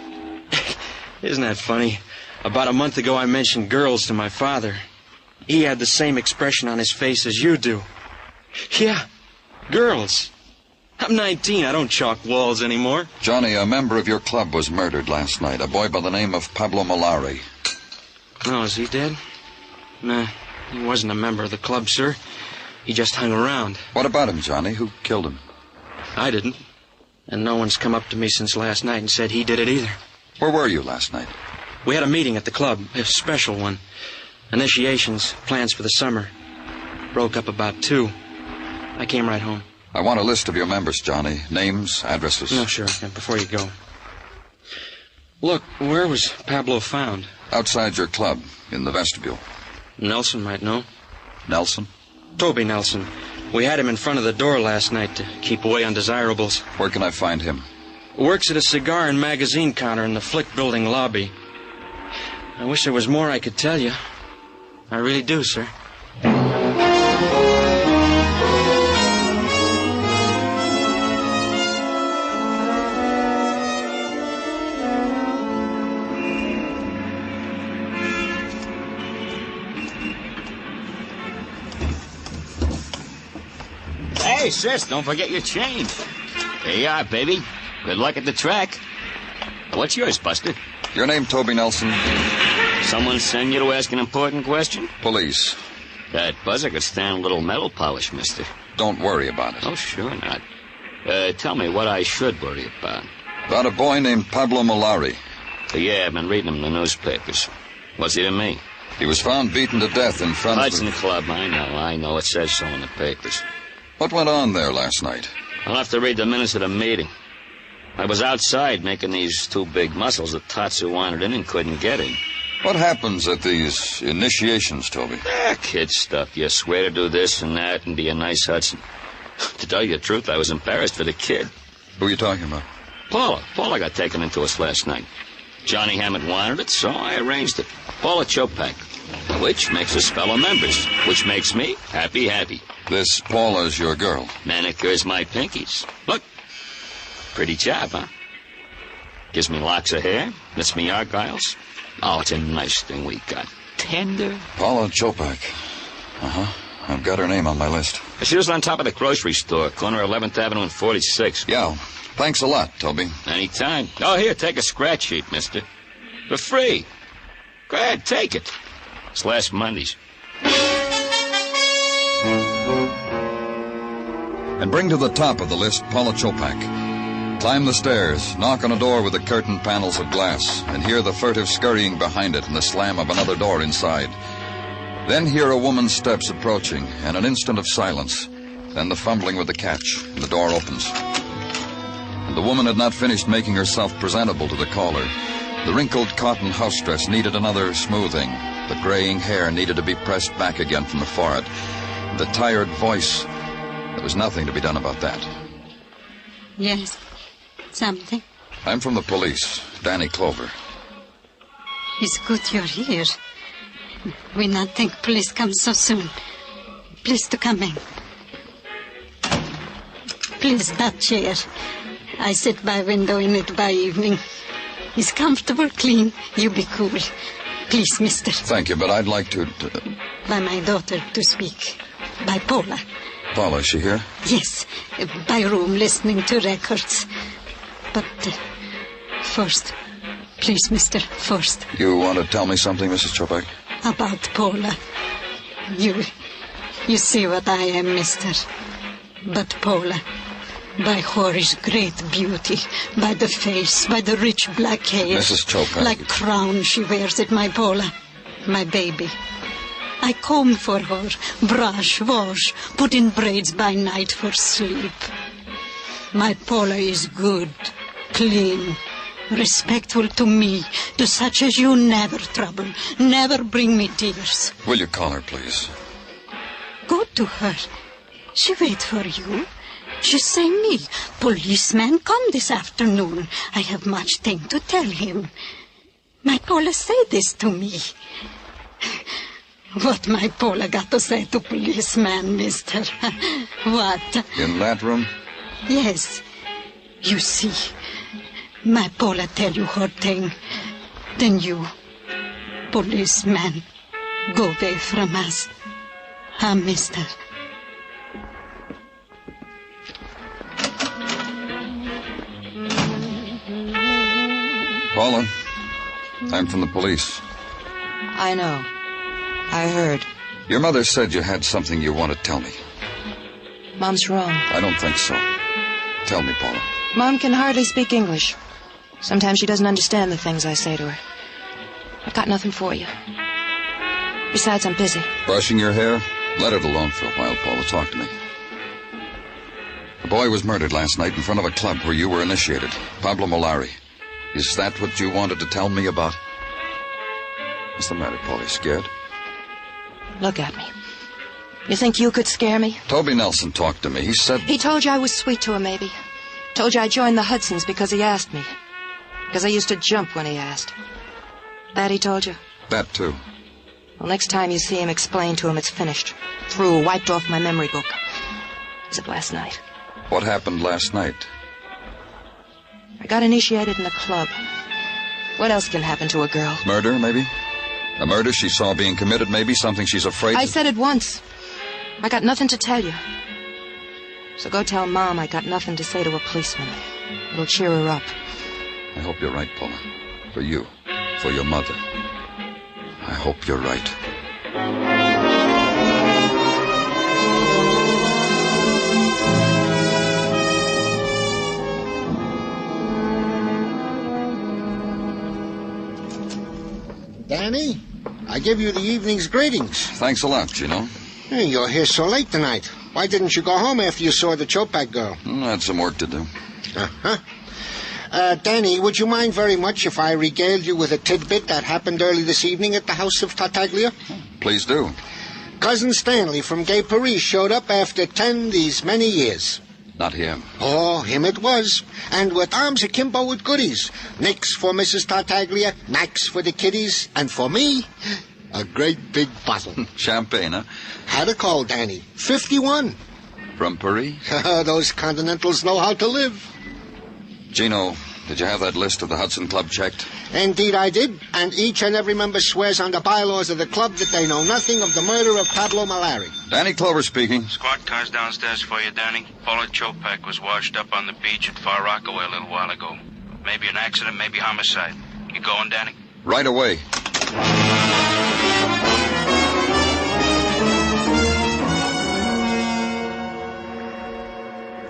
Isn't that funny? About a month ago, I mentioned girls to my father. He had the same expression on his face as you do. Yeah, girls. I'm 19. I don't chalk walls anymore. Johnny, a member of your club was murdered last night. A boy by the name of Pablo Malari. Oh, is he dead? Nah, he wasn't a member of the club, sir. He just hung around. What about him, Johnny? Who killed him? I didn't. And no one's come up to me since last night and said he did it either. Where were you last night? We had a meeting at the club, a special one. Initiations, plans for the summer. Broke up about 2. I came right home. I want a list of your members, Johnny. Names, addresses. No, sure. And before you go. Look, where was Pablo found? Outside your club, in the vestibule. Nelson might know. Nelson? Toby Nelson. We had him in front of the door last night to keep away undesirables. Where can I find him? Works at a cigar and magazine counter in the Flick Building lobby. I wish there was more I could tell you. I really do, sir. Hey, sis, don't forget your change. Here you are, baby. Good luck at the track. What's yours, Buster? Your name, Toby Nelson? Someone send you to ask an important question? Police. That buzzer could stand a little metal polish, mister. Don't worry about it. Oh, sure not. Tell me what I should worry about. About a boy named Pablo Malari. Yeah, I've been reading him in the newspapers. What's he to me? He was found beaten to death in front Hudson of the Club, I know. It says so in the papers. What went on there last night? I'll have to read the minutes of the meeting. I was outside making these 2 big muscles that Tatsu wanted in and couldn't get in. What happens at these initiations, Toby? Kid stuff. You swear to do this and that and be a nice Hudson. To tell you the truth, I was embarrassed for the kid. Who are you talking about? Paula got taken into us last night. Johnny Hammett wanted it, so I arranged it. Paula Chopak. Which makes us fellow members. Which makes me happy. This Paula's your girl? Manicures my pinkies. Look. Pretty job, huh? Gives me locks of hair. Lets me argyles. Oh, it's a nice thing we got. Tender. Paula Chopak. Uh-huh. I've got her name on my list. She was on top of the grocery store, corner 11th Avenue and 46th. Yeah. Thanks a lot, Toby. Anytime. Oh, here, take a scratch sheet, mister. For free. Go ahead, take it. It's last Monday's. And bring to the top of the list Paula Chopak. Climb the stairs, knock on a door with the curtained panels of glass, and hear the furtive scurrying behind it and the slam of another door inside. Then hear a woman's steps approaching, and an instant of silence. Then the fumbling with the catch, and the door opens. And the woman had not finished making herself presentable to the caller. The wrinkled cotton house dress needed another smoothing. The graying hair needed to be pressed back again from the forehead. The tired voice, there was nothing to be done about that. Yes. Something? I'm from the police, Danny Clover. It's good you're here. We not think police come so soon. Please to come in. Please, that chair. I sit by window in it by evening. It's comfortable, clean. You be cool. Please, mister. Thank you, but I'd like to... By my daughter to speak. By Paula. Paula, is she here? Yes. By room, listening to records. But first, please, mister, first. You want to tell me something, Mrs. Chopak? About Paula. You see what I am, mister. But Paula, By Hori's great beauty, by the face, by the rich black hair. Mrs. Chopa. Like crown she wears it, my Paula, my baby. I comb for her, brush, wash, put in braids by night for sleep. My Paula is good, clean, respectful to me, to such as you never trouble, never bring me tears. Will you call her, please? Go to her. She wait for you. She say me, policeman come this afternoon. I have much thing to tell him. My Paula say this to me. What my Paula got to say to policeman, mister? What? In that room? Yes. You see, my Paula tell you her thing. Then you, policeman, go away from us. Mister. Paula, I'm from the police. I know. I heard. Your mother said you had something you want to tell me. Mom's wrong. I don't think so. Tell me, Paula. Mom can hardly speak English. Sometimes she doesn't understand the things I say to her. I've got nothing for you. Besides, I'm busy. Brushing your hair? Let it alone for a while, Paula. Talk to me. A boy was murdered last night in front of a club where you were initiated. Pablo Malari. Is that what you wanted to tell me about? What's the matter, Paula? Scared? Look at me. You think you could scare me? Toby Nelson talked to me. He said... He told you I was sweet to him, maybe. Told you I joined the Hudsons because he asked me. Because I used to jump when he asked. That he told you? That, too. Well, next time you see him, explain to him it's finished. Through, wiped off my memory book. Was it last night? What happened last night? I got initiated in a club. What else can happen to a girl? Murder, maybe? A murder she saw being committed, maybe? Something she's afraid I said it once. I got nothing to tell you. So go tell Mom I got nothing to say to a policeman. It'll cheer her up. I hope you're right, Paula. For you. For your mother. I hope you're right. Danny, I give you the evening's greetings. Thanks a lot, Gino. Hey, you're here so late tonight. Why didn't you go home after you saw the Chopak girl? I had some work to do. Uh-huh. Danny, would you mind very much if I regaled you with a tidbit that happened early this evening at the house of Tartaglia? Please do. Cousin Stanley from Gay Paris showed up after 10 these many years. Not him. Oh, him it was. And with arms akimbo with goodies. Nicks for Mrs. Tartaglia, knacks for the kiddies, and for me, a great big bottle. Champagne, huh? Had a call, Danny. 51. From Paris? Those Continentals know how to live. Gino, did you have that list of the Hudson Club checked? Indeed I did, and each and every member swears on the bylaws of the club that they know nothing of the murder of Pablo Malari. Danny Clover speaking. Squad car's downstairs for you, Danny. Paula Chopak was washed up on the beach at Far Rockaway a little while ago. Maybe an accident, maybe homicide. You going, Danny? Right away.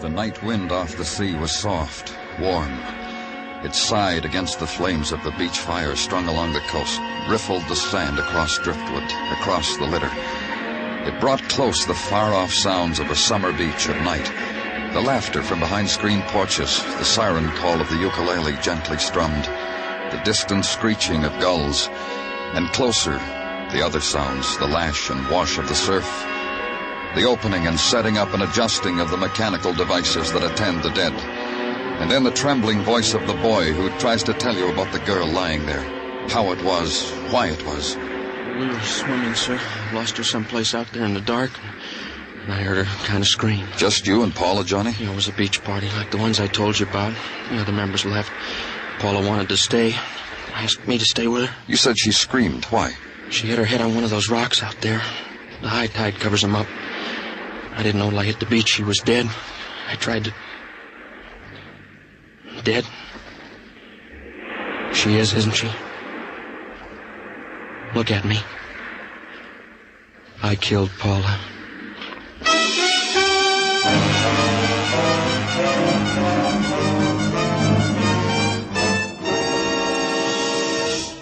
The night wind off the sea was soft, warm. It sighed against the flames of the beach fire strung along the coast, riffled the sand across driftwood, across the litter. It brought close the far-off sounds of a summer beach at night. The laughter from behind screen porches, the siren call of the ukulele gently strummed, the distant screeching of gulls, and closer, the other sounds, the lash and wash of the surf, the opening and setting up and adjusting of the mechanical devices that attend the dead, and then the trembling voice of the boy who tries to tell you about the girl lying there, how it was, why it was. We were swimming, sir. Lost her someplace out there in the dark, and I heard her kind of scream. Just you and Paula, Johnny? Yeah, it was a beach party like the ones I told you about. The other members left. Paula wanted to stay. Asked me to stay with her. You said she screamed. Why? She hit her head on one of those rocks out there. The high tide covers them up. I didn't know till I hit the beach she was dead. I tried to... Dead? She is, isn't she? Look at me. I killed Paula.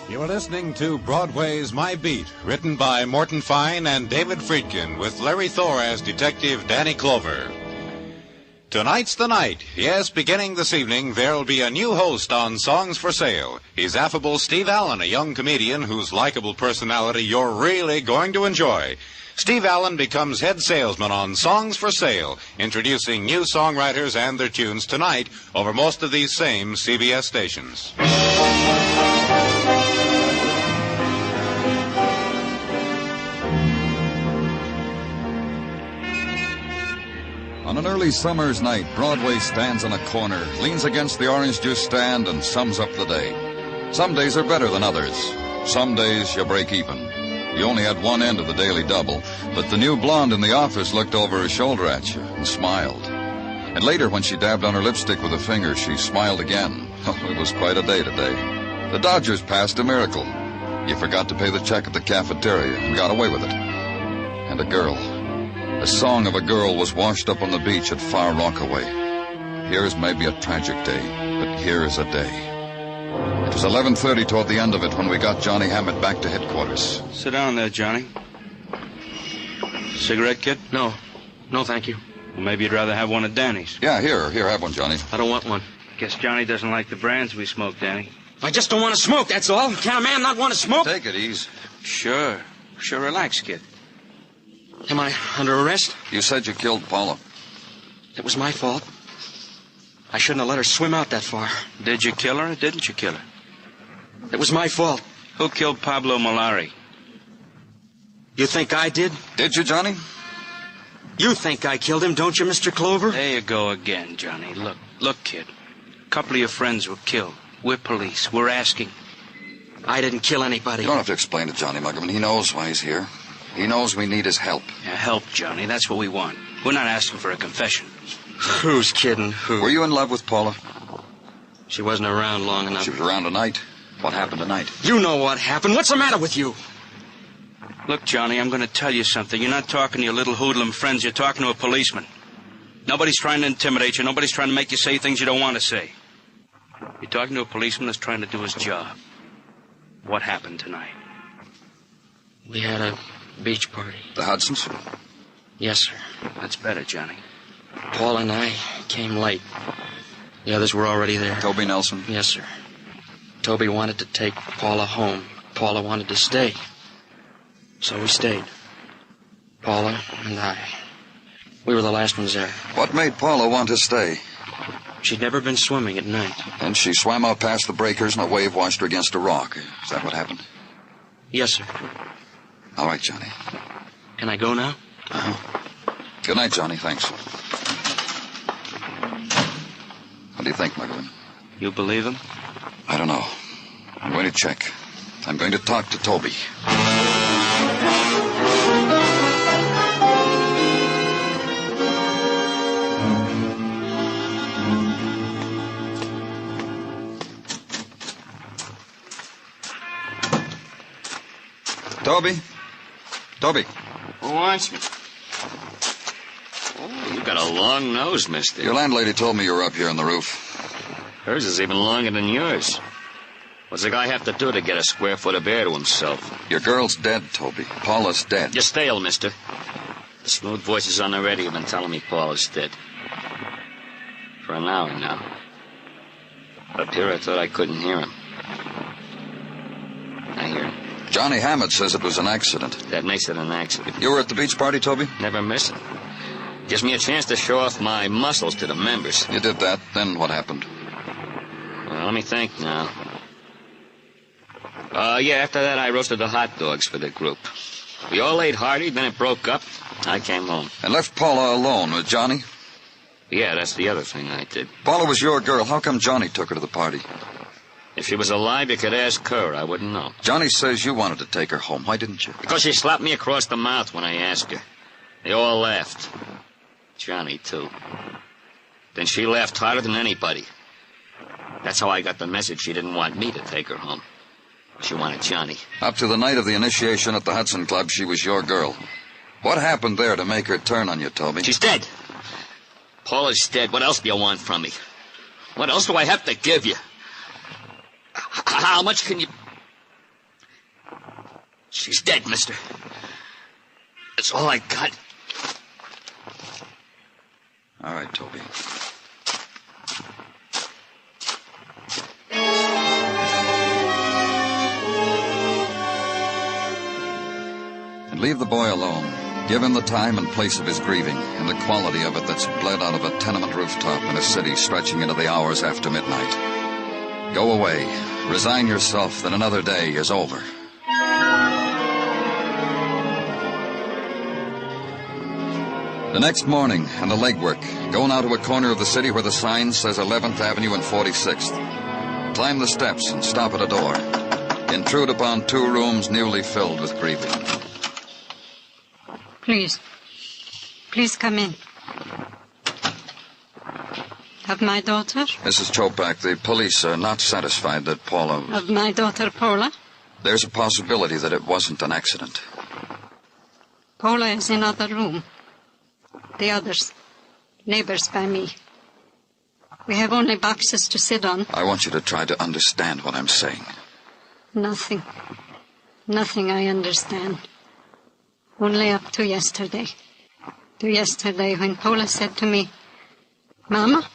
You are listening to Broadway's My Beat, written by Morton Fine and David Friedkin, with Larry Thor as Detective Danny Clover. Tonight's the night. Yes, beginning this evening, there'll be a new host on Songs for Sale. He's affable Steve Allen, a young comedian whose likable personality you're really going to enjoy. Steve Allen becomes head salesman on Songs for Sale, introducing new songwriters and their tunes tonight over most of these same CBS stations. On an early summer's night, Broadway stands on a corner, leans against the orange juice stand, and sums up the day. Some days are better than others. Some days you break even. You only had one end of the daily double, but the new blonde in the office looked over her shoulder at you and smiled. And later, when she dabbed on her lipstick with a finger, she smiled again. Oh, it was quite a day today. The Dodgers passed a miracle. You forgot to pay the check at the cafeteria and got away with it. And a girl. A song of a girl was washed up on the beach at Far Rockaway. Here's maybe a tragic day, but here is a day. It was 11:30 toward the end of it when we got Johnny Hammett back to headquarters. Sit down there, Johnny. Cigarette, kid? No. No, thank you. Well, maybe you'd rather have one of Danny's. Yeah, here, have one, Johnny. I don't want one. Guess Johnny doesn't like the brands we smoke, Danny. I just don't want to smoke, that's all. Can a man not want to smoke? Take it easy. Sure, relax, kid. Am I under arrest? You said you killed Paula. It was my fault. I shouldn't have let her swim out that far. Did you kill her or didn't you kill her? It was my fault. Who killed Pablo Malari? You think I did? Did you, Johnny? You think I killed him, don't you, Mr. Clover? There you go again, Johnny. Look, kid. A couple of your friends were killed. We're police. We're asking. I didn't kill anybody. You don't have to explain to Johnny Muggerman. He knows why he's here. He knows we need his help. Yeah, help, Johnny. That's what we want. We're not asking for a confession. Who's kidding? Who? Were you in love with Paula? She wasn't around long enough. She was around tonight. What happened tonight? You know what happened. What's the matter with you? Look, Johnny, I'm going to tell you something. You're not talking to your little hoodlum friends. You're talking to a policeman. Nobody's trying to intimidate you. Nobody's trying to make you say things you don't want to say. You're talking to a policeman that's trying to do his job. What happened tonight? We had a beach party. The Hudsons? Yes, sir. That's better, Johnny. Paul and I came late. The others were already there. Toby Nelson? Yes, sir. Toby wanted to take Paula home. Paula wanted to stay. So we stayed. Paula and I. We were the last ones there. What made Paula want to stay? She'd never been swimming at night. And she swam out past the breakers and a wave washed her against a rock. Is that what happened? Yes, sir. All right, Johnny. Can I go now? Uh-huh. Good night, Johnny. Thanks. What do you think, Muggerman? You believe him? I don't know. I'm going to check. I'm going to talk to Toby. Toby? Toby? Who wants me? Oh, you got a long nose, mister. Your landlady told me you were up here on the roof. Hers is even longer than yours. What's a guy have to do to get a square foot of air to himself? Your girl's dead, Toby. Paula's dead. You're stale, mister. The smooth voices on the radio have been telling me Paula's dead. For an hour now. Up here, I thought I couldn't hear him. I hear him. Johnny Hammett says it was an accident. That makes it an accident. You were at the beach party, Toby? Never miss it. Gives me a chance to show off my muscles to the members. You did that. Then what happened? Well, let me think now. Yeah, after that I roasted the hot dogs for the group. We all ate hearty, then it broke up. I came home. And left Paula alone with Johnny? Yeah, that's the other thing I did. Paula was your girl. How come Johnny took her to the party? If she was alive, you could ask her. I wouldn't know. Johnny says you wanted to take her home. Why didn't you? Because she slapped me across the mouth when I asked her. They all laughed. Johnny, too. Then she laughed harder than anybody. That's how I got the message she didn't want me to take her home. She wanted Johnny. Up to the night of the initiation at the Hudson Club, she was your girl. What happened there to make her turn on you, Toby? She's dead. Paula's dead. What else do you want from me? What else do I have to give you? How much can you... She's dead, mister. That's all I got. All right, Toby. And leave the boy alone. Give him the time and place of his grieving, and the quality of it that's bled out of a tenement rooftop in a city stretching into the hours after midnight. Go away. Resign yourself that another day is over. The next morning, and the legwork, go now to a corner of the city where the sign says 11th Avenue and 46th. Climb the steps and stop at a door. Intrude upon 2 rooms newly filled with grieving. Please. Please come in. Of my daughter? Mrs. Chopak, the police are not satisfied that Paula... Of my daughter, Paula? There's a possibility that it wasn't an accident. Paula is in other room. The others. Neighbors by me. We have only boxes to sit on. I want you to try to understand what I'm saying. Nothing. Nothing I understand. Only up to yesterday. To yesterday when Paula said to me, Mama,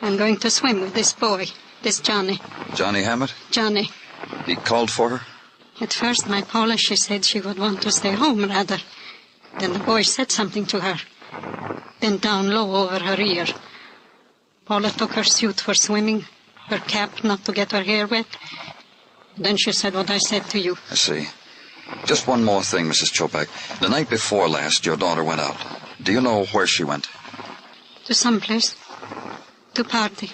I'm going to swim with this boy, this Johnny. Johnny Hammett? Johnny. He called for her? At first, my Paula, she said she would want to stay home, rather. Then the boy said something to her. Bent down low over her ear. Paula took her suit for swimming, her cap not to get her hair wet. Then she said what I said to you. I see. Just one more thing, Mrs. Chopak. The night before last, your daughter went out. Do you know where she went? To some place. To party.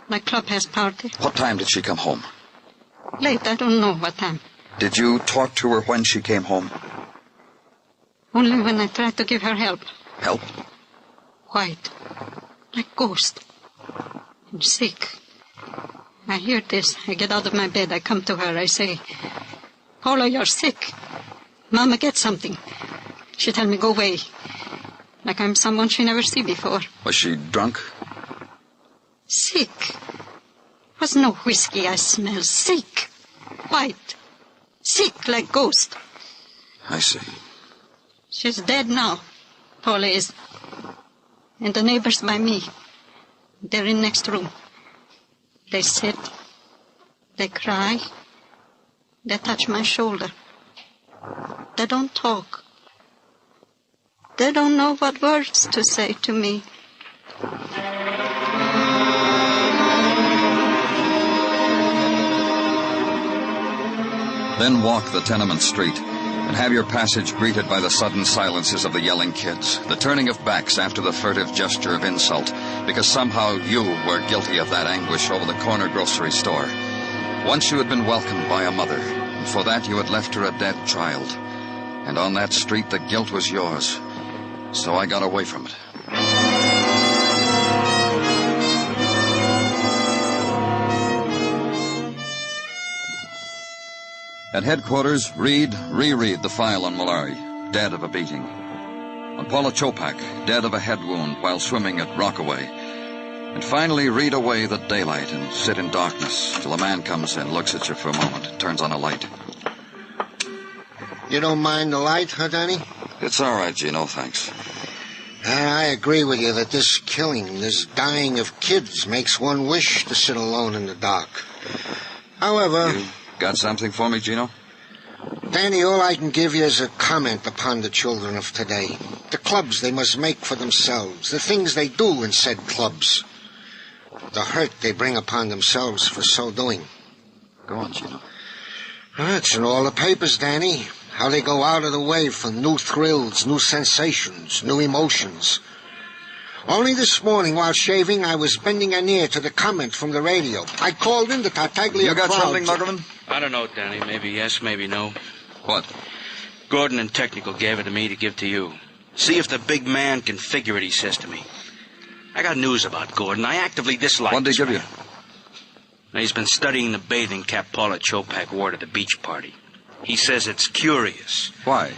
My club has party. What time did she come home? Late, I don't know what time. Did you talk to her when she came home? Only when I tried to give her help. Help? White. Like ghost. And sick. I hear this. I get out of my bed. I come to her. I say, Paula, you're sick. Mama, get something. She tell me, go away. Like I'm someone she never see before. Was she drunk? Sick. Was no whiskey I smell. Sick. White. Sick like ghost. I see. She's dead now. Paula is. And the neighbors by me. They're in next room. They sit. They cry. They touch my shoulder. They don't talk. They don't know what words to say to me. Then walk the tenement street and have your passage greeted by the sudden silences of the yelling kids, the turning of backs after the furtive gesture of insult, because somehow you were guilty of that anguish over the corner grocery store. Once you had been welcomed by a mother, and for that you had left her a dead child. And on that street the guilt was yours. So I got away from it. At headquarters, reread the file on Malari, dead of a beating. On Paula Chopak, dead of a head wound while swimming at Rockaway. And finally read away the daylight and sit in darkness till a man comes in, looks at you for a moment, turns on a light. You don't mind the light, huh, Danny? It's all right, Gino, thanks. I agree with you that this killing, this dying of kids makes one wish to sit alone in the dark. However... You got something for me, Gino? Danny, all I can give you is a comment upon the children of today. The clubs they must make for themselves, the things they do in said clubs. The hurt they bring upon themselves for so doing. Go on, Gino. It's in all the papers, Danny. How they go out of the way for new thrills, new sensations, new emotions. Only this morning, while shaving, I was bending an ear to the comment from the radio. I called in the Tartaglia You got crowd. something, Muggerman? I don't know, Danny. Maybe yes, maybe no. What? Gordon and Technical gave it to me to give to you. See if the big man can figure it, he says to me. I got news about Gordon. I actively dislike What did he give you? Now, he's been studying the bathing cap Paula Chopak wore to the beach party. He says it's curious. Why?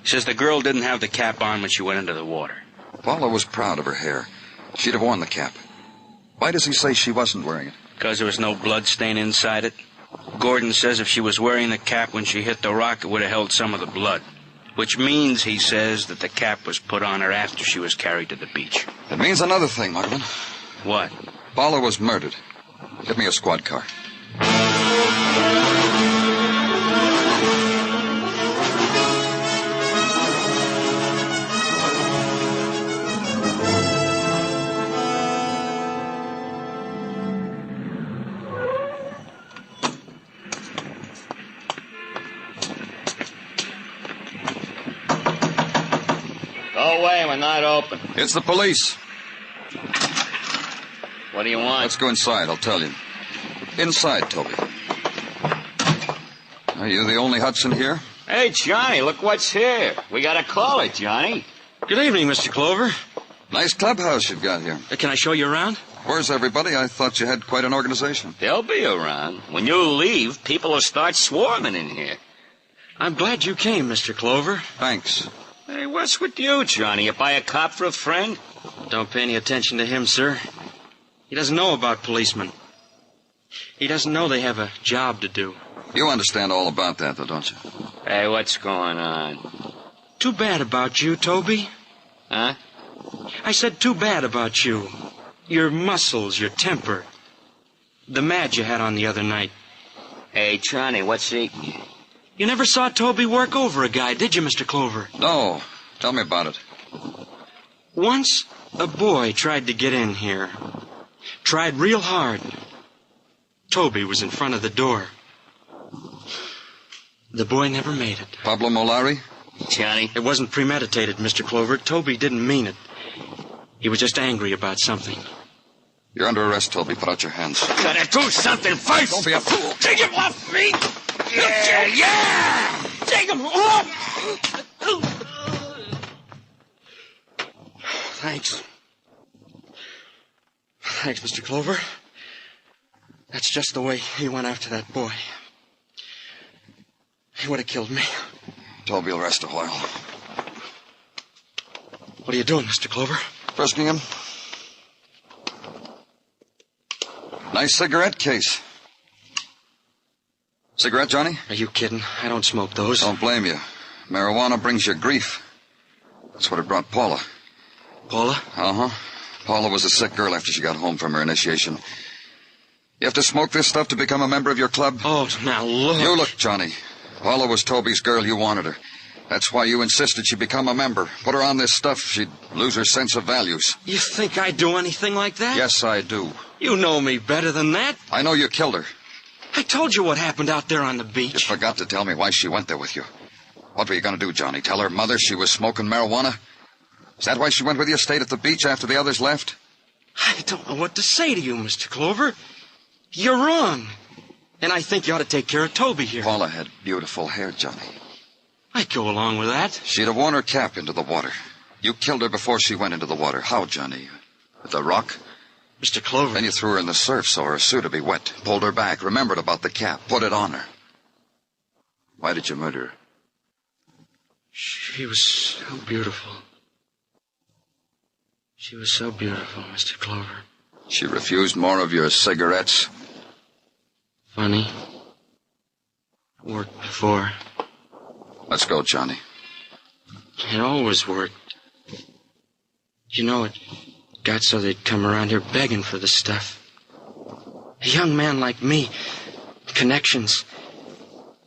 He says the girl didn't have the cap on when she went into the water. Paula was proud of her hair. She'd have worn the cap. Why does he say she wasn't wearing it? Because there was no blood stain inside it. Gordon says if she was wearing the cap when she hit the rock, it would have held some of the blood. Which means, he says, that the cap was put on her after she was carried to the beach. It means another thing, Marvin. What? Paula was murdered. Get me a squad car. Go away, we're not open. It's the police. What do you want? Let's go inside, I'll tell you. Inside, Toby. Are you the only Hudson here? Hey, Johnny, look what's here. We got a caller, Johnny. Good evening, Mr. Clover. Nice clubhouse you've got here. Can I show you around? Where's everybody? I thought you had quite an organization. They'll be around. When you leave, people will start swarming in here. I'm glad you came, Mr. Clover. Thanks. Hey, what's with you, Johnny? You buy a cop for a friend? Don't pay any attention to him, sir. He doesn't know about policemen. He doesn't know they have a job to do. You understand all about that, though, don't you? Hey, what's going on? Too bad about you, Toby. Huh? I said too bad about you. Your muscles, your temper. The mad you had on the other night. Hey, Johnny, what's eating you? You never saw Toby work over a guy, did you, Mr. Clover? No. Tell me about it. Once, a boy tried to get in here. Tried real hard. Toby was in front of the door. The boy never made it. Pablo Molari? Johnny? It wasn't premeditated, Mr. Clover. Toby didn't mean it. He was just angry about something. You're under arrest, Toby. Put out your hands. Gotta do something first! Don't be a fool. Take him off me! Yeah! Take him off! Thanks. Thanks, Mr. Clover. That's just the way he went after that boy. He would have killed me. Toby will rest a while. What are you doing, Mr. Clover? Frisking him. Nice cigarette case. Cigarette, Johnny? Are you kidding? I don't smoke those. Don't blame you. Marijuana brings you grief. That's what it brought Paula. Paula? Uh-huh. Paula was a sick girl after she got home from her initiation. You have to smoke this stuff to become a member of your club? Oh, now look. You look, Johnny. Paula was Toby's girl. You wanted her. That's why you insisted she become a member. Put her on this stuff, she'd lose her sense of values. You think I'd do anything like that? Yes, I do. You know me better than that. I know you killed her. I told you what happened out there on the beach. You forgot to tell me why she went there with you. What were you going to do, Johnny? Tell her mother she was smoking marijuana? Is that why she went with you, stayed at the beach after the others left? I don't know what to say to you, Mr. Clover. You're wrong. And I think you ought to take care of Toby here. Paula had beautiful hair, Johnny. I'd go along with that. She'd have worn her cap into the water. You killed her before she went into the water. How, Johnny? With a rock? Mr. Clover. Then you threw her in the surf so her suit would be wet. Pulled her back, remembered about the cap, put it on her. Why did you murder her? She was so beautiful. She was so beautiful, Mr. Clover. She refused more of your cigarettes? Funny. Worked before. Let's go, Johnny. It always worked. You know, it got so they'd come around here begging for the stuff. A young man like me, connections,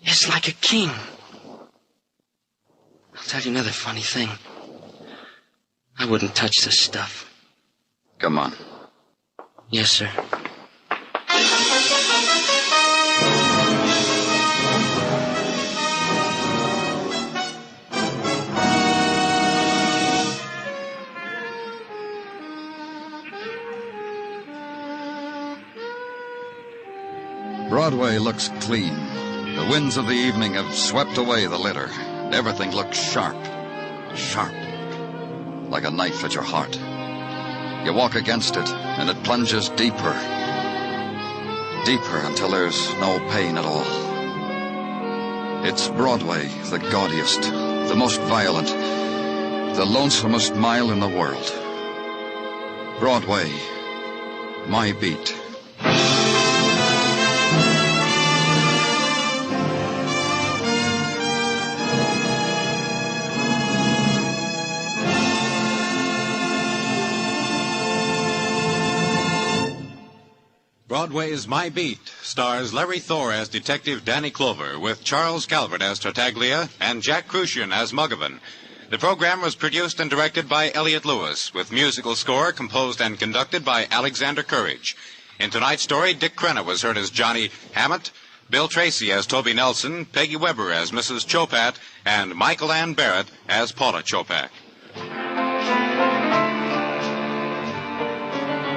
is like a king. I'll tell you another funny thing. I wouldn't touch this stuff. Come on. Yes, sir. Broadway looks clean. The winds of the evening have swept away the litter. Everything looks sharp. Sharp. Like a knife at your heart. You walk against it, and it plunges deeper. Deeper until there's no pain at all. It's Broadway, the gaudiest, the most violent, the lonesomest mile in the world. Broadway, my beat. Broadway's My Beat stars Larry Thor as Detective Danny Clover, with Charles Calvert as Tartaglia and Jack Crucian as Muggavan. The program was produced and directed by Elliott Lewis, with musical score composed and conducted by Alexander Courage. In tonight's story, Dick Crenna was heard as Johnny Hammett, Bill Tracy as Toby Nelson, Peggy Weber as Mrs. Chopat, and Michael Ann Barrett as Paula Chopak.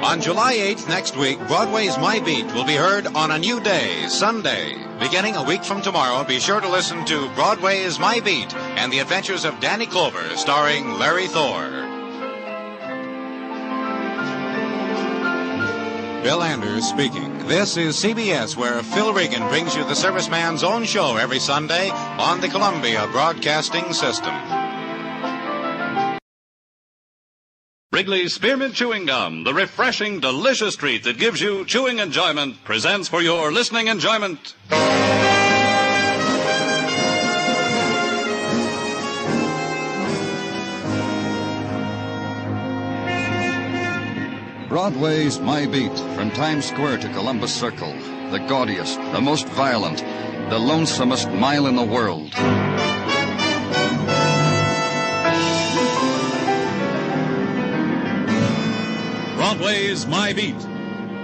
On July 8th next week, Broadway's My Beat will be heard on a new day, Sunday. Beginning a week from tomorrow, be sure to listen to Broadway's My Beat and the Adventures of Danny Clover, starring Larry Thor. Bill Anders speaking. This is CBS, where Phil Regan brings you the serviceman's own show every Sunday on the Columbia Broadcasting System. Wrigley's Spearmint Chewing Gum, the refreshing, delicious treat that gives you chewing enjoyment, presents for your listening enjoyment. Broadway's My Beat, from Times Square to Columbus Circle, the gaudiest, the most violent, the lonesomest mile in the world. Broadway's My Beat,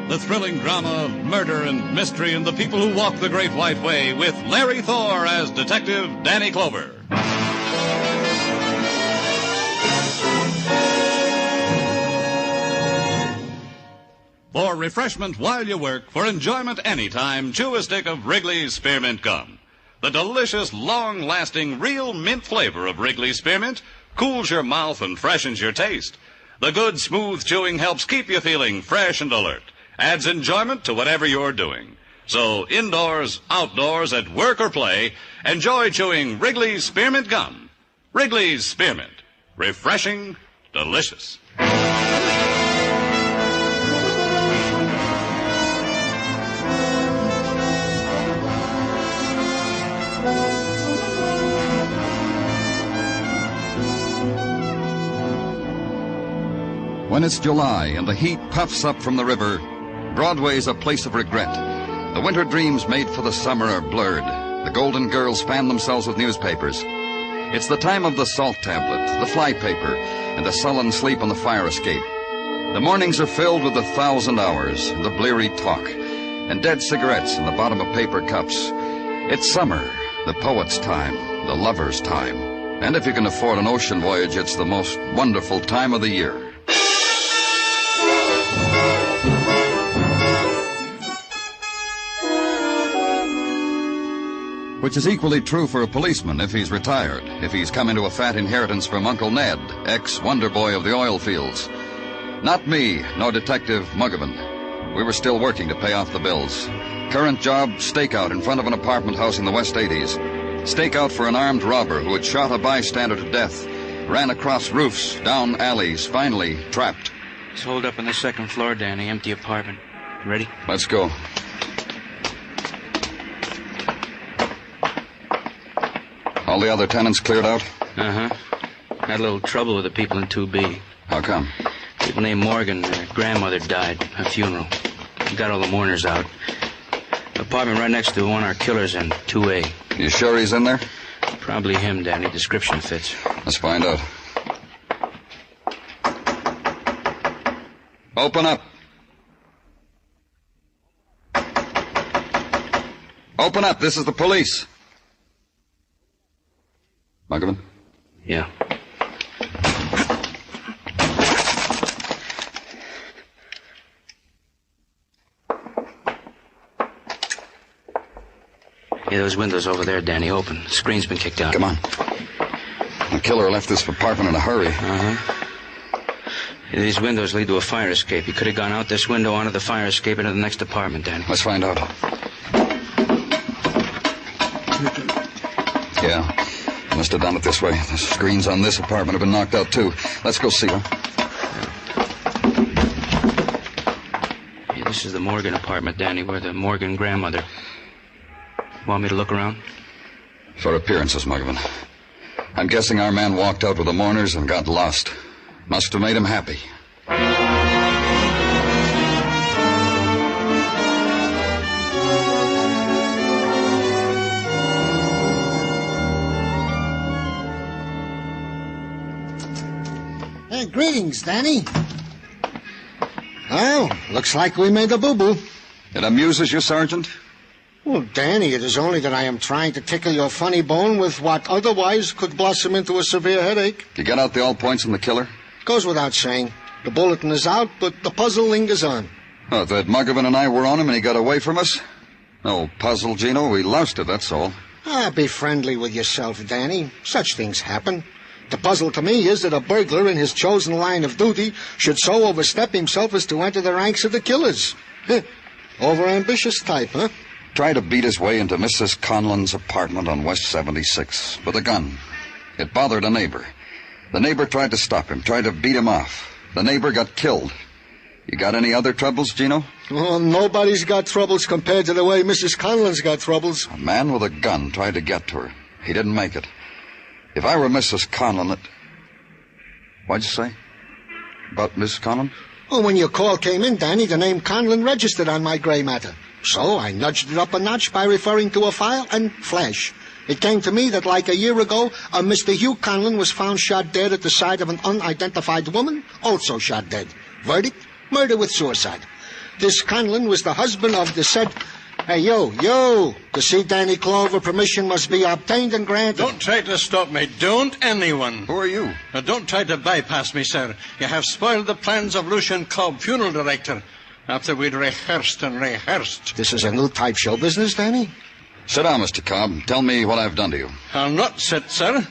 the thrilling drama of murder and mystery and the people who walk the Great White Way, with Larry Thor as Detective Danny Clover. For refreshment while you work, for enjoyment anytime, chew a stick of Wrigley's Spearmint Gum. The delicious, long-lasting, real mint flavor of Wrigley's Spearmint cools your mouth and freshens your taste. The good, smooth chewing helps keep you feeling fresh and alert, adds enjoyment to whatever you're doing. So indoors, outdoors, at work or play, enjoy chewing Wrigley's Spearmint Gum. Wrigley's Spearmint. Refreshing, delicious. When it's July and the heat puffs up from the river, Broadway's a place of regret. The winter dreams made for the summer are blurred. The golden girls fan themselves with newspapers. It's the time of the salt tablet, the fly paper, and the sullen sleep on the fire escape. The mornings are filled with 1,000 hours, the bleary talk, and dead cigarettes in the bottom of paper cups. It's summer, the poet's time, the lover's time. And if you can afford an ocean voyage, it's the most wonderful time of the year. Which is equally true for a policeman if he's retired, if he's come into a fat inheritance from Uncle Ned, ex-wonder boy of the oil fields. Not me, nor Detective Muggavan. We were still working to pay off the bills. Current job, stakeout in front of an apartment house in the West 80s. Stakeout for an armed robber who had shot a bystander to death, ran across roofs, down alleys, finally trapped. It's holed up on the second floor, Danny. Empty apartment. Ready? Let's go. All the other tenants cleared out? Uh-huh. Had a little trouble with the people in 2B. How come? People named Morgan, their grandmother died. A funeral. We got all the mourners out. Apartment right next to the one our killer's in, 2A. You sure he's in there? Probably him, Danny. Description fits. Let's find out. Open up. Open up. This is the police. Muggavan? Yeah. Yeah, those windows over there, Danny, open. The screen's been kicked out. Come on. The killer left this apartment in a hurry. Uh-huh. Yeah, these windows lead to a fire escape. He could have gone out this window onto the fire escape into the next apartment, Danny. Let's find out. Yeah. Must have done it this way. The screens on this apartment have been knocked out, too. Let's go see her. This is the Morgan apartment, Danny, where the Morgan grandmother. Want me to look around? For appearances, Muggavan. I'm guessing our man walked out with the mourners and got lost. Must have made him happy. Hey, greetings, Danny. Well, looks like we made a boo-boo. It amuses you, Sergeant? Well, Danny, it is only that I am trying to tickle your funny bone with what otherwise could blossom into a severe headache. You get out the all points on the killer? Goes without saying. The bulletin is out, but the puzzle lingers on. Oh, that Muggavan and I were on him and he got away from us? No puzzle, Gino. We lost it, that's all. Be friendly with yourself, Danny. Such things happen. The puzzle to me is that a burglar in his chosen line of duty should so overstep himself as to enter the ranks of the killers. Overambitious type, huh? Tried to beat his way into Mrs. Conlon's apartment on West 76 with a gun. It bothered a neighbor. The neighbor tried to stop him, tried to beat him off. The neighbor got killed. You got any other troubles, Gino? Oh, nobody's got troubles compared to the way Mrs. Conlon's got troubles. A man with a gun tried to get to her. He didn't make it. If I were Mrs. Conlon, what'd you say? About Mrs. Conlon? Oh, when your call came in, Danny, the name Conlon registered on my gray matter. So I nudged it up a notch by referring to a file, and flash. It came to me that like a year ago, a Mr. Hugh Conlon was found shot dead at the side of an unidentified woman, also shot dead. Verdict? Murder with suicide. This Conlon was the husband of the said... Hey, yo! To see Danny Clover, permission must be obtained and granted. Don't try to stop me. Don't anyone. Who are you? Don't try to bypass me, sir. You have spoiled the plans of Lucian Cobb, funeral director. After we'd rehearsed and rehearsed. This is a new type show business, Danny? Sit down, Mr. Cobb. Tell me what I've done to you. I'll not sit, sir.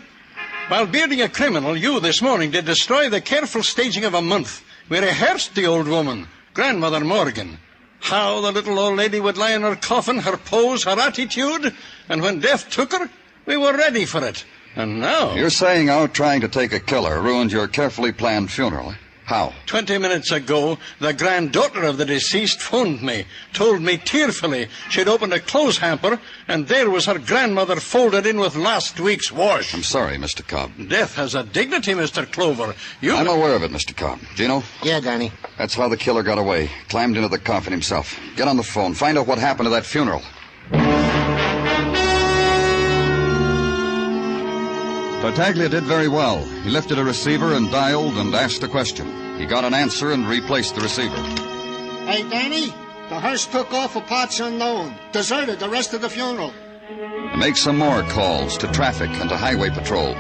While bearding a criminal, you this morning did destroy the careful staging of a month. We rehearsed the old woman, Grandmother Morgan. How the little old lady would lie in her coffin, her pose, her attitude. And when death took her, we were ready for it. And now... You're saying out trying to take a killer ruined your carefully planned funeral. How? 20 minutes ago, the granddaughter of the deceased phoned me, told me tearfully she'd opened a clothes hamper, and there was her grandmother folded in with last week's wash. I'm sorry, Mr. Cobb. Death has a dignity, Mr. Clover. I'm aware of it, Mr. Cobb. Gino? Yeah, Danny. That's how the killer got away. Climbed into the coffin himself. Get on the phone. Find out what happened to that funeral. Tartaglia did very well. He lifted a receiver and dialed and asked a question. He got an answer and replaced the receiver. Hey, Danny, the hearse took off for parts unknown. Deserted the rest of the funeral. Make some more calls to traffic and to highway patrol.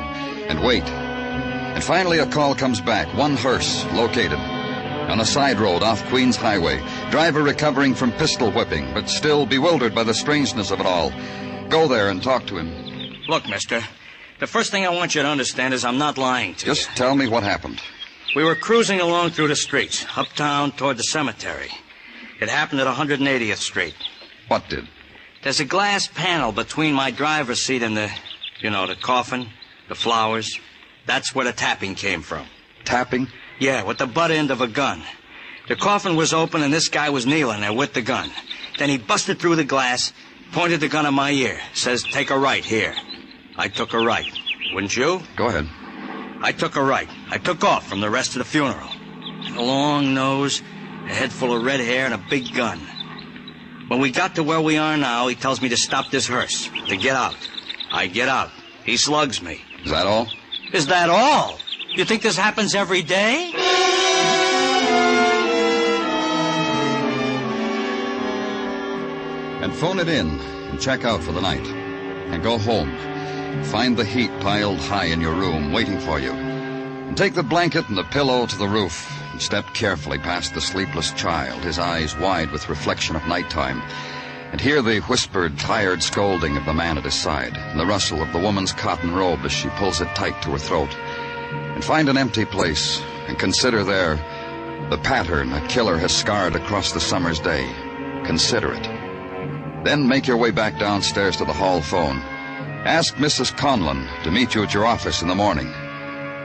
And wait. And finally a call comes back. One hearse located on a side road off Queens Highway. Driver recovering from pistol whipping, but still bewildered by the strangeness of it all. Go there and talk to him. Look, mister. The first thing I want you to understand is I'm not lying to you. Just tell me what happened. We were cruising along through the streets, uptown toward the cemetery. It happened at 180th Street. What did? There's a glass panel between my driver's seat and the coffin, the flowers. That's where the tapping came from. Tapping? Yeah, with the butt end of a gun. The coffin was open and this guy was kneeling there with the gun. Then he busted through the glass, pointed the gun at my ear, says, "Take a right here." I took a right. Wouldn't you? Go ahead. I took a right. I took off from the rest of the funeral. A long nose, a head full of red hair, and a big gun. When we got to where we are now, he tells me to stop this hearse, to get out. I get out. He slugs me. Is that all? Is that all? You think this happens every day? And phone it in and check out for the night. And go home. Find the heat piled high in your room, waiting for you. And take the blanket and the pillow to the roof and step carefully past the sleepless child, his eyes wide with reflection of nighttime, and hear the whispered, tired scolding of the man at his side, and the rustle of the woman's cotton robe as she pulls it tight to her throat. And find an empty place and consider there the pattern a killer has scarred across the summer's day. Consider it. Then make your way back downstairs to the hall phone. Ask Mrs. Conlon to meet you at your office in the morning,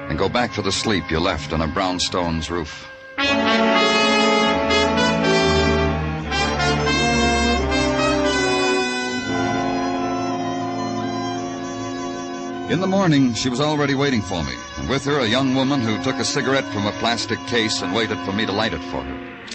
and go back to the sleep you left on a brownstone's roof. In the morning, she was already waiting for me, and with her a young woman who took a cigarette from a plastic case and waited for me to light it for her.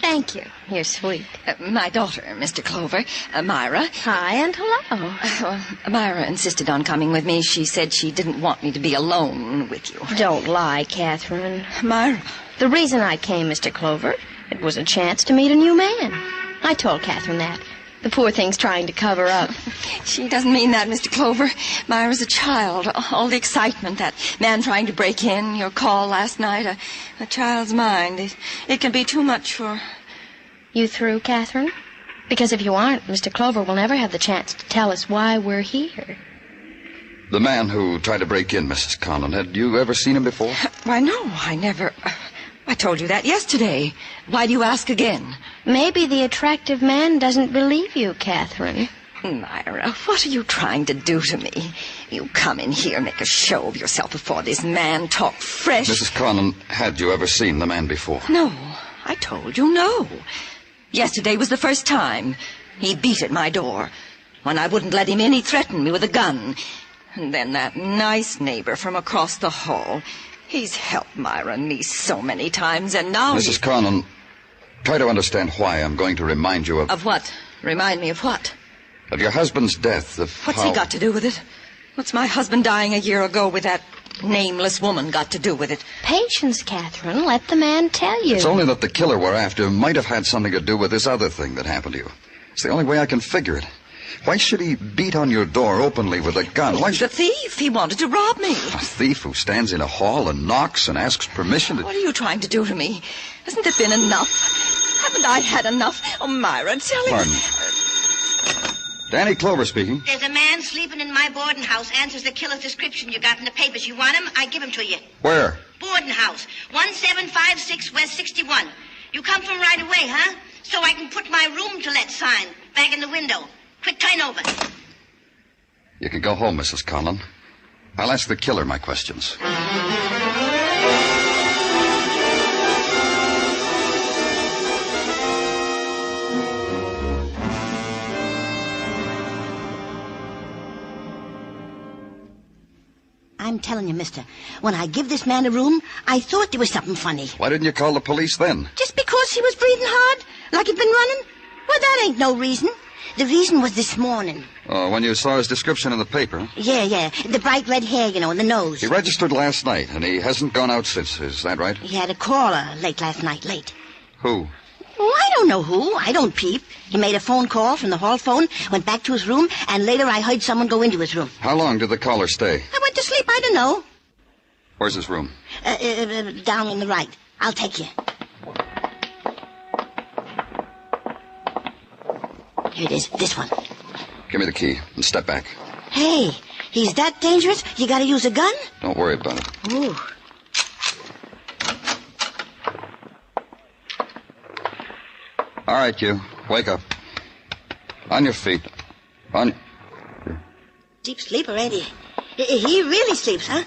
Thank you. You're sweet. My daughter, Mr. Clover, Myra. Hi and hello. Myra insisted on coming with me. She said she didn't want me to be alone with you. Don't lie, Catherine. Myra. The reason I came, Mr. Clover, it was a chance to meet a new man. I told Catherine that. The poor thing's trying to cover up. She doesn't mean that, Mr. Clover. Myra's a child. All the excitement, that man trying to break in, your call last night, a child's mind. It can be too much for... You through, Catherine? Because if you aren't, Mr. Clover will never have the chance to tell us why we're here. The man who tried to break in, Mrs. Conlon, had you ever seen him before? Why, no, I never... I told you that yesterday. Why do you ask again? Maybe the attractive man doesn't believe you, Catherine. Myra, what are you trying to do to me? You come in here, make a show of yourself before this man, talk fresh. Mrs. Conlon, had you ever seen the man before? No, I told you no. Yesterday was the first time. He beat at my door. When I wouldn't let him in, he threatened me with a gun. And then that nice neighbor from across the hall... He's helped Myra and me so many times, and now... Mrs. Conlon, try to understand why I'm going to remind you of... Of what? Remind me of what? Of your husband's death, of What's he got to do with it? What's my husband dying a year ago with that nameless woman got to do with it? Patience, Catherine. Let the man tell you. It's only that the killer we're after might have had something to do with this other thing that happened to you. It's the only way I can figure it. Why should he beat on your door openly with a gun? Why should... He's a thief. He wanted to rob me. A thief who stands in a hall and knocks and asks permission to... What are you trying to do to me? Hasn't it been enough? Haven't I had enough? Oh, Myra, tell him... Pardon. Danny Clover speaking. There's a man sleeping in my boarding house. Answers the killer's description you got in the papers. You want him? I give him to you. Where? Boarding house. 1756 West 61. You come from right away, huh? So I can put my room to let sign back in the window. Quick, turn over. You can go home, Mrs. Conlon. I'll ask the killer my questions. I'm telling you, mister, when I give this man a room, I thought there was something funny. Why didn't you call the police then? Just because he was breathing hard? Like he'd been running? Well, that ain't no reason. The reason was this morning. Oh, when you saw his description in the paper? Yeah. The bright red hair, you know, and the nose. He registered last night, and he hasn't gone out since. Is that right? He had a caller late last night, late. Who? Oh, I don't know who. I don't peep. He made a phone call from the hall phone, went back to his room, and later I heard someone go into his room. How long did the caller stay? I went to sleep. I don't know. Where's his room? Down on the right. I'll take you. Here it is, this one. Give me the key and step back. Hey, he's that dangerous? You gotta use a gun? Don't worry about it. Ooh. All right, you. Wake up. On your feet. On... Deep sleeper, ain't he? He really sleeps, huh?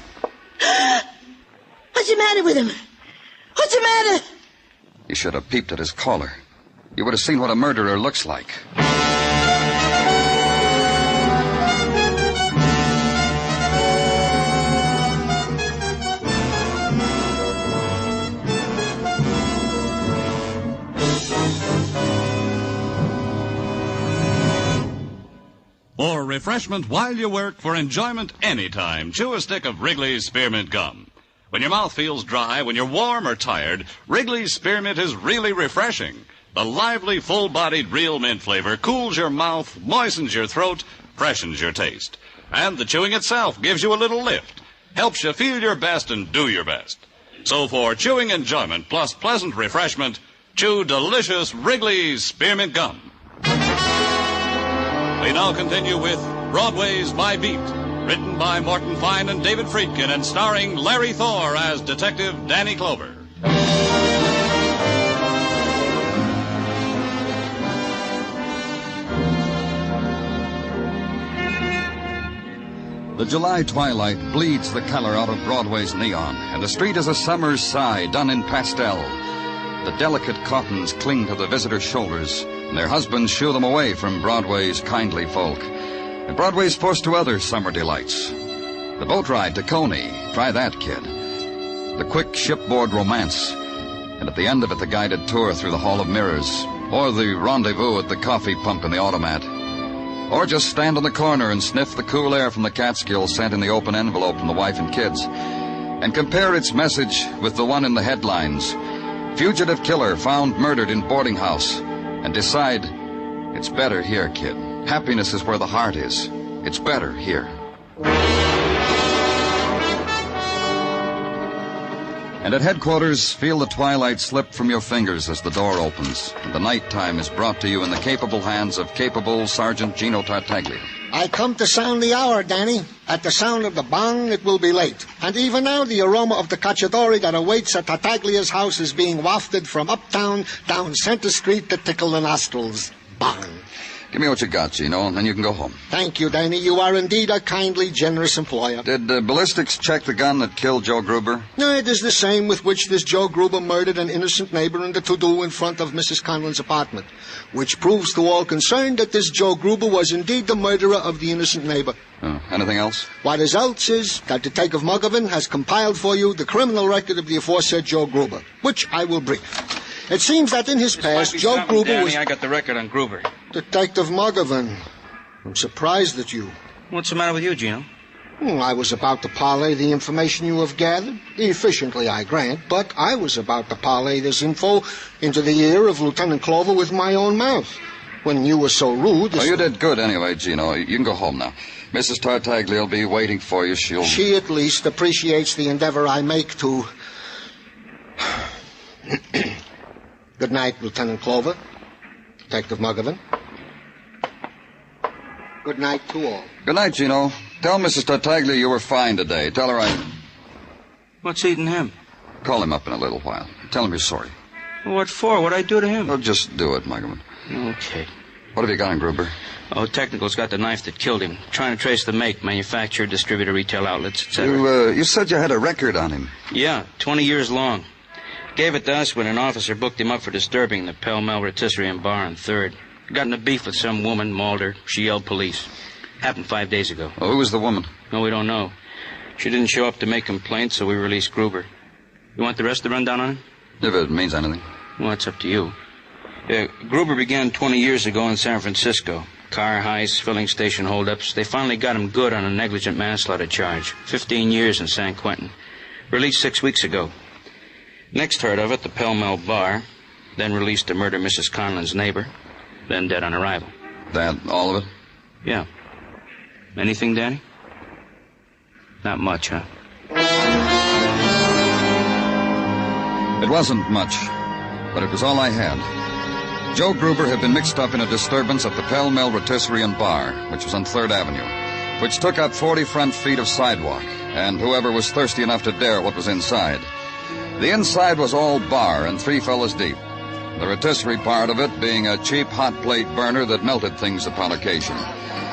What's the matter with him? What's the matter? You should have peeped at his caller. You would have seen what a murderer looks like. For refreshment while you work, for enjoyment anytime, chew a stick of Wrigley's Spearmint Gum. When your mouth feels dry, when you're warm or tired, Wrigley's Spearmint is really refreshing. The lively, full-bodied real mint flavor cools your mouth, moistens your throat, freshens your taste. And the chewing itself gives you a little lift, helps you feel your best and do your best. So for chewing enjoyment plus pleasant refreshment, chew delicious Wrigley's Spearmint Gum. We now continue with Broadway's My Beat, written by Morton Fine and David Friedkin and starring Larry Thor as Detective Danny Clover. The July twilight bleeds the color out of Broadway's neon, and the street is a summer's sigh done in pastel. The delicate cottons cling to the visitors' shoulders, and their husbands shoo them away from Broadway's kindly folk. And Broadway's forced to other summer delights. The boat ride to Coney. Try that, kid. The quick shipboard romance. And at the end of it, the guided tour through the Hall of Mirrors. Or the rendezvous at the coffee pump in the automat. Or just stand on the corner and sniff the cool air from the Catskills sent in the open envelope from the wife and kids. And compare its message with the one in the headlines. Fugitive killer found murdered in boarding house. And decide, it's better here, kid. Happiness is where the heart is. It's better here. And at headquarters, feel the twilight slip from your fingers as the door opens, and the nighttime is brought to you in the capable hands of capable Sergeant Gino Tartaglia. I come to sound the hour, Danny. At the sound of the bong, it will be late. And even now, the aroma of the cacciatore that awaits at Tartaglia's house is being wafted from uptown down Center Street to tickle the nostrils. Bong. Give me what you got, Gino, and then you can go home. Thank you, Danny. You are indeed a kindly, generous employer. Did ballistics check the gun that killed Joe Gruber? No, it is the same with which this Joe Gruber murdered an innocent neighbor in the to-do in front of Mrs. Conlon's apartment, which proves to all concerned that this Joe Gruber was indeed the murderer of the innocent neighbor. Anything else? What is else is that Detective Muggerman has compiled for you the criminal record of the aforesaid Joe Gruber, which I will brief. It seems that in his past, Joe Gruber Danny, was... I got the record on Gruber. Detective Muggerman, I'm surprised at you. What's the matter with you, Gino? I was about to parlay the information you have gathered. Efficiently, I grant, but I was about to parlay this info into the ear of Lieutenant Clover with my own mouth. When you were so rude... Oh, you did good anyway, Gino. You can go home now. Mrs. Tartaglia will be waiting for you. She at least appreciates the endeavor I make to... Good night, Lieutenant Clover. Detective Muggerman. Good night to all. Good night, Gino. Tell Mrs. Tartaglia you were fine today. Tell her I... What's eating him? Call him up in a little while. Tell him you're sorry. What for? What'd I do to him? Oh, just do it, Muggerman. Okay. What have you got on Gruber? Oh, Technical's got the knife that killed him. Trying to trace the make, manufacturer, distributor, retail outlets, etc. You said you had a record on him. Yeah, 20 years long. Gave it to us when an officer booked him up for disturbing the Pell Mell Rotisserie and Bar on 3rd. Got in a beef with some woman, mauled her. She yelled police. Happened 5 days ago. Oh, who was the woman? No, we don't know. She didn't show up to make complaints, so we released Gruber. You want the rest of the rundown on him? If it means anything. Well, it's up to you. Gruber began 20 years ago in San Francisco. Car heists, filling station holdups. They finally got him good on a negligent manslaughter charge. 15 years in San Quentin. Released 6 weeks ago. Next heard of it, the Pell Mell Bar. Then released to murder Mrs. Conlon's neighbor. Then dead on arrival. That all of it? Yeah. Anything, Danny? Not much, huh? It wasn't much, but it was all I had. Joe Gruber had been mixed up in a disturbance at the Pell Mell Rotisserie and Bar, which was on 3rd Avenue, which took up 40 front feet of sidewalk, and whoever was thirsty enough to dare what was inside. The inside was all bar and 3 fellas deep. The rotisserie part of it being a cheap hot plate burner that melted things upon occasion.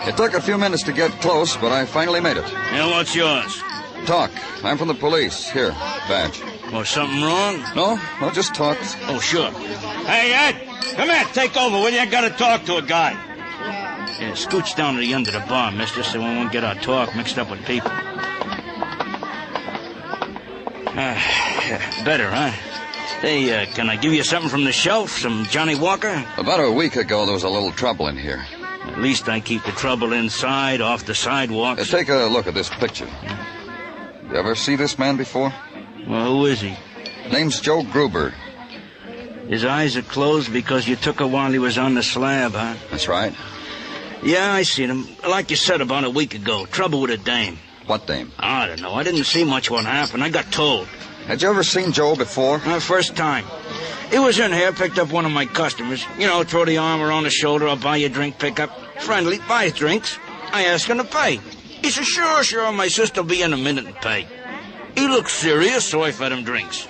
It took a few minutes to get close, but I finally made it. Yeah, what's yours? Talk. I'm from the police. Here, badge. Oh, something wrong? No, just talk. Oh, sure. Hey, Ed, come here, take over, will you? I gotta talk to a guy. Yeah, scooch down to the end of the bar, mister, so we won't get our talk mixed up with people. Better, huh? Hey, can I give you something from the shelf? Some Johnny Walker? About a week ago, there was a little trouble in here. At least I keep the trouble inside, off the sidewalks. Take a look at this picture. You ever see this man before? Well, who is he? Name's Joe Gruber. His eyes are closed because you took her while he was on the slab, huh? That's right. Yeah, I seen him. Like you said, about a week ago. Trouble with a dame. What dame? I don't know. I didn't see much what happened. I got told. Had you ever seen Joe before? First time. He was in here, picked up one of my customers. You know, throw the arm around the shoulder, I'll buy you a drink, pick up. Friendly, buys drinks. I ask him to pay. He says, sure, my sister'll be in a minute and pay. He looked serious, so I fed him drinks.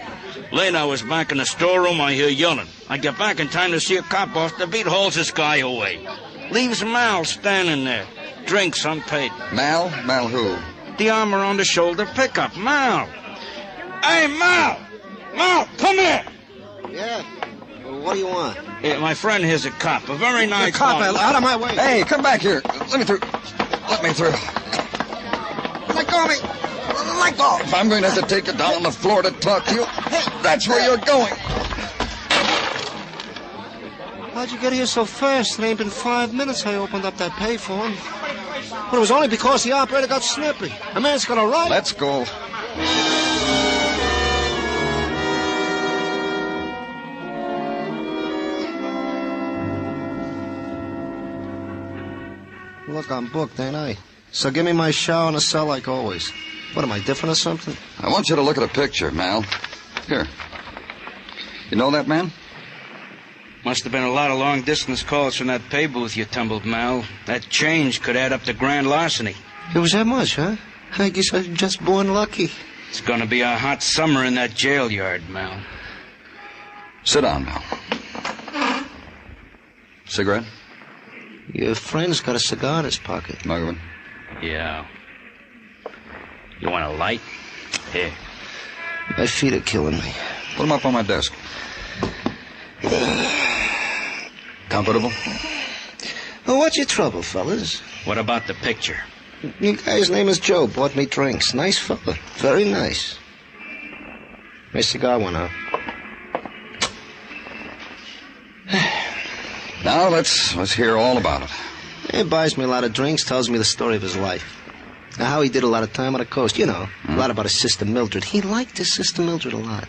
Later, I was back in the storeroom, I hear yelling. I get back in time to see a cop off the beat hauls this guy away. Leaves Mal standing there. Drinks unpaid. Mal? Mal who? The arm around the shoulder, pickup. Mal. Hey, Mal! Mal, come here! Yeah? Well, what do you want? Yeah, my friend here's a cop. A very nice cop, one. out of my way. Hey, come back here. Let me through. let me through. Let go of me. Let go. If I'm going to have to take you down on the floor to talk to you, that's where you're going. How'd you get here so fast? It ain't been 5 minutes I opened up that payphone. But it was only because the operator got snippy. A man's got a right. Let's go. Look, I'm booked, ain't I? So give me my shower in the cell like always. What, am I different or something? I want you to look at a picture, Mal. Here. You know that man? Must have been a lot of long-distance calls from that pay booth you tumbled, Mal. That change could add up to grand larceny. It was that much, huh? I guess I was just born lucky. It's gonna be a hot summer in that jail yard, Mal. Sit down, Mal. Cigarette? Your friend's got a cigar in his pocket. Muggerman? Yeah. You want a light? Here. My feet are killing me. Put them up on my desk. Comfortable? Well, what's your trouble, fellas? What about the picture? Your guy's name is Joe. Bought me drinks. Nice fella. Very nice. My cigar went out. Now, let's hear all about it. He buys me a lot of drinks, tells me the story of his life. Now, how he did a lot of time on the coast, you know. A lot about his sister Mildred. He liked his sister Mildred a lot.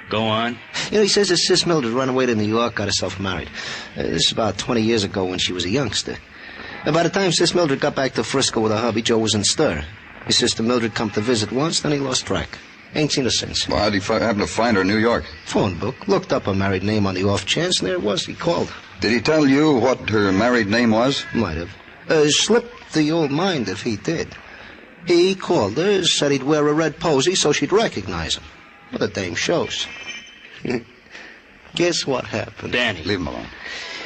Go on. You know, he says his sister Mildred ran away to New York, got herself married. This is about 20 years ago when she was a youngster. And by the time Sis Mildred got back to Frisco with her hubby, Joe was in stir. His sister Mildred come to visit once, then he lost track. Ain't seen her since. Well, how'd he happen to find her in New York? Phone book. Looked up her married name on the off chance, and there it was. He called. Did he tell you what her married name was? Might have. Slipped the old mind if he did. He called her, said he'd wear a red posy so she'd recognize him. Well, the dame shows. Guess what happened? Danny. Leave him alone.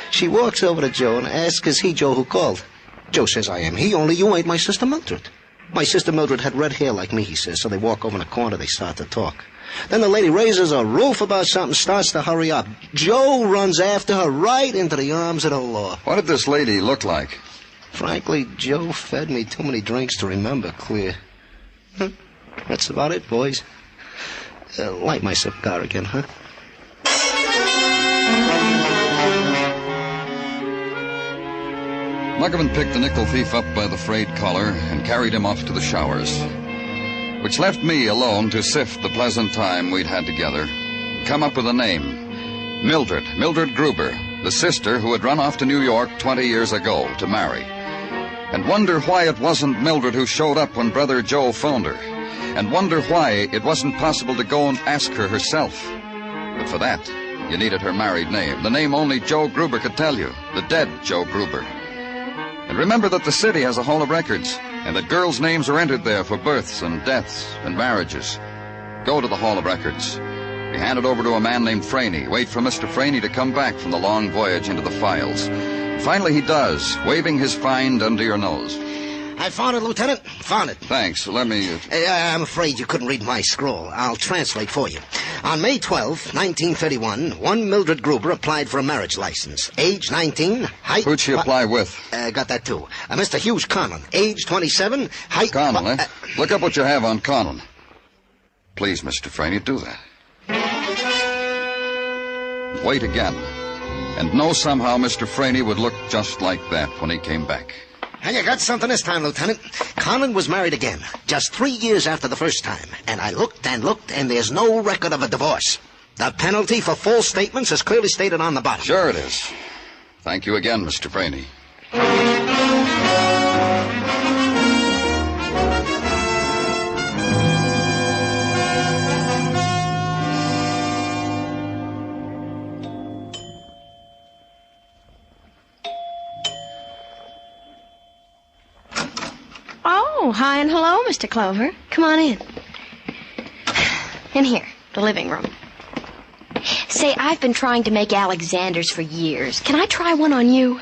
She walks over to Joe and asks, is he Joe who called? Joe says, I am he, only you ain't my sister Mildred. My sister Mildred had red hair like me, he says, so they walk over in the corner, they start to talk. Then the lady raises a roof about something, starts to hurry up. Joe runs after her right into the arms of the law. What did this lady look like? Frankly, Joe fed me too many drinks to remember clear. That's about it, boys. Light my cigar again, huh? Muggerman picked the nickel thief up by the frayed collar and carried him off to the showers, which left me alone to sift the pleasant time we'd had together, come up with a name. Mildred Gruber, the sister who had run off to New York 20 years ago to marry. And wonder why it wasn't Mildred who showed up when Brother Joe phoned her. And wonder why it wasn't possible to go and ask her herself. But for that, you needed her married name, the name only Joe Gruber could tell you, the dead Joe Gruber. And remember that the city has a hall of records, and that girls' names are entered there for births and deaths and marriages. Go to the hall of records. Be handed over to a man named Franey. Wait for Mr. Franey to come back from the long voyage into the files. Finally he does, waving his find under your nose. I found it, Lieutenant. Found it. Thanks. Let me... I'm afraid you couldn't read my scroll. I'll translate for you. On May 12, 1931, one Mildred Gruber applied for a marriage license. Age 19, height... Who'd she apply with? Got that too. Mr. Hughes Conlon. Age 27, height... Conlon, eh? Look up what you have on Conlon. Please, Mr. Franey, do that. Wait again. And know somehow Mr. Franey would look just like that when he came back. And you got something this time, Lieutenant. Conlon was married again, just 3 years after the first time. And I looked, and there's no record of a divorce. The penalty for false statements is clearly stated on the bottom. Sure it is. Thank you again, Mr. Franey. Oh, hi and hello, Mr. Clover. Come on in. In here, the living room. Say, I've been trying to make Alexanders for years. Can I try one on you?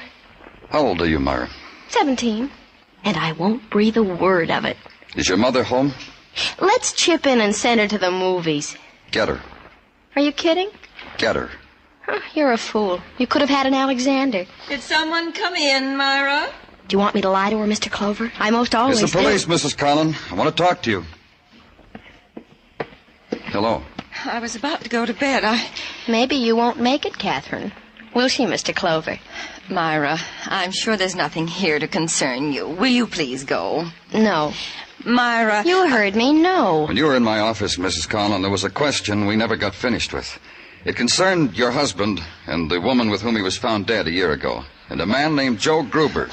How old are you, Myra? 17. And I won't breathe a word of it. Is your mother home? Let's chip in and send her to the movies. Get her. Are you kidding? Get her. Huh, you're a fool. You could have had an Alexander. Did someone come in, Myra? Do you want me to lie to her, Mr. Clover? I most always It's the police, do. Mrs. Conlon. I want to talk to you. Hello. I was about to go to bed. Maybe you won't make it, Catherine. Will she, Mr. Clover? Myra, I'm sure there's nothing here to concern you. Will you please go? No. Myra... You heard me, no. When you were in my office, Mrs. Conlon, there was a question we never got finished with. It concerned your husband and the woman with whom he was found dead a year ago, and a man named Joe Gruber.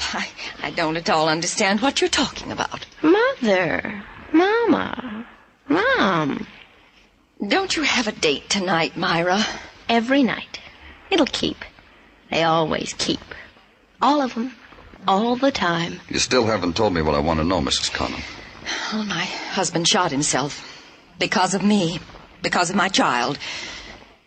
I don't at all understand what you're talking about. Mother. Mama. Mom. Don't you have a date tonight, Myra? Every night. It'll keep. They always keep. All of them. All the time. You still haven't told me what I want to know, Mrs. Conlon. Well, my husband shot himself. Because of me. Because of my child.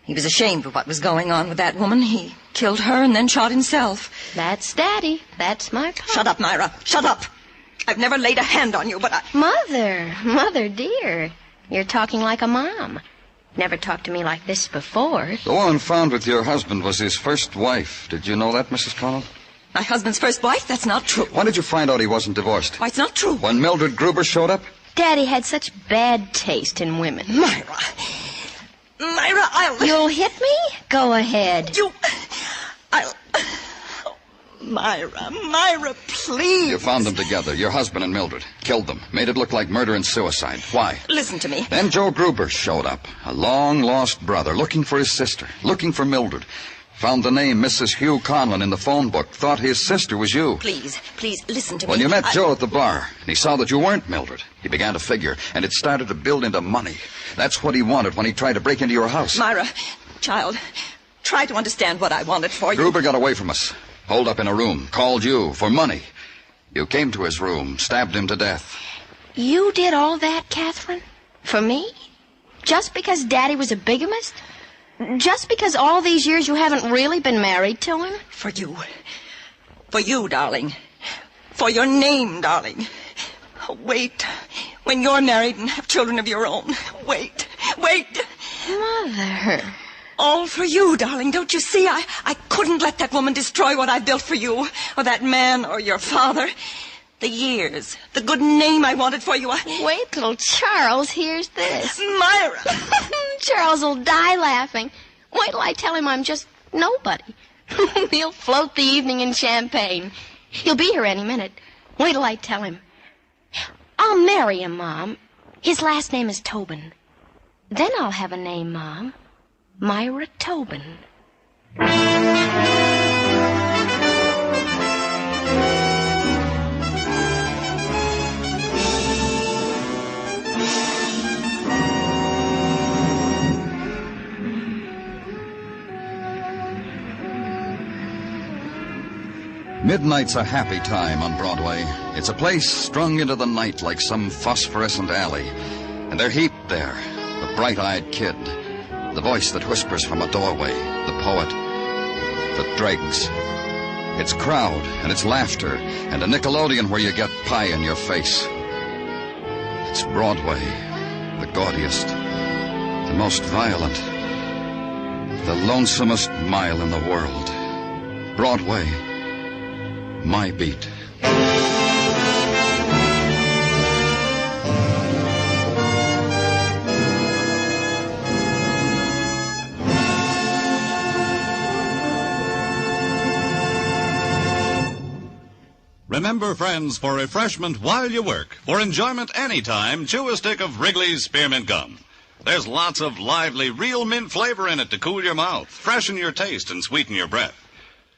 He was ashamed of what was going on with that woman. He killed her and then shot himself. That's Daddy. That's my pop. Shut up, Myra. Shut up. I've never laid a hand on you, but I... Mother, dear. You're talking like a mom. Never talked to me like this before. The woman found with your husband was his first wife. Did you know that, Mrs. Conlon? My husband's first wife? That's not true. When did you find out he wasn't divorced? Why, it's not true. When Mildred Gruber showed up? Daddy had such bad taste in women. Myra, I'll... You'll hit me? Go ahead. Myra, please. You found them together, your husband and Mildred. Killed them. Made it look like murder and suicide. Why? Listen to me. Then Joe Gruber showed up. A long-lost brother, looking for his sister. Looking for Mildred. Found the name Mrs. Hugh Conlon in the phone book. Thought his sister was you. Please, listen to me. When you met Joe at the bar, and he saw that you weren't Mildred, he began to figure, and it started to build into money. That's what he wanted when he tried to break into your house. Myra, child, try to understand what I wanted for you. Gruber got away from us. Holed up in a room. Called you for money. You came to his room, stabbed him to death. You did all that, Catherine? For me? Just because Daddy was a bigamist? Just because all these years you haven't really been married to him? For you. For you, darling. For your name, darling. Wait. When you're married and have children of your own. Wait. Mother. All for you, darling. Don't you see? I couldn't let that woman destroy what I built for you. Or that man, or your father. The years. The good name I wanted for you. Wait till Charles hears this. Myra! Charles will die laughing. Wait till I tell him I'm just nobody. He'll float the evening in champagne. He'll be here any minute. Wait till I tell him. I'll marry him, Mom. His last name is Tobin. Then I'll have a name, Mom. Myra Tobin. Midnight's a happy time on Broadway. It's a place strung into the night like some phosphorescent alley. And they're heaped there. The bright-eyed kid. The voice that whispers from a doorway. The poet. The dregs. It's crowd and it's laughter and a Nickelodeon where you get pie in your face. It's Broadway. The gaudiest. The most violent. The lonesomest mile in the world. Broadway. My beat. Remember, friends, for refreshment while you work, for enjoyment anytime, chew a stick of Wrigley's Spearmint Gum. There's lots of lively, real mint flavor in it to cool your mouth, freshen your taste, and sweeten your breath.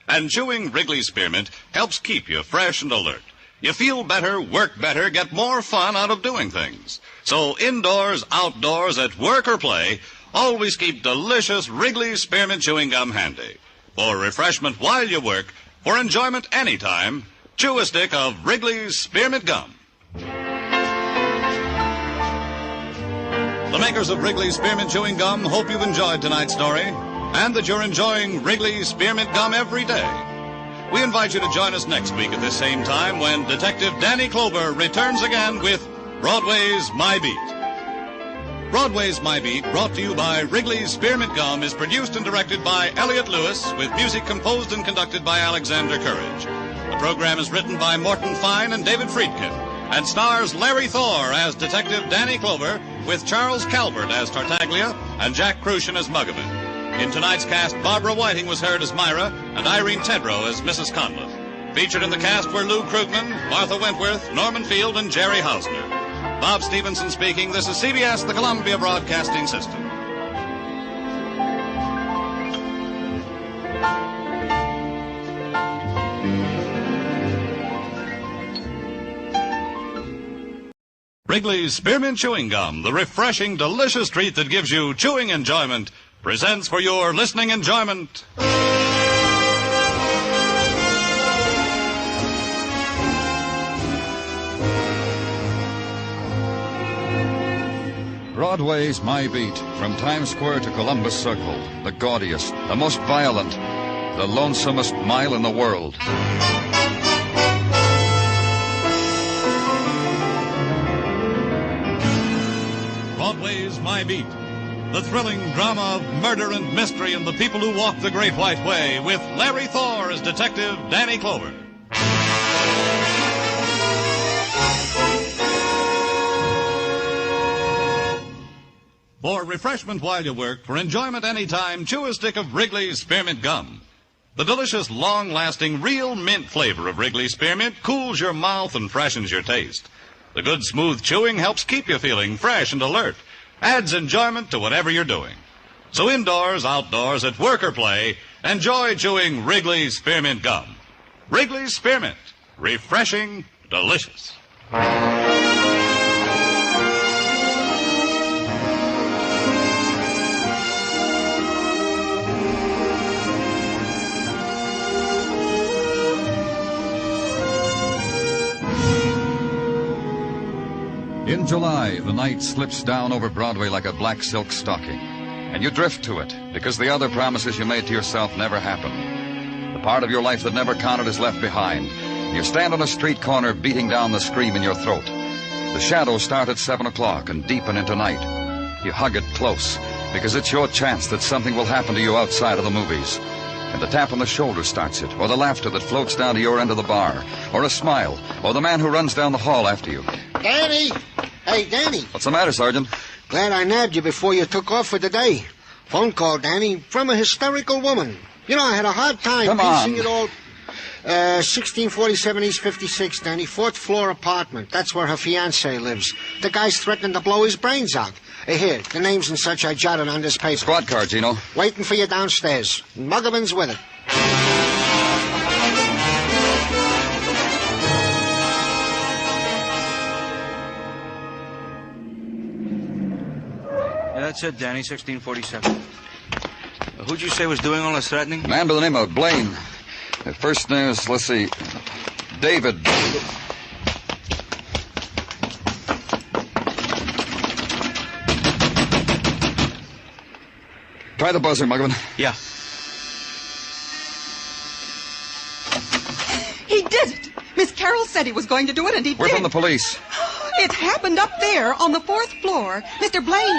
And chewing Wrigley's Spearmint helps keep you fresh and alert. You feel better, work better, get more fun out of doing things. So indoors, outdoors, at work or play, always keep delicious Wrigley's Spearmint Chewing Gum handy. For refreshment while you work, for enjoyment anytime, chew a stick of Wrigley's Spearmint Gum. The makers of Wrigley's Spearmint Chewing Gum hope you've enjoyed tonight's story and that you're enjoying Wrigley's Spearmint Gum every day. We invite you to join us next week at this same time when Detective Danny Clover returns again with Broadway's My Beat. Broadway's My Beat, brought to you by Wrigley's Spearmint Gum, is produced and directed by Elliott Lewis with music composed and conducted by Alexander Courage. program is written by Morton Fine and David Friedkin and stars Larry Thor as Detective Danny Clover with Charles Calvert as Tartaglia and Jack Crucian as Muggavan. In tonight's cast, Barbara Whiting was heard as Myra and Irene Tedrow as Mrs. Conliffe. Featured in the cast were Lou Krugman, Martha Wentworth, Norman Field, and Jerry Hausner. Bob Stevenson speaking. This is CBS, the Columbia Broadcasting System. Wrigley's Spearmint Chewing Gum, the refreshing, delicious treat that gives you chewing enjoyment, presents for your listening enjoyment. Broadway's My Beat, from Times Square to Columbus Circle, the gaudiest, the most violent, the lonesomest mile in the world. Broadway's My Beat, the thrilling drama of murder and mystery and the people who walk the Great White Way, with Larry Thor as Detective Danny Clover. For refreshment while you work, for enjoyment anytime, chew a stick of Wrigley's Spearmint Gum. The delicious, long-lasting, real mint flavor of Wrigley's Spearmint cools your mouth and freshens your taste. The good, smooth chewing helps keep you feeling fresh and alert, adds enjoyment to whatever you're doing. So indoors, outdoors, at work or play, enjoy chewing Wrigley's Spearmint Gum. Wrigley's Spearmint. Refreshing, delicious. In July, the night slips down over Broadway like a black silk stocking, and you drift to it because the other promises you made to yourself never happen. The part of your life that never counted is left behind. You stand on a street corner beating down the scream in your throat. The shadows start at 7 o'clock and deepen into night. You hug it close because it's your chance that something will happen to you outside of the movies. And the tap on the shoulder starts it, or the laughter that floats down to your end of the bar, or a smile, or the man who runs down the hall after you. Danny! Hey, Danny. What's the matter, Sergeant? Glad I nabbed you before you took off for the day. Phone call, Danny, from a hysterical woman. You know, I had a hard time piecing it all. 1647 East 56, Danny, 4th floor apartment. That's where her fiancé lives. The guy's threatening to blow his brains out. Here, the names and such I jotted on this paper. Squad car, Gino. Waiting for you downstairs. Muggavan's with it. That's it, Danny, 1647. Who'd you say was doing all this threatening? A man by the name of Blaine. His first name is, let's see, David. Try the buzzer, Muggavan. Yeah. He did it! Miss Carroll said he was going to do it, and he did. We're from the police. It happened up there on the 4th floor. Mr. Blaine,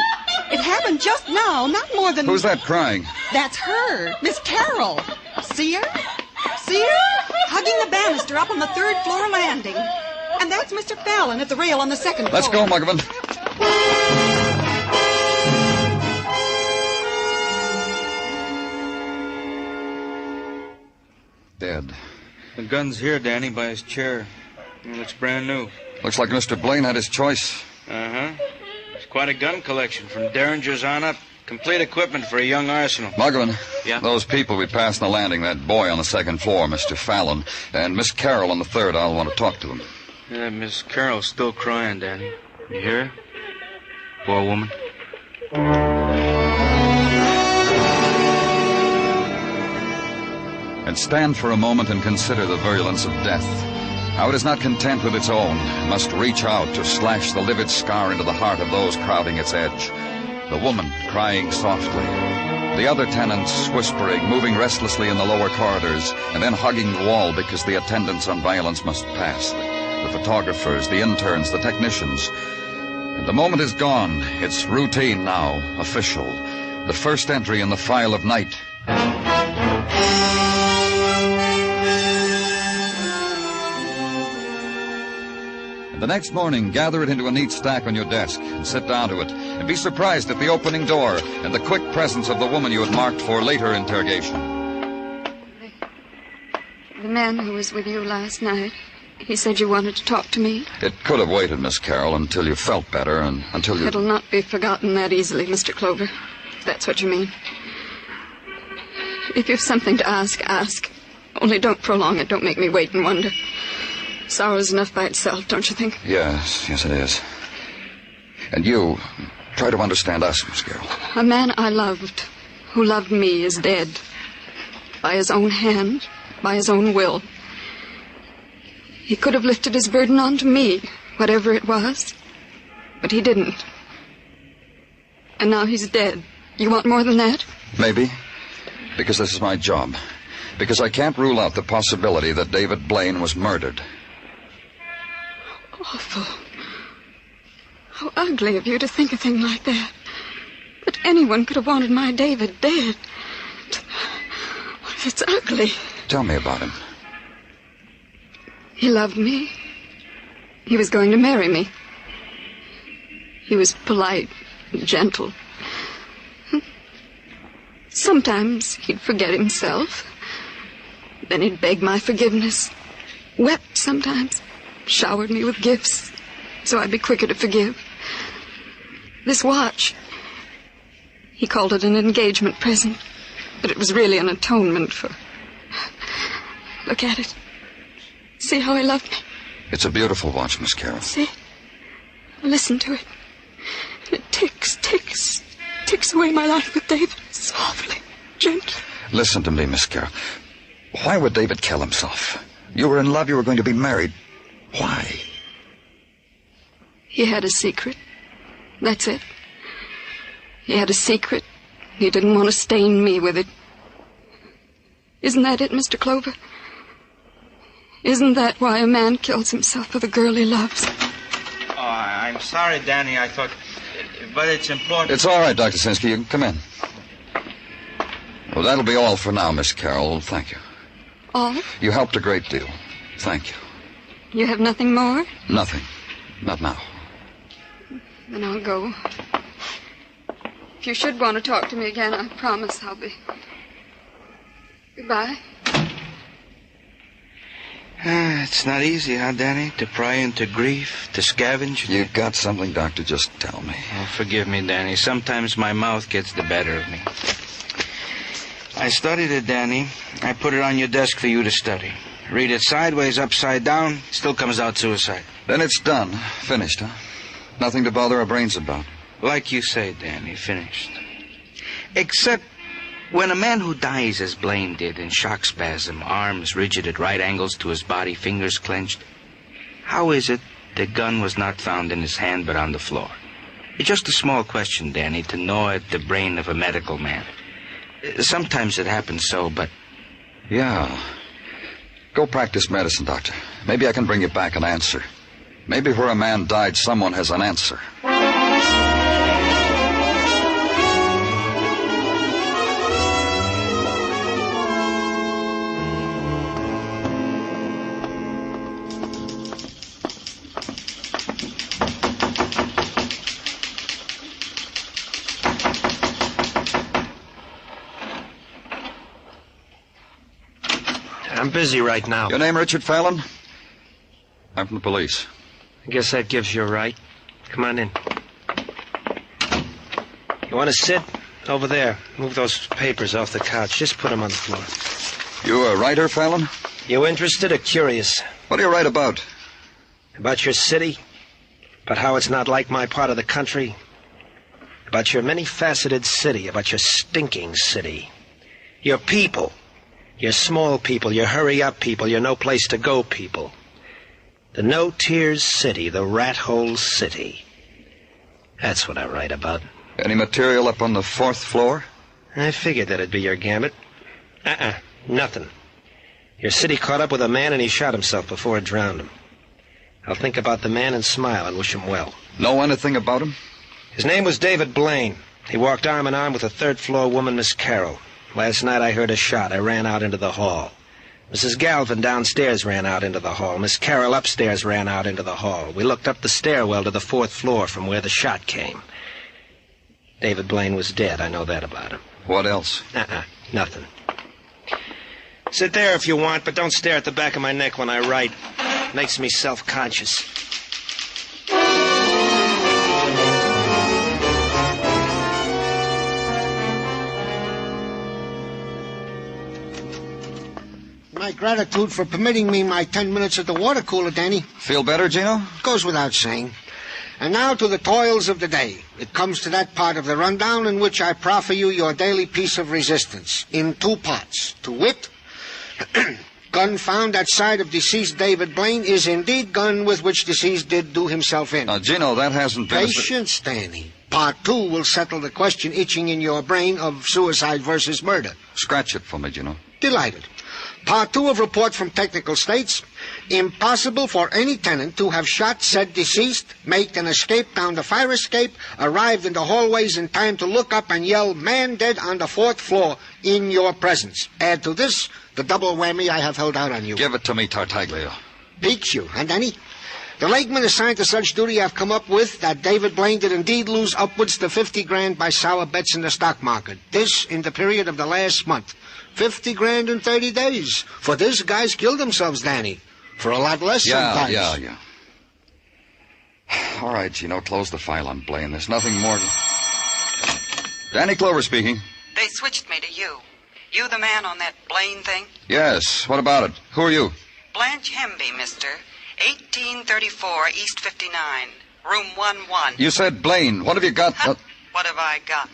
it happened just now, not more than... Who's that crying? That's her, Miss Carroll. See her? See her? Hugging the banister up on the 3rd floor landing. And that's Mr. Fallon at the rail on the 2nd floor. Let's go, Muggavan. Dead. The gun's here, Danny, by his chair. It looks brand new. Looks like Mr. Blaine had his choice. Uh-huh. It's quite a gun collection, from Derringers on up. Complete equipment for a young arsenal. Muggavan. Yeah? Those people we passed on the landing, that boy on the 2nd floor, Mr. Fallon, and Miss Carroll on the 3rd, I'll want to talk to them. Yeah, Miss Carroll's still crying, Danny. You hear her? Poor woman. And stand for a moment and consider the virulence of death. How it is not content with its own, it must reach out to slash the livid scar into the heart of those crowding its edge. The woman crying softly. The other tenants whispering, moving restlessly in the lower corridors, and then hugging the wall because the attendants on violence must pass. The photographers, the interns, the technicians. And the moment is gone. It's routine now, official. The first entry in the file of night. And the next morning, gather it into a neat stack on your desk and sit down to it. And be surprised at the opening door and the quick presence of the woman you had marked for later interrogation. The man who was with you last night, he said you wanted to talk to me. It could have waited, Miss Carroll, until you felt better and until you... It'll not be forgotten that easily, Mr. Clover, if that's what you mean. If you've something to ask, ask. Only don't prolong it. Don't make me wait and wonder. Sorrow's enough by itself, don't you think? Yes, it is. And you, try to understand us, Miss Carroll. A man I loved, who loved me, is dead. By his own hand, by his own will. He could have lifted his burden onto me, whatever it was. But he didn't. And now he's dead. You want more than that? Maybe. Because this is my job. Because I can't rule out the possibility that David Blaine was murdered. Awful. How ugly of you to think a thing like that. That anyone could have wanted my David dead. It's ugly. Tell me about him. He loved me. He was going to marry me. He was polite and gentle. Sometimes he'd forget himself. Then he'd beg my forgiveness. Wept sometimes. Showered me with gifts, so I'd be quicker to forgive. This watch, he called it an engagement present, but it was really an atonement for... Look at it. See how he loved me? It's a beautiful watch, Miss Carroll. See? Listen to it. It ticks away my life with David. Softly, gently. Listen to me, Miss Carroll. Why would David kill himself? You were in love, you were going to be married. Why? He had a secret. That's it. He had a secret. He didn't want to stain me with it. Isn't that it, Mr. Clover? Isn't that why a man kills himself for the girl he loves? Oh, I'm sorry, Danny. I thought... But it's important... It's all right, Dr. Sinsky. You can come in. Well, that'll be all for now, Miss Carroll. Thank you. All? You helped a great deal. Thank you. You have nothing more? Nothing. Not now. Then I'll go. If you should want to talk to me again, I promise I'll be... Goodbye. It's not easy, huh, Danny? To pry into grief, to scavenge. You got something, Doctor? Just tell me. Oh, forgive me, Danny. Sometimes my mouth gets the better of me. I studied it, Danny. I put it on your desk for you to study. Read it sideways, upside down, still comes out suicide. Then it's done. Finished, huh? Nothing to bother our brains about. Like you say, Danny, finished. Except when a man who dies as Blaine did in shock spasm, arms rigid at right angles to his body, fingers clenched, how is it the gun was not found in his hand but on the floor? It's just a small question, Danny, to gnaw at the brain of a medical man. Sometimes it happens so, but... Yeah. Go practice medicine, Doctor. Maybe I can bring you back an answer. Maybe where a man died, someone has an answer. I'm busy right now. Your name, Richard Fallon? I'm from the police. I guess that gives you a right. Come on in. You want to sit? Over there. Move those papers off the couch. Just put them on the floor. You a writer, Fallon? You interested or curious? What do you write about? About your city? About how it's not like my part of the country? About your many-faceted city? About your stinking city? Your people? Your small people, your hurry-up people, your no-place-to-go people. The no-tears city, the rat-hole city. That's what I write about. Any material up on the 4th floor? I figured that'd be your gambit. Nothing. Your city caught up with a man and he shot himself before it drowned him. I'll think about the man and smile and wish him well. Know anything about him? His name was David Blaine. He walked arm in arm with a 3rd-floor woman, Miss Carroll. Last night I heard a shot. I ran out into the hall. Mrs. Galvin downstairs ran out into the hall. Miss Carroll upstairs ran out into the hall. We looked up the stairwell to the 4th floor from where the shot came. David Blaine was dead. I know that about him. What else? Nothing. Sit there if you want, but don't stare at the back of my neck when I write. Makes me self-conscious. My gratitude for permitting me my 10 minutes at the water cooler, Danny. Feel better, Gino? Goes without saying. And now to the toils of the day. It comes to that part of the rundown in which I proffer you your daily piece of resistance, in 2 parts. To wit, gun found at side of deceased David Blaine is indeed gun with which deceased did do himself in. Now, Gino, that hasn't been... Patience, Danny. Part 2 will settle the question itching in your brain of suicide versus murder. Scratch it for me, Gino. Delighted. Part 2 of report from technical states. Impossible for any tenant to have shot said deceased, make an escape down the fire escape, arrived in the hallways in time to look up and yell, "Man dead on the 4th floor," in your presence. Add to this the double whammy I have held out on you. Give it to me, Tartaglia. Piques you, huh, Danny? The lakeman assigned to such duty have come up with that David Blaine did indeed lose upwards to 50 grand by sour bets in the stock market. This in the period of the last month. 50 grand in 30 days. For this, guys killed themselves, Danny. For a lot less sometimes. Yeah. All right, Gino, close the file on Blaine. There's nothing more... Danny Clover speaking. They switched me to you. You the man on that Blaine thing? Yes, what about it? Who are you? Blanche Hemby, mister. 1834 East 59, room 11. You said Blaine. What have you got? What have I got?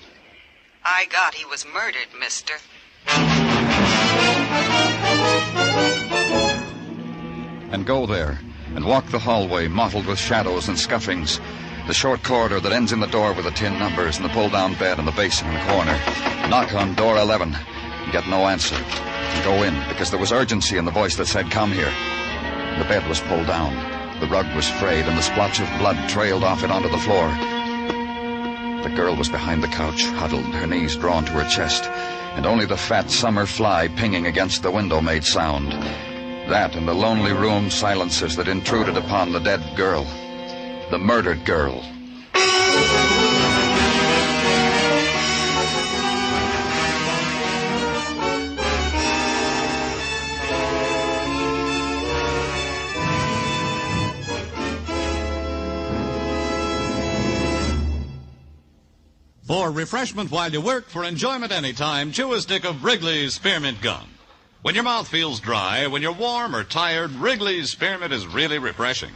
I got he was murdered, mister. And go there, and walk the hallway mottled with shadows and scuffings, the short corridor that ends in the door with the tin numbers and the pull-down bed and the basin in the corner. Knock on door 11 and get no answer. And go in, because there was urgency in the voice that said, "Come here." The bed was pulled down, the rug was frayed, and the splotch of blood trailed off it onto the floor. The girl was behind the couch, huddled, her knees drawn to her chest, and only the fat summer fly pinging against the window made sound. That and the lonely room silences that intruded upon the dead girl, the murdered girl. For refreshment while you work, for enjoyment anytime, chew a stick of Wrigley's Spearmint Gum. When your mouth feels dry, when you're warm or tired, Wrigley's Spearmint is really refreshing.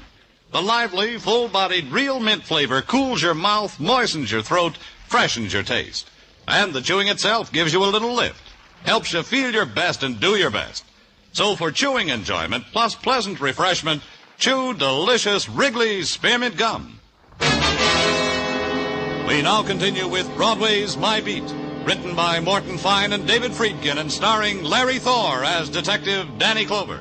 The lively, full-bodied, real mint flavor cools your mouth, moistens your throat, freshens your taste. And the chewing itself gives you a little lift, helps you feel your best and do your best. So for chewing enjoyment plus pleasant refreshment, chew delicious Wrigley's Spearmint Gum. We now continue with Broadway's My Beat, written by Morton Fine and David Friedkin and starring Larry Thor as Detective Danny Clover.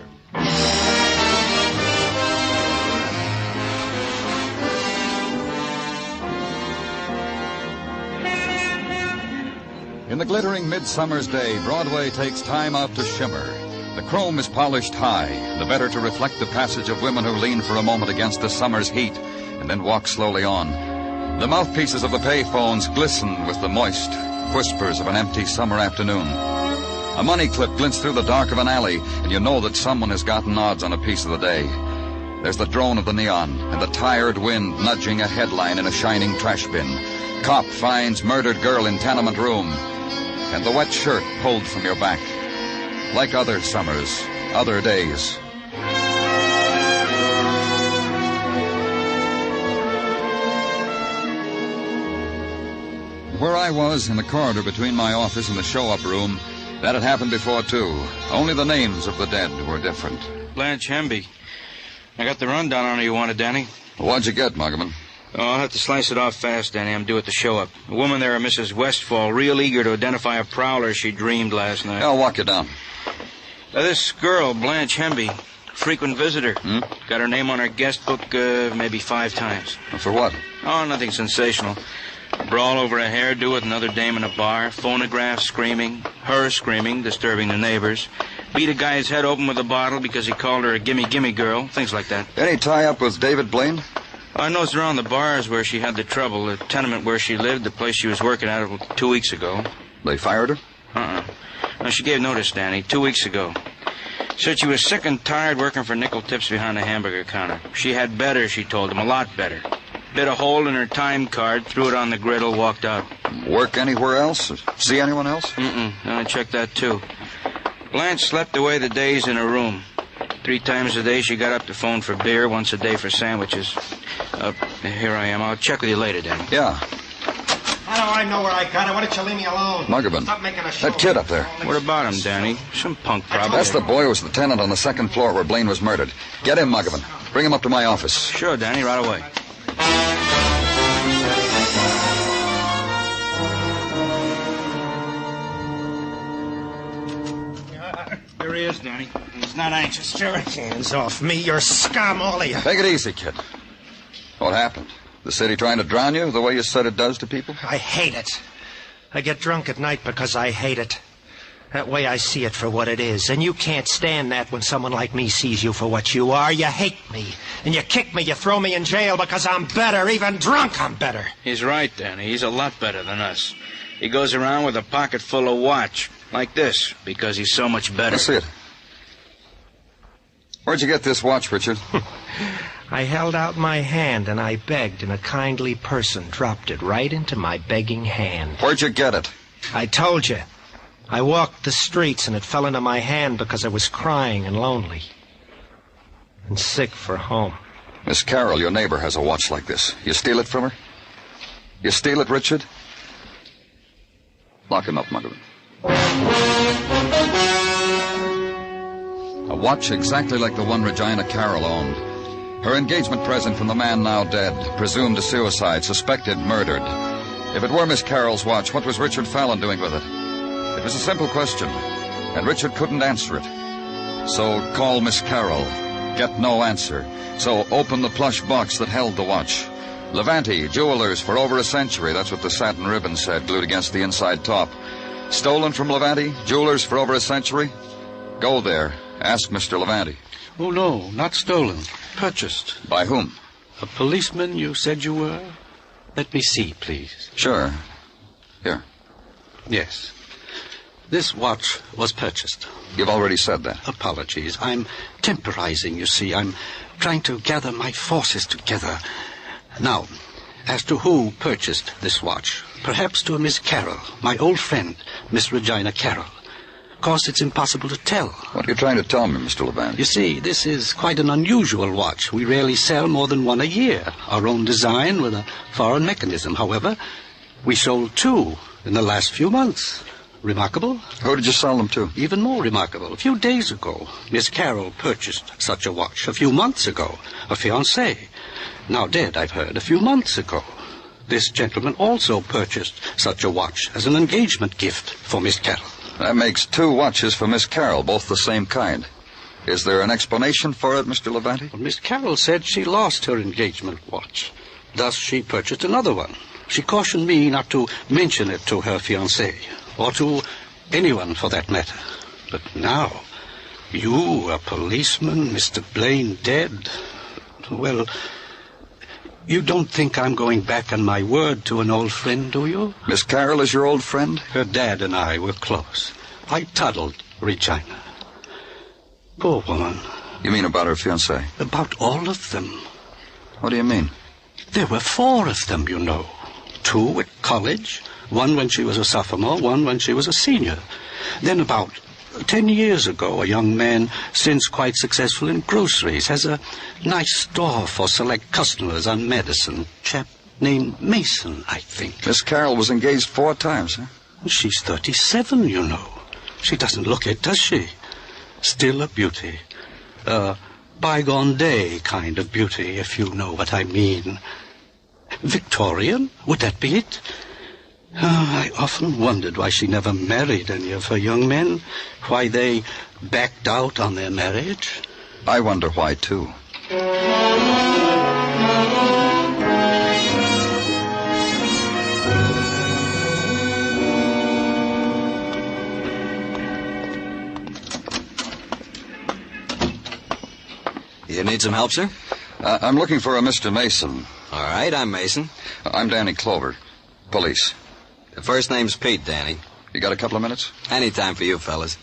In the glittering midsummer's day, Broadway takes time out to shimmer. The chrome is polished high, the better to reflect the passage of women who lean for a moment against the summer's heat and then walk slowly on. The mouthpieces of the payphones glisten with the moist whispers of an empty summer afternoon. A money clip glints through the dark of an alley, and you know that someone has gotten odds on a piece of the day. There's the drone of the neon, and the tired wind nudging a headline in a shining trash bin. Cop finds murdered girl in tenement room, and the wet shirt pulled from your back. Like other summers, other days. Where I was, in the corridor between my office and the show-up room, that had happened before, too. Only the names of the dead were different. Blanche Hemby. I got the rundown on her you wanted, Danny. What'd you get, Muggerman? Oh, I'll have to slice it off fast, Danny. I'm due at the show-up. A woman there, Mrs. Westfall, real eager to identify a prowler she dreamed last night. I'll walk you down. This girl, Blanche Hemby, frequent visitor. Got her name on her guest book maybe 5 times. For what? Oh, nothing sensational. Brawl over a hairdo with another dame in a bar. Phonograph screaming. Her screaming, disturbing the neighbors. Beat a guy's head open with a bottle because he called her a gimme-gimme girl. Things like that. Any tie-up with David Blaine? I noticed around the bars where she had the trouble. The tenement where she lived, the place she was working at 2 weeks ago. They fired her? No, she gave notice, Danny, 2 weeks ago. Said she was sick and tired working for nickel tips behind the hamburger counter. She had better, she told him, a lot better. Bit a hole in her time card, threw it on the griddle, walked out. Work anywhere else? See anyone else? I checked that, too. Blanche slept away the days in her room. 3 times a day she got up to phone for beer, once a day for sandwiches. Here I am. I'll check with you later, Danny. Yeah. How do I know where I got it? Why don't you leave me alone? Muggavan. Stop making a show. That kid up there. What about him, Danny? Some punk, probably. That's the boy who was the tenant on the second floor where Blaine was murdered. Get him, Muggavan. Bring him up to my office. Sure, Danny, right away. Here he is, Danny. He's not anxious. Sure. Hands off me. You're scum, all of you. Take it easy, kid. What happened? The city trying to drown you the way you said it does to people? I hate it. I get drunk at night because I hate it. That way I see it for what it is. And you can't stand that when someone like me sees you for what you are. You hate me. And you kick me, you throw me in jail because I'm better. Even drunk, I'm better. He's right, Danny. He's a lot better than us. He goes around with a pocket full of watch, like this, because he's so much better. Let's see it. Where'd you get this watch, Richard? I held out my hand and I begged, and a kindly person dropped it right into my begging hand. Where'd you get it? I told you. I walked the streets and it fell into my hand because I was crying and lonely. And sick for home. Miss Carroll, your neighbor, has a watch like this. You steal it from her? You steal it, Richard? Lock him up, Muggavan. A watch exactly like the one Regina Carroll owned. Her engagement present from the man now dead, presumed a suicide, suspected murdered. If it were Miss Carroll's watch, what was Richard Fallon doing with it? It was a simple question, and Richard couldn't answer it. So call Miss Carroll. Get no answer. So open the plush box that held the watch. Levante, jewelers for over a century. That's what the satin ribbon said, glued against the inside top. Stolen from Levante, jewelers for over a century? Go there. Ask Mr. Levante. Oh, no, not stolen. Purchased. By whom? A policeman you said you were? Let me see, please. Sure. Here. Yes. This watch was purchased. You've already said that. Apologies. I'm temporizing, you see. I'm trying to gather my forces together. Now, as to who purchased this watch, perhaps to a Miss Carroll, my old friend, Miss Regina Carroll. Of course, it's impossible to tell. What are you trying to tell me, Mr. Levante? You see, this is quite an unusual watch. We rarely sell more than one a year. Our own design with a foreign mechanism. However, we sold 2 in the last few months. Remarkable? Who did you sell them to? Even more remarkable. A few days ago, Miss Carroll purchased such a watch. A few months ago, a fiancé. Now dead, I've heard, a few months ago. This gentleman also purchased such a watch as an engagement gift for Miss Carroll. That makes 2 watches for Miss Carroll, both the same kind. Is there an explanation for it, Mr. Levante? Well, Miss Carroll said she lost her engagement watch. Thus, she purchased another one. She cautioned me not to mention it to her fiancé, or to anyone for that matter. But now, you, a policeman, Mr. Blaine dead, well, you don't think I'm going back on my word to an old friend, do you? Miss Carroll is your old friend? Her dad and I were close. I toddled Regina. Poor woman. You mean about her fiancé? About all of them. What do you mean? There were 4 of them, you know. 2 at college, 1 when she was a sophomore, 1 when she was a senior. Then about 10 years ago, a young man, since quite successful in groceries, has a nice store for select customers on Madison. Chap named Mason, I think. Miss Carroll was engaged 4 times, huh? She's 37, you know. She doesn't look it, does she? Still a beauty. A bygone day kind of beauty, if you know what I mean. Victorian? Would that be it? I often wondered why she never married any of her young men, why they backed out on their marriage. I wonder why, too. You need some help, sir? I'm looking for a Mr. Mason. All right, I'm Mason. I'm Danny Clover. Police. The first name's Pete, Danny. You got a couple of minutes? Any time for you fellas.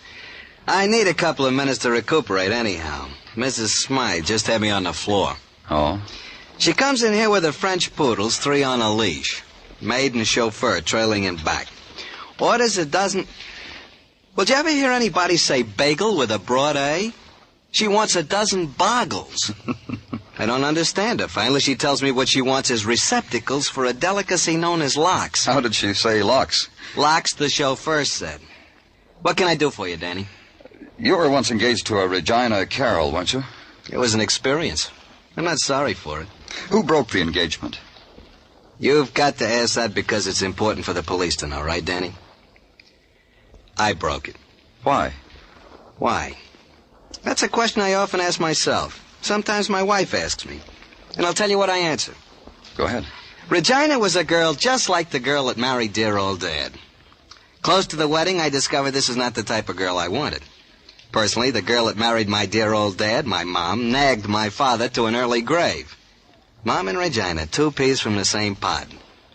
I need a couple of minutes to recuperate anyhow. Mrs. Smythe just had me on the floor. Oh? She comes in here with her French poodles, 3 on a leash. Maid and chauffeur trailing in back. Orders a dozen... Well, did you ever hear anybody say bagel with a broad A? She wants a dozen boggles. I don't understand her. Finally, she tells me what she wants is receptacles for a delicacy known as locks. How did she say locks? Locks, the chauffeur said. What can I do for you, Danny? You were once engaged to a Regina Carroll, weren't you? It was an experience. I'm not sorry for it. Who broke the engagement? You've got to ask that because it's important for the police to know, right, Danny? I broke it. Why? Why? That's a question I often ask myself. Sometimes my wife asks me. And I'll tell you what I answer. Go ahead. Regina was a girl just like the girl that married dear old Dad. Close to the wedding, I discovered this is not the type of girl I wanted. Personally, the girl that married my dear old Dad, my mom, nagged my father to an early grave. Mom and Regina, 2 peas from the same pod.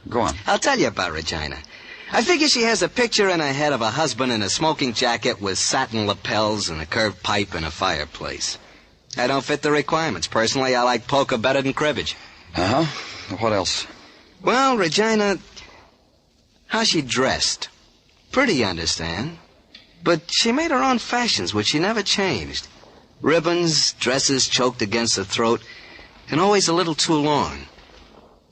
Go on. I'll tell you about Regina. I figure she has a picture in her head of a husband in a smoking jacket with satin lapels and a curved pipe and a fireplace. I don't fit the requirements. Personally, I like poker better than cribbage. Uh-huh. What else? Well, Regina, how she dressed. Pretty, you understand. But she made her own fashions, which she never changed. Ribbons, dresses choked against the throat, and always a little too long.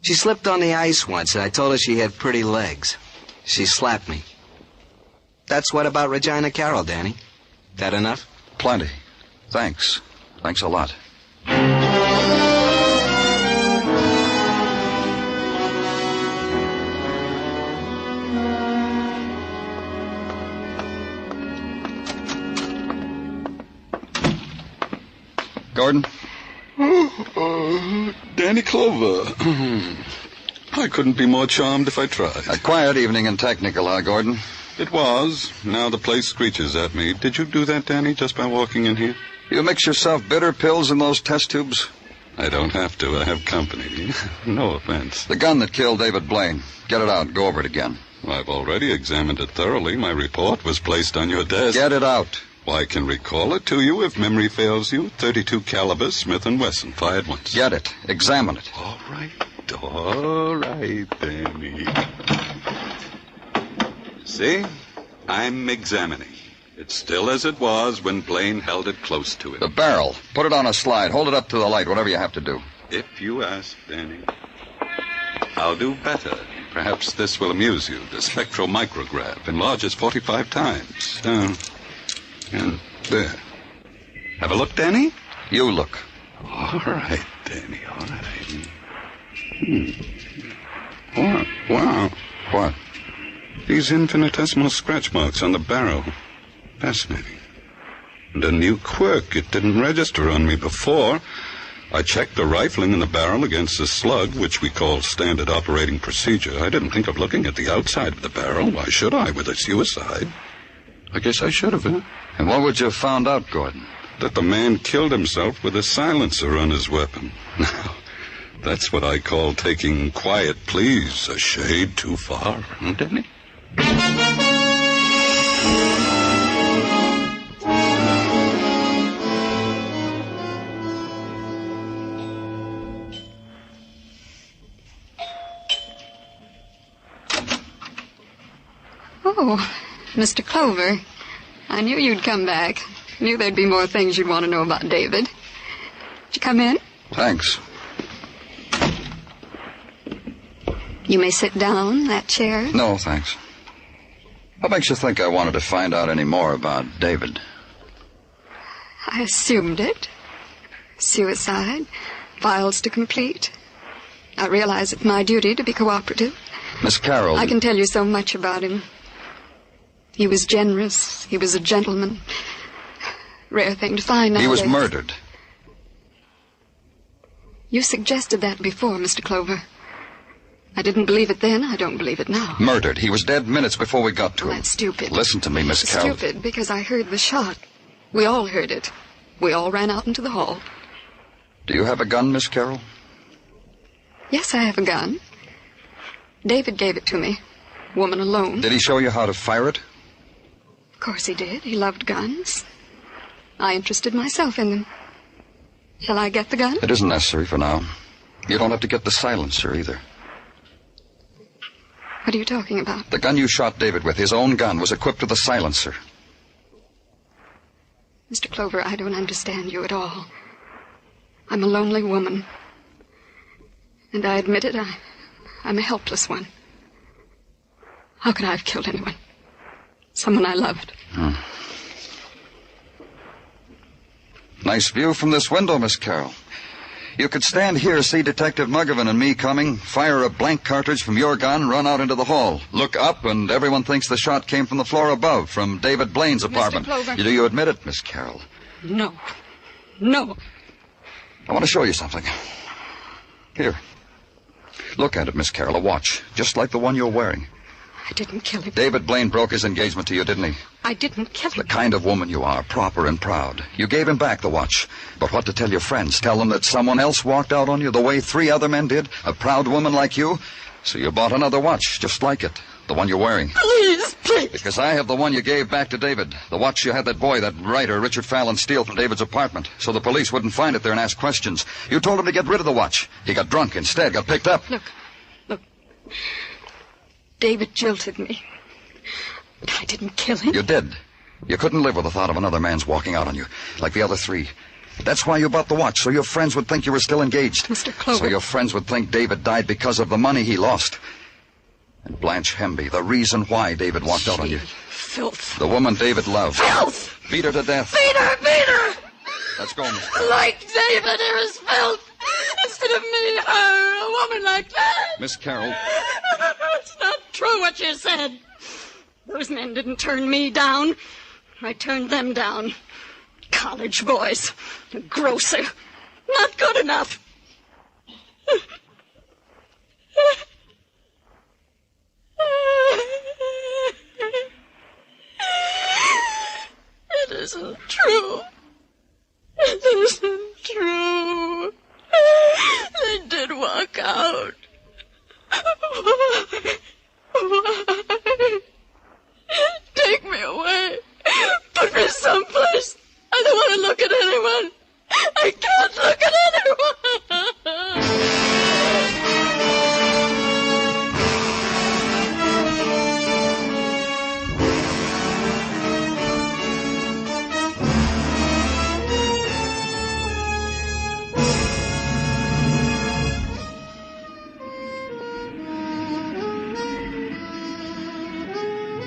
She slipped on the ice once, and I told her she had pretty legs. She slapped me. That's what about Regina Carroll, Danny. That enough? Plenty. Thanks. Thanks a lot. Gordon? Danny Clover. I couldn't be more charmed if I tried. A quiet evening in Technical, huh, Gordon? It was. Now the place screeches at me. Did you do that, Danny, just by walking in here? You mix yourself bitter pills in those test tubes? I don't have to. I have company. No offense. The gun that killed David Blaine. Get it out. Go over it again. I've already examined it thoroughly. My report was placed on your desk. Get it out. Well, I can recall it to you if memory fails you. .32 caliber Smith & Wesson, fired once. Get it. Examine it. All right, Danny. See? I'm examining. It's still as it was when Blaine held it close to him. The barrel. Put it on a slide. Hold it up to the light, whatever you have to do. If you ask, Danny. I'll do better. Perhaps this will amuse you. The spectral micrograph enlarges 45 times. And there. Have a look, Danny? You look. All right, Danny, all right. Wow. What? These infinitesimal scratch marks on the barrel. Fascinating. And a new quirk. It didn't register on me before. I checked the rifling in the barrel against the slug, which we call standard operating procedure. I didn't think of looking at the outside of the barrel. Why should I, with a suicide? I guess I should have, huh? And what would you have found out, Gordon? That the man killed himself with a silencer on his weapon. Now, that's what I call taking quiet pleas a shade too far, didn't it? Oh, Mr. Clover. I knew you'd come back. Knew there'd be more things you'd want to know about David. Did you come in? Thanks. You may sit down, that chair. No, thanks. What makes you think I wanted to find out any more about David? I assumed it. Suicide. Files to complete. I realize it's my duty to be cooperative. Miss Carroll... I can tell you so much about him. He was generous. He was a gentleman. Rare thing to find nowadays. He was murdered. You suggested that before, Mr. Clover. I didn't believe it then. I don't believe it now. Murdered. He was dead minutes before we got to him. That's stupid. Listen to me, Miss Carroll. Stupid, because I heard the shot. We all heard it. We all ran out into the hall. Do you have a gun, Miss Carroll? Yes, I have a gun. David gave it to me. Woman alone. Did he show you how to fire it? Of course he did. He loved guns. I interested myself in them. Shall I get the gun? It isn't necessary for now. You don't have to get the silencer either. What are you talking about? The gun you shot David with, his own gun, was equipped with a silencer. Mr. Clover, I don't understand you at all. I'm a lonely woman. And I admit it, I'm a helpless one. How could I have killed anyone? Someone I loved. Nice view from this window, Miss Carroll. You could stand here, see Detective Muggavan and me coming, fire a blank cartridge from your gun, run out into the hall. Look up, and everyone thinks the shot came from the floor above, from David Blaine's apartment. Mr. Clover. Do you admit it, Miss Carroll? No. No. I want to show you something. Here. Look at it, Miss Carroll, a watch, just like the one you're wearing. I didn't kill him. David Blaine broke his engagement to you, didn't he? I didn't kill him. The kind of woman you are, proper and proud. You gave him back the watch. But what to tell your friends? Tell them that someone else walked out on you the way 3 other men did? A proud woman like you? So you bought another watch, just like it. The one you're wearing. Please, please. Because I have the one you gave back to David. The watch you had that boy, that writer, Richard Fallon, steal from David's apartment. So the police wouldn't find it there and ask questions. You told him to get rid of the watch. He got drunk instead, got picked up. Look. David jilted me. But I didn't kill him. You did. You couldn't live with the thought of another man's walking out on you, like the other 3. That's why you bought the watch, so your friends would think you were still engaged. Mr. Clover. So your friends would think David died because of the money he lost. And Blanche Hemby, the reason why David walked out on you. Filth. The woman David loved. Filth! Beat her to death. Beat her! Beat her! Let's go, Miss. Like David, there is filth. Instead of me, her, a woman like that. Miss Carroll. It's not true what you said. Those men didn't turn me down. I turned them down. College boys. A grocer. Not good enough. It isn't true. It isn't true. They did walk out. Why? Take me away. Put me someplace. I don't want to look at anyone. I can't look at anyone.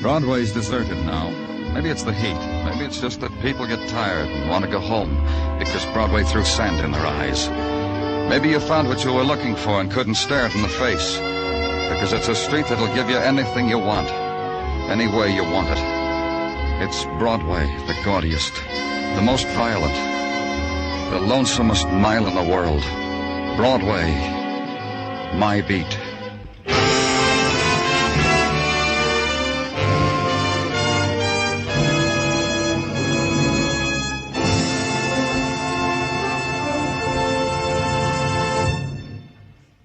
Broadway's deserted now. Maybe it's the heat. Maybe it's just that people get tired and want to go home because Broadway threw sand in their eyes. Maybe you found what you were looking for and couldn't stare it in the face because it's a street that'll give you anything you want, any way you want it. It's Broadway, the gaudiest, the most violent, the lonesomest mile in the world. Broadway, my beat.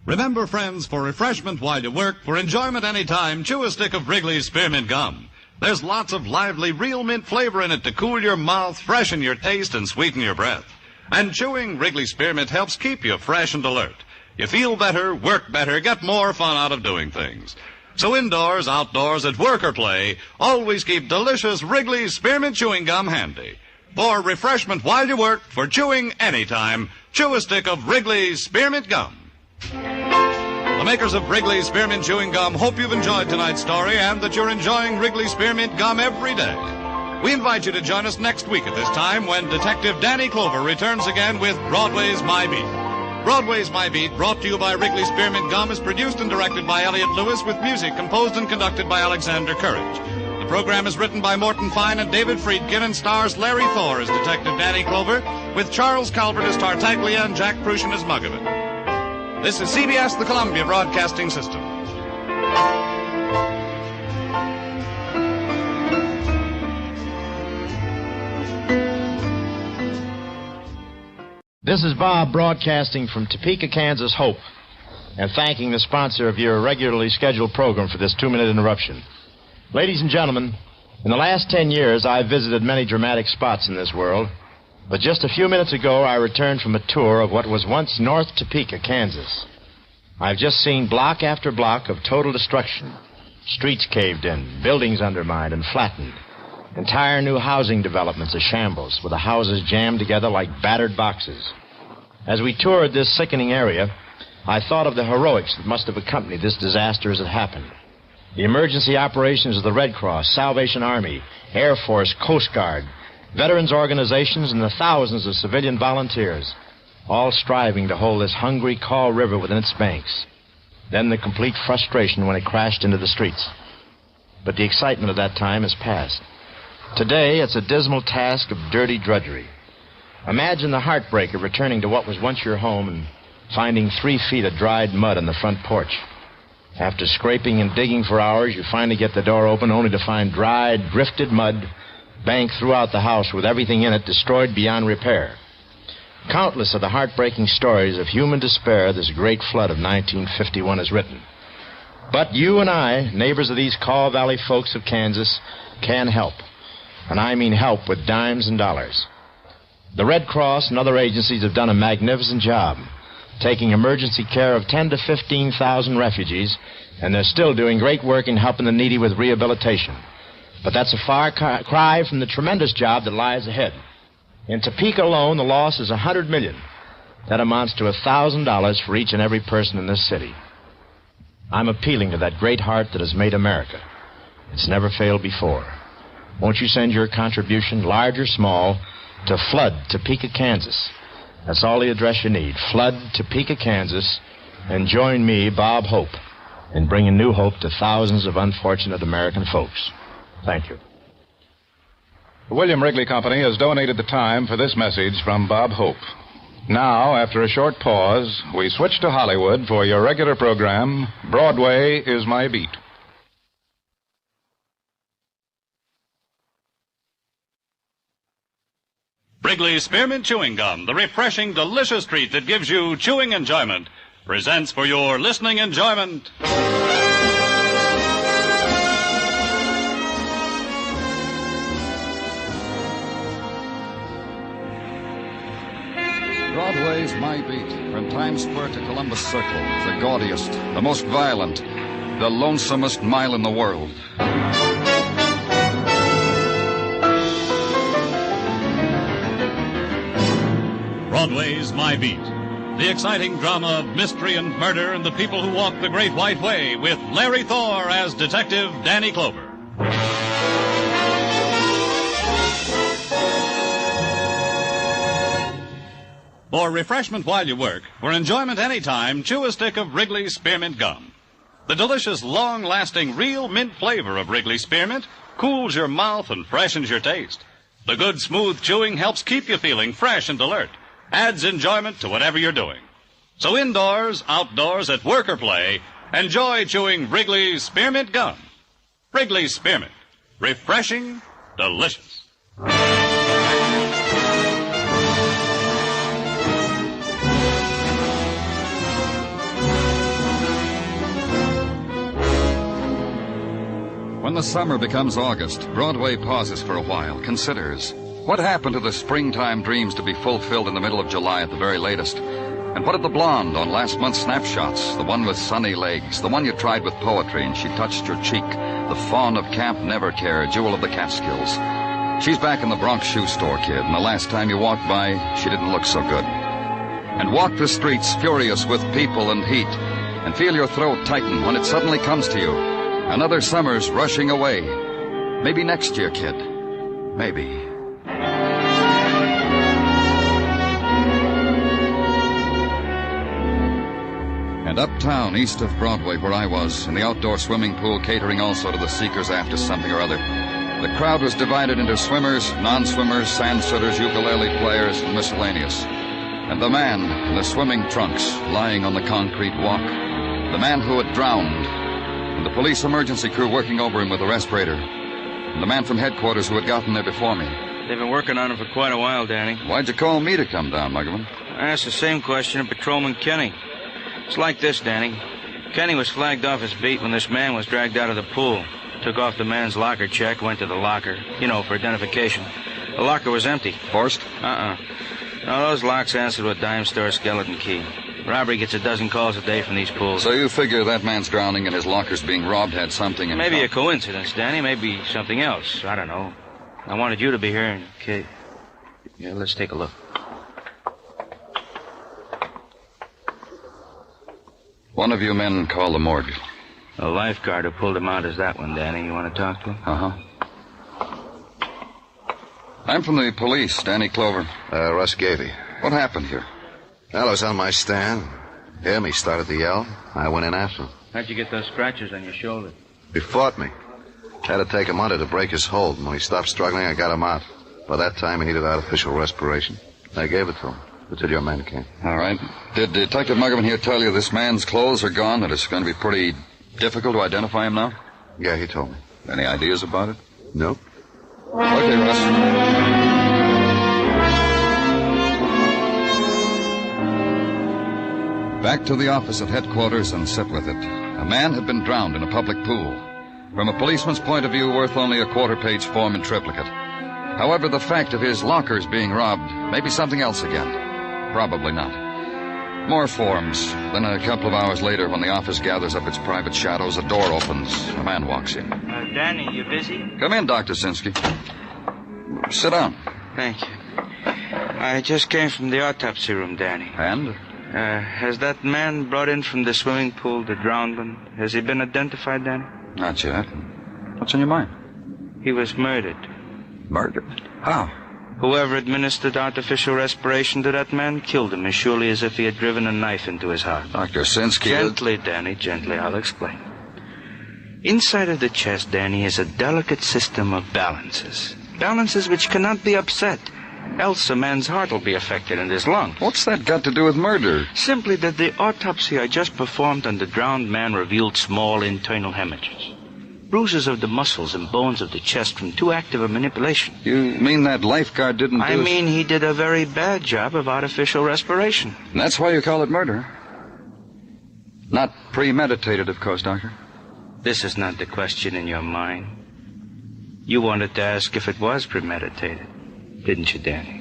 Remember, friends, for refreshment while you work, for enjoyment any time, chew a stick of Wrigley's Spearmint Gum. There's lots of lively, real mint flavor in it to cool your mouth, freshen your taste, and sweeten your breath. And chewing Wrigley's Spearmint helps keep you fresh and alert. You feel better, work better, get more fun out of doing things. So indoors, outdoors, at work or play, always keep delicious Wrigley's Spearmint Chewing Gum handy. For refreshment while you work, for chewing anytime, chew a stick of Wrigley's Spearmint Gum. The makers of Wrigley's Spearmint Chewing Gum hope you've enjoyed tonight's story and that you're enjoying Wrigley's Spearmint Gum every day. We invite you to join us next week at this time when Detective Danny Clover returns again with Broadway's My Beat. Broadway's My Beat, brought to you by Wrigley's Spearmint Gum, is produced and directed by Elliott Lewis with music composed and conducted by Alexander Courage. The program is written by Morton Fine and David Friedkin and stars Larry Thor as Detective Danny Clover with Charles Calvert as Tartaglia and Jack Prussian as Muggavan. This is CBS, the Columbia Broadcasting System. This is Bob broadcasting from Topeka, Kansas, Hope, and thanking the sponsor of your regularly scheduled program for this 2-minute interruption. Ladies and gentlemen, in the last 10 years, I've visited many dramatic spots in this world, but just a few minutes ago, I returned from a tour of what was once North Topeka, Kansas. I've just seen block after block of total destruction. Streets caved in, buildings undermined and flattened. Entire new housing developments a shambles, with the houses jammed together like battered boxes. As we toured this sickening area, I thought of the heroics that must have accompanied this disaster as it happened. The emergency operations of the Red Cross, Salvation Army, Air Force, Coast Guard, veterans organizations, and the thousands of civilian volunteers, all striving to hold this hungry Kaw River within its banks. Then the complete frustration when it crashed into the streets. But the excitement of that time has passed. Today, it's a dismal task of dirty drudgery. Imagine the heartbreak of returning to what was once your home and finding 3 feet of dried mud on the front porch. After scraping and digging for hours, you finally get the door open only to find dried, drifted mud banked throughout the house with everything in it destroyed beyond repair. Countless are the heartbreaking stories of human despair this great flood of 1951 has written. But you and I, neighbors of these Kaw Valley folks of Kansas, can help. And I mean help with dimes and dollars. The Red Cross and other agencies have done a magnificent job, taking emergency care of 10 to 15,000 refugees, and they're still doing great work in helping the needy with rehabilitation. But that's a far cry from the tremendous job that lies ahead. In Topeka alone, the loss is $100 million. That amounts to $1,000 for each and every person in this city. I'm appealing to that great heart that has made America. It's never failed before. Won't you send your contribution, large or small, to Flood, Topeka, Kansas? That's all the address you need. Flood, Topeka, Kansas. And join me, Bob Hope, in bringing new hope to thousands of unfortunate American folks. Thank you. The William Wrigley Company has donated the time for this message from Bob Hope. Now, after a short pause, we switch to Hollywood for your regular program, Broadway is My Beat. Wrigley's Spearmint Chewing Gum, the refreshing, delicious treat that gives you chewing enjoyment, presents for your listening enjoyment. Broadway's My Beat, from Times Square to Columbus Circle, the gaudiest, the most violent, the lonesomest mile in the world. Broadway's My Beat, the exciting drama of mystery and murder and the people who walk the Great White Way, with Larry Thor as Detective Danny Clover. For refreshment while you work, for enjoyment anytime, chew a stick of Wrigley's Spearmint Gum. The delicious, long-lasting, real mint flavor of Wrigley's Spearmint cools your mouth and freshens your taste. The good, smooth chewing helps keep you feeling fresh and alert, adds enjoyment to whatever you're doing. So indoors, outdoors, at work or play, enjoy chewing Wrigley's Spearmint Gum. Wrigley's Spearmint. Refreshing, delicious. When the summer becomes August, Broadway pauses for a while, considers what happened to the springtime dreams to be fulfilled in the middle of July at the very latest. And what of the blonde on last month's snapshots, the one with sunny legs, the one you tried with poetry and she touched your cheek, the fawn of Camp Nevercare, jewel of the Catskills. She's back in the Bronx shoe store, kid, and the last time you walked by, she didn't look so good. And walk the streets furious with people and heat, and feel your throat tighten when it suddenly comes to you. Another summer's rushing away. Maybe next year, kid. Maybe. And uptown, east of Broadway, where I was, in the outdoor swimming pool catering also to the seekers after something or other, the crowd was divided into swimmers, non-swimmers, sand-sitters, ukulele players, and miscellaneous. And the man in the swimming trunks lying on the concrete walk, the man who had drowned, and the police emergency crew working over him with a respirator, and the man from headquarters who had gotten there before me. They've been working on him for quite a while, Danny. Why'd you call me to come down, Muggerman? I asked the same question of Patrolman Kenny. It's like this, Danny. Kenny was flagged off his beat when this man was dragged out of the pool. Took off the man's locker check, went to the locker, for identification. The locker was empty. Forced? No, those locks answered with dime store skeleton key. Robbery gets a dozen calls a day from these pools. So you figure that man's drowning and his locker's being robbed had something in Maybe a coincidence, Danny. Maybe something else. I don't know. I wanted you to be here in case... Yeah, let's take a look. One of you men call the morgue. The lifeguard who pulled him out is that one, Danny. You want to talk to him? Uh-huh. I'm from the police, Danny Clover. Russ Gavey. What happened here? Well, I was on my stand. Him, he started to yell. I went in after him. How'd you get those scratches on your shoulder? He fought me. Had to take him under to break his hold. And when he stopped struggling, I got him out. By that time, he needed artificial respiration. I gave it to him until your men came. All right. Did Detective Muggavan here tell you this man's clothes are gone, that it's going to be pretty difficult to identify him now? Yeah, he told me. Any ideas about it? Nope. Okay, Russ. Back to the office at headquarters and sit with it. A man had been drowned in a public pool. From a policeman's point of view, worth only a quarter-page form in triplicate. However, the fact of his lockers being robbed may be something else again. Probably not. More forms. Then a couple of hours later, when the office gathers up its private shadows, a door opens. A man walks in. Danny, you busy? Come in, Dr. Sinsky. Sit down. Thank you. I just came from the autopsy room, Danny. And? Has that man brought in from the swimming pool, the drowned one, has he been identified, Danny? Not yet. What's on your mind? He was murdered. Murdered? How? Whoever administered artificial respiration to that man killed him as surely as if he had driven a knife into his heart. Dr. Sinsky... Gently, Danny, gently. I'll explain. Inside of the chest, Danny, is a delicate system of balances. Balances which cannot be upset. Else a man's heart will be affected and his lungs. What's that got to do with murder? Simply that the autopsy I just performed on the drowned man revealed small internal hemorrhages. Bruises of the muscles and bones of the chest from too active a manipulation. You mean that lifeguard didn't I mean he did a very bad job of artificial respiration. And that's why you call it murder? Not premeditated, of course, Doctor. This is not the question in your mind. You wanted to ask if it was premeditated, didn't you, Danny?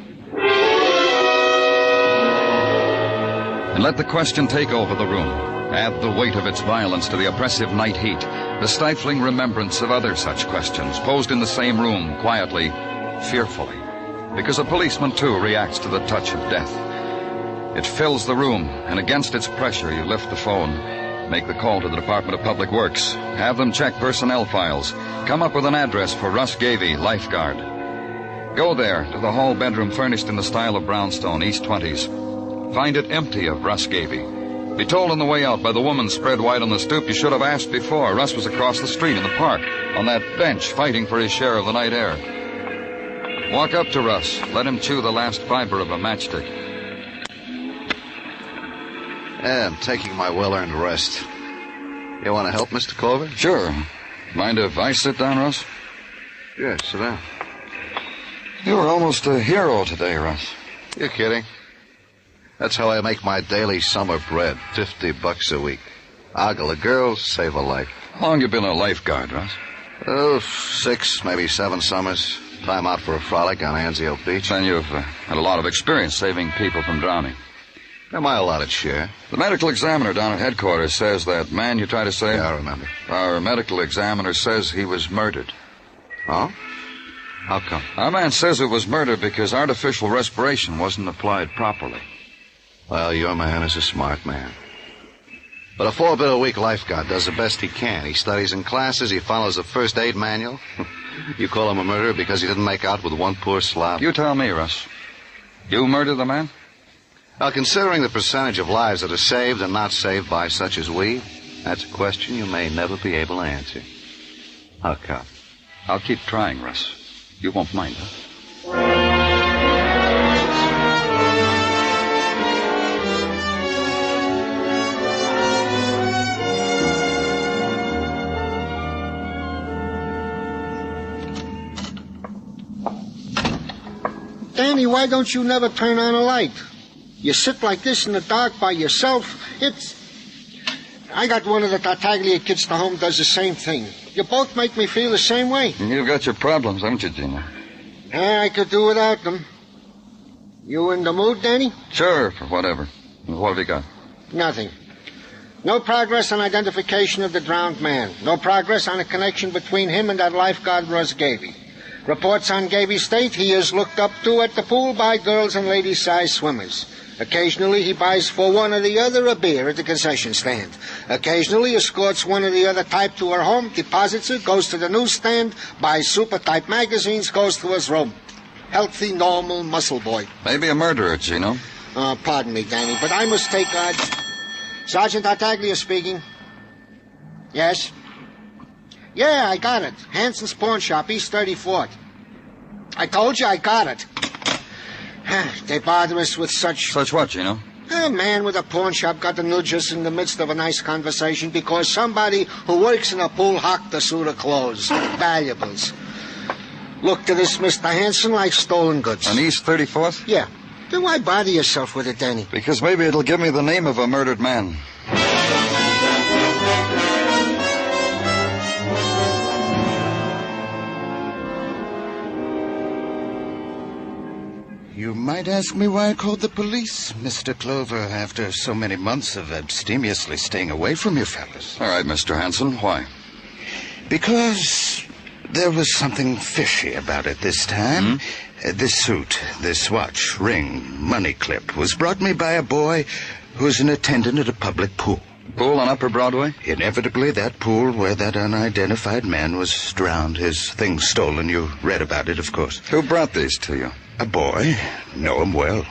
And let the question take over the room. Add the weight of its violence to the oppressive night heat, the stifling remembrance of other such questions, posed in the same room, quietly, fearfully. Because a policeman, too, reacts to the touch of death. It fills the room, and against its pressure, you lift the phone, make the call to the Department of Public Works, have them check personnel files, come up with an address for Russ Gavey, lifeguard. Go there, to the hall bedroom furnished in the style of brownstone, East 20s. Find it empty of Russ Gavey. Be told on the way out by the woman spread wide on the stoop you should have asked before. Russ was across the street in the park, on that bench, fighting for his share of the night air. Walk up to Russ. Let him chew the last fiber of a matchstick. Yeah, I'm taking my well-earned rest. You want to help, Mr. Clover? Sure. Mind if I sit down, Russ? Yeah, sit down. You were almost a hero today, Russ. You're kidding. That's how I make my daily summer bread, $50 a week. Ogle a girl, save a life. How long you been a lifeguard, Russ? Oh, 6, maybe 7 summers. Time out for a frolic on Anzio Beach. Then you've had a lot of experience saving people from drowning. My allotted share. The medical examiner down at headquarters says that man you try to save... Yeah, I remember. Our medical examiner says he was murdered. Oh? How come? Our man says it was murder because artificial respiration wasn't applied properly. Well, your man is a smart man. But a 4-bill-a-week lifeguard does the best he can. He studies in classes, he follows the first aid manual. You call him a murderer because he didn't make out with one poor slob? You tell me, Russ. You murdered the man? Well, considering the percentage of lives that are saved and not saved by such as we, that's a question you may never be able to answer. How come? I'll keep trying, Russ. You won't mind, huh? Danny, why don't you never turn on a light? You sit like this in the dark by yourself. I got one of the Tartaglia kids to home does the same thing. You both make me feel the same way. You've got your problems, haven't you, Gina? I could do without them. You in the mood, Danny? Sure, for whatever. What have you got? Nothing. No progress on identification of the drowned man. No progress on a connection between him and that lifeguard, Russ Gavey. Reports on Gavey's state he is looked up to at the pool by girls and lady-sized swimmers. Occasionally he buys for one or the other a beer at the concession stand. Occasionally escorts one or the other type to her home, deposits it, goes to the newsstand, buys super-type magazines, goes to his room. Healthy, normal muscle boy. Maybe a murderer, Gino. Pardon me, Danny, but I must take Sergeant Tartaglia speaking. Yes? Yeah, I got it. Hanson's Pawn Shop, East 34th. I told you I got it. They bother us with such... Such what, Gino? A man with a pawn shop got the nudge us in the midst of a nice conversation because somebody who works in a pool hocked a suit of clothes. Valuables. Look to this, Mr. Hanson, like stolen goods. On East 34th? Yeah. Then why bother yourself with it, Danny? Because maybe it'll give me the name of a murdered man. You might ask me why I called the police, Mr. Clover, after so many months of abstemiously staying away from you fellas. All right, Mr. Hanson, why? Because there was something fishy about it this time. This suit, this watch, ring, money clip was brought me by a boy who's an attendant at a public pool. Pool on Upper Broadway? Inevitably, that pool where that unidentified man was drowned, his things stolen. You read about it, of course. Who brought these to you? A boy. Know him well.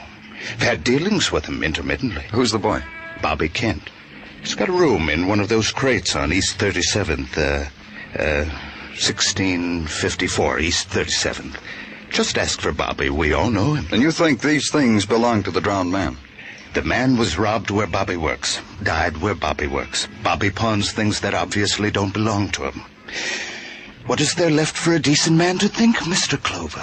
Had dealings with him intermittently. Who's the boy? Bobby Kent. He's got a room in one of those crates on East 37th, 1654, East 37th. Just ask for Bobby. We all know him. And you think these things belong to the drowned man? The man was robbed where Bobby works. Died where Bobby works. Bobby pawns things that obviously don't belong to him. What is there left for a decent man to think, Mr. Clover?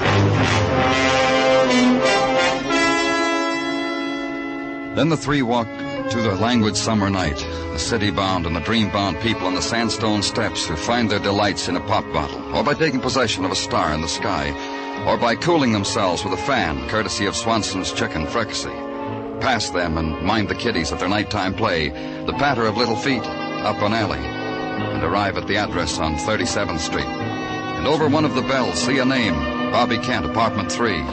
Then the three walked to the languid summer night, the city-bound and the dream-bound people on the sandstone steps who find their delights in a pop bottle, or by taking possession of a star in the sky, or by cooling themselves with a fan, courtesy of Swanson's chicken fricassee. Past them and mind the kiddies at their nighttime play, the patter of little feet up an alley, and arrive at the address on 37th Street. And over one of the bells, see a name, Bobby Kent, apartment 3.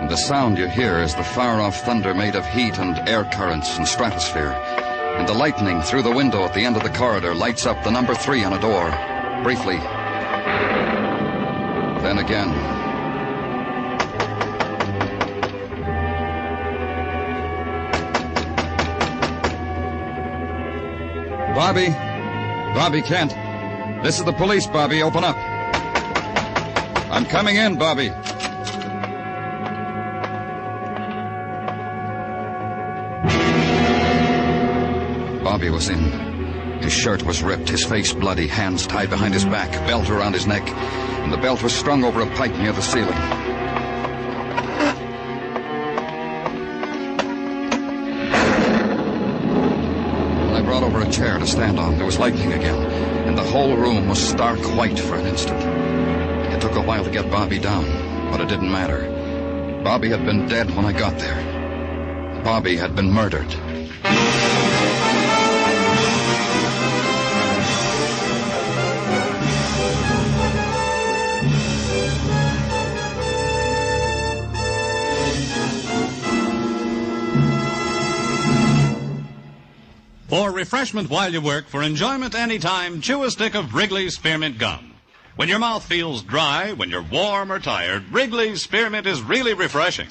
And the sound you hear is the far-off thunder made of heat and air currents and stratosphere. And the lightning through the window at the end of the corridor lights up the number 3 on a door, briefly. Then again. Bobby Kent. This is the police, Bobby. Open up. I'm coming in, Bobby. Bobby was in. His shirt was ripped, his face bloody, hands tied behind his back, belt around his neck, and the belt was strung over a pipe near the ceiling. I brought over a chair to stand on. There was lightning again, and the whole room was stark white for an instant. It took a while to get Bobby down, but it didn't matter. Bobby had been dead when I got there. Bobby had been murdered. For refreshment while you work, for enjoyment anytime, chew a stick of Wrigley's Spearmint Gum. When your mouth feels dry, when you're warm or tired, Wrigley's Spearmint is really refreshing.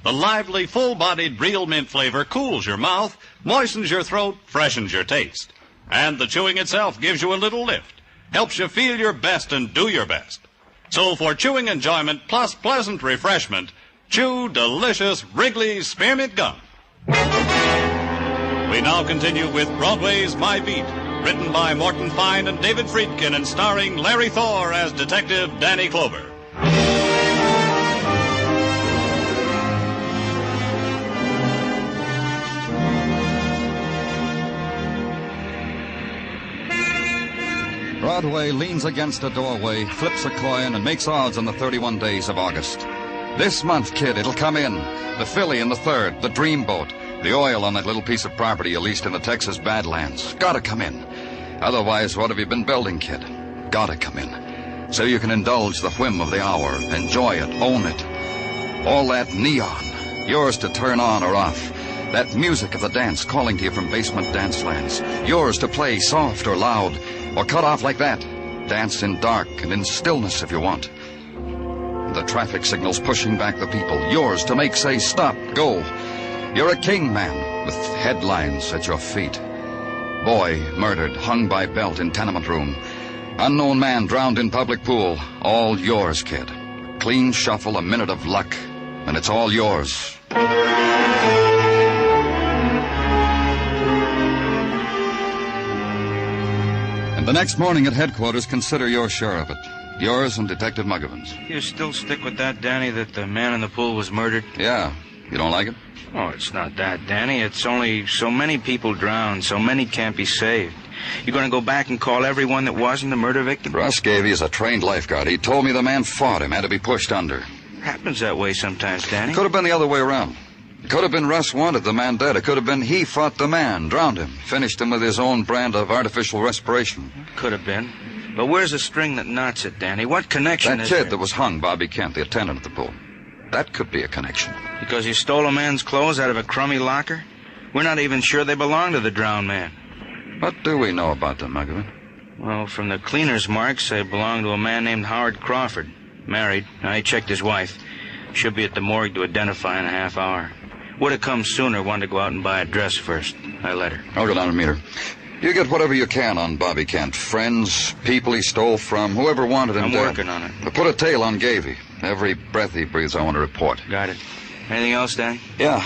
The lively, full-bodied real mint flavor cools your mouth, moistens your throat, freshens your taste. And the chewing itself gives you a little lift, helps you feel your best and do your best. So for chewing enjoyment plus pleasant refreshment, chew delicious Wrigley's Spearmint Gum. We now continue with Broadway's My Beat, written by Morton Fine and David Friedkin and starring Larry Thor as Detective Danny Clover. Broadway leans against a doorway, flips a coin, and makes odds on the 31 days of August. This month, kid, it'll come in. The filly in the third, the dreamboat, the oil on that little piece of property you leased in the Texas Badlands. Gotta come in. Otherwise, what have you been building, kid? Gotta come in. So you can indulge the whim of the hour, enjoy it, own it. All that neon, yours to turn on or off. That music of the dance calling to you from basement dance lands. Yours to play soft or loud, or cut off like that. Dance in dark and in stillness if you want. The traffic signals pushing back the people. Yours to make say stop, go. You're a king, man, with headlines at your feet. Boy murdered, hung by belt in tenement room. Unknown man drowned in public pool. All yours, kid. Clean shuffle, a minute of luck, and it's all yours. And the next morning at headquarters, consider your share of it. Yours and Detective Muggavan's. You still stick with that, Danny, that the man in the pool was murdered? Yeah. You don't like it? Oh, it's not that, Danny. It's only so many people drowned, so many can't be saved. You're going to go back and call everyone that wasn't a murder victim? Russ Gavey is a trained lifeguard. He told me the man fought him, had to be pushed under. Happens that way sometimes, Danny. Could have been the other way around. It could have been Russ wanted the man dead. It could have been he fought the man, drowned him, finished him with his own brand of artificial respiration. Could have been. But where's the string that knots it, Danny? What connection is there? That kid that was hung, Bobby Kent, the attendant at the pool. That could be a connection. Because he stole a man's clothes out of a crummy locker? We're not even sure they belong to the drowned man. What do we know about them, Muggavan? Well, from the cleaner's marks, they belong to a man named Howard Crawford. Married. I checked his wife. Should be at the morgue to identify in a half hour. Would have come sooner, wanted to go out and buy a dress first. I let her. I'll go down and meet her. You get whatever you can on Bobby Kent. Friends, people he stole from, whoever wanted him I'm dead. working on it. But put a tail on Gavey. Every breath he breathes, I want to report. Got it. Anything else, Danny? Yeah.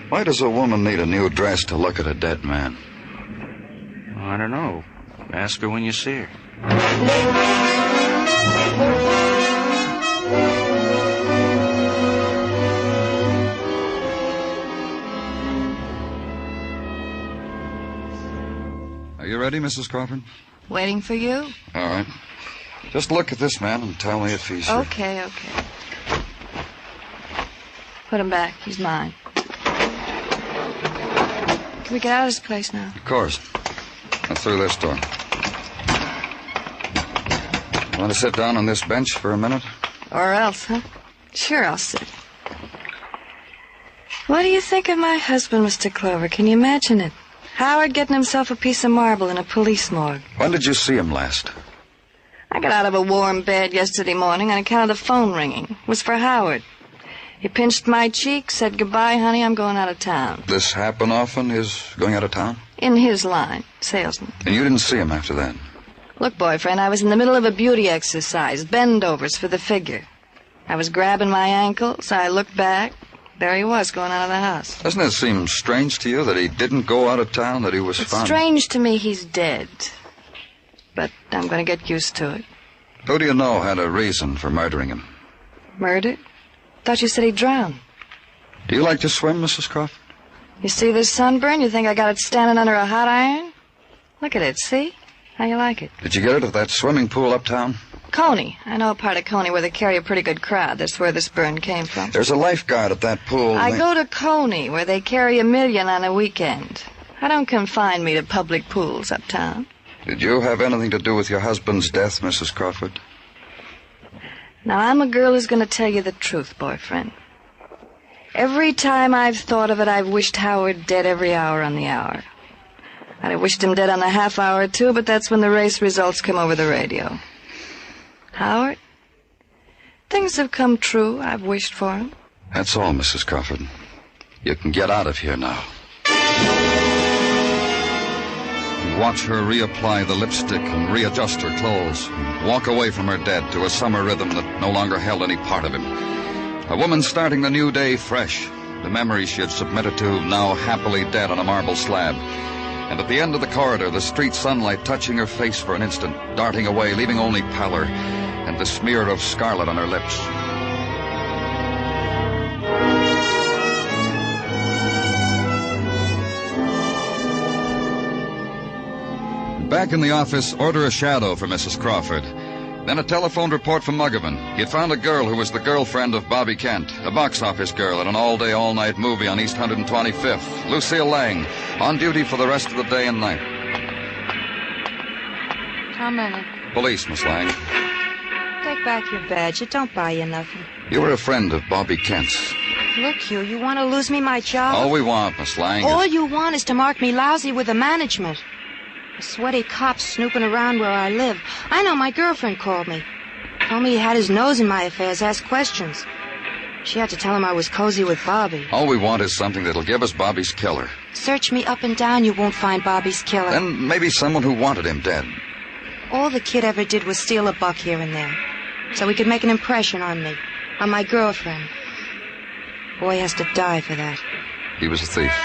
Why does a woman need a new dress to look at a dead man? I don't know. Ask her when you see her. Are you ready, Mrs. Crawford? Waiting for you? All right. Just look at this man and tell me if he's... Okay. Put him back. He's mine. Can we get out of this place now? Of course. Now through this door. Want to sit down on this bench for a minute? Or else, huh? Sure, I'll sit. What do you think of my husband, Mr. Clover? Can you imagine it? Howard getting himself a piece of marble in a police morgue. When did you see him last? I got out of a warm bed yesterday morning on account of the phone ringing. It was for Howard. He pinched my cheek, said, "Goodbye, honey, I'm going out of town." This happen often, his going out of town? In his line, salesman. And you didn't see him after that? Look, boyfriend, I was in the middle of a beauty exercise, bend-overs for the figure. I was grabbing my ankle, so I looked back. There he was, going out of the house. Doesn't it seem strange to you that he didn't go out of town, that he was It's found? strange to me he's dead. But I'm going to get used to it. Who do you know had a reason for murdering him? Murdered? Thought you said he drowned. Do you like to swim, Mrs. Crawford? You see this sunburn? You think I got it standing under a hot iron? Look at it, see? How you like it? Did you get it at that swimming pool uptown? Coney. I know a part of Coney where they carry a pretty good crowd. That's where this burn came from. There's a lifeguard at that pool. I go to Coney where they carry $1 million on a weekend. I don't confine me to public pools uptown. Did you have anything to do with your husband's death, Mrs. Crawford? Now, I'm a girl who's going to tell you the truth, boyfriend. Every time I've thought of it, I've wished Howard dead every hour on the hour. I'd have wished him dead on the half hour, too, but that's when the race results come over the radio. Howard, things have come true. I've wished for him. That's all, Mrs. Crawford. You can get out of here now. Watch her reapply the lipstick and readjust her clothes, and walk away from her dead to a summer rhythm that no longer held any part of him. A woman starting the new day fresh, the memories she had submitted to now happily dead on a marble slab. And at the end of the corridor, the street sunlight touching her face for an instant, darting away, leaving only pallor and the smear of scarlet on her lips. Back Back in the office, order a shadow for Mrs. Crawford. Then a telephone report from Muggavan. He'd found a girl who was the girlfriend of Bobby Kent, a box office girl at an all-day, all-night movie on East 125th. Lucille Lang, on duty for the rest of the day and night. How many? Police, Miss Lang. Take back your badge. It don't buy you nothing. You were a friend of Bobby Kent's. Look, you want to lose me my job? All we want, Miss Lang, All is... you want is to mark me lousy with the management. A sweaty cop snooping around where I live. I know my girlfriend called me. Told me he had his nose in my affairs, asked questions. She had to tell him I was cozy with Bobby. All we want is something that'll give us Bobby's killer. Search me up and down, you won't find Bobby's killer. Then maybe someone who wanted him dead. All the kid ever did was steal a buck here and there. So he could make an impression on me. On my girlfriend. Boy has to die for that. He was a thief.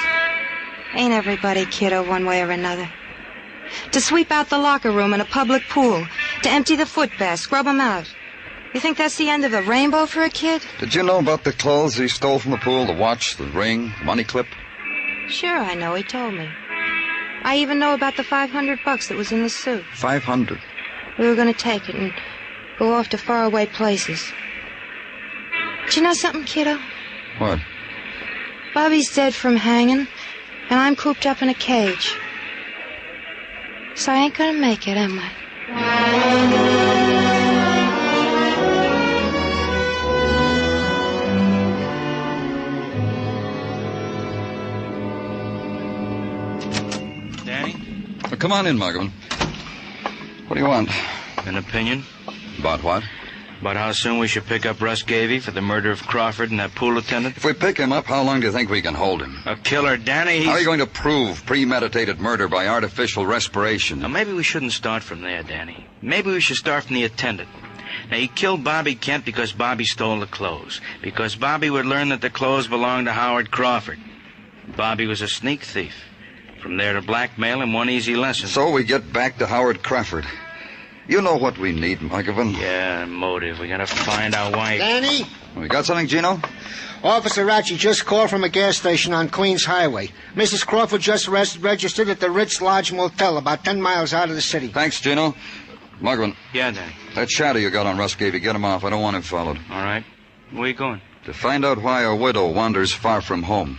Ain't everybody, kiddo, one way or another? To sweep out the locker room in a public pool. To empty the footbath, scrub 'em out. You think that's the end of the rainbow for a kid? Did you know about the clothes he stole from the pool? The watch, the ring, the money clip? Sure, I know. He told me. I even know about the $500 that was in the suit. 500. We were going to take it and go off to faraway places. Do you know something, kiddo? What? Bobby's dead from hanging, and I'm cooped up in a cage. So I ain't gonna make it, am I? Danny? Well, come on in, Muggavan. What do you want? An opinion? About what? About how soon we should pick up Russ Gavey for the murder of Crawford and that pool attendant? If we pick him up, how long do you think we can hold him? A killer, Danny. How are you going to prove premeditated murder by artificial respiration? Now, maybe we shouldn't start from there, Danny. Maybe we should start from the attendant. Now, he killed Bobby Kent because Bobby stole the clothes. Because Bobby would learn that the clothes belonged to Howard Crawford. Bobby was a sneak thief. From there to blackmail him, one easy lesson. So we get back to Howard Crawford. You know what we need, Muggavan. Yeah, motive. We gotta find out why... Danny? We got something, Gino? Officer Ratchie just called from a gas station on Queens Highway. Mrs. Crawford just registered at the Ritz Lodge Motel about 10 miles out of the city. Thanks, Gino. Muggavan. Yeah, Danny. That shadow you got on Russ Gavey, get him off. I don't want him followed. All right. Where you going? To find out why a widow wanders far from home.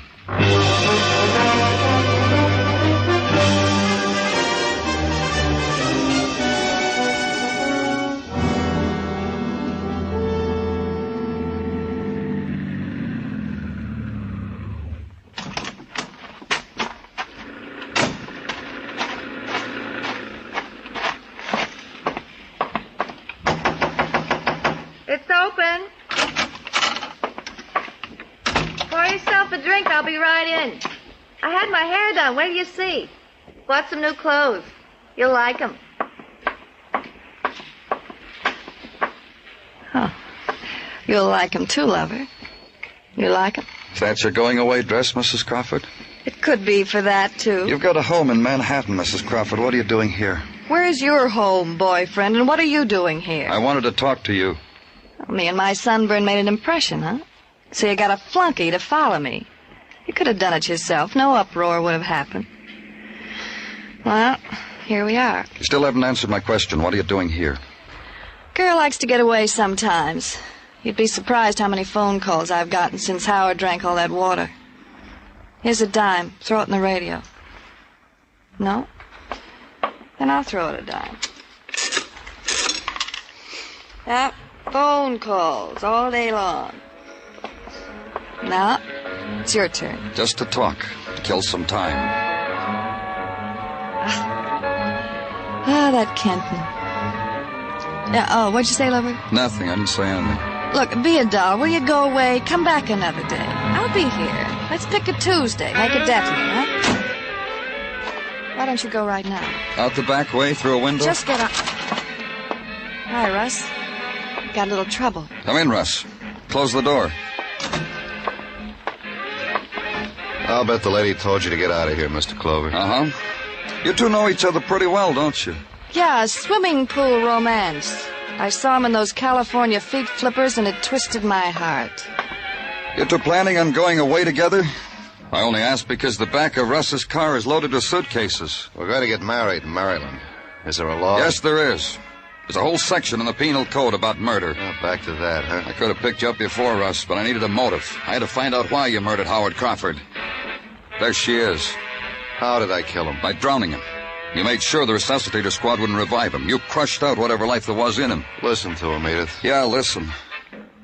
It's open. Pour yourself a drink. I'll be right in. I had my hair done. Wait till you see. Bought some new clothes. You'll like them. Oh. You'll like them too, lover. You like them? Is that your going-away dress, Mrs. Crawford? It could be for that, too. You've got a home in Manhattan, Mrs. Crawford. What are you doing here? Where's your home, boyfriend, and what are you doing here? I wanted to talk to you. Me and my sunburn made an impression, huh? So you got a flunky to follow me. You could have done it yourself. No uproar would have happened. Well, here we are. You still haven't answered my question. What are you doing here? Girl likes to get away sometimes. You'd be surprised how many phone calls I've gotten since Howard drank all that water. Here's a dime. Throw it in the radio. No? Then I'll throw it a dime. Yep. Phone calls all day long. Now, it's your turn. Just to talk, to kill some time. Ah, that Kenton. Yeah, oh, what'd you say, lover? Nothing. I didn't say anything. Look, be a doll. Will you go away? Come back another day. I'll be here. Let's pick a Tuesday. Make it definite, huh? Why don't you go right now? Out the back way, through a window? Just get up. Hi, Russ. Got a little trouble. Come in, Russ. Close the door. I'll bet the lady told you to get out of here, Mr. Clover. Uh-huh. You two know each other pretty well, don't you? Yeah, a swimming pool romance. I saw him in those California feet flippers, and it twisted my heart. You two planning on going away together? I only asked because the back of Russ's car is loaded with suitcases. We're going to get married in Maryland. Is there a law? Yes, there is. There's a whole section in the penal code about murder. Oh, back to that, huh? I could have picked you up before, Russ, but I needed a motive. I had to find out why you murdered Howard Crawford. There she is. How did I kill him? By drowning him. You made sure the resuscitator squad wouldn't revive him. You crushed out whatever life there was in him. Listen to him, Edith. Yeah, listen.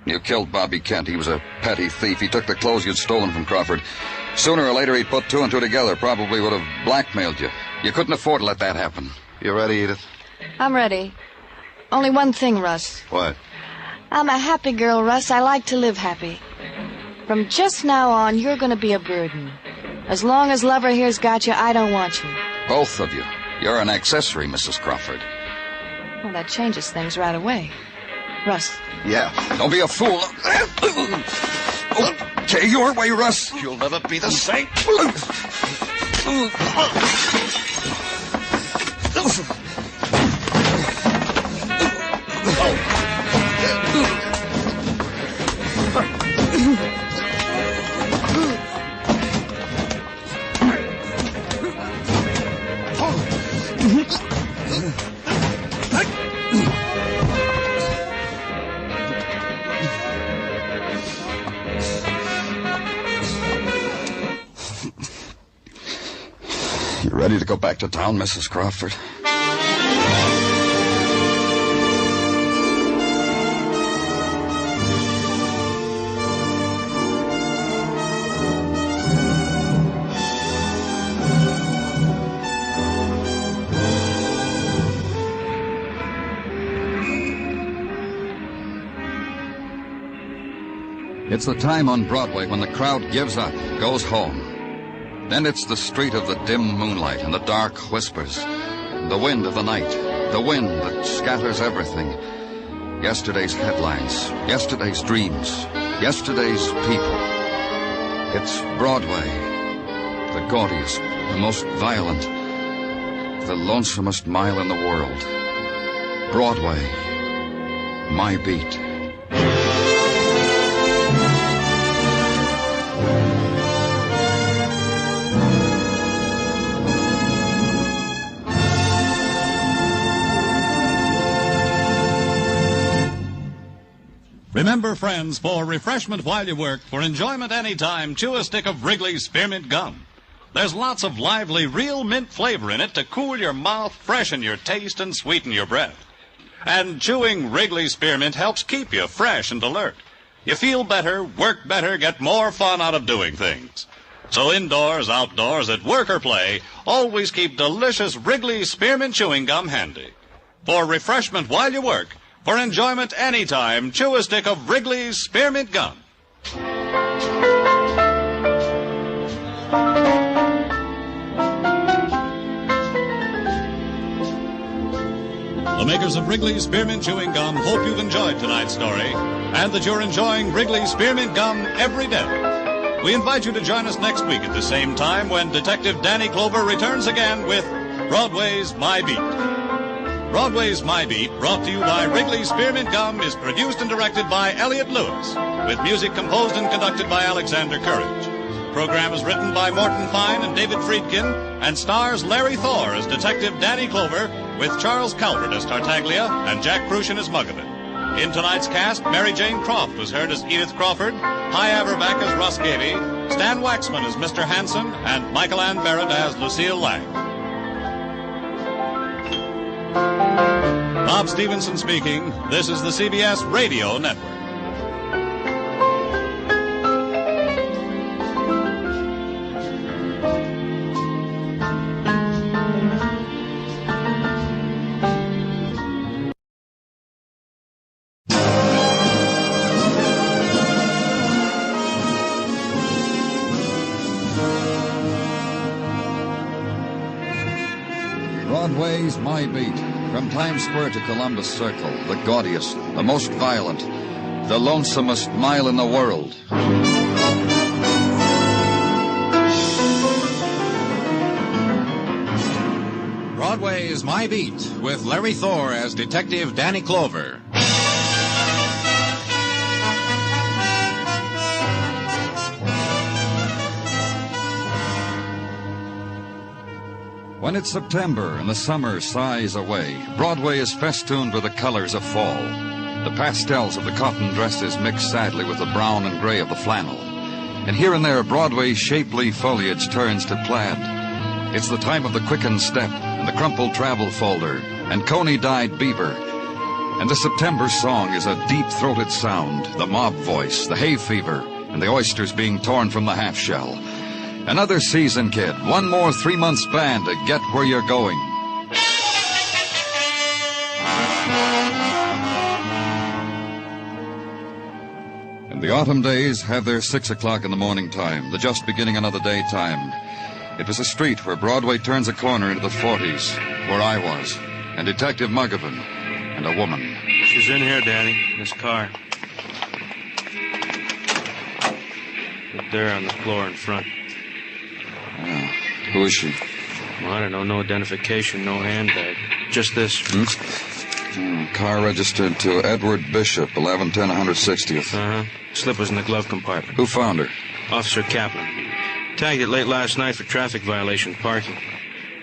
You killed Bobby Kent. He was a petty thief. He took the clothes you'd stolen from Crawford. Sooner or later, he'd put two and two together. Probably would have blackmailed you. You couldn't afford to let that happen. You ready, Edith? I'm ready. Only one thing, Russ. What? I'm a happy girl, Russ. I like to live happy. From just now on, you're going to be a burden. As long as Lover here's got you, I don't want you. Both of you. You're an accessory, Mrs. Crawford. Well, that changes things right away. Russ. Yeah. Don't be a fool. Okay, your way, Russ. You'll never be the same. You ready to go back to town, Mrs. Crawford? It's the time on Broadway when the crowd gives up, goes home. Then it's the street of the dim moonlight and the dark whispers, the wind of the night, the wind that scatters everything. Yesterday's headlines, yesterday's dreams, yesterday's people. It's Broadway, the gaudiest, the most violent, the lonesomest mile in the world. Broadway, my beat. Remember, friends, for refreshment while you work, for enjoyment anytime, chew a stick of Wrigley's Spearmint Gum. There's lots of lively, real mint flavor in it to cool your mouth, freshen your taste, and sweeten your breath. And chewing Wrigley's Spearmint helps keep you fresh and alert. You feel better, work better, get more fun out of doing things. So indoors, outdoors, at work or play, always keep delicious Wrigley's Spearmint Chewing Gum handy. For refreshment while you work, for enjoyment anytime, chew a stick of Wrigley's Spearmint Gum. The makers of Wrigley's Spearmint Chewing Gum hope you've enjoyed tonight's story and that you're enjoying Wrigley's Spearmint Gum every day. We invite you to join us next week at the same time when Detective Danny Clover returns again with Broadway's My Beat. Broadway's My Beat, brought to you by Wrigley's Spearmint Gum, is produced and directed by Elliott Lewis, with music composed and conducted by Alexander Courage. The program is written by Morton Fine and David Friedkin, and stars Larry Thor as Detective Danny Clover, with Charles Calvert as Tartaglia and Jack Crucian as Muggavan. In tonight's cast, Mary Jane Croft was heard as Edith Crawford, Hy Averback as Russ Gavey, Stan Waxman as Mr. Hanson, and Michael Ann Barrett as Lucille Lang. Bob Stevenson speaking. This is the CBS Radio Network. Broadway's My Beat. From Times Square to Columbus Circle, the gaudiest, the most violent, the lonesomest mile in the world. Broadway's My Beat, with Larry Thor as Detective Danny Clover. When it's September and the summer sighs away, Broadway is festooned with the colors of fall. The pastels of the cotton dresses mix sadly with the brown and gray of the flannel. And here and there, Broadway's shapely foliage turns to plaid. It's the time of the quickened step and the crumpled travel folder and coney-dyed beaver. And the September song is a deep-throated sound, the mob voice, the hay fever, and the oysters being torn from the half-shell. Another season, kid. One more 3-month span to get where you're going. And the autumn days have their 6 o'clock in the morning time, the just beginning another day time. It was a street where Broadway turns a corner into the 40s, where I was, and Detective Muggavan, and a woman. She's in here, Danny, in this car. Right there on the floor in front. Who is she? Well, I don't know. No identification, no handbag. Just this. Car registered to Edward Bishop, 1110 160th. Uh-huh. Slip was in the glove compartment. Who found her? Officer Kaplan. Tagged it late last night for traffic violation parking.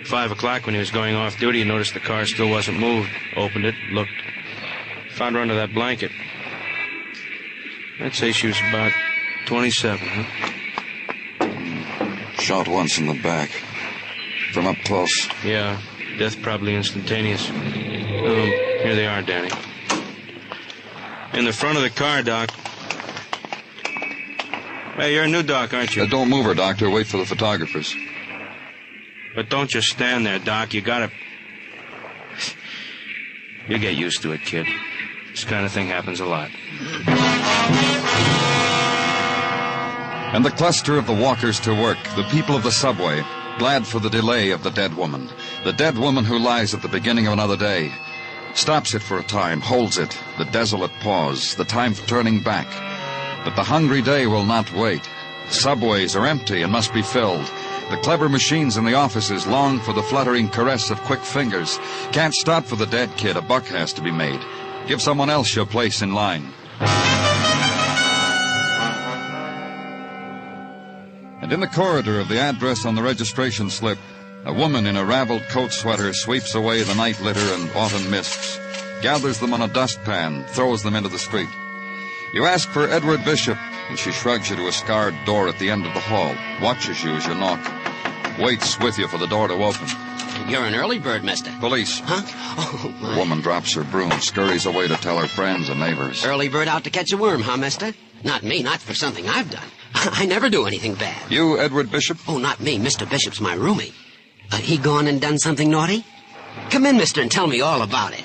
5 o'clock when he was going off duty, he noticed the car still wasn't moved. Opened it, looked. Found her under that blanket. I'd say she was about 27, huh? Shot once in the back. From up close. Yeah, death probably instantaneous. Here they are, Danny. In the front of the car, Doc. Hey, you're a new doc, aren't you? Don't move her, Doctor. Wait for the photographers. But don't just stand there, Doc. You gotta... You'll get used to it, kid. This kind of thing happens a lot. And the cluster of the walkers to work, the people of the subway, glad for the delay of the dead woman who lies at the beginning of another day, stops it for a time, holds it, the desolate pause, the time for turning back. But the hungry day will not wait. Subways are empty and must be filled. The clever machines in the offices long for the fluttering caress of quick fingers. Can't stop for the dead kid. A buck has to be made. Give someone else your place in line. And in the corridor of the address on the registration slip, a woman in a raveled coat sweater sweeps away the night litter and autumn mists, gathers them on a dustpan, throws them into the street. You ask for Edward Bishop, and she shrugs you to a scarred door at the end of the hall, watches you as you knock, waits with you for the door to open. You're an early bird, mister. Police. Huh? Oh, my. The woman drops her broom, scurries away to tell her friends and neighbors. Early bird out to catch a worm, huh, mister? Not me, not for something I've done. I never do anything bad. You, Edward Bishop? Oh, not me. Mr. Bishop's my roomie. He gone and done something naughty? Come in, mister, and tell me all about it.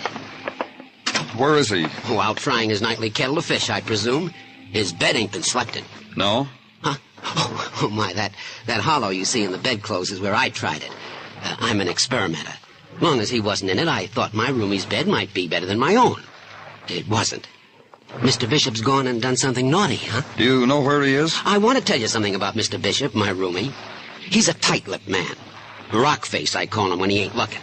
Where is he? Oh, out frying his nightly kettle of fish, I presume. His bed ain't been slept in. No? Huh? Oh, my, that hollow you see in the bedclothes is where I tried it. I'm an experimenter. Long as he wasn't in it, I thought my roomie's bed might be better than my own. It wasn't. Mr. Bishop's gone and done something naughty, huh? Do you know where he is? I want to tell you something about Mr. Bishop, my roomie. He's a tight-lipped man. Rock face, I call him when he ain't looking.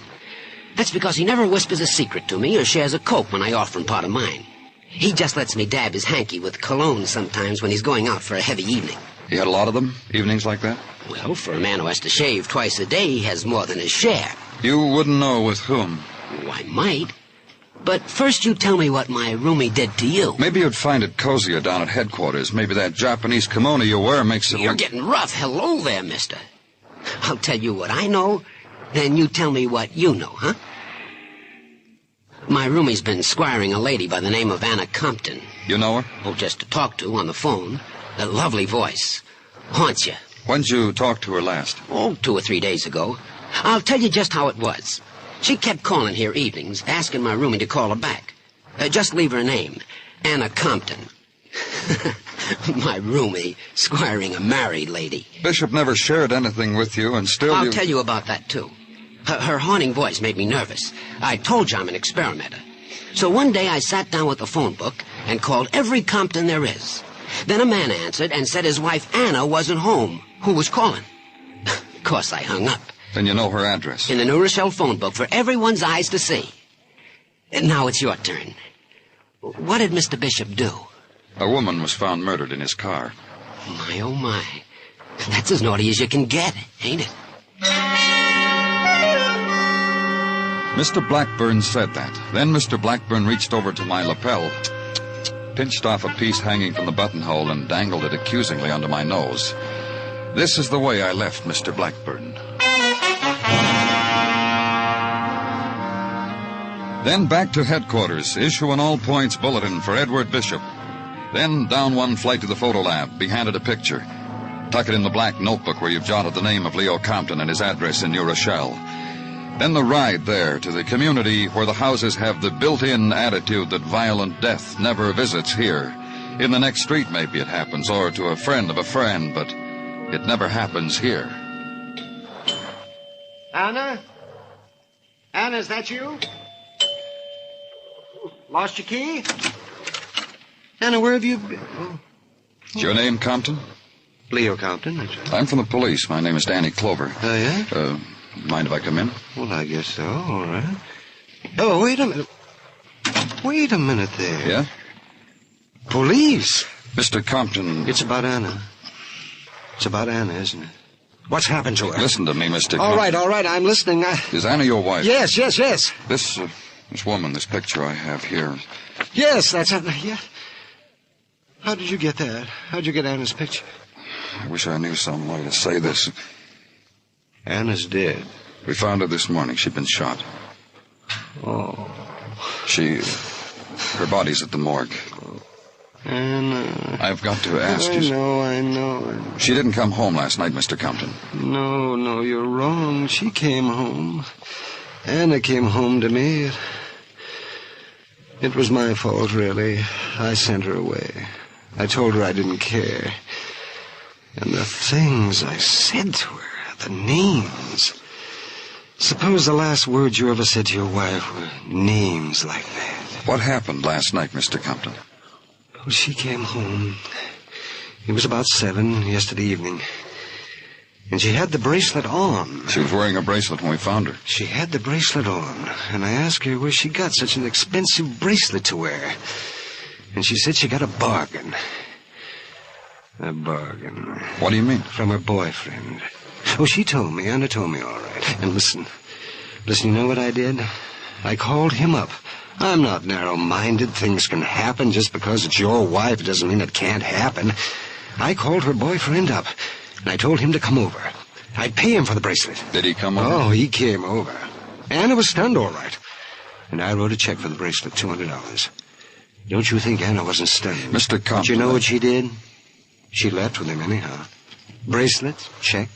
That's because he never whispers a secret to me or shares a Coke when I offer him part of mine. He just lets me dab his hanky with cologne sometimes when he's going out for a heavy evening. You had a lot of them, evenings like that? Well, for a man who has to shave twice a day, he has more than his share. You wouldn't know with whom? Oh, I might. But first you tell me what my roomie did to you. Maybe you'd find it cozier down at headquarters. Maybe that Japanese kimono you wear makes it You're look... getting rough. Hello there, mister. I'll tell you what I know, then you tell me what you know, huh? My roomie's been squiring a lady by the name of Anna Compton. You know her? Oh, just to talk to on the phone. A lovely voice. Haunts you. When'd you talk to her last? Oh, 2 or 3 days ago. I'll tell you just how it was. She kept calling here evenings, asking my roomie to call her back. Just leave her name. Anna Compton. My roomie squiring a married lady. Bishop never shared anything with you, and still I'll tell you about that, too. Her haunting voice made me nervous. I told you I'm an experimenter. So one day I sat down with the phone book and called every Compton there is. Then a man answered and said his wife Anna wasn't home. Who was calling? Of course I hung up. Then you know her address. In the New Rochelle phone book for everyone's eyes to see. And now it's your turn. What did Mr. Bishop do? A woman was found murdered in his car. My, oh, my. That's as naughty as you can get, ain't it? Mr. Blackburn said that. Then Mr. Blackburn reached over to my lapel, pinched off a piece hanging from the buttonhole, and dangled it accusingly under my nose. This is the way I left Mr. Blackburn. Then back to headquarters, issue an all-points bulletin for Edward Bishop. Then down one flight to the photo lab, be handed a picture. Tuck it in the black notebook where you've jotted the name of Leo Compton and his address in New Rochelle. Then the ride there to the community where the houses have the built-in attitude that violent death never visits here. In the next street maybe it happens, or to a friend of a friend, but it never happens here. Anna? Anna, is that you? Lost your key? Anna, where have you been? Oh. Is your name Compton? Leo Compton, that's right. I'm from the police. My name is Danny Clover. Oh, yeah? Mind if I come in? Well, I guess so. All right. Oh, wait a minute. Wait a minute there. Yeah? Police? Mr. Compton. It's about Anna. It's about Anna, isn't it? What's happened to her? Listen to me, Mr. All Compton. right, I'm listening. Is Anna your wife? Yes. This woman, this picture I have here. Yes, that's it. Yeah. How did you get that? How'd you get Anna's picture? I wish I knew some way to say this. Anna's dead. We found her this morning. She'd been shot. Oh. Her body's at the morgue. Anna. I've got to ask you. I know. She didn't come home last night, Mr. Compton. No, you're wrong. She came home. Anna came home to me. It was my fault, really. I sent her away. I told her I didn't care. And the things I said to her, the names. Suppose the last words you ever said to your wife were names like that. What happened last night, Mr. Compton? Well, she came home. It was about 7 yesterday evening. And she had the bracelet on. She was wearing a bracelet when we found her. She had the bracelet on. And I asked her where she got such an expensive bracelet to wear. And she said she got a bargain. A bargain. What do you mean? From her boyfriend. Oh, she told me. Anna told me, all right. And listen, you know what I did? I called him up. I'm not narrow-minded. Things can happen. Just because it's your wife doesn't mean it can't happen. I called her boyfriend up, and I told him to come over. I'd pay him for the bracelet. Did he come over? Oh, he came over. Anna was stunned, all right. And I wrote a check for the bracelet, $200. Don't you think Anna wasn't stunned? Mr. Compton. But you know what she did? She left with him anyhow. Bracelet, check,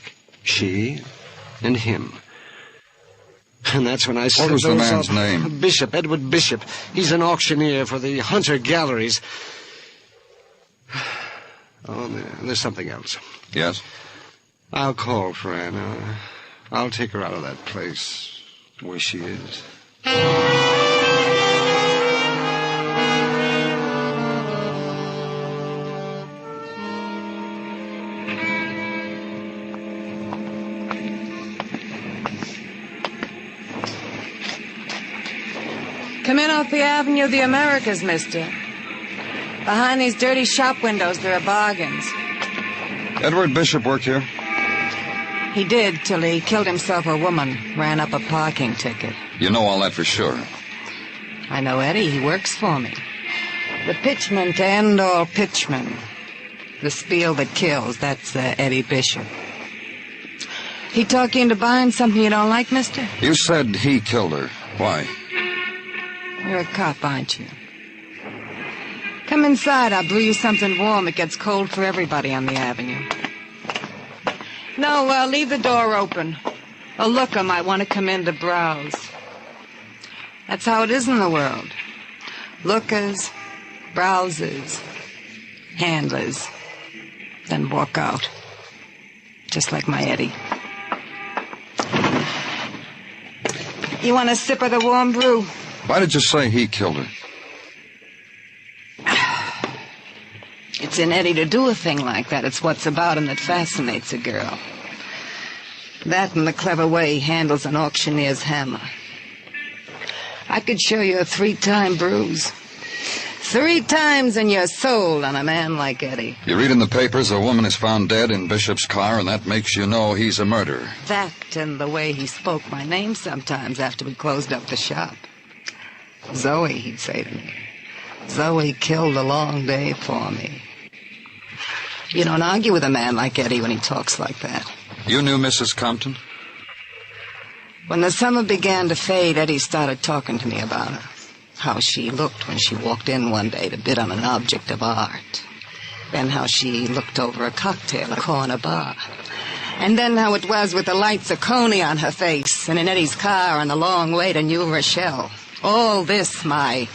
she, and him. And that's when I said... What was the man's name? Bishop, Edward Bishop. He's an auctioneer for the Hunter Galleries. Oh, there's something else. Yes? I'll call for Anna. I'll take her out of that place where she is. Come in off the Avenue of the Americas, mister. Behind these dirty shop windows, there are bargains. Edward Bishop worked here? He did, till he killed himself a woman, ran up a parking ticket. You know all that for sure. I know Eddie. He works for me. The pitchman to end all pitchmen. The spiel that kills, that's Eddie Bishop. He talk you into buying something you don't like, mister? You said he killed her. Why? You're a cop, aren't you? Come inside. I'll brew you something warm. It gets cold for everybody on the avenue. No, leave the door open. A looker might want to come in to browse. That's how it is in the world. Lookers, browsers, handlers, then walk out. Just like my Eddie. You want a sip of the warm brew? Why did you say he killed her? It's in Eddie to do a thing like that. It's what's about him that fascinates a girl. That and the clever way he handles an auctioneer's hammer. I could show you a 3-time bruise. 3 times and you're sold on a man like Eddie. You read in the papers a woman is found dead in Bishop's car, and that makes you know he's a murderer. That and the way he spoke my name sometimes after we closed up the shop. Zoe, he'd say to me. Zoe killed a long day for me. You don't argue with a man like Eddie when he talks like that. You knew Mrs. Compton? When the summer began to fade, Eddie started talking to me about her. How she looked when she walked in one day to bid on an object of art. Then how she looked over a cocktail at a corner bar. And then how it was with the lights of Coney on her face and in Eddie's car on the long way to New Rochelle. All this my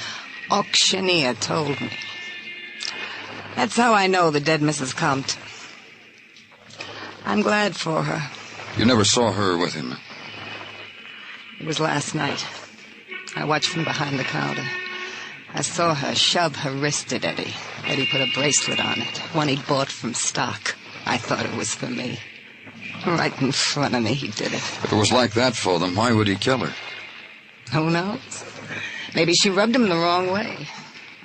auctioneer told me. That's how I know the dead Mrs. Compton. I'm glad for her. You never saw her with him? It was last night. I watched from behind the counter. I saw her shove her wrist at Eddie. Eddie put a bracelet on it, one he'd bought from stock. I thought it was for me. Right in front of me, he did it. If it was like that for them, why would he kill her? Who knows? Maybe she rubbed him the wrong way.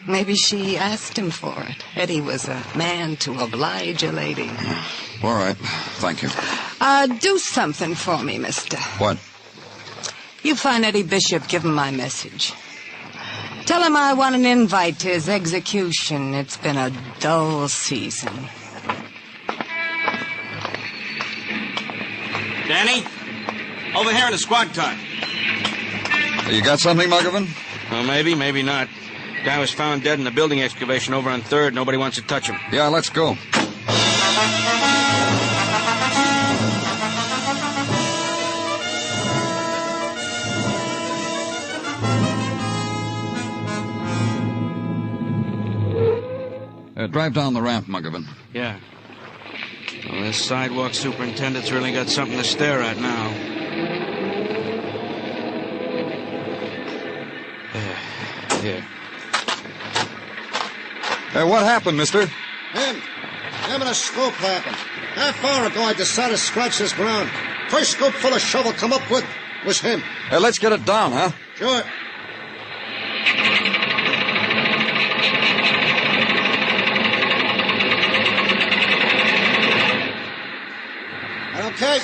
Maybe she asked him for it. Eddie was a man to oblige a lady. All right. Thank you. Do something for me, mister. What? You find Eddie Bishop, give him my message. Tell him I want an invite to his execution. It's been a dull season. Danny? Over here in the squad car. You got something, Muggavan? Well, maybe not. Guy was found dead in the building excavation over on 3rd. Nobody wants to touch him. Yeah, let's go. Drive down the ramp, Muggavan. Yeah. Well, this sidewalk superintendent's really got something to stare at now. Here. Hey, what happened, mister? Him and a scoop happened. Half hour ago, I decided to scratch this ground. First scoop full of shovel come up with was him. Hey, let's get it down, huh? Sure. Okay.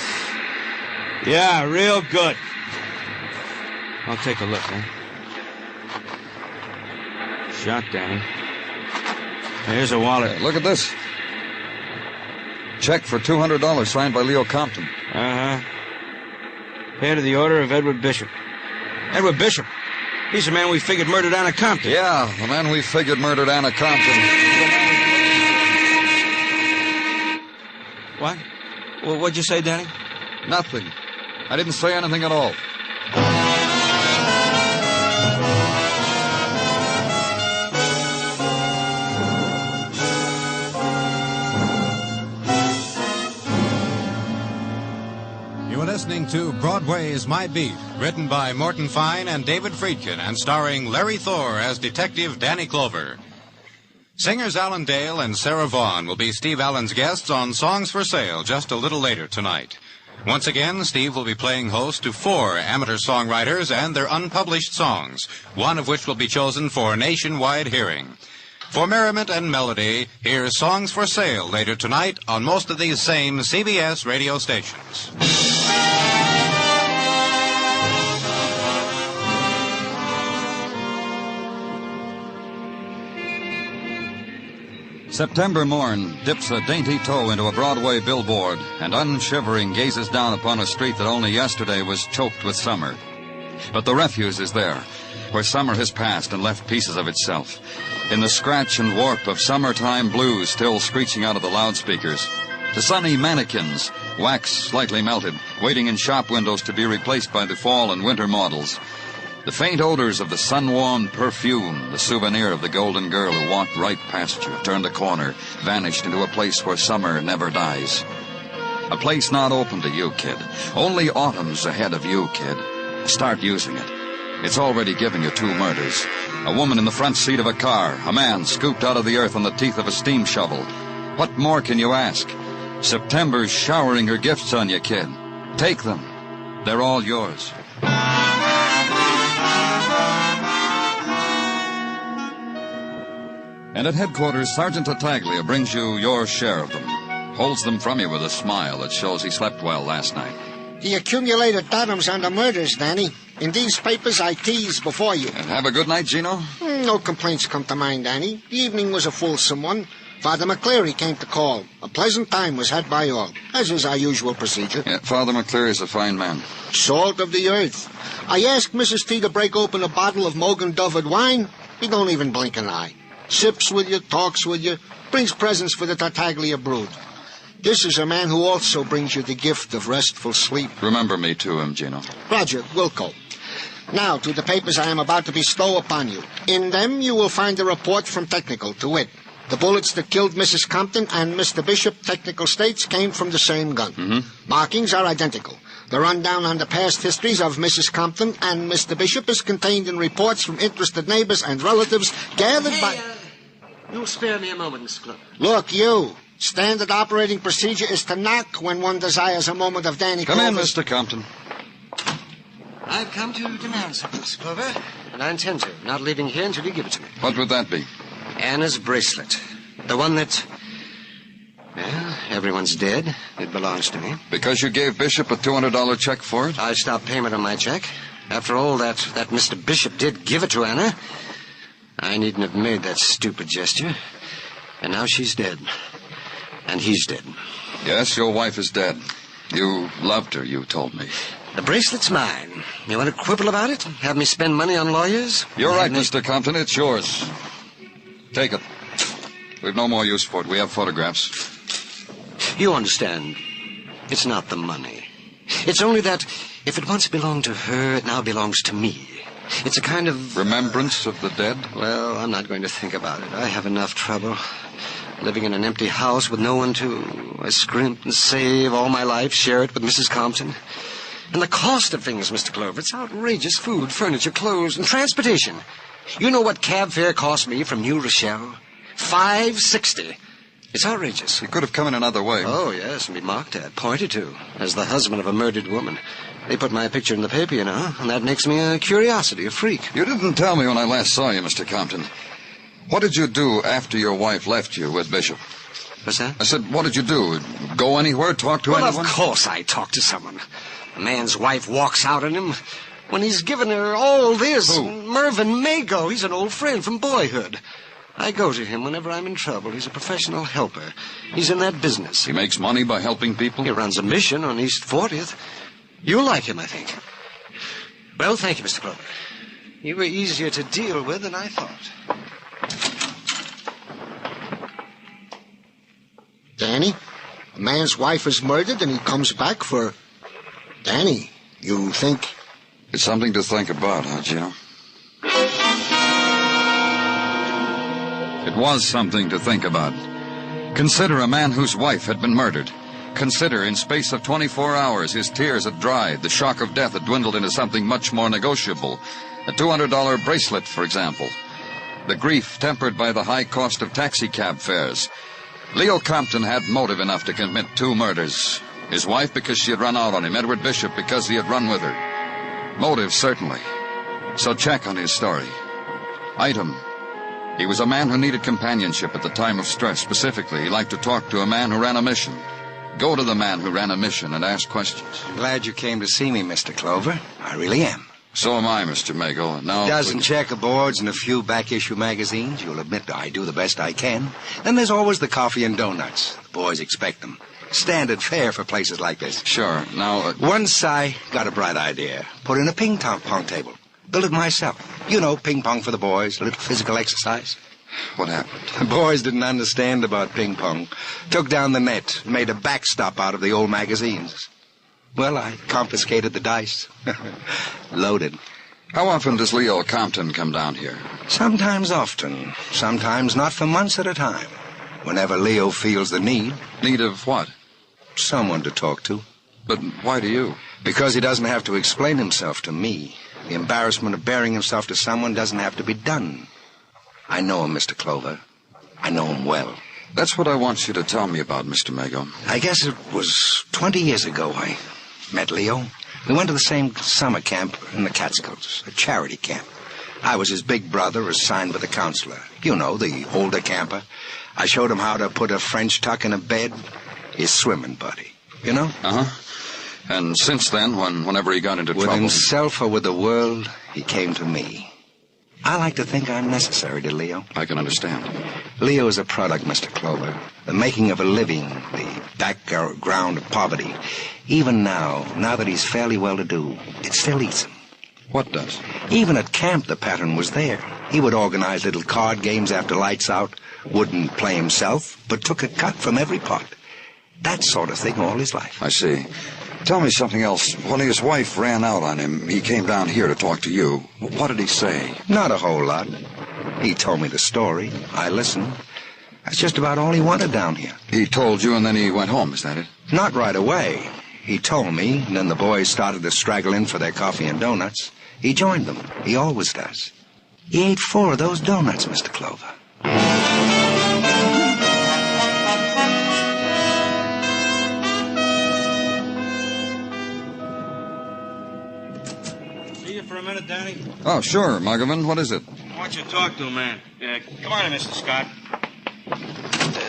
Yeah, real good. I'll take a look, huh? Shot, Danny. Here's a wallet. Hey, look at this. Check for $200 signed by Leo Compton. Uh-huh. Paid to the order of Edward Bishop. Edward Bishop? He's the man we figured murdered Anna Compton. Yeah, the man we figured murdered Anna Compton. What? Well, what'd you say, Danny? Nothing. I didn't say anything at all. You are listening to Broadway's My Beat, written by Morton Fine and David Friedkin, and starring Larry Thor as Detective Danny Clover. Singers Alan Dale and Sarah Vaughan will be Steve Allen's guests on Songs for Sale just a little later tonight. Once again, Steve will be playing host to 4 amateur songwriters and their unpublished songs, one of which will be chosen for nationwide hearing. For merriment and melody, here's Songs for Sale later tonight on most of these same CBS radio stations. September morn dips a dainty toe into a Broadway billboard and unshivering gazes down upon a street that only yesterday was choked with summer. But the refuse is there, where summer has passed and left pieces of itself, in the scratch and warp of summertime blues still screeching out of the loudspeakers. The sunny mannequins, wax slightly melted, waiting in shop windows to be replaced by the fall and winter models. The faint odors of the sun-warmed perfume, the souvenir of the golden girl who walked right past you, turned a corner, vanished into a place where summer never dies. A place not open to you, kid. Only autumn's ahead of you, kid. Start using it. It's already given you 2 murders. A woman in the front seat of a car, a man scooped out of the earth on the teeth of a steam shovel. What more can you ask? September's showering her gifts on you, kid. Take them. They're all yours. And at headquarters, Sergeant Tartaglia brings you your share of them. Holds them from you with a smile that shows he slept well last night. The accumulated bottoms on the murders, Danny. In these papers I teased before you. And have a good night, Gino? No complaints come to mind, Danny. The evening was a fulsome one. Father McCleary came to call. A pleasant time was had by all, as is our usual procedure. Yeah, Father McCleary's a fine man. Salt of the earth. I asked Mrs. T to break open a bottle of Mogan Dovered wine. He don't even blink an eye. Sips with you, talks with you, brings presents for the Tartaglia brood. This is a man who also brings you the gift of restful sleep. Remember me to him, Gino. Roger, Wilco. Now, to the papers I am about to bestow upon you. In them you will find a report from Technical, to wit. The bullets that killed Mrs. Compton and Mr. Bishop, Technical states, came from the same gun. Mm-hmm. Markings are identical. The rundown on the past histories of Mrs. Compton and Mr. Bishop is contained in reports from interested neighbors and relatives gathered by... You'll spare me a moment, Mr. Clover. Look, you. Standard operating procedure is to knock when one desires a moment of Danny Come in, Clover's... Mr. Compton. I've come to demand something, Mr. Clover, and I intend to. Not leaving here until you give it to me. What would that be? Anna's bracelet. The one that... Well, everyone's dead. It belongs to me. Because you gave Bishop a $200 check for it? I stopped payment on my check. After all, that Mr. Bishop did give it to Anna. I needn't have made that stupid gesture. And now she's dead. And he's dead. Yes, your wife is dead. You loved her, you told me. The bracelet's mine. You want to quibble about it? Have me spend money on lawyers? You're right, Mr. Compton. It's yours. Take it. We've no more use for it. We have photographs. You understand. It's not the money. It's only that if it once belonged to her, it now belongs to me. It's a kind of... Remembrance of the dead? Well, I'm not going to think about it. I have enough trouble. Living in an empty house with no one to... I scrimp and save all my life, share it with Mrs. Compton. And the cost of things, Mr. Clover, it's outrageous. Food, furniture, clothes, and transportation. You know what cab fare cost me from New Rochelle? $5.60. It's outrageous. You could have come in another way. Oh, yes, and be mocked at, pointed to, as the husband of a murdered woman. They put my picture in the paper, you know, and that makes me a curiosity, a freak. You didn't tell me when I last saw you, Mr. Compton. What did you do after your wife left you with Bishop? What's that? I said, what did you do? Go anywhere? Talk to anyone? Well, of course I talk to someone. A man's wife walks out on him when he's given her all this. Who? Mervyn Mago. He's an old friend from boyhood. I go to him whenever I'm in trouble. He's a professional helper. He's in that business. He makes money by helping people? He runs a mission on East 40th. You'll like him, I think. Well, thank you, Mr. Clover. You were easier to deal with than I thought. Danny, a man's wife is murdered and he comes back for... Danny, you think... It's something to think about, huh, Gino? It was something to think about. Consider a man whose wife had been murdered. Consider, in space of 24 hours, his tears had dried. The shock of death had dwindled into something much more negotiable. A $200 bracelet, for example. The grief tempered by the high cost of taxi cab fares. Leo Compton had motive enough to commit 2 murders. His wife because she had run out on him. Edward Bishop because he had run with her. Motive, certainly. So check on his story. Item. He was a man who needed companionship at the time of stress. Specifically, he liked to talk to a man who ran a mission. Go to the man who ran a mission and ask questions. I'm glad you came to see me, Mr. Clover. I really am. So am I, Mr. Mago. Now, a dozen checkerboards and a few back-issue magazines. You'll admit I do the best I can. Then there's always the coffee and donuts. The boys expect them. Standard fare for places like this. Sure. Now, Once I got a bright idea. Put in a ping-pong table. Built it myself. You know, ping-pong for the boys. A little physical exercise. What happened? The boys didn't understand about ping-pong. Took down the net. Made a backstop out of the old magazines. Well, I confiscated the dice. Loaded. How often does Leo Compton come down here? Sometimes often. Sometimes not for months at a time. Whenever Leo feels the need. Need of what? Someone to talk to. But why do you? Because he doesn't have to explain himself to me. The embarrassment of bearing himself to someone doesn't have to be done. I know him, Mr. Clover. I know him well. That's what I want you to tell me about, Mr. Mago. I guess it was 20 years ago I met Leo. We went to the same summer camp in the Catskills, a charity camp. I was his big brother assigned with the counselor. You know, the older camper. I showed him how to put a French tuck in a bed. His swimming buddy, you know? Uh-huh. And since then, whenever he got into with trouble... With himself or with the world, he came to me. I like to think I'm necessary to Leo. I can understand. Leo is a product, Mr. Clover. The making of a living, the background of poverty. Even now that he's fairly well-to-do, it still eats him. What does? Even at camp, the pattern was there. He would organize little card games after lights out, wouldn't play himself, but took a cut from every pot. That sort of thing all his life. I see. Tell me something else. When his wife ran out on him, he came down here to talk to you. What did he say? Not a whole lot. He told me the story. I listened. That's just about all he wanted down here. He told you and then he went home, is that it? Not right away. He told me, and then the boys started to straggle in for their coffee and donuts. He joined them. He always does. He ate 4 of those donuts, Mr. Clover. See you for a minute, Danny? Oh, sure, Muggavan. What is it? I want you to talk to him, man. Come on in, Mr. Scott.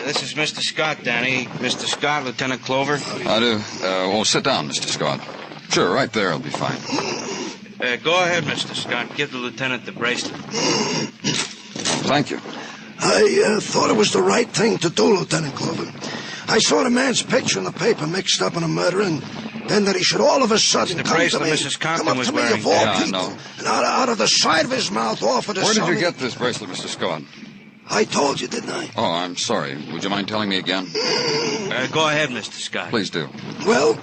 This is Mr. Scott, Danny. Mr. Scott, Lieutenant Clover. I do. Well, sit down, Mr. Scott. Sure, right there will be fine. Go ahead, Mr. Scott. Give the lieutenant the bracelet. Thank you. I thought it was the right thing to do, Lieutenant Clover. I saw the man's picture in the paper mixed up in a murder, and then that he should all of a sudden the come to bracelet me, Mrs. Compton come up was to me wearing. of all Yeah, people, I know. and out of the side of his mouth offer to Where did sell you me- get this bracelet, Mr. Scott? I told you, didn't I? Oh, I'm sorry. Would you mind telling me again? Go ahead, Mr. Scott. Please do. Well,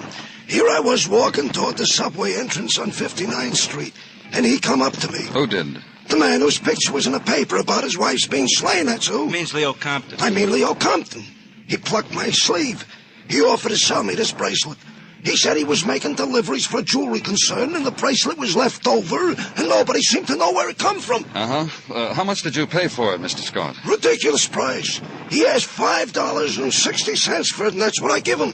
here I was walking toward the subway entrance on 59th Street, and he come up to me. Who did? The man whose picture was in the paper about his wife's being slain, that's who. Means Leo Compton. I mean Leo Compton. He plucked my sleeve. He offered to sell me this bracelet. He said he was making deliveries for a jewelry concern, and the bracelet was left over, and nobody seemed to know where it come from. Uh-huh. How much did you pay for it, Mr. Scott? Ridiculous price. He asked $5.60 for it, and that's what I give him.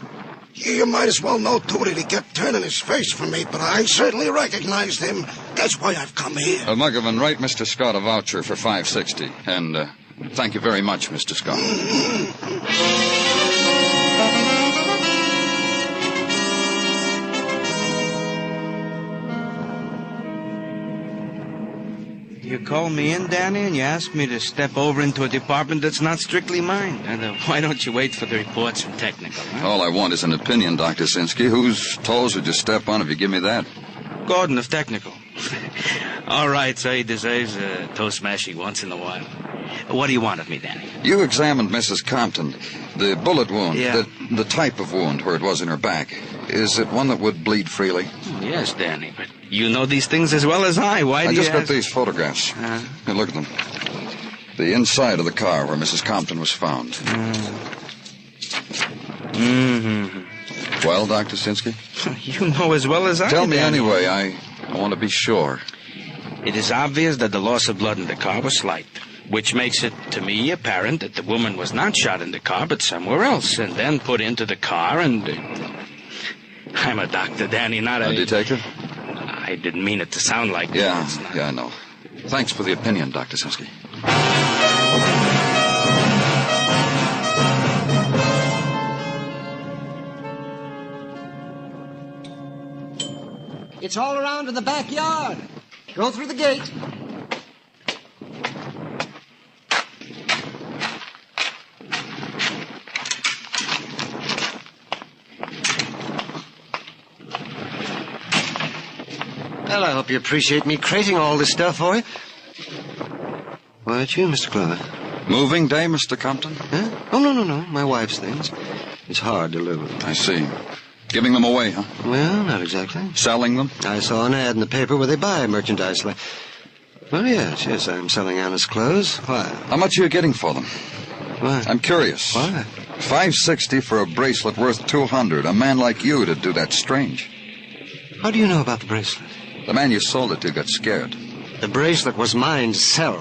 You might as well know, too, that he kept turning his face from me, but I certainly recognized him. That's why I've come here. Muggavan, write Mr. Scott a voucher for $5.60, and thank you very much, Mr. Scott. You called me in, Danny, and you asked me to step over into a department that's not strictly mine. And why don't you wait for the reports from technical, huh? All I want is an opinion, Dr. Sinsky. Whose toes would you step on if you give me that? Gordon of technical. All right, so he deserves a toe smashing once in a while. What do you want of me, Danny? You examined Mrs. Compton. The bullet wound, Yeah. the type of wound where it was in her back. Is it one that would bleed freely? Yes, Danny, but you know these things as well as I. Why do you I just got ask? these photographs. Here, look at them. The inside of the car where Mrs. Compton was found. Mm-hmm. Well, Dr. Sinsky? You know as well as I. Tell me Danny. anyway. I want to be sure. It is obvious that the loss of blood in the car was slight, which makes it, to me, apparent that the woman was not shot in the car, but somewhere else, and then put into the car and... I'm a doctor, Danny, not a... A detective? I didn't mean it to sound like that. Yeah, It's not- yeah, I know. Thanks for the opinion, Dr. Sinsky. It's all around in the backyard. Go through the gate. Well, I hope you appreciate me crating all this stuff for you. Why aren't you, Mr. Clover? Moving day, Mr. Compton? Huh? Oh, no. My wife's things. It's hard to live with. I see. Giving them away, huh? Well, not exactly. Selling them? I saw an ad in the paper where they buy merchandise like... Well, yes, I'm selling Anna's clothes. Why? How much are you getting for them? Why? I'm curious. Why? $5.60 for a bracelet worth $200. A man like you to do that strange. How do you know about the bracelet? The man you sold it to got scared. The bracelet was mine to sell.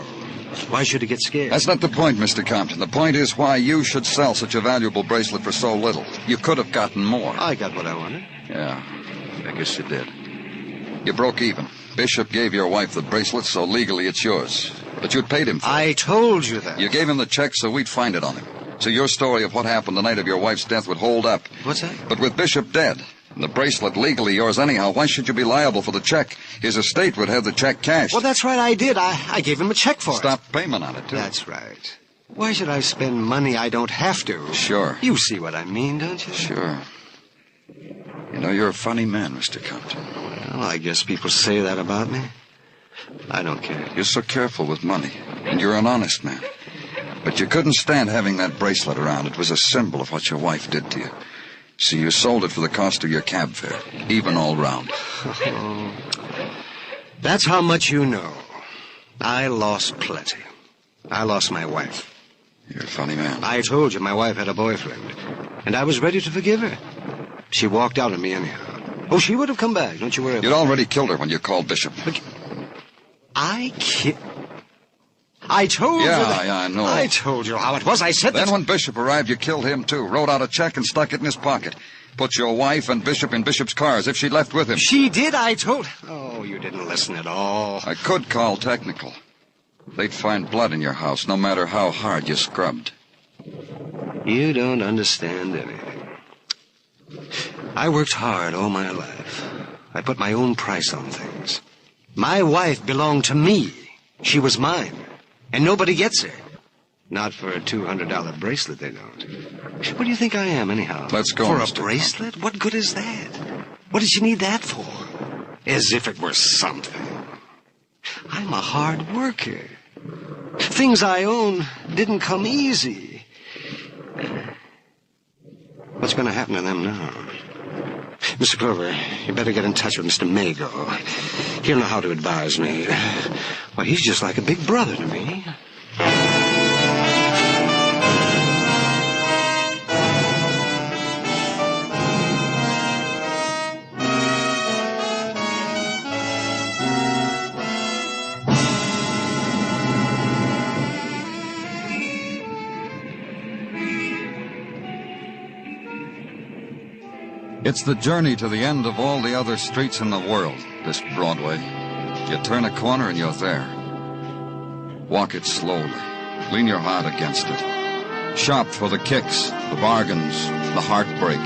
Why should he get scared? That's not the point, Mr. Compton. The point is why you should sell such a valuable bracelet for so little. You could have gotten more. I got what I wanted. Yeah, I guess you did. You broke even. Bishop gave your wife the bracelet, so legally it's yours. But you'd paid him for it. I told you that. You gave him the check so we'd find it on him. So your story of what happened the night of your wife's death would hold up. What's that? But with Bishop dead, and the bracelet legally yours anyhow, why should you be liable for the check? His estate would have the check cashed. Well, that's right, I did. I gave him a check for it. Stop payment on it, too. That's right. Why should I spend money I don't have to? Sure. You see what I mean, don't you? Sure. You know, you're a funny man, Mr. Compton. Well, I guess people say that about me. I don't care. You're so careful with money, and you're an honest man. But you couldn't stand having that bracelet around. It was a symbol of what your wife did to you. So you sold it for the cost of your cab fare, even all round. That's how much you know. I lost plenty. I lost my wife. You're a funny man. I told you my wife had a boyfriend, and I was ready to forgive her. She walked out on me anyhow. Oh, she would have come back, don't you worry about it. You'd already killed her when you called Bishop. Look, I told you that. Yeah, I know. I told you how it was. I said that. Then when Bishop arrived, you killed him, too. Wrote out a check and stuck it in his pocket. Put your wife and Bishop in Bishop's car as if she'd left with him. She did, I told... Oh, you didn't listen at all. I could call technical. They'd find blood in your house, no matter how hard you scrubbed. You don't understand anything. I worked hard all my life. I put my own price on things. My wife belonged to me. She was mine. And nobody gets her. Not for a $200 bracelet, they don't. What do you think I am, anyhow? Let's go, For Mr. a bracelet? What good is that? What did you need that for? As if it were something. I'm a hard worker. Things I own didn't come easy. What's going to happen to them now? Mr. Clover, you better get in touch with Mr. Mago. He'll know how to advise me. Well, he's just like a big brother to me. It's the journey to the end of all the other streets in the world, this Broadway. You turn a corner and you're there. Walk it slowly. Lean your heart against it. Shop for the kicks, the bargains, the heartbreak,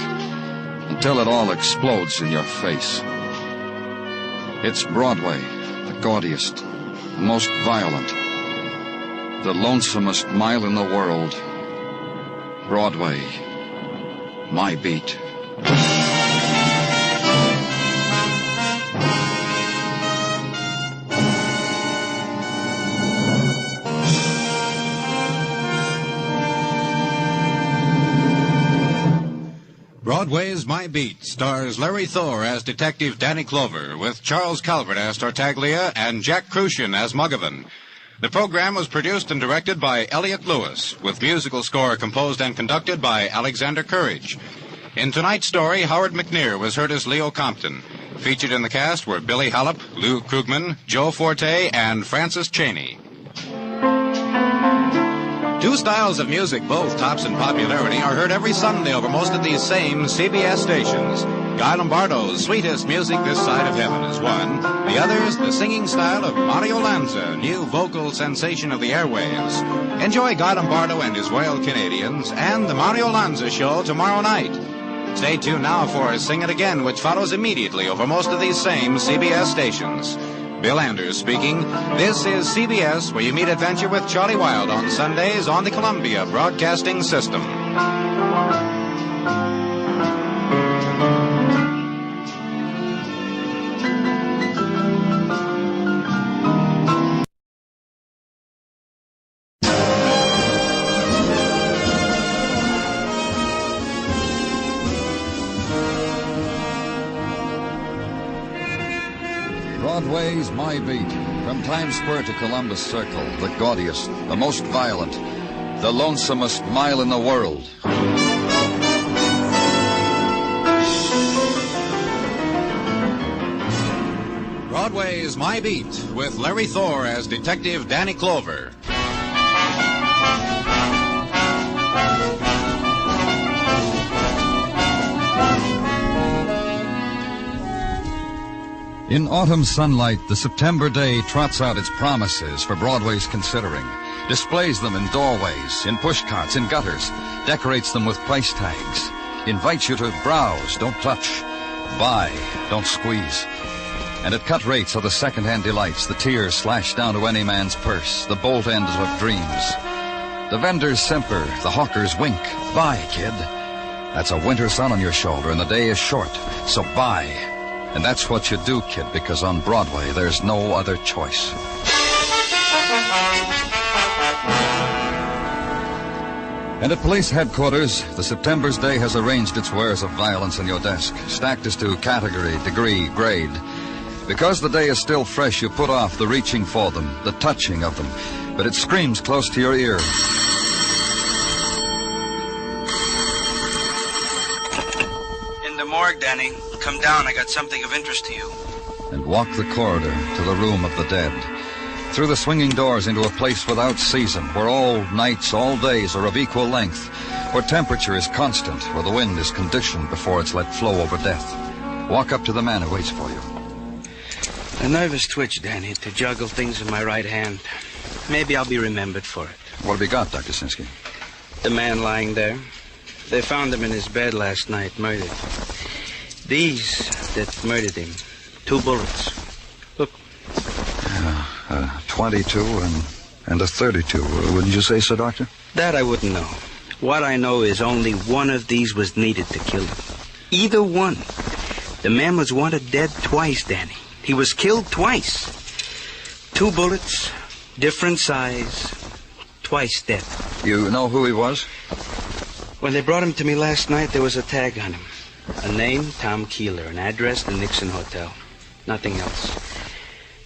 until it all explodes in your face. It's Broadway, the gaudiest, the most violent, the lonesomest mile in the world. Broadway, my beat. Broadway's My Beat stars Larry Thor as Detective Danny Clover, with Charles Calvert as Tartaglia and Jack Crucian as Muggavan. The program was produced and directed by Elliott Lewis, with musical score composed and conducted by Alexander Courage. In tonight's story, Howard McNear was heard as Leo Compton. Featured in the cast were Billy Hallopp, Lou Krugman, Joe Forte, and Francis Cheney. Two styles of music, both tops in popularity, are heard every Sunday over most of these same CBS stations. Guy Lombardo's Sweetest Music This Side of Heaven is one. The other is the singing style of Mario Lanza, new vocal sensation of the airwaves. Enjoy Guy Lombardo and his Royal Canadians and the Mario Lanza Show tomorrow night. Stay tuned now for Sing It Again, which follows immediately over most of these same CBS stations. Bill Anders speaking. This is CBS, where you meet adventure with Charlie Wilde on Sundays on the Columbia Broadcasting System. Broadway's My Beat. From Times Square to Columbus Circle, the gaudiest, the most violent, the lonesomest mile in the world. Broadway's My Beat, with Larry Thor as Detective Danny Clover. In autumn sunlight, the September day trots out its promises for Broadway's considering, displays them in doorways, in pushcarts, in gutters, decorates them with price tags, invites you to browse, don't clutch, buy, don't squeeze. And at cut rates are the second-hand delights, the tears slashed down to any man's purse, the bolt ends of dreams. The vendors simper, the hawkers wink. Buy, kid. That's a winter sun on your shoulder, and the day is short, so buy. And that's what you do, kid, because on Broadway there's no other choice. And at police headquarters, the September's day has arranged its wares of violence on your desk, stacked as to category, degree, grade. Because the day is still fresh, you put off the reaching for them, the touching of them, but it screams close to your ear. In the morgue, Danny. Come down, I got something of interest to you. And walk the corridor to the room of the dead. Through the swinging doors into a place without season, where all nights, all days are of equal length, where temperature is constant, where the wind is conditioned before it's let flow over death. Walk up to the man who waits for you. A nervous twitch, Danny, to juggle things in my right hand. Maybe I'll be remembered for it. What have you got, Dr. Sinsky? The man lying there. They found him in his bed last night, murdered. These that murdered him. 2 bullets. Look. 22 and a 32. Wouldn't you say so, Doctor? That I wouldn't know. What I know is only one of these was needed to kill him. Either one. The man was wanted dead twice, Danny. He was killed twice. 2 bullets, different size, twice dead. You know who he was? When they brought him to me last night, there was a tag on him. A name, Tom Keeler. An address, the Nixon Hotel. Nothing else.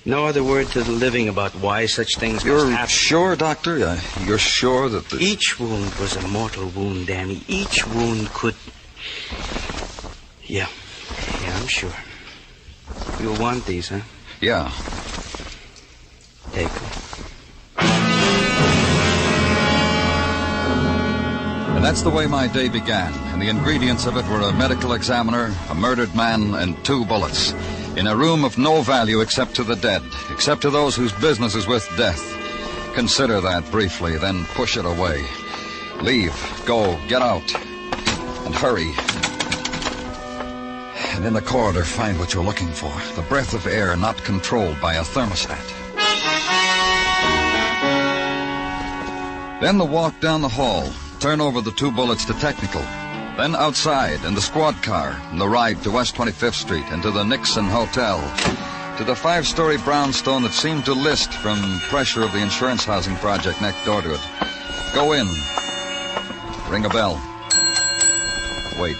No other word to the living about why such things must happen. You're sure, Doctor? You're sure that the... Each wound was a mortal wound, Danny. Each wound could... Yeah, I'm sure. You'll want these, huh? Yeah. Take them. And that's the way my day began. And the ingredients of it were a medical examiner, a murdered man, and 2 bullets. In a room of no value except to the dead, except to those whose business is with death. Consider that briefly, then push it away. Leave, go, get out, and hurry. And in the corridor, find what you're looking for. The breath of air not controlled by a thermostat. Then the walk down the hall. Turn over the 2 bullets to technical. Then outside, in the squad car, and the ride to West 25th Street and to the Nixon Hotel. To the 5-story brownstone that seemed to list from pressure of the insurance housing project next door to it. Go in. Ring a bell. Wait.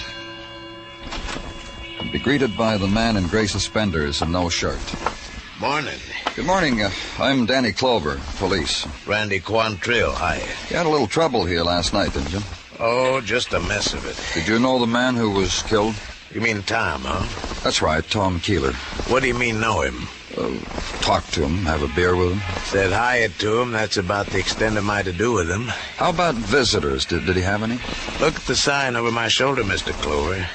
And be greeted by the man in gray suspenders and no shirt. Morning. Good morning. I'm Danny Clover, police. Randy Quantrill, hi. You had a little trouble here last night, didn't you? Oh, just a mess of it. Did you know the man who was killed? You mean Tom, huh? That's right, Tom Keeler. What do you mean, know him? Talk to him, have a beer with him. Said hi to him. That's about the extent of my to-do with him. How about visitors? Did he have any? Look at the sign over my shoulder, Mr. Clover.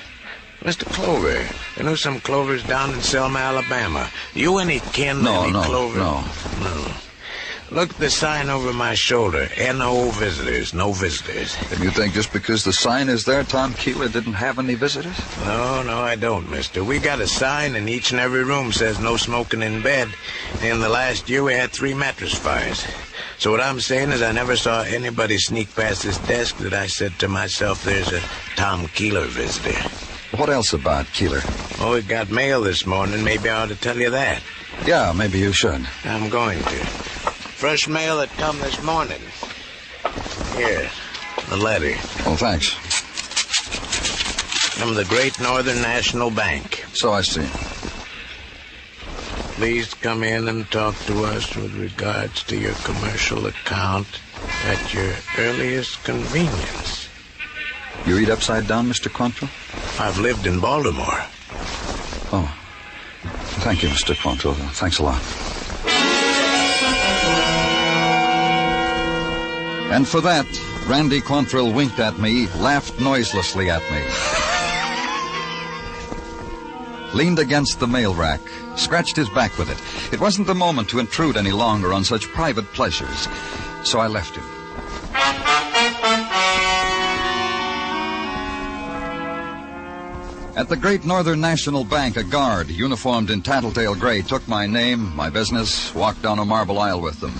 Mr. Clover, you know some Clovers down in Selma, Alabama. You any kin to any Clover? No. Look at the sign over my shoulder. N.O. visitors, no visitors. And you think just because the sign is there, Tom Keeler didn't have any visitors? No, I don't, mister. We got a sign in each and every room says no smoking in bed. In the last year, we had 3 mattress fires. So what I'm saying is I never saw anybody sneak past this desk that I said to myself, there's a Tom Keeler visitor. What else about Keeler? Oh, we got mail this morning. Maybe I ought to tell you that. Yeah, maybe you should. I'm going to. Fresh mail that come this morning. Here, the letter. Oh, thanks. From the Great Northern National Bank. So I see. Please come in and talk to us with regards to your commercial account at your earliest convenience. You eat upside down, Mr. Quantrill? I've lived in Baltimore. Oh. Thank you, Mr. Quantrill. Thanks a lot. And for that, Randy Quantrill winked at me, laughed noiselessly at me. leaned against the mail rack, scratched his back with it. It wasn't the moment to intrude any longer on such private pleasures, so I left him. At the Great Northern National Bank, a guard, uniformed in tattletale gray, took my name, my business, walked down a marble aisle with them.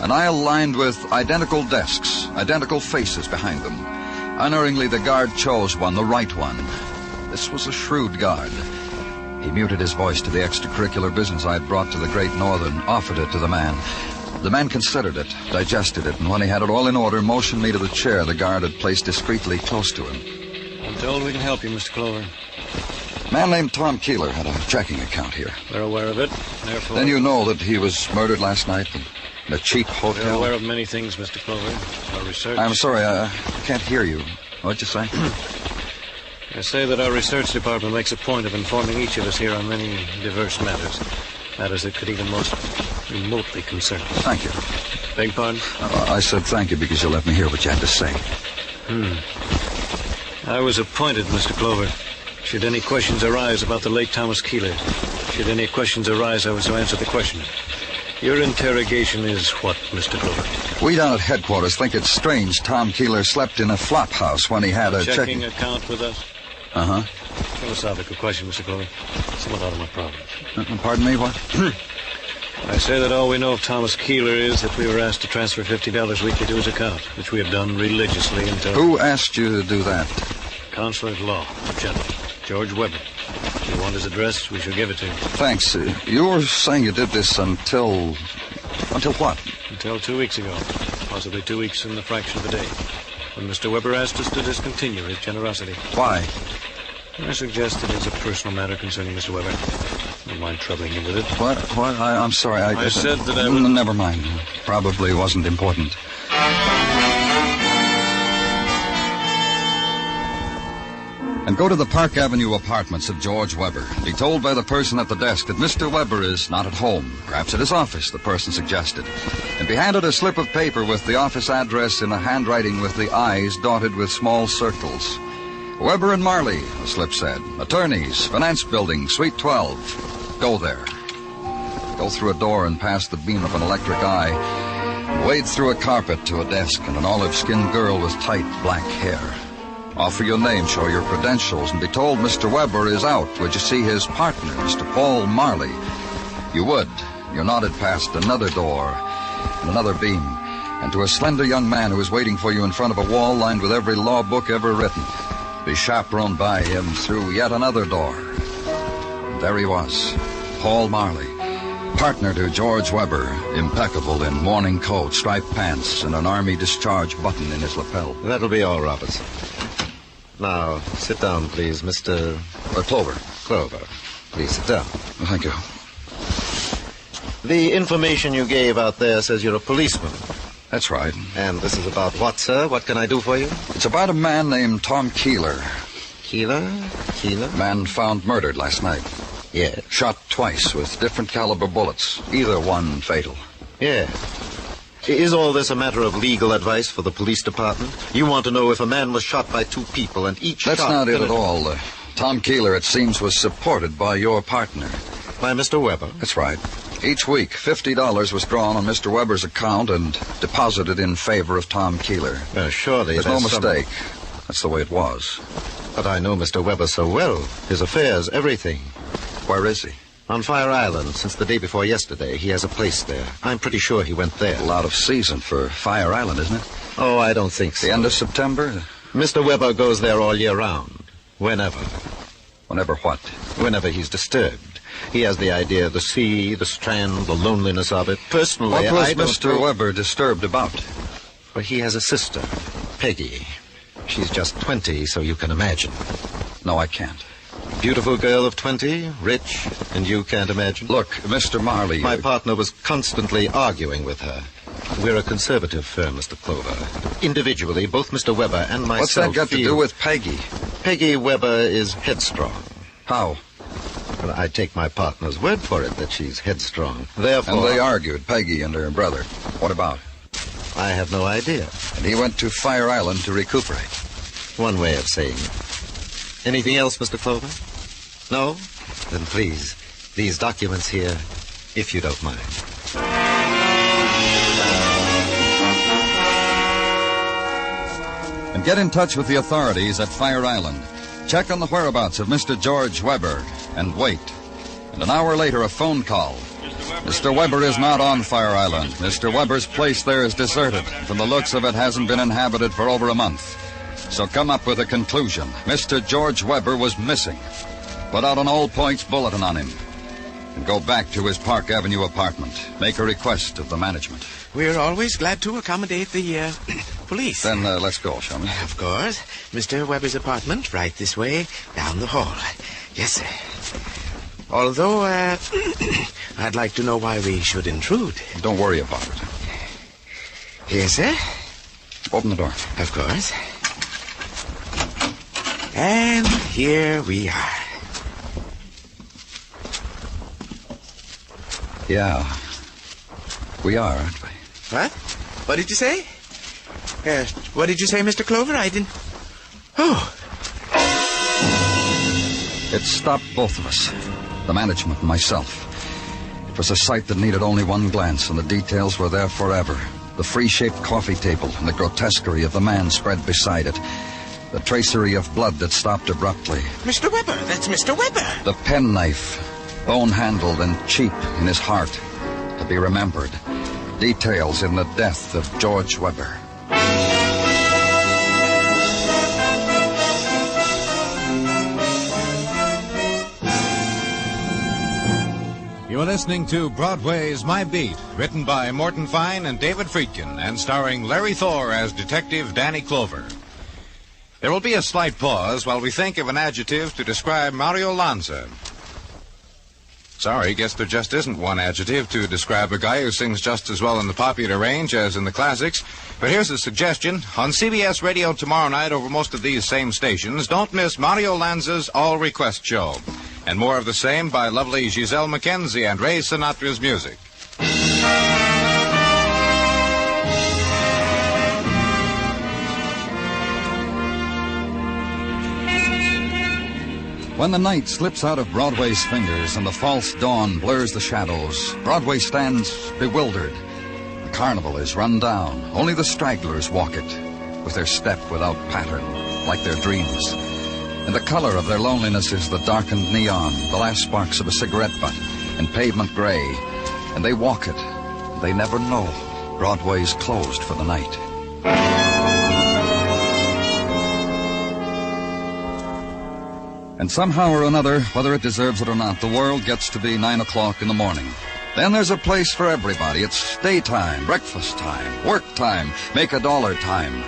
An aisle lined with identical desks, identical faces behind them. Unerringly, the guard chose one, the right one. This was a shrewd guard. He muted his voice to the extracurricular business I had brought to the Great Northern, offered it to the man. The man considered it, digested it, and when he had it all in order, motioned me to the chair the guard had placed discreetly close to him. I'm told we can help you, Mr. Clover. A man named Tom Keeler had a checking account here. We're aware of it. Therefore... Then you know that he was murdered last night in a cheap hotel? We're aware of many things, Mr. Clover. Our research... I'm sorry, I can't hear you. What'd you say? I say that our research department makes a point of informing each of us here on many diverse matters. Matters that could even most remotely concern us. Thank you. Beg pardon? I said thank you because you let me hear what you had to say. I was appointed, Mr. Clover. Should any questions arise about the late Thomas Keeler, should any questions arise, I was to answer the question. Your interrogation is what, Mr. Clover? We down at headquarters think it's strange Tom Keeler slept in a flop house when he had a checking account with us? Uh-huh. Philosophical question, Mr. Clover. Somewhat out of my province. Pardon me, what? I say that all we know of Thomas Keeler is that we were asked to transfer $50 weekly to his account, which we have done religiously until... Who asked you to do that? Counselor at Law, a gentleman, George Weber. If you want his address, we shall give it to you. Thanks. You were saying you did this until... Until what? Until 2 weeks ago. Possibly 2 weeks in the fraction of a day. When Mr. Weber asked us to discontinue his generosity. Why? I suggested it's a personal matter concerning Mr. Weber. Don't mind troubling you with it. What? I'm sorry. I said that I would... Never mind. Probably wasn't important. And go to the Park Avenue apartments of George Weber. Be told by the person at the desk that Mr. Weber is not at home. Perhaps at his office, the person suggested. And be handed a slip of paper with the office address in a handwriting with the I's dotted with small circles. Weber and Marley, the slip said. Attorneys, Finance Building, Suite 12. Go there. Go through a door and past the beam of an electric eye. And wade through a carpet to a desk and an olive-skinned girl with tight black hair. Offer your name, show your credentials, and be told Mr. Weber is out. Would you see his partner, Mr. Paul Marley? You would. You're nodded past another door and another beam, and to a slender young man who is waiting for you in front of a wall lined with every law book ever written. Be chaperoned by him through yet another door. And there he was, Paul Marley, partner to George Weber, impeccable in morning coat, striped pants, and an army discharge button in his lapel. That'll be all, Roberts. Now, sit down, please, Mr... Clover. Clover. Please sit down. Thank you. The information you gave out there says you're a policeman. That's right. And this is about what, sir? What can I do for you? It's about a man named Tom Keeler. Keeler? Keeler? Man found murdered last night. Yeah. Shot twice with different caliber bullets, either one fatal. Yeah. Is all this a matter of legal advice for the police department? You want to know if a man was shot by two people and each That's shot... not it at all. Tom Keeler, it seems, was supported by your partner. By Mr. Weber? That's right. Each week, $50 was drawn on Mr. Weber's account and deposited in favor of Tom Keeler. Surely there's no mistake. That's the way it was. But I know Mr. Weber so well. His affairs, everything. Where is he? On Fire Island, since the day before yesterday. He has a place there. I'm pretty sure he went there. Well, out of season for Fire Island, isn't it? Oh, I don't think so. The end of September? Mr. Weber goes there all year round. Whenever. Whenever what? Whenever he's disturbed. He has the idea of the sea, the strand, the loneliness of it. Personally, what was Mr. Weber disturbed about? Well, he has a sister, Peggy. She's just 20, so you can imagine. No, I can't. Beautiful girl of 20, rich, and you can't imagine? Look, Mr. Marley... My partner was constantly arguing with her. We're a conservative firm, Mr. Clover. Individually, both Mr. Weber and myself... What's that got to do with Peggy? Peggy Weber is headstrong. How? Well, I take my partner's word for it that she's headstrong. Therefore... And they argued, Peggy and her brother. What about? I have no idea. And he went to Fire Island to recuperate. One way of saying it. Anything else, Mr. Clover? No? Then please, these documents here, if you don't mind. And get in touch with the authorities at Fire Island. Check on the whereabouts of Mr. George Weber and wait. And an hour later, a phone call. Mr. Weber is not on Fire Island. Mr. Weber's place there is deserted. From the looks of it, hasn't been inhabited for over a month. So come up with a conclusion. Mr. George Weber was missing. Put out an all points bulletin on him. And go back to his Park Avenue apartment. Make a request of the management. We're always glad to accommodate the police. Then let's go, shall we? Of course. Mr. Weber's apartment, right this way, down the hall. Yes, sir. Although, I'd like to know why we should intrude. Don't worry about it. Yes, sir. Open the door. Of course. And here we are. Yeah. We are, aren't we? What? What did you say? What did you say, Mr. Clover? I didn't... Oh. It stopped both of us. The management and myself. It was a sight that needed only one glance, and the details were there forever. The free-shaped coffee table and the grotesquerie of the man spread beside it. The tracery of blood that stopped abruptly. Mr. Weber! That's Mr. Weber! The penknife, bone-handled and cheap in his heart. To be remembered. Details in the death of George Weber. You are listening to Broadway's My Beat, written by Morton Fine and David Friedkin, and starring Larry Thor as Detective Danny Clover. There will be a slight pause while we think of an adjective to describe Mario Lanza. Sorry, guess there just isn't one adjective to describe a guy who sings just as well in the popular range as in the classics. But here's a suggestion. On CBS Radio tomorrow night over most of these same stations, don't miss Mario Lanza's All Request Show. And more of the same by lovely Giselle McKenzie and Ray Sinatra's music. When the night slips out of Broadway's fingers and the false dawn blurs the shadows, Broadway stands bewildered. The carnival is run down. Only the stragglers walk it, with their step without pattern, like their dreams. And the color of their loneliness is the darkened neon, the last sparks of a cigarette butt, and pavement gray. And they walk it. They never know. Broadway's closed for the night. And somehow or another, whether it deserves it or not, the world gets to be 9 o'clock in the morning. Then there's a place for everybody. It's daytime, breakfast time, work time, make a dollar time.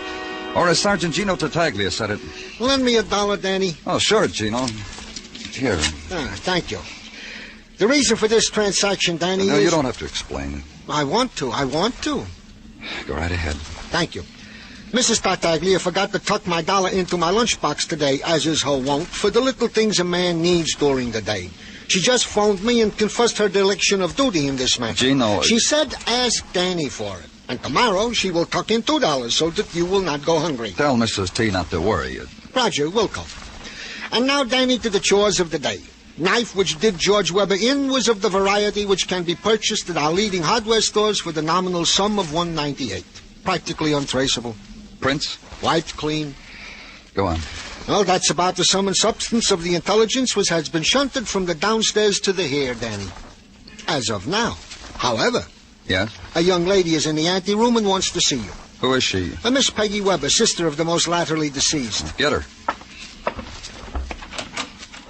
Or as Sergeant Gino Tartaglia said it... Lend me $1, Danny. Oh, sure, Gino. Here. Thank you. The reason for this transaction, Danny, No, is... you don't have to explain. I want to. Go right ahead. Thank you. Mrs. Tartaglia forgot to tuck my $1 into my lunchbox today, as is her wont, for the little things a man needs during the day. She just phoned me and confessed her dereliction of duty in this matter. Gino... She said ask Danny for it. And tomorrow she will tuck in $2 so that you will not go hungry. Tell Mrs. T not to worry. Roger, will come. And now, Danny, to the chores of the day. Knife which did George Weber in was of the variety which can be purchased at our leading hardware stores for the nominal sum of $1.98. Practically untraceable. Prints? Wiped clean. Go on. Well, that's about the sum and substance of the intelligence which has been shunted from the downstairs to the here, Danny. As of now. However... Yes? A young lady is in the anteroom and wants to see you. Who is she? A Miss Peggy Weber, sister of the most latterly deceased. Get her.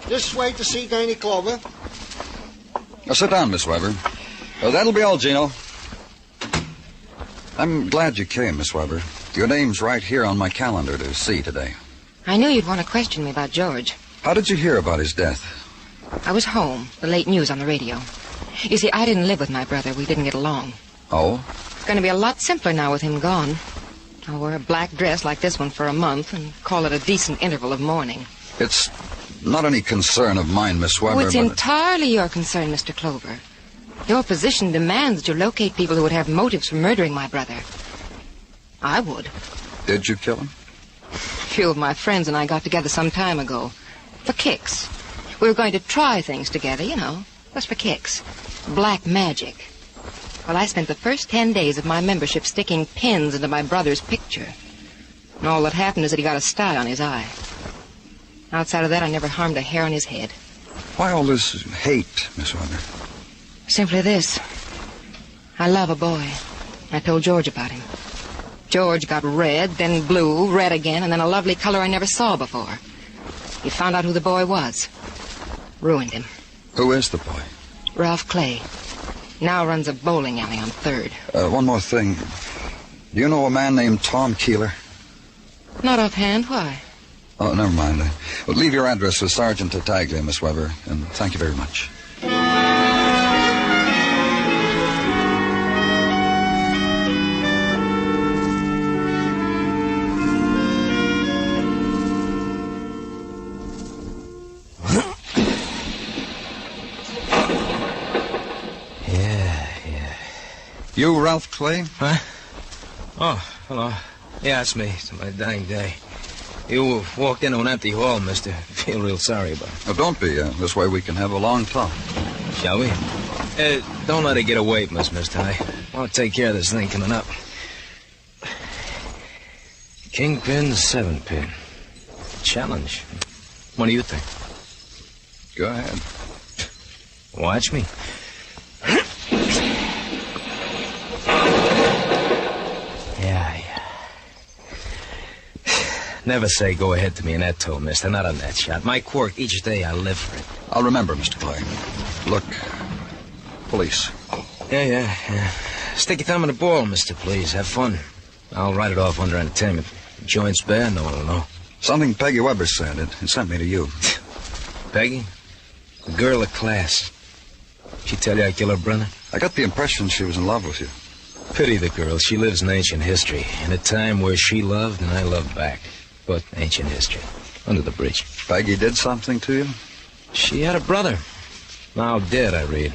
This way to see Danny Clover. Now, sit down, Miss Weber. That'll be all, Gino. I'm glad you came, Miss Weber. Your name's right here on my calendar to see today. I knew you'd want to question me about George. How did you hear about his death? I was home. The late news on the radio. You see, I didn't live with my brother. We didn't get along. Oh? It's going to be a lot simpler now with him gone. I'll wear a black dress like this one for a month and call it a decent interval of mourning. It's not any concern of mine, Miss Weber, it's entirely your concern, Mr. Clover. Your position demands that you locate people who would have motives for murdering my brother. I would. Did you kill him? A few of my friends and I got together some time ago. For kicks. We were going to try things together, just for kicks. Black magic. Well, I spent the first 10 days of my membership sticking pins into my brother's picture. And all that happened is that he got a sty on his eye. Outside of that, I never harmed a hair on his head. Why all this hate, Miss Weber? Simply this. I love a boy. I told George about him. George got red, then blue, red again, and then a lovely color I never saw before. He found out who the boy was. Ruined him. Who is the boy? Ralph Clay. Now runs a bowling alley on 3rd. One more thing. Do you know a man named Tom Keeler? Not offhand. Why? Oh, never mind. Well, leave your address with Sergeant Tartaglia, Miss Weber, and thank you very much. You, Ralph Clay? Huh? Oh, hello. Yeah, it's me. It's my dying day. You walked into an empty hall, mister. Feel real sorry about it. Oh, don't be. This way we can have a long talk. Shall we? Don't let it get away from us, mister. I want to take care of this thing coming up. Kingpin, 7-pin. Challenge. What do you think? Go ahead. Watch me. Never say go ahead to me in that toe, mister. Not on that shot. My quirk, each day I live for it. I'll remember, Mr. Clay. Look, police. Yeah. Stick your thumb in the ball, mister, please. Have fun. I'll write it off under entertainment. Joint's bad, no one will know. Something Peggy Weber said. It sent me to you. Peggy? The girl of class. She tell you I kill her brother? I got the impression she was in love with you. Pity the girl. She lives in ancient history. In a time where she loved and I loved back. But ancient history. Under the bridge. Peggy did something to you? She had a brother. Now dead, I read.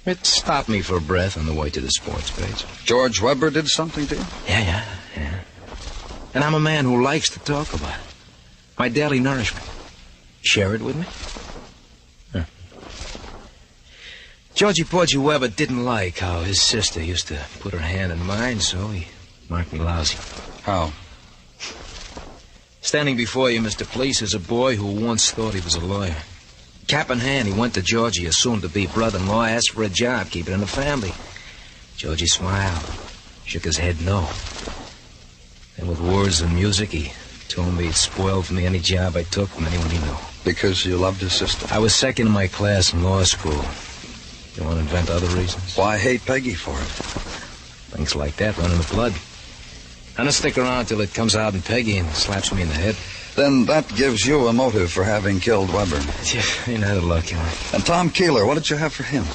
It stopped me for a breath on the way to the sports page. George Weber did something to you? Yeah. And I'm a man who likes to talk about it. My daily nourishment. Share it with me? Huh. Georgie Porgy Weber didn't like how his sister used to put her hand in mine, so he marked me lousy. How? Standing before you, Mr. Police, is a boy who once thought he was a lawyer. Cap in hand, he went to Georgie, a soon-to-be brother-in-law, asked for a job, keep it in the family. Georgie smiled, shook his head no. Then with words and music, he told me he'd spoil for me any job I took from anyone he knew. Because you loved his sister? I was second in my class in law school. You want to invent other reasons? Why hate Peggy for it? Things like that run in the blood. I'm gonna stick around till it comes out in Peggy and slaps me in the head. Then that gives you a motive for having killed Weber. Yeah, ain't had a luck, you know. And Tom Keeler, what did you have for him?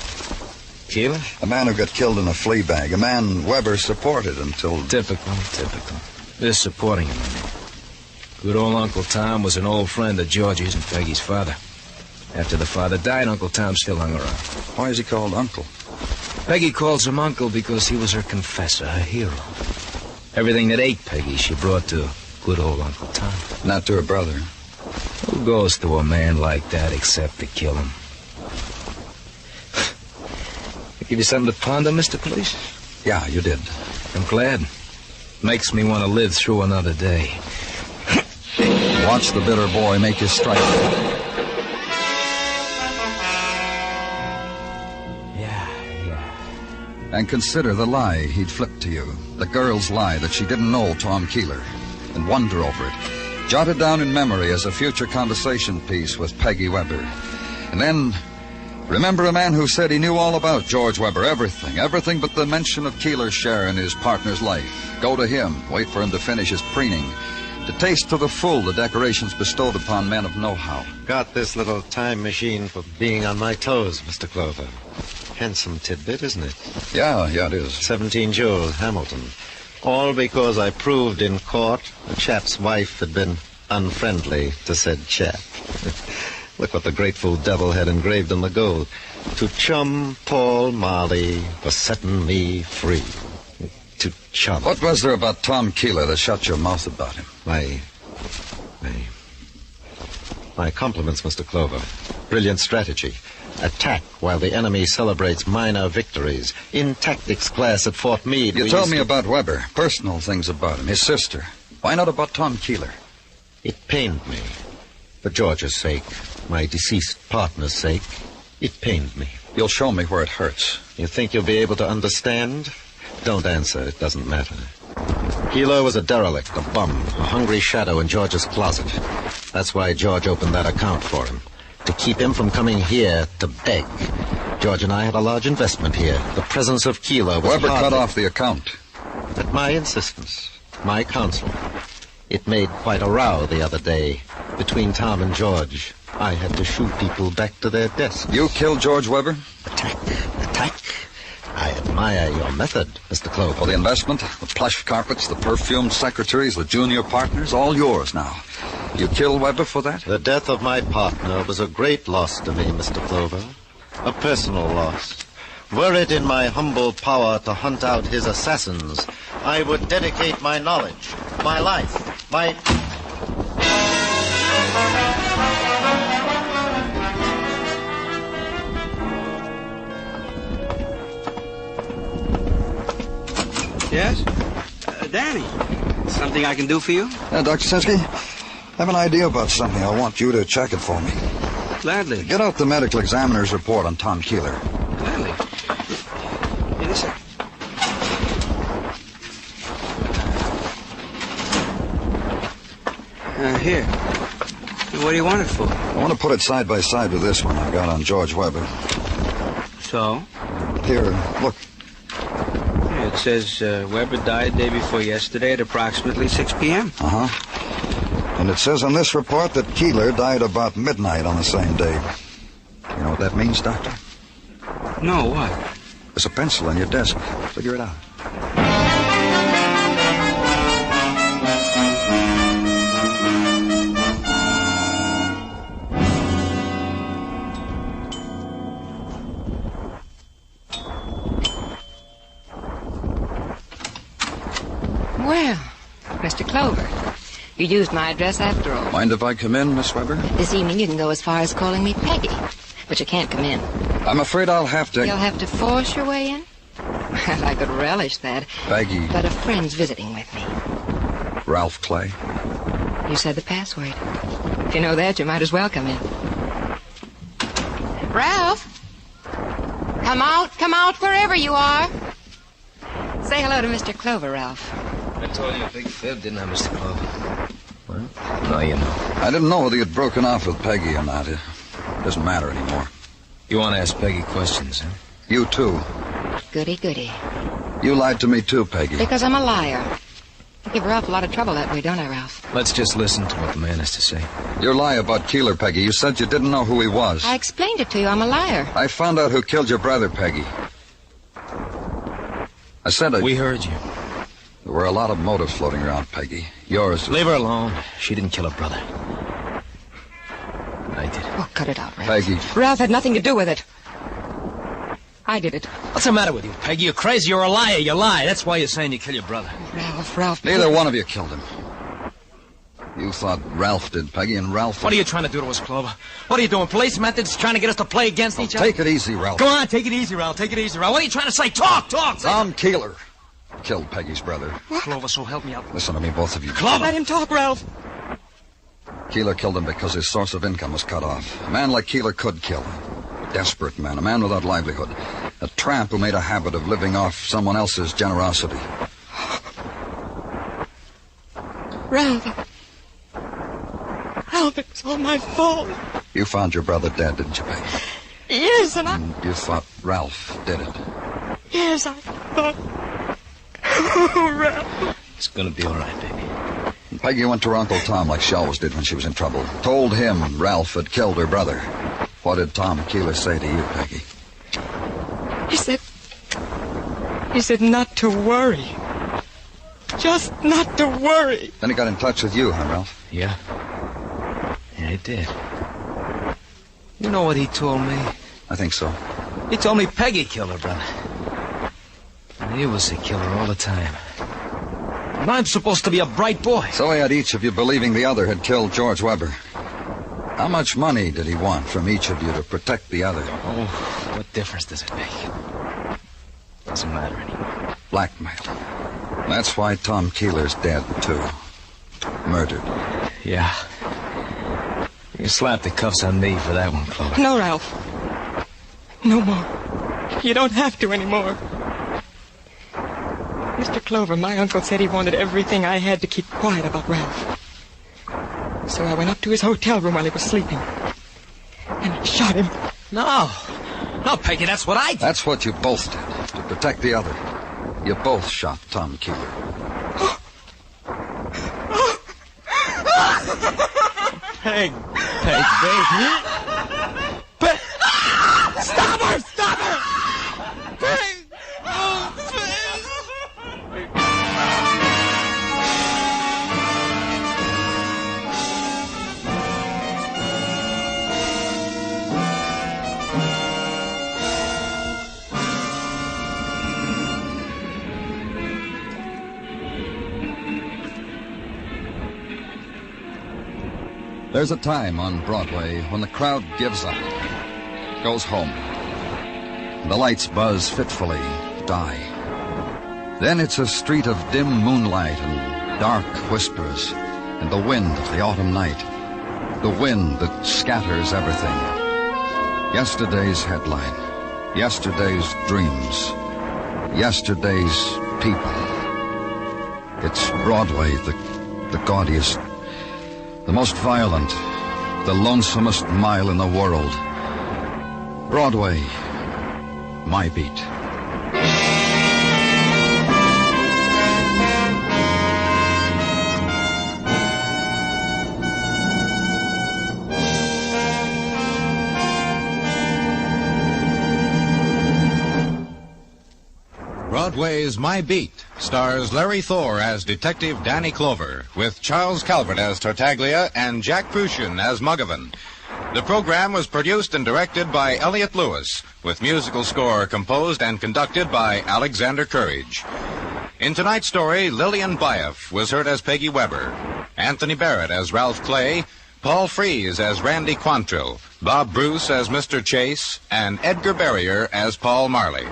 Keeler? A man who got killed in a flea bag. A man Weber supported until... Typical. This supporting him, I mean. Good old Uncle Tom was an old friend of Georgie's and Peggy's father. After the father died, Uncle Tom still hung around. Why is he called Uncle? Peggy calls him Uncle because he was her confessor, her hero. Everything that ate Peggy, she brought to good old Uncle Tom. Not to her brother. Who goes to a man like that except to kill him? I give you something to ponder, Mr. Police? Yeah, you did. I'm glad. Makes me want to live through another day. Watch the bitter boy make his strike. And consider the lie he'd flipped to you. The girl's lie that she didn't know Tom Keeler. And wonder over it. Jotted down in memory as a future conversation piece with Peggy Weber. And then, remember a man who said he knew all about George Weber. Everything but the mention of Keeler's share in his partner's life. Go to him. Wait for him to finish his preening. To taste to the full the decorations bestowed upon men of know-how. Got this little time machine for being on my toes, Mr. Clover. Handsome tidbit, isn't it? Yeah, it is. 17 Jules, Hamilton. All because I proved in court the chap's wife had been unfriendly to said chap. Look what the grateful devil had engraved on the gold. To chum Paul Marley for setting me free. To chum. What was there about Tom Keeler that shut your mouth about him? My compliments, Mr. Clover. Brilliant strategy. Attack while the enemy celebrates minor victories. In tactics class at Fort Meade... You told me about Weber, personal things about him, his sister. Why not about Tom Keeler? It pained me. For George's sake, my deceased partner's sake, it pained me. You'll show me where it hurts. You think you'll be able to understand? Don't answer. It doesn't matter. Keeler was a derelict, a bum, a hungry shadow in George's closet. That's why George opened that account for him. To keep him from coming here to beg. George and I had a large investment here. The presence of Keeler was Weber cut off the account. At my insistence, my counsel. It made quite a row the other day between Tom and George. I had to shoot people back to their desks. You killed George Weber? Attack. I admire your method, Mr. Clover. Well, the investment, the plush carpets, the perfumed secretaries, the junior partners, all yours now. You killed Weber for that? The death of my partner was a great loss to me, Mr. Clover. A personal loss. Were it in my humble power to hunt out his assassins, I would dedicate my knowledge, my life, my... Yes? Danny, something I can do for you? Dr. Sinsky, I have an idea about something. I want you to check it for me. Gladly. Get out the medical examiner's report on Tom Keeler. Gladly. Wait a sec. Here. What do you want it for? I want to put it side by side with this one I got on George Weber. So? Here, look. It says Weber died day before yesterday at approximately 6 p.m. Uh-huh. And it says on this report that Keeler died about midnight on the same day. You know what that means, Doctor? No, what? There's a pencil on your desk. Figure it out. Well, Mr. Clover, you used my address after all. Mind if I come in, Miss Weber? This evening you can go as far as calling me Peggy, but you can't come in. I'm afraid I'll have to... You'll have to force your way in? Well, I could relish that. Peggy. But a friend's visiting with me. Ralph Clay. You said the password. If you know that, you might as well come in. Ralph! Come out, wherever you are. Say hello to Mr. Clover, Ralph. I told you a big fib, didn't I, Mr. Clover? Well, now you know. I didn't know whether you'd broken off with Peggy or not. It doesn't matter anymore. You want to ask Peggy questions, huh? You, too. Goody. You lied to me, too, Peggy. Because I'm a liar. I give Ralph a lot of trouble that way, don't I, Ralph? Let's just listen to what the man has to say. Your lie about Keeler, Peggy. You said you didn't know who he was. I explained it to you. I'm a liar. I found out who killed your brother, Peggy. I said We heard you. There were a lot of motives floating around, Peggy. Yours... Leave her alone. She didn't kill her brother. I did. Oh, cut it out, Ralph. Peggy. Ralph had nothing to do with it. I did it. What's the matter with you, Peggy? You're crazy. You're a liar. You lie. That's why you're saying you killed your brother. Ralph. Neither one of you killed him. You thought Ralph did, Peggy, and Ralph... What are you trying to do to us, Clover? What are you doing? Police methods trying to get us to play against each other? Take it easy, Ralph. Go on, take it easy, Ralph. Take it easy, Ralph. What are you trying to say? Talk! Tom Keeler killed Peggy's brother. What? Clover, so help me out. Listen to me, both of you. Clover! Let him talk, Ralph. Keeler killed him because his source of income was cut off. A man like Keeler could kill. A desperate man, a man without livelihood. A tramp who made a habit of living off someone else's generosity. Ralph, it was all my fault. You found your brother dead, didn't you, Peggy? Yes, and you thought Ralph did it. Yes, I thought... Oh, Ralph. It's gonna be all right, baby. And Peggy went to her Uncle Tom like she always did when she was in trouble. Told him Ralph had killed her brother. What did Tom Keeler say to you, Peggy? He said not to worry. Just not to worry. Then he got in touch with you, huh, Ralph? Yeah, he did. You know what he told me? I think so. He told me Peggy killed her brother. And he was the killer all the time. And I'm supposed to be a bright boy. So he had each of you believing the other had killed George Weber. How much money did he want from each of you to protect the other? Oh, what difference does it make? Doesn't matter anymore. Blackmail. That's why Tom Keeler's dead, too. Murdered. Yeah. You can slap the cuffs on me for that one, Clover. No, Ralph. No more. You don't have to anymore. Mr. Clover, my uncle said he wanted everything I had to keep quiet about Ralph. So I went up to his hotel room while he was sleeping. And I shot him. No. No, Peggy, that's what I did. That's what you both did, to protect the other. You both shot Tom Keeler. Peg, baby. Peg. Stop her! Stop her! Peg! Oh, Peg! There's a time on Broadway when the crowd gives up, goes home. The lights buzz fitfully, die. Then it's a street of dim moonlight and dark whispers, and the wind of the autumn night, the wind that scatters everything. Yesterday's headline, yesterday's dreams, yesterday's people. It's Broadway, the gaudiest, the most violent, the lonesomest mile in the world. Broadway, my beat. Broadway's My Beat stars Larry Thor as Detective Danny Clover, with Charles Calvert as Tartaglia and Jack Crucian as Muggavan. The program was produced and directed by Elliott Lewis, with musical score composed and conducted by Alexander Courage. In tonight's story, Lillian Byoff was heard as Peggy Weber, Anthony Barrett as Ralph Clay, Paul Frees as Randy Quantrill, Bob Bruce as Mr. Chase, and Edgar Barrier as Paul Marley.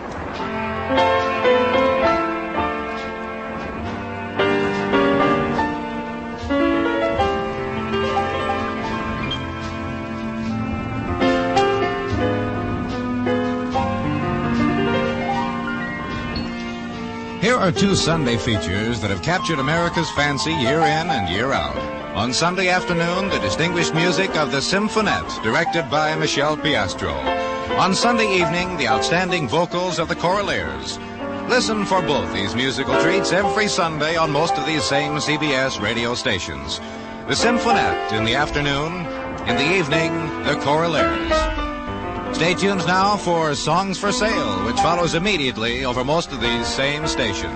Here are two Sunday features that have captured America's fancy year in and year out. On Sunday afternoon, the distinguished music of the Symphonette, directed by Michel Piastro. On Sunday evening, the outstanding vocals of the Choraleers. Listen for both these musical treats every Sunday on most of these same CBS radio stations. The Symphonette in the afternoon, in the evening, the Choraleers. Stay tuned now for Songs for Sale, which follows immediately over most of these same stations.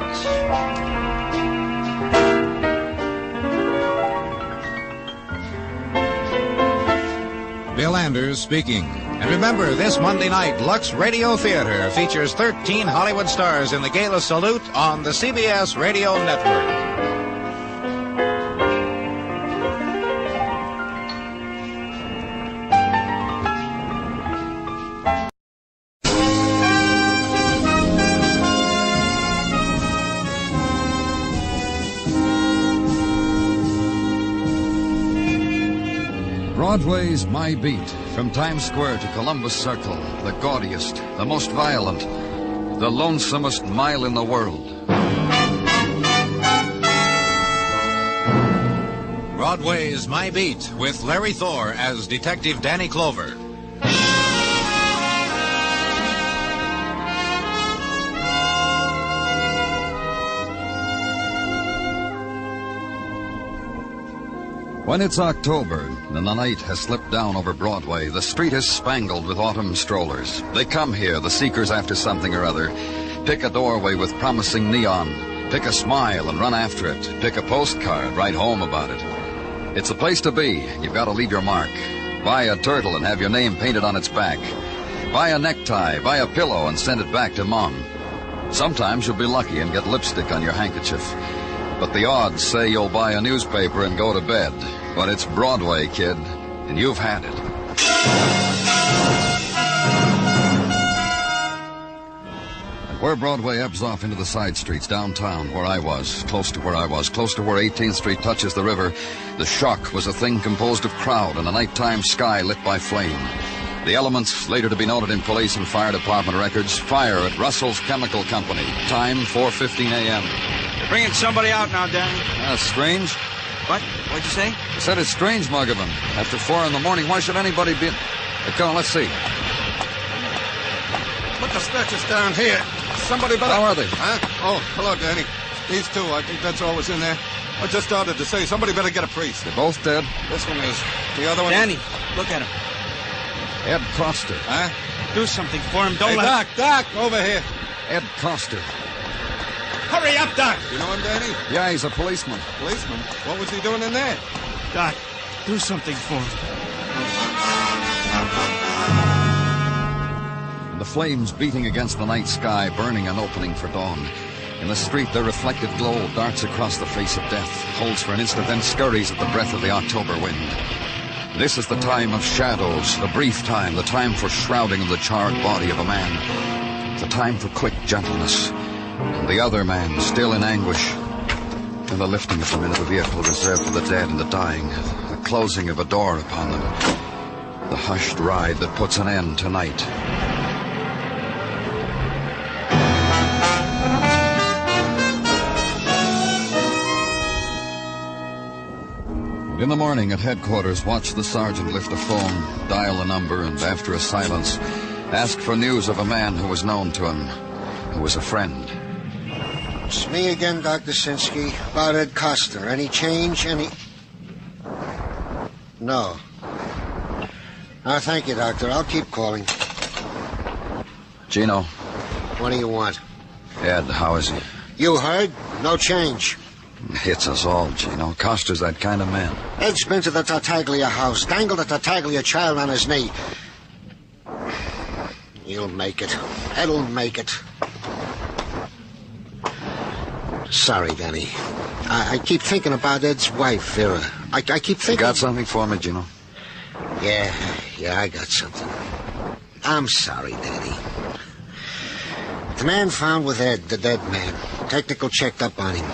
Bill Anders speaking. And remember, this Monday night, Lux Radio Theater features 13 Hollywood stars in the Gala Salute on the CBS Radio Network. Broadway's My Beat, from Times Square to Columbus Circle, the gaudiest, the most violent, the lonesomest mile in the world. Broadway's My Beat, with Larry Thor as Detective Danny Clover. When it's October and the night has slipped down over Broadway, the street is spangled with autumn strollers. They come here, the seekers after something or other. Pick a doorway with promising neon. Pick a smile and run after it. Pick a postcard, write home about it. It's a place to be. You've got to leave your mark. Buy a turtle and have your name painted on its back. Buy a necktie, buy a pillow and send it back to Mom. Sometimes you'll be lucky and get lipstick on your handkerchief. But the odds say you'll buy a newspaper and go to bed. But it's Broadway, kid. and you've had it. And where Broadway ebbs off into the side streets downtown, where I was, close to where 18th Street touches the river, the shock was a thing composed of crowd and a nighttime sky lit by flame. The elements, later to be noted in police and fire department records: fire at Russell's Chemical Company, time 4:15 a.m. They're bringing somebody out now, Danny. That's strange. What? What'd you say? I said it's strange, Muggavan. After 4 in the morning, why should anybody be... Come on, let's see. Put the stretchers down here. Somebody better... How are they? Huh? Oh, hello, Danny. These two, I think that's all was in there. I just started to say, somebody better get a priest. They're both dead? This one is. The other one... Danny, look at him. Ed Coster. Huh? Do something for him. Don't hey, let... Doc, over here. Ed Coster. Hurry up, Doc. You know him, Danny? Yeah, he's a policeman. Policeman? What was he doing in there? Doc, do something for him. The flames beating against the night sky, burning an opening for dawn. In the street, their reflected glow darts across the face of death, holds for an instant, then scurries at the breath of the October wind. This is the time of shadows, the brief time, the time for shrouding of the charred body of a man, the time for quick gentleness. And the other man, still in anguish, and the lifting of them into the vehicle reserved for the dead and the dying, the closing of a door upon them, the hushed ride that puts an end to night. In the morning at headquarters, watch the sergeant lift a phone, dial a number, and after a silence, ask for news of a man who was known to him, who was a friend. It's me again, Dr. Sinsky. About Ed Coster. Any change? No. Thank you, Doctor. I'll keep calling. Gino. What do you want? Ed, how is he? You heard? No change. Hits us all, Gino. Coster's that kind of man. Ed's been to the Tartaglia house, dangled the Tartaglia child on his knee. He'll make it. Ed'll make it. Sorry, Danny. I keep thinking about Ed's wife, Vera. I keep thinking... You got something for me, Gino? Yeah, I got something. I'm sorry, Danny. The man found with Ed, the dead man. Technical checked up on him.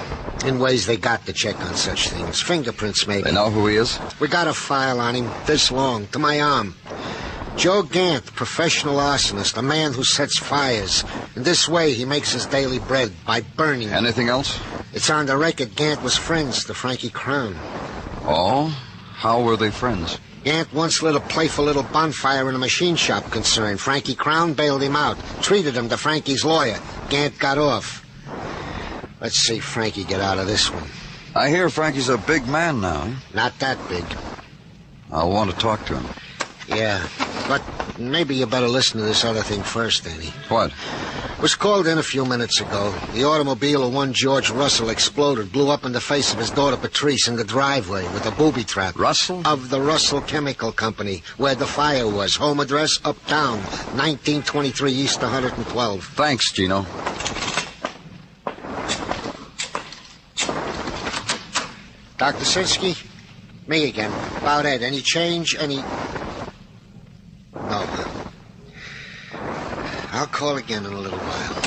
In ways they got to check on such things. Fingerprints, maybe. They know who he is? We got a file on him, this long, to my arm. Joe Gant, professional arsonist, a man who sets fires. In this way, he makes his daily bread, by burning. Anything else? It's on the record Gant was friends to Frankie Crown. Oh? How were they friends? Gant once lit a playful little bonfire in a machine shop concern. Frankie Crown bailed him out, treated him to Frankie's lawyer. Gant got off. Let's see Frankie get out of this one. I hear Frankie's a big man now. Not that big. I'll want to talk to him. Yeah, but maybe you better listen to this other thing first, Danny. What? Was called in a few minutes ago. The automobile of one George Russell exploded, blew up in the face of his daughter Patrice in the driveway with a booby trap. Russell? Of the Russell Chemical Company, where the fire was. Home address, uptown, 1923 East 112. Thanks, Gino. Dr. Sinsky? Me again. About Ed. Any change? No. I'll call again in a little while.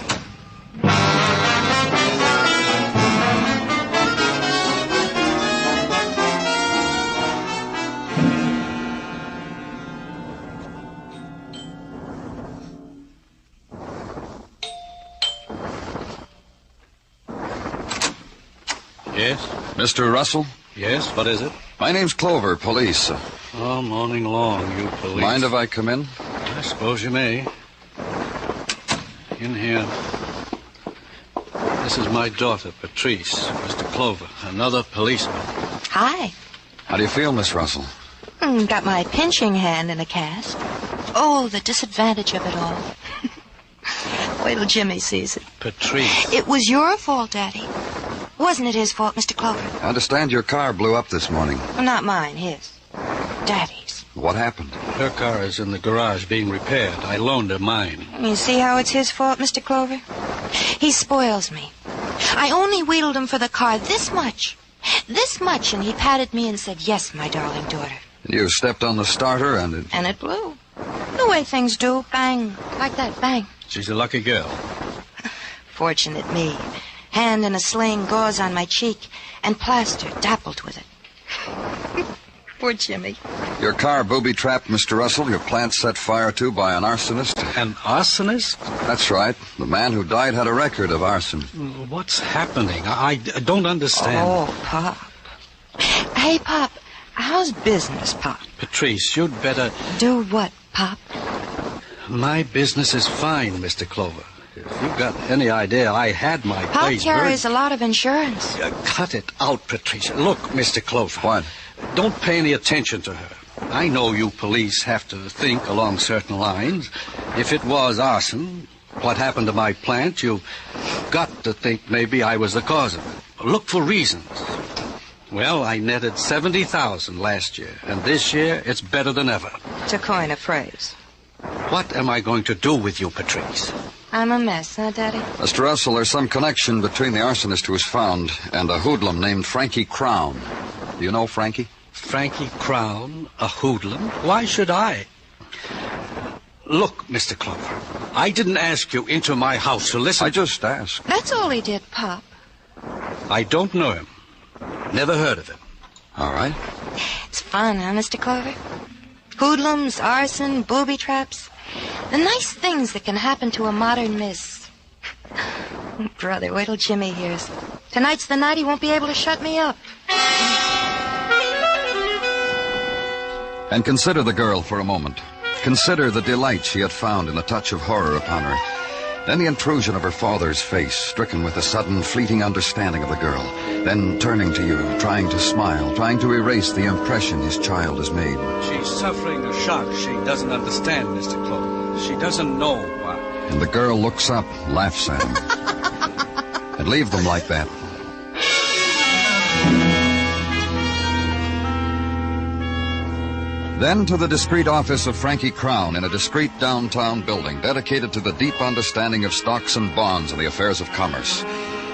Yes? Mr. Russell? Yes, what is it? My name's Clover, police. Oh, morning long, you police. Mind if I come in? I suppose you may. In here. This is my daughter, Patrice. Mr. Clover, another policeman. Hi. How do you feel, Miss Russell? Got my pinching hand in a cast. Oh, the disadvantage of it all. Wait till Jimmy sees it. Patrice. It was your fault, Daddy. Wasn't it his fault, Mr. Clover? I understand your car blew up this morning. Well, not mine, his. Daddy's. What happened? Her car is in the garage being repaired. I loaned her mine. You see how it's his fault, Mr. Clover? He spoils me. I only wheedled him for the car this much, and he patted me and said, "Yes, my darling daughter." You stepped on the starter and it... And it blew. The way things do. Bang. Like that. Bang. She's a lucky girl. Fortunate me. Hand in a sling, gauze on my cheek, and plaster dappled with it. Poor Jimmy. Your car booby-trapped, Mr. Russell. Your plant set fire to by an arsonist. An arsonist? That's right. The man who died had a record of arson. What's happening? I don't understand. Oh, Pop. Hey, Pop. How's business, Pop? Patrice, you'd better... Do what, Pop? My business is fine, Mr. Clover. If you've got any idea, I had my Pop place carries a lot of insurance. Cut it out, Patricia. Look, Mr. Clover. What? Don't pay any attention to her. I know you police have to think along certain lines. If it was arson, what happened to my plant, you've got to think maybe I was the cause of it. Look for reasons. Well, I netted $70,000 last year, and this year it's better than ever. To coin a phrase. What am I going to do with you, Patrice? I'm a mess, huh, Daddy? Mr. Russell, there's some connection between the arsonist who was found and a hoodlum named Frankie Crown. Do you know Frankie? Frankie Crown, a hoodlum? Why should I? Look, Mr. Clover, I didn't ask you into my house to listen. I just asked. That's all he did, Pop. I don't know him. Never heard of him. All right. It's fun, huh, Mr. Clover? Hoodlums, arson, booby traps. The nice things that can happen to a modern miss. Brother, wait till Jimmy hears. Tonight's the night he won't be able to shut me up. And consider the girl for a moment. Consider the delight she had found in the touch of horror upon her. Then the intrusion of her father's face, stricken with a sudden, fleeting understanding of the girl. Then turning to you, trying to smile, trying to erase the impression his child has made. She's suffering a shock she doesn't understand, Mr. Clover. She doesn't know why. And the girl looks up, laughs at him. And leave them like that. Then to the discreet office of Frankie Crown in a discreet downtown building dedicated to the deep understanding of stocks and bonds and the affairs of commerce.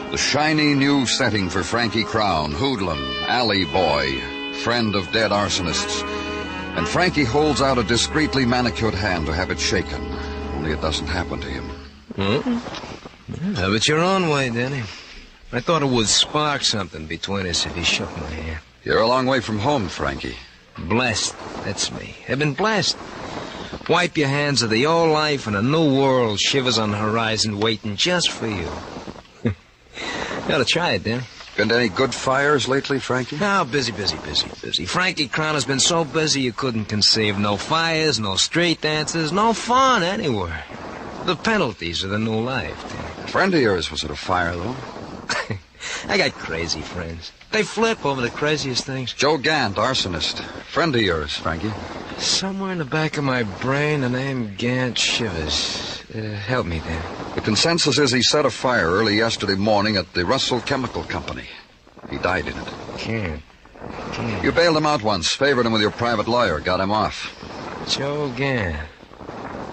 The shiny new setting for Frankie Crown, hoodlum, alley boy, friend of dead arsonists. And Frankie holds out a discreetly manicured hand to have it shaken, only it doesn't happen to him. Have it your own way, Danny. I thought it would spark something between us if he shook my hand. You're a long way from home, Frankie. Blessed, that's me. I've been blessed. Wipe your hands of the old life and a new world shivers on the horizon waiting just for you. You ought to try it, Dan. Been to any good fires lately, Frankie? Oh, busy. Frankie Crown has been so busy you couldn't conceive. No fires, no street dances, no fun anywhere. The penalties of the new life, Dan. A friend of yours was at a fire, though. I got crazy friends. They flip over the craziest things. Joe Gant, arsonist. Friend of yours, Frankie. Somewhere in the back of my brain, the name Gant shivers. Help me, Dan. The consensus is he set a fire early yesterday morning at the Russell Chemical Company. He died in it. Can't. You bailed him out once, favored him with your private lawyer, got him off. Joe Gant.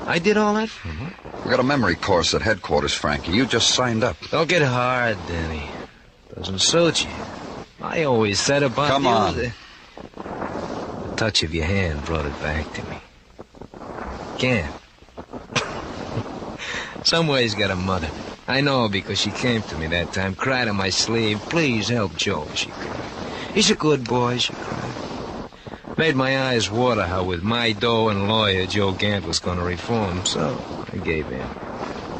I did all that for him, huh? We got a memory course at headquarters, Frankie. You just signed up. Don't get hard, Danny. Doesn't suit you. I always said about Come you... on. The touch of your hand brought it back to me. Can't. Somewhere's got a mother. I know because she came to me that time, cried on my sleeve, please help Joe, she cried. He's a good boy, she cried. Made my eyes water how with my dough and lawyer Joe Gant was going to reform, so I gave in.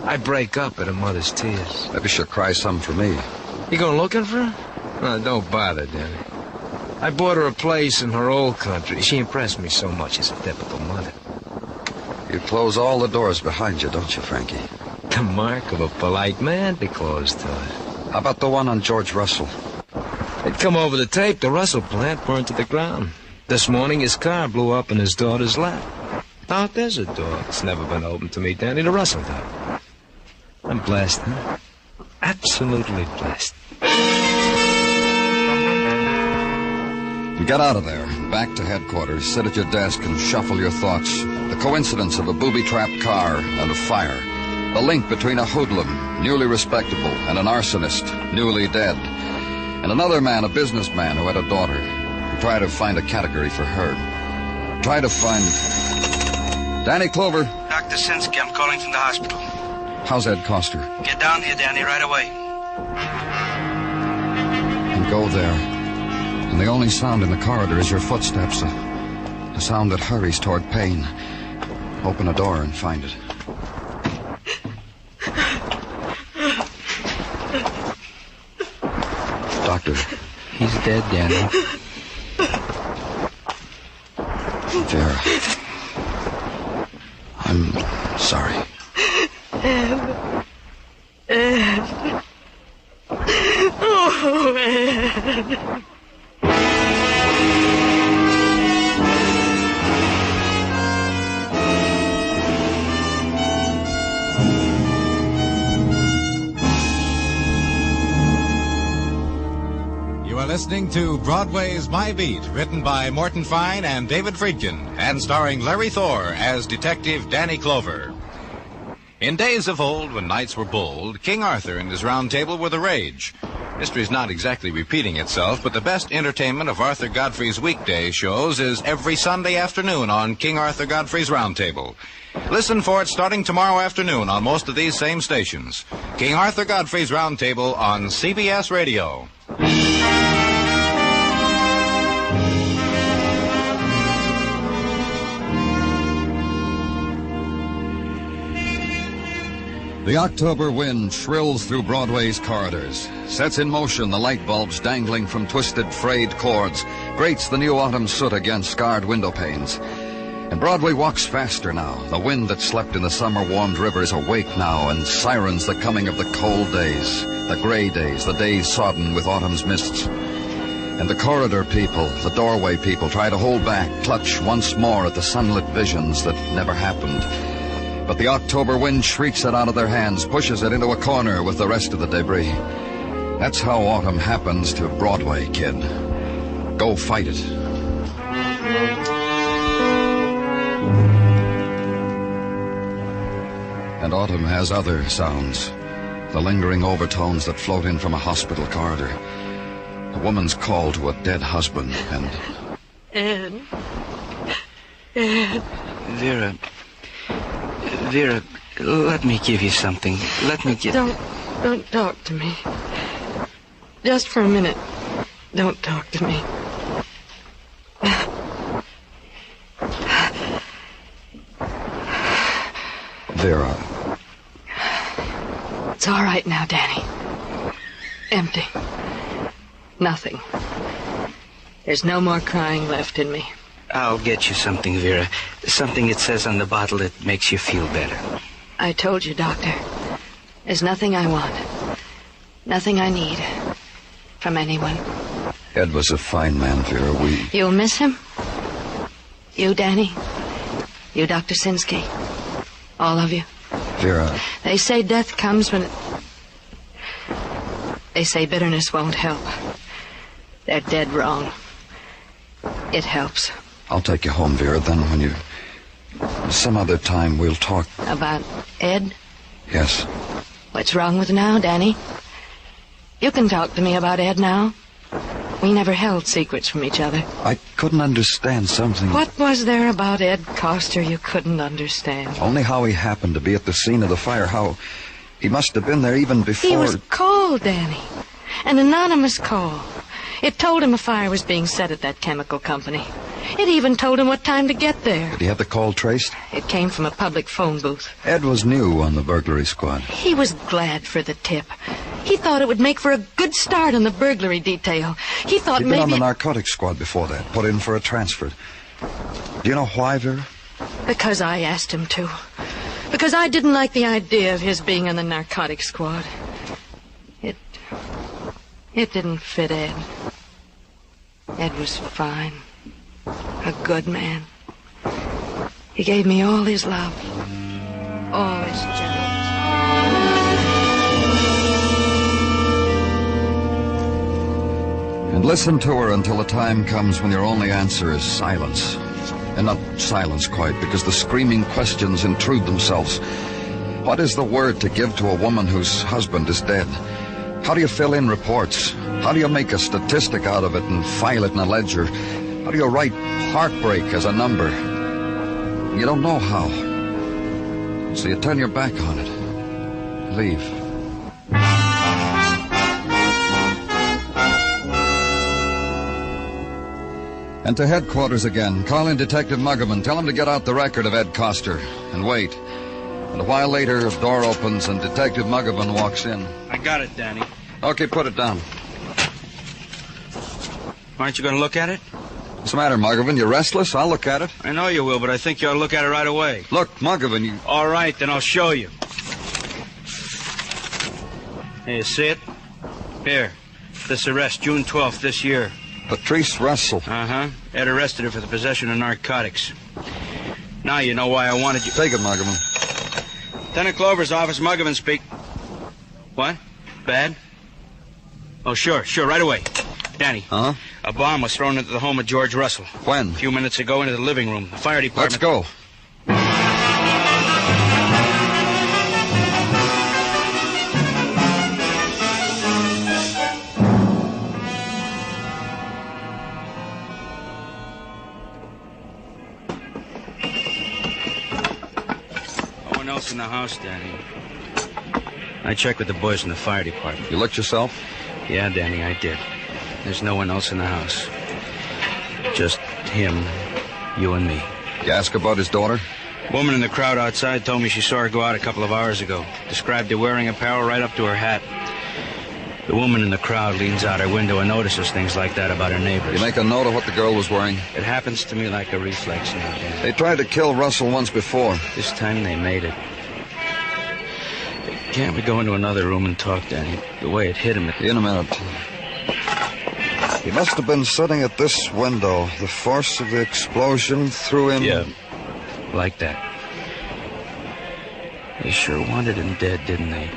I break up at her mother's tears. Maybe she'll cry some for me. You going looking for her? No, don't bother, Danny. I bought her a place in her old country. She impressed me so much as a typical mother. You close all the doors behind you, don't you, Frankie? The mark of a polite man, be closed to it. How about the one on George Russell? It come over the tape. The Russell plant burned to the ground. This morning his car blew up in his daughter's lap. Out there's a door. It's never been open to me, Danny. The Russell door. I'm blessed, huh? Absolutely blessed. Get out of there, back to headquarters, sit at your desk and shuffle your thoughts. The coincidence of a booby-trapped car and a fire. The link between a hoodlum, newly respectable, and an arsonist, newly dead. And another man, a businessman who had a daughter. Try to find a category for her. Try to find... Danny Clover. Dr. Sinsky, I'm calling from the hospital. How's Ed Coster? Get down here, Danny, right away. And go there. And the only sound in the corridor is your footsteps. A sound that hurries toward pain. Open a door and find it. Doctor. He's dead, Danny. Vera. I'm sorry. Ed. Ed. Oh, Ed. You are listening to Broadway's My Beat, written by Morton Fine and David Friedkin, and starring Larry Thor as Detective Danny Clover. In days of old, when knights were bold, King Arthur and his round table were the rage. History's not exactly repeating itself, but the best entertainment of Arthur Godfrey's weekday shows is every Sunday afternoon on King Arthur Godfrey's Round Table. Listen for it starting tomorrow afternoon on most of these same stations. King Arthur Godfrey's Round Table on CBS Radio. The October wind shrills through Broadway's corridors, sets in motion the light bulbs dangling from twisted, frayed cords, grates the new autumn soot against scarred window panes. And Broadway walks faster now. The wind that slept in the summer-warmed river is awake now and sirens the coming of the cold days, the gray days, the days sodden with autumn's mists. And the corridor people, the doorway people, try to hold back, clutch once more at the sunlit visions that never happened. But the October wind shrieks it out of their hands, pushes it into a corner with the rest of the debris. That's how autumn happens to Broadway, kid. Go fight it. And autumn has other sounds. The lingering overtones that float in from a hospital corridor. A woman's call to a dead husband and... Ed. Ed. Vera, let me give you something. Let me give... Don't talk to me. Just for a minute. Don't talk to me. Vera. It's all right now, Danny. Empty. Nothing. There's no more crying left in me. I'll get you something, Vera. Something it says on the bottle that makes you feel better. I told you, Doctor. There's nothing I want. Nothing I need. From anyone. Ed was a fine man, Vera. You'll miss him? You, Danny? You, Dr. Sinsky? All of you? Vera. They say death comes when... They say bitterness won't help. They're dead wrong. It helps. I'll take you home, Vera. Then when you... Some other time we'll talk... About Ed? Yes. What's wrong with now, Danny? You can talk to me about Ed now. We never held secrets from each other. I couldn't understand something... What was there about Ed Coster you couldn't understand? Only how he happened to be at the scene of the fire. How he must have been there even before... He was called, Danny. An anonymous call. It told him a fire was being set at that chemical company. It even told him what time to get there. Did he have the call traced? It came from a public phone booth. Ed was new on the burglary squad. He was glad for the tip. He thought it would make for a good start on the burglary detail. He thought He'd maybe... been on the narcotics squad before that, put in for a transfer. Do you know why, Vera? Because I asked him to. Because I didn't like the idea of his being in the narcotics squad. It didn't fit Ed. Ed was fine. A good man. He gave me all his love. All his gentleness. And listen to her until the time comes when your only answer is silence. And not silence quite, because the screaming questions intrude themselves. What is the word to give to a woman whose husband is dead? How do you fill in reports? How do you make a statistic out of it and file it in a ledger? How do you write heartbreak as a number? You don't know how. So you turn your back on it. Leave. And to headquarters again. Call in Detective Muggerman. Tell him to get out the record of Ed Coster. And wait. And a while later, a door opens and Detective Muggerman walks in. I got it, Danny. Okay, put it down. Aren't you going to look at it? What's the matter, Muggerman? You restless? I'll look at it. I know you will, but I think you ought to look at it right away. Look, Muggerman, you... All right, then I'll show you. Hey, you see it? Here. This arrest, June 12th this year. Patrice Russell. Uh-huh. Ed arrested her for the possession of narcotics. Now you know why I wanted you... Take it, Muggerman. Lieutenant Clover's office, Muggerman speak. What? Bad? Oh, sure, right away. Danny. Huh? A bomb was thrown into the home of George Russell. When? A few minutes ago into the living room. The fire department... Let's go. No one else in the house, Danny. I checked with the boys from the fire department. You looked yourself? Yeah, Danny, I did. There's no one else in the house. Just him, you and me. You ask about his daughter? A woman in the crowd outside told me she saw her go out a couple of hours ago. Described her wearing apparel right up to her hat. The woman in the crowd leans out her window and notices things like that about her neighbors. You make a note of what the girl was wearing? It happens to me like a reflex now, Dan. They tried to kill Russell once before. This time they made it. Can't we go into another room and talk, Danny? The way it hit him... In a minute. He must have been sitting at this window. The force of the explosion threw him... Yeah, like that. They sure wanted him dead, didn't they?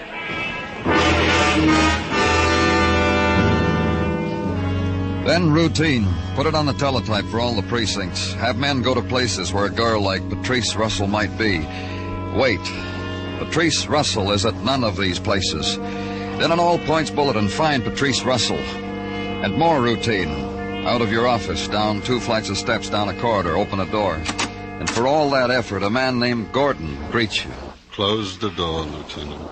Then routine. Put it on the teletype for all the precincts. Have men go to places where a girl like Patrice Russell might be. Wait. Patrice Russell is at none of these places. Then an all-points bulletin, find Patrice Russell. And more routine. Out of your office, down 2 flights of steps, down a corridor, open a door. And for all that effort, a man named Gordon greets you. Close the door, Lieutenant.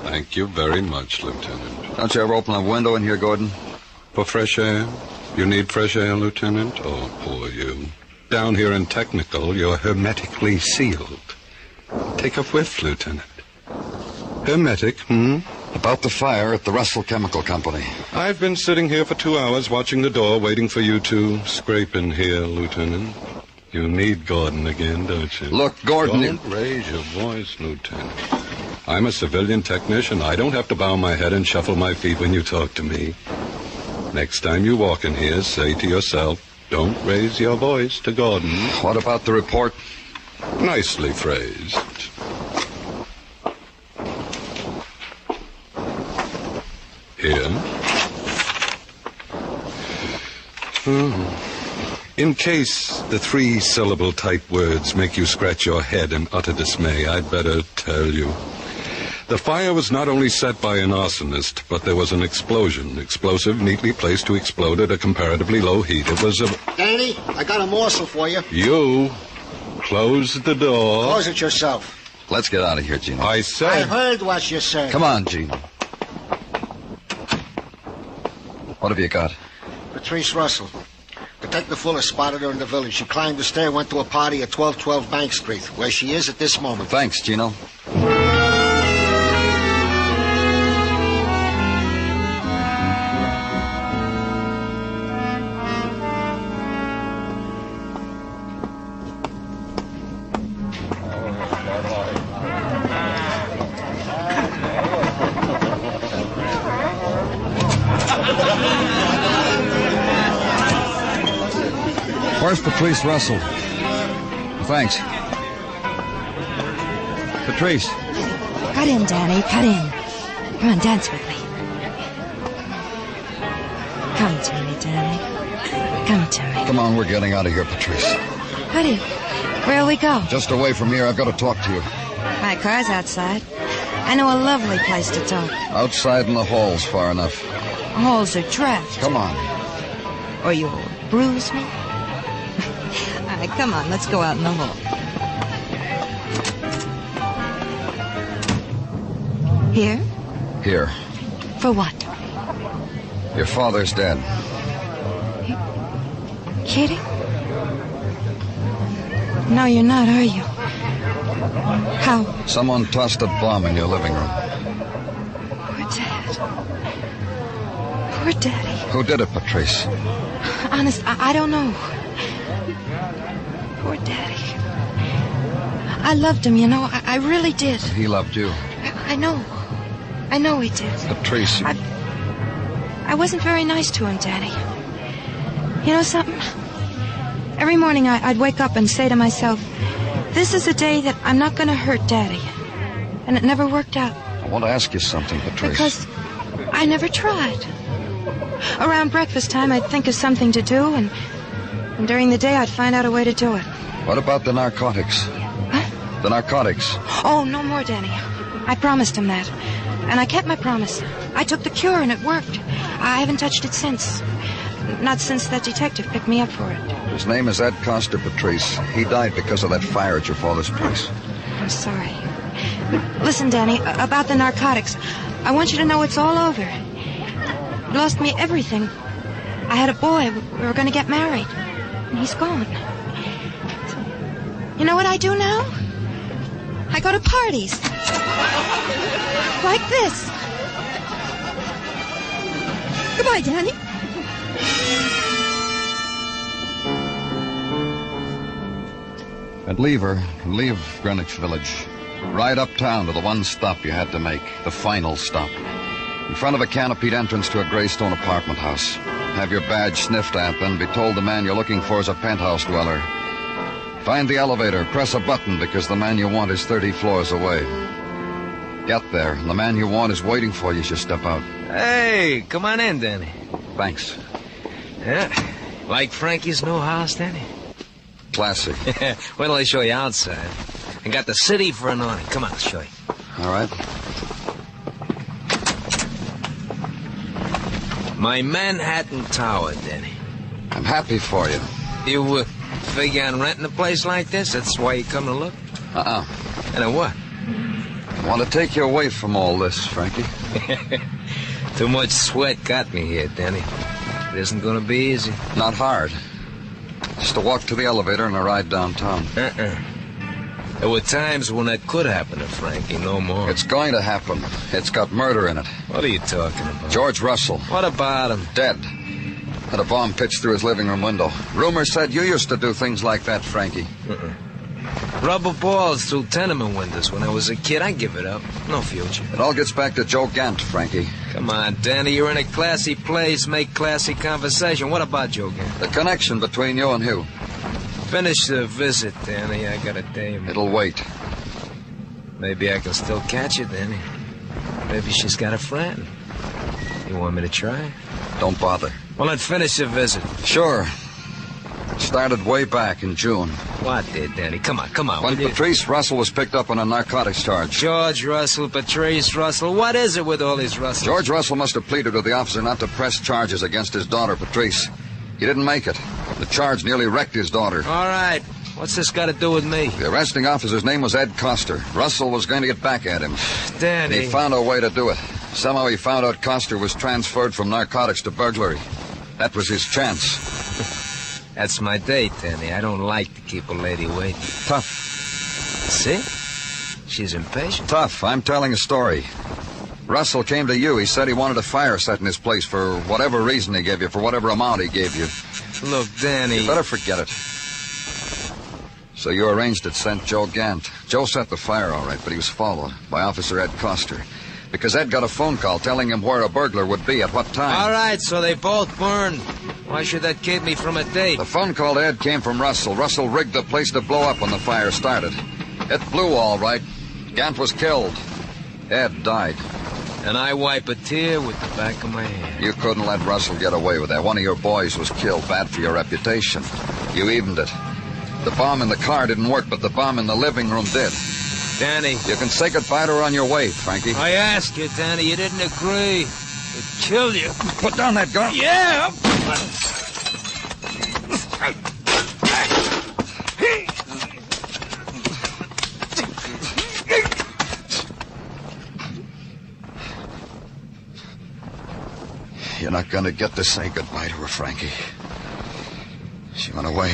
Thank you very much, Lieutenant. Don't you ever open a window in here, Gordon? For fresh air? You need fresh air, Lieutenant? Oh, poor you. Down here in Technical, you're hermetically sealed. Take a whiff, Lieutenant. Hermetic, About the fire at the Russell Chemical Company. I've been sitting here for 2 hours watching the door, waiting for you to scrape in here, Lieutenant. You need Gordon again, don't you? Look, Gordon... Don't raise your voice, Lieutenant. I'm a civilian technician. I don't have to bow my head and shuffle my feet when you talk to me. Next time you walk in here, say to yourself, don't raise your voice to Gordon. What about the report? Nicely phrased. Here. In case the 3-syllable type words make you scratch your head in utter dismay, I'd better tell you. The fire was not only set by an arsonist, but there was an explosion. Explosive neatly placed to explode at a comparatively low heat. It was a... Danny, I got a morsel for you. You close the door. Close it yourself. Let's get out of here, Gino. I said... I heard what you said. Come on, Gino. What have you got? Patrice Russell. Detective Fuller spotted her in the village. She climbed the stair, went to a party at 1212 Bank Street, where she is at this moment. Thanks, Gino. Where's Patrice Russell? Thanks. Patrice. Cut in, Danny, cut in. Come on, dance with me. Come to me, Danny. Come to me. Come on, we're getting out of here, Patrice. Honey, where'll we go? Just away from here. I've got to talk to you. My car's outside. I know a lovely place to talk. Outside in the hall's far enough. Halls are trapped. Come on. or you'll bruise me. All right, come on, let's go out in the hall. Here? Here. For what? Your father's dead. Kidding? No, you're not, are you? How? Someone tossed a bomb in your living room. Poor Dad. Poor Daddy. Who did it, Patrice? Honest, I don't know. Poor Daddy. I loved him, you know. I really did. He loved you. I know. I know he did. Patrice, you... I wasn't very nice to him, Daddy. You know something? Every morning I'd wake up and say to myself, this is a day that I'm not going to hurt Daddy. And it never worked out. I want to ask you something, Patrice. Because I never tried. Around breakfast time, I'd think of something to do, and during the day, I'd find out a way to do it. What about the narcotics? What? The narcotics. Oh, no more, Danny. I promised him that. And I kept my promise. I took the cure, and it worked. I haven't touched it since. Not since that detective picked me up for it. His name is Ed Coster, Patrice. He died because of that fire at your father's place. I'm sorry. Listen, Danny, about the narcotics. I want you to know it's all over. He lost me everything. I had a boy. We were going to get married. And he's gone. So, you know what I do now? I go to parties. Like this. Goodbye, Danny. And leave Greenwich Village. Ride uptown to the one stop you had to make, the final stop. In front of a canopied entrance to a Greystone apartment house. Have your badge sniffed at, then be told the man you're looking for is a penthouse dweller. Find the elevator, press a button because the man you want is 30 floors away. Get there, and the man you want is waiting for you as you step out. Hey, come on in, Danny. Thanks. Yeah, like Frankie's new house, Danny? Classy. Wait till I show you outside. I got the city for an awning. Come on, I'll show you. All right. My Manhattan Tower, Danny. I'm happy for you. You figure on renting a place like this? That's why you come to look? Uh-uh. And then what? I want to take you away from all this, Frankie. Too much sweat got me here, Danny. It isn't going to be easy. Not hard. Just a walk to the elevator and a ride downtown. There were times when that could happen to Frankie, no more. It's going to happen. It's got murder in it. What are you talking about? George Russell. What about him? Dead. Had a bomb pitched through his living room window. Rumors said you used to do things like that, Frankie. Rubber balls through tenement windows when I was a kid. I give it up. No future. It all gets back to Joe Gant, Frankie. Come on, Danny. You're in a classy place. Make classy conversation. What about Joe Gant? The connection between you and who? Finish the visit, Danny. I got a dame. It'll wait. Maybe I can still catch her, Danny. Maybe she's got a friend. You want me to try? Don't bother. Well, then finish the visit. Sure. Started way back in June. What did, Danny? Come on. When Patrice Russell was picked up on a narcotics charge. George Russell, Patrice Russell. What is it with all these Russells? George Russell must have pleaded with the officer not to press charges against his daughter, Patrice. He didn't make it. The charge nearly wrecked his daughter. All right. What's this got to do with me? The arresting officer's name was Ed Coster. Russell was going to get back at him. Danny. And he found a way to do it. Somehow he found out Coster was transferred from narcotics to burglary. That was his chance. That's my date, Danny. I don't like to keep a lady waiting. Tough. See? She's impatient. Tough. I'm telling a story. Russell came to you. He said he wanted a fire set in his place for whatever reason he gave you, for whatever amount he gave you. Look, Danny... You better forget it. So you arranged it, sent Joe Gant. Joe set the fire all right, but he was followed by Officer Ed Coster. Because Ed got a phone call telling him where a burglar would be at what time. All right, so they both burned. Why should that keep me from a date? The phone call to Ed came from Russell. Russell rigged the place to blow up when the fire started. It blew all right. Gant was killed. Ed died. And I wipe a tear with the back of my hand. You couldn't let Russell get away with that. One of your boys was killed. Bad for your reputation. You evened it. The bomb in the car didn't work, but the bomb in the living room did. Danny. You can say goodbye to her on your way, Frankie. I asked you, Danny. You didn't agree. It'd kill you. Put down that gun. Yeah. gonna get to say goodbye to her, Frankie. She went away.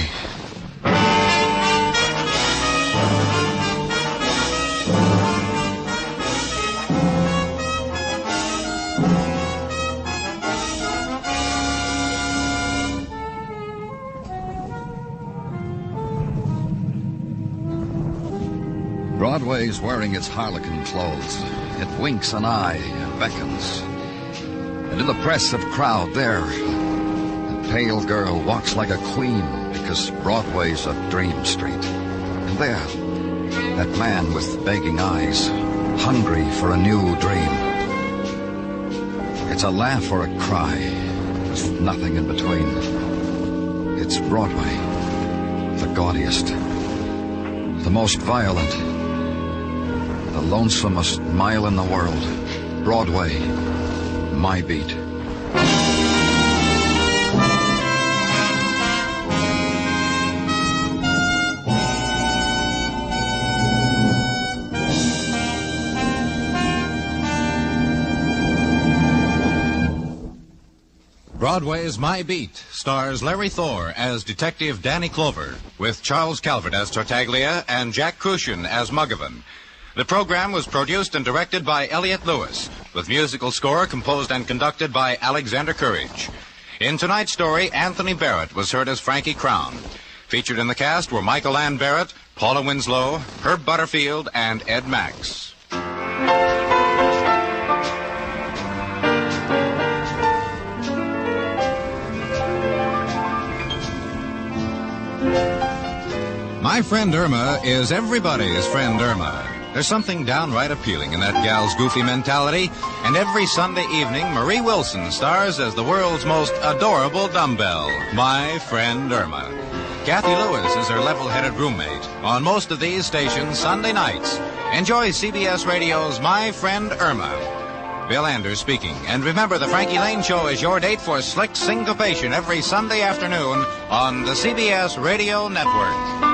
Broadway's wearing its harlequin clothes. It winks an eye and beckons. And in the press of crowd there, a pale girl walks like a queen because Broadway's a dream street. And there, that man with begging eyes, hungry for a new dream. It's a laugh or a cry, with nothing in between. It's Broadway, the gaudiest, the most violent, the lonesomest mile in the world. Broadway, my beat. Broadway's My Beat stars Larry Thor as Detective Danny Clover, with Charles Calvert as Tartaglia and Jack Crucian as Muggavan. The program was produced and directed by Elliott Lewis, with musical score composed and conducted by Alexander Courage. In tonight's story, Anthony Barrett was heard as Frankie Crown. Featured in the cast were Michael Ann Barrett, Paula Winslow, Herb Butterfield, and Ed Max. My Friend Irma is everybody's friend Irma. There's something downright appealing in that gal's goofy mentality, and every Sunday evening, Marie Wilson stars as the world's most adorable dumbbell, My Friend Irma. Kathy Lewis is her level-headed roommate. On most of these stations, Sunday nights, enjoy CBS Radio's My Friend Irma. Bill Anders speaking. And remember, the Frankie Lane Show is your date for slick syncopation every Sunday afternoon on the CBS Radio Network.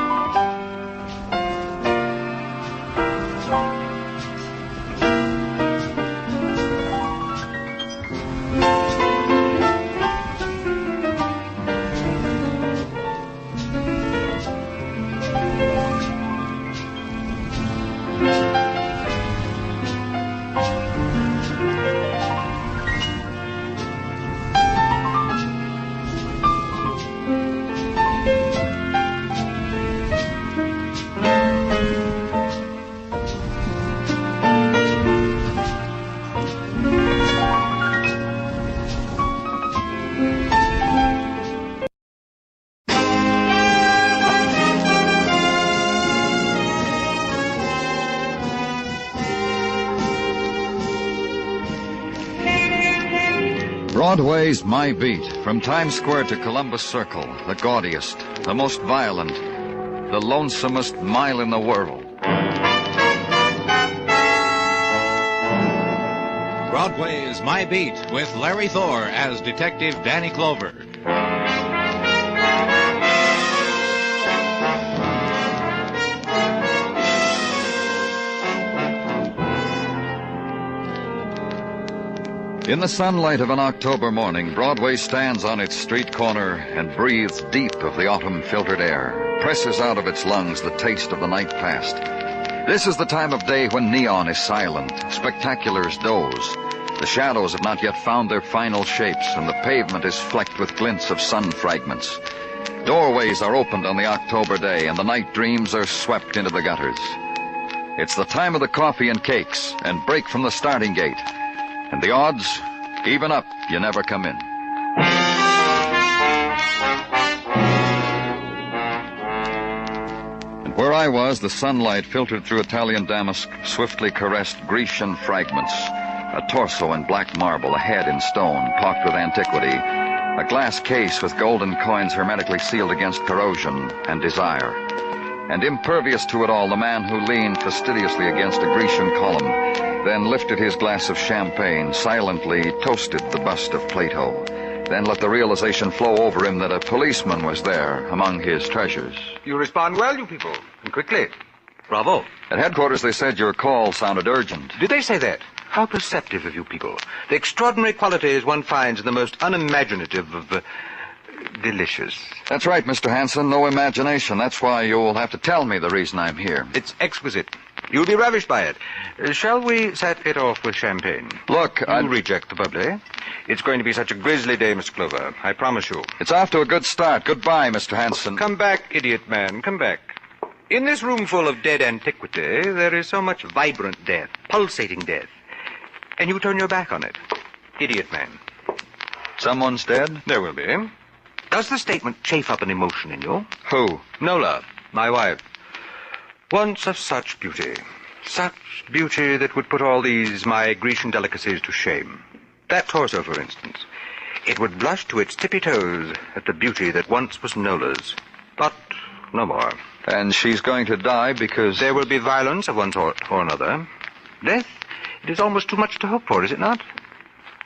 Broadway's My Beat, from Times Square to Columbus Circle, the gaudiest, the most violent, the lonesomest mile in the world. Broadway's My Beat with Larry Thor as Detective Danny Clover. In the sunlight of an October morning, Broadway stands on its street corner and breathes deep of the autumn-filtered air, presses out of its lungs the taste of the night past. This is the time of day when neon is silent, spectaculars doze. The shadows have not yet found their final shapes, and the pavement is flecked with glints of sun fragments. Doorways are opened on the October day, and the night dreams are swept into the gutters. It's the time of the coffee and cakes, and break from the starting gate. And the odds, even up, you never come in. And where I was, the sunlight filtered through Italian damask, swiftly caressed Grecian fragments. A torso in black marble, a head in stone, pocked with antiquity. A glass case with golden coins hermetically sealed against corrosion and desire. And impervious to it all, the man who leaned fastidiously against a Grecian column, then lifted his glass of champagne, silently toasted the bust of Plato, then let the realization flow over him that a policeman was there among his treasures. You respond well, you people, and quickly. Bravo. At headquarters, they said your call sounded urgent. Did they say that? How perceptive of you people. The extraordinary qualities one finds in the most unimaginative of delicious. That's right, Mr. Hanson. No imagination. That's why you'll have to tell me the reason I'm here. It's exquisite. You'll be ravished by it. Shall we set it off with champagne? Look, I'll reject the bubbly. It's going to be such a grisly day, Mr. Clover. I promise you. It's off to a good start. Goodbye, Mr. Hanson. Come back, idiot man. Come back. In this room full of dead antiquity, there is so much vibrant death, pulsating death. And you turn your back on it. Idiot man. Someone's dead? There will be. Does the statement chafe up an emotion in you? Who? Nola, my wife. Once of such beauty. Such beauty that would put all these my Grecian delicacies to shame. That torso, for instance. It would blush to its tippy toes at the beauty that once was Nola's. But no more. And she's going to die because... There will be violence of one sort or another. Death? It is almost too much to hope for, is it not?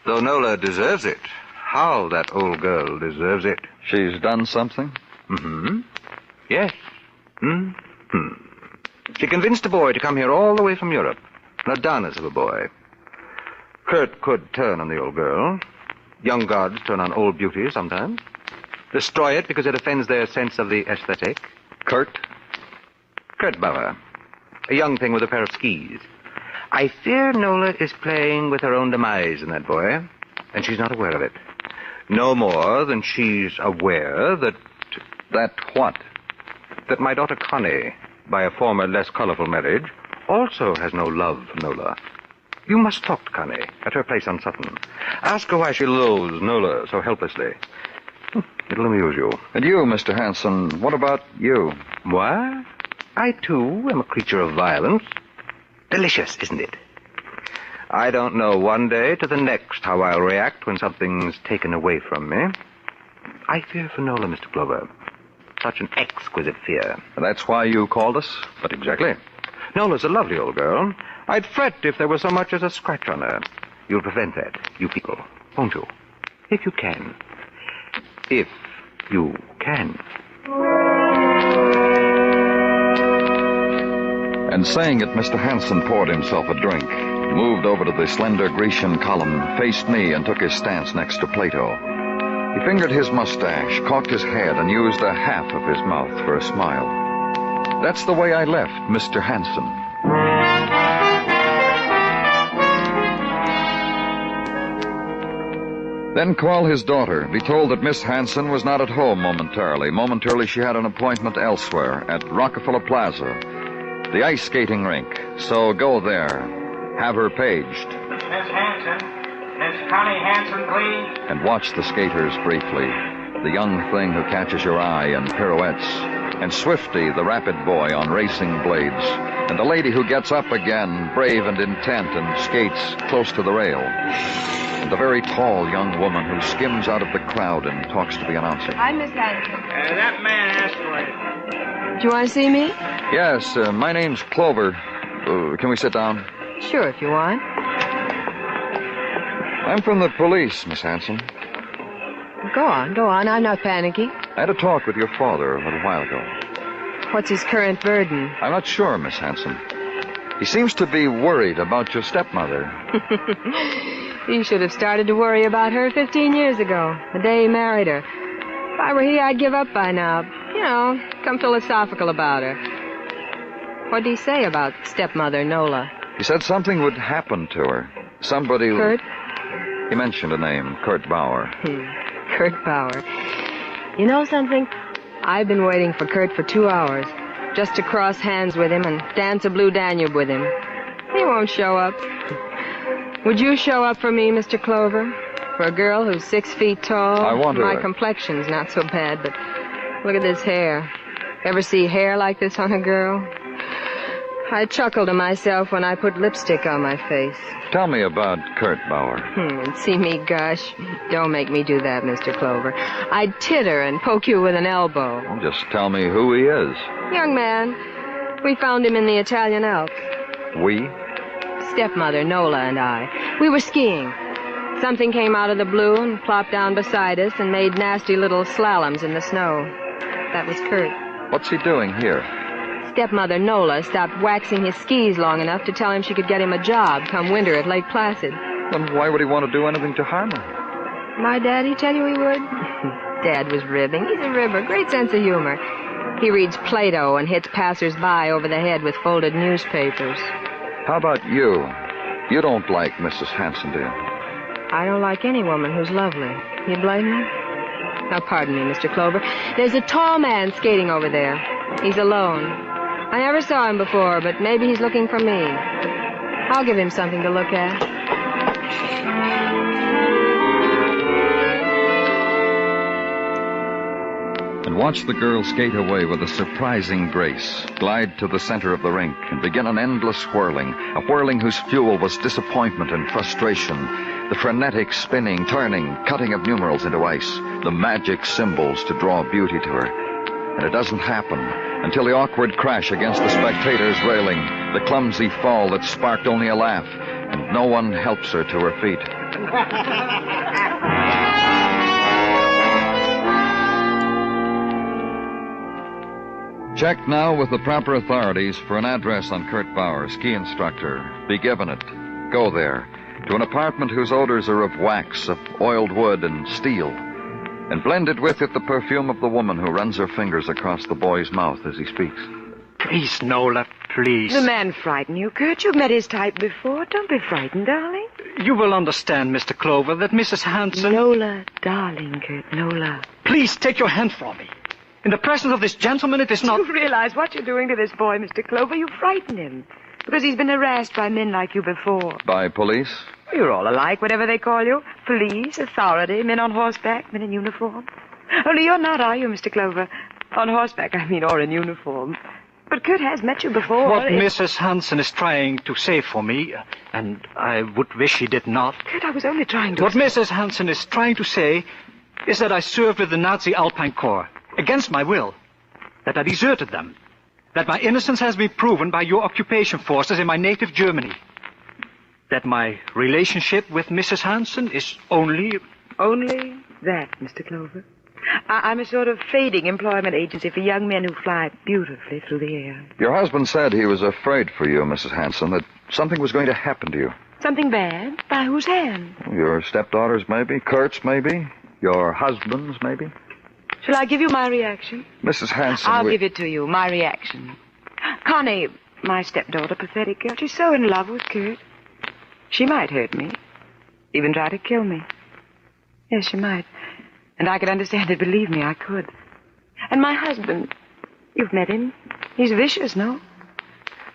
Though Nola deserves it. How that old girl deserves it. She's done something? Mm-hmm. Yes. Mm-hmm. She convinced a boy to come here all the way from Europe. An Adonis of a boy. Kurt could turn on the old girl. Young gods turn on old beauty sometimes. Destroy it because it offends their sense of the aesthetic. Kurt Bauer. A young thing with a pair of skis. I fear Nola is playing with her own demise in that boy, and she's not aware of it. No more than she's aware that... That what? That my daughter Connie, by a former less colorful marriage, also has no love for Nola. You must talk to Connie at her place on Sutton. Ask her why she loathes Nola so helplessly. It'll amuse you. And you, Mr. Hanson, what about you? What? I, too, am a creature of violence. Delicious, isn't it? I don't know one day to the next how I'll react when something's taken away from me. I fear for Nola, Mr. Clover. Such an exquisite fear. That's why you called us? But exactly. Nola's a lovely old girl. I'd fret if there was so much as a scratch on her. You'll prevent that, you people, won't you? If you can. If you can. And saying it, Mr. Hanson poured himself a drink, moved over to the slender Grecian column, faced me, and took his stance next to Plato. He fingered his mustache, cocked his head, and used a half of his mouth for a smile. That's the way I left Mr. Hanson. Then call his daughter, be told that Miss Hanson was not at home momentarily. Momentarily, she had an appointment elsewhere, at Rockefeller Plaza, the ice skating rink. So go there, have her paged. Miss Hanson, Miss Connie Hanson, please. And watch the skaters briefly. The young thing who catches your eye in pirouettes, and Swifty, the rapid boy on racing blades, and the lady who gets up again, brave and intent, and skates close to the rail. And the very tall young woman who skims out of the crowd and talks to the announcer. Hi, Miss Hanson. That man asked for it. Do you want to see me? Yes, my name's Clover. Can we sit down? Sure, if you want. I'm from the police, Miss Hanson. Go on. I'm not panicking. I had a talk with your father a little while ago. What's his current burden? I'm not sure, Miss Hanson. He seems to be worried about your stepmother. He should have started to worry about her 15 years ago, the day he married her. If I were he, I'd give up by now. You know, come philosophical about her. What'd he say about stepmother Nola? He said something would happen to her. Somebody... Kurt? He mentioned a name, Kurt Bauer. Kurt Bauer. You know something? I've been waiting for Kurt for 2 hours, just to cross hands with him and dance a Blue Danube with him. He won't show up. Would you show up for me, Mr. Clover? For a girl who's 6 feet tall? I want her. My complexion's not so bad, but look at this hair. Ever see hair like this on a girl? I chuckle to myself when I put lipstick on my face. Tell me about Kurt Bauer. And see me gush? Don't make me do that, Mr. Clover. I'd titter and poke you with an elbow. Well, just tell me who he is. Young man. We found him in the Italian Alps. We? Stepmother, Nola, and I. We were skiing. Something came out of the blue and plopped down beside us and made nasty little slaloms in the snow. That was Kurt. What's he doing here? stepmother, Nola, stopped waxing his skis long enough to tell him she could get him a job come winter at Lake Placid. Then why would he want to do anything to harm her? My daddy tell you he would? Dad was ribbing. He's a ribber. Great sense of humor. He reads Plato and hits passers-by over the head with folded newspapers. How about you? You don't like Mrs. Hanson, do you? I don't like any woman who's lovely. You blame me? Now, pardon me, Mr. Clover. There's a tall man skating over there. He's alone. I never saw him before, but maybe he's looking for me. I'll give him something to look at. And watch the girl skate away with a surprising grace, glide to the center of the rink, and begin an endless whirling, a whirling whose fuel was disappointment and frustration, the frenetic spinning, turning, cutting of numerals into ice, the magic symbols to draw beauty to her. And it doesn't happen until the awkward crash against the spectator's railing, the clumsy fall that sparked only a laugh, and no one helps her to her feet. Check now with the proper authorities for an address on Kurt Bauer, ski instructor. Be given it. Go there, to an apartment whose odors are of wax, of oiled wood and steel, and blended with it the perfume of the woman who runs her fingers across the boy's mouth as he speaks. Please, Nola, please. The man frighten you, Kurt. You've met his type before. Don't be frightened, darling. You will understand, Mr. Clover, that Mrs. Hanson... Nola, darling, Kurt, Nola. Please take your hand from me. In the presence of this gentleman, it is not... You realize what you're doing to this boy, Mr. Clover. You frighten him. Because he's been harassed by men like you before. By police? You're all alike, whatever they call you. Police, authority, men on horseback, men in uniform. Only you're not, are you, Mr. Clover? On horseback, I mean, or in uniform. But Kurt has met you before. What Mrs. Hanson is trying to say for me, and I would wish she did not... Kurt, I was only trying to... What Mrs. Hanson is trying to say is that I served with the Nazi Alpine Corps. Against my will, that I deserted them, that my innocence has been proven by your occupation forces in my native Germany, that my relationship with Mrs. Hanson is only... Only that, Mr. Clover. I'm a sort of fading employment agency for young men who fly beautifully through the air. Your husband said he was afraid for you, Mrs. Hanson, that something was going to happen to you. Something bad? By whose hand? Your stepdaughters, maybe. Kurt's, maybe. Your husband's, maybe. Shall I give you my reaction? Mrs. Hanson, I'll give it to you, my reaction. Connie, my stepdaughter, pathetic girl, she's so in love with Kurt. She might hurt me, even try to kill me. Yes, she might. And I could understand it, believe me, I could. And my husband, you've met him. He's vicious, no?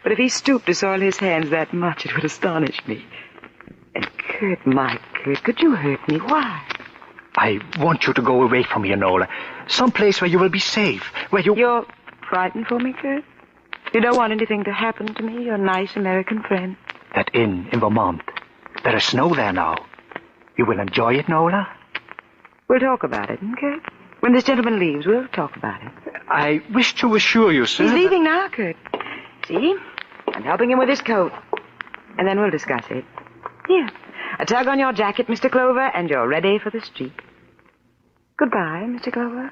But if he stooped to soil his hands that much, it would astonish me. And Kurt, my Kurt, could you hurt me? Why? I want you to go away from here, Nola. Someplace where you will be safe, where you... You're frightened for me, Kurt? You don't want anything to happen to me, your nice American friend? That inn in Vermont. There is snow there now. You will enjoy it, Nola? We'll talk about it, Kurt. When this gentleman leaves, we'll talk about it. I wish to assure you, sir... He's leaving now, Kurt. See? I'm helping him with his coat. And then we'll discuss it. Here. A tug on your jacket, Mr. Clover, and you're ready for the street. Goodbye, Mr. Clover.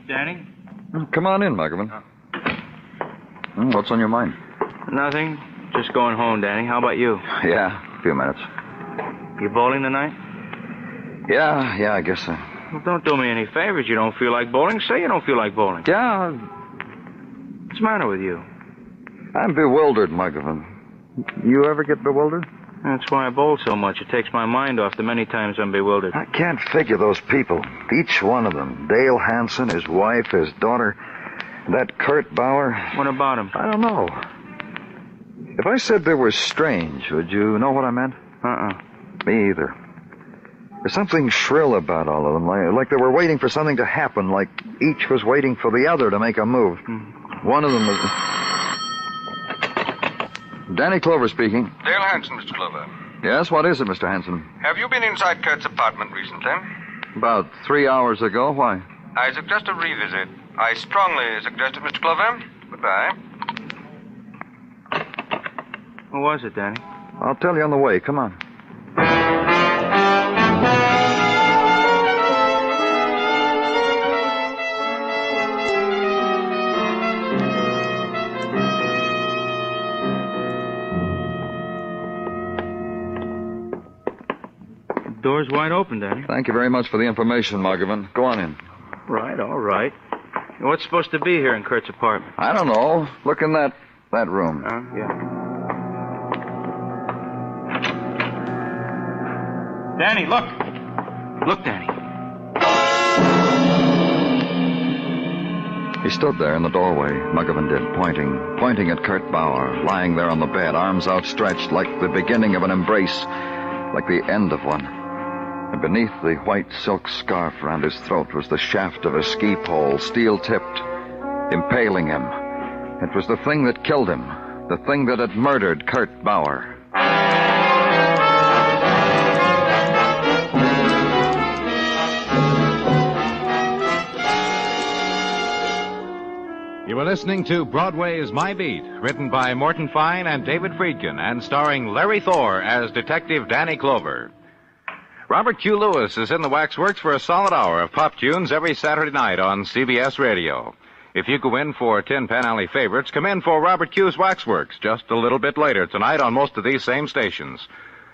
Danny? Come on in, Muggerman. What's on your mind? Nothing. Just going home, Danny. How about you? Yeah, a few minutes. You bowling tonight? Yeah, I guess so. Well, don't do me any favors. You don't feel like bowling? Say you don't feel like bowling. Yeah. What's the matter with you? I'm bewildered, Muggerman. You ever get bewildered? That's why I bowl so much. It takes my mind off the many times I'm bewildered. I can't figure those people. Each one of them. Dale Hanson, his wife, his daughter, that Kurt Bauer. What about him? I don't know. If I said they were strange, would you know what I meant? Me either. There's something shrill about all of them, like they were waiting for something to happen, like each was waiting for the other to make a move. One of them was... Danny Clover speaking. Dale Hanson, Mr. Clover. Yes, what is it, Mr. Hanson? Have you been inside Kurt's apartment recently? About 3 hours ago. Why? I suggest a revisit. I strongly suggest it, Mr. Clover. Goodbye. What was it, Danny? I'll tell you on the way. Come on. The door's wide open, Danny. Thank you very much for the information, Margovan. Go on in. Right, all right. What's supposed to be here in Kurt's apartment? I don't know. Look in that room. Yeah. Danny, look. Look, Danny. He stood there in the doorway, Margovan did, pointing at Kurt Bauer, lying there on the bed, arms outstretched like the beginning of an embrace, like the end of one. And beneath the white silk scarf around his throat was the shaft of a ski pole, steel-tipped, impaling him. It was the thing that killed him, the thing that had murdered Kurt Bauer. You are listening to Broadway is My Beat, written by Morton Fine and David Friedkin, and starring Larry Thor as Detective Danny Clover. Robert Q. Lewis is in the Waxworks for a solid hour of pop tunes every Saturday night on CBS Radio. If you go in for Tin Pan Alley favorites, come in for Robert Q's Waxworks just a little bit later tonight on most of these same stations.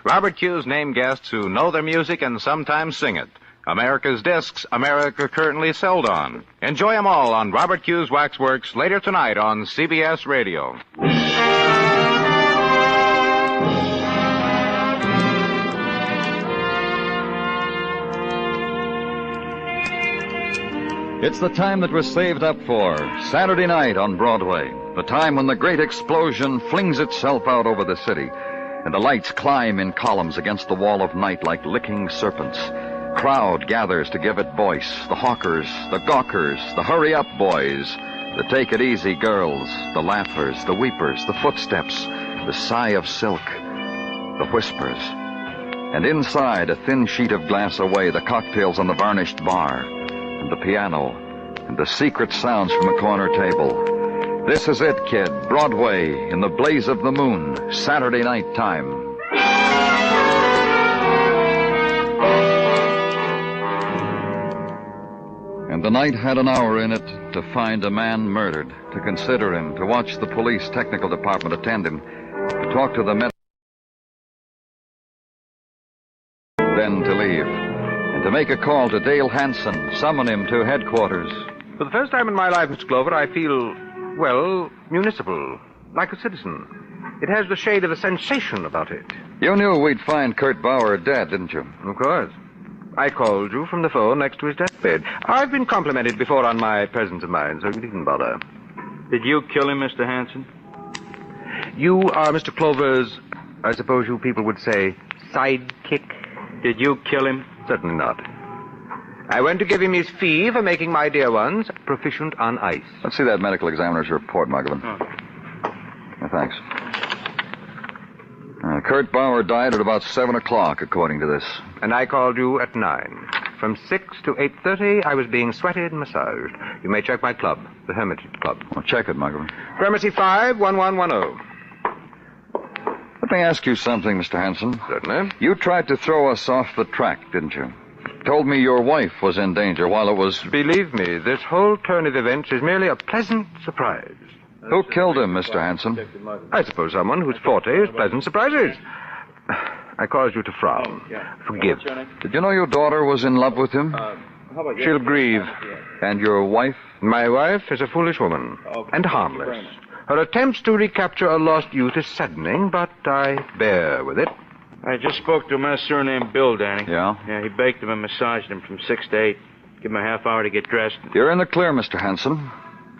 Robert Q's name guests who know their music and sometimes sing it. America's discs America currently sold on. Enjoy them all on Robert Q's Waxworks later tonight on CBS Radio. It's the time that was saved up for, Saturday night on Broadway. The time when the great explosion flings itself out over the city, and the lights climb in columns against the wall of night like licking serpents. Crowd gathers to give it voice. The hawkers, the gawkers, the hurry-up boys, the take-it-easy girls, the laughers, the weepers, the footsteps, the sigh of silk, the whispers. And inside, a thin sheet of glass away, the cocktails on the varnished bar, and the piano, and the secret sounds from a corner table. This is it, kid. Broadway, in the blaze of the moon, Saturday night time. And the night had an hour in it to find a man murdered, to consider him, to watch the police technical department attend him, to talk to the men, then to leave, and to make a call to Dale Hansen, summon him to headquarters. For the first time in my life, Mr. Clover, I feel, well, municipal, like a citizen. It has the shade of a sensation about it. You knew we'd find Kurt Bauer dead, didn't you? Of course. I called you from the phone next to his deathbed. I've been complimented before on my presence of mind, so you needn't bother. Did you kill him, Mr. Hanson? You are Mr. Clover's, I suppose you people would say, sidekick? Did you kill him? Certainly not. I went to give him his fee for making my dear ones proficient on ice. Let's see that medical examiner's report, Margovan. Thanks. Kurt Bauer died at about 7 o'clock, according to this. And I called you at 9. From 6 to 8:30, I was being sweated and massaged. You may check my club, the Hermitage Club. Well, check it, Margovan. Premises 51110. Let me ask you something, Mr. Hanson. Certainly. You tried to throw us off the track, didn't you? Told me your wife was in danger while it was... Believe me, this whole turn of events is merely a pleasant surprise. Who killed him, Mr. Hanson? I suppose someone whose forte is pleasant surprises. I caused you to frown. Forgive. Did you know your daughter was in love with him? She'll grieve. And your wife? My wife is a foolish woman. And harmless. Her attempts to recapture a lost youth is saddening, but I bear with it. I just spoke to a master named Bill, Danny. Yeah? Yeah, he baked him and massaged him from 6 to 8. Give him a half hour to get dressed. You're in the clear, Mr. Hanson.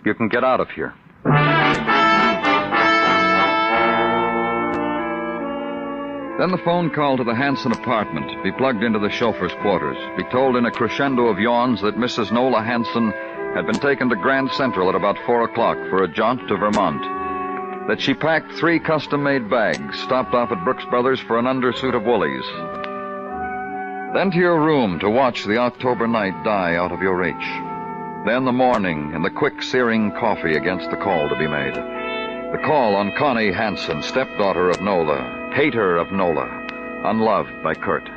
You can get out of here. Then the phone call to the Hanson apartment be plugged into the chauffeur's quarters. Be told in a crescendo of yawns that Mrs. Nola Hanson had been taken to Grand Central at about 4 o'clock for a jaunt to Vermont. That she packed 3 custom-made bags, stopped off at Brooks Brothers for an undersuit of Woolies. Then to your room to watch the October night die out of your reach. Then the morning and the quick searing coffee against the call to be made. The call on Connie Hansen, stepdaughter of Nola, hater of Nola, unloved by Kurt.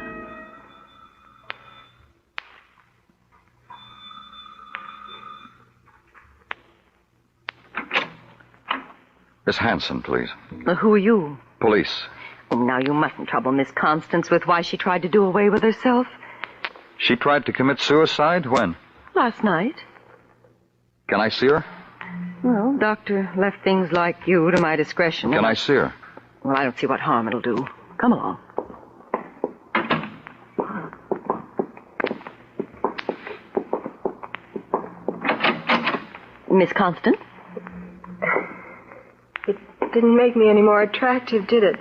Miss Hansen, please. Who are you? Police. Oh, now, you mustn't trouble Miss Constance with why she tried to do away with herself. She tried to commit suicide? When? Last night. Can I see her? Well, doctor left things like you to my discretion. Can I see her? Well, I don't see what harm it'll do. Come along. Miss Constance? It didn't make me any more attractive, did it?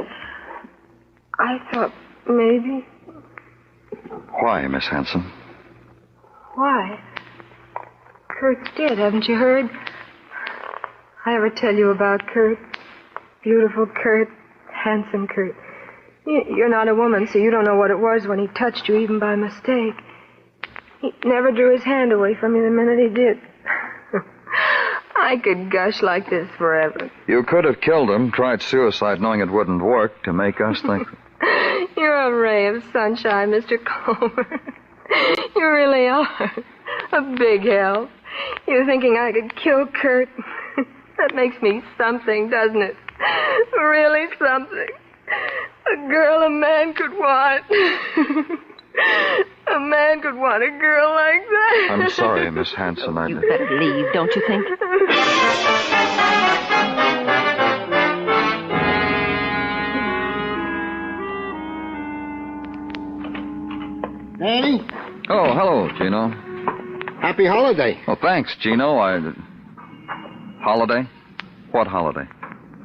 I thought maybe... Why, Miss Hansen? Why? Kurt's dead, haven't you heard? I ever tell you about Kurt? Beautiful Kurt, handsome Kurt. You're not a woman, so you don't know what it was when he touched you, even by mistake. He never drew his hand away from you the minute he did. I could gush like this forever. You could have killed him, tried suicide knowing it wouldn't work, to make us think... You're a ray of sunshine, Mr. Clover. You really are. A big help. You thinking I could kill Kurt? That makes me something, doesn't it? Really something. A girl a man could want. A man could want a girl like that. I'm sorry, Miss Hansen. You'd better leave, don't you think? Danny? Oh, hello, Gino. Happy holiday. Oh, thanks, Gino. Holiday? What holiday?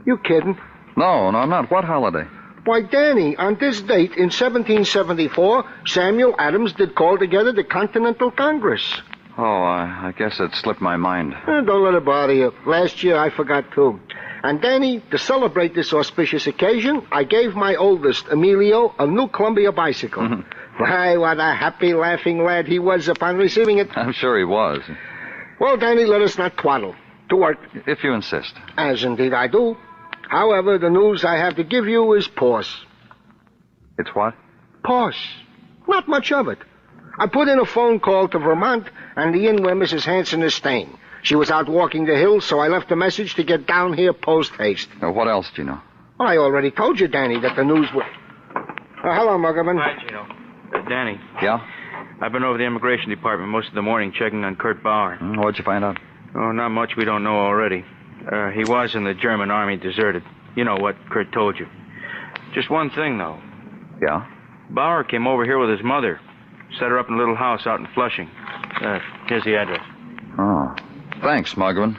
You kidding? No, I'm not. What holiday? Why, Danny, on this date in 1774, Samuel Adams did call together the Continental Congress. Oh, I guess it slipped my mind. Don't let it bother you. Last year I forgot too. And Danny, to celebrate this auspicious occasion, I gave my oldest, Emilio, a new Columbia bicycle. Why, what a happy, laughing lad he was upon receiving it. I'm sure he was. Well, Danny, let us not twaddle. To work. If you insist. As indeed I do. However, the news I have to give you is pause. It's what? Pause. Not much of it. I put in a phone call to Vermont and the inn where Mrs. Hansen is staying. She was out walking the hills, so I left a message to get down here post-haste. What else, Gino? Well, I already told you, Danny, that the news was... hello, Muggerman. Hi, Gino. Danny. Yeah? I've been over the immigration department most of the morning checking on Kurt Bauer. What'd you find out? Oh, not much we don't know already. He was in the German army, deserted. You know what Kurt told you. Just one thing, though. Yeah? Bauer came over here with his mother. Set her up in a little house out in Flushing. Here's the address. Oh. Thanks, Muggerman.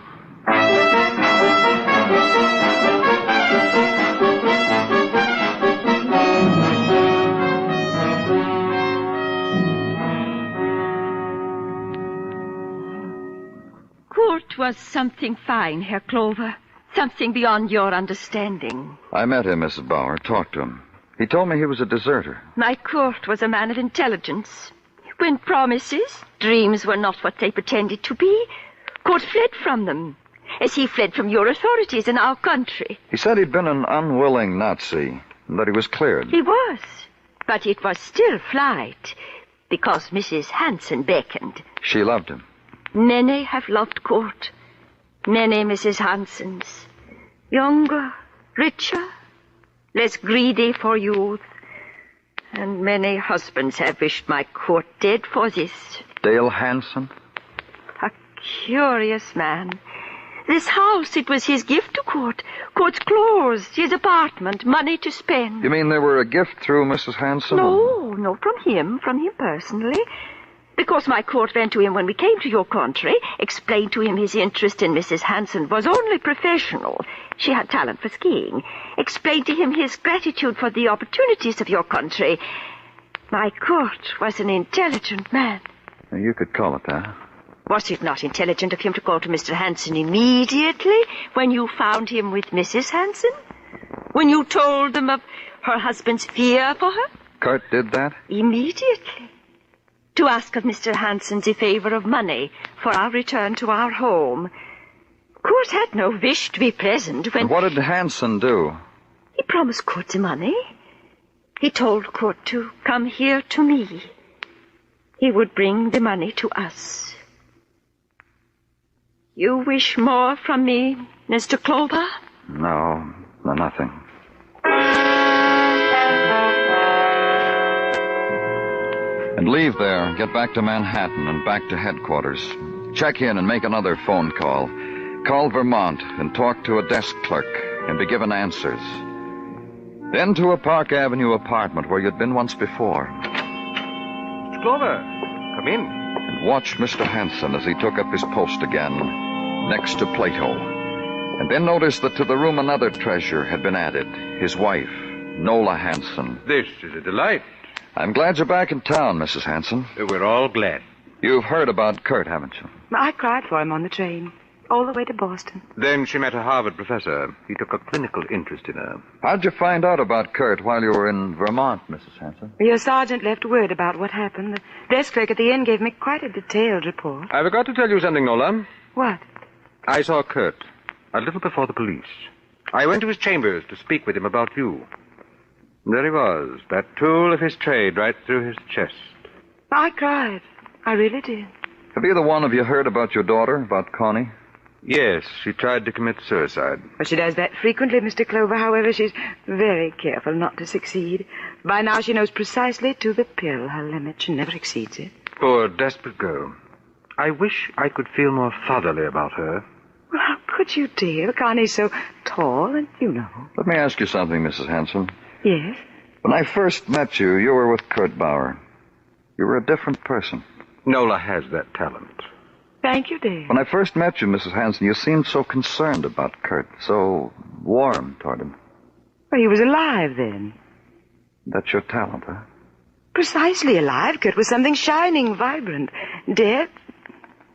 Kurt was something fine, Herr Clover. Something beyond your understanding. I met him, Mrs. Bauer. Talked to him. He told me he was a deserter. My Kurt was a man of intelligence. When promises, dreams were not what they pretended to be, Kurt fled from them, as he fled from your authorities in our country. He said he'd been an unwilling Nazi, and that he was cleared. He was, but it was still flight, because Mrs. Hansen beckoned. She loved him. Many have loved Kurt. Many Mrs. Hansens. Younger, richer, less greedy for youth. And many husbands have wished my Kurt dead for this. Dale Hansen? A curious man. This house, it was his gift to Kurt. Kurt's clothes, his apartment, money to spend. You mean they were a gift through Mrs. Hansen? No, from him personally. Because my Kurt went to him when we came to your country, explained to him his interest in Mrs. Hansen was only professional. She had talent for skiing. Explained to him his gratitude for the opportunities of your country. My Kurt was an intelligent man. You could call it that. Was it not intelligent of him to go to Mr. Hansen immediately when you found him with Mrs. Hansen? When you told them of her husband's fear for her? Kurt did that? Immediately. To ask of Mr. Hansen the favor of money for our return to our home. Kurt had no wish to be present when... And what did Hansen do? He promised Kurt the money. He told Kurt to come here to me. He would bring the money to us. You wish more from me, Mr. Clover? No, nothing. And leave there, get back to Manhattan and back to headquarters. Check in and make another phone call. Call Vermont and talk to a desk clerk and be given answers. Then to a Park Avenue apartment where you'd been once before. Mr. Clover, come in. And watch Mr. Hansen as he took up his post again, next to Plato. And then notice that to the room another treasure had been added, his wife, Nola Hansen. This is a delight. I'm glad you're back in town, Mrs. Hansen. We're all glad. You've heard about Kurt, haven't you? I cried for him on the train, all the way to Boston. Then she met a Harvard professor. He took a clinical interest in her. How'd you find out about Kurt while you were in Vermont, Mrs. Hansen? Your sergeant left word about what happened. The desk clerk at the inn gave me quite a detailed report. I forgot to tell you something, Nola. What? I saw Kurt a little before the police. I went to his chambers to speak with him about you. There he was, that tool of his trade right through his chest. I cried. I really did. Have either one of you heard about your daughter, about Connie? Yes, she tried to commit suicide. Well, she does that frequently, Mr. Clover. However, she's very careful not to succeed. By now, she knows precisely to the pill her limit. She never exceeds it. Poor, desperate girl. I wish I could feel more fatherly about her. Well, how could you, dear? Connie's so tall, and you know. Let me ask you something, Mrs. Hansen. Yes? When I first met you, you were with Kurt Bauer. You were a different person. Nola has that talent. Thank you, dear. When I first met you, Mrs. Hansen, you seemed so concerned about Kurt, so warm toward him. Well, he was alive then. That's your talent, huh? Precisely alive. Kurt was something shining, vibrant. Dead?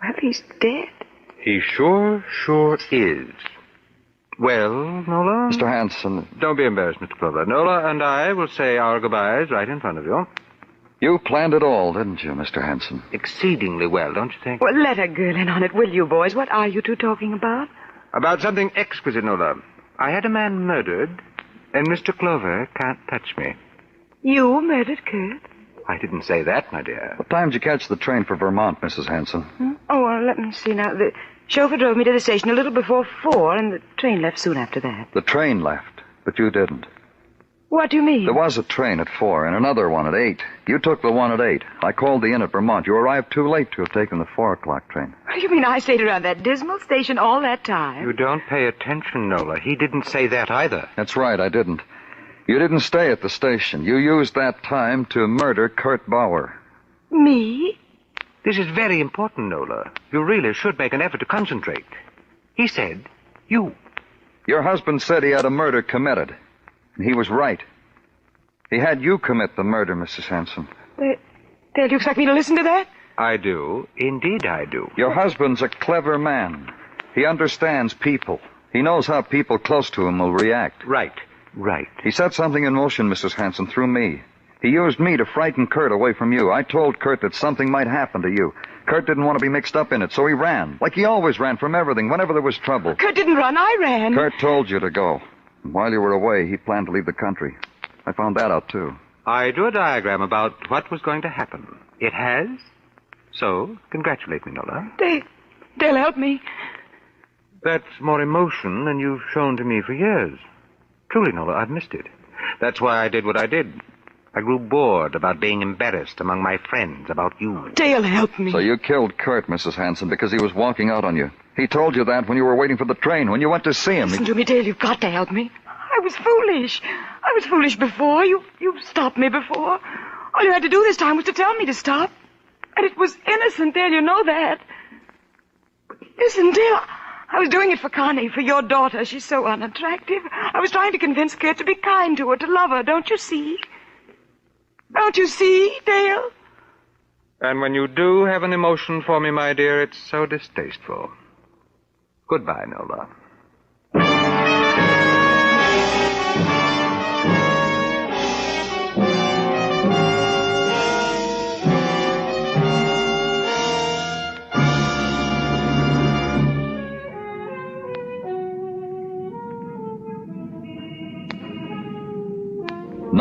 Well, he's dead. He sure is. Well, Nola? Mr. Hansen. Don't be embarrassed, Mr. Clover. Nola and I will say our goodbyes right in front of you. You planned it all, didn't you, Mr. Hansen? Exceedingly well, don't you think? Well, let a girl in on it, will you, boys? What are you two talking about? About something exquisite, Nola. I had a man murdered, and Mr. Clover can't touch me. You murdered Kurt? I didn't say that, my dear. What time did you catch the train for Vermont, Mrs. Hansen? Oh, well, let me see now. The chauffeur drove me to the station a little before 4, and the train left soon after that. The train left, but you didn't. What do you mean? There was a train at 4 and another one at 8. You took the one at 8. I called the inn at Vermont. You arrived too late to have taken the 4 o'clock train. You mean I stayed around that dismal station all that time? You don't pay attention, Nola. He didn't say that either. That's right, I didn't. You didn't stay at the station. You used that time to murder Kurt Bauer. Me? This is very important, Nola. You really should make an effort to concentrate. He said, you. Your husband said he had a murder committed. And he was right. He had you commit the murder, Mrs. Hansen. Dale, you expect me to listen to that? I do. Indeed I do. Your husband's a clever man. He understands people. He knows how people close to him will react. Right. He set something in motion, Mrs. Hansen, through me. He used me to frighten Kurt away from you. I told Kurt that something might happen to you. Kurt didn't want to be mixed up in it, so he ran. Like he always ran from everything, whenever there was trouble. Kurt didn't run, I ran. Kurt told you to go. And while you were away, he planned to leave the country. I found that out, too. I drew a diagram about what was going to happen. It has. So, congratulate me, Nola. Dale, help me. That's more emotion than you've shown to me for years. Truly, Nola, I've missed it. That's why I did what I did. I grew bored about being embarrassed among my friends about you. Dale, help me. So you killed Kurt, Mrs. Hansen, because he was walking out on you. He told you that when you were waiting for the train, when you went to see him. Listen to me, Dale. You've got to help me. I was foolish. I was foolish before. You stopped me before. All you had to do this time was to tell me to stop. And it was innocent, Dale. You know that. Listen, Dale. I was doing it for Connie, for your daughter. She's so unattractive. I was trying to convince Kurt to be kind to her, to love her. Don't you see? Don't you see, Dale? And when you do have an emotion for me, my dear, it's so distasteful. Goodbye, Nola.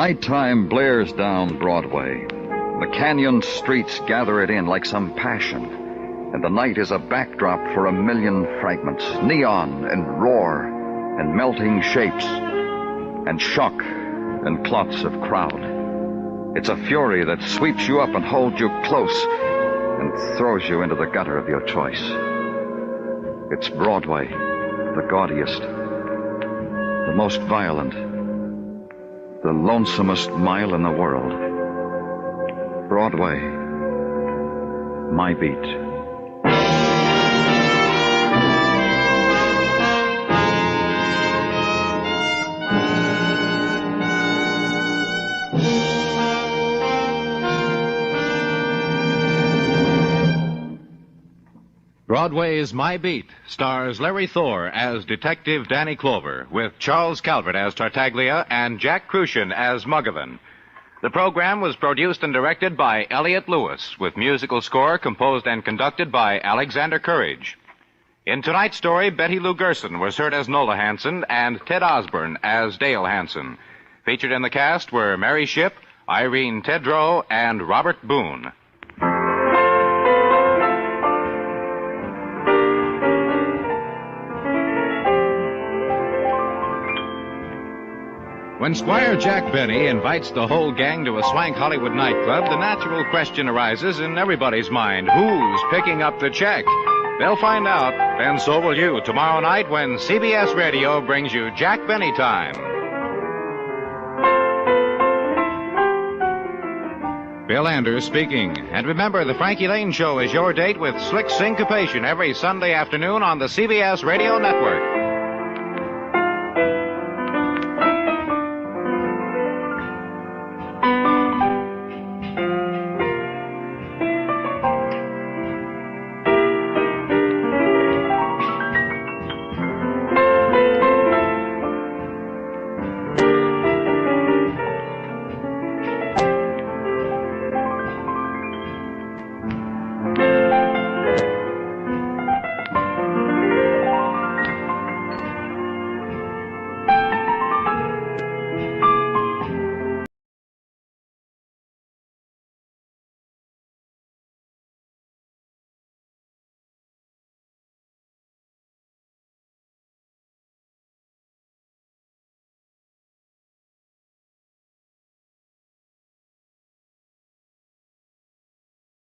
Nighttime blares down Broadway. The canyon streets gather it in like some passion, and the night is a backdrop for a million fragments, neon and roar and melting shapes and shock and clots of crowd. It's a fury that sweeps you up and holds you close and throws you into the gutter of your choice. It's Broadway, the gaudiest, the most violent, the lonesomest mile in the world. Broadway, my beat. Broadway's My Beat stars Larry Thor as Detective Danny Clover, with Charles Calvert as Tartaglia and Jack Crucian as Muggavan. The program was produced and directed by Elliott Lewis, with musical score composed and conducted by Alexander Courage. In tonight's story, Betty Lou Gerson was heard as Nola Hansen and Ted Osborne as Dale Hansen. Featured in the cast were Mary Shipp, Irene Tedrow, and Robert Boone. When Squire Jack Benny invites the whole gang to a swank Hollywood nightclub, the natural question arises in everybody's mind: who's picking up the check? They'll find out, and so will you, tomorrow night when CBS Radio brings you Jack Benny Time. Bill Anders speaking. And remember, the Frankie Lane Show is your date with slick syncopation every Sunday afternoon on the CBS Radio Network.